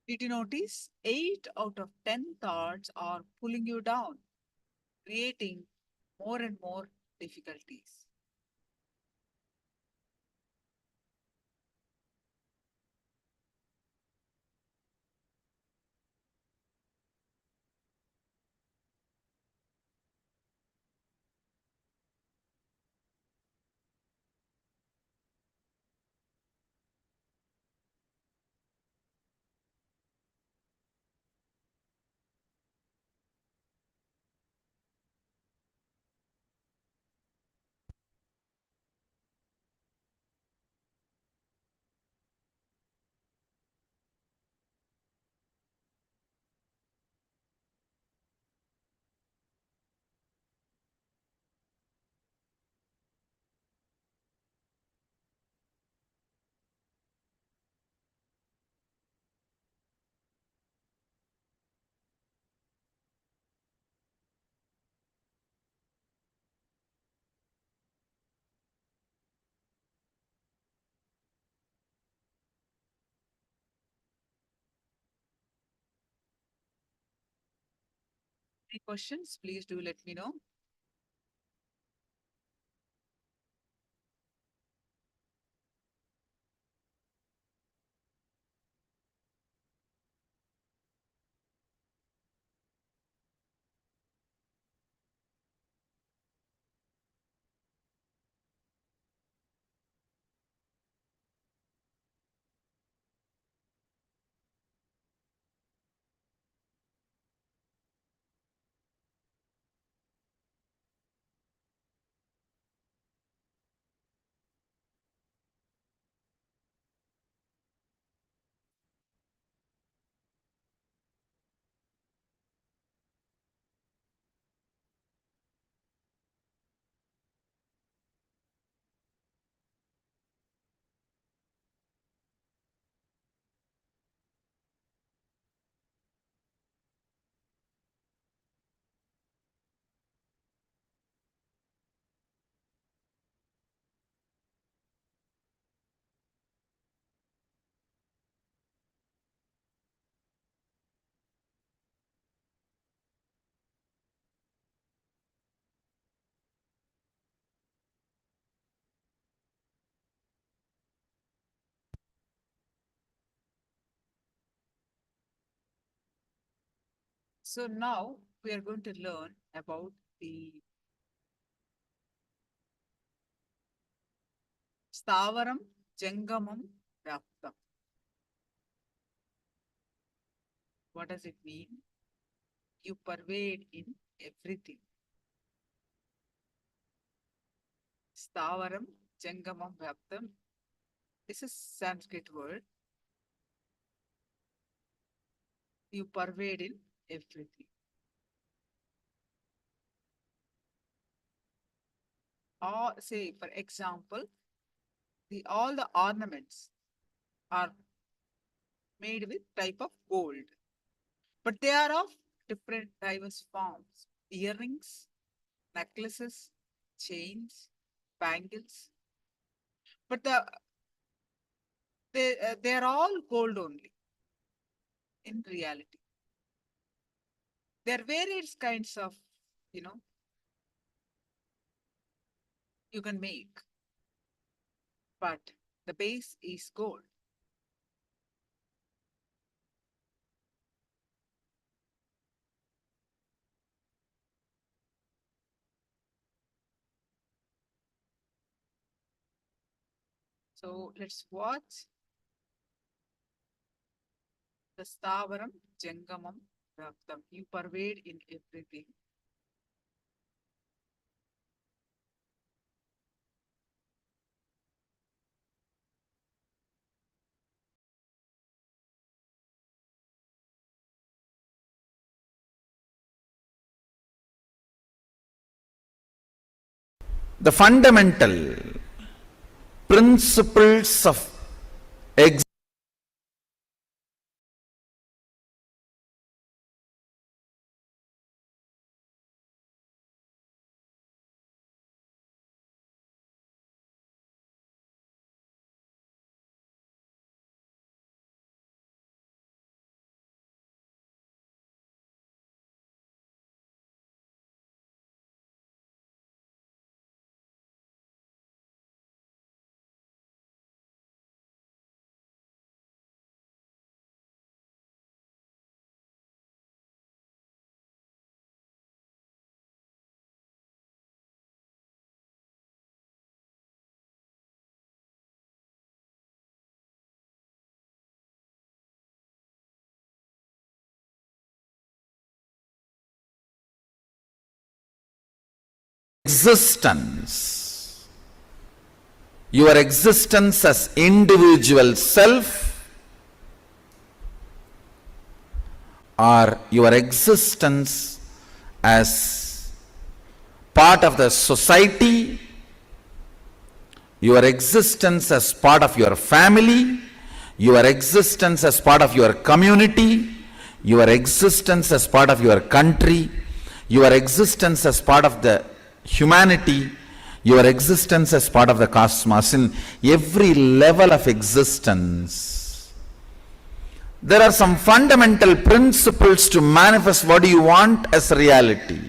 Did you notice 8 out of 10 thoughts are pulling you down, creating more and more difficulties? Any questions? Please do let me know. So now we are going to learn about the Stavaram Jangamam Vyaptam. What does it mean? You pervade in everything. Stavaram Jangamam Vyaptam is a Sanskrit word. You pervade in everything. Or say, for example, all the ornaments are made with type of gold, but they are of different diverse forms. Earrings, necklaces, chains, bangles, but they are all gold only in reality. There are various kinds of, you can make, but the base is gold. So let's watch the Stavaram Jangamam Vyaptam. You pervade in everything. The fundamental principles of existence, your existence as individual self, or your existence as part of the society, your existence as part of your family, your existence as part of your community, your existence as part of your country, your existence as part of the humanity, your existence as part of the cosmos. In every level of existence, there are some fundamental principles to manifest what you want as reality.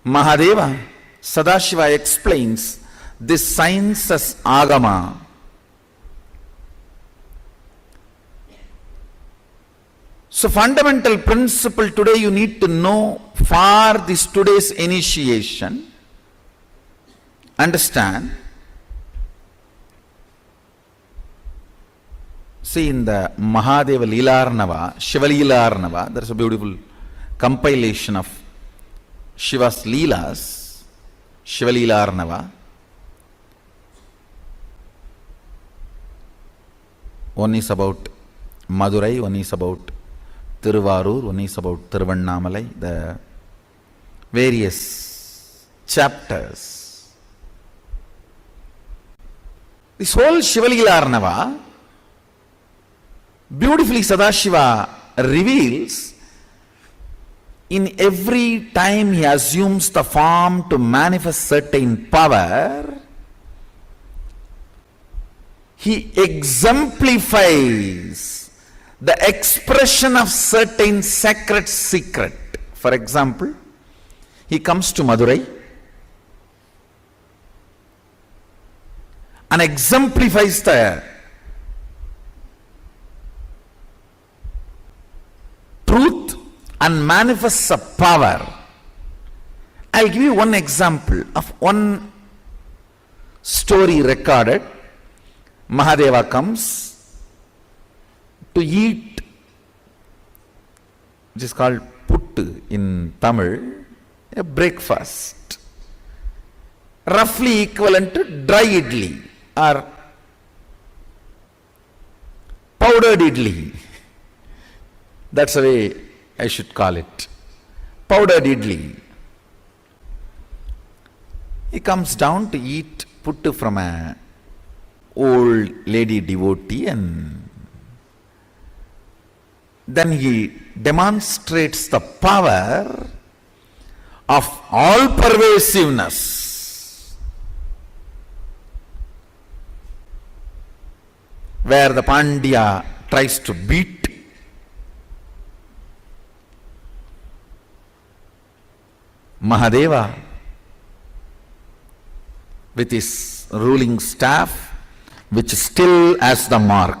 Mahadeva, Sadashiva explains this science as Agama. So fundamental principle today you need to know for this today's initiation. Understand. See, in the Mahadeva Leelarnava, Shiva Leelarnava, there is a beautiful compilation of Shiva's Leelas, Shiva Leelarnava. One is about Madurai, one is about Tiruvarur, one is about Tiruvannamalai, the various chapters. This whole Shiva Leelarnava, beautifully Sadashiva reveals, in every time he assumes the form to manifest certain power, he exemplifies the expression of certain sacred secret. For example, he comes to Madurai and exemplifies the truth and manifests a power. I'll give you one example of one story recorded. Mahadeva comes to eat, which is called puttu in Tamil, a breakfast, roughly equivalent to dry idli or powdered idli. That's the way I should call it. Powdered idli. He comes down to eat puttu from a old lady devotee, and then he demonstrates the power of all pervasiveness, where the Pandya tries to beat, Mahadeva with his ruling staff, which still has the mark.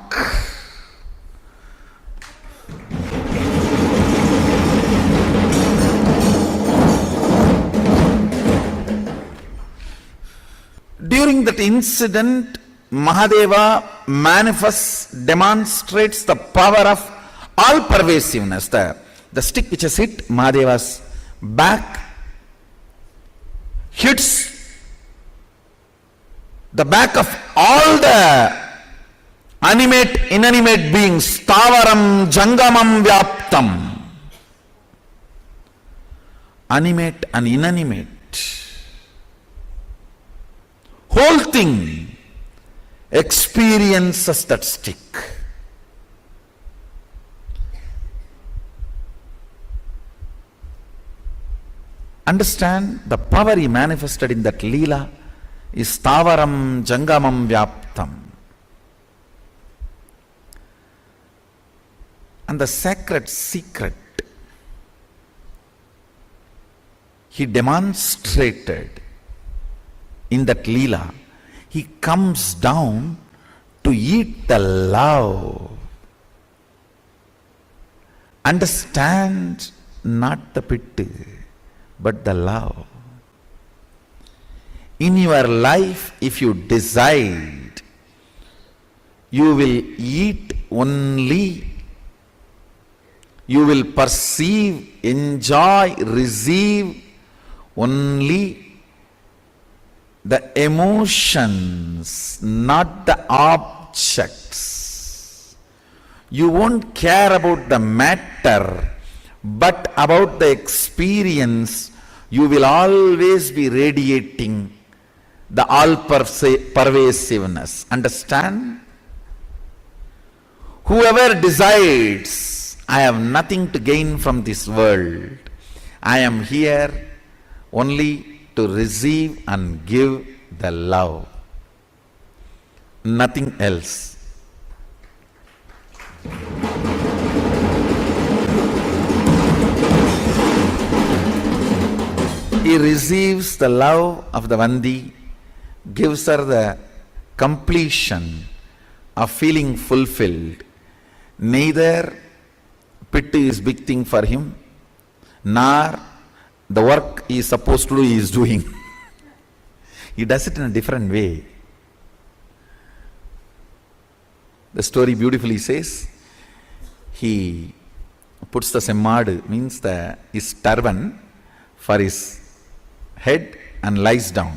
During that incident, Mahadeva manifests, demonstrates the power of all pervasiveness. The stick which has hit Mahadeva's back hits the back of all the animate, inanimate beings. Stavaram jangamam vyaptam. Animate and inanimate. Whole thing experiences that stick. Understand the power he manifested in that Leela is Stavaram Jangamam Vyaptam. And the sacred secret he demonstrated in that Leela. He comes down to eat the love. Understand, not the pity, but the love. In your life, if you decide, you will eat only, you will perceive, enjoy, receive only the emotions, not the objects. You won't care about the matter, but about the experience. You will always be radiating the all-pervasiveness. Understand? Whoever decides, I have nothing to gain from this world, I am here only to receive and give the love, nothing else. he receives the love of the Vandi, gives her the completion of feeling fulfilled. Neither pity is big thing for him, nor the work he is supposed to do he is doing. He does it in a different way. The story beautifully says, he puts the semmad, means his turban, for his head and lies down.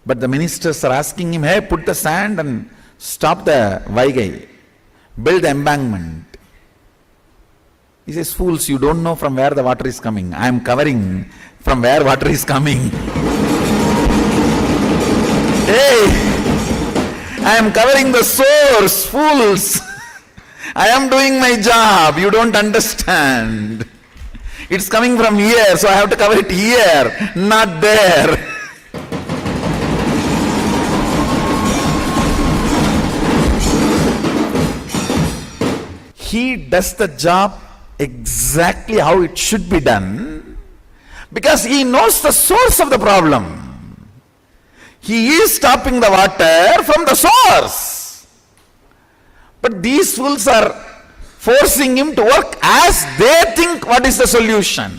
But the ministers are asking him, hey, put the sand and stop the Vaigai, build the embankment. He says, fools, you don't know from where the water is coming. I am covering from where water is coming. Hey, I am covering the source, fools. I am doing my job, you don't understand. It's coming from here, so I have to cover it here, not there. He does the job exactly how it should be done because he knows the source of the problem. He is stopping the water from the source. But these fools are forcing him to work as they think what is the solution.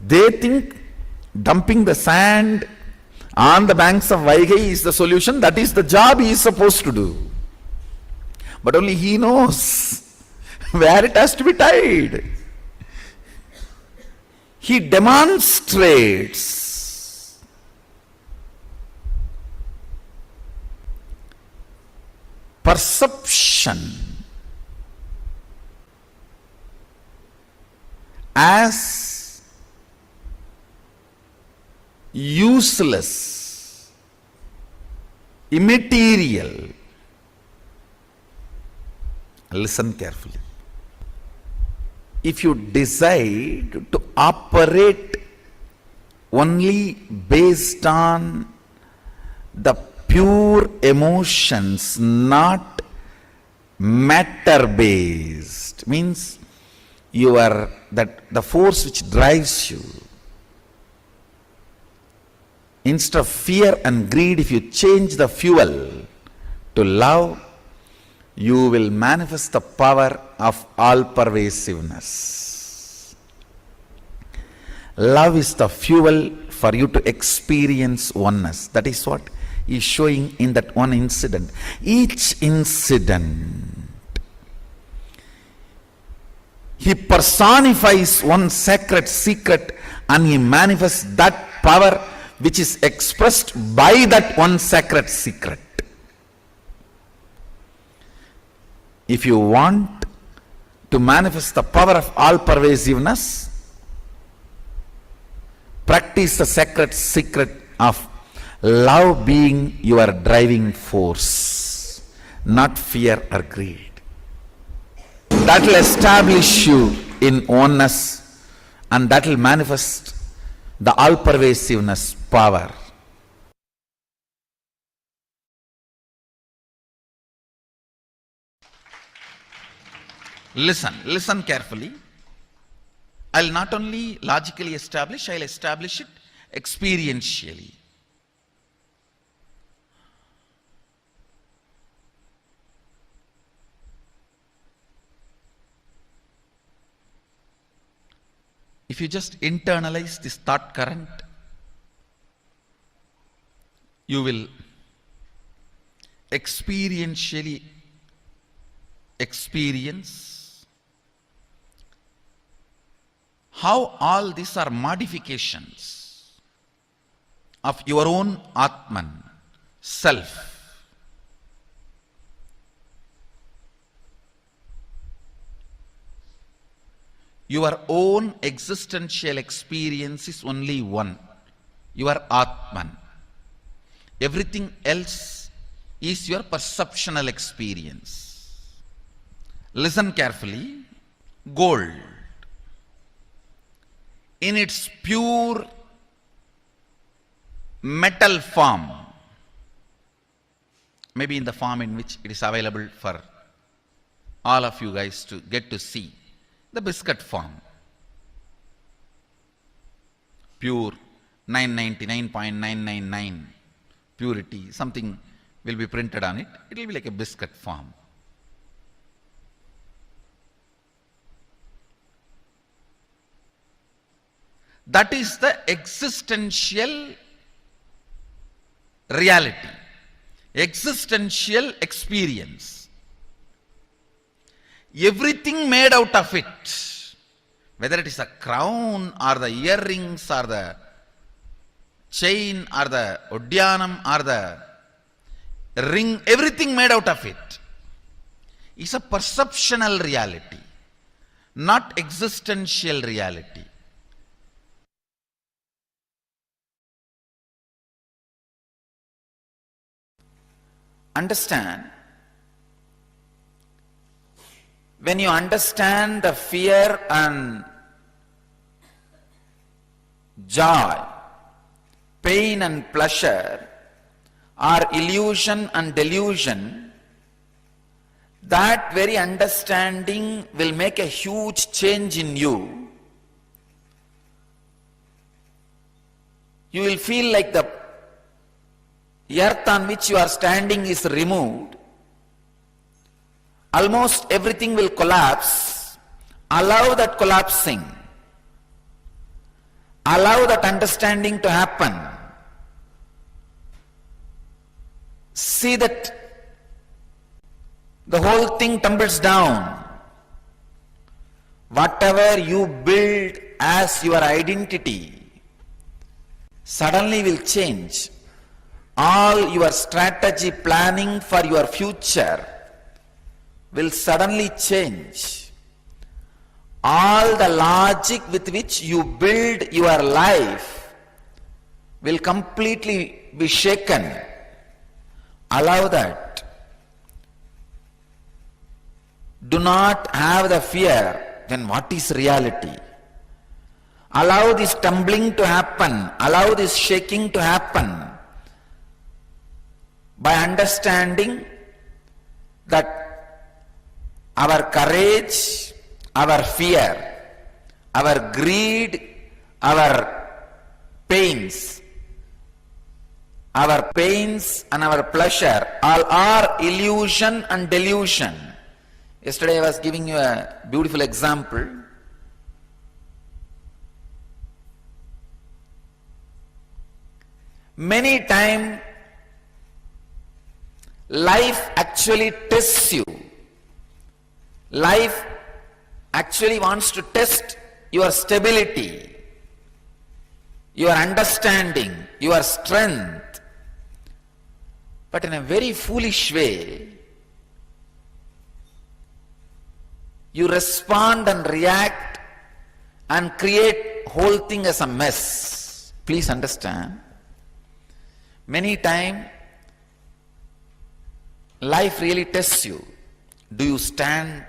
They think dumping the sand on the banks of Vaigai is the solution. That is the job he is supposed to do. But only he knows where it has to be tied. He demonstrates perception as useless, immaterial. Listen carefully. If you decide to operate only based on the pure emotions, not matter based, means you are the force which drives you. Instead of fear and greed, if you change the fuel to love, you will manifest the power of all-pervasiveness. Love is the fuel for you to experience oneness. That is what he is showing in that one incident. Each incident, he personifies one sacred secret and he manifests that power which is expressed by that one sacred secret. If you want to manifest the power of all-pervasiveness, practice the sacred secret of love being your driving force, not fear or greed. That will establish you in oneness and that will manifest the all-pervasiveness power. Listen carefully. I'll not only logically establish, I'll establish it experientially. If you just internalize this thought current, you will experientially experience how all these are modifications of your own Atman, self. Your own existential experience is only one, your Atman. Everything else is your perceptual experience. Listen carefully. Gold, in its pure metal form, maybe in the form in which it is available for all of you guys to get to see the biscuit form. Pure 999.999 purity, something will be printed on it. It will be like a biscuit form. That is the existential reality, existential experience. Everything made out of it, whether it is a crown or the earrings or the chain or the udyanam or the ring, everything made out of it is a perceptional reality, not existential reality. Understand, when you understand the fear and joy, pain and pleasure, or illusion and delusion, that very understanding will make a huge change in you. You will feel like the earth on which you are standing is removed. Almost everything will collapse. Allow that collapsing. Allow that understanding to happen. See that the whole thing tumbles down. Whatever you build as your identity suddenly will change. All your strategy planning for your future will suddenly change. All the logic with which you build your life will completely be shaken. Allow that. Do not have the fear. Then what is reality? Allow this tumbling to happen. Allow this shaking to happen. By understanding that our courage, our fear, our greed, our pains and our pleasure all are illusion and delusion. Yesterday I was giving you a beautiful example. Many times life actually tests you. Life actually wants to test your stability, your understanding, your strength. But in a very foolish way, you respond and react and create whole thing as a mess. Please understand. Many times life really tests you. Do you stand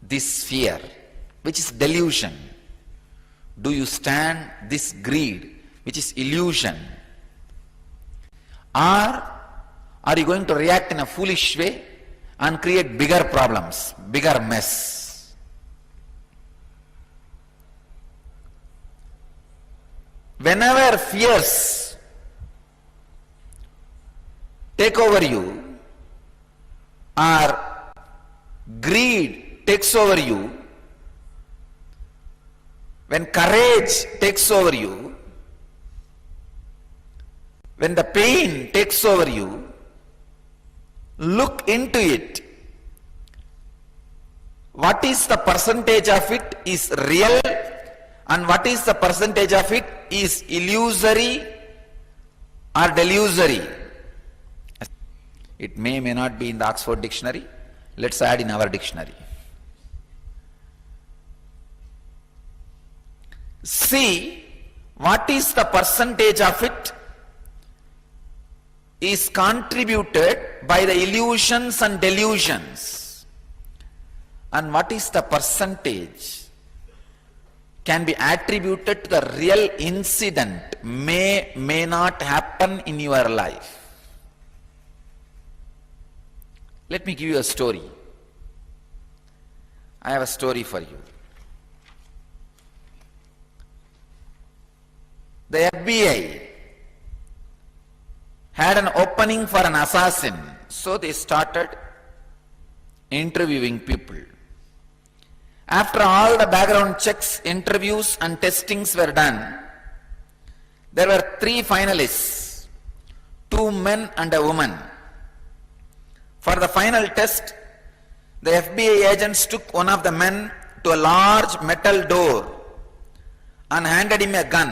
this fear, which is delusion? Do you stand this greed, which is illusion? Or are you going to react in a foolish way and create bigger problems, bigger mess? Whenever fears take over you, or greed takes over you, when courage takes over you, when the pain takes over you, look into it. What is the percentage of it is real and what is the percentage of it is illusory or delusory? It may not be in the Oxford dictionary. Let's add in our dictionary. See what is the percentage of it is contributed by the illusions and delusions, and what is the percentage can be attributed to the real incident may not happen in your life. Let me give you a story. I have a story for you. The FBI had an opening for an assassin, so they started interviewing people. After all the background checks, interviews and testings were done, there were 3 finalists, 2 men and a woman. For the final test, the FBI agents took one of the men to a large metal door and handed him a gun.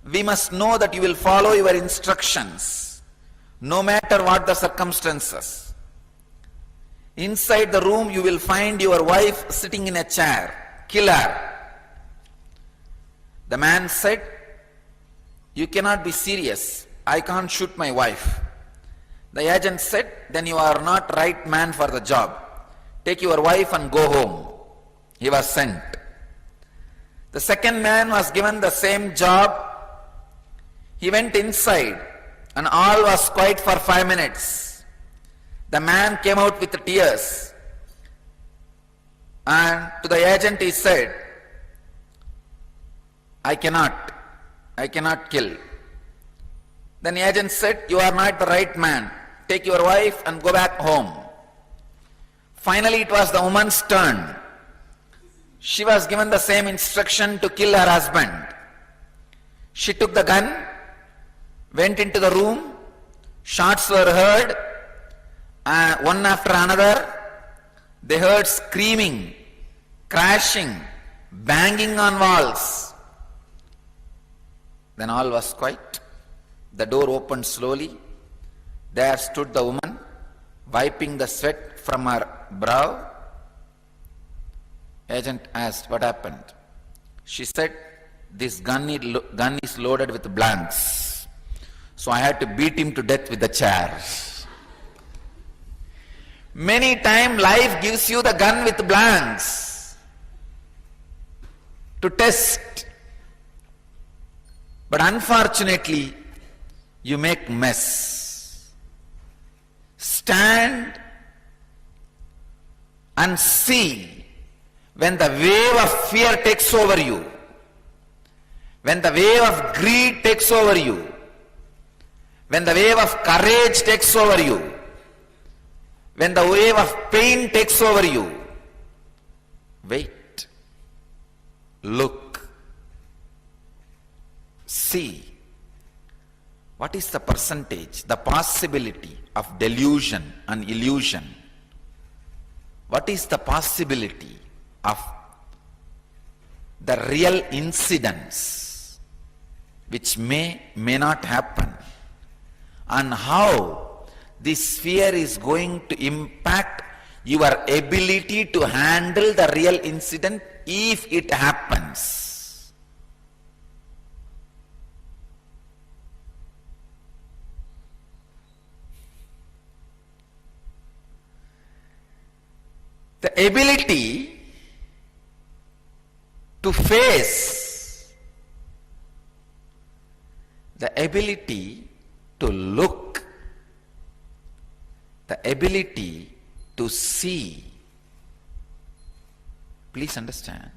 We must know that you will follow your instructions, no matter what the circumstances. Inside the room you will find your wife sitting in a chair. Kill her. The man said, "You cannot be serious. I can't shoot my wife." The agent said, "Then you are not right man for the job. Take your wife and go home." He was sent. The second man was given the same job. He went inside and all was quiet for 5 minutes. The man came out with tears and to the agent he said, I cannot kill." Then the agent said, "You are not the right man. Take your wife and go back home." Finally it was the woman's turn. She was given the same instruction to kill her husband. She took the gun, went into the room, shots were heard, one after another. They heard screaming, crashing, banging on walls. Then all was quiet. The door opened slowly. There stood the woman, wiping the sweat from her brow. Agent asked, "What happened?" She said, "This gun is loaded with blanks. So I had to beat him to death with the chair." Many times life gives you the gun with blanks to test. But unfortunately, you make mess. Stand and see when the wave of fear takes over you, when the wave of greed takes over you, when the wave of courage takes over you, when the wave of pain takes over you. Wait, look, see. What is the percentage, the possibility of delusion and illusion? What is the possibility of the real incidents which may not happen? And how this fear is going to impact your ability to handle the real incident if it happens. The ability to face, the ability to look, the ability to see. Please understand.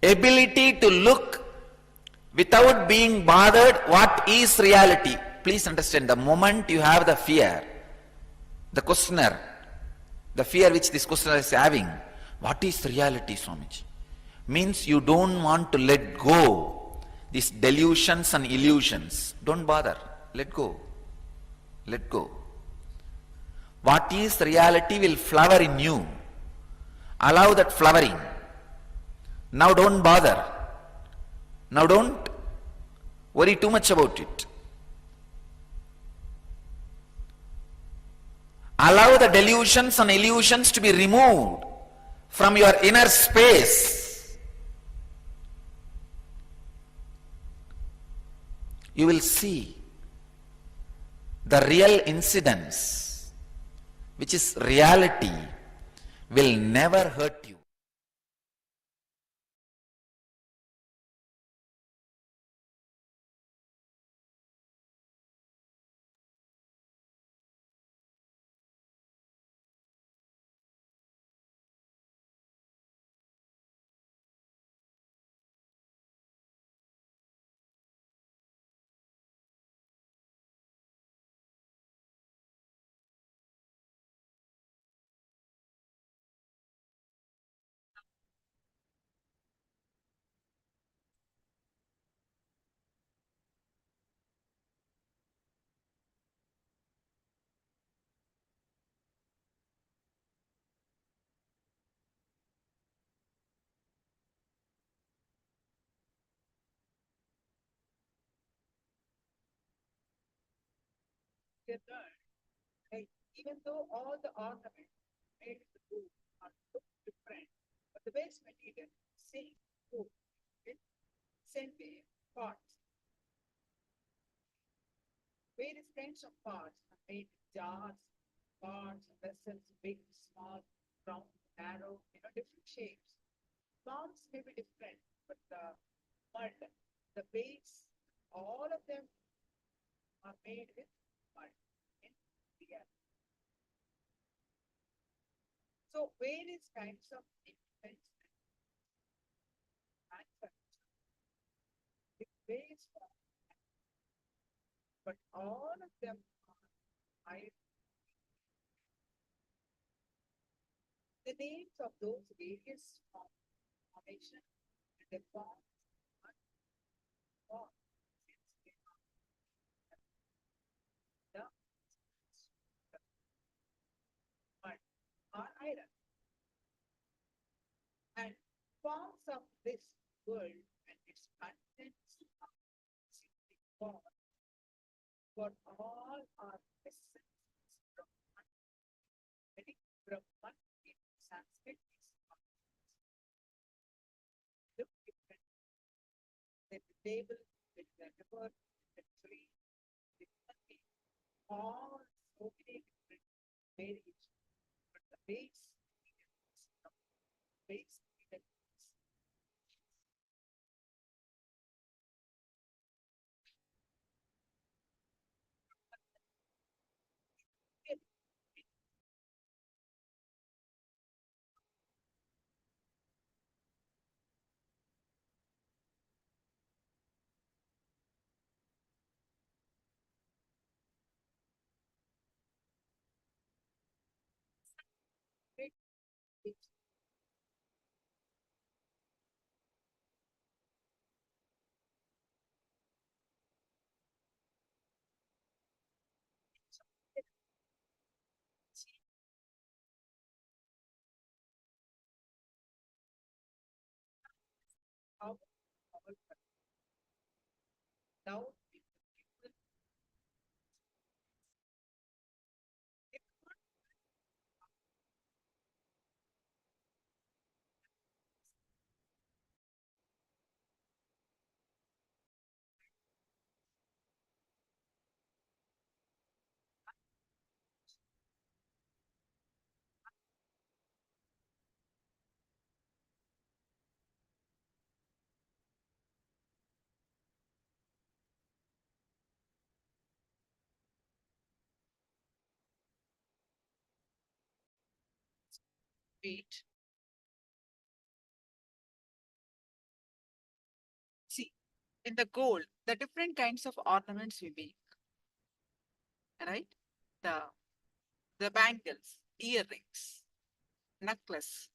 Ability to look without being bothered what is reality. Please understand, the moment you have the fear, the questioner, the fear which this questioner is having, what is reality, Swamiji? Means you don't want to let go these delusions and illusions. Don't bother. Let go. Let go. What is reality will flower in you. Allow that flowering. Now don't bother. Now don't worry too much about it. Allow the delusions and illusions to be removed from your inner space. You will see the real incidents, which is reality, will never hurt you. earlier learned, right? Even though all the ornaments made in the wood are look different, but the base material same wood, okay? Same way, pots. Various kinds of pots are made in jars, pots, vessels, big, small, round, narrow, different shapes. Forms may be different, but the mud, the base, all of them are made with mud in India. So various kinds of implements manufacture with various forms, but all of them are iron. The names of those various formations and the forms are formed since they are the mud or iron. And forms of this world and its contents are simply formed, for all are essence Brahman. I think Brahman in Sanskrit is look different than the table, with the river, the tree, the monkey, all so many different variations. But the base is base is how now wait. See, in the gold, the different kinds of ornaments we make, right? The the bangles, earrings, necklace.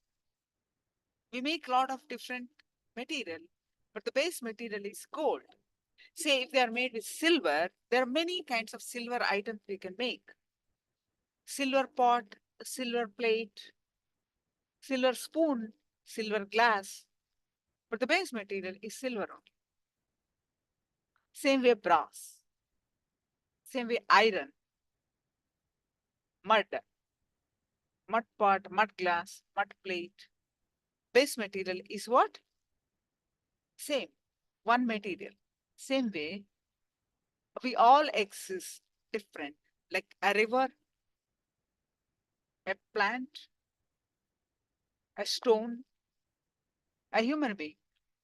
We make a lot of different material, but the base material is gold. Say if they are made with silver, there are many kinds of silver items we can make. Silver pot, silver plate, silver spoon, silver glass, but the base material is silver only. Same way brass, same way iron, mud, mud pot, mud glass, mud plate. Base material is what? Same, one material. Same way, we all exist different, like a river, a plant, a stone, a human being.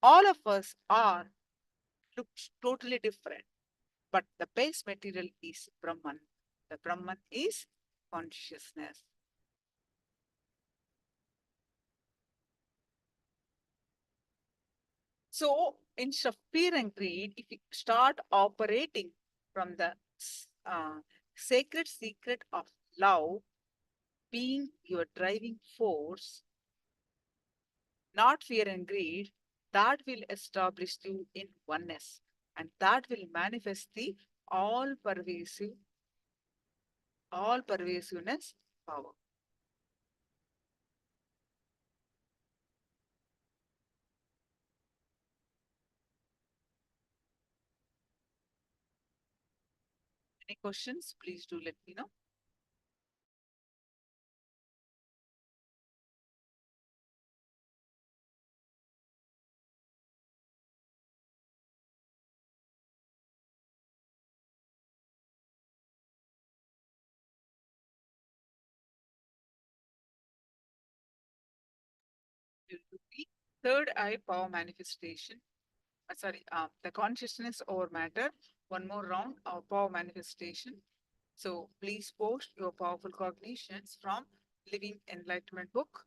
All of us are looks totally different, but the base material is Brahman. The Brahman is consciousness. So instead of fear and greed, if we start operating from the sacred secret of love being your driving force, not fear and greed, that will establish you in oneness, and that will manifest the all pervasiveness power. Any questions? Please do let me know. Third eye power manifestation. The consciousness over matter. One more round of power manifestation. So please post your powerful cognitions from Living Enlightenment book.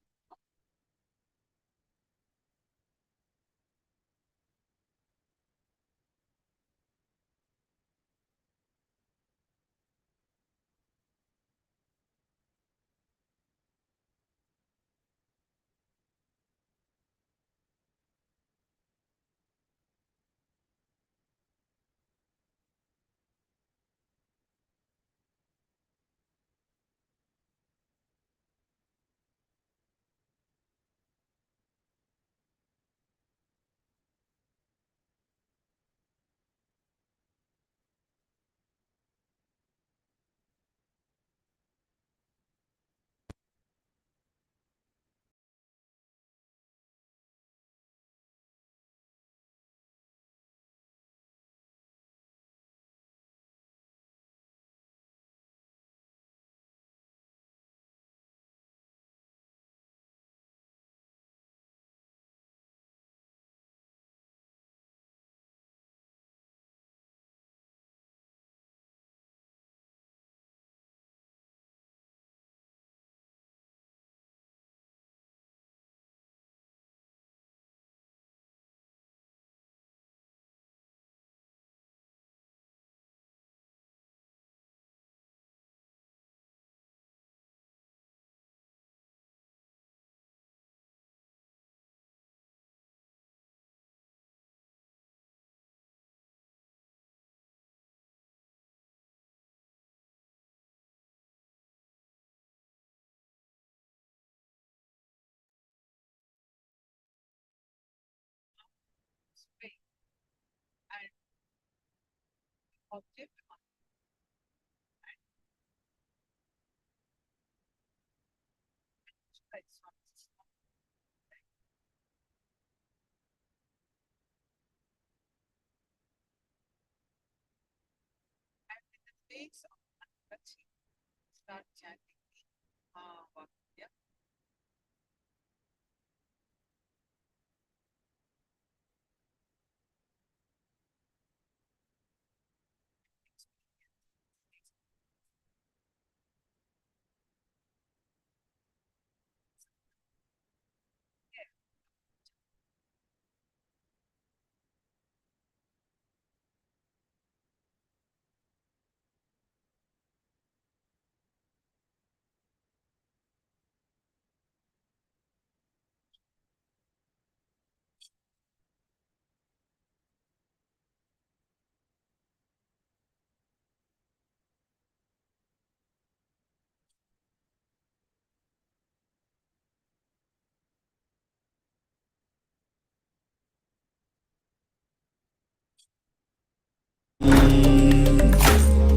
And object and in the face of touching, start chanting the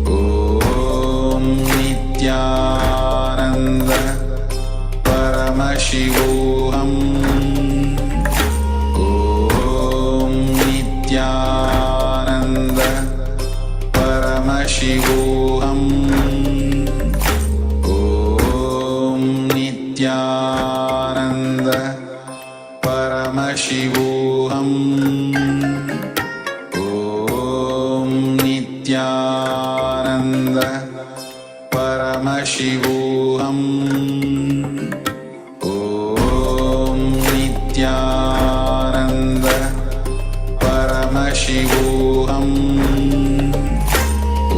ॐ नित्यानन्द परमशिवोऽहम् ॐ नित्यानन्द परमशिवोऽहम् ॐ नित्यानन्द परमशिवोऽहम् ॐ नित्यानन्द परमशिवोऽहम् ॐ नित्यानन्द परमशिवोऽहम्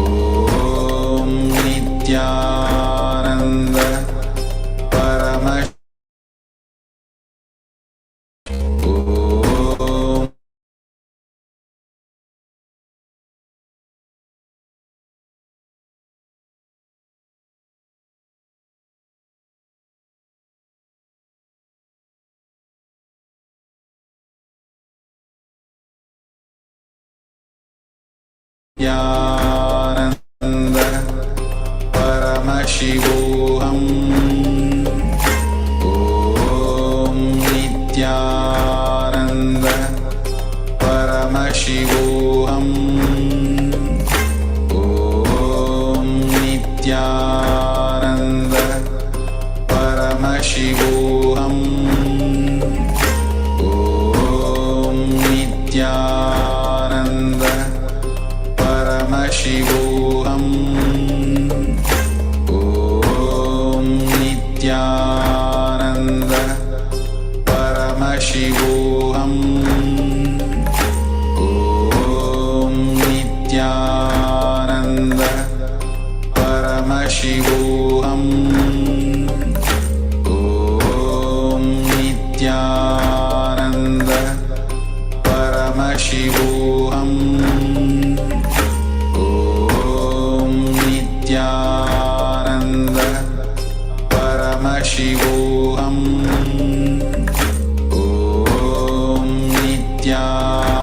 ॐ नित्यानन्द परम ॐ Nityanand Paramashivoham Om Nithyananda Paramashivoham Om Nithyananda Paramashivoham Om Nithyananda Paramashivoham Om Nithyananda Paramashivoham Om Nithyananda Paramashivoham Om Nithyananda Paramashivoham Om Nithyananda Paramashivoham Om Nithyananda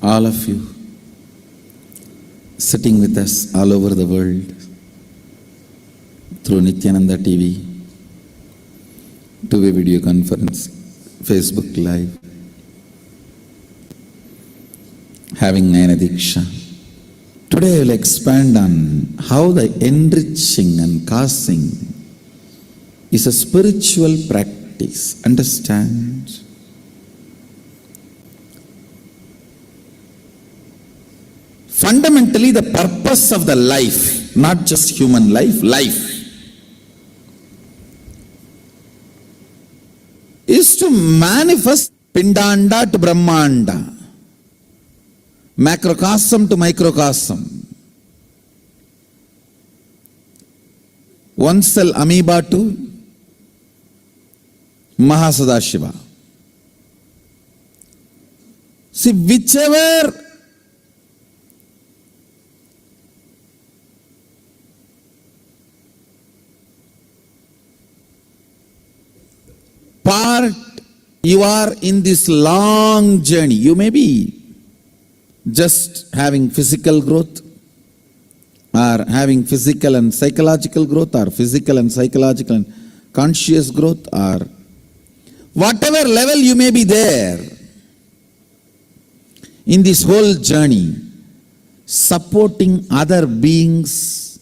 all of you sitting with us all over the world through Nithyananda TV, two-way video conference, Facebook Live, having Nayana Diksha. Today I will expand on how the enriching and causing is a spiritual practice. Understand? Fundamentally, the purpose of the life, not just human life, is to manifest Pindanda to Brahmanda, macrocosm to microcosm, one cell amoeba to Mahasadashiva. See, whichever part you are in this long journey, you may be just having physical growth, or having physical and psychological growth, or physical and psychological and conscious growth, or whatever level you may be there in this whole journey, supporting other beings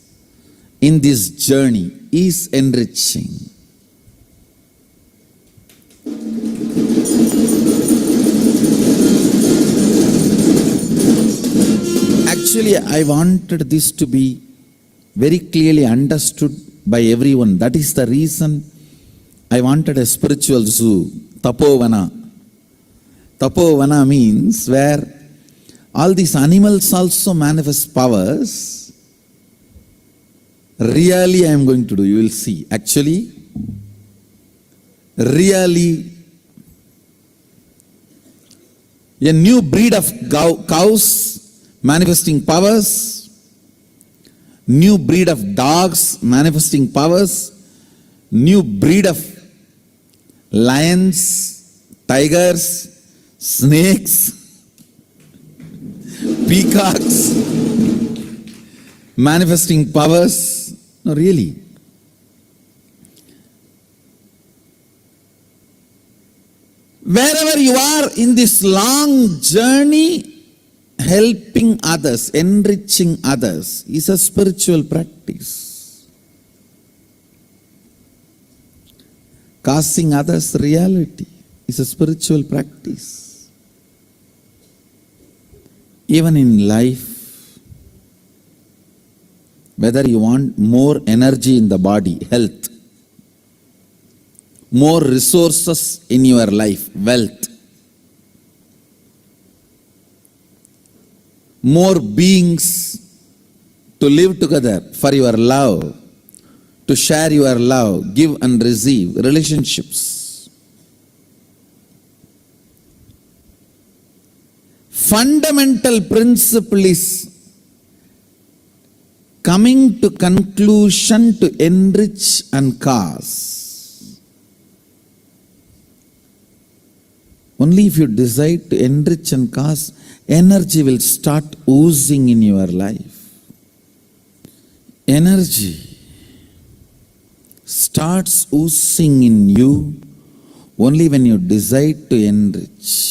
in this journey is enriching. Actually, I wanted this to be very clearly understood by everyone. That is the reason I wanted a spiritual zoo, Tapovana. Tapovana means where all these animals also manifest powers. Really, I am going to do, you will see. Actually, really, a new breed of cows manifesting powers, new breed of dogs manifesting powers, new breed of lions, tigers, snakes, peacocks manifesting powers. No, really. Wherever you are in this long journey, helping others, enriching others is a spiritual practice. Causing others reality is a spiritual practice. Even in life, whether you want more energy in the body, health, more resources in your life, wealth, more beings to live together for your love, to share your love, give and receive, relationships. Fundamental principle is coming to conclusion to enrich and cause. Only if you decide to enrich and cause, energy will start oozing in your life. Energy starts oozing in you only when you decide to enrich.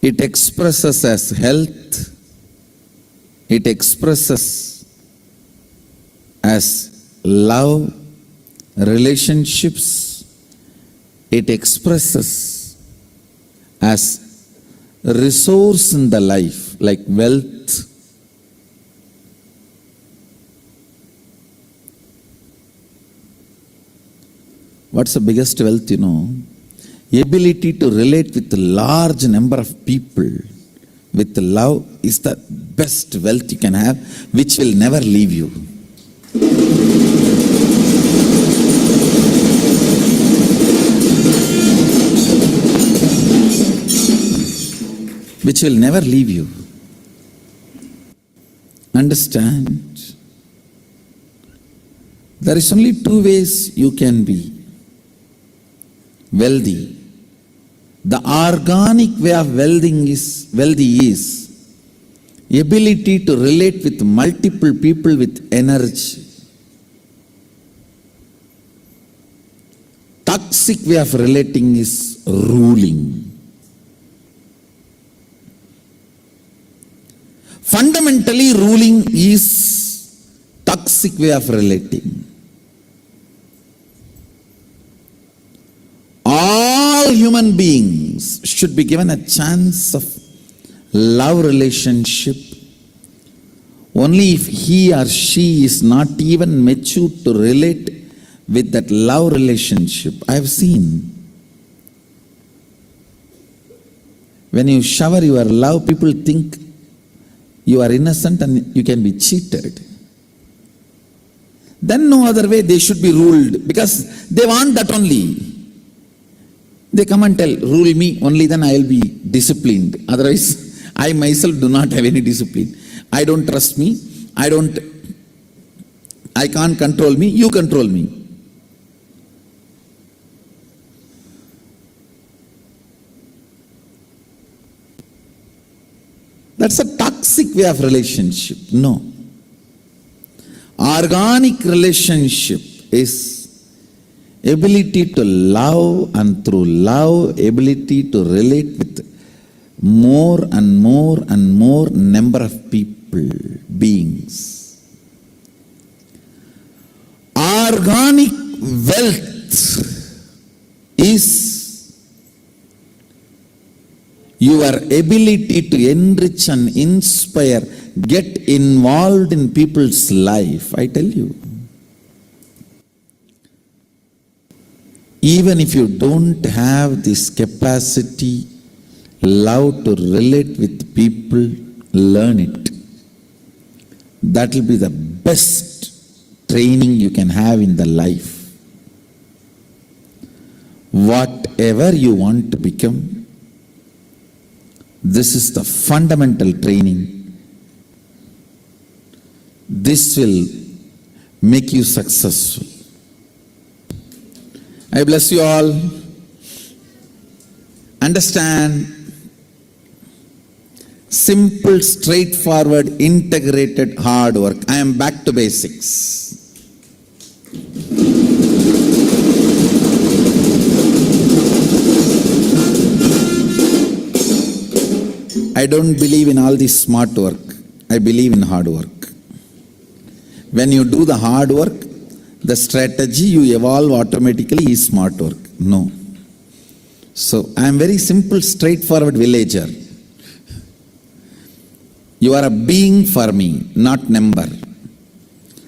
It expresses as health, it expresses as love, relationships, it expresses as a resource in the life, like wealth. What's the biggest wealth, you know? Ability to relate with a large number of people with love is the best wealth you can have, which will never leave you. Which will never leave you. Understand? There is only two ways you can be wealthy. The organic way of wealthy is ability to relate with multiple people with energy. Toxic way of relating is ruling. Fundamentally, ruling is toxic way of relating. All human beings should be given a chance of love relationship only if he or she is not even mature to relate with that love relationship. I have seen when you shower your love, people think you are innocent and you can be cheated. then no other way they should be ruled, because they want that only. They come and tell, rule me, only then I will be disciplined. Otherwise, I myself do not have any discipline. I don't trust me. I can't control me. You control me. That's a toxic way of relationship. No. Organic relationship is ability to love, and through love, ability to relate with more and more and more number of people, beings. Organic wealth is your ability to enrich and inspire, get involved in people's life. I tell you, even if you don't have this capacity, love to relate with people, learn it. That will be the best training you can have in the life. Whatever you want to become, this is the fundamental training. This will make you successful. I bless you all. Understand, simple, straightforward, integrated hard work. I am back to basics. I don't believe in all this smart work. I believe in hard work. When you do the hard work, the strategy you evolve automatically is smart work. No. So I am very simple, straightforward villager. You are a being for me, not number.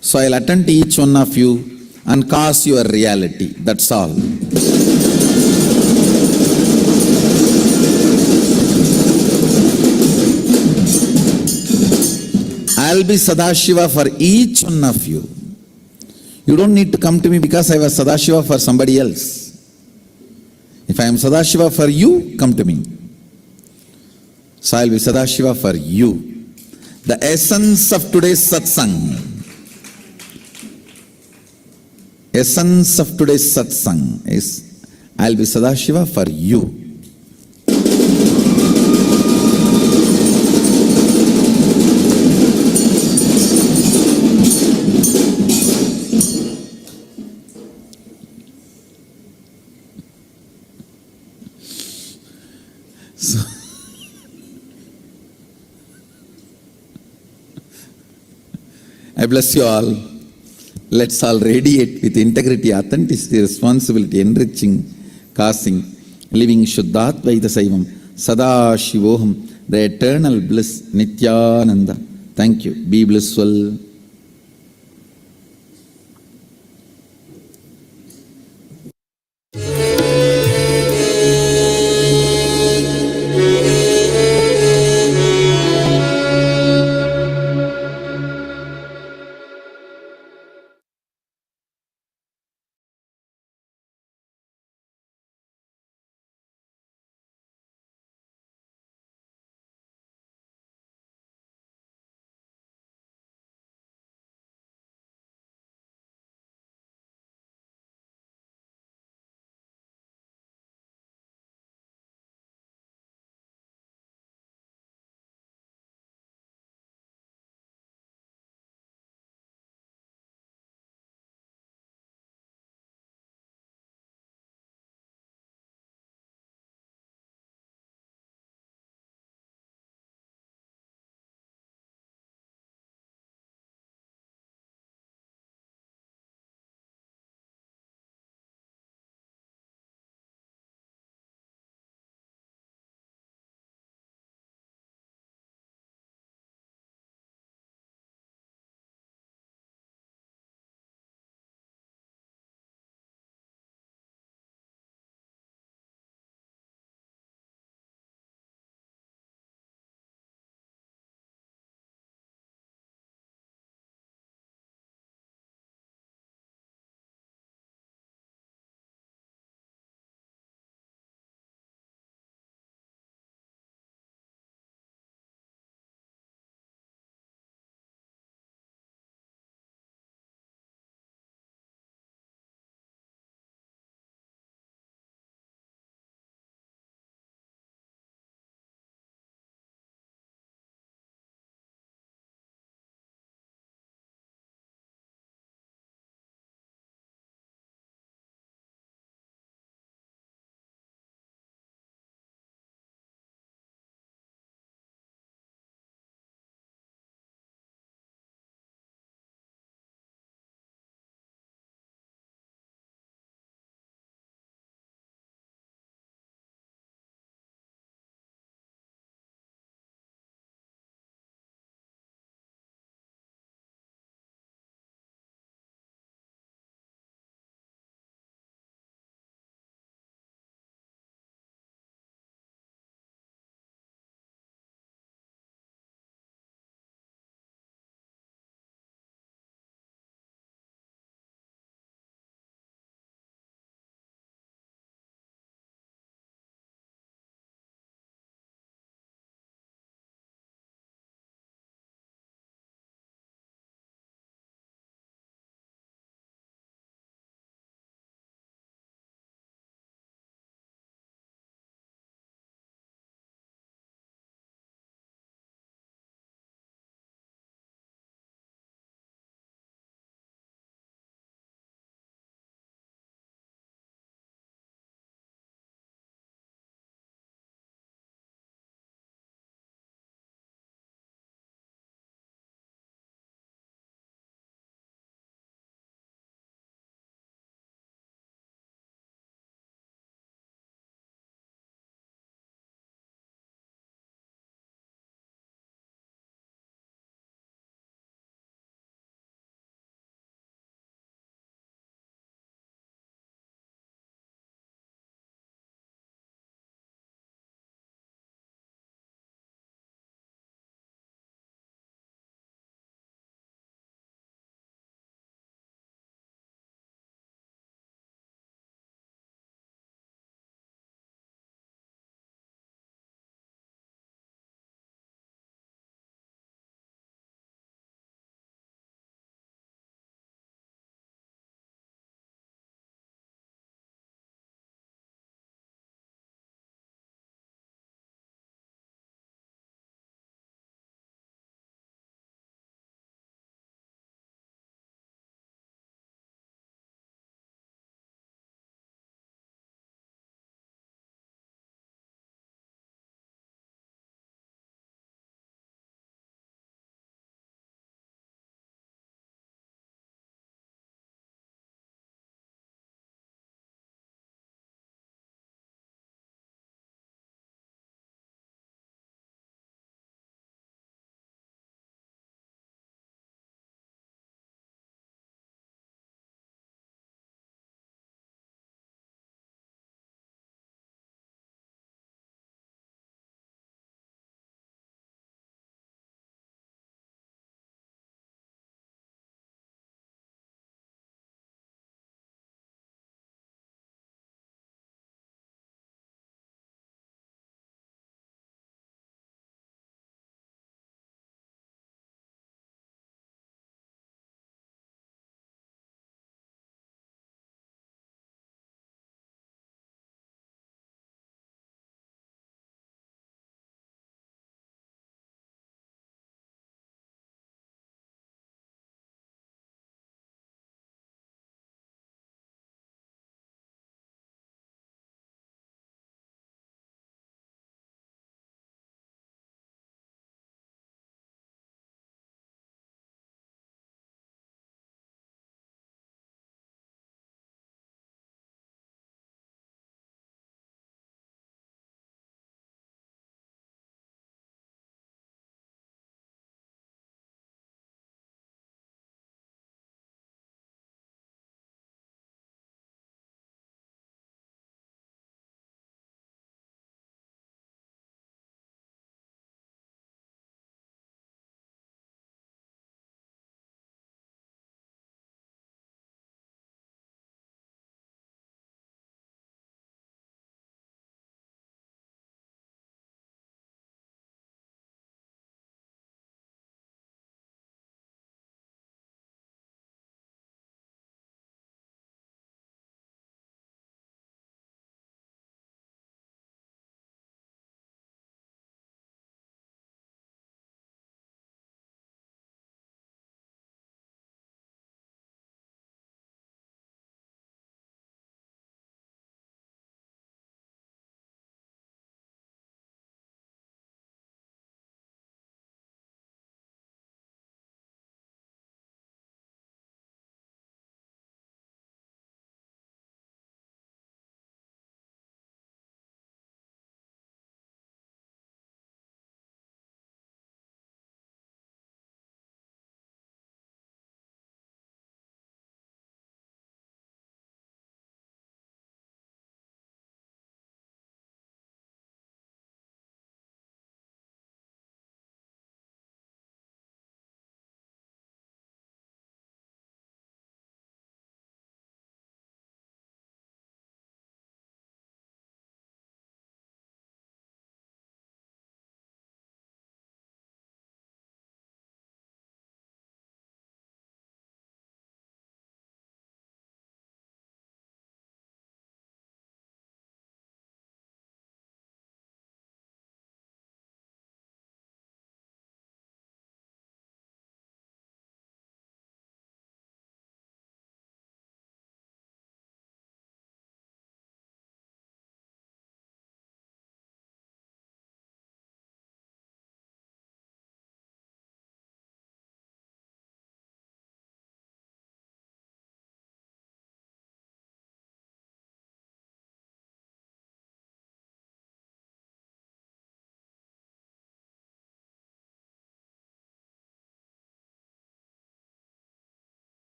So I'll attend to each one of you and cause your reality. That's all. I'll be Sadashiva for each one of you. You don't need to come to me because I was Sadashiva for somebody else. If I am Sadashiva for you, come to me. So I'll be Sadashiva for you. The essence of today's satsang. Essence of today's satsang is, I'll be Sadashiva for you. I bless you all. Let's all radiate with integrity, authenticity, responsibility, enriching, causing, living Shuddhatvaita Saivam, Sadashivoham, the eternal bliss, Nithyananda. Thank you. Be blissful.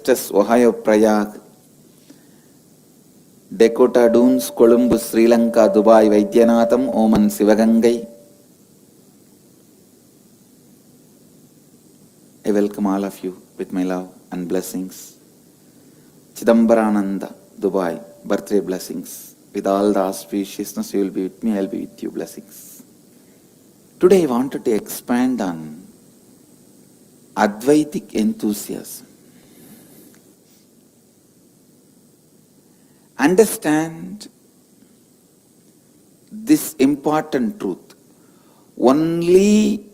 Estes, Ohio, Prague, Dakota Dunes, Columbus, Sri Lanka, Dubai, Vaidyanatham, Oman, Sivagangai. I welcome all of you with my love and blessings. Chidambarananda, Dubai, birthday blessings. With all the auspiciousness, you will be with me, I will be with you, blessings. Today I wanted to expand on Advaitic enthusiasm. Understand this important truth. Only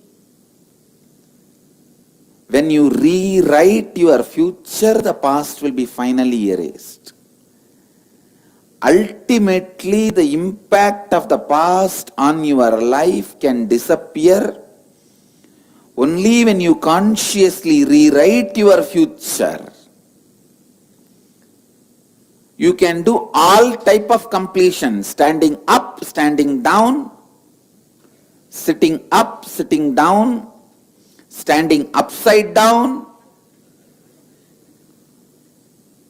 when you rewrite your future, the past will be finally erased. Ultimately, the impact of the past on your life can disappear only when you consciously rewrite your future. You can do all type of completion, standing up, standing down, sitting up, sitting down, standing upside down.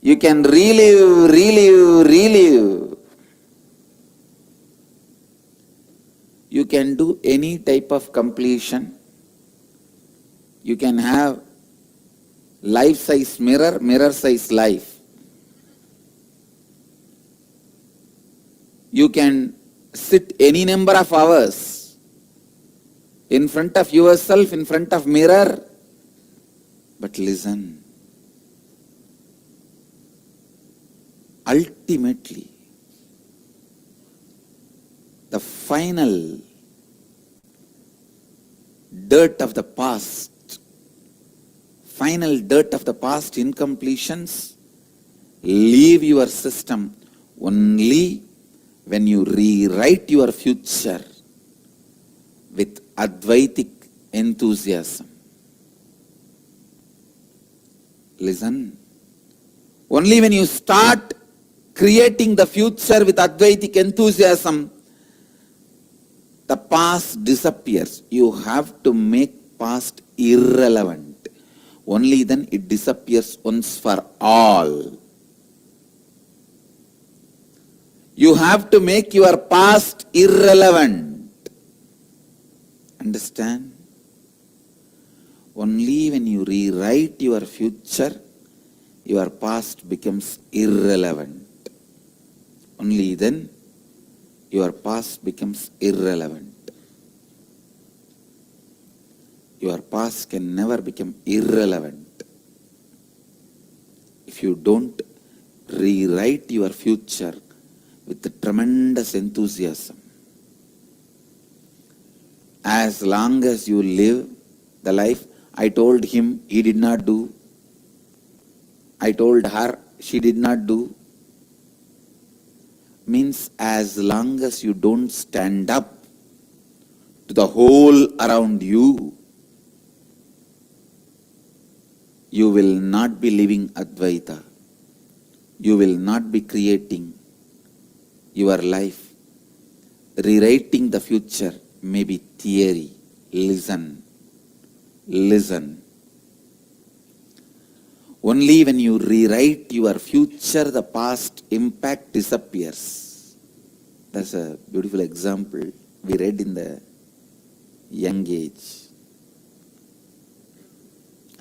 You can relive, relive, relive. You can do any type of completion. You can have life-size mirror, mirror-size life. You can sit any number of hours in front of yourself, in front of mirror. But listen. Ultimately, the final dirt of the past, incompletions, leave your system only when you rewrite your future with Advaitic enthusiasm. Listen. Only when you start creating the future with Advaitic enthusiasm, the past disappears. You have to make past irrelevant. Only then it disappears once for all. You have to make your past irrelevant. Understand? Only when you rewrite your future, your past becomes irrelevant. Only then your past becomes irrelevant. Your past can never become irrelevant if you don't rewrite your future with the tremendous enthusiasm. As long as you live the life, I told him, he did not do. I told her, she did not do. Means as long as you don't stand up to the whole around you, you will not be living Advaita. You will not be creating your life. Rewriting the future may be theory. Listen. Listen. Only when you rewrite your future, the past impact disappears. That's a beautiful example we read in the young age.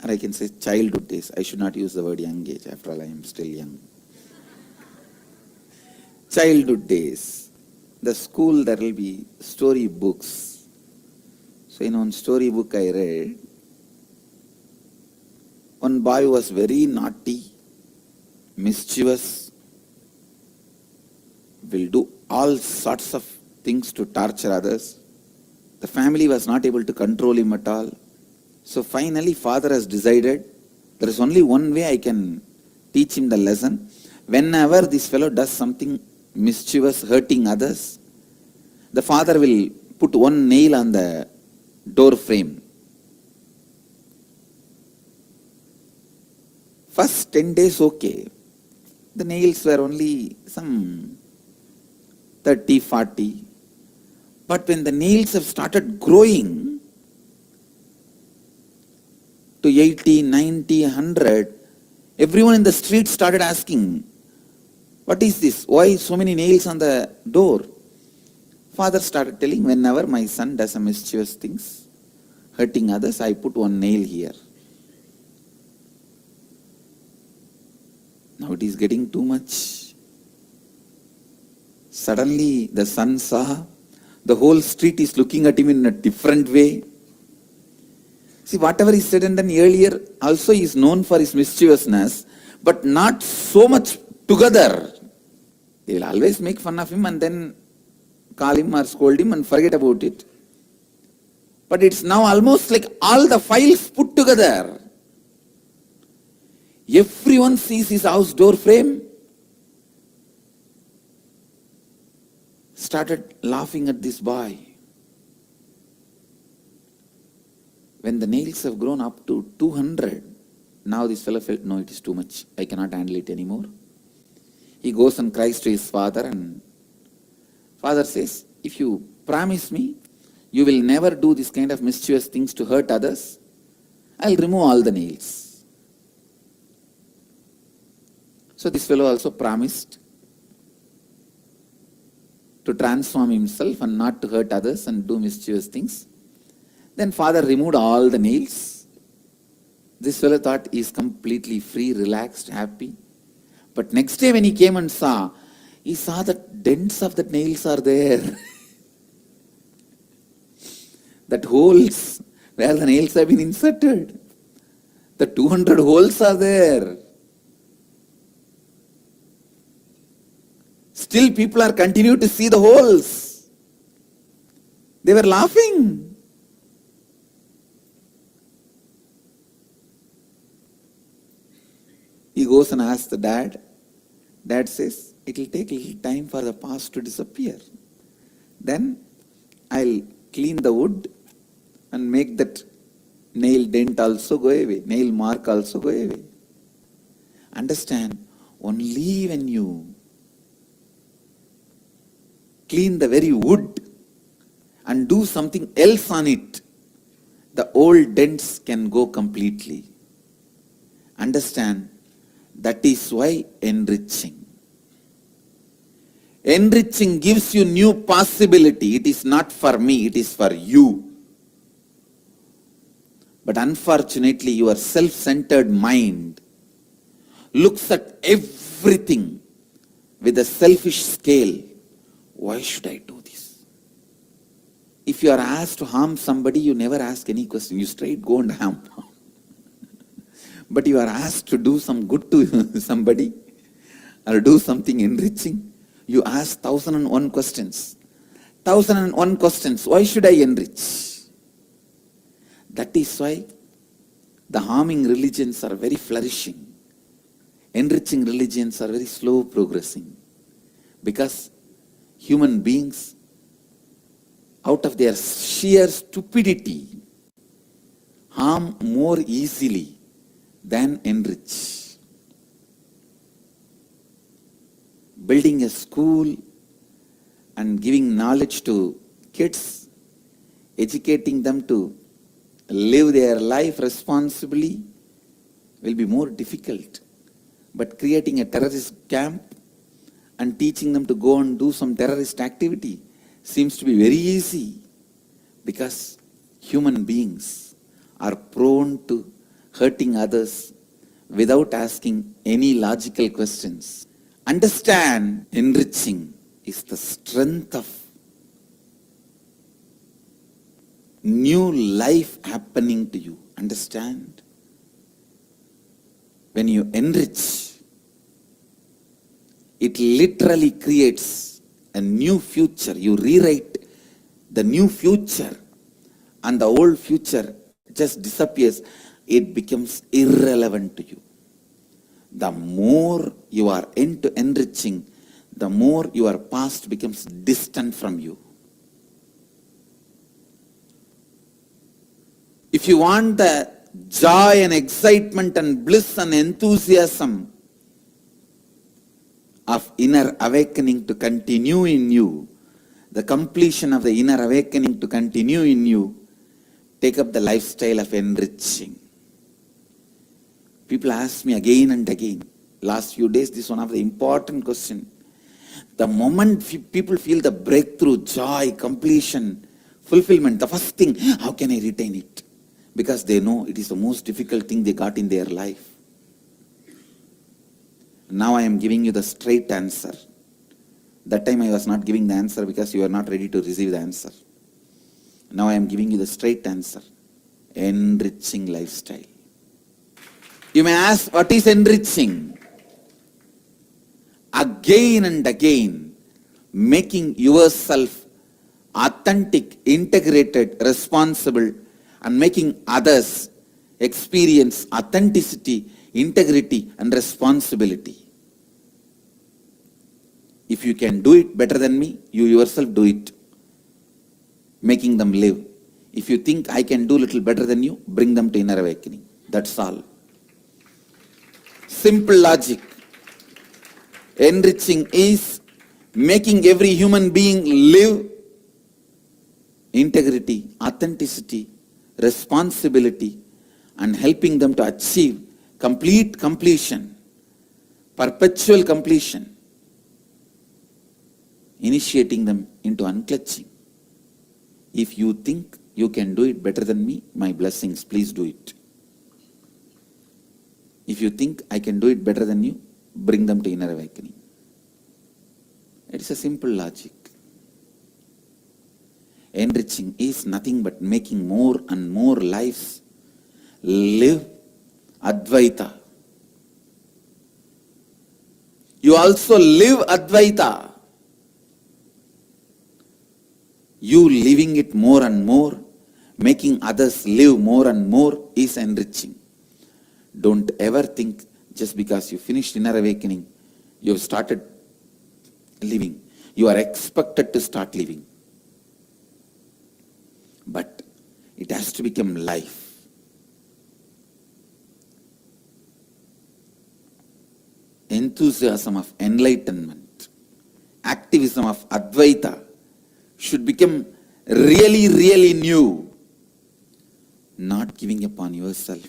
Or I can say childhood days. I should not use the word young age. After all, I am still young. Childhood days. The school, there will be story books. So in one story book I read, one boy was very naughty, mischievous, will do all sorts of things to torture others. The family was not able to control him at all. So finally father has decided, there is only one way I can teach him the lesson. Whenever this fellow does something mischievous, hurting others, the father will put one nail on the door frame. First 10 days okay. The nails were only some 30, 40. But when the nails have started growing to 80, 90, 100, Everyone in the street started asking, what is this? Why so many nails on the door? Father started telling, whenever my son does some mischievous things, hurting others, I put one nail here. Now it is getting too much. Suddenly the son saw the whole street is looking at him in a different way. See, whatever he said and done earlier, also he is known for his mischievousness, but not so much together. They will always make fun of him and then call him or scold him and forget about it. But it's now almost like all the files put together. Everyone sees his house door frame, started laughing at this boy. When the nails have grown up to 200, now this fellow felt, no, it is too much. I cannot handle it anymore. He goes and cries to his father, and father says, if you promise me, you will never do this kind of mischievous things to hurt others, I'll remove all the nails. So this fellow also promised to transform himself and not to hurt others and do mischievous things. Then father removed all the nails. This fellow thought he is completely free, relaxed, happy. But next day when he came and saw, he saw that dents of the nails are there. That holes where the nails have been inserted. The 200 holes are there. Still people are continuing to see the holes. They were laughing. He goes and asks the dad. Dad says, it will take a little time for the past to disappear. Then I'll clean the wood and make that nail dent also go away, nail mark also go away. Understand, only when you clean the very wood and do something else on it, the old dents can go completely. Understand, that is why enriching. Enriching gives you new possibility. It is not for me, it is for you. But unfortunately, your self-centered mind looks at everything with a selfish scale. Why should I do this? If you are asked to harm somebody, you never ask any question. You straight go and harm. But you are asked to do some good to somebody or do something enriching, you ask 1001 questions. 1001 questions. Why should I enrich? That is why the harming religions are very flourishing. Enriching religions are very slow progressing. Because human beings, out of their sheer stupidity, harm more easily than enrich. Building a school and giving knowledge to kids, educating them to live their life responsibly will be more difficult. But creating a terrorist camp and teaching them to go and do some terrorist activity seems to be very easy, because human beings are prone to hurting others without asking any logical questions. Understand, enriching is the strength of new life happening to you. Understand? When you enrich, it literally creates a new future. You rewrite the new future and the old future just disappears. It becomes irrelevant to you. The more you are into enriching, the more your past becomes distant from you. If you want the joy and excitement and bliss and enthusiasm of inner awakening to continue in you, the completion of the inner awakening to continue in you, take up the lifestyle of enriching. People ask me again and again. Last few days, this is one of the important questions. The moment people feel the breakthrough, joy, completion, fulfillment, the first thing, how can I retain it? Because they know it is the most difficult thing they got in their life. Now I am giving you the straight answer. That time I was not giving the answer because you are not ready to receive the answer. Now I am giving you the straight answer. Enriching lifestyle. You may ask, what is enriching? Again and again, making yourself authentic, integrated, responsible, and making others experience authenticity, integrity, and responsibility. If you can do it better than me, you yourself do it. Making them live. If you think I can do a little better than you, bring them to inner awakening. That's all. Simple logic. Enriching is making every human being live integrity, authenticity, responsibility, and helping them to achieve complete completion, perpetual completion, initiating them into unclutching. If you think you can do it better than me, my blessings, please do it. If you think I can do it better than you, bring them to inner awakening. It's a simple logic. Enriching is nothing but making more and more lives live Advaita. You also live Advaita. You living it more and more, making others live more and more is enriching. Don't ever think just because you finished inner awakening, you have started living. You are expected to start living. But it has to become life. Enthusiasm of enlightenment, activism of Advaita should become really, really new. Not giving up on yourself,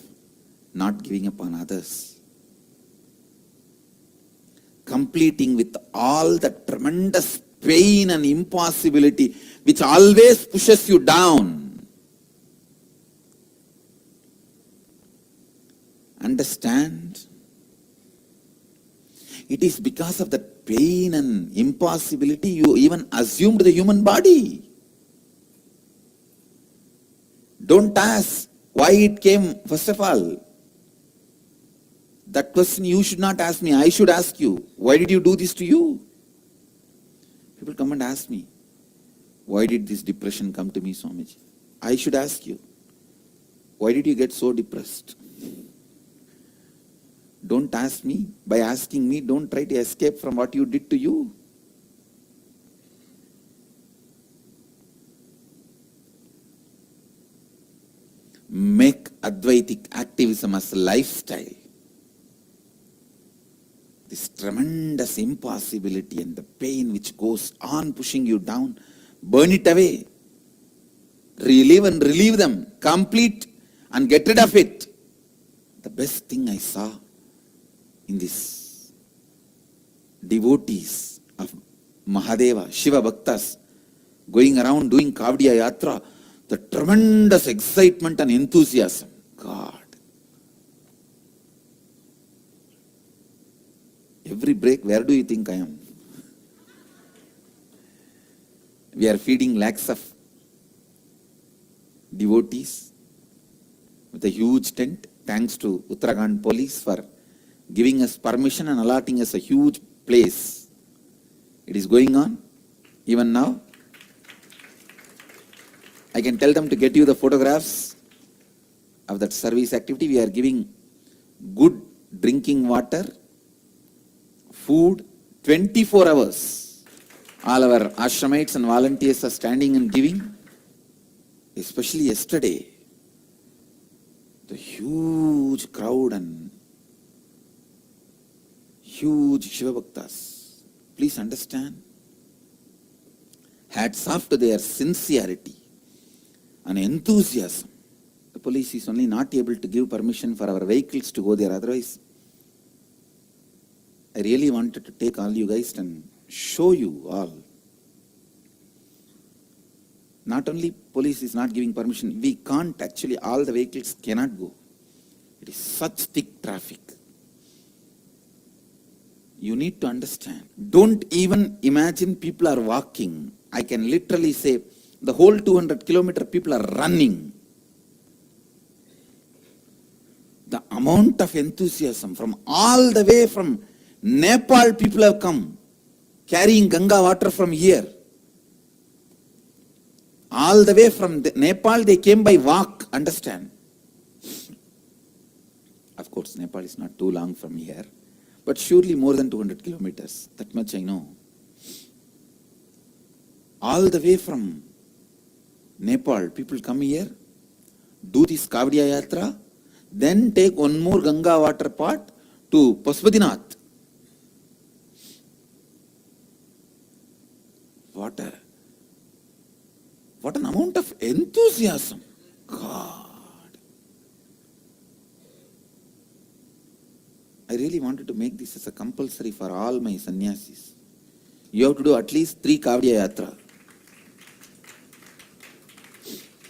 not giving up on others. Completing with all the tremendous pain and impossibility which always pushes you down. Understand? It is because of that pain and impossibility you even assumed the human body. Don't ask why it came, first of all. That question you should not ask me, I should ask you. Why did you do this to you? People come and ask me, why did this depression come to me, Swamiji? I should ask you, why did you get so depressed? Don't ask me. By asking me, don't try to escape from what you did to you. Make Advaitic activism as a lifestyle. This tremendous impossibility and the pain which goes on pushing you down, burn it away. Relive and relieve them. Complete and get rid of it. The best thing I saw in this devotees of Mahadeva, Shiva Bhaktas, going around doing Kavdiya Yatra, the tremendous excitement and enthusiasm. God. Every break, where do you think I am? We are feeding lakhs of devotees with a huge tent, thanks to Uttarakhand police for giving us permission and allotting us a huge place. It is going on even now. I can tell them to get you the photographs of that service activity. We are giving good drinking water, food, 24 hours. All our ashramites and volunteers are standing and giving. Especially yesterday, the huge crowd and huge Shiva Bhaktas. Please understand. Hats off to their sincerity and enthusiasm. The police is only not able to give permission for our vehicles to go there. Otherwise, I really wanted to take all you guys and show you all. Not only police is not giving permission, we can't actually, all the vehicles cannot go. It is such thick traffic. You need to understand. Don't even imagine people are walking. I can literally say the whole 200 kilometer people are running. The amount of enthusiasm from all the way from Nepal, people have come carrying Ganga water from here. All the way from Nepal, they came by walk, understand? Of course, Nepal is not too long from here, but surely more than 200 kilometers. That much I know. All the way from Nepal, people come here, do this Kavdiya Yatra, then take one more Ganga water pot to Pasupatinath. What an amount of enthusiasm. God. I really wanted to make this as a compulsory for all my sannyasis. You have to do at least 3 Kavdiya Yatra.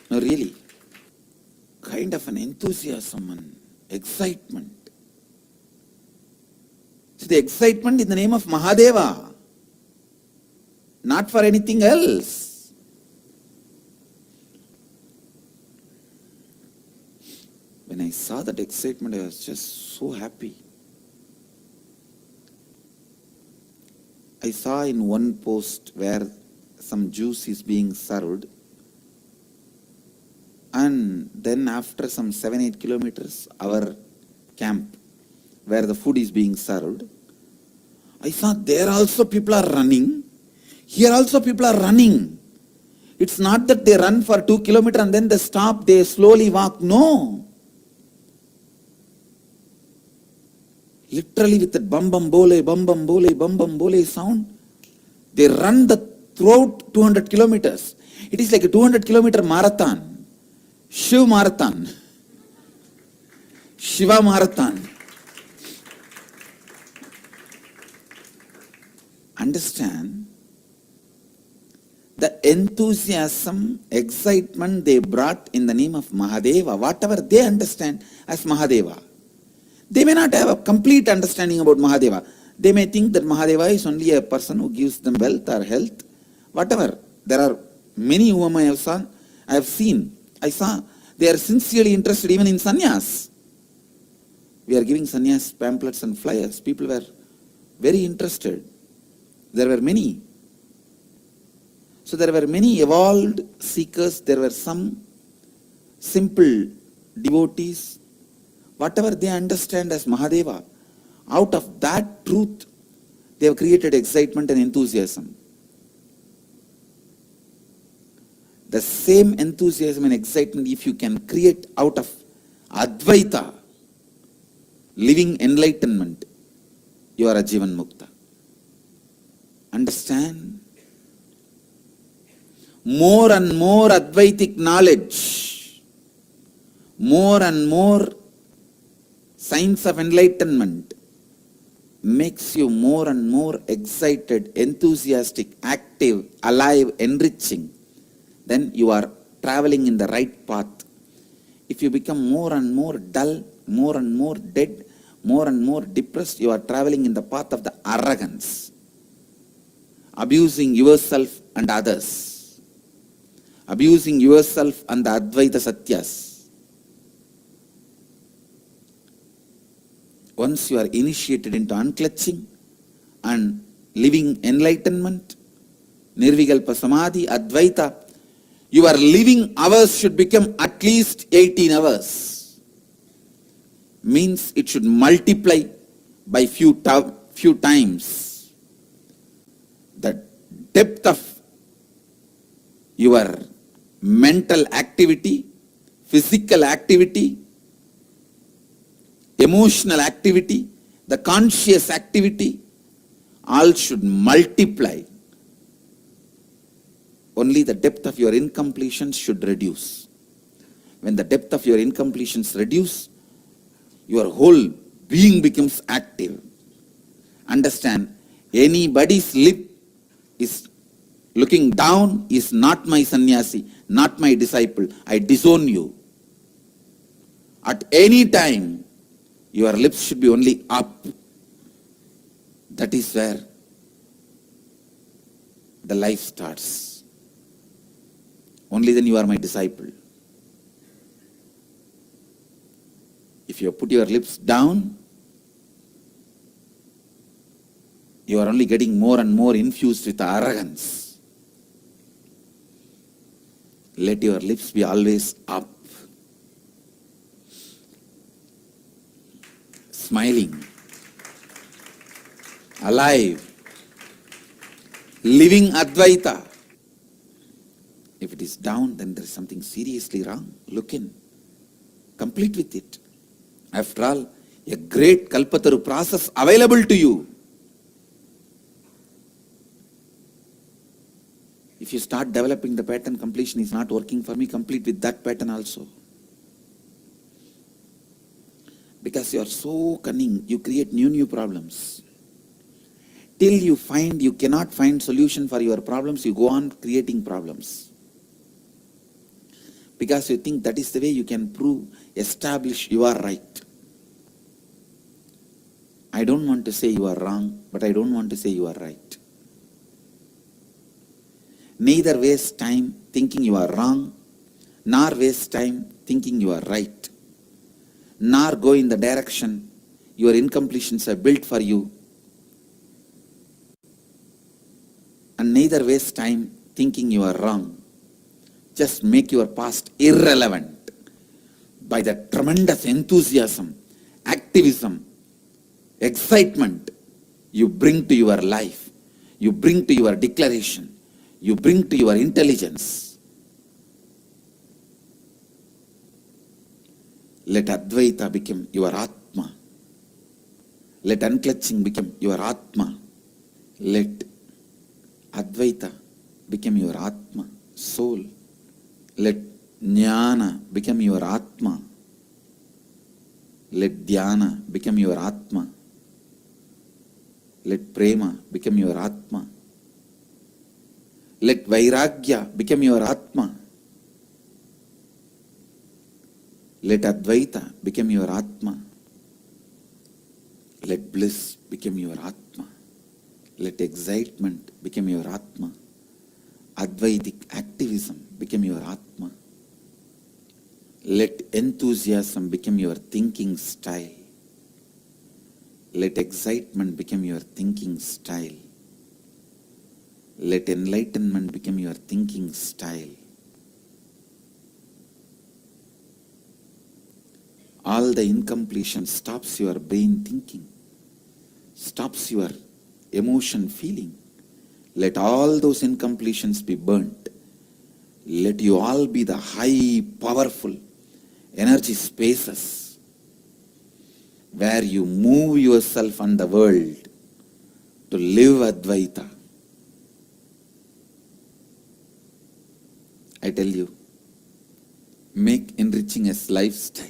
No, really. Kind of an enthusiasm and excitement. So the excitement in the name of Mahadeva, not for anything else. When I saw that excitement, I was just so happy. I saw in one post where some juice is being served, and then after some 7-8 kilometers, our camp where the food is being served, I saw there also people are running. Here also people are running. It's not that they run for 2 kilometers and then they stop, they slowly walk. No. Literally with that bum bum bole sound, they run throughout 200 kilometers. It is like a 200-kilometer marathon. Shiva marathon. Understand? The enthusiasm, excitement they brought in the name of Mahadeva, whatever they understand as Mahadeva. They may not have a complete understanding about Mahadeva. They may think that Mahadeva is only a person who gives them wealth or health, whatever. There are many whom I have seen. I saw they are sincerely interested even in sannyas. We are giving sannyas pamphlets and flyers. People were very interested. There were many. So there were many evolved seekers. There were some simple devotees. Whatever they understand as Mahadeva, out of that truth, they have created excitement and enthusiasm. The same enthusiasm and excitement, if you can create out of Advaita, living enlightenment, you are a Jivan Mukta. Understand? More and more Advaitic knowledge, more and more science of enlightenment makes you more and more excited, enthusiastic, active, alive, enriching. Then you are traveling in the right path. If you become more and more dull, more and more dead, more and more depressed, you are traveling in the path of the arrogance, abusing yourself and others, abusing yourself and the Advaita Satyas. Once you are initiated into unclutching and living enlightenment, Nirvikalpa Samadhi, Advaita, your living hours should become at least 18 hours. Means it should multiply by few times. The depth of your mental activity, physical activity, emotional activity, the conscious activity, all should multiply. Only the depth of your incompletion should reduce. when the depth of your incompletions reduce, your whole being becomes active. Understand, anybody's lip is looking down is not my sannyasi, not my disciple. I disown you. At any time, your lips should be only up. That is where the life starts. Only then you are my disciple. If you put your lips down, you are only getting more and more infused with arrogance. Let your lips be always up. Smiling. Alive. Living Advaita. If it is down, then there is something seriously wrong. Look in. Complete with it. After all, a great Kalpataru process available to you. If you start developing the pattern, completion is not working for me, complete with that pattern also. Because you are so cunning, you create new problems. Till you find, you cannot find solution for your problems, you go on creating problems. Because you think that is the way you can prove, establish you are right. I don't want to say you are wrong, but I don't want to say you are right. Neither waste time thinking you are wrong, nor waste time thinking you are right, nor go in the direction your incompletions are built for you, and neither waste time thinking you are wrong. Just make your past irrelevant by the tremendous enthusiasm, activism, excitement you bring to your life, you bring to your declaration, you bring to your intelligence. Let Advaita become your Atma. Let unclutching become your Atma. Let Advaita become your Atma, soul. Let Jnana become your Atma. Let Dhyana become your Atma. Let Prema become your Atma. Let Vairagya become your Atma. Let Advaita become your Atma. Let bliss become your Atma. Let excitement become your Atma. Advaitic activism become your Atma. Let enthusiasm become your thinking style. Let excitement become your thinking style. Let enlightenment become your thinking style. All the incompletion stops your brain thinking, stops your emotion feeling. Let all those incompletions be burnt. Let you all be the high, powerful energy spaces where you move yourself and the world to live Advaita. I tell you, make enriching a lifestyle.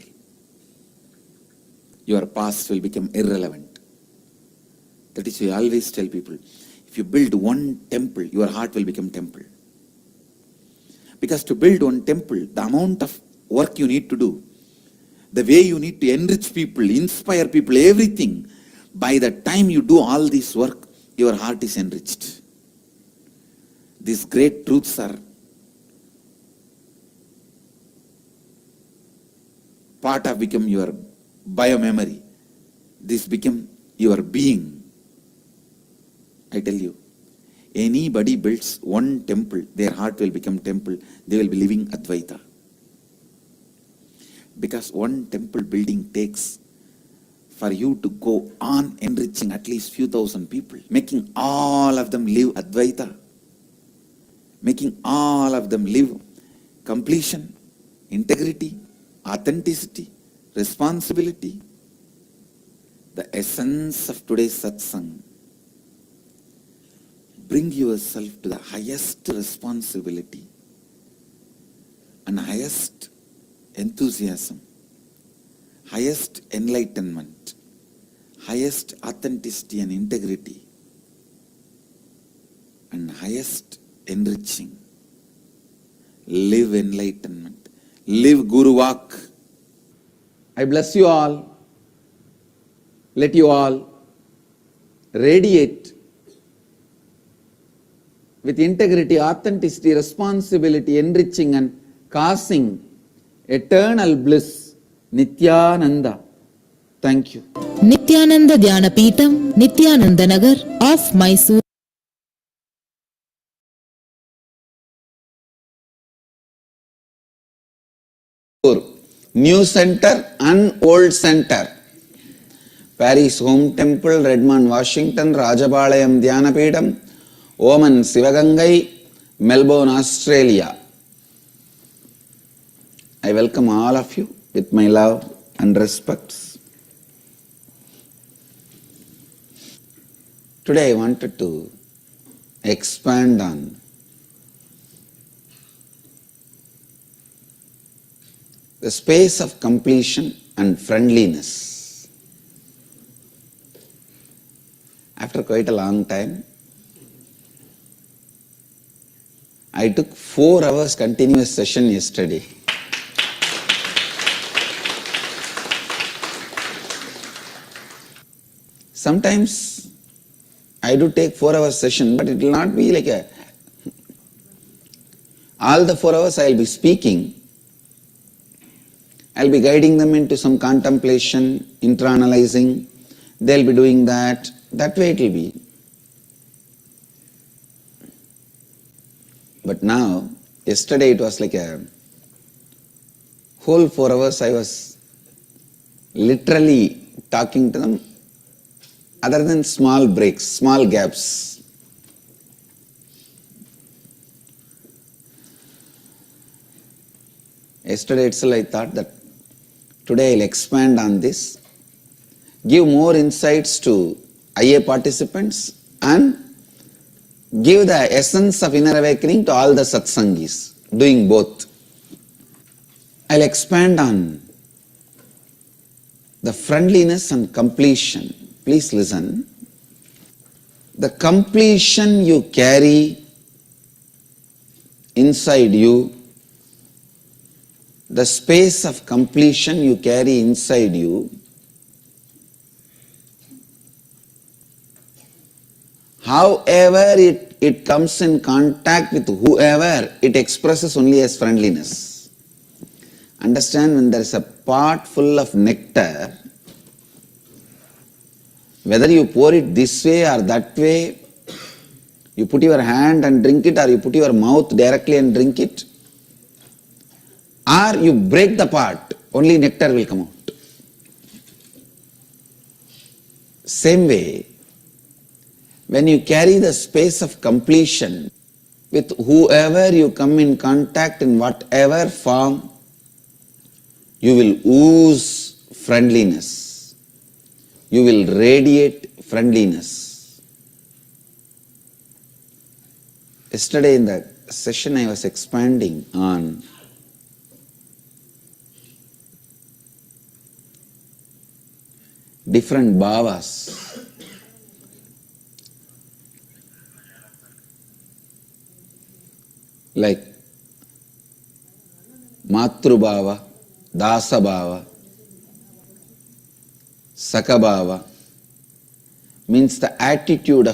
Your past will become irrelevant. That is why I always tell people, if you build one temple, your heart will become temple. Because to build one temple, the amount of work you need to do, the way you need to enrich people, inspire people, everything, by the time you do all this work, your heart is enriched. These great truths are part of become your biomemory. This become your being. I tell you, anybody builds one temple, their heart will become temple. They will be living Advaita. Because one temple building takes for you to go on enriching at least few thousand people, making all of them live Advaita, making all of them live completion, integrity, authenticity, responsibility. The essence of today's satsang. Bring yourself to the highest responsibility and highest enthusiasm, highest enlightenment, highest authenticity and integrity, and highest enriching. Live enlightenment. Live Guru Vak. I bless you all. Let you all radiate with integrity, authenticity, responsibility, enriching and causing eternal bliss. Nithyananda. Thank you. Nithyananda Dhyana Peetham, Nithyananda Nagar of Mysore. New center and old center. Paris Home Temple, Redmond, Washington, Rajapalayam Dhyana Peetham, Oman Sivagangai, Melbourne, Australia. I welcome all of you with my love and respects. Today I wanted to expand on the space of completion and friendliness. After quite a long time, I took 4 hours continuous session yesterday. Sometimes I do take 4 hours session, but it will not be like all the 4 hours I will be speaking. I will be guiding them into some contemplation, internalizing. They will be doing that. That way it will be. But now, yesterday it was like a whole 4 hours I was literally talking to them, other than small breaks, small gaps. Yesterday itself I thought that today I'll expand on this, give more insights to IA participants and give the essence of inner awakening to all the satsangis, doing both. I'll expand on the friendliness and completion. Please listen. The completion you carry inside you, the space of completion you carry inside you, however it comes in contact with whoever, it expresses only as friendliness. Understand, when there is a pot full of nectar, whether you pour it this way or that way, you put your hand and drink it, or you put your mouth directly and drink it, or you break the pot, only nectar will come out. Same way, when you carry the space of completion with whoever you come in contact in whatever form, you will ooze friendliness. You will radiate friendliness. Yesterday in the session I was expanding on different bhavas. Like Matrubhava, Dasabhava, Sakabhava, means the attitude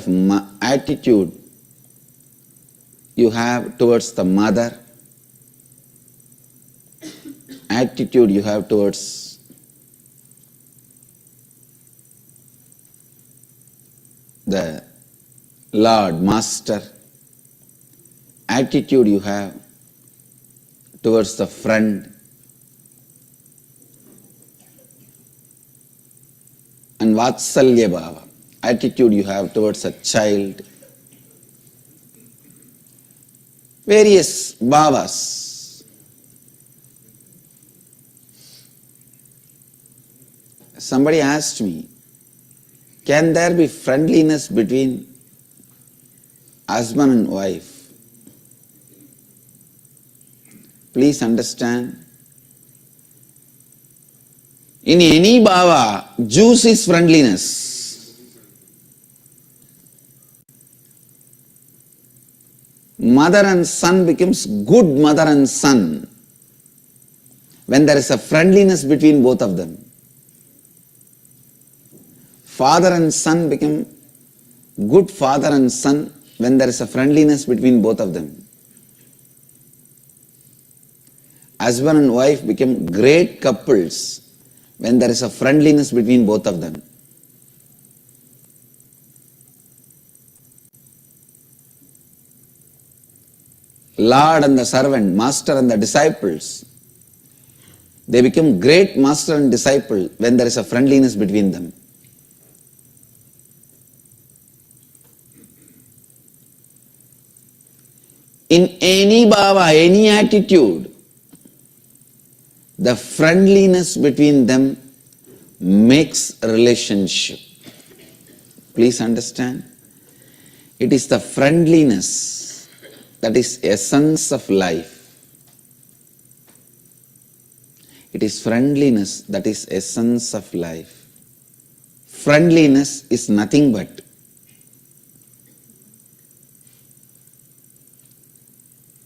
you have towards the mother, attitude you have towards the Lord, Master, attitude you have towards the friend, and Vatsalya Bhava, attitude you have towards a child. Various bhavas. Somebody asked me, can there be friendliness between husband and wife? Please understand, In any bhava, juice is friendliness. Mother and son becomes good mother and son when there is a friendliness between both of them. Father and son become good father and son when there is a friendliness between both of them. Husband and wife become great couples when there is a friendliness between both of them. Lord and the servant, master and the disciples, they become great master and disciple when there is a friendliness between them. In any bhava, any attitude, the friendliness between them makes a relationship. Please understand. It is the friendliness that is essence of life. It is friendliness that is essence of life. Friendliness is nothing but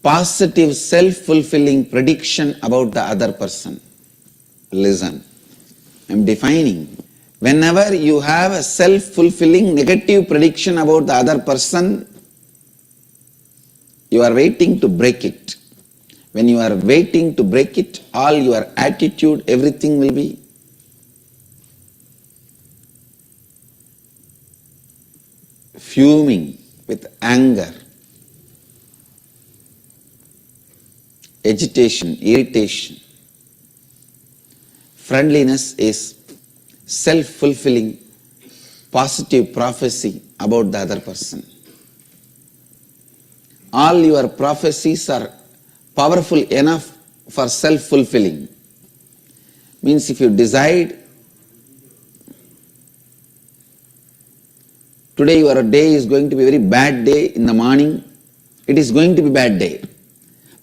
positive self-fulfilling prediction about the other person. Listen, I am defining. Whenever you have a self-fulfilling negative prediction about the other person, you are waiting to break it. When you are waiting to break it, all your attitude, everything will be fuming with anger, agitation, irritation. Friendliness is self-fulfilling positive prophecy about the other person. All your prophecies are powerful enough for self-fulfilling. Means if you decide, today your day is going to be a very bad day in the morning, it is going to be bad day.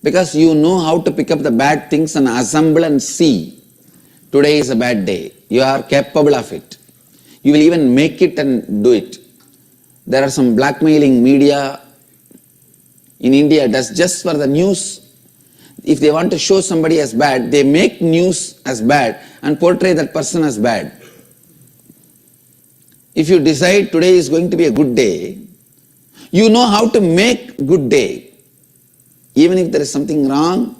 Because you know how to pick up the bad things and assemble and see. Today is a bad day. You are capable of it. You will even make it and do it. There are some blackmailing media in India does just for the news. If they want to show somebody as bad, they make news as bad and portray that person as bad. If you decide today is going to be a good day, you know how to make good day. Even if there is something wrong,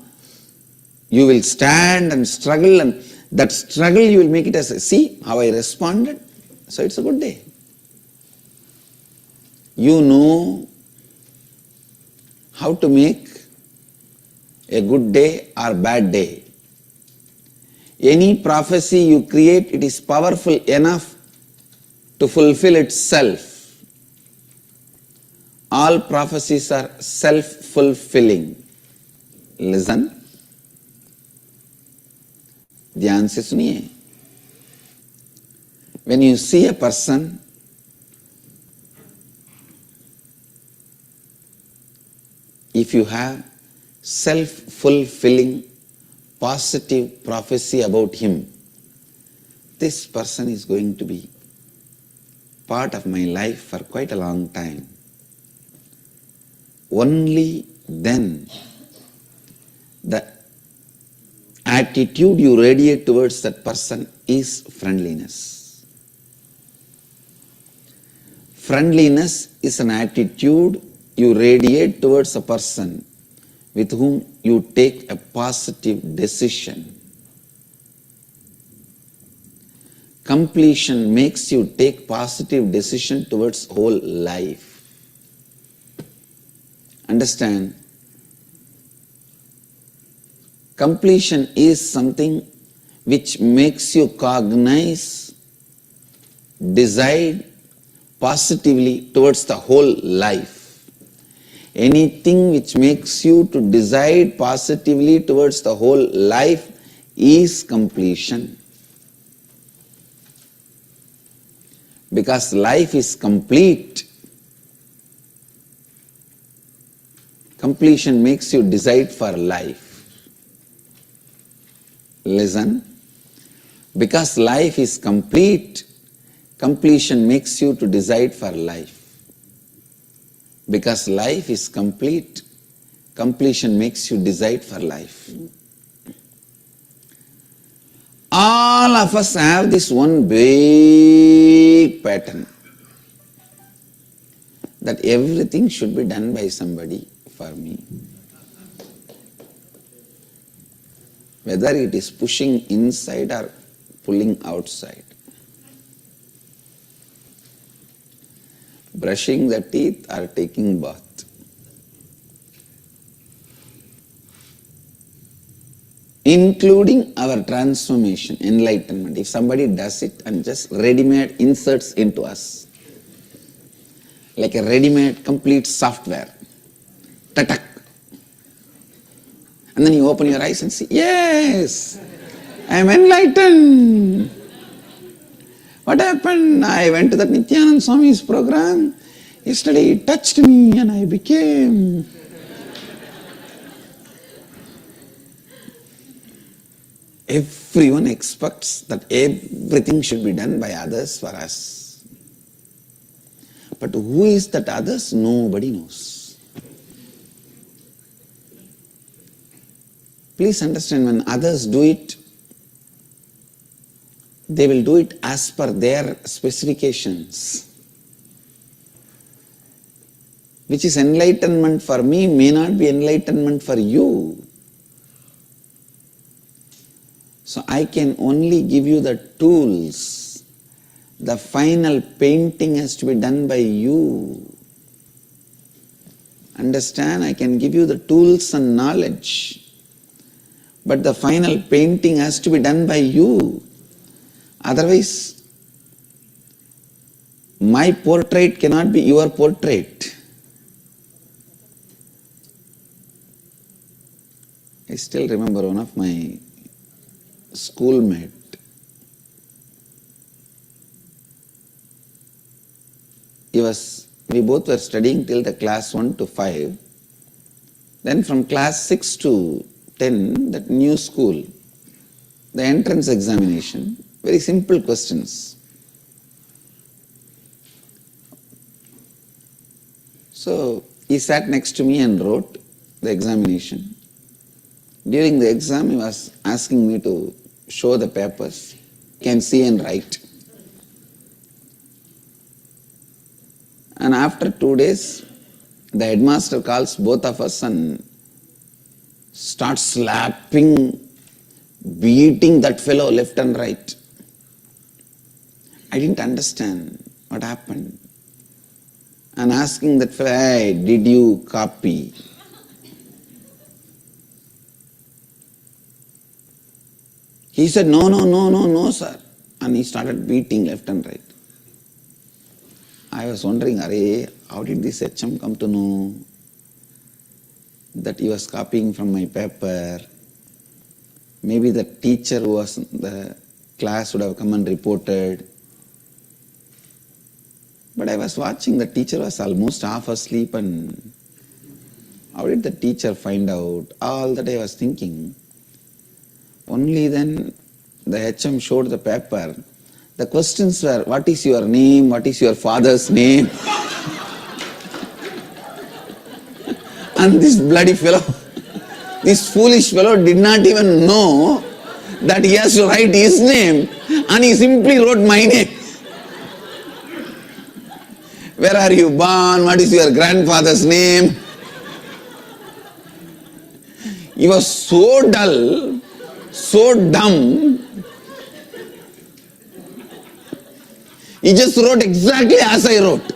you will stand and struggle, and that struggle you will make it as, see how I responded, so it's a good day. You know how to make a good day or bad day. Any prophecy you create, it is powerful enough to fulfill itself. All prophecies are self-fulfilling. Listen. ध्यान से सुनिए. When you see a person, if you have self-fulfilling positive prophecy about him, this person is going to be part of my life for quite a long time. Only then the attitude you radiate towards that person is friendliness. Friendliness is an attitude you radiate towards a person with whom you take a positive decision. Completion makes you take positive decision towards whole life. Understand? Completion is something which makes you cognize, decide positively towards the whole life. Anything which makes you to decide positively towards the whole life is completion. Because life is complete. Completion makes you decide for life. Listen. Because life is complete, completion makes you to decide for life. Because life is complete, completion makes you decide for life. All of us have this one big pattern, that everything should be done by somebody for me. Whether it is pushing inside or pulling outside. Brushing the teeth or taking bath. Including our transformation, enlightenment. If somebody does it and just ready-made inserts into us, like a ready-made complete software, tatak. And then you open your eyes and see, yes, I am enlightened. What happened? I went to the Nithyananda Swami's program. Yesterday it touched me and I became. Everyone expects that everything should be done by others for us. But who is that others? Nobody knows. Please understand, when others do it, they will do it as per their specifications. Which is enlightenment for me may not be enlightenment for you. So I can only give you the tools. The final painting has to be done by you. Understand? I can give you the tools and knowledge. But the final painting has to be done by you. Otherwise, my portrait cannot be your portrait. I still remember one of my schoolmate. We both were studying till the class 1 to 5. Then from class 6 to 10, that new school, the entrance examination, very simple questions. So he sat next to me and wrote the examination. During the exam, he was asking me to show the papers, can see and write. And after 2 days, the headmaster calls both of us and starts slapping, beating that fellow left and right. I didn't understand what happened. And asking that fellow, hey, did you copy? He said, no, sir. And he started beating left and right. I was wondering, how did this HM come to know that he was copying from my paper? Maybe the teacher who was in the class would have come and reported. But I was watching, the teacher was almost half asleep, and how did the teacher find out? All that I was thinking. Only then the HM showed the paper. The questions were, what is your name? What is your father's name? And this bloody fellow, this foolish fellow did not even know that he has to write his name, and he simply wrote my name. Where are you born? What is your grandfather's name? He was so dull, so dumb. He just wrote exactly as I wrote.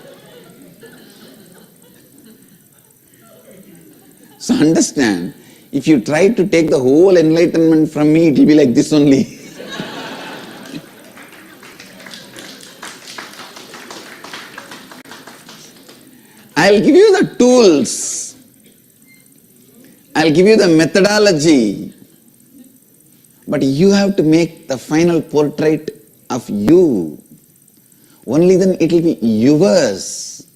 So understand, if you try to take the whole enlightenment from me, it will be like this only. I'll give you the tools. I'll give you the methodology. But you have to make the final portrait of you. Only then it will be yours.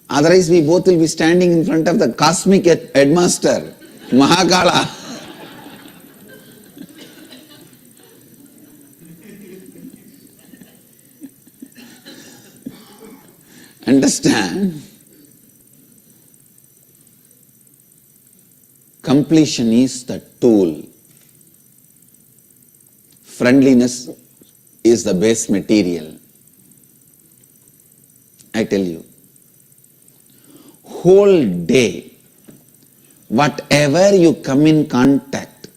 Otherwise we both will be standing in front of the cosmic headmaster, Mahakala. Understand? Completion is the tool. Friendliness is the base material. I tell you, whole day, whatever you come in contact,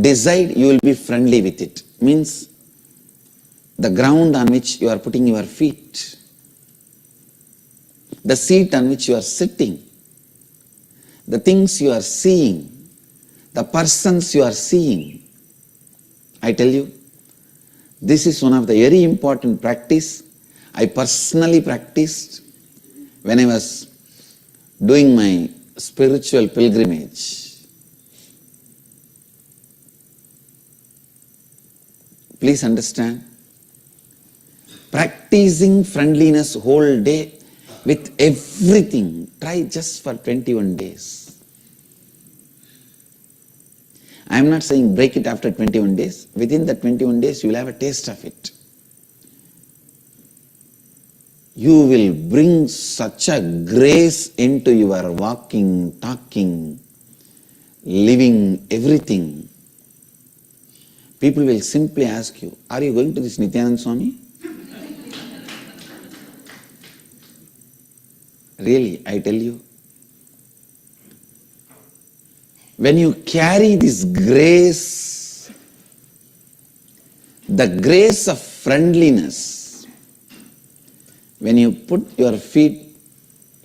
decide you will be friendly with it. Means the ground on which you are putting your feet, the seat on which you are sitting, the things you are seeing, the persons you are seeing. I tell you, this is one of the very important practice I personally practiced when I was doing my spiritual pilgrimage. Please understand, practicing friendliness whole day with everything, try just for 21 days. I am not saying break it after 21 days. Within the 21 days, you will have a taste of it. You will bring such a grace into your walking, talking, living, everything. People will simply ask you, are you going to this Nithyananda Swami? Really, I tell you, when you carry this grace, the grace of friendliness, when you put your feet,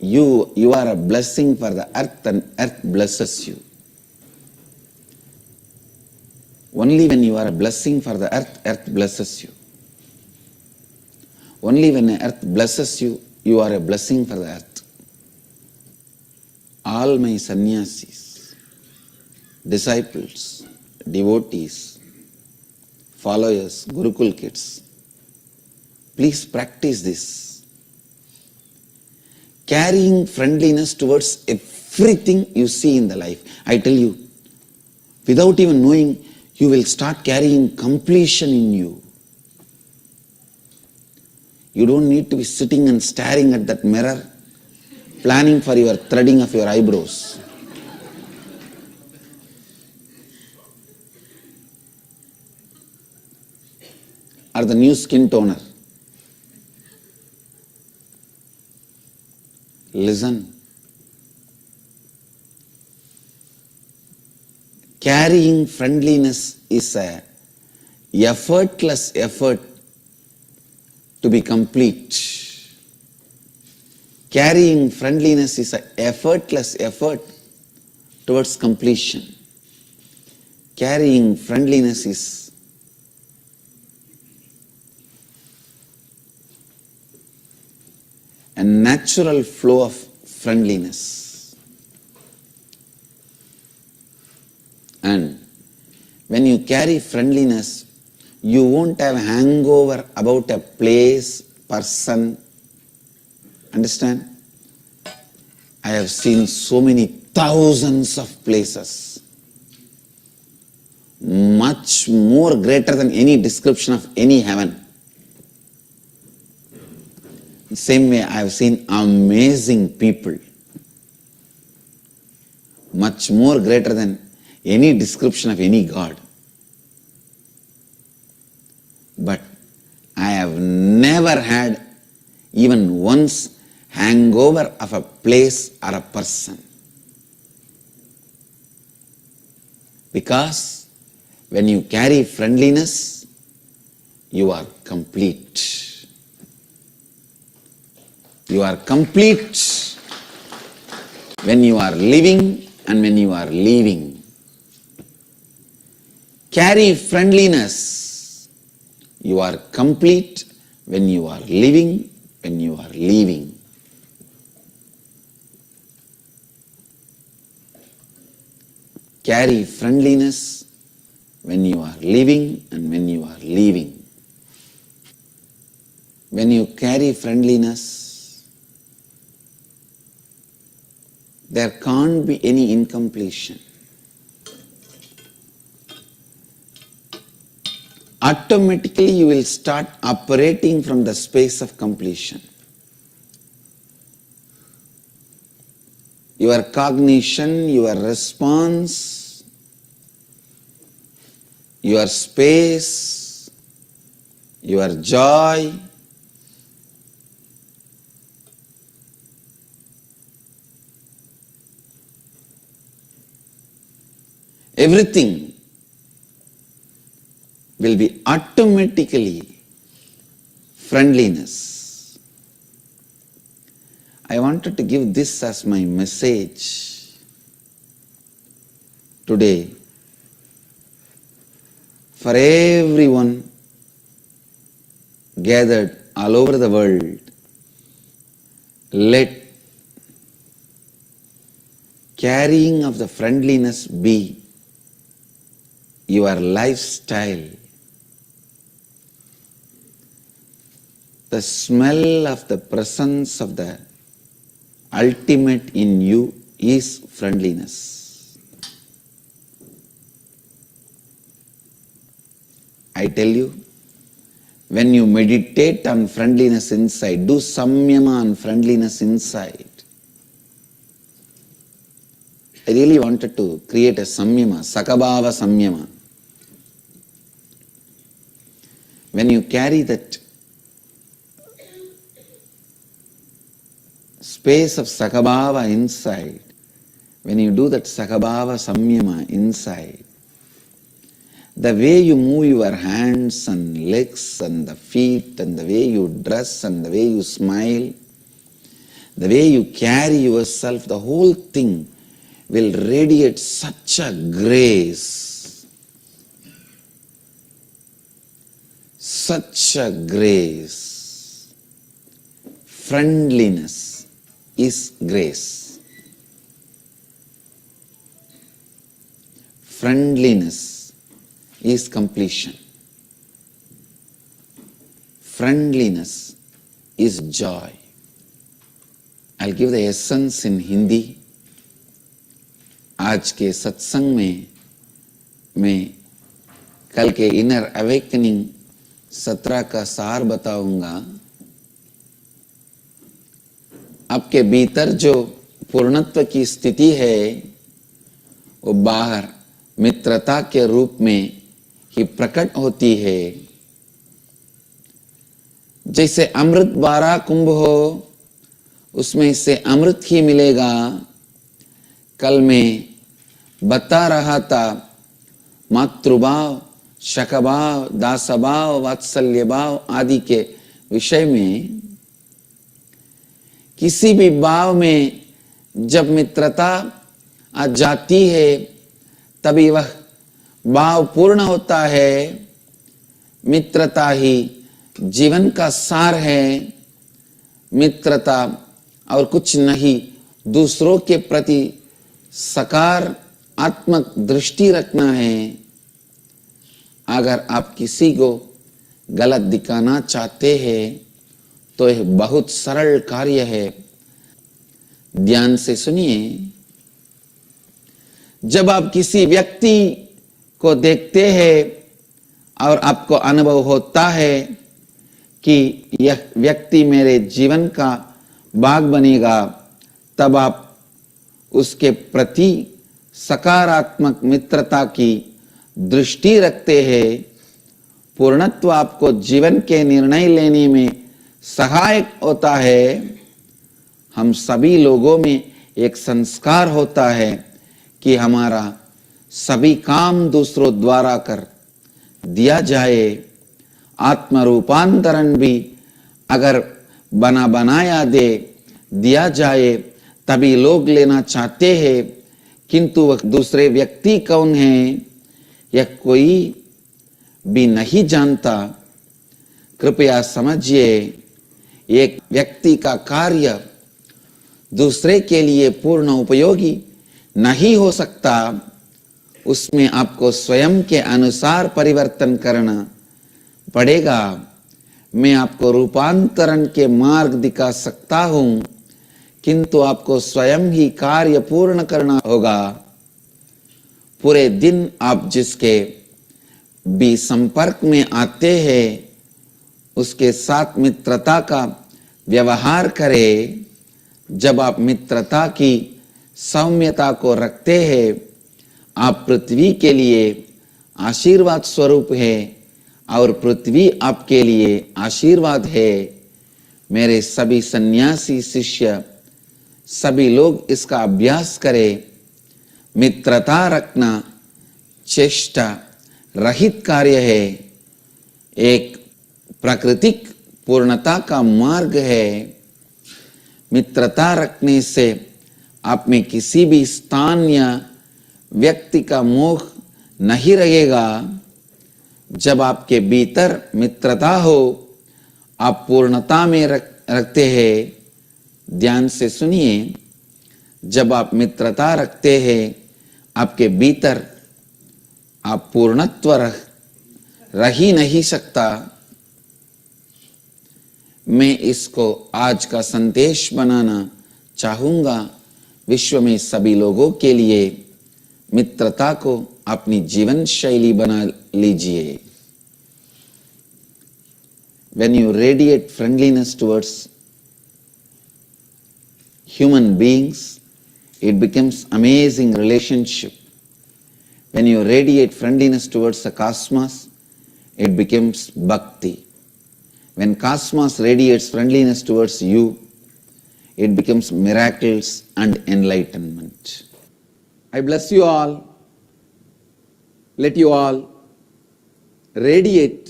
you are a blessing for the earth and earth blesses you. Only when you are a blessing for the earth, earth blesses you. Only when the earth blesses you, you are a blessing for the earth. All my sannyasis, disciples, devotees, followers, Gurukul kids, please practice this. Carrying friendliness towards everything you see in the life. I tell you, without even knowing, you will start carrying completion in you. You don't need to be sitting and staring at that mirror, planning for your threading of your eyebrows. Or the new skin toner. Listen. Carrying friendliness is a effortless effort to be complete. Carrying friendliness is an effortless effort towards completion. Carrying friendliness is a natural flow of friendliness. And when you carry friendliness, you won't have hangover about a place, person. Understand? I have seen so many thousands of places, much more greater than any description of any heaven. The same way I have seen amazing people, much more greater than any description of any God. But I have never had even once hangover of a place or a person. Because when you carry friendliness, you are complete. You are complete when you are living and when you are leaving. Carry friendliness. You are complete when you are living, when you are leaving. Carry friendliness when you are living and when you are leaving. When you carry friendliness, there can't be any incompletion. Automatically you will start operating from the space of completion. your cognition, your response, your space, your joy, everything will be automatically friendliness. I wanted to give this as my message today for everyone gathered all over the world. Let carrying of the friendliness be your lifestyle. The smell of the presence of the ultimate in you is friendliness. I tell you, when you meditate on friendliness inside, do samyama on friendliness inside. I really wanted to create a samyama, sakabhava samyama. When you carry that space of sakabhava inside, when you do that sakabhava samyama inside, the way you move your hands and legs and the feet and the way you dress and the way you smile, the way you carry yourself, the whole thing will radiate such a grace, such a grace. Friendliness is grace. Friendliness is completion. Friendliness is joy. I'll give the essence in Hindi. आज के सत्संग में मैं कल के inner awakening सत्र का सार बताऊंगा। आपके भीतर जो पूर्णत्व की स्थिति है वो बाहर मित्रता के रूप में ही प्रकट होती है। जैसे अमृत 12 कुंभ हो, उसमें से अमृत ही मिलेगा। कल मैं बता रहा था मातृभाव, शकभाव, दासभाव, वात्सल्य भाव आदि के विषय में। किसी भी भाव में जब मित्रता आ जाती है तभी वह भाव पूर्ण होता है। मित्रता ही जीवन का सार है। मित्रता और कुछ नहीं, दूसरों के प्रति सकारात्मक दृष्टि रखना है। अगर आप किसी को गलत दिखाना चाहते हैं तो यह बहुत सरल कार्य है। ध्यान से सुनिए। जब आप किसी व्यक्ति को देखते हैं और आपको अनुभव होता है कि यह व्यक्ति मेरे जीवन का भाग बनेगा, तब आप उसके प्रति सकारात्मक मित्रता की दृष्टि रखते हैं। पूर्णत्व आपको जीवन के निर्णय लेने में सहायक होता है। हम सभी लोगों में एक संस्कार होता है कि हमारा सभी काम दूसरों द्वारा कर दिया जाए। आत्म रूपांतरण भी अगर बना बनाया दे दिया जाए तभी लोग लेना चाहते हैं, किंतु वह दूसरे व्यक्ति कौन है यह कोई भी नहीं जानता। कृपया समझिए, एक व्यक्ति का कार्य दूसरे के लिए पूर्ण उपयोगी नहीं हो सकता। उसमें आपको स्वयं के अनुसार परिवर्तन करना पड़ेगा। मैं आपको रूपांतरण के मार्ग दिखा सकता हूं, किंतु आपको स्वयं ही कार्य पूर्ण करना होगा। पूरे दिन आप जिसके भी संपर्क में आते हैं उसके साथ मित्रता का व्यवहार करें। जब आप मित्रता की सौम्यता को रखते हैं, आप पृथ्वी के लिए आशीर्वाद स्वरूप है और पृथ्वी आपके लिए आशीर्वाद है। मेरे सभी सन्यासी शिष्य, सभी लोग इसका अभ्यास करें। मित्रता रखना चेष्टा रहित कार्य है, एक प्राकृतिक पूर्णता का मार्ग है। मित्रता रखने से आप में किसी भी स्थान या व्यक्ति का मोह नहीं रहेगा। जब आपके भीतर मित्रता हो, आप पूर्णता में रखते हैं। ध्यान से सुनिए, जब आप मित्रता रखते हैं, आपके भीतर आप पूर्णत्व रह ही नहीं सकता। मैं इसको आज का संदेश बनाना चाहूंगा। विश्व में सभी लोगों के लिए मित्रता को अपनी जीवन शैली बना लीजिए। When you radiate friendliness towards human beings, it becomes amazing relationship. When you radiate friendliness towards the cosmos, it becomes bhakti. When cosmos radiates friendliness towards you, it becomes miracles and enlightenment. I bless you all. Let you all radiate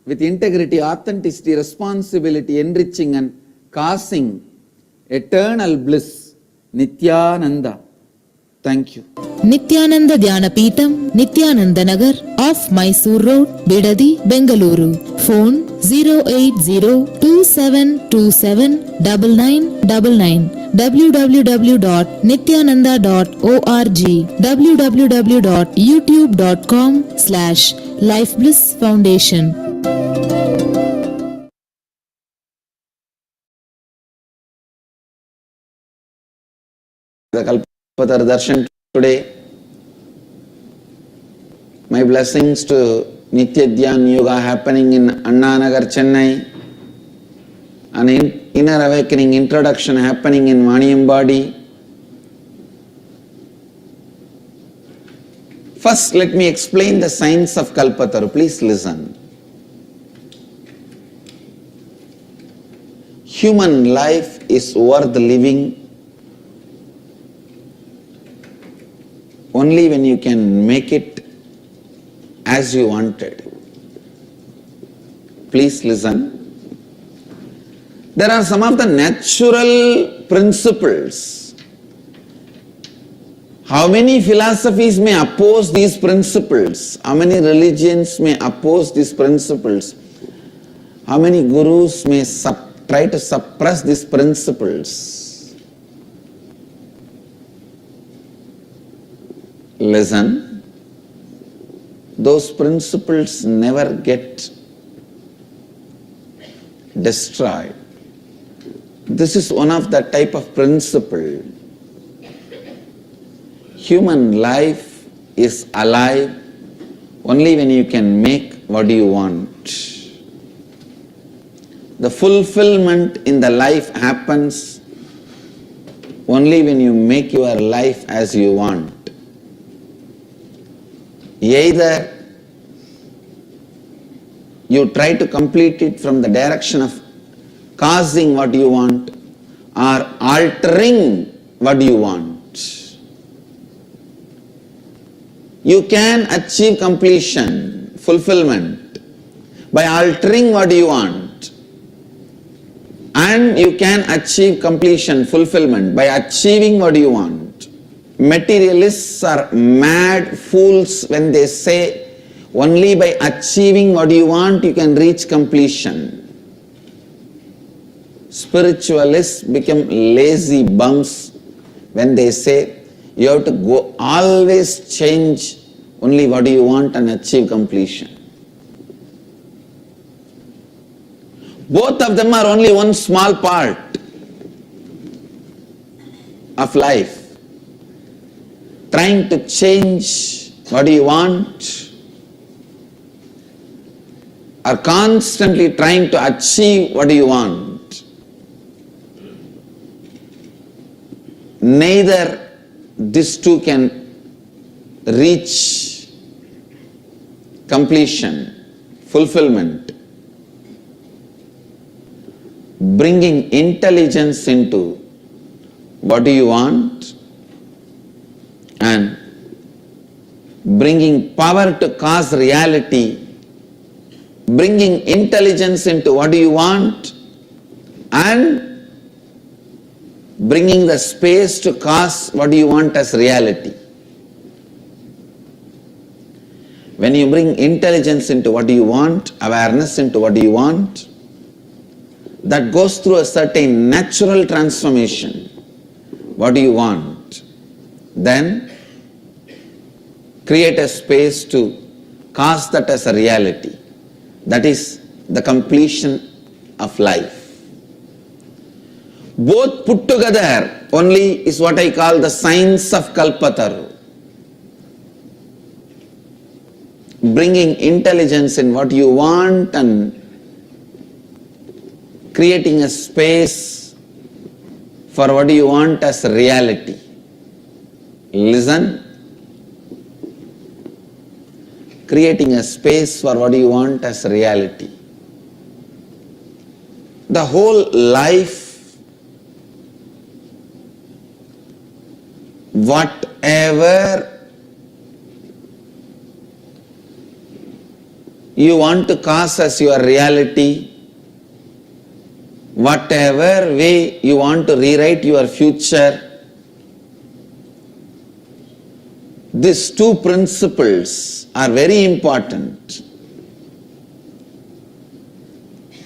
with integrity, authenticity, responsibility, enriching and causing eternal bliss. Nithyananda. Thank you. Nithyananda Dhyanapeetam, Nithyananda Nagar, off Mysore road, Bidadi, Bengaluru. Phone 08027279999. www.nithyananda.org. www.youtube.com/lifeblissfoundation. The Kalpatar Darshan today. My blessings to Nitya Yoga happening in Anna Nagar, Chennai. An inner awakening introduction happening in Maniambadi. First, let me explain the science of Kalpataru. Please listen. Human life is worth living only when you can make it as you wanted. Please listen. There are some of the natural principles. How many philosophies may oppose these principles? How many religions may oppose these principles? How many gurus may try to suppress these principles? Listen, those principles never get destroyed. This is one of the type of principle. Human life is alive only when you can make what you want. The fulfillment in the life happens only when you make your life as you want. Either you try to complete it from the direction of causing what you want or altering what you want. You can achieve completion, fulfillment by altering what you want, and you can achieve completion, fulfillment by achieving what you want. Materialists are mad fools when they say only by achieving what you want you can reach completion. Spiritualists become lazy bums when they say you have to go always change only what you want and achieve completion. Both of them are only one small part of life. Trying to change what you want or constantly trying to achieve what you want. neither these two can reach completion, fulfillment. Bringing intelligence into what do you want and bringing power to cause reality, bringing intelligence into what do you want and bringing the space to cause what do you want as reality. When you bring intelligence into what do you want, awareness into what do you want, that goes through a certain natural transformation. What do you want? Then create a space to cause that as a reality. That is the completion of life. Both put together only is what I call the science of Kalpataru. Bringing intelligence in what you want and creating a space for what you want as reality. Listen. Creating a space for what you want as reality. The whole life, whatever you want to cause as your reality, whatever way you want to rewrite your future, these two principles are very important.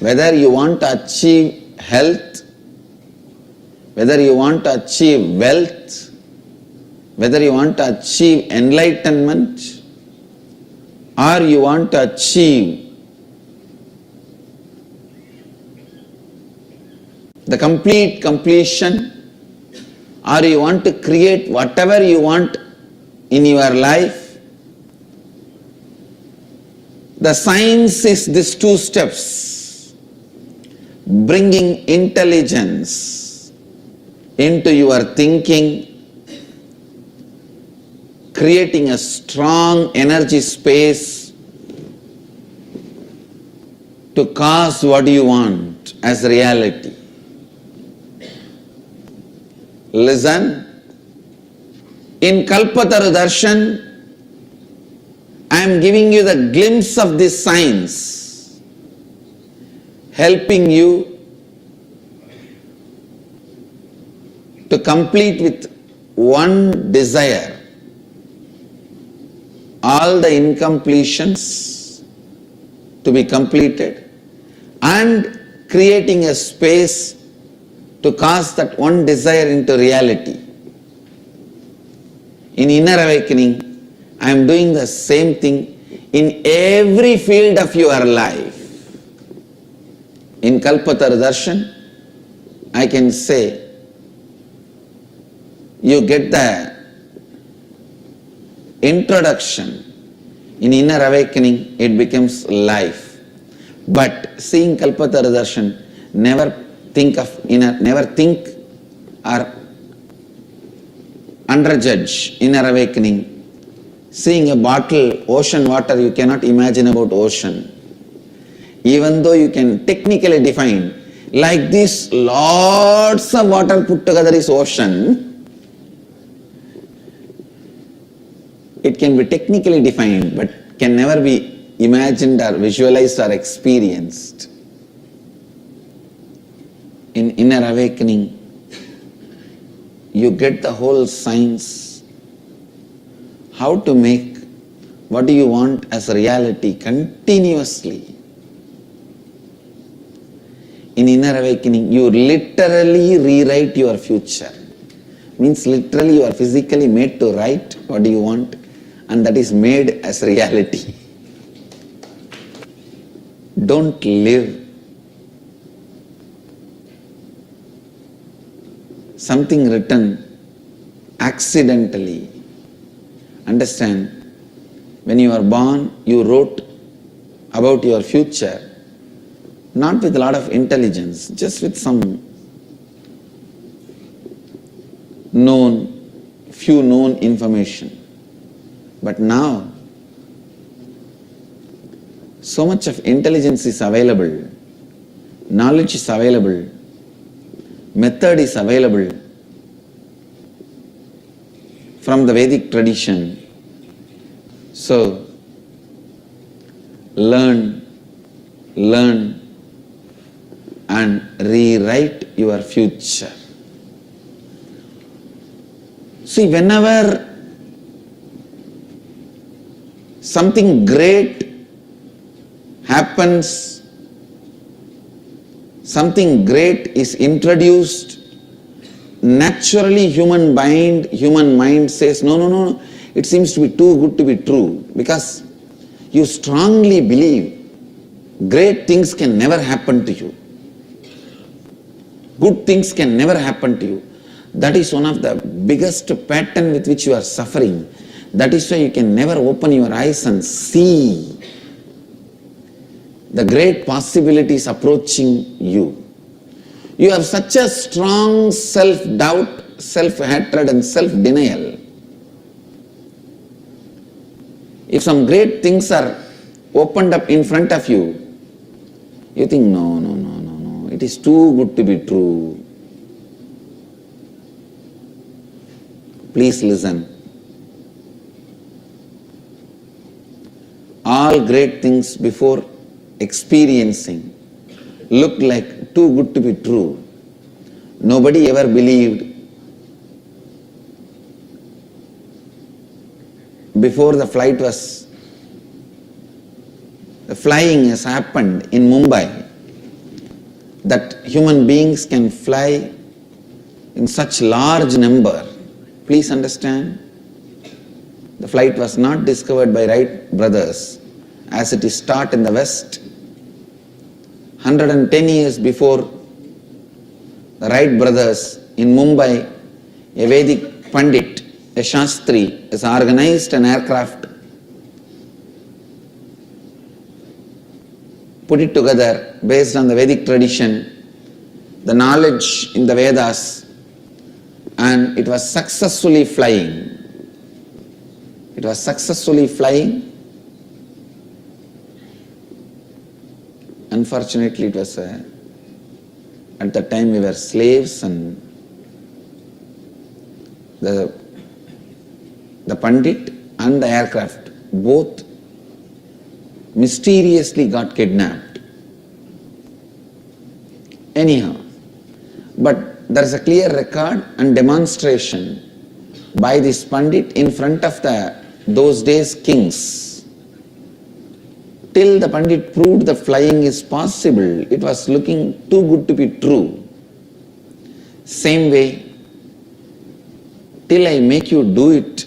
Whether you want to achieve health, whether you want to achieve wealth, whether you want to achieve enlightenment, or you want to achieve the complete completion, or you want to create whatever you want in your life, the science is these two steps. Bringing intelligence into your thinking, creating a strong energy space to cause what you want as reality. Listen. In Kalpataru Darshan, I am giving you the glimpse of this science, helping you to complete with one desire all the incompletions to be completed and creating a space to cause that one desire into reality. In Inner Awakening, I am doing the same thing in every field of your life. In Kalpataru Darshan, I can say, you get the introduction. In Inner Awakening, it becomes life. But seeing Kalpataru Darshan, never think or underjudge Inner Awakening. Seeing a bottle, ocean water, you cannot imagine about ocean. Even though you can technically define, like this, lots of water put together is ocean. It can be technically defined, but can never be imagined or visualized or experienced. In Inner Awakening, you get the whole science, how to make what do you want as a reality continuously. In Inner Awakening, you literally rewrite your future. Means literally you are physically made to write what do you want, and that is made as reality. Don't live something written accidentally. Understand, when you are born, you wrote about your future, not with a lot of intelligence, just with some few known information. But now, so much of intelligence is available, knowledge is available, method is available from the Vedic tradition. So, learn and rewrite your future. See, whenever something great happens, something great is introduced, naturally human mind says, no, it seems to be too good to be true, because you strongly believe great things can never happen to you. Good things can never happen to you. That is one of the biggest pattern with which you are suffering. That is why you can never open your eyes and see the great possibilities approaching you. You have such a strong self-doubt, self-hatred and self-denial. If some great things are opened up in front of you, you think, no, it is too good to be true. Please listen. All great things before experiencing look like too good to be true. Nobody ever believed before the flying has happened in Mumbai that human beings can fly in such large number. Please understand, the flight was not discovered by Wright brothers as it is taught in the West. 110 years before the Wright brothers in Mumbai, a Vedic Pandit, a Shastri, has organized an aircraft, put it together based on the Vedic tradition, the knowledge in the Vedas, and it was successfully flying. It was successfully flying. Unfortunately, it was at that time we were slaves, and the Pandit and the aircraft both mysteriously got kidnapped. Anyhow, but there is a clear record and demonstration by this Pandit in front of those days kings. Till the Pandit proved that flying is possible, it was looking too good to be true. Same way, till I make you do it,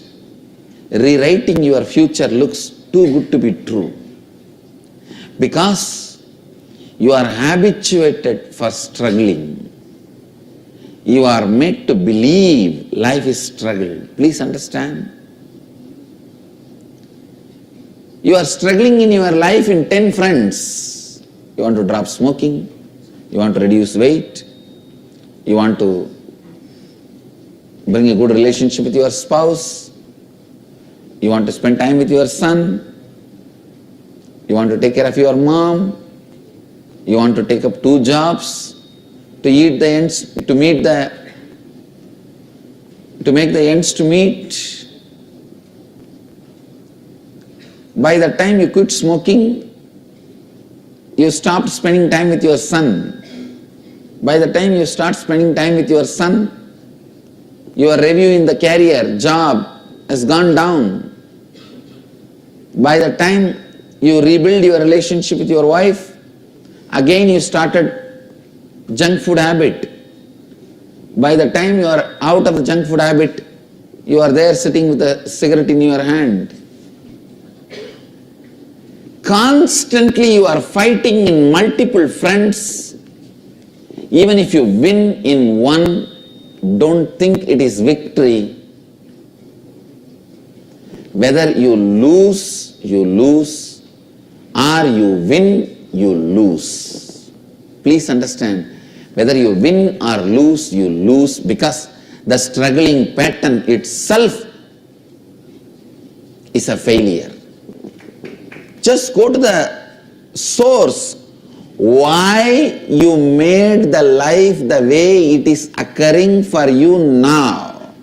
rewriting your future looks too good to be true. Because you are habituated for struggling. You are made to believe life is struggle. Please understand. You are struggling in your life in 10 fronts. You want to drop smoking, you want to reduce weight, you want to bring a good relationship with your spouse, you want to spend time with your son, you want to take care of your mom, you want to take up 2 jobs, to make the ends to meet. By the time you quit smoking, you stopped spending time with your son. By the time you start spending time with your son, your review in the career, job has gone down. By the time you rebuild your relationship with your wife, again you started junk food habit. By the time you are out of the junk food habit, you are there sitting with a cigarette in your hand. Constantly you are fighting in multiple fronts. Even if you win in one, don't think it is victory. Whether you lose, or you win, you lose. Please understand, whether you win or lose, you lose, because The struggling pattern itself is a failure. Just go to the source. Why you made the life the way it is occurring for you now.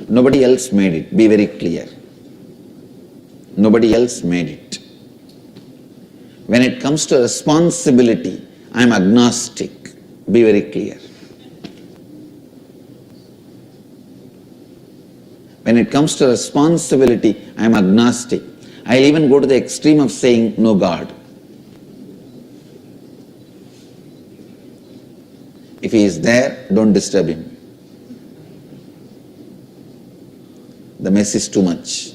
Nobody else made it. Be very clear. Nobody else made it. When it comes to responsibility, I am agnostic. Be very clear. When it comes to responsibility, I am agnostic. I'll even go to the extreme of saying no God. If he is there, don't disturb him. The mess is too much.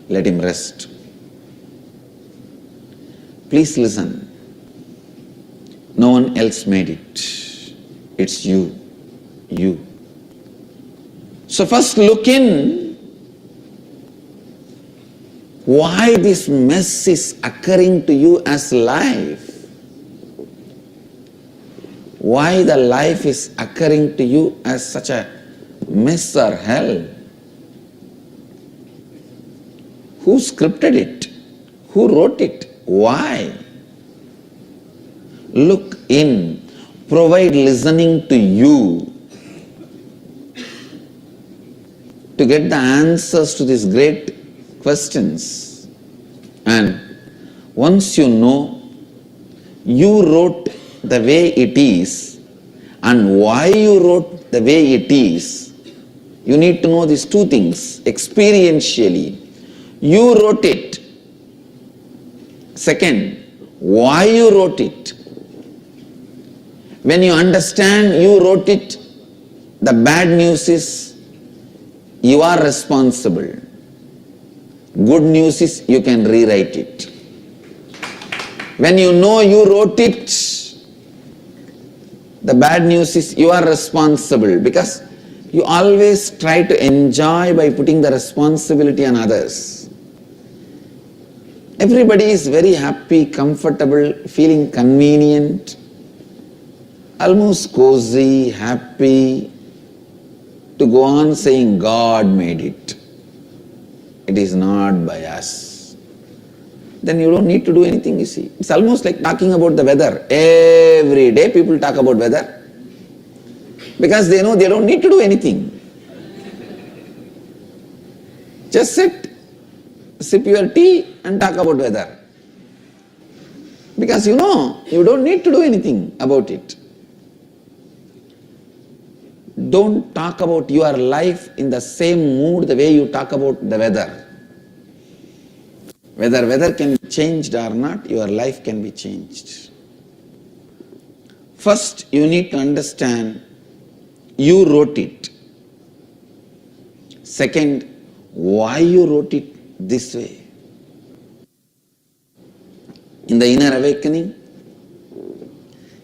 Let him rest. Please listen. No one else made it. It's you. You. So first look in. Why this mess is occurring to you as life? Why the life is occurring to you as such a mess or hell? Who scripted it? Who wrote it? Why? Look in. Provide listening to you to get the answers to these great questions. And once you know, you wrote the way it is, and why you wrote the way it is, you need to know these two things experientially. You wrote it. Second, why you wrote it. When you understand you wrote it, the bad news is you are responsible. Good news is you can rewrite it. When you know you wrote it, the bad news is you are responsible, because you always try to enjoy by putting the responsibility on others. Everybody is very happy, comfortable, feeling convenient, almost cozy, happy, to go on saying God made it. It is not by us. Then you don't need to do anything, you see. It's almost like talking about the weather. Every day people talk about weather because they know they don't need to do anything. Just sit, sip your tea and talk about weather. Because you know you don't need to do anything about it. Don't talk about your life in the same mood the way you talk about the weather. Whether weather can be changed or not, your life can be changed. First, you need to understand you wrote it. Second, why you wrote it this way. In the inner awakening,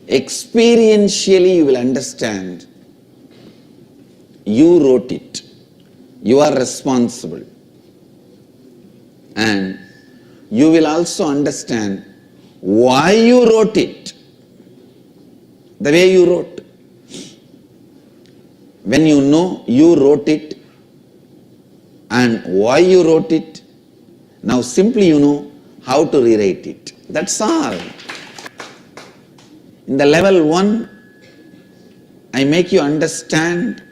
experientially you will understand you wrote it. You are responsible. And you will also understand why you wrote it the way you wrote. When you know you wrote it and why you wrote it, now simply you know how to rewrite it. That's all. In the level 1, I make you understand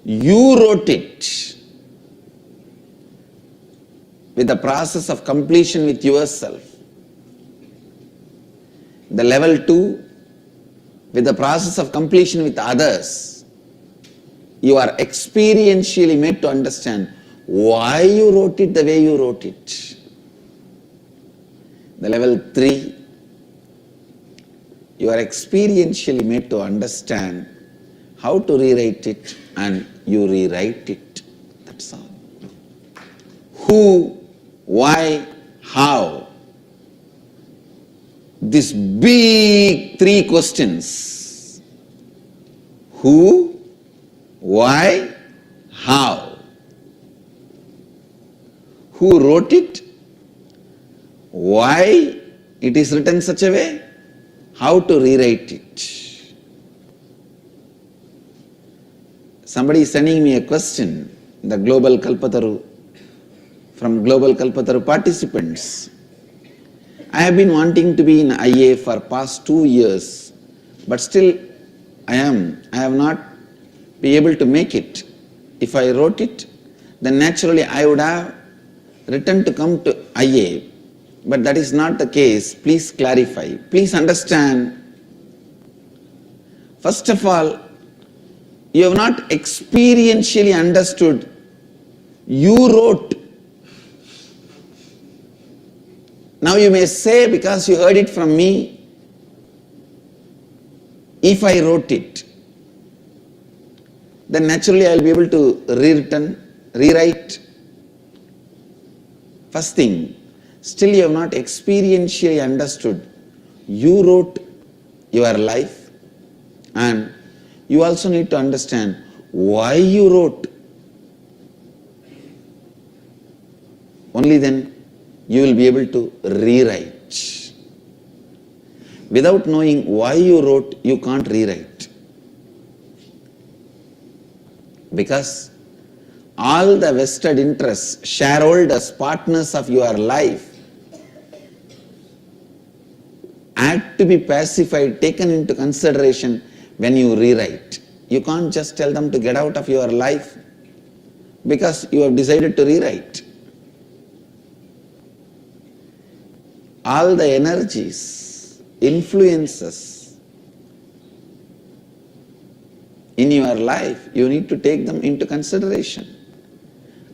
you wrote it with the process of completion with yourself. The level 2, with the process of completion with others, you are experientially made to understand why you wrote it the way you wrote it. The level 3, you are experientially made to understand how to rewrite it, and you rewrite it. That's all. Who, why, how? These big 3 questions. Who, why, how? Who wrote it? Why it is written such a way? How to rewrite it? Somebody is sending me a question, the Global Kalpataru, from Global Kalpataru participants. I have been wanting to be in IA for past 2 years, but still I have not been able to make it. If I wrote it, then naturally I would have written to come to IA, but that is not the case. Please clarify. Please understand. First of all, you have not experientially understood. You wrote. Now you may say, because you heard it from me, if I wrote it, then naturally I will be able to rewrite. First thing, still you have not experientially understood. You wrote your life, and you also need to understand why you wrote. Only then you will be able to rewrite. Without knowing why you wrote, you can't rewrite. Because all the vested interests, shareholders, partners of your life had to be pacified, taken into consideration when you rewrite. You can't just tell them to get out of your life because you have decided to rewrite. All the energies, influences in your life, you need to take them into consideration.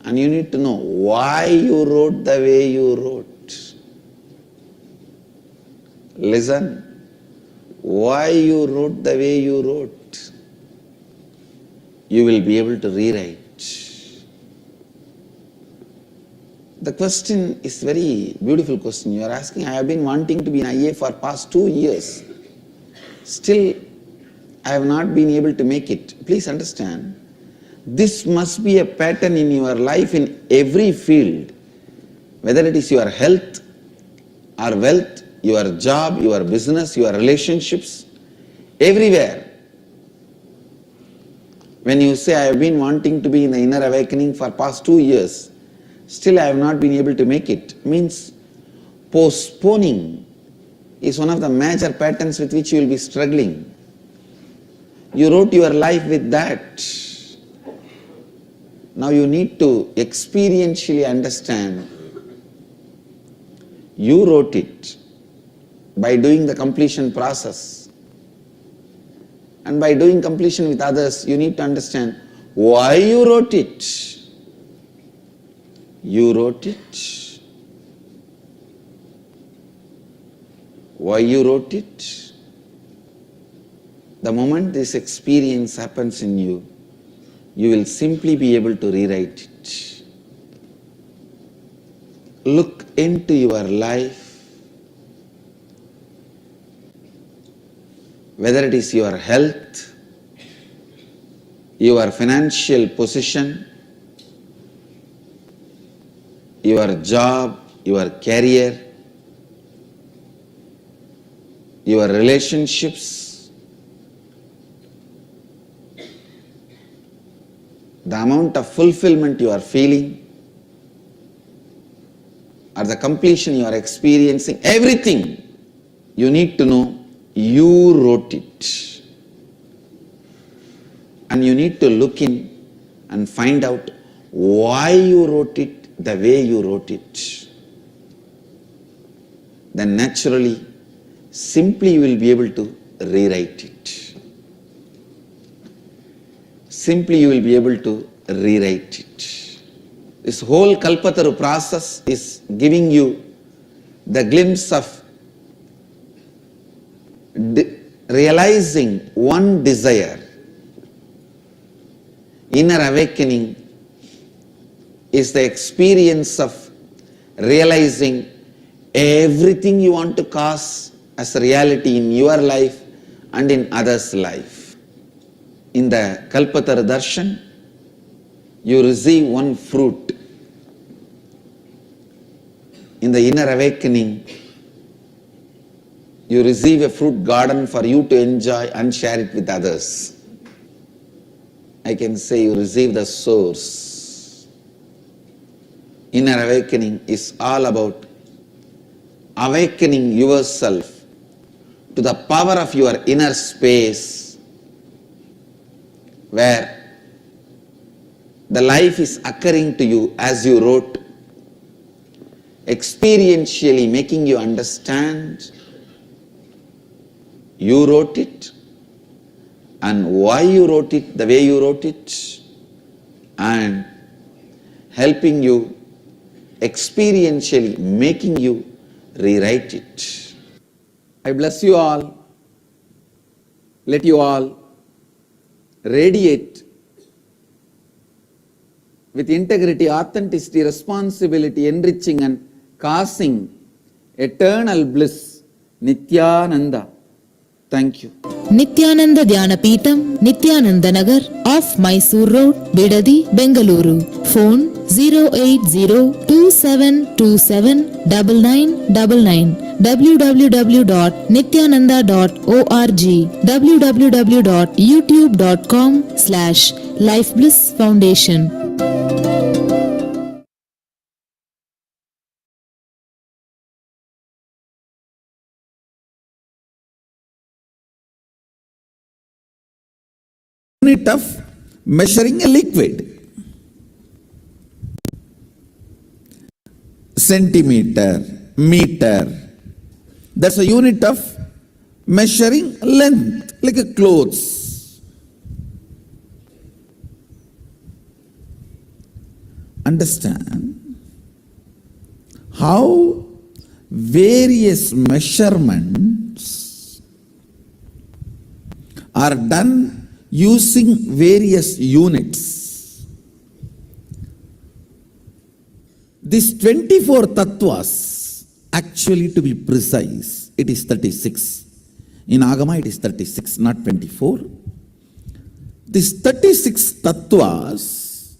And you need to know why you wrote the way you wrote. Listen, why you wrote the way you wrote. You will be able to rewrite. The question is very beautiful question. You are asking, I have been wanting to be in IA for past 2 years. Still, I have not been able to make it. Please understand, this must be a pattern in your life in every field. Whether it is your health or wealth, your job, your business, your relationships, everywhere. When you say, I have been wanting to be in the inner awakening for past 2 years, still I have not been able to make it, means postponing is one of the major patterns with which you will be struggling. You wrote your life with that. Now you need to experientially understand. You wrote it by doing the completion process. And by doing completion with others, you need to understand why you wrote it. You wrote it. Why you wrote it? The moment this experience happens in you, you will simply be able to rewrite it. Look into your life, whether it is your health, your financial position, your job, your career, your relationships, the amount of fulfillment you are feeling, or the completion you are experiencing, everything you need to know, you wrote it. And you need to look in and find out why you wrote it the way you wrote it. Then naturally, simply you will be able to rewrite it. Simply you will be able to rewrite it. This whole Kalpataru process is giving you the glimpse of realizing one desire. Inner awakening is the experience of realizing everything you want to cause as a reality in your life and in others' life. In the Kalpataru Darshan, you receive one fruit. In the inner awakening, you receive a fruit garden for you to enjoy and share it with others. I can say you receive the source. Inner awakening is all about awakening yourself to the power of your inner space, where the life is occurring to you as you wrote, experientially making you understand you wrote it and why you wrote it the way you wrote it, and helping you experientially making you rewrite it. I bless you all. Let you all radiate with integrity, authenticity, responsibility, enriching and causing eternal bliss. Nithyananda. Thank you. Nithyananda Dhyanapītam, Nithyananda Nagar, off Mysore Road, Bidadi, Bengaluru. Phone 08027279999. www.nithyananda.org. www.youtube.com/lifeblissfoundation. Unit of measuring a liquid. Centimeter, meter. That's a unit of measuring length, like a clothes. Understand how various measurements are done using various units. These 24 tattvas, actually to be precise, it is 36. In Agama it is 36, not 24. These 36 tattvas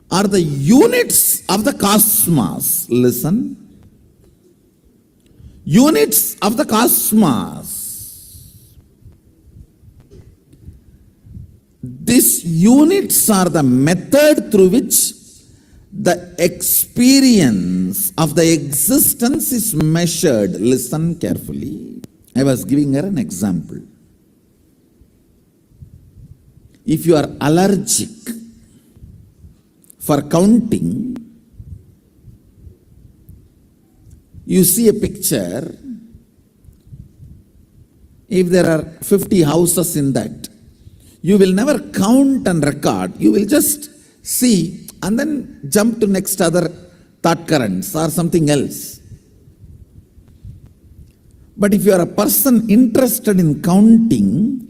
are the units of the cosmos. Listen. Units of the cosmos. These units are the method through which the experience of the existence is measured. Listen carefully. I was giving her an example. If you are allergic for counting, you see a picture. If there are 50 houses in that, you will never count and record. You will just see and then jump to next other thought currents or something else. But if you are a person interested in counting,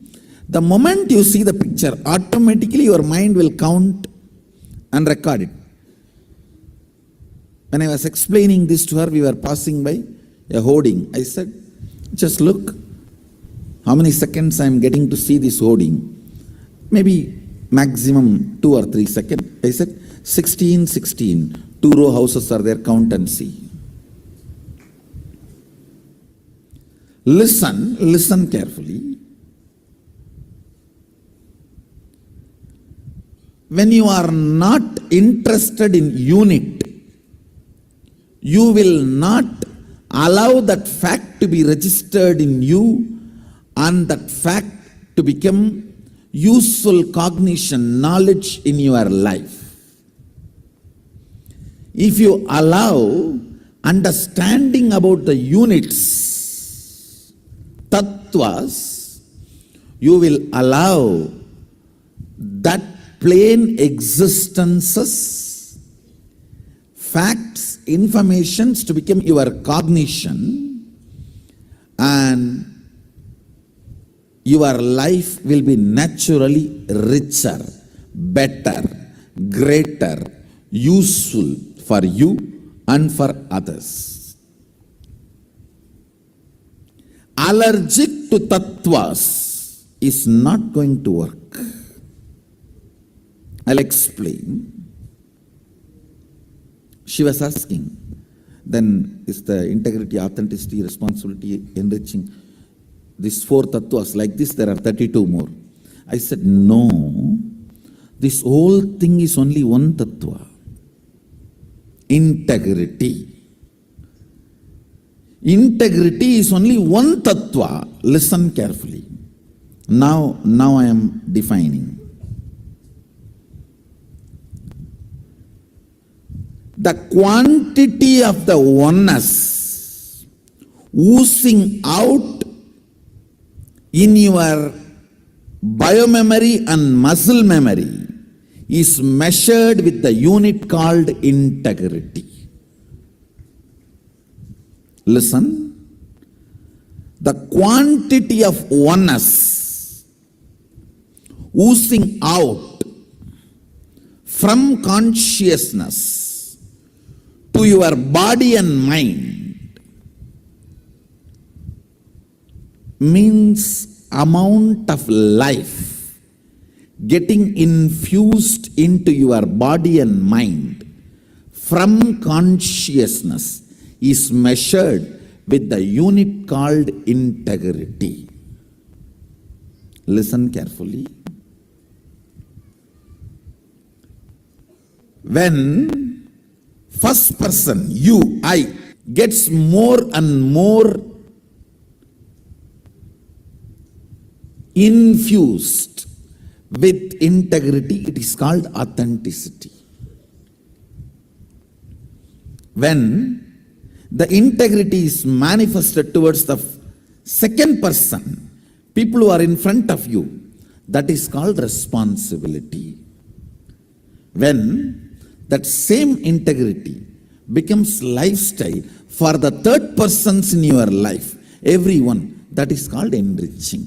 the moment you see the picture, automatically your mind will count and record it. When I was explaining this to her, we were passing by a hoarding. I said, just look how many seconds I am getting to see this hoarding. Maybe maximum 2 or 3 seconds. I said 16, 16. 2 row houses are there, count and see. Listen carefully. When you are not interested in unit, you will not allow that fact to be registered in you and that fact to become useful cognition, knowledge in your life. If you allow understanding about the units, tattvas, you will allow that plain existences, facts, informations to become your cognition, and your life will be naturally richer, better, greater, useful for you and for others. Allergic to tattvas is not going to work. I'll explain. She was asking, then is the integrity, authenticity, responsibility, enriching, these 4 tattvas, like this there are 32 more. I said, no, this whole thing is only one tattva. Integrity. Integrity is only one tattva. Listen carefully. Now I am defining. The quantity of the oneness oozing out in your biomemory and muscle memory is measured with the unit called integrity. Listen. The quantity of oneness oozing out from consciousness to your body and mind means amount of life getting infused into your body and mind from consciousness is measured with the unit called integrity. Listen carefully. When first person, you, I, gets more and more infused with integrity, it is called authenticity. When the integrity is manifested towards the second person, people who are in front of you, that is called responsibility. When that same integrity becomes lifestyle for the third persons in your life, everyone, that is called enriching.